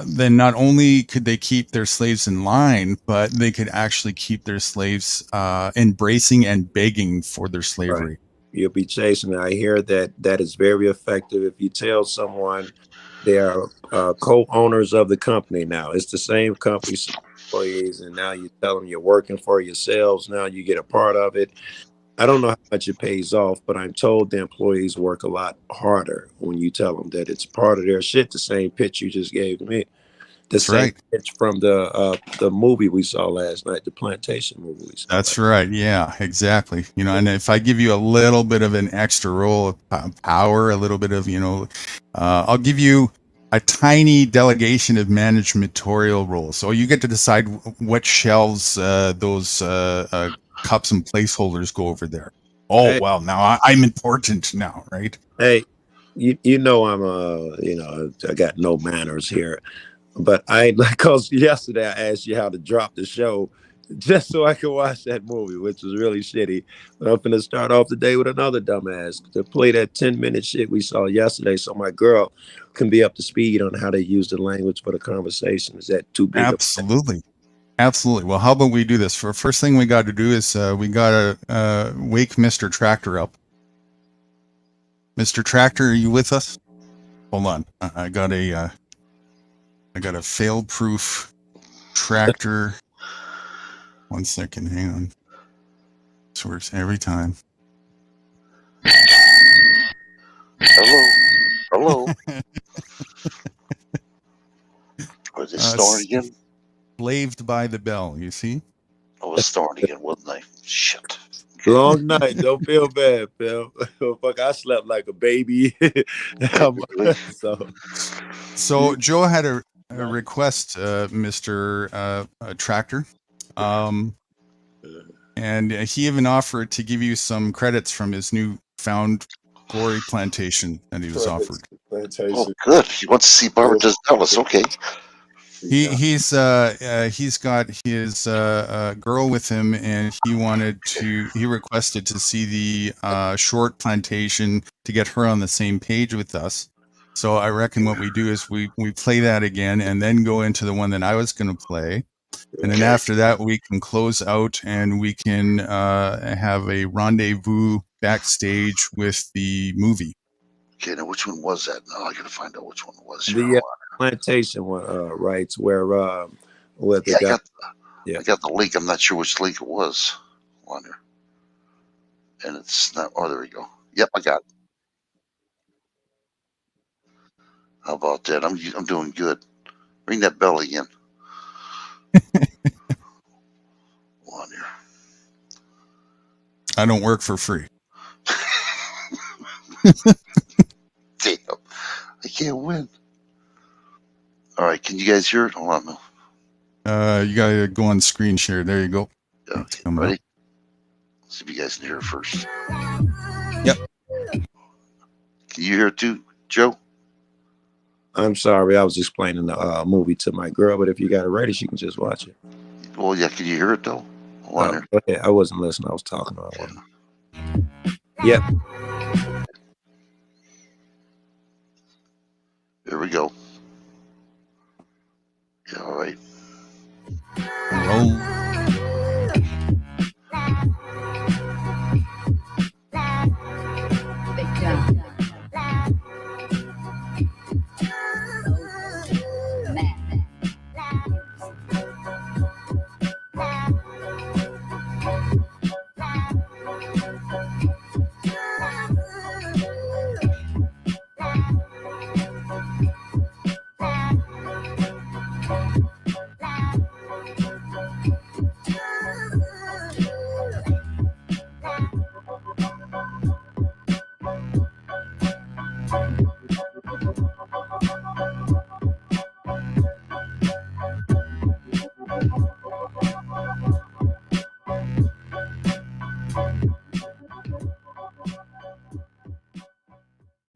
then not only could they keep their slaves in line, but they could actually keep their slaves embracing and begging for their slavery. Right. You'll be chasing it. I hear that is very effective. If you tell someone they are co-owners of the company now, it's the same company, employees, and now you tell them you're working for yourselves. Now you get a part of it. I don't know how much it pays off, but I'm told the employees work a lot harder when you tell them that it's part of their shit. The same pitch you just gave to me. The same pitch from the movie we saw last night, the plantation movie we saw. That's right. Yeah, exactly. You know, and if I give you a little bit of an extra role of power, a little bit of, you know, I'll give you a tiny delegation of managementorial roles. So you get to decide what shelves those cups and placeholders go over there. Oh, Hey, well, now I'm important now, right? hey, you know I'm I got no manners here, but I because yesterday I asked you how to drop the show just so I could watch that movie, which was really shitty. But I'm gonna start off the day with another dumbass to play that 10-minute shit we saw yesterday, so my girl can be up to speed on how to use the language for the conversation. Is that too big? Absolutely. Absolutely. Well, how about we do this? For first thing we got to do is we got to wake Mr. Tractor up. Mr. Tractor, are you with us? Hold on. I got a fail-proof tractor. 1 second. Hang on. This works every time. Hello. Was it snoring again? Slaved by the bell, you see? I was snoring again, wasn't I? Shit. Long night. Don't feel bad, Phil. Fuck, I slept like a baby. So Joe had a request, Mr. Tractor. And he even offered to give you some credits from his new found glory plantation that he was offered. Oh, good. He wants to see Barbara Does Dallas. Okay. He's got his girl with him, and he requested to see the short plantation to get her on the same page with us. So I reckon what we do is we play that again and then go into the one that I was going to play. And then after that, we can close out and we can have a rendezvous backstage with the movie. Okay, now which one was that? Now I gotta find out which one it was. The plantation one, right? Where I got the link. I'm not sure which link it was. On there. And it's not. Oh, there we go. Yep, I got it. How about that? I'm doing good. Ring that bell again. On here. I don't work for free. Damn, I can't win. All right, can you guys hear it? Hold on. You gotta go on screen share. There you go. Okay, ready? Let's see if you guys can hear it first. Yep. Can you hear it too, Joe? I'm sorry, I was explaining the movie to my girl, but if you got it ready, she can just watch it. Well, yeah, can you hear it though? Hold on Okay, I wasn't listening. I was talking about one. Yep. Here we go. Yeah, all right. Roll.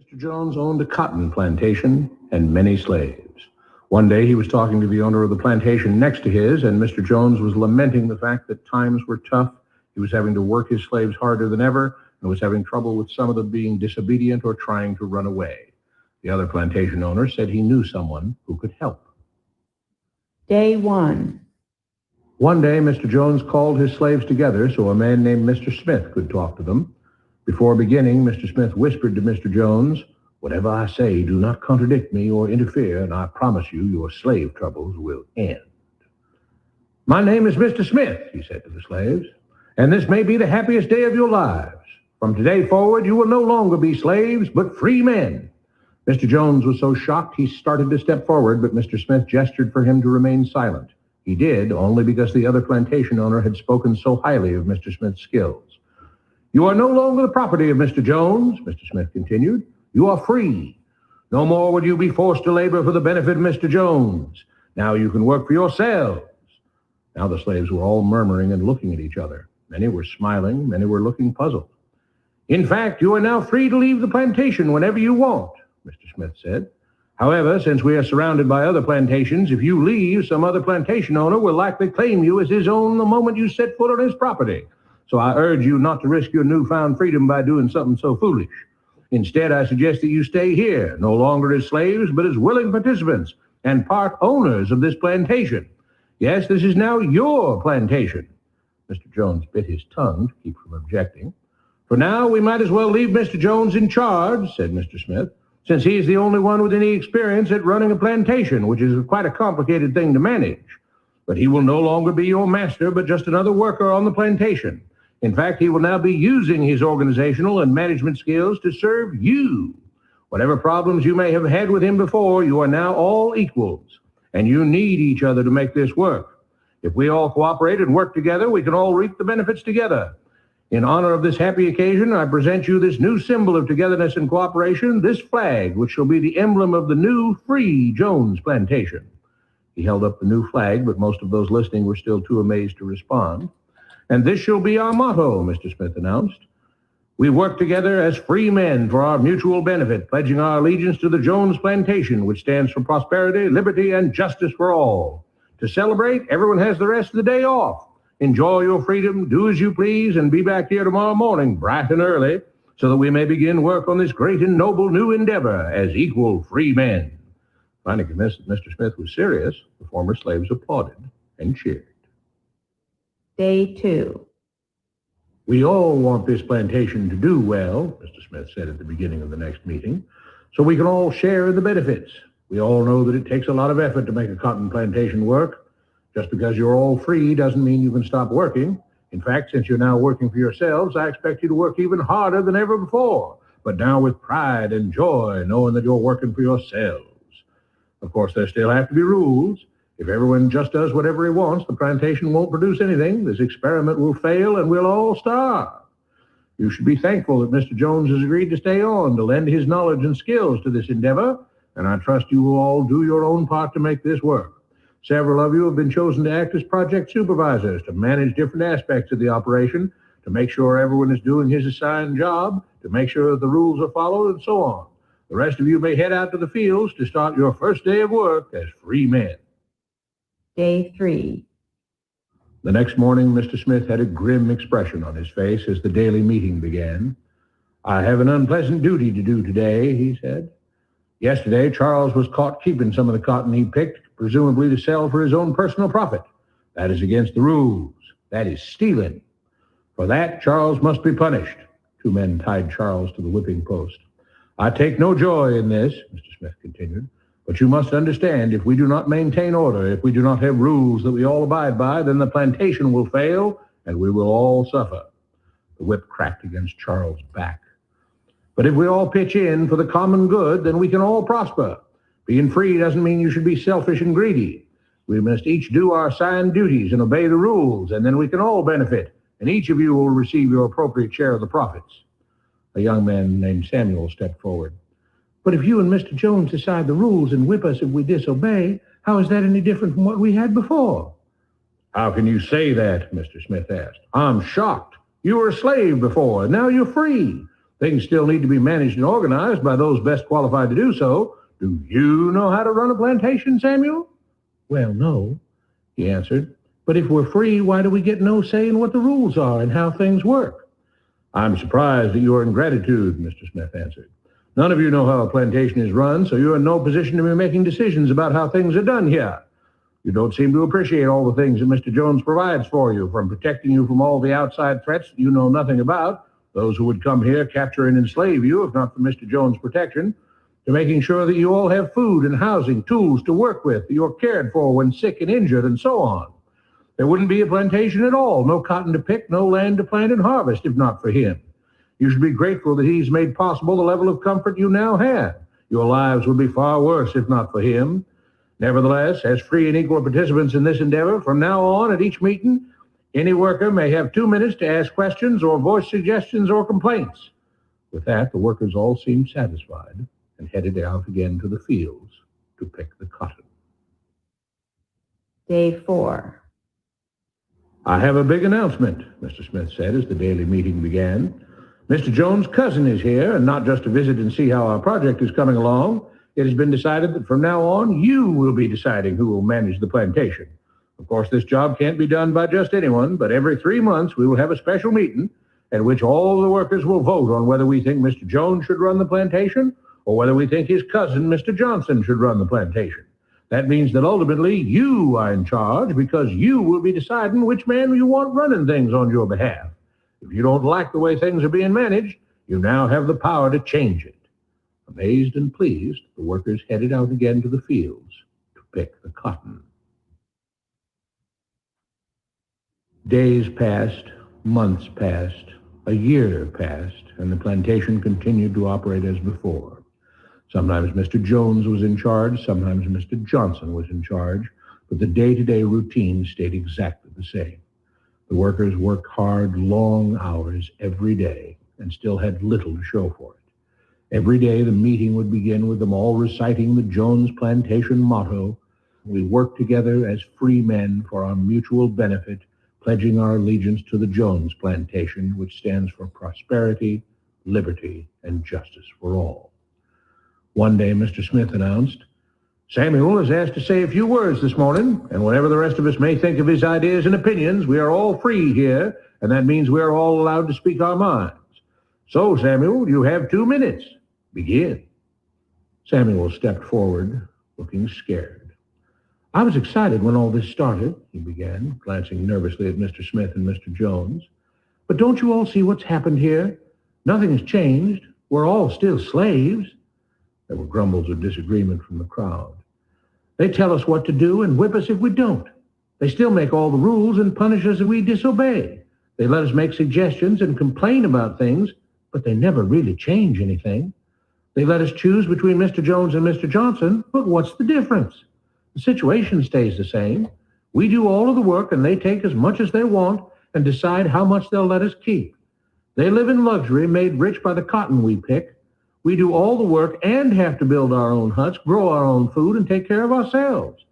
Mr. Jones owned a cotton plantation and many slaves. One day he was talking to the owner of the plantation next to his, and Mr. Jones was lamenting the fact that times were tough. He was having to work his slaves harder than ever and was having trouble with some of them being disobedient or trying to run away. The other plantation owner said he knew someone who could help. Day 1. One day, Mr. Jones called his slaves together so a man named Mr. Smith could talk to them. Before beginning, Mr. Smith whispered to Mr. Jones, "Whatever I say, do not contradict me or interfere, and I promise you your slave troubles will end." "My name is Mr. Smith," he said to the slaves, "and this may be the happiest day of your lives. From today forward, you will no longer be slaves, but free men." Mr. Jones was so shocked he started to step forward, but Mr. Smith gestured for him to remain silent. He did, only because the other plantation owner had spoken so highly of Mr. Smith's skills. "You are no longer the property of Mr. Jones," Mr. Smith continued. "You are free. No more would you be forced to labor for the benefit of Mr. Jones. Now you can work for yourselves. Now the slaves were all murmuring and looking at each other. Many were smiling, many were looking puzzled. In fact, you are now free to leave the plantation whenever you want, Mr. Smith said. However, since we are surrounded by other plantations, if you leave, some other plantation owner will likely claim you as his own the moment you set foot on his property. So I urge you not to risk your newfound freedom by doing something so foolish. Instead, I suggest that you stay here, no longer as slaves, but as willing participants and part owners of this plantation. Yes, this is now your plantation. Mr. Jones bit his tongue to keep from objecting. For now, we might as well leave Mr. Jones in charge, said Mr. Smith, since he is the only one with any experience at running a plantation, which is quite a complicated thing to manage. But he will no longer be your master, but just another worker on the plantation. In fact, he will now be using his organizational and management skills to serve you. Whatever problems you may have had with him before, you are now all equals, and you need each other to make this work. If we all cooperate and work together, we can all reap the benefits together. In honor of this happy occasion, I present you this new symbol of togetherness and cooperation, this flag, which shall be the emblem of the new Free Jones Plantation. He held up the new flag, but most of those listening were still too amazed to respond. And this shall be our motto, Mr. Smith announced. We work together as free men for our mutual benefit, pledging our allegiance to the Jones Plantation, which stands for prosperity, liberty, and justice for all. To celebrate, everyone has the rest of the day off. Enjoy your freedom, do as you please, and be back here tomorrow morning, bright and early, so that we may begin work on this great and noble new endeavor as equal free men. Finding convinced that Mr. Smith was serious, the former slaves applauded and cheered. Day 2. We all want this plantation to do well, Mr. Smith said at the beginning of the next meeting, so we can all share in the benefits. We all know that it takes a lot of effort to make a cotton plantation work. Just because you're all free doesn't mean you can stop working. In fact, since you're now working for yourselves, I expect you to work even harder than ever before, but now with pride and joy, knowing that you're working for yourselves. Of course, there still have to be rules. If everyone just does whatever he wants, the plantation won't produce anything. This experiment will fail and we'll all starve. You should be thankful that Mr. Jones has agreed to stay on to lend his knowledge and skills to this endeavor, and I trust you will all do your own part to make this work. Several of you have been chosen to act as project supervisors to manage different aspects of the operation, to make sure everyone is doing his assigned job, to make sure that the rules are followed, and so on. The rest of you may head out to the fields to start your first day of work as free men. Day 3. The next morning, Mr. Smith had a grim expression on his face as the daily meeting began. I have an unpleasant duty to do today, he said. Yesterday, Charles was caught keeping some of the cotton he picked, presumably to sell for his own personal profit. That is against the rules. That is stealing. For that, Charles must be punished. 2 men tied Charles to the whipping post. I take no joy in this, Mr. Smith continued, but you must understand, if we do not maintain order, if we do not have rules that we all abide by, then the plantation will fail and we will all suffer. The whip cracked against Charles' back. But if we all pitch in for the common good, then we can all prosper. Being free doesn't mean you should be selfish and greedy. We must each do our assigned duties and obey the rules, and then we can all benefit, and each of you will receive your appropriate share of the profits. A young man named Samuel stepped forward. But if you and Mr. Jones decide the rules and whip us if we disobey, how is that any different from what we had before? How can you say that? Mr. Smith asked. I'm shocked. You were a slave before, and now you're free. Things still need to be managed and organized by those best qualified to do so. Do you know how to run a plantation, Samuel? Well, no, he answered. But if we're free, why do we get no say in what the rules are and how things work? I'm surprised at your ingratitude, Mr. Smith answered. None of you know how a plantation is run, so you're in no position to be making decisions about how things are done here. You don't seem to appreciate all the things that Mr. Jones provides for you, from protecting you from all the outside threats that you know nothing about, those who would come here, capture and enslave you, if not for Mr. Jones' protection, to making sure that you all have food and housing, tools to work with, that you're cared for when sick and injured, and so on. There wouldn't be a plantation at all, no cotton to pick, no land to plant and harvest, if not for him. You should be grateful that he's made possible the level of comfort you now have. Your lives would be far worse if not for him. Nevertheless, as free and equal participants in this endeavor, from now on at each meeting, any worker may have 2 minutes to ask questions or voice suggestions or complaints. With that, the workers all seemed satisfied, and headed out again to the fields to pick the cotton. Day 4. I have a big announcement, Mr. Smith said as the daily meeting began. Mr. Jones' cousin is here, and not just to visit and see how our project is coming along. It has been decided that from now on, you will be deciding who will manage the plantation. Of course, this job can't be done by just anyone, but every 3 months we will have a special meeting at which all the workers will vote on whether we think Mr. Jones should run the plantation or whether we think his cousin, Mr. Johnson, should run the plantation. That means that ultimately you are in charge because you will be deciding which man you want running things on your behalf. If you don't like the way things are being managed, you now have the power to change it. Amazed and pleased, the workers headed out again to the fields to pick the cotton. Days passed, months passed, a year passed, and the plantation continued to operate as before. Sometimes Mr. Jones was in charge, sometimes Mr. Johnson was in charge, but the day-to-day routine stayed exactly the same. The workers worked hard, long hours every day and still had little to show for it. Every day the meeting would begin with them all reciting the Jones Plantation motto, "We work together as free men for our mutual benefit, pledging our allegiance to the Jones Plantation, which stands for prosperity, liberty, and justice for all." One day, Mr. Smith announced, "Samuel is asked to say a few words this morning, and whatever the rest of us may think of his ideas and opinions, we are all free here, and that means we are all allowed to speak our minds. So, Samuel, you have 2 minutes. Begin." Samuel stepped forward, looking scared. "I was excited when all this started," he began, glancing nervously at Mr. Smith and Mr. Jones. "But don't you all see what's happened here? Nothing has changed. We're all still slaves." There were grumbles of disagreement from the crowd. "They tell us what to do and whip us if we don't. They still make all the rules and punish us if we disobey. They let us make suggestions and complain about things, but they never really change anything. They let us choose between Mr. Jones and Mr. Johnson, but what's the difference? The situation stays the same. We do all of the work and they take as much as they want and decide how much they'll let us keep. They live in luxury, made rich by the cotton we pick. We do all the work and have to build our own huts, grow our own food, and take care of ourselves.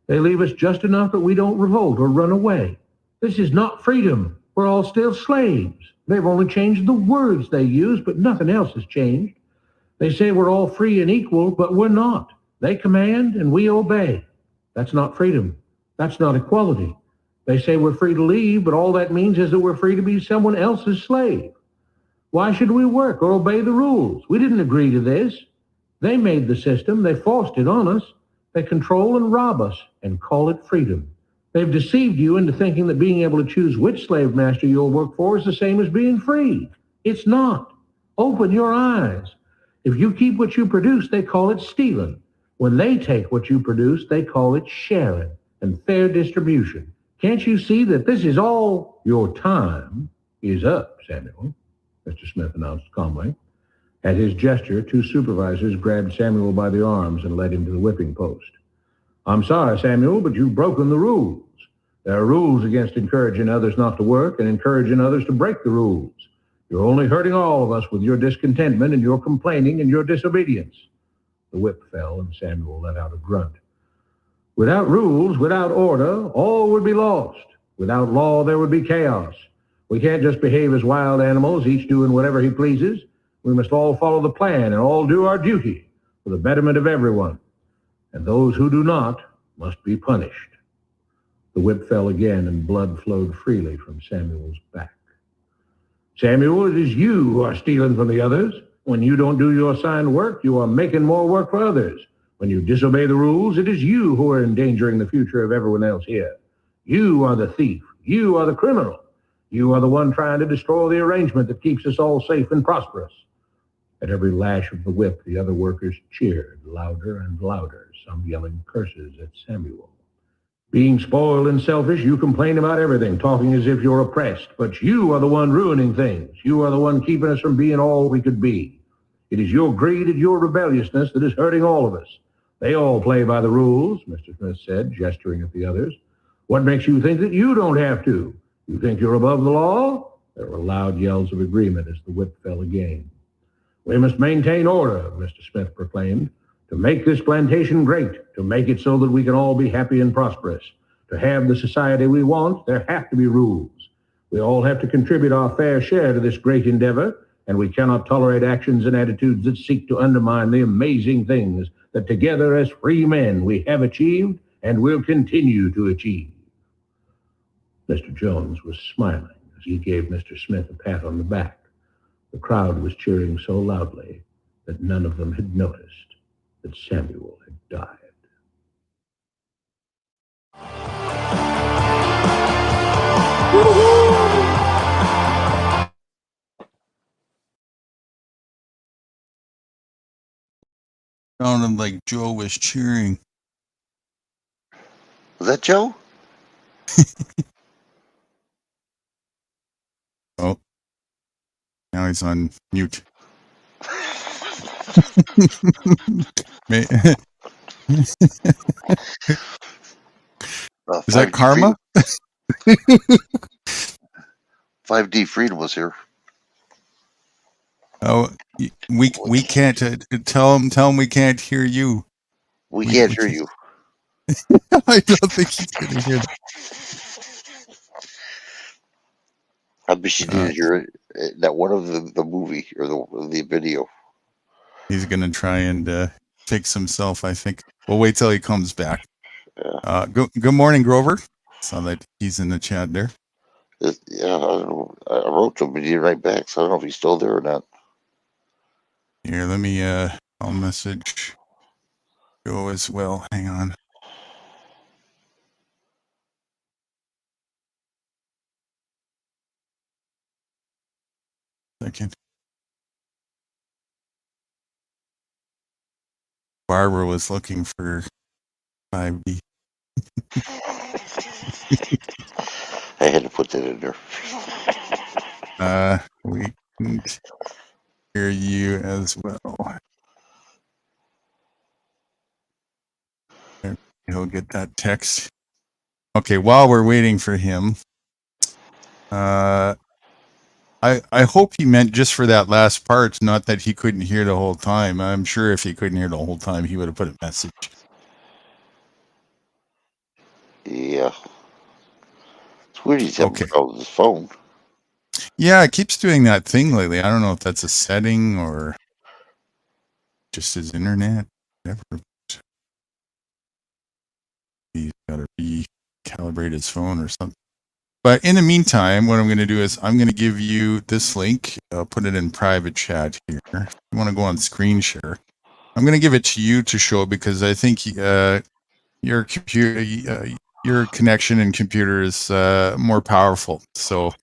They leave us just enough that we don't revolt or run away. This is not freedom. We're all still slaves. They've only changed the words they use, but nothing else has changed. They say we're all free and equal, but we're not. They command and we obey. That's not freedom. That's not equality. They say we're free to leave, but all that means is that we're free to be someone else's slave. Why should we work or obey the rules? We didn't agree to this. They made the system. They forced it on us. They control and rob us and call it freedom. They've deceived you into thinking that being able to choose which slave master you'll work for is the same as being free. It's not. Open your eyes. If you keep what you produce, they call it stealing. When they take what you produce, they call it sharing and fair distribution. Can't you see that this is all? Your time is up, Samuel, Mr. Smith announced calmly. At his gesture, 2 supervisors grabbed Samuel by the arms and led him to the whipping post. "I'm sorry, Samuel, but you've broken the rules. There are rules against encouraging others not to work and encouraging others to break the rules. You're only hurting all of us with your discontentment and your complaining and your disobedience." The whip fell and Samuel let out a grunt. "Without rules, without order, all would be lost. Without law, there would be chaos. We can't just behave as wild animals, each doing whatever he pleases. We must all follow the plan and all do our duty for the betterment of everyone. And those who do not must be punished." The whip fell again and blood flowed freely from Samuel's back. "Samuel, it is you who are stealing from the others. When you don't do your assigned work, you are making more work for others. When you disobey the rules, it is you who are endangering the future of everyone else here. You are the thief. You are the criminal. You are the one trying to destroy the arrangement that keeps us all safe and prosperous." At every lash of the whip, the other workers cheered louder and louder, some yelling curses at Samuel. "Being spoiled and selfish, you complain about everything, talking as if you're oppressed. But you are the one ruining things. You are the one keeping us from being all we could be. It is your greed and your rebelliousness that is hurting all of us. They all play by the rules," Mr. Smith said, gesturing at the others. "What makes you think that you don't have to? You think you're above the law?" There were loud yells of agreement as the whip fell again. We must maintain order, Mr. Smith proclaimed, to make this plantation great, to make it so that we can all be happy and prosperous. To have the society we want, there have to be rules. We all have to contribute our fair share to this great endeavor, and we cannot tolerate actions and attitudes that seek to undermine the amazing things that together as free men we have achieved and will continue to achieve. Mr. Jones was smiling as he gave Mr. Smith a pat on the back. The crowd was cheering so loudly that none of them had noticed that Samuel had died. Sounded like Joe was cheering. Was that Joe? Oh, now he's on mute. Is that karma? 5D Freedom was here. Oh, we can't tell him we can't hear you. We can't hear you. I don't think he's gonna hear that. I bet you didn't hear it. That one of the movie or the video. He's gonna try and fix himself. I think we'll wait till he comes back. Yeah. Good morning, Grover. Saw that he's in the chat there. Yeah, I don't know. I wrote to him, but he didn't write back, so I don't know if he's still there or not. Here, let me. I'll message Joe as well. Hang on. Second. Barbara was looking for 5D. I had to put that in there. We can hear you as well. He'll get that text. Okay, while we're waiting for him, I hope he meant just for that last part, not that he couldn't hear the whole time. I'm sure if he couldn't hear the whole time, he would have put a message. Yeah. It's weird he's having trouble with his phone. Yeah, it keeps doing that thing lately. I don't know if that's a setting or just his internet. Whatever. He's got to recalibrate his phone or something. But in the meantime, what I'm going to do is I'm going to give you this link. I'll put it in private chat here. If you want to go on screen share, I'm going to give it to you to show because I think your computer, your connection and computer is more powerful. So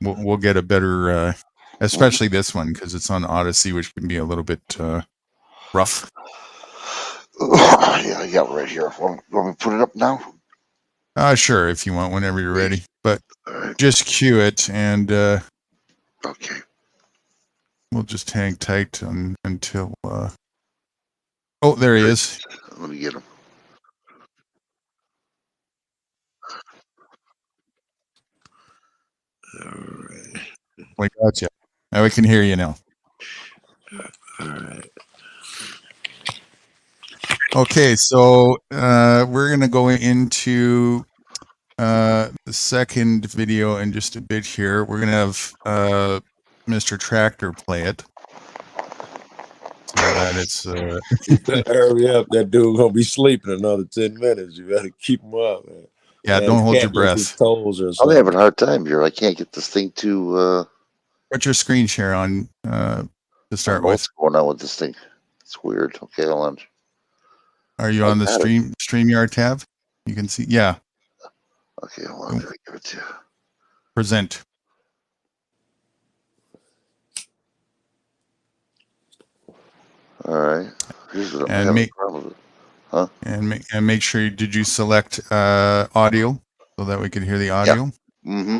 we'll get a better, especially this one because it's on Odyssey, which can be a little bit rough. Yeah, I got it right here. Want me to put it up now? Sure, if you want, whenever you're ready. But just cue it and okay. We'll just hang tight until oh, there he is. Let me get him. All right. We got you. Now we can hear you now. All right. Okay, so we're gonna go into the second video in just a bit here. We're gonna have Mr. Tractor play it. So that it's You better hurry up. That dude gonna be sleeping another 10 minutes. You better keep him up, man. Yeah, Man, don't hold your can't lick his breath. toes or I'm something. having a hard time here. I can't get this thing to Put your screen share on to start with. What's going on with this thing? It's weird. Okay, hold on. Are you on the StreamYard tab? You can see. Yeah. Okay, hold on. Let me give it to you. Present. All right. Here's what I'm And having a problem with. Huh? And make sure did you select audio so that we could hear the audio? Yeah. Mm-hmm.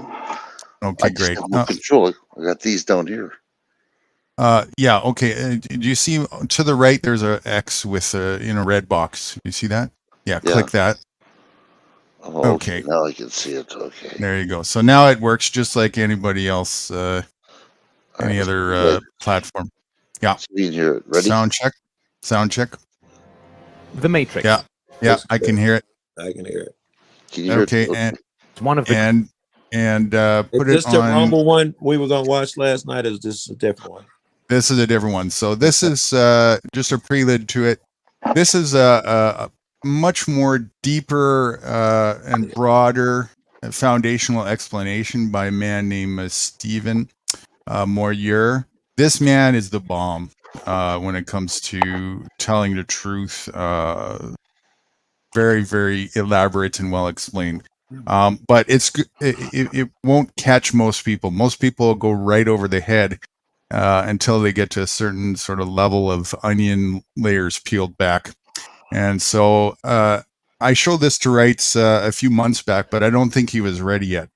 Okay, I just great. got more control. I got these down here. Yeah. Okay. Do you see to the right? There's a X with in a red box. You see that? Yeah. Click that. Oh, okay. Now I can see it. Okay. There you go. So now it works just like anybody else any right, other good. platform. Yeah. So you hear it. Ready? Sound check. Sound check. The Matrix. Yeah. Yeah, I can hear it. I can hear it. Can you hear Okay, it? and It's one of the put Is this it the on. Rumble one we were gonna watch last night? Or is this a different one? This is a different one. So this is just a prelude to it. This is a much more deeper and broader foundational explanation by a man named Stephen Moyer. This man is the bomb when it comes to telling the truth. Very, very elaborate and well explained. But it won't catch most people. Most people go right over the head until they get to a certain sort of level of onion layers peeled back. And so I showed this to Wrights a few months back, but I don't think he was ready yet.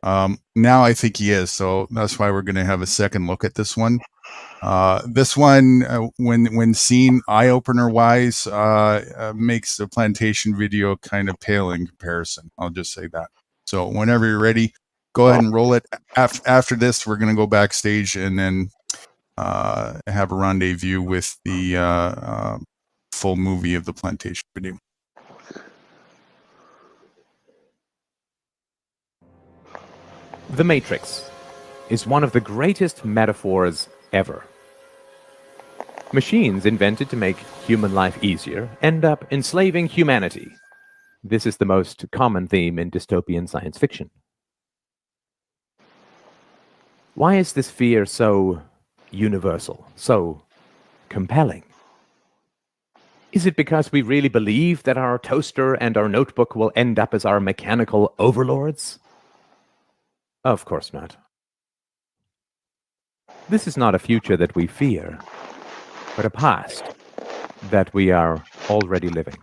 Now I think he is. So that's why we're going to have a second look at this one. This one, when seen eye-opener wise, makes the plantation video kind of pale in comparison. I'll just say that. So whenever you're ready, go ahead and roll it. After this, we're going to go backstage and then have a rendezvous with the full movie of the plantation video. The Matrix is one of the greatest metaphors ever. Machines invented to make human life easier end up enslaving humanity. This is the most common theme in dystopian science fiction. Why is this fear so universal, so compelling? Is it because we really believe that our toaster and our notebook will end up as our mechanical overlords? Of course not. This is not a future that we fear, but a past that we are already living.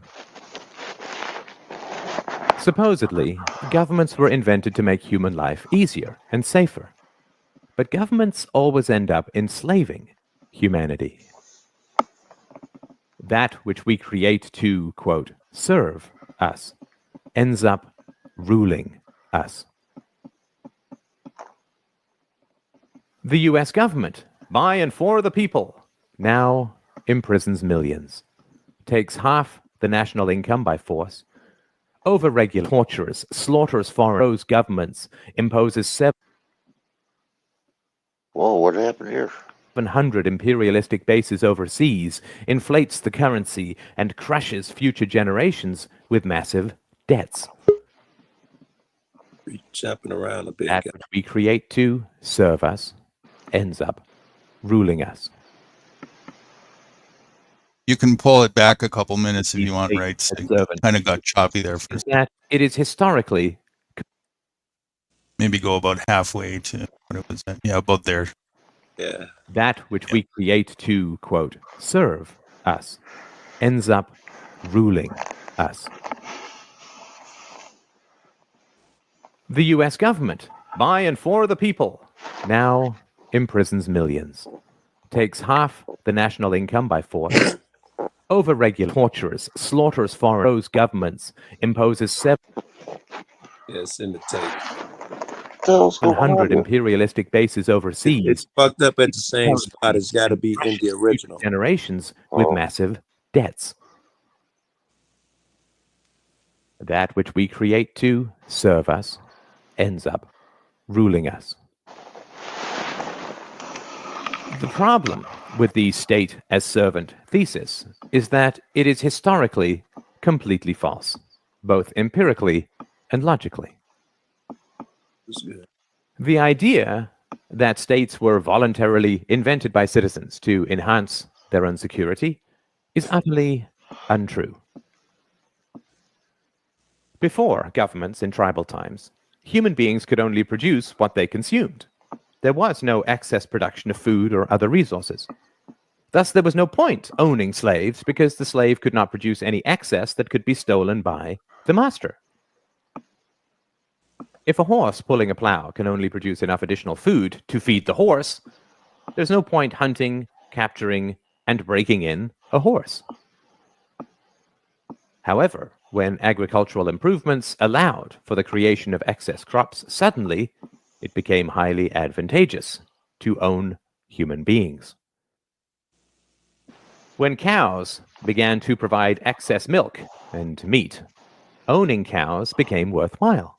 Supposedly, governments were invented to make human life easier and safer. But governments always end up enslaving humanity. That which we create to, quote, serve us, ends up ruling us. The US government, by and for the people, now imprisons millions, takes half the national income by force, overregulates, tortures, slaughters foreign governments, imposes Whoa, what happened here? 700 imperialistic bases overseas, inflates the currency, and crushes future generations with massive debts. You're jumping around a bit. That which we create to serve us ends up ruling us. You can pull it back a couple minutes if you want, right? So kind of got choppy there for that it is historically maybe go about halfway to what it was at. Yeah, about there. Yeah. That which we create to, quote, serve us ends up ruling us. The US government, by and for the people, now imprisons millions, takes half the national income by force, overregulates, tortures, slaughters foreign governments, imposes Yes, in the tape. 700 imperialistic bases overseas. It's fucked up at the same spot. It's got to be in the original. Generations with massive debts. That which we create to serve us ends up ruling us. The problem with the state as servant thesis is that it is historically completely false, both empirically and logically. The idea that states were voluntarily invented by citizens to enhance their own security is utterly untrue. Before governments in tribal times, human beings could only produce what they consumed. There was no excess production of food or other resources. Thus, there was no point owning slaves because the slave could not produce any excess that could be stolen by the master. If a horse pulling a plow can only produce enough additional food to feed the horse, there's no point hunting, capturing, and breaking in a horse. However, when agricultural improvements allowed for the creation of excess crops, suddenly it became highly advantageous to own human beings. When cows began to provide excess milk and meat, owning cows became worthwhile.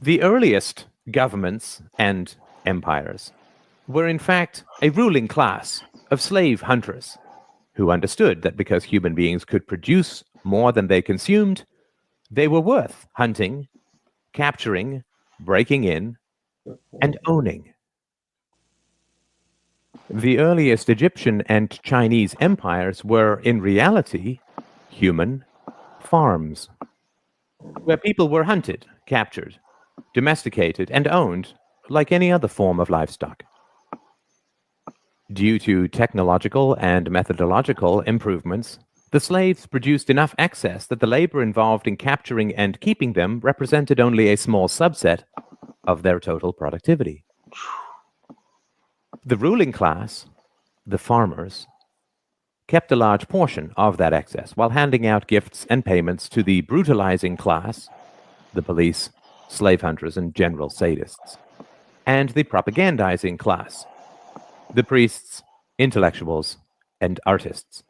The earliest governments and empires were in fact a ruling class of slave hunters who understood that because human beings could produce more than they consumed, they were worth hunting, capturing, breaking in, and owning. The earliest Egyptian and Chinese empires were, in reality, human farms, where people were hunted, captured, domesticated, and owned like any other form of livestock. Due to technological and methodological improvements, the slaves produced enough excess that the labor involved in capturing and keeping them represented only a small subset of their total productivity. The ruling class, the farmers, kept a large portion of that excess while handing out gifts and payments to the brutalizing class, the police, slave hunters, and general sadists, and the propagandizing class, the priests, intellectuals, and artists.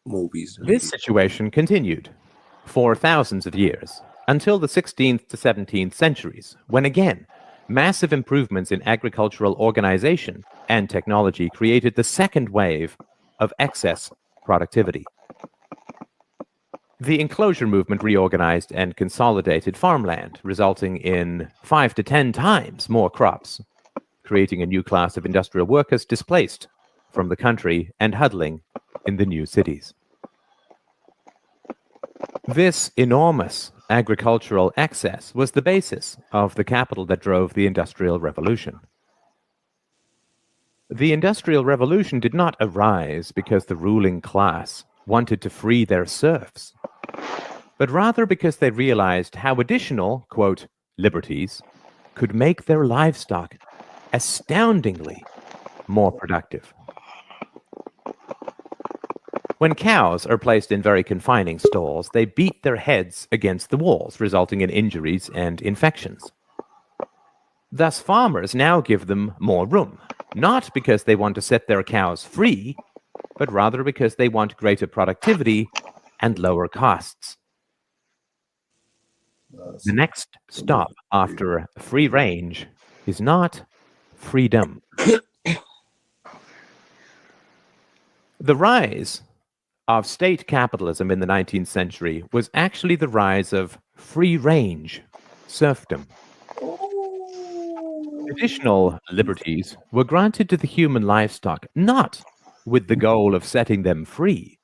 Movies. This situation continued for thousands of years, until the 16th to 17th centuries, when again, massive improvements in agricultural organization and technology created the second wave of excess productivity. The enclosure movement reorganized and consolidated farmland, resulting in 5 to 10 times more crops, creating a new class of industrial workers displaced from the country and huddling in the new cities. This enormous agricultural excess was the basis of the capital that drove the Industrial Revolution. The Industrial Revolution did not arise because the ruling class wanted to free their serfs, but rather because they realized how additional, quote, liberties could make their livestock astoundingly more productive. When cows are placed in very confining stalls, they beat their heads against the walls, resulting in injuries and infections. Thus, farmers now give them more room, not because they want to set their cows free, but rather because they want greater productivity and lower costs. The next stop after free range is not freedom. The rise of state capitalism in the 19th century was actually the rise of free-range serfdom. Additional liberties were granted to the human livestock, not with the goal of setting them free,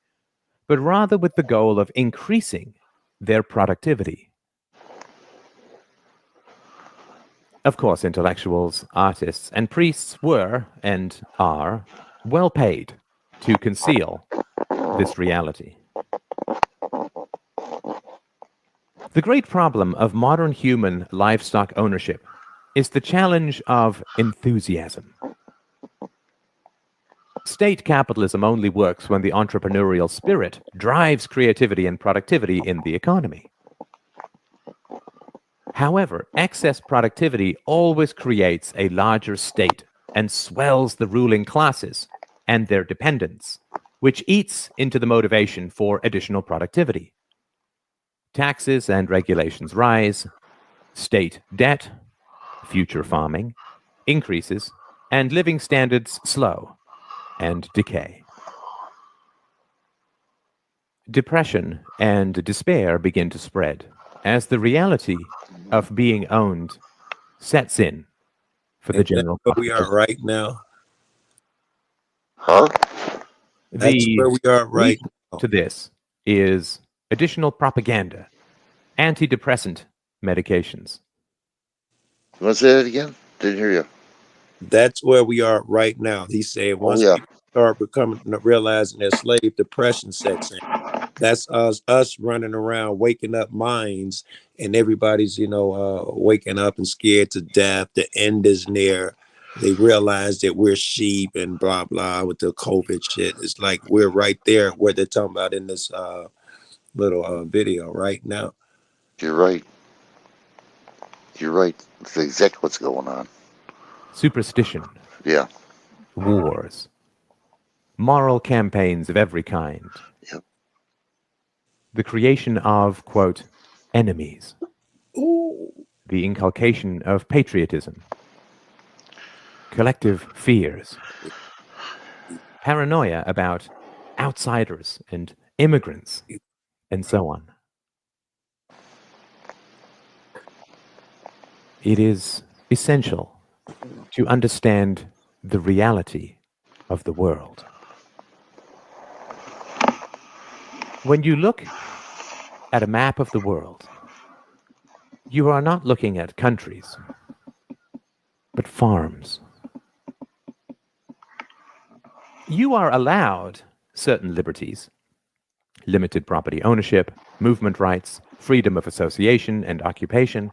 but rather with the goal of increasing their productivity. Of course, intellectuals, artists, and priests were, and are, well paid to conceal this reality. The great problem of modern human livestock ownership is the challenge of enthusiasm. State capitalism only works when the entrepreneurial spirit drives creativity and productivity in the economy. However, excess productivity always creates a larger state and swells the ruling classes and their dependents, which eats into the motivation for additional productivity. Taxes and regulations rise, state debt, future farming increases, and living standards slow and decay. Depression and despair begin to spread as the reality of being owned sets in for the general Where we are right now. Huh? That's where we are right now. To this is additional propaganda, antidepressant medications. You want to say that again? Didn't hear you. That's where we are right now. He said once people start realizing that slave depression sets in, that's us running around waking up minds, and everybody's waking up and scared to death. The end is near. They realize that we're sheep and blah blah with the COVID shit. It's like we're right there where they're talking about in this little video right now. You're right. You're right. That's exactly what's going on. Superstition. Yeah. Wars. Moral campaigns of every kind. Yep. The creation of, quote, enemies. Ooh. The inculcation of patriotism. Collective fears. Paranoia about outsiders and immigrants, and so on. It is essential to understand the reality of the world. When you look at a map of the world, you are not looking at countries, but farms. You are allowed certain liberties, limited property ownership, movement rights, freedom of association and occupation,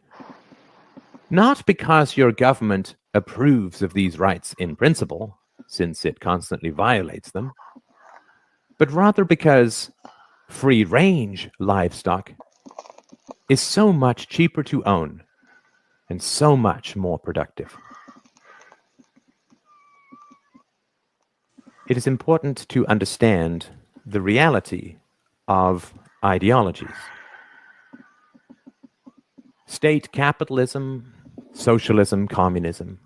not because your government approves of these rights in principle, since it constantly violates them, but rather because free-range livestock is so much cheaper to own and so much more productive. It is important to understand the reality of ideologies. State capitalism, socialism, communism,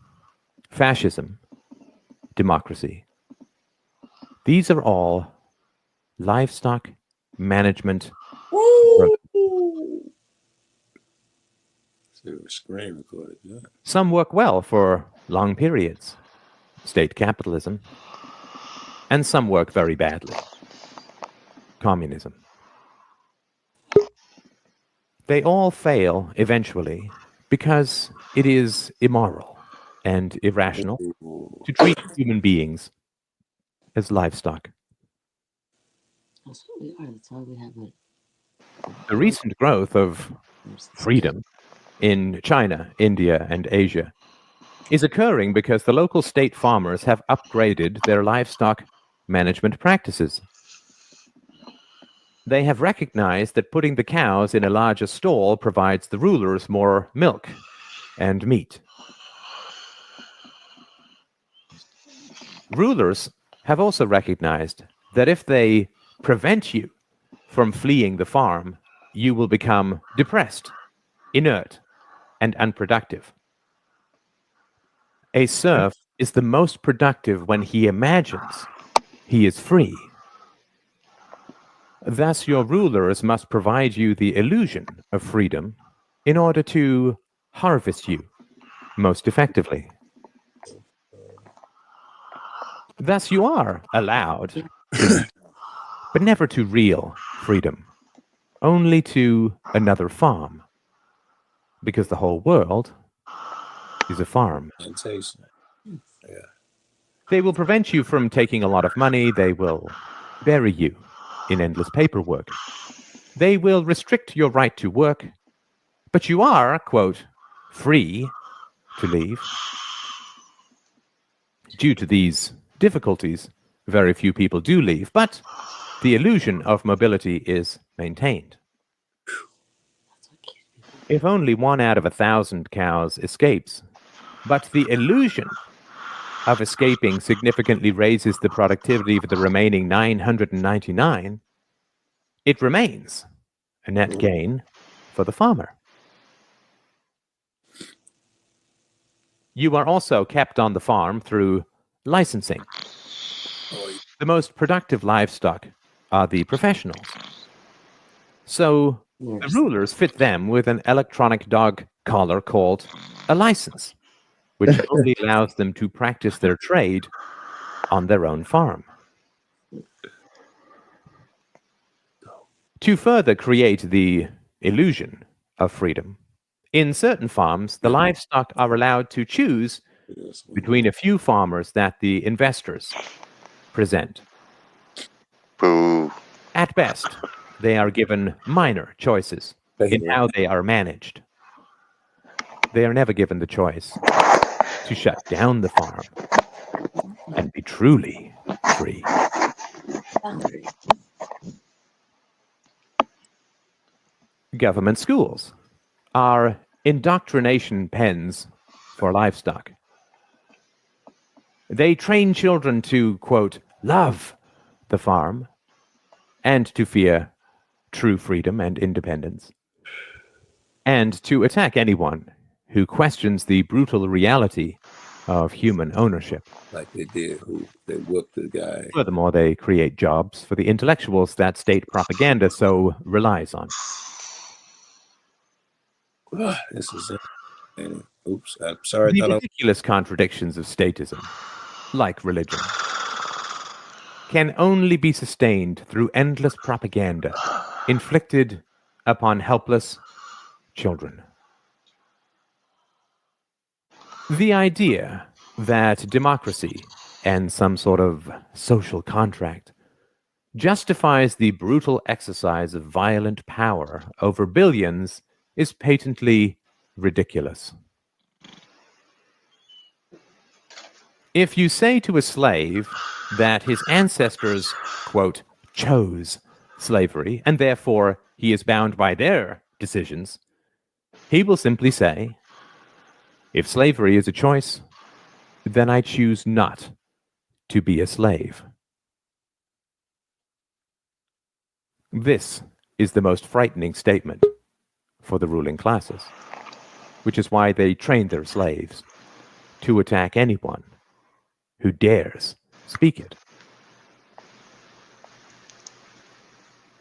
fascism, democracy. These are all livestock management. Screen recorded, yeah. Some work well for long periods, state capitalism, and some work very badly, communism. They all fail eventually because it is immoral and irrational to treat human beings as livestock. The recent growth of freedom in China, India, and Asia is occurring because the local state farmers have upgraded their livestock management practices. They have recognized that putting the cows in a larger stall provides the rulers more milk and meat. Rulers have also recognized that if they prevent you from fleeing the farm, you will become depressed, inert, and unproductive. A serf is the most productive when he imagines he is free. Thus, your rulers must provide you the illusion of freedom in order to harvest you most effectively. Thus, you are allowed to leave, but never to real freedom, only to another farm, because the whole world is a farm. Yeah. They will prevent you from taking a lot of money. They will bury you in endless paperwork. They will restrict your right to work, but you are, quote, free to leave. Due to these difficulties, very few people do leave, but the illusion of mobility is maintained. If only 1 out of 1,000 cows escapes, but the illusion of escaping significantly raises the productivity of the remaining 999, it remains a net gain for the farmer. You are also kept on the farm through licensing. The most productive livestock are the professionals. So the rulers fit them with an electronic dog collar called a license, which only allows them to practice their trade on their own farm. To further create the illusion of freedom, in certain farms, the livestock are allowed to choose between a few farmers that the investors present. Boo. At best, they are given minor choices in how they are managed. They are never given the choice to shut down the farm and be truly free. Government schools are indoctrination pens for livestock. They train children to, quote, love the farm and to fear true freedom and independence, and to attack anyone who questions the brutal reality of human ownership. Like they did, they whooped the guy. Furthermore, they create jobs for the intellectuals that state propaganda so relies on. This is it. Oops, I'm sorry. The ridiculous contradictions of statism, like religion, can only be sustained through endless propaganda inflicted upon helpless children. The idea that democracy and some sort of social contract justifies the brutal exercise of violent power over billions is patently ridiculous. If you say to a slave that his ancestors, quote, chose slavery, and therefore he is bound by their decisions, he will simply say, if slavery is a choice, then I choose not to be a slave. This is the most frightening statement for the ruling classes, which is why they train their slaves to attack anyone who dares speak it.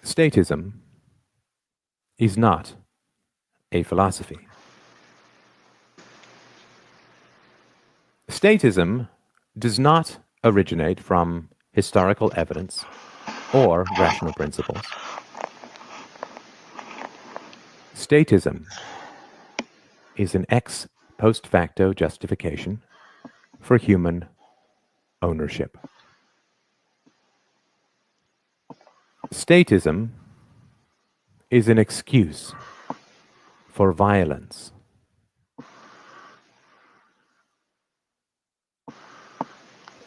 Statism is not a philosophy. Statism does not originate from historical evidence or rational principles. Statism is an ex post facto justification for human ownership. Statism is an excuse for violence.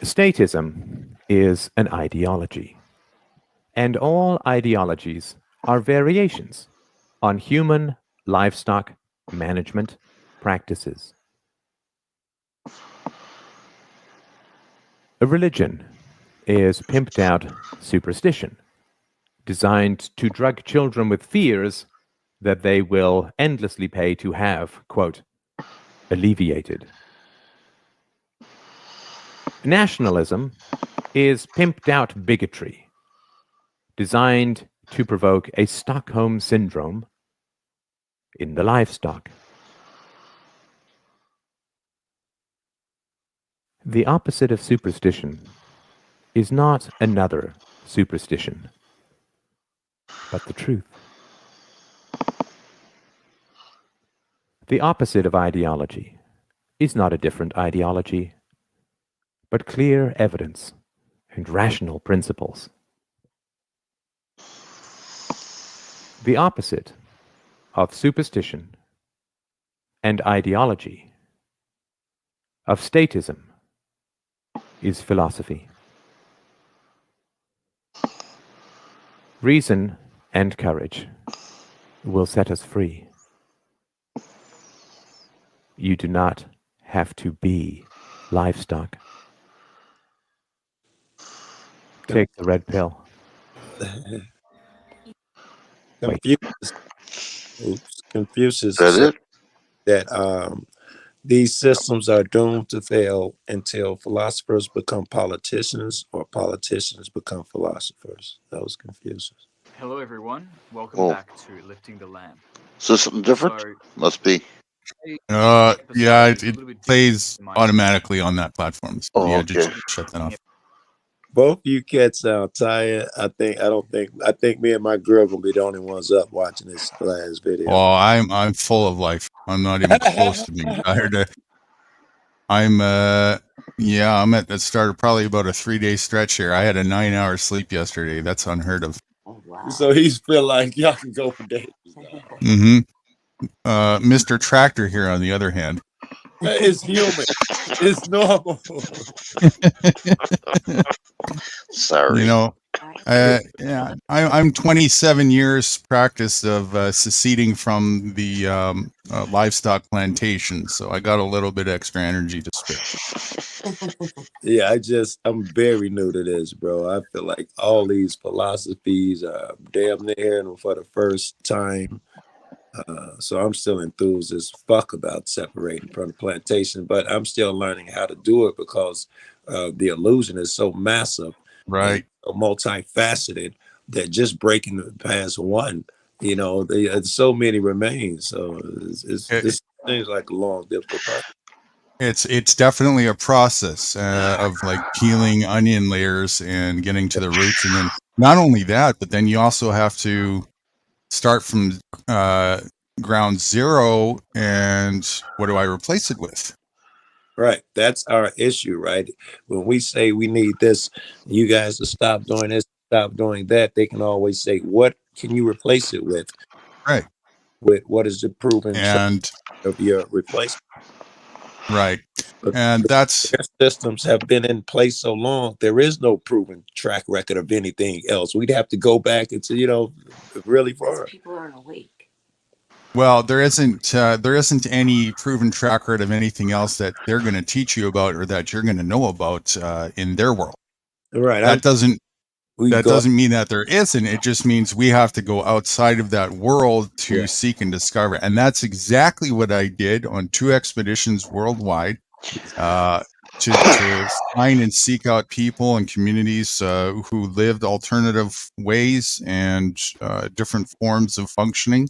Statism is an ideology, and all ideologies are variations on human livestock management practices. A religion is pimped out superstition, designed to drug children with fears that they will endlessly pay to have, quote, alleviated. Nationalism is pimped out bigotry, designed to provoke a Stockholm syndrome in the livestock. The opposite of superstition is not another superstition, but the truth. The opposite of ideology is not a different ideology, but clear evidence and rational principles. The opposite of superstition and ideology, of statism, is philosophy. Reason and courage will set us free. You do not have to be livestock. Take the red pill. Confucius said that these systems are doomed to fail until philosophers become politicians or politicians become philosophers. That was Confucius. Hello, everyone. Welcome back to Lifting the Lamb. Is this something different? Must be. Yeah, it plays automatically on that platform. So yeah, just shut that off. Both you cats sound tired. I think me and my girl gonna be the only ones up watching this last video. Oh, I'm full of life. I'm not even close to being tired. I'm at the start of probably about a 3-day stretch here. I had a 9-hour sleep yesterday. That's unheard of. Oh, wow. So he's feel like y'all can go for days. Mm-hmm. Mr. Tractor here, on the other hand, it's human. It's normal. Sorry. You know, Yeah, I'm 27 years practice of seceding from the livestock plantation, so I got a little bit extra energy to spare. Yeah, I'm very new to this, bro. I feel like all these philosophies are damn near hearing for the first time. So I'm still enthused as fuck about separating from the plantation, but I'm still learning how to do it because the illusion is so massive, right? So multifaceted that just breaking past one, so many remains. So it seems like a long, difficult process. It's definitely a process of like peeling onion layers and getting to the roots, and then not only that, but then you also have to start from ground zero. And what do I replace it with? Right. That's our issue, right? When we say we need this, you guys to stop doing this, stop doing that, they can always say, what can you replace it with? Right. With what is the proven and of your replacement? Right. But And that's their systems have been in place so long, there is no proven track record of anything else. We'd have to go back into, really far. People aren't awake. Well, there isn't any proven track record of anything else that they're going to teach you about or that you're going to know about in their world. Right. That doesn't mean that there isn't. It just means we have to go outside of that world to seek and discover. And that's exactly what I did on 2 expeditions worldwide to find and seek out people and communities who lived alternative ways and different forms of functioning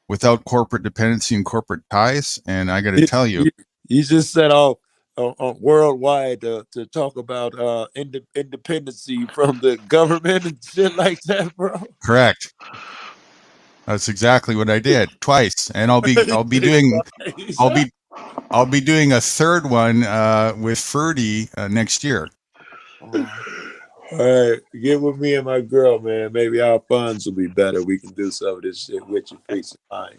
without corporate dependency and corporate ties. And I got to tell you, you just set off worldwide to talk about independency from the government and shit like that, bro. Correct. That's exactly what I did twice, and I'll be doing a third one with Ferdy next year. All right, get with me and my girl, man. Maybe our funds will be better. We can do some of this shit with your free mind.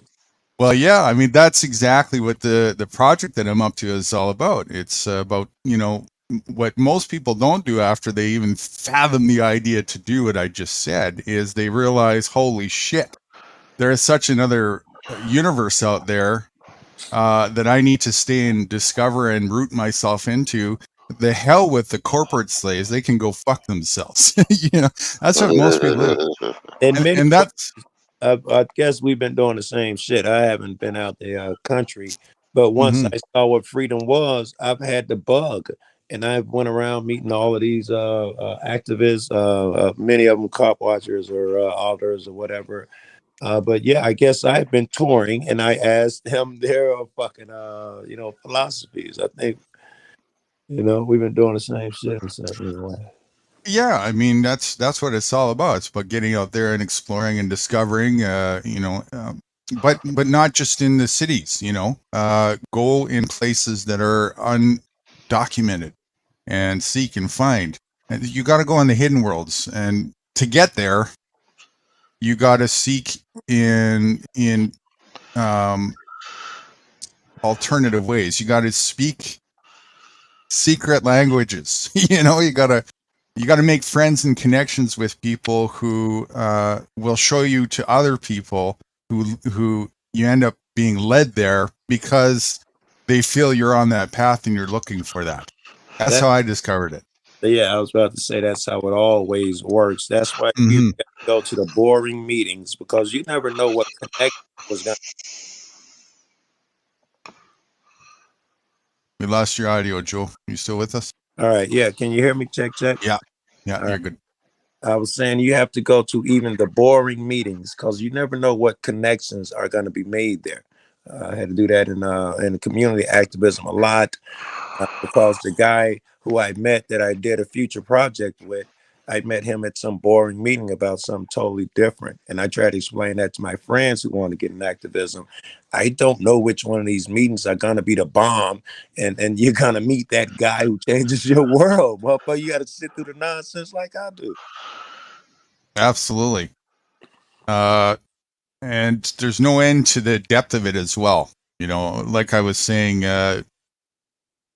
Well, yeah, I mean that's exactly what the project that I'm up to is all about. It's about what most people don't do after they even fathom the idea to do what I just said is they realize, holy shit, there is such another universe out there that I need to stay and discover and root myself into. The hell with the corporate slaves; they can go fuck themselves. That's what most people do. And that's. I guess we've been doing the same shit. I haven't been out the country, but once I saw what freedom was, I've had the bug, and I went around meeting all of these activists, many of them cop watchers or alters or whatever. But yeah, I guess I've been touring, and I asked them their fucking philosophies. I think we've been doing the same shit in certain way. Yeah, I mean that's what it's all about. It's about getting out there and exploring and discovering, but not just in the cities. Go in places that are undocumented and seek and find. And you got to go in the hidden worlds, and to get there, you got to seek in alternative ways. You got to speak secret languages. You got to make friends and connections with people who will show you to other people who you end up being led there because they feel you're on that path and you're looking for that. That's how I discovered it. Yeah, I was about to say that's how it always works. That's why you go to the boring meetings because you never know what connection was going to. We lost your audio, Joe. You still with us? All right. Yeah. Can you hear me? Check. Yeah. You're good. I was saying you have to go to even the boring meetings because you never know what connections are going to be made there. I had to do that in community activism a lot because the guy who I met that I did a future project with, I met him at some boring meeting about something totally different. And I tried to explain that to my friends who want to get in activism. I don't know which one of these meetings are going to be the bomb. And you're going to meet that guy who changes your world. But you got to sit through the nonsense like I do. Absolutely. And there's no end to the depth of it as well. Like I was saying,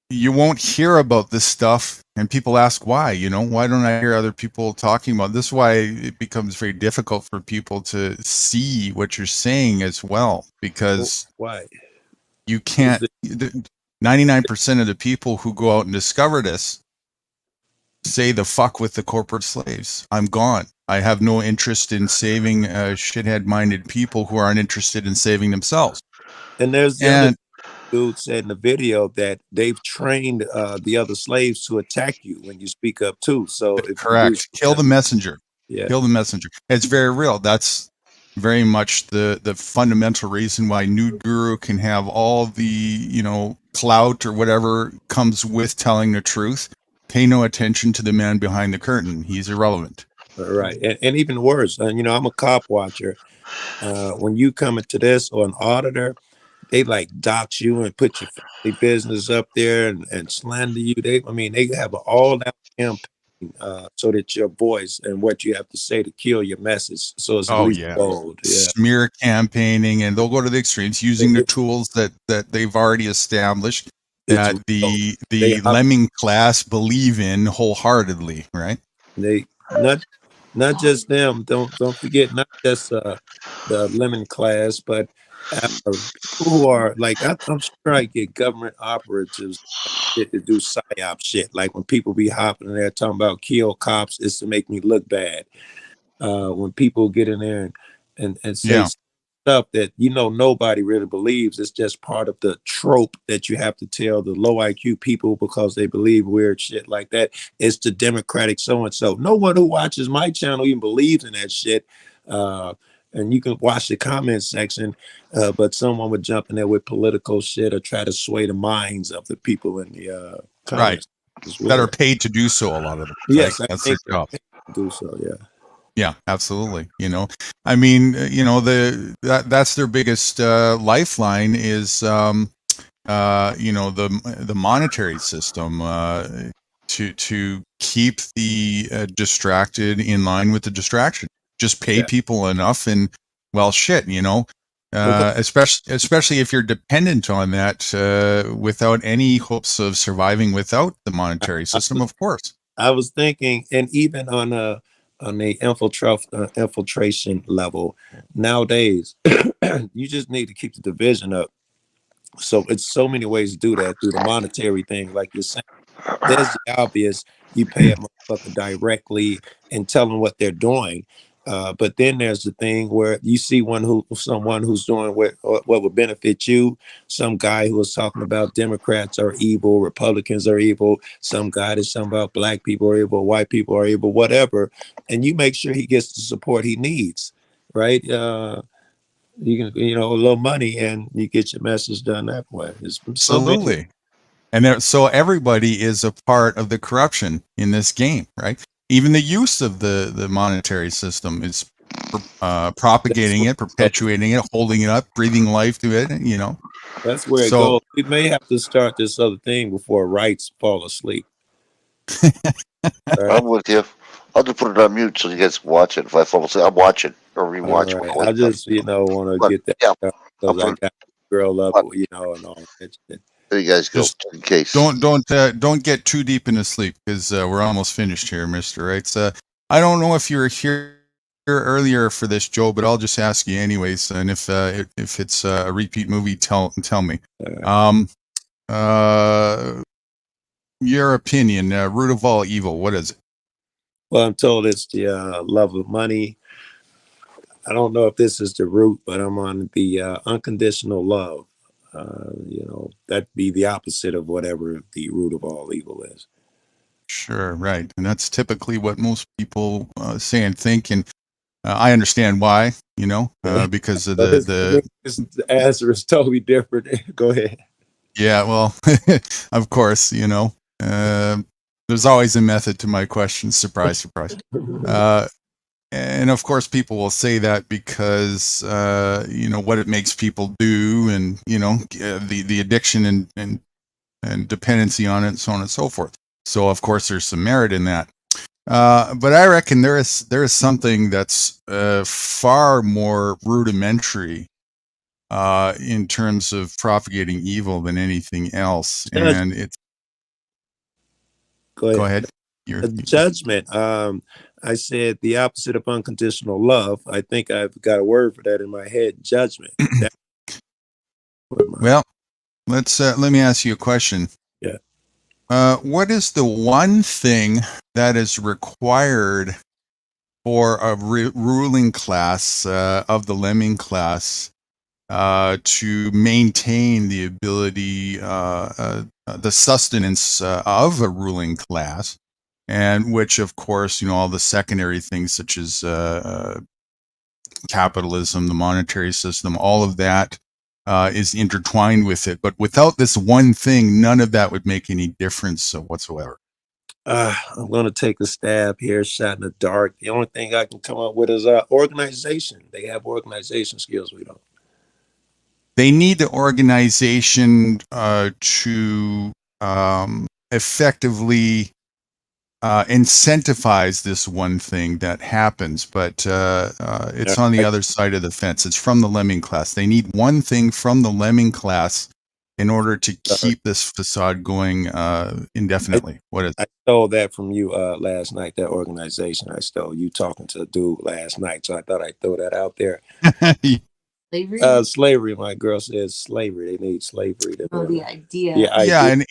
you won't hear about this stuff, and people ask why. Why don't I hear other people talking about this? Is why it becomes very difficult for people to see what you're saying as well, because Why? you can't. 99% of the people who go out and discover this say the fuck with the corporate slaves. I'm gone. I have no interest in saving shithead-minded people who aren't interested in saving themselves. And there's the And other dude said in the video that they've trained the other slaves to attack you when you speak up too. So if you do, correct, kill the messenger. yeah, Kill the messenger. It's very real. That's very much the fundamental reason why New Guru can have all the clout or whatever comes with telling the truth. Pay no attention to the man behind the curtain. He's irrelevant. right. And even worse, I'm a cop watcher. When you come into this or an auditor, they like dox you and put your family business up there and slander you. They have an all-out campaign so that your voice and what you have to say to kill your message. So it's at Oh least yeah, bold. Yeah. smear campaigning, and they'll go to the extremes using the tools that they've already established that the lemming class believe in wholeheartedly, right? They not just them. Don't forget, not just the lemon class, but people who are like I'm sure I get government operatives to do psyop shit. Like when people be hopping in there talking about kill cops, is to make me look bad. When people get in there and say stuff that nobody really believes, it's just part of the trope that you have to tell the low IQ people because they believe weird shit like that. It's the Democratic so-and-so. No one who watches my channel even believes in that shit. And you can watch the comment section, but someone would jump in there with political shit or try to sway the minds of the people in the comments. Right. That are paid to do so, a lot of them. Yes, right? That's their job. Do so, yeah. Yeah, absolutely. I mean, that's their biggest lifeline is, the monetary system to keep the distracted in line with the distraction. Just pay people enough, and well, shit, especially if you're dependent on that without any hopes of surviving without the monetary system, of course. I was thinking, and even on the infiltration level nowadays, you just need to keep the division up. So it's so many ways to do that through the monetary thing, like you're saying. There's the obvious: you pay a motherfucker directly and tell them what they're doing. But then there's the thing where you see someone who's doing what would benefit you. Some guy who was talking about Democrats are evil, Republicans are evil. Some guy that's talking about black people are evil, white people are evil, whatever. And you make sure he gets the support he needs, right? You can, a little money, and you get your message done that way. Absolutely. And so everybody is a part of the corruption in this game, right? Even the use of the monetary system is propagating it, perpetuating it, holding it up, breathing life to it. That's where it goes. We may have to start this other thing before rights fall asleep. I'm with you. I'll just put it on mute so you guys can watch it. If I fall asleep, I'm watching or rewatch. Right. I just want to get that because I got a girl up, and all that shit. There you guys go. Just in case. Don't get too deep into sleep, because we're almost finished here, Mr. Wrights. I don't know if you were here earlier for this, Joe, but I'll just ask you anyways. And if it's a repeat movie, tell me. Your opinion, root of all evil, what is it? Well, I'm told it's the love of money. I don't know if this is the root, but I'm on the unconditional love. That'd be the opposite of whatever the root of all evil is. Sure, right. And that's typically what most people say and think. And I understand why, because of the answer is totally different. Go ahead. Yeah, well, of course, there's always a method to my questions. Surprise, surprise. And of course, people will say that because, what it makes people do, and, the addiction and dependency on it, and so on and so forth. So, of course, there's some merit in that. But I reckon there is something that's far more rudimentary in terms of propagating evil than anything else. And Go ahead. Go ahead. You're, Judgment. I said the opposite of unconditional love. I think I've got a word for that in my head. Judgment. well, let me ask you a question. Yeah. What is the one thing that is required for a ruling class of the lemming class to maintain the ability, the sustenance of a ruling class, and which, of course, all the secondary things such as capitalism, the monetary system, all of that is intertwined with it. But without this one thing, none of that would make any difference whatsoever. I'm going to take a stab here, shot in the dark. The only thing I can come up with is organization. They have organization skills. We don't. They need the organization to effectively incentivize this one thing that happens, but it's on the other side of the fence. It's from the lemming class. They need one thing from the lemming class in order to keep this facade going indefinitely. What is it? I stole that from you last night, that organization. I stole you talking to a dude last night, so I thought I'd throw that out there. Slavery? Slavery. My girl says slavery. They need slavery. Oh, the idea. Yeah, and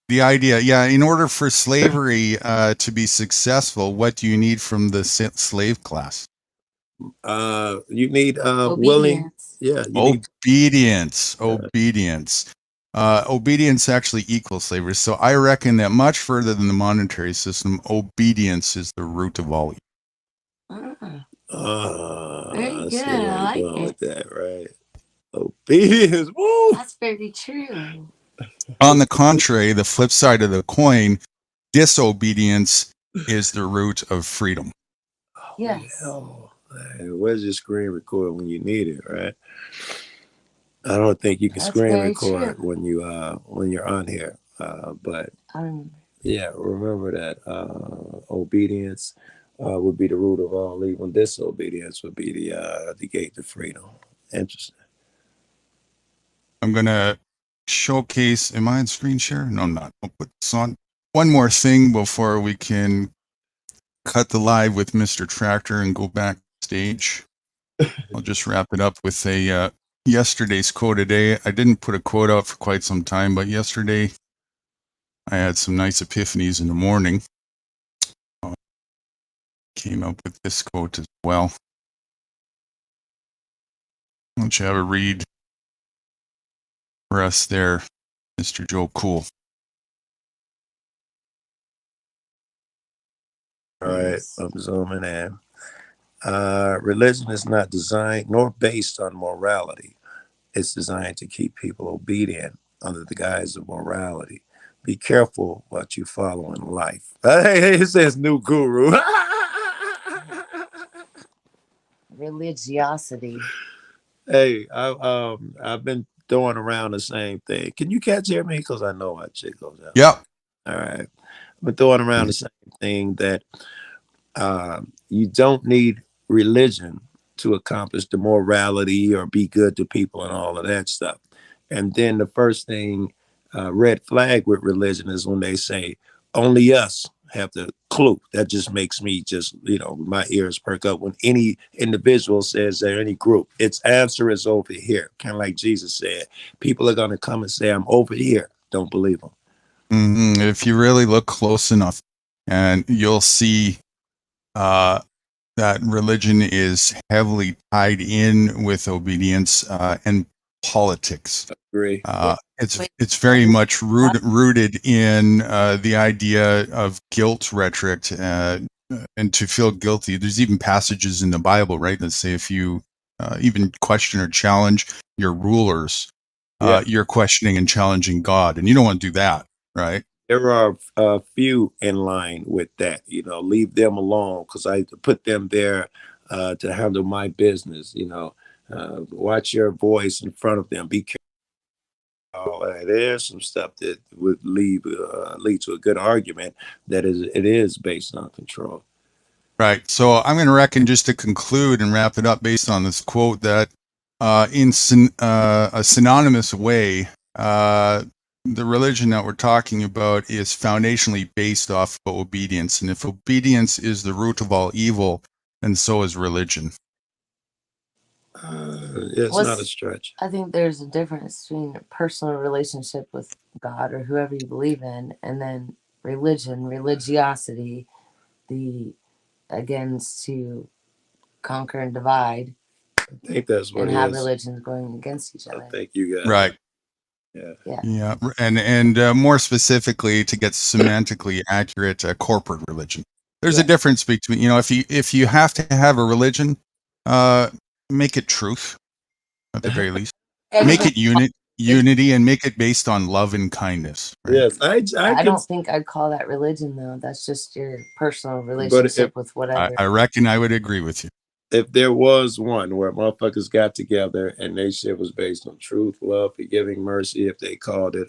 the idea, in order for slavery to be successful, what do you need from the slave class? You need willing. Yeah, obedience. Obedience actually equals slavery. So I reckon that much further than the monetary system, obedience is the root of all. Very good. I like it. With that, right? Obedience. Woo! That's very true. On the contrary, the flip side of the coin, disobedience is the root of freedom. Yes. Where's your screen record when you need it, right? I don't think you can screen record when you're on here. But I remember. Yeah, remember that obedience would be the root of all evil. Disobedience would be the gate to freedom. Interesting. I'm gonna showcase. Am I on screen share? No, I'm not. I'll put this on. One more thing before we can cut the live with Mr. Tractor and go backstage. I'll just wrap it up with a yesterday's quote a day. I didn't put a quote out for quite some time, but yesterday I had some nice epiphanies in the morning. Came up with this quote as well. Why don't you have a read for us there, Mr. Joe Cool? All right, I'm zooming in. Religion is not designed nor based on morality. It's designed to keep people obedient under the guise of morality. Be careful what you follow in life. Hey, it says new guru. Religiosity. Hey, I've been throwing around the same thing. Can you catch hear me? Because I know my shit goes out. Yep. All right. I've been throwing around the same thing that you don't need religion to accomplish the morality or be good to people and all of that stuff. And then the first thing, red flag with religion is when they say only us have the clue. That just makes me my ears perk up when any individual says that, any group, its answer is over here. Kind of like Jesus said, people are going to come and say, I'm over here. Don't believe them. Mm-hmm. If you really look close enough, and you'll see that religion is heavily tied in with obedience and politics. Agree. It's very much rooted in the idea of guilt rhetoric and to feel guilty. There's even passages in the Bible, right, that say if you even question or challenge your rulers, you're questioning and challenging God, and you don't want to do that, right? There are a few in line with that, leave them alone because I put them there to handle my business, watch your voice in front of them. Be careful. There's some stuff that would lead to a good argument that it is based on control. Right. So I'm going to reckon, just to conclude and wrap it up based on this quote, that in a synonymous way, the religion that we're talking about is foundationally based off of obedience. And if obedience is the root of all evil, then so is religion. It's not a stretch. I think there's a difference between a personal relationship with God or whoever you believe in, and then religion, religiosity, against to conquer and divide. I think that's what and it have is. religions going against each other. I think you got Right. it. Yeah. And more specifically, to get semantically accurate, corporate religion. There's a difference between, if you have to have a religion, make it truth at the very least. Make it unity, and make it based on love and kindness. Right? Yes, I don't think I'd call that religion though. That's just your personal relationship with whatever. I reckon I would agree with you. If there was one where motherfuckers got together and they shit was based on truth, love, forgiving, mercy, if they called it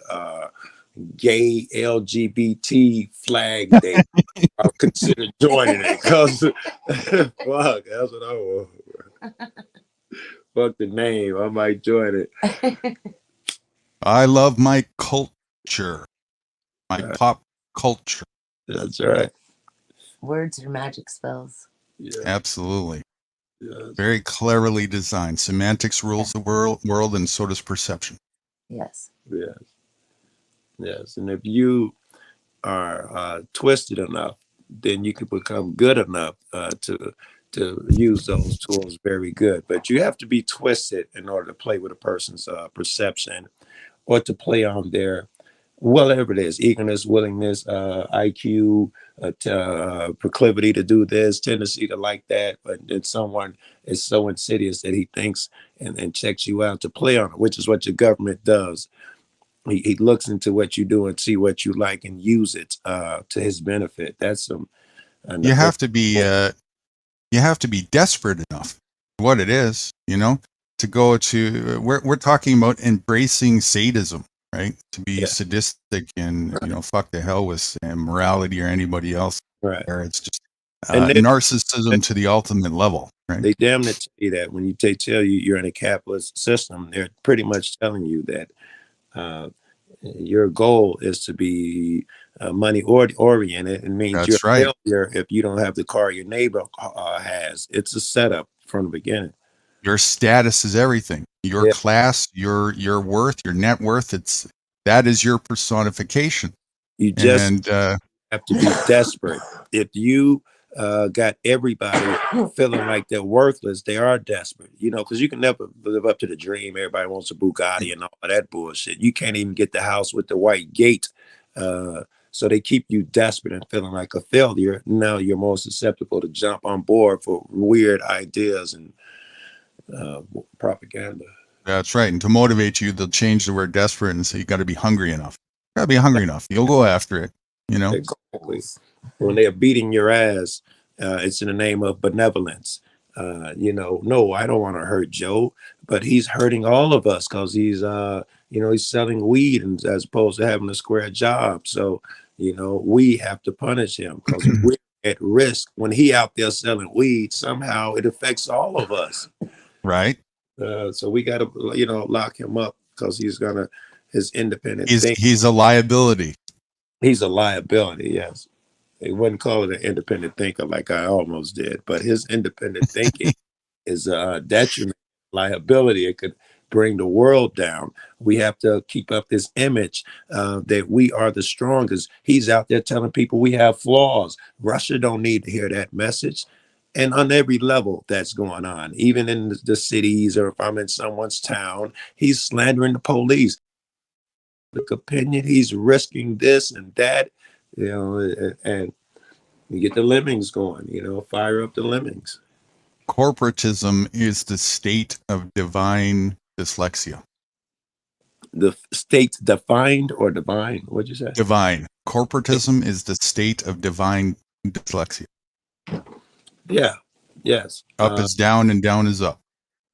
gay LGBT flag day, I'll consider joining it. Cause fuck, that's what I want. Fuck the name, I might join it. I love my culture, my pop culture. That's right. Words are magic spells. Yeah. Absolutely. Yes. Very cleverly designed. Semantics rules the world, and so does perception. Yes. Yes. Yes. And if you are twisted enough, then you can become good enough to use those tools very good. But you have to be twisted in order to play with a person's perception, or to play on their, whatever it is, eagerness, willingness, IQ, proclivity to do this, tendency to like that. But then someone is so insidious that he thinks and checks you out to play on it, which is what your government does. He looks into what you do and see what you like and use it to his benefit. That's some. You have to be desperate enough. What it is, to go to. We're talking about embracing sadism, right? To be sadistic and fuck the hell with morality or anybody else. Right. It's just And narcissism to the ultimate level. Right. They damn near tell you that when they tell you you're in a capitalist system, they're pretty much telling you that your goal is to be money oriented. It means That's you're right. a failure if you don't have the car your neighbor has. It's a setup from the beginning. Your status is everything. Your class, your worth, your net worth. That is your personification. You just have to be desperate. If you got everybody feeling like they're worthless, they are desperate, because you can never live up to the dream. Everybody wants a Bugatti and all of that bullshit. You can't even get the house with the white gate. So they keep you desperate and feeling like a failure. Now you're more susceptible to jump on board for weird ideas and propaganda. That's right. And to motivate you, they'll change the word desperate and say you got to be hungry enough. You got to be hungry enough. You'll go after it. Exactly. When they are beating your ass, it's in the name of benevolence. No, I don't want to hurt Joe, but he's hurting all of us because he's selling weed as opposed to having a square job. So, we have to punish him because we're at risk. When he out there selling weed, somehow it affects all of us. Right. So we got to, lock him up because his independent thinking. He's a liability. He's a liability, yes. They wouldn't call it an independent thinker like I almost did, but his independent thinking is a detriment, liability. It could bring the world down. We have to keep up this image that we are the strongest. He's out there telling people we have flaws. Russia don't need to hear that message. And on every level that's going on, even in the cities, or if I'm in someone's town, he's slandering the police. Opinion, he's risking this and that, and you get the lemmings going, fire up the lemmings. Corporatism is the state of divine dyslexia. The state defined or divine? What'd you say? Divine. Corporatism is the state of divine dyslexia. Yeah. Yes. Up is down and down is up.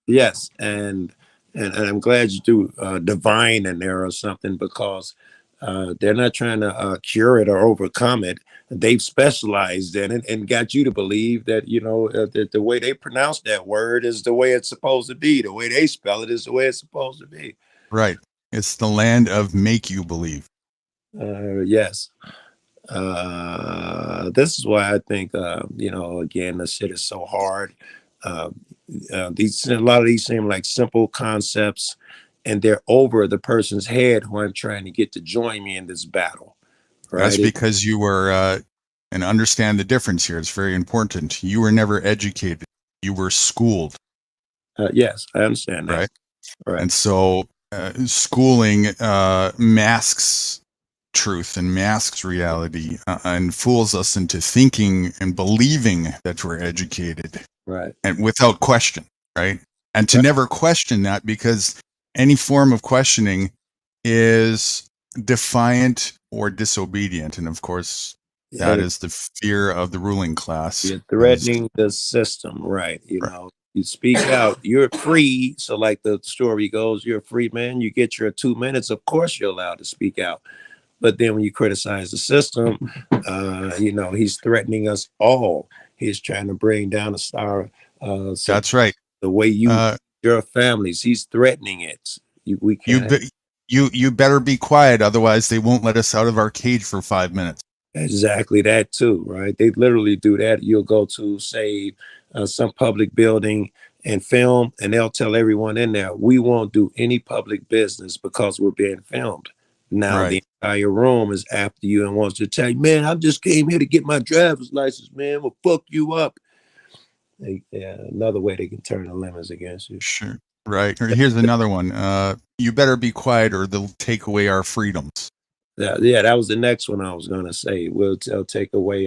Yes. And I'm glad you do divine in there or something, because they're not trying to cure it or overcome it. They've specialized in it and got you to believe that, that the way they pronounce that word is the way it's supposed to be. The way they spell it is the way it's supposed to be. Right. It's the land of make you believe. Yes. This is why I think, again, the shit is so hard. A lot of these seem like simple concepts, and they're over the person's head who I'm trying to get to join me in this battle. Right? That's because you were, and understand the difference here. It's very important. You were never educated. You were schooled. Yes, I understand that. Right. Right. And so schooling masks truth and masks reality and fools us into thinking and believing that we're educated. Right. And without question. Right. And to never question that, because any form of questioning is defiant or disobedient. And of course, that is the fear of the ruling class. You're threatening the system, right? You speak out, you're free. So like the story goes, you're a free man, you get your 2 minutes, of course you're allowed to speak out. But then when you criticize the system, he's threatening us all. He's trying to bring down that's right. The way your families, he's threatening it. We can't. You better be quiet, otherwise they won't let us out of our cage for 5 minutes. Exactly that too, right? They literally do that. You'll go to, say, some public building and film, and they'll tell everyone in there, we won't do any public business because we're being filmed. Now the entire room is after you and wants to tell you, man, I just came here to get my driver's license, man. We'll fuck you up. Another way they can turn the lemons against you. Sure. Right. Here's another one. You better be quiet or they'll take away our freedoms. Yeah, that was the next one I was going to say. They'll take away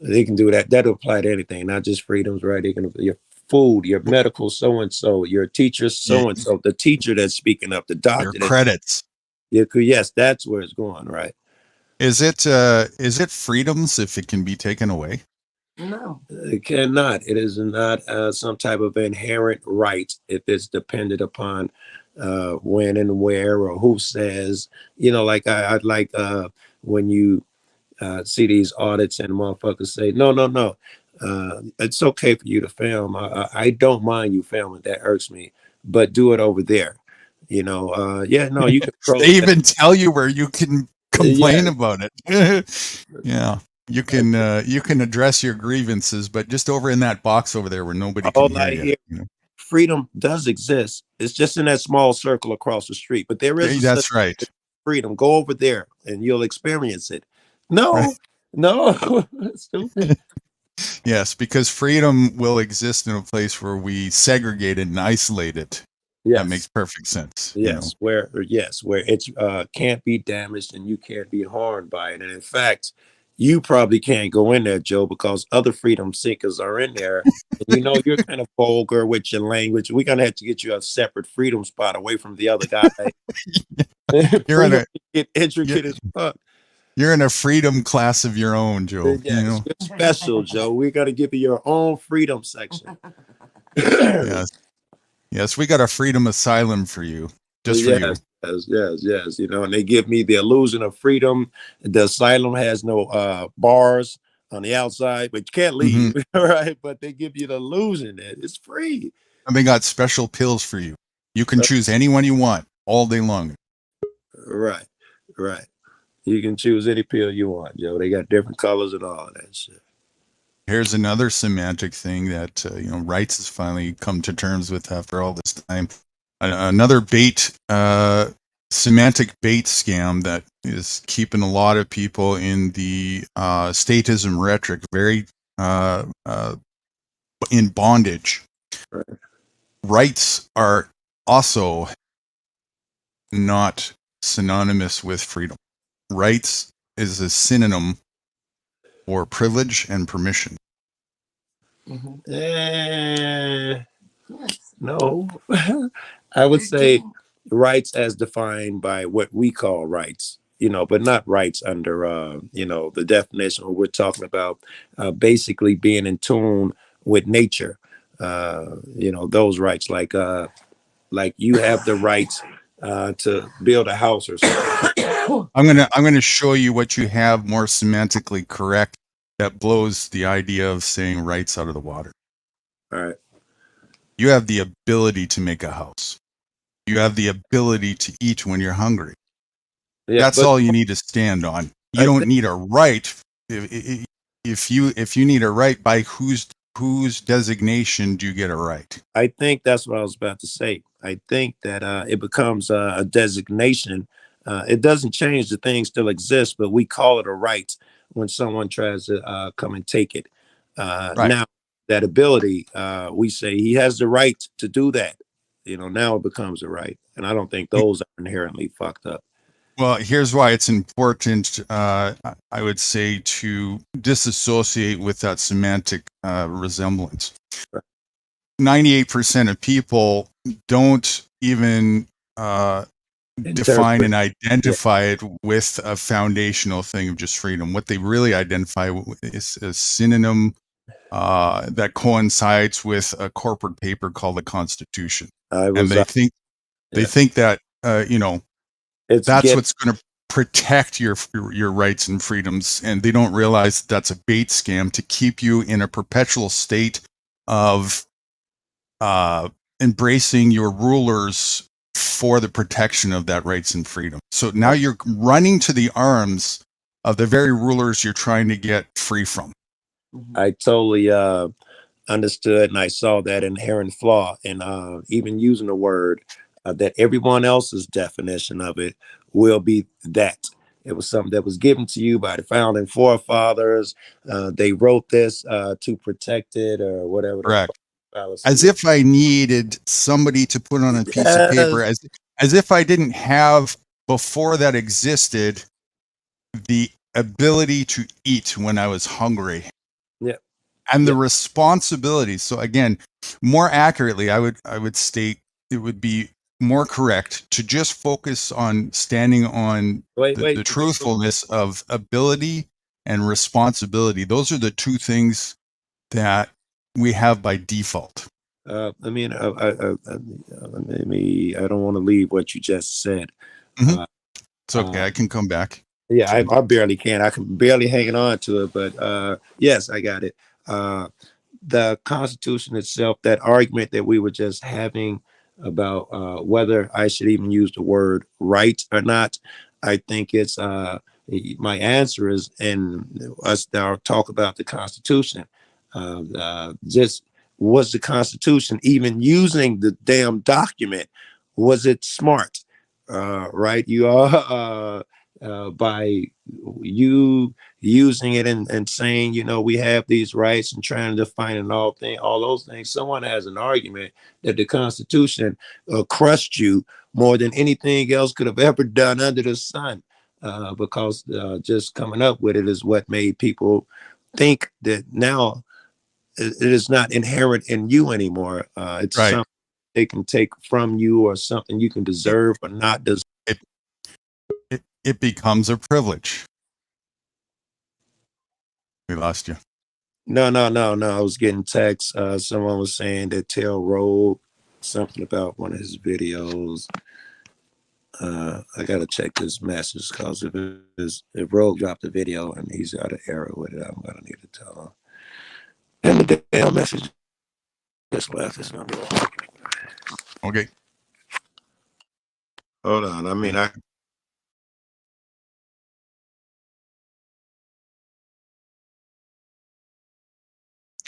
they can do that. That'll apply to anything, not just freedoms, right? They can, your food, your medical so-and-so, your teacher so-and-so, the teacher that's speaking up, the doctor. Your credits. Yes, that's where it's going, right? Is it freedoms if it can be taken away? No. It cannot. It is not some type of inherent right if it's dependent upon when and where or who says, like I'd like when you see these audits and motherfuckers say, no, it's okay for you to film. I don't mind you filming. That irks me, but do it over there. You can. They even tell you where you can complain about it. Yeah. You can address your grievances, but just over in that box over there where nobody can hear you. Freedom does exist. It's just in that small circle across the street. But there is that's right. Freedom. Go over there and you'll experience it. No, stupid. Yes, because freedom will exist in a place where we segregate it and isolate it. Yes. That makes perfect sense. Yes, where it's can't be damaged and you can't be harmed by it. And in fact, you probably can't go in there, Joe, because other freedom seekers are in there. And you're kind of vulgar with your language. We're gonna have to get you a separate freedom spot away from the other guy. You're in get intricate as fuck. You're in a freedom class of your own, Joe. Yes, you're special, Joe. We got to give you your own freedom section. Yes, we got a freedom asylum for you, just for you. Yes. And they give me the illusion of freedom. The asylum has no bars on the outside, but you can't leave, right? But they give you the illusion that it's free. And they got special pills for you. You can choose anyone you want all day long. Right. You can choose any pill you want, Joe. They got different colors and all of that shit. Here's another semantic thing that rights has finally come to terms with after all this time. Another semantic bait scam that is keeping a lot of people in the statism rhetoric very in bondage. Right. Rights are also not synonymous with freedom. Rights is a synonym for privilege and permission. No, I would say rights as defined by what we call rights, but not rights under, the definition we're talking about, basically being in tune with nature. Those rights, like you have the right to build a house or something. I'm gonna show you what you have more semantically correct that blows the idea of saying rights out of the water. All right. You have the ability to make a house. You have the ability to eat when you're hungry. Yeah, That's but all you need to stand on. You I don't think need a right. If you need a right, by whose designation do you get a right? I think that's what I was about to say. I think that it becomes a designation. It doesn't change. The thing still exists, but we call it a right when someone tries to come and take it. Right. Now, that ability, we say he has the right to do that. You know, now it becomes a right, and I don't think those are inherently fucked up. Well, here's why it's important, I would say, to disassociate with that semantic resemblance. 98% of people don't even define and identify it with a foundational thing of just freedom. What they really identify is a synonym that coincides with a corporate paper called the Constitution. And they think that that's what's going to protect your rights and freedoms, and they don't realize that's a bait scam to keep you in a perpetual state of embracing your rulers for the protection of that rights and freedom. So now you're running to the arms of the very rulers you're trying to get free from. I totally understood, and I saw that inherent flaw, and even using the word that everyone else's definition of it will be that. It was something that was given to you by the founding forefathers. They wrote this to protect it, or whatever. Correct. As if I needed somebody to put on a piece of paper, as if I didn't have, before that existed, the ability to eat when I was hungry. Yeah. And the responsibility. So again, more accurately, I would state it would be more correct to just focus on standing on the truthfulness of ability and responsibility. Those are the two things that we have by default. I mean, I don't want to leave what you just said. It's okay. I can come back. Yeah, I barely can. I can barely hang on to it, but yes, I got it. The Constitution itself, that argument that we were just having about whether I should even use the word right or not, I think it's my answer is, and us now talk about the Constitution. Just was the Constitution, even using the damn document, was it smart? Right? You are by you using it and saying, you know, we have these rights and trying to define and all those things. Someone has an argument that the Constitution crushed you more than anything else could have ever done under the sun, because just coming up with it is what made people think that now it is not inherent in you anymore. It's something they can take from you, or something you can deserve or not deserve. It becomes a privilege. We lost you. No. I was getting texts. Someone was saying that tell Rogue something about one of his videos. I gotta check this message, because if Rogue dropped a video and he's got an error with it, I'm gonna need to tell him. And the damn message just left. It's gonna be okay. Hold on. I mean,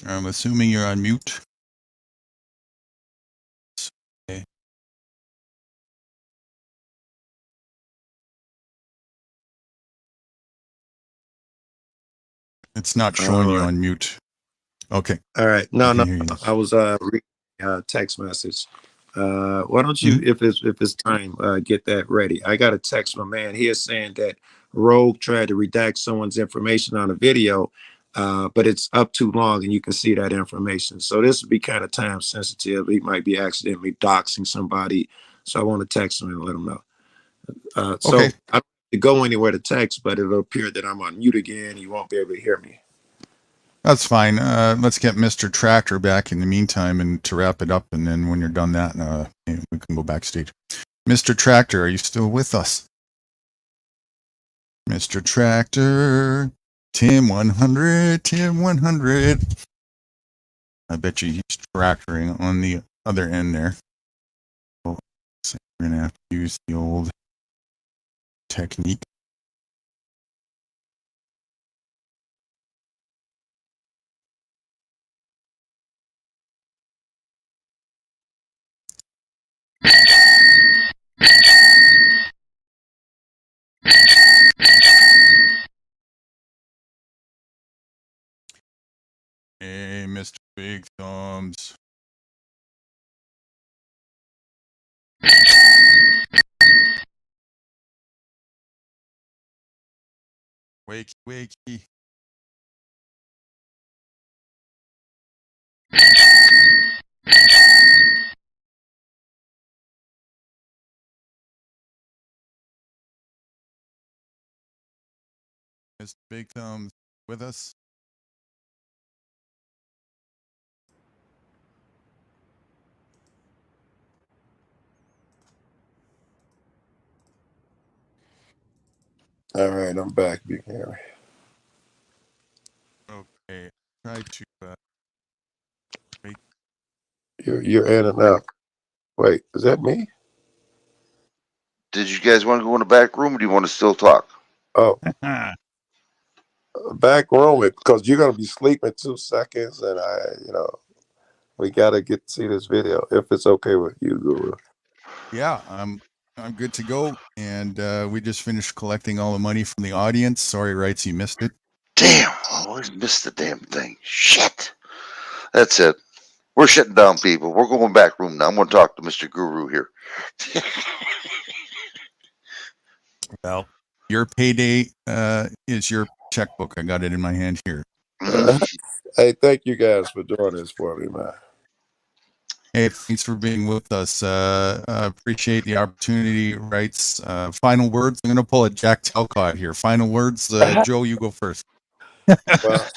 I'm assuming you're on mute. Okay. It's not showing you on mute. Okay. All right. No. I was reading a text message. Why don't you, if it's time, get that ready? I got a text from a man here saying that Rogue tried to redact someone's information on a video, but it's up too long and you can see that information. So this would be kind of time sensitive. He might be accidentally doxing somebody. So I want to text him and let him know. So I don't have to go anywhere to text, but it'll appear that I'm on mute again. You won't be able to hear me. That's fine. Let's get Mr. Tractor back in the meantime, and to wrap it up, and then when you're done that, we can go backstage. Mr. Tractor, are you still with us? Mr. Tractor, Tim 100, Tim 100. I bet you he's tractoring on the other end there. We're gonna have to use the old technique. Hey, Mr. Big Thumbs. Wakey, wakey. Mr. Big Thumbs with us. All right, I'm back, Big Harry. Okay, try to make. You're in and out. Wait, is that me? Did you guys want to go in the back room, or do you want to still talk? Oh, back room because you're gonna be sleeping 2 seconds, and we gotta get to see this video if it's okay with you, Guru. Yeah, I'm good to go, and we just finished collecting all the money from the audience. Sorry, Rights, you missed it. Damn, I always missed the damn thing. Shit. That's it. We're shutting down, people. We're going back room now. I'm going to talk to Mr. Guru here. Well, your payday is your checkbook. I got it in my hand here. Hey, thank you guys for doing this for me, man. Hey, thanks for being with us. Appreciate the opportunity. Rights. Final words. I'm going to pull a Jack Talcott here. Final words. Joe, you go first. Well,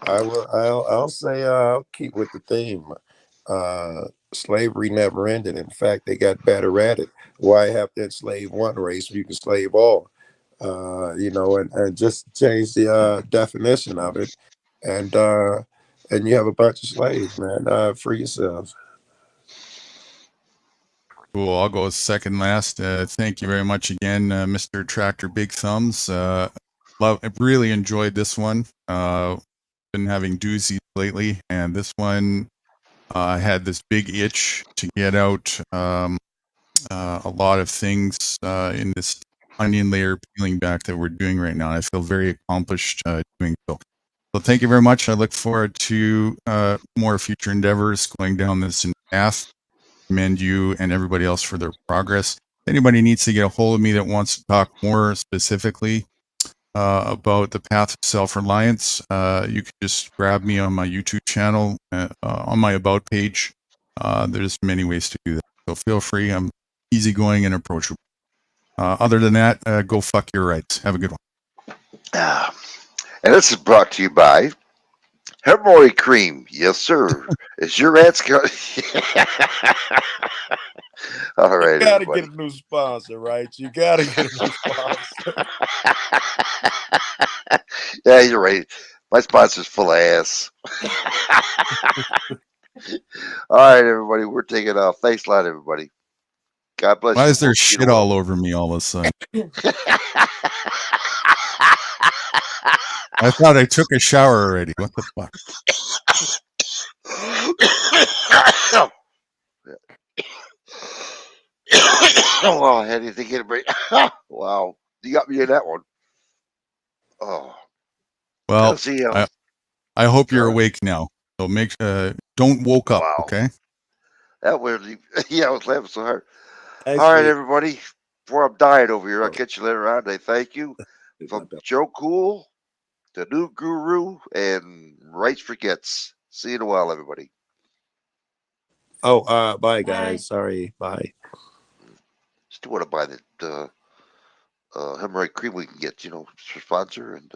I'll say I'll keep with the theme. Slavery never ended. In fact, they got better at it. Why have to enslave one race if you can slave all? And just change the definition of it, and you have a bunch of slaves, man. Free yourselves. Cool. I'll go second last. Thank you very much again, Mr. Tractor Big Thumbs. I've really enjoyed this one. Been having doozies lately, and this one I had this big itch to get out a lot of things in this onion layer peeling back that we're doing right now. I feel very accomplished doing so. So thank you very much. I look forward to more future endeavors going down this path. Commend you and everybody else for their progress. If anybody needs to get a hold of me that wants to talk more specifically about the path of self-reliance, you can just grab me on my YouTube channel, on my About page. There's many ways to do that. So feel free. I'm easygoing and approachable. Other than that, go fuck your rights. Have a good one. And this is brought to you by Hemorrhoid Cream. Yes, sir. Is your ads All right, You gotta everybody. get a new sponsor, right? You gotta get a new sponsor. Yeah, you're right. My sponsor's full of ass. All right, everybody. We're taking off. Thanks a lot, everybody. God bless you. Why is there We'll see you shit tomorrow. all over me all of a sudden? I thought I took a shower already. What the fuck? Oh, wow, I had to get a break. Wow. You got me in that one. Oh. Well, See you. I hope you're Sure. awake now. So don't woke up, Wow. okay? That was, yeah, I was laughing so hard. Thanks, All right, Vic. everybody. Before I'm dying over here, I'll catch you later on. I thank you. From Joe Cool, the new Guru, and Rights Forgets. See you in a while, everybody. Oh, bye, guys. Sorry. Bye. Still want to buy the hemorrhoid cream we can get, sponsor and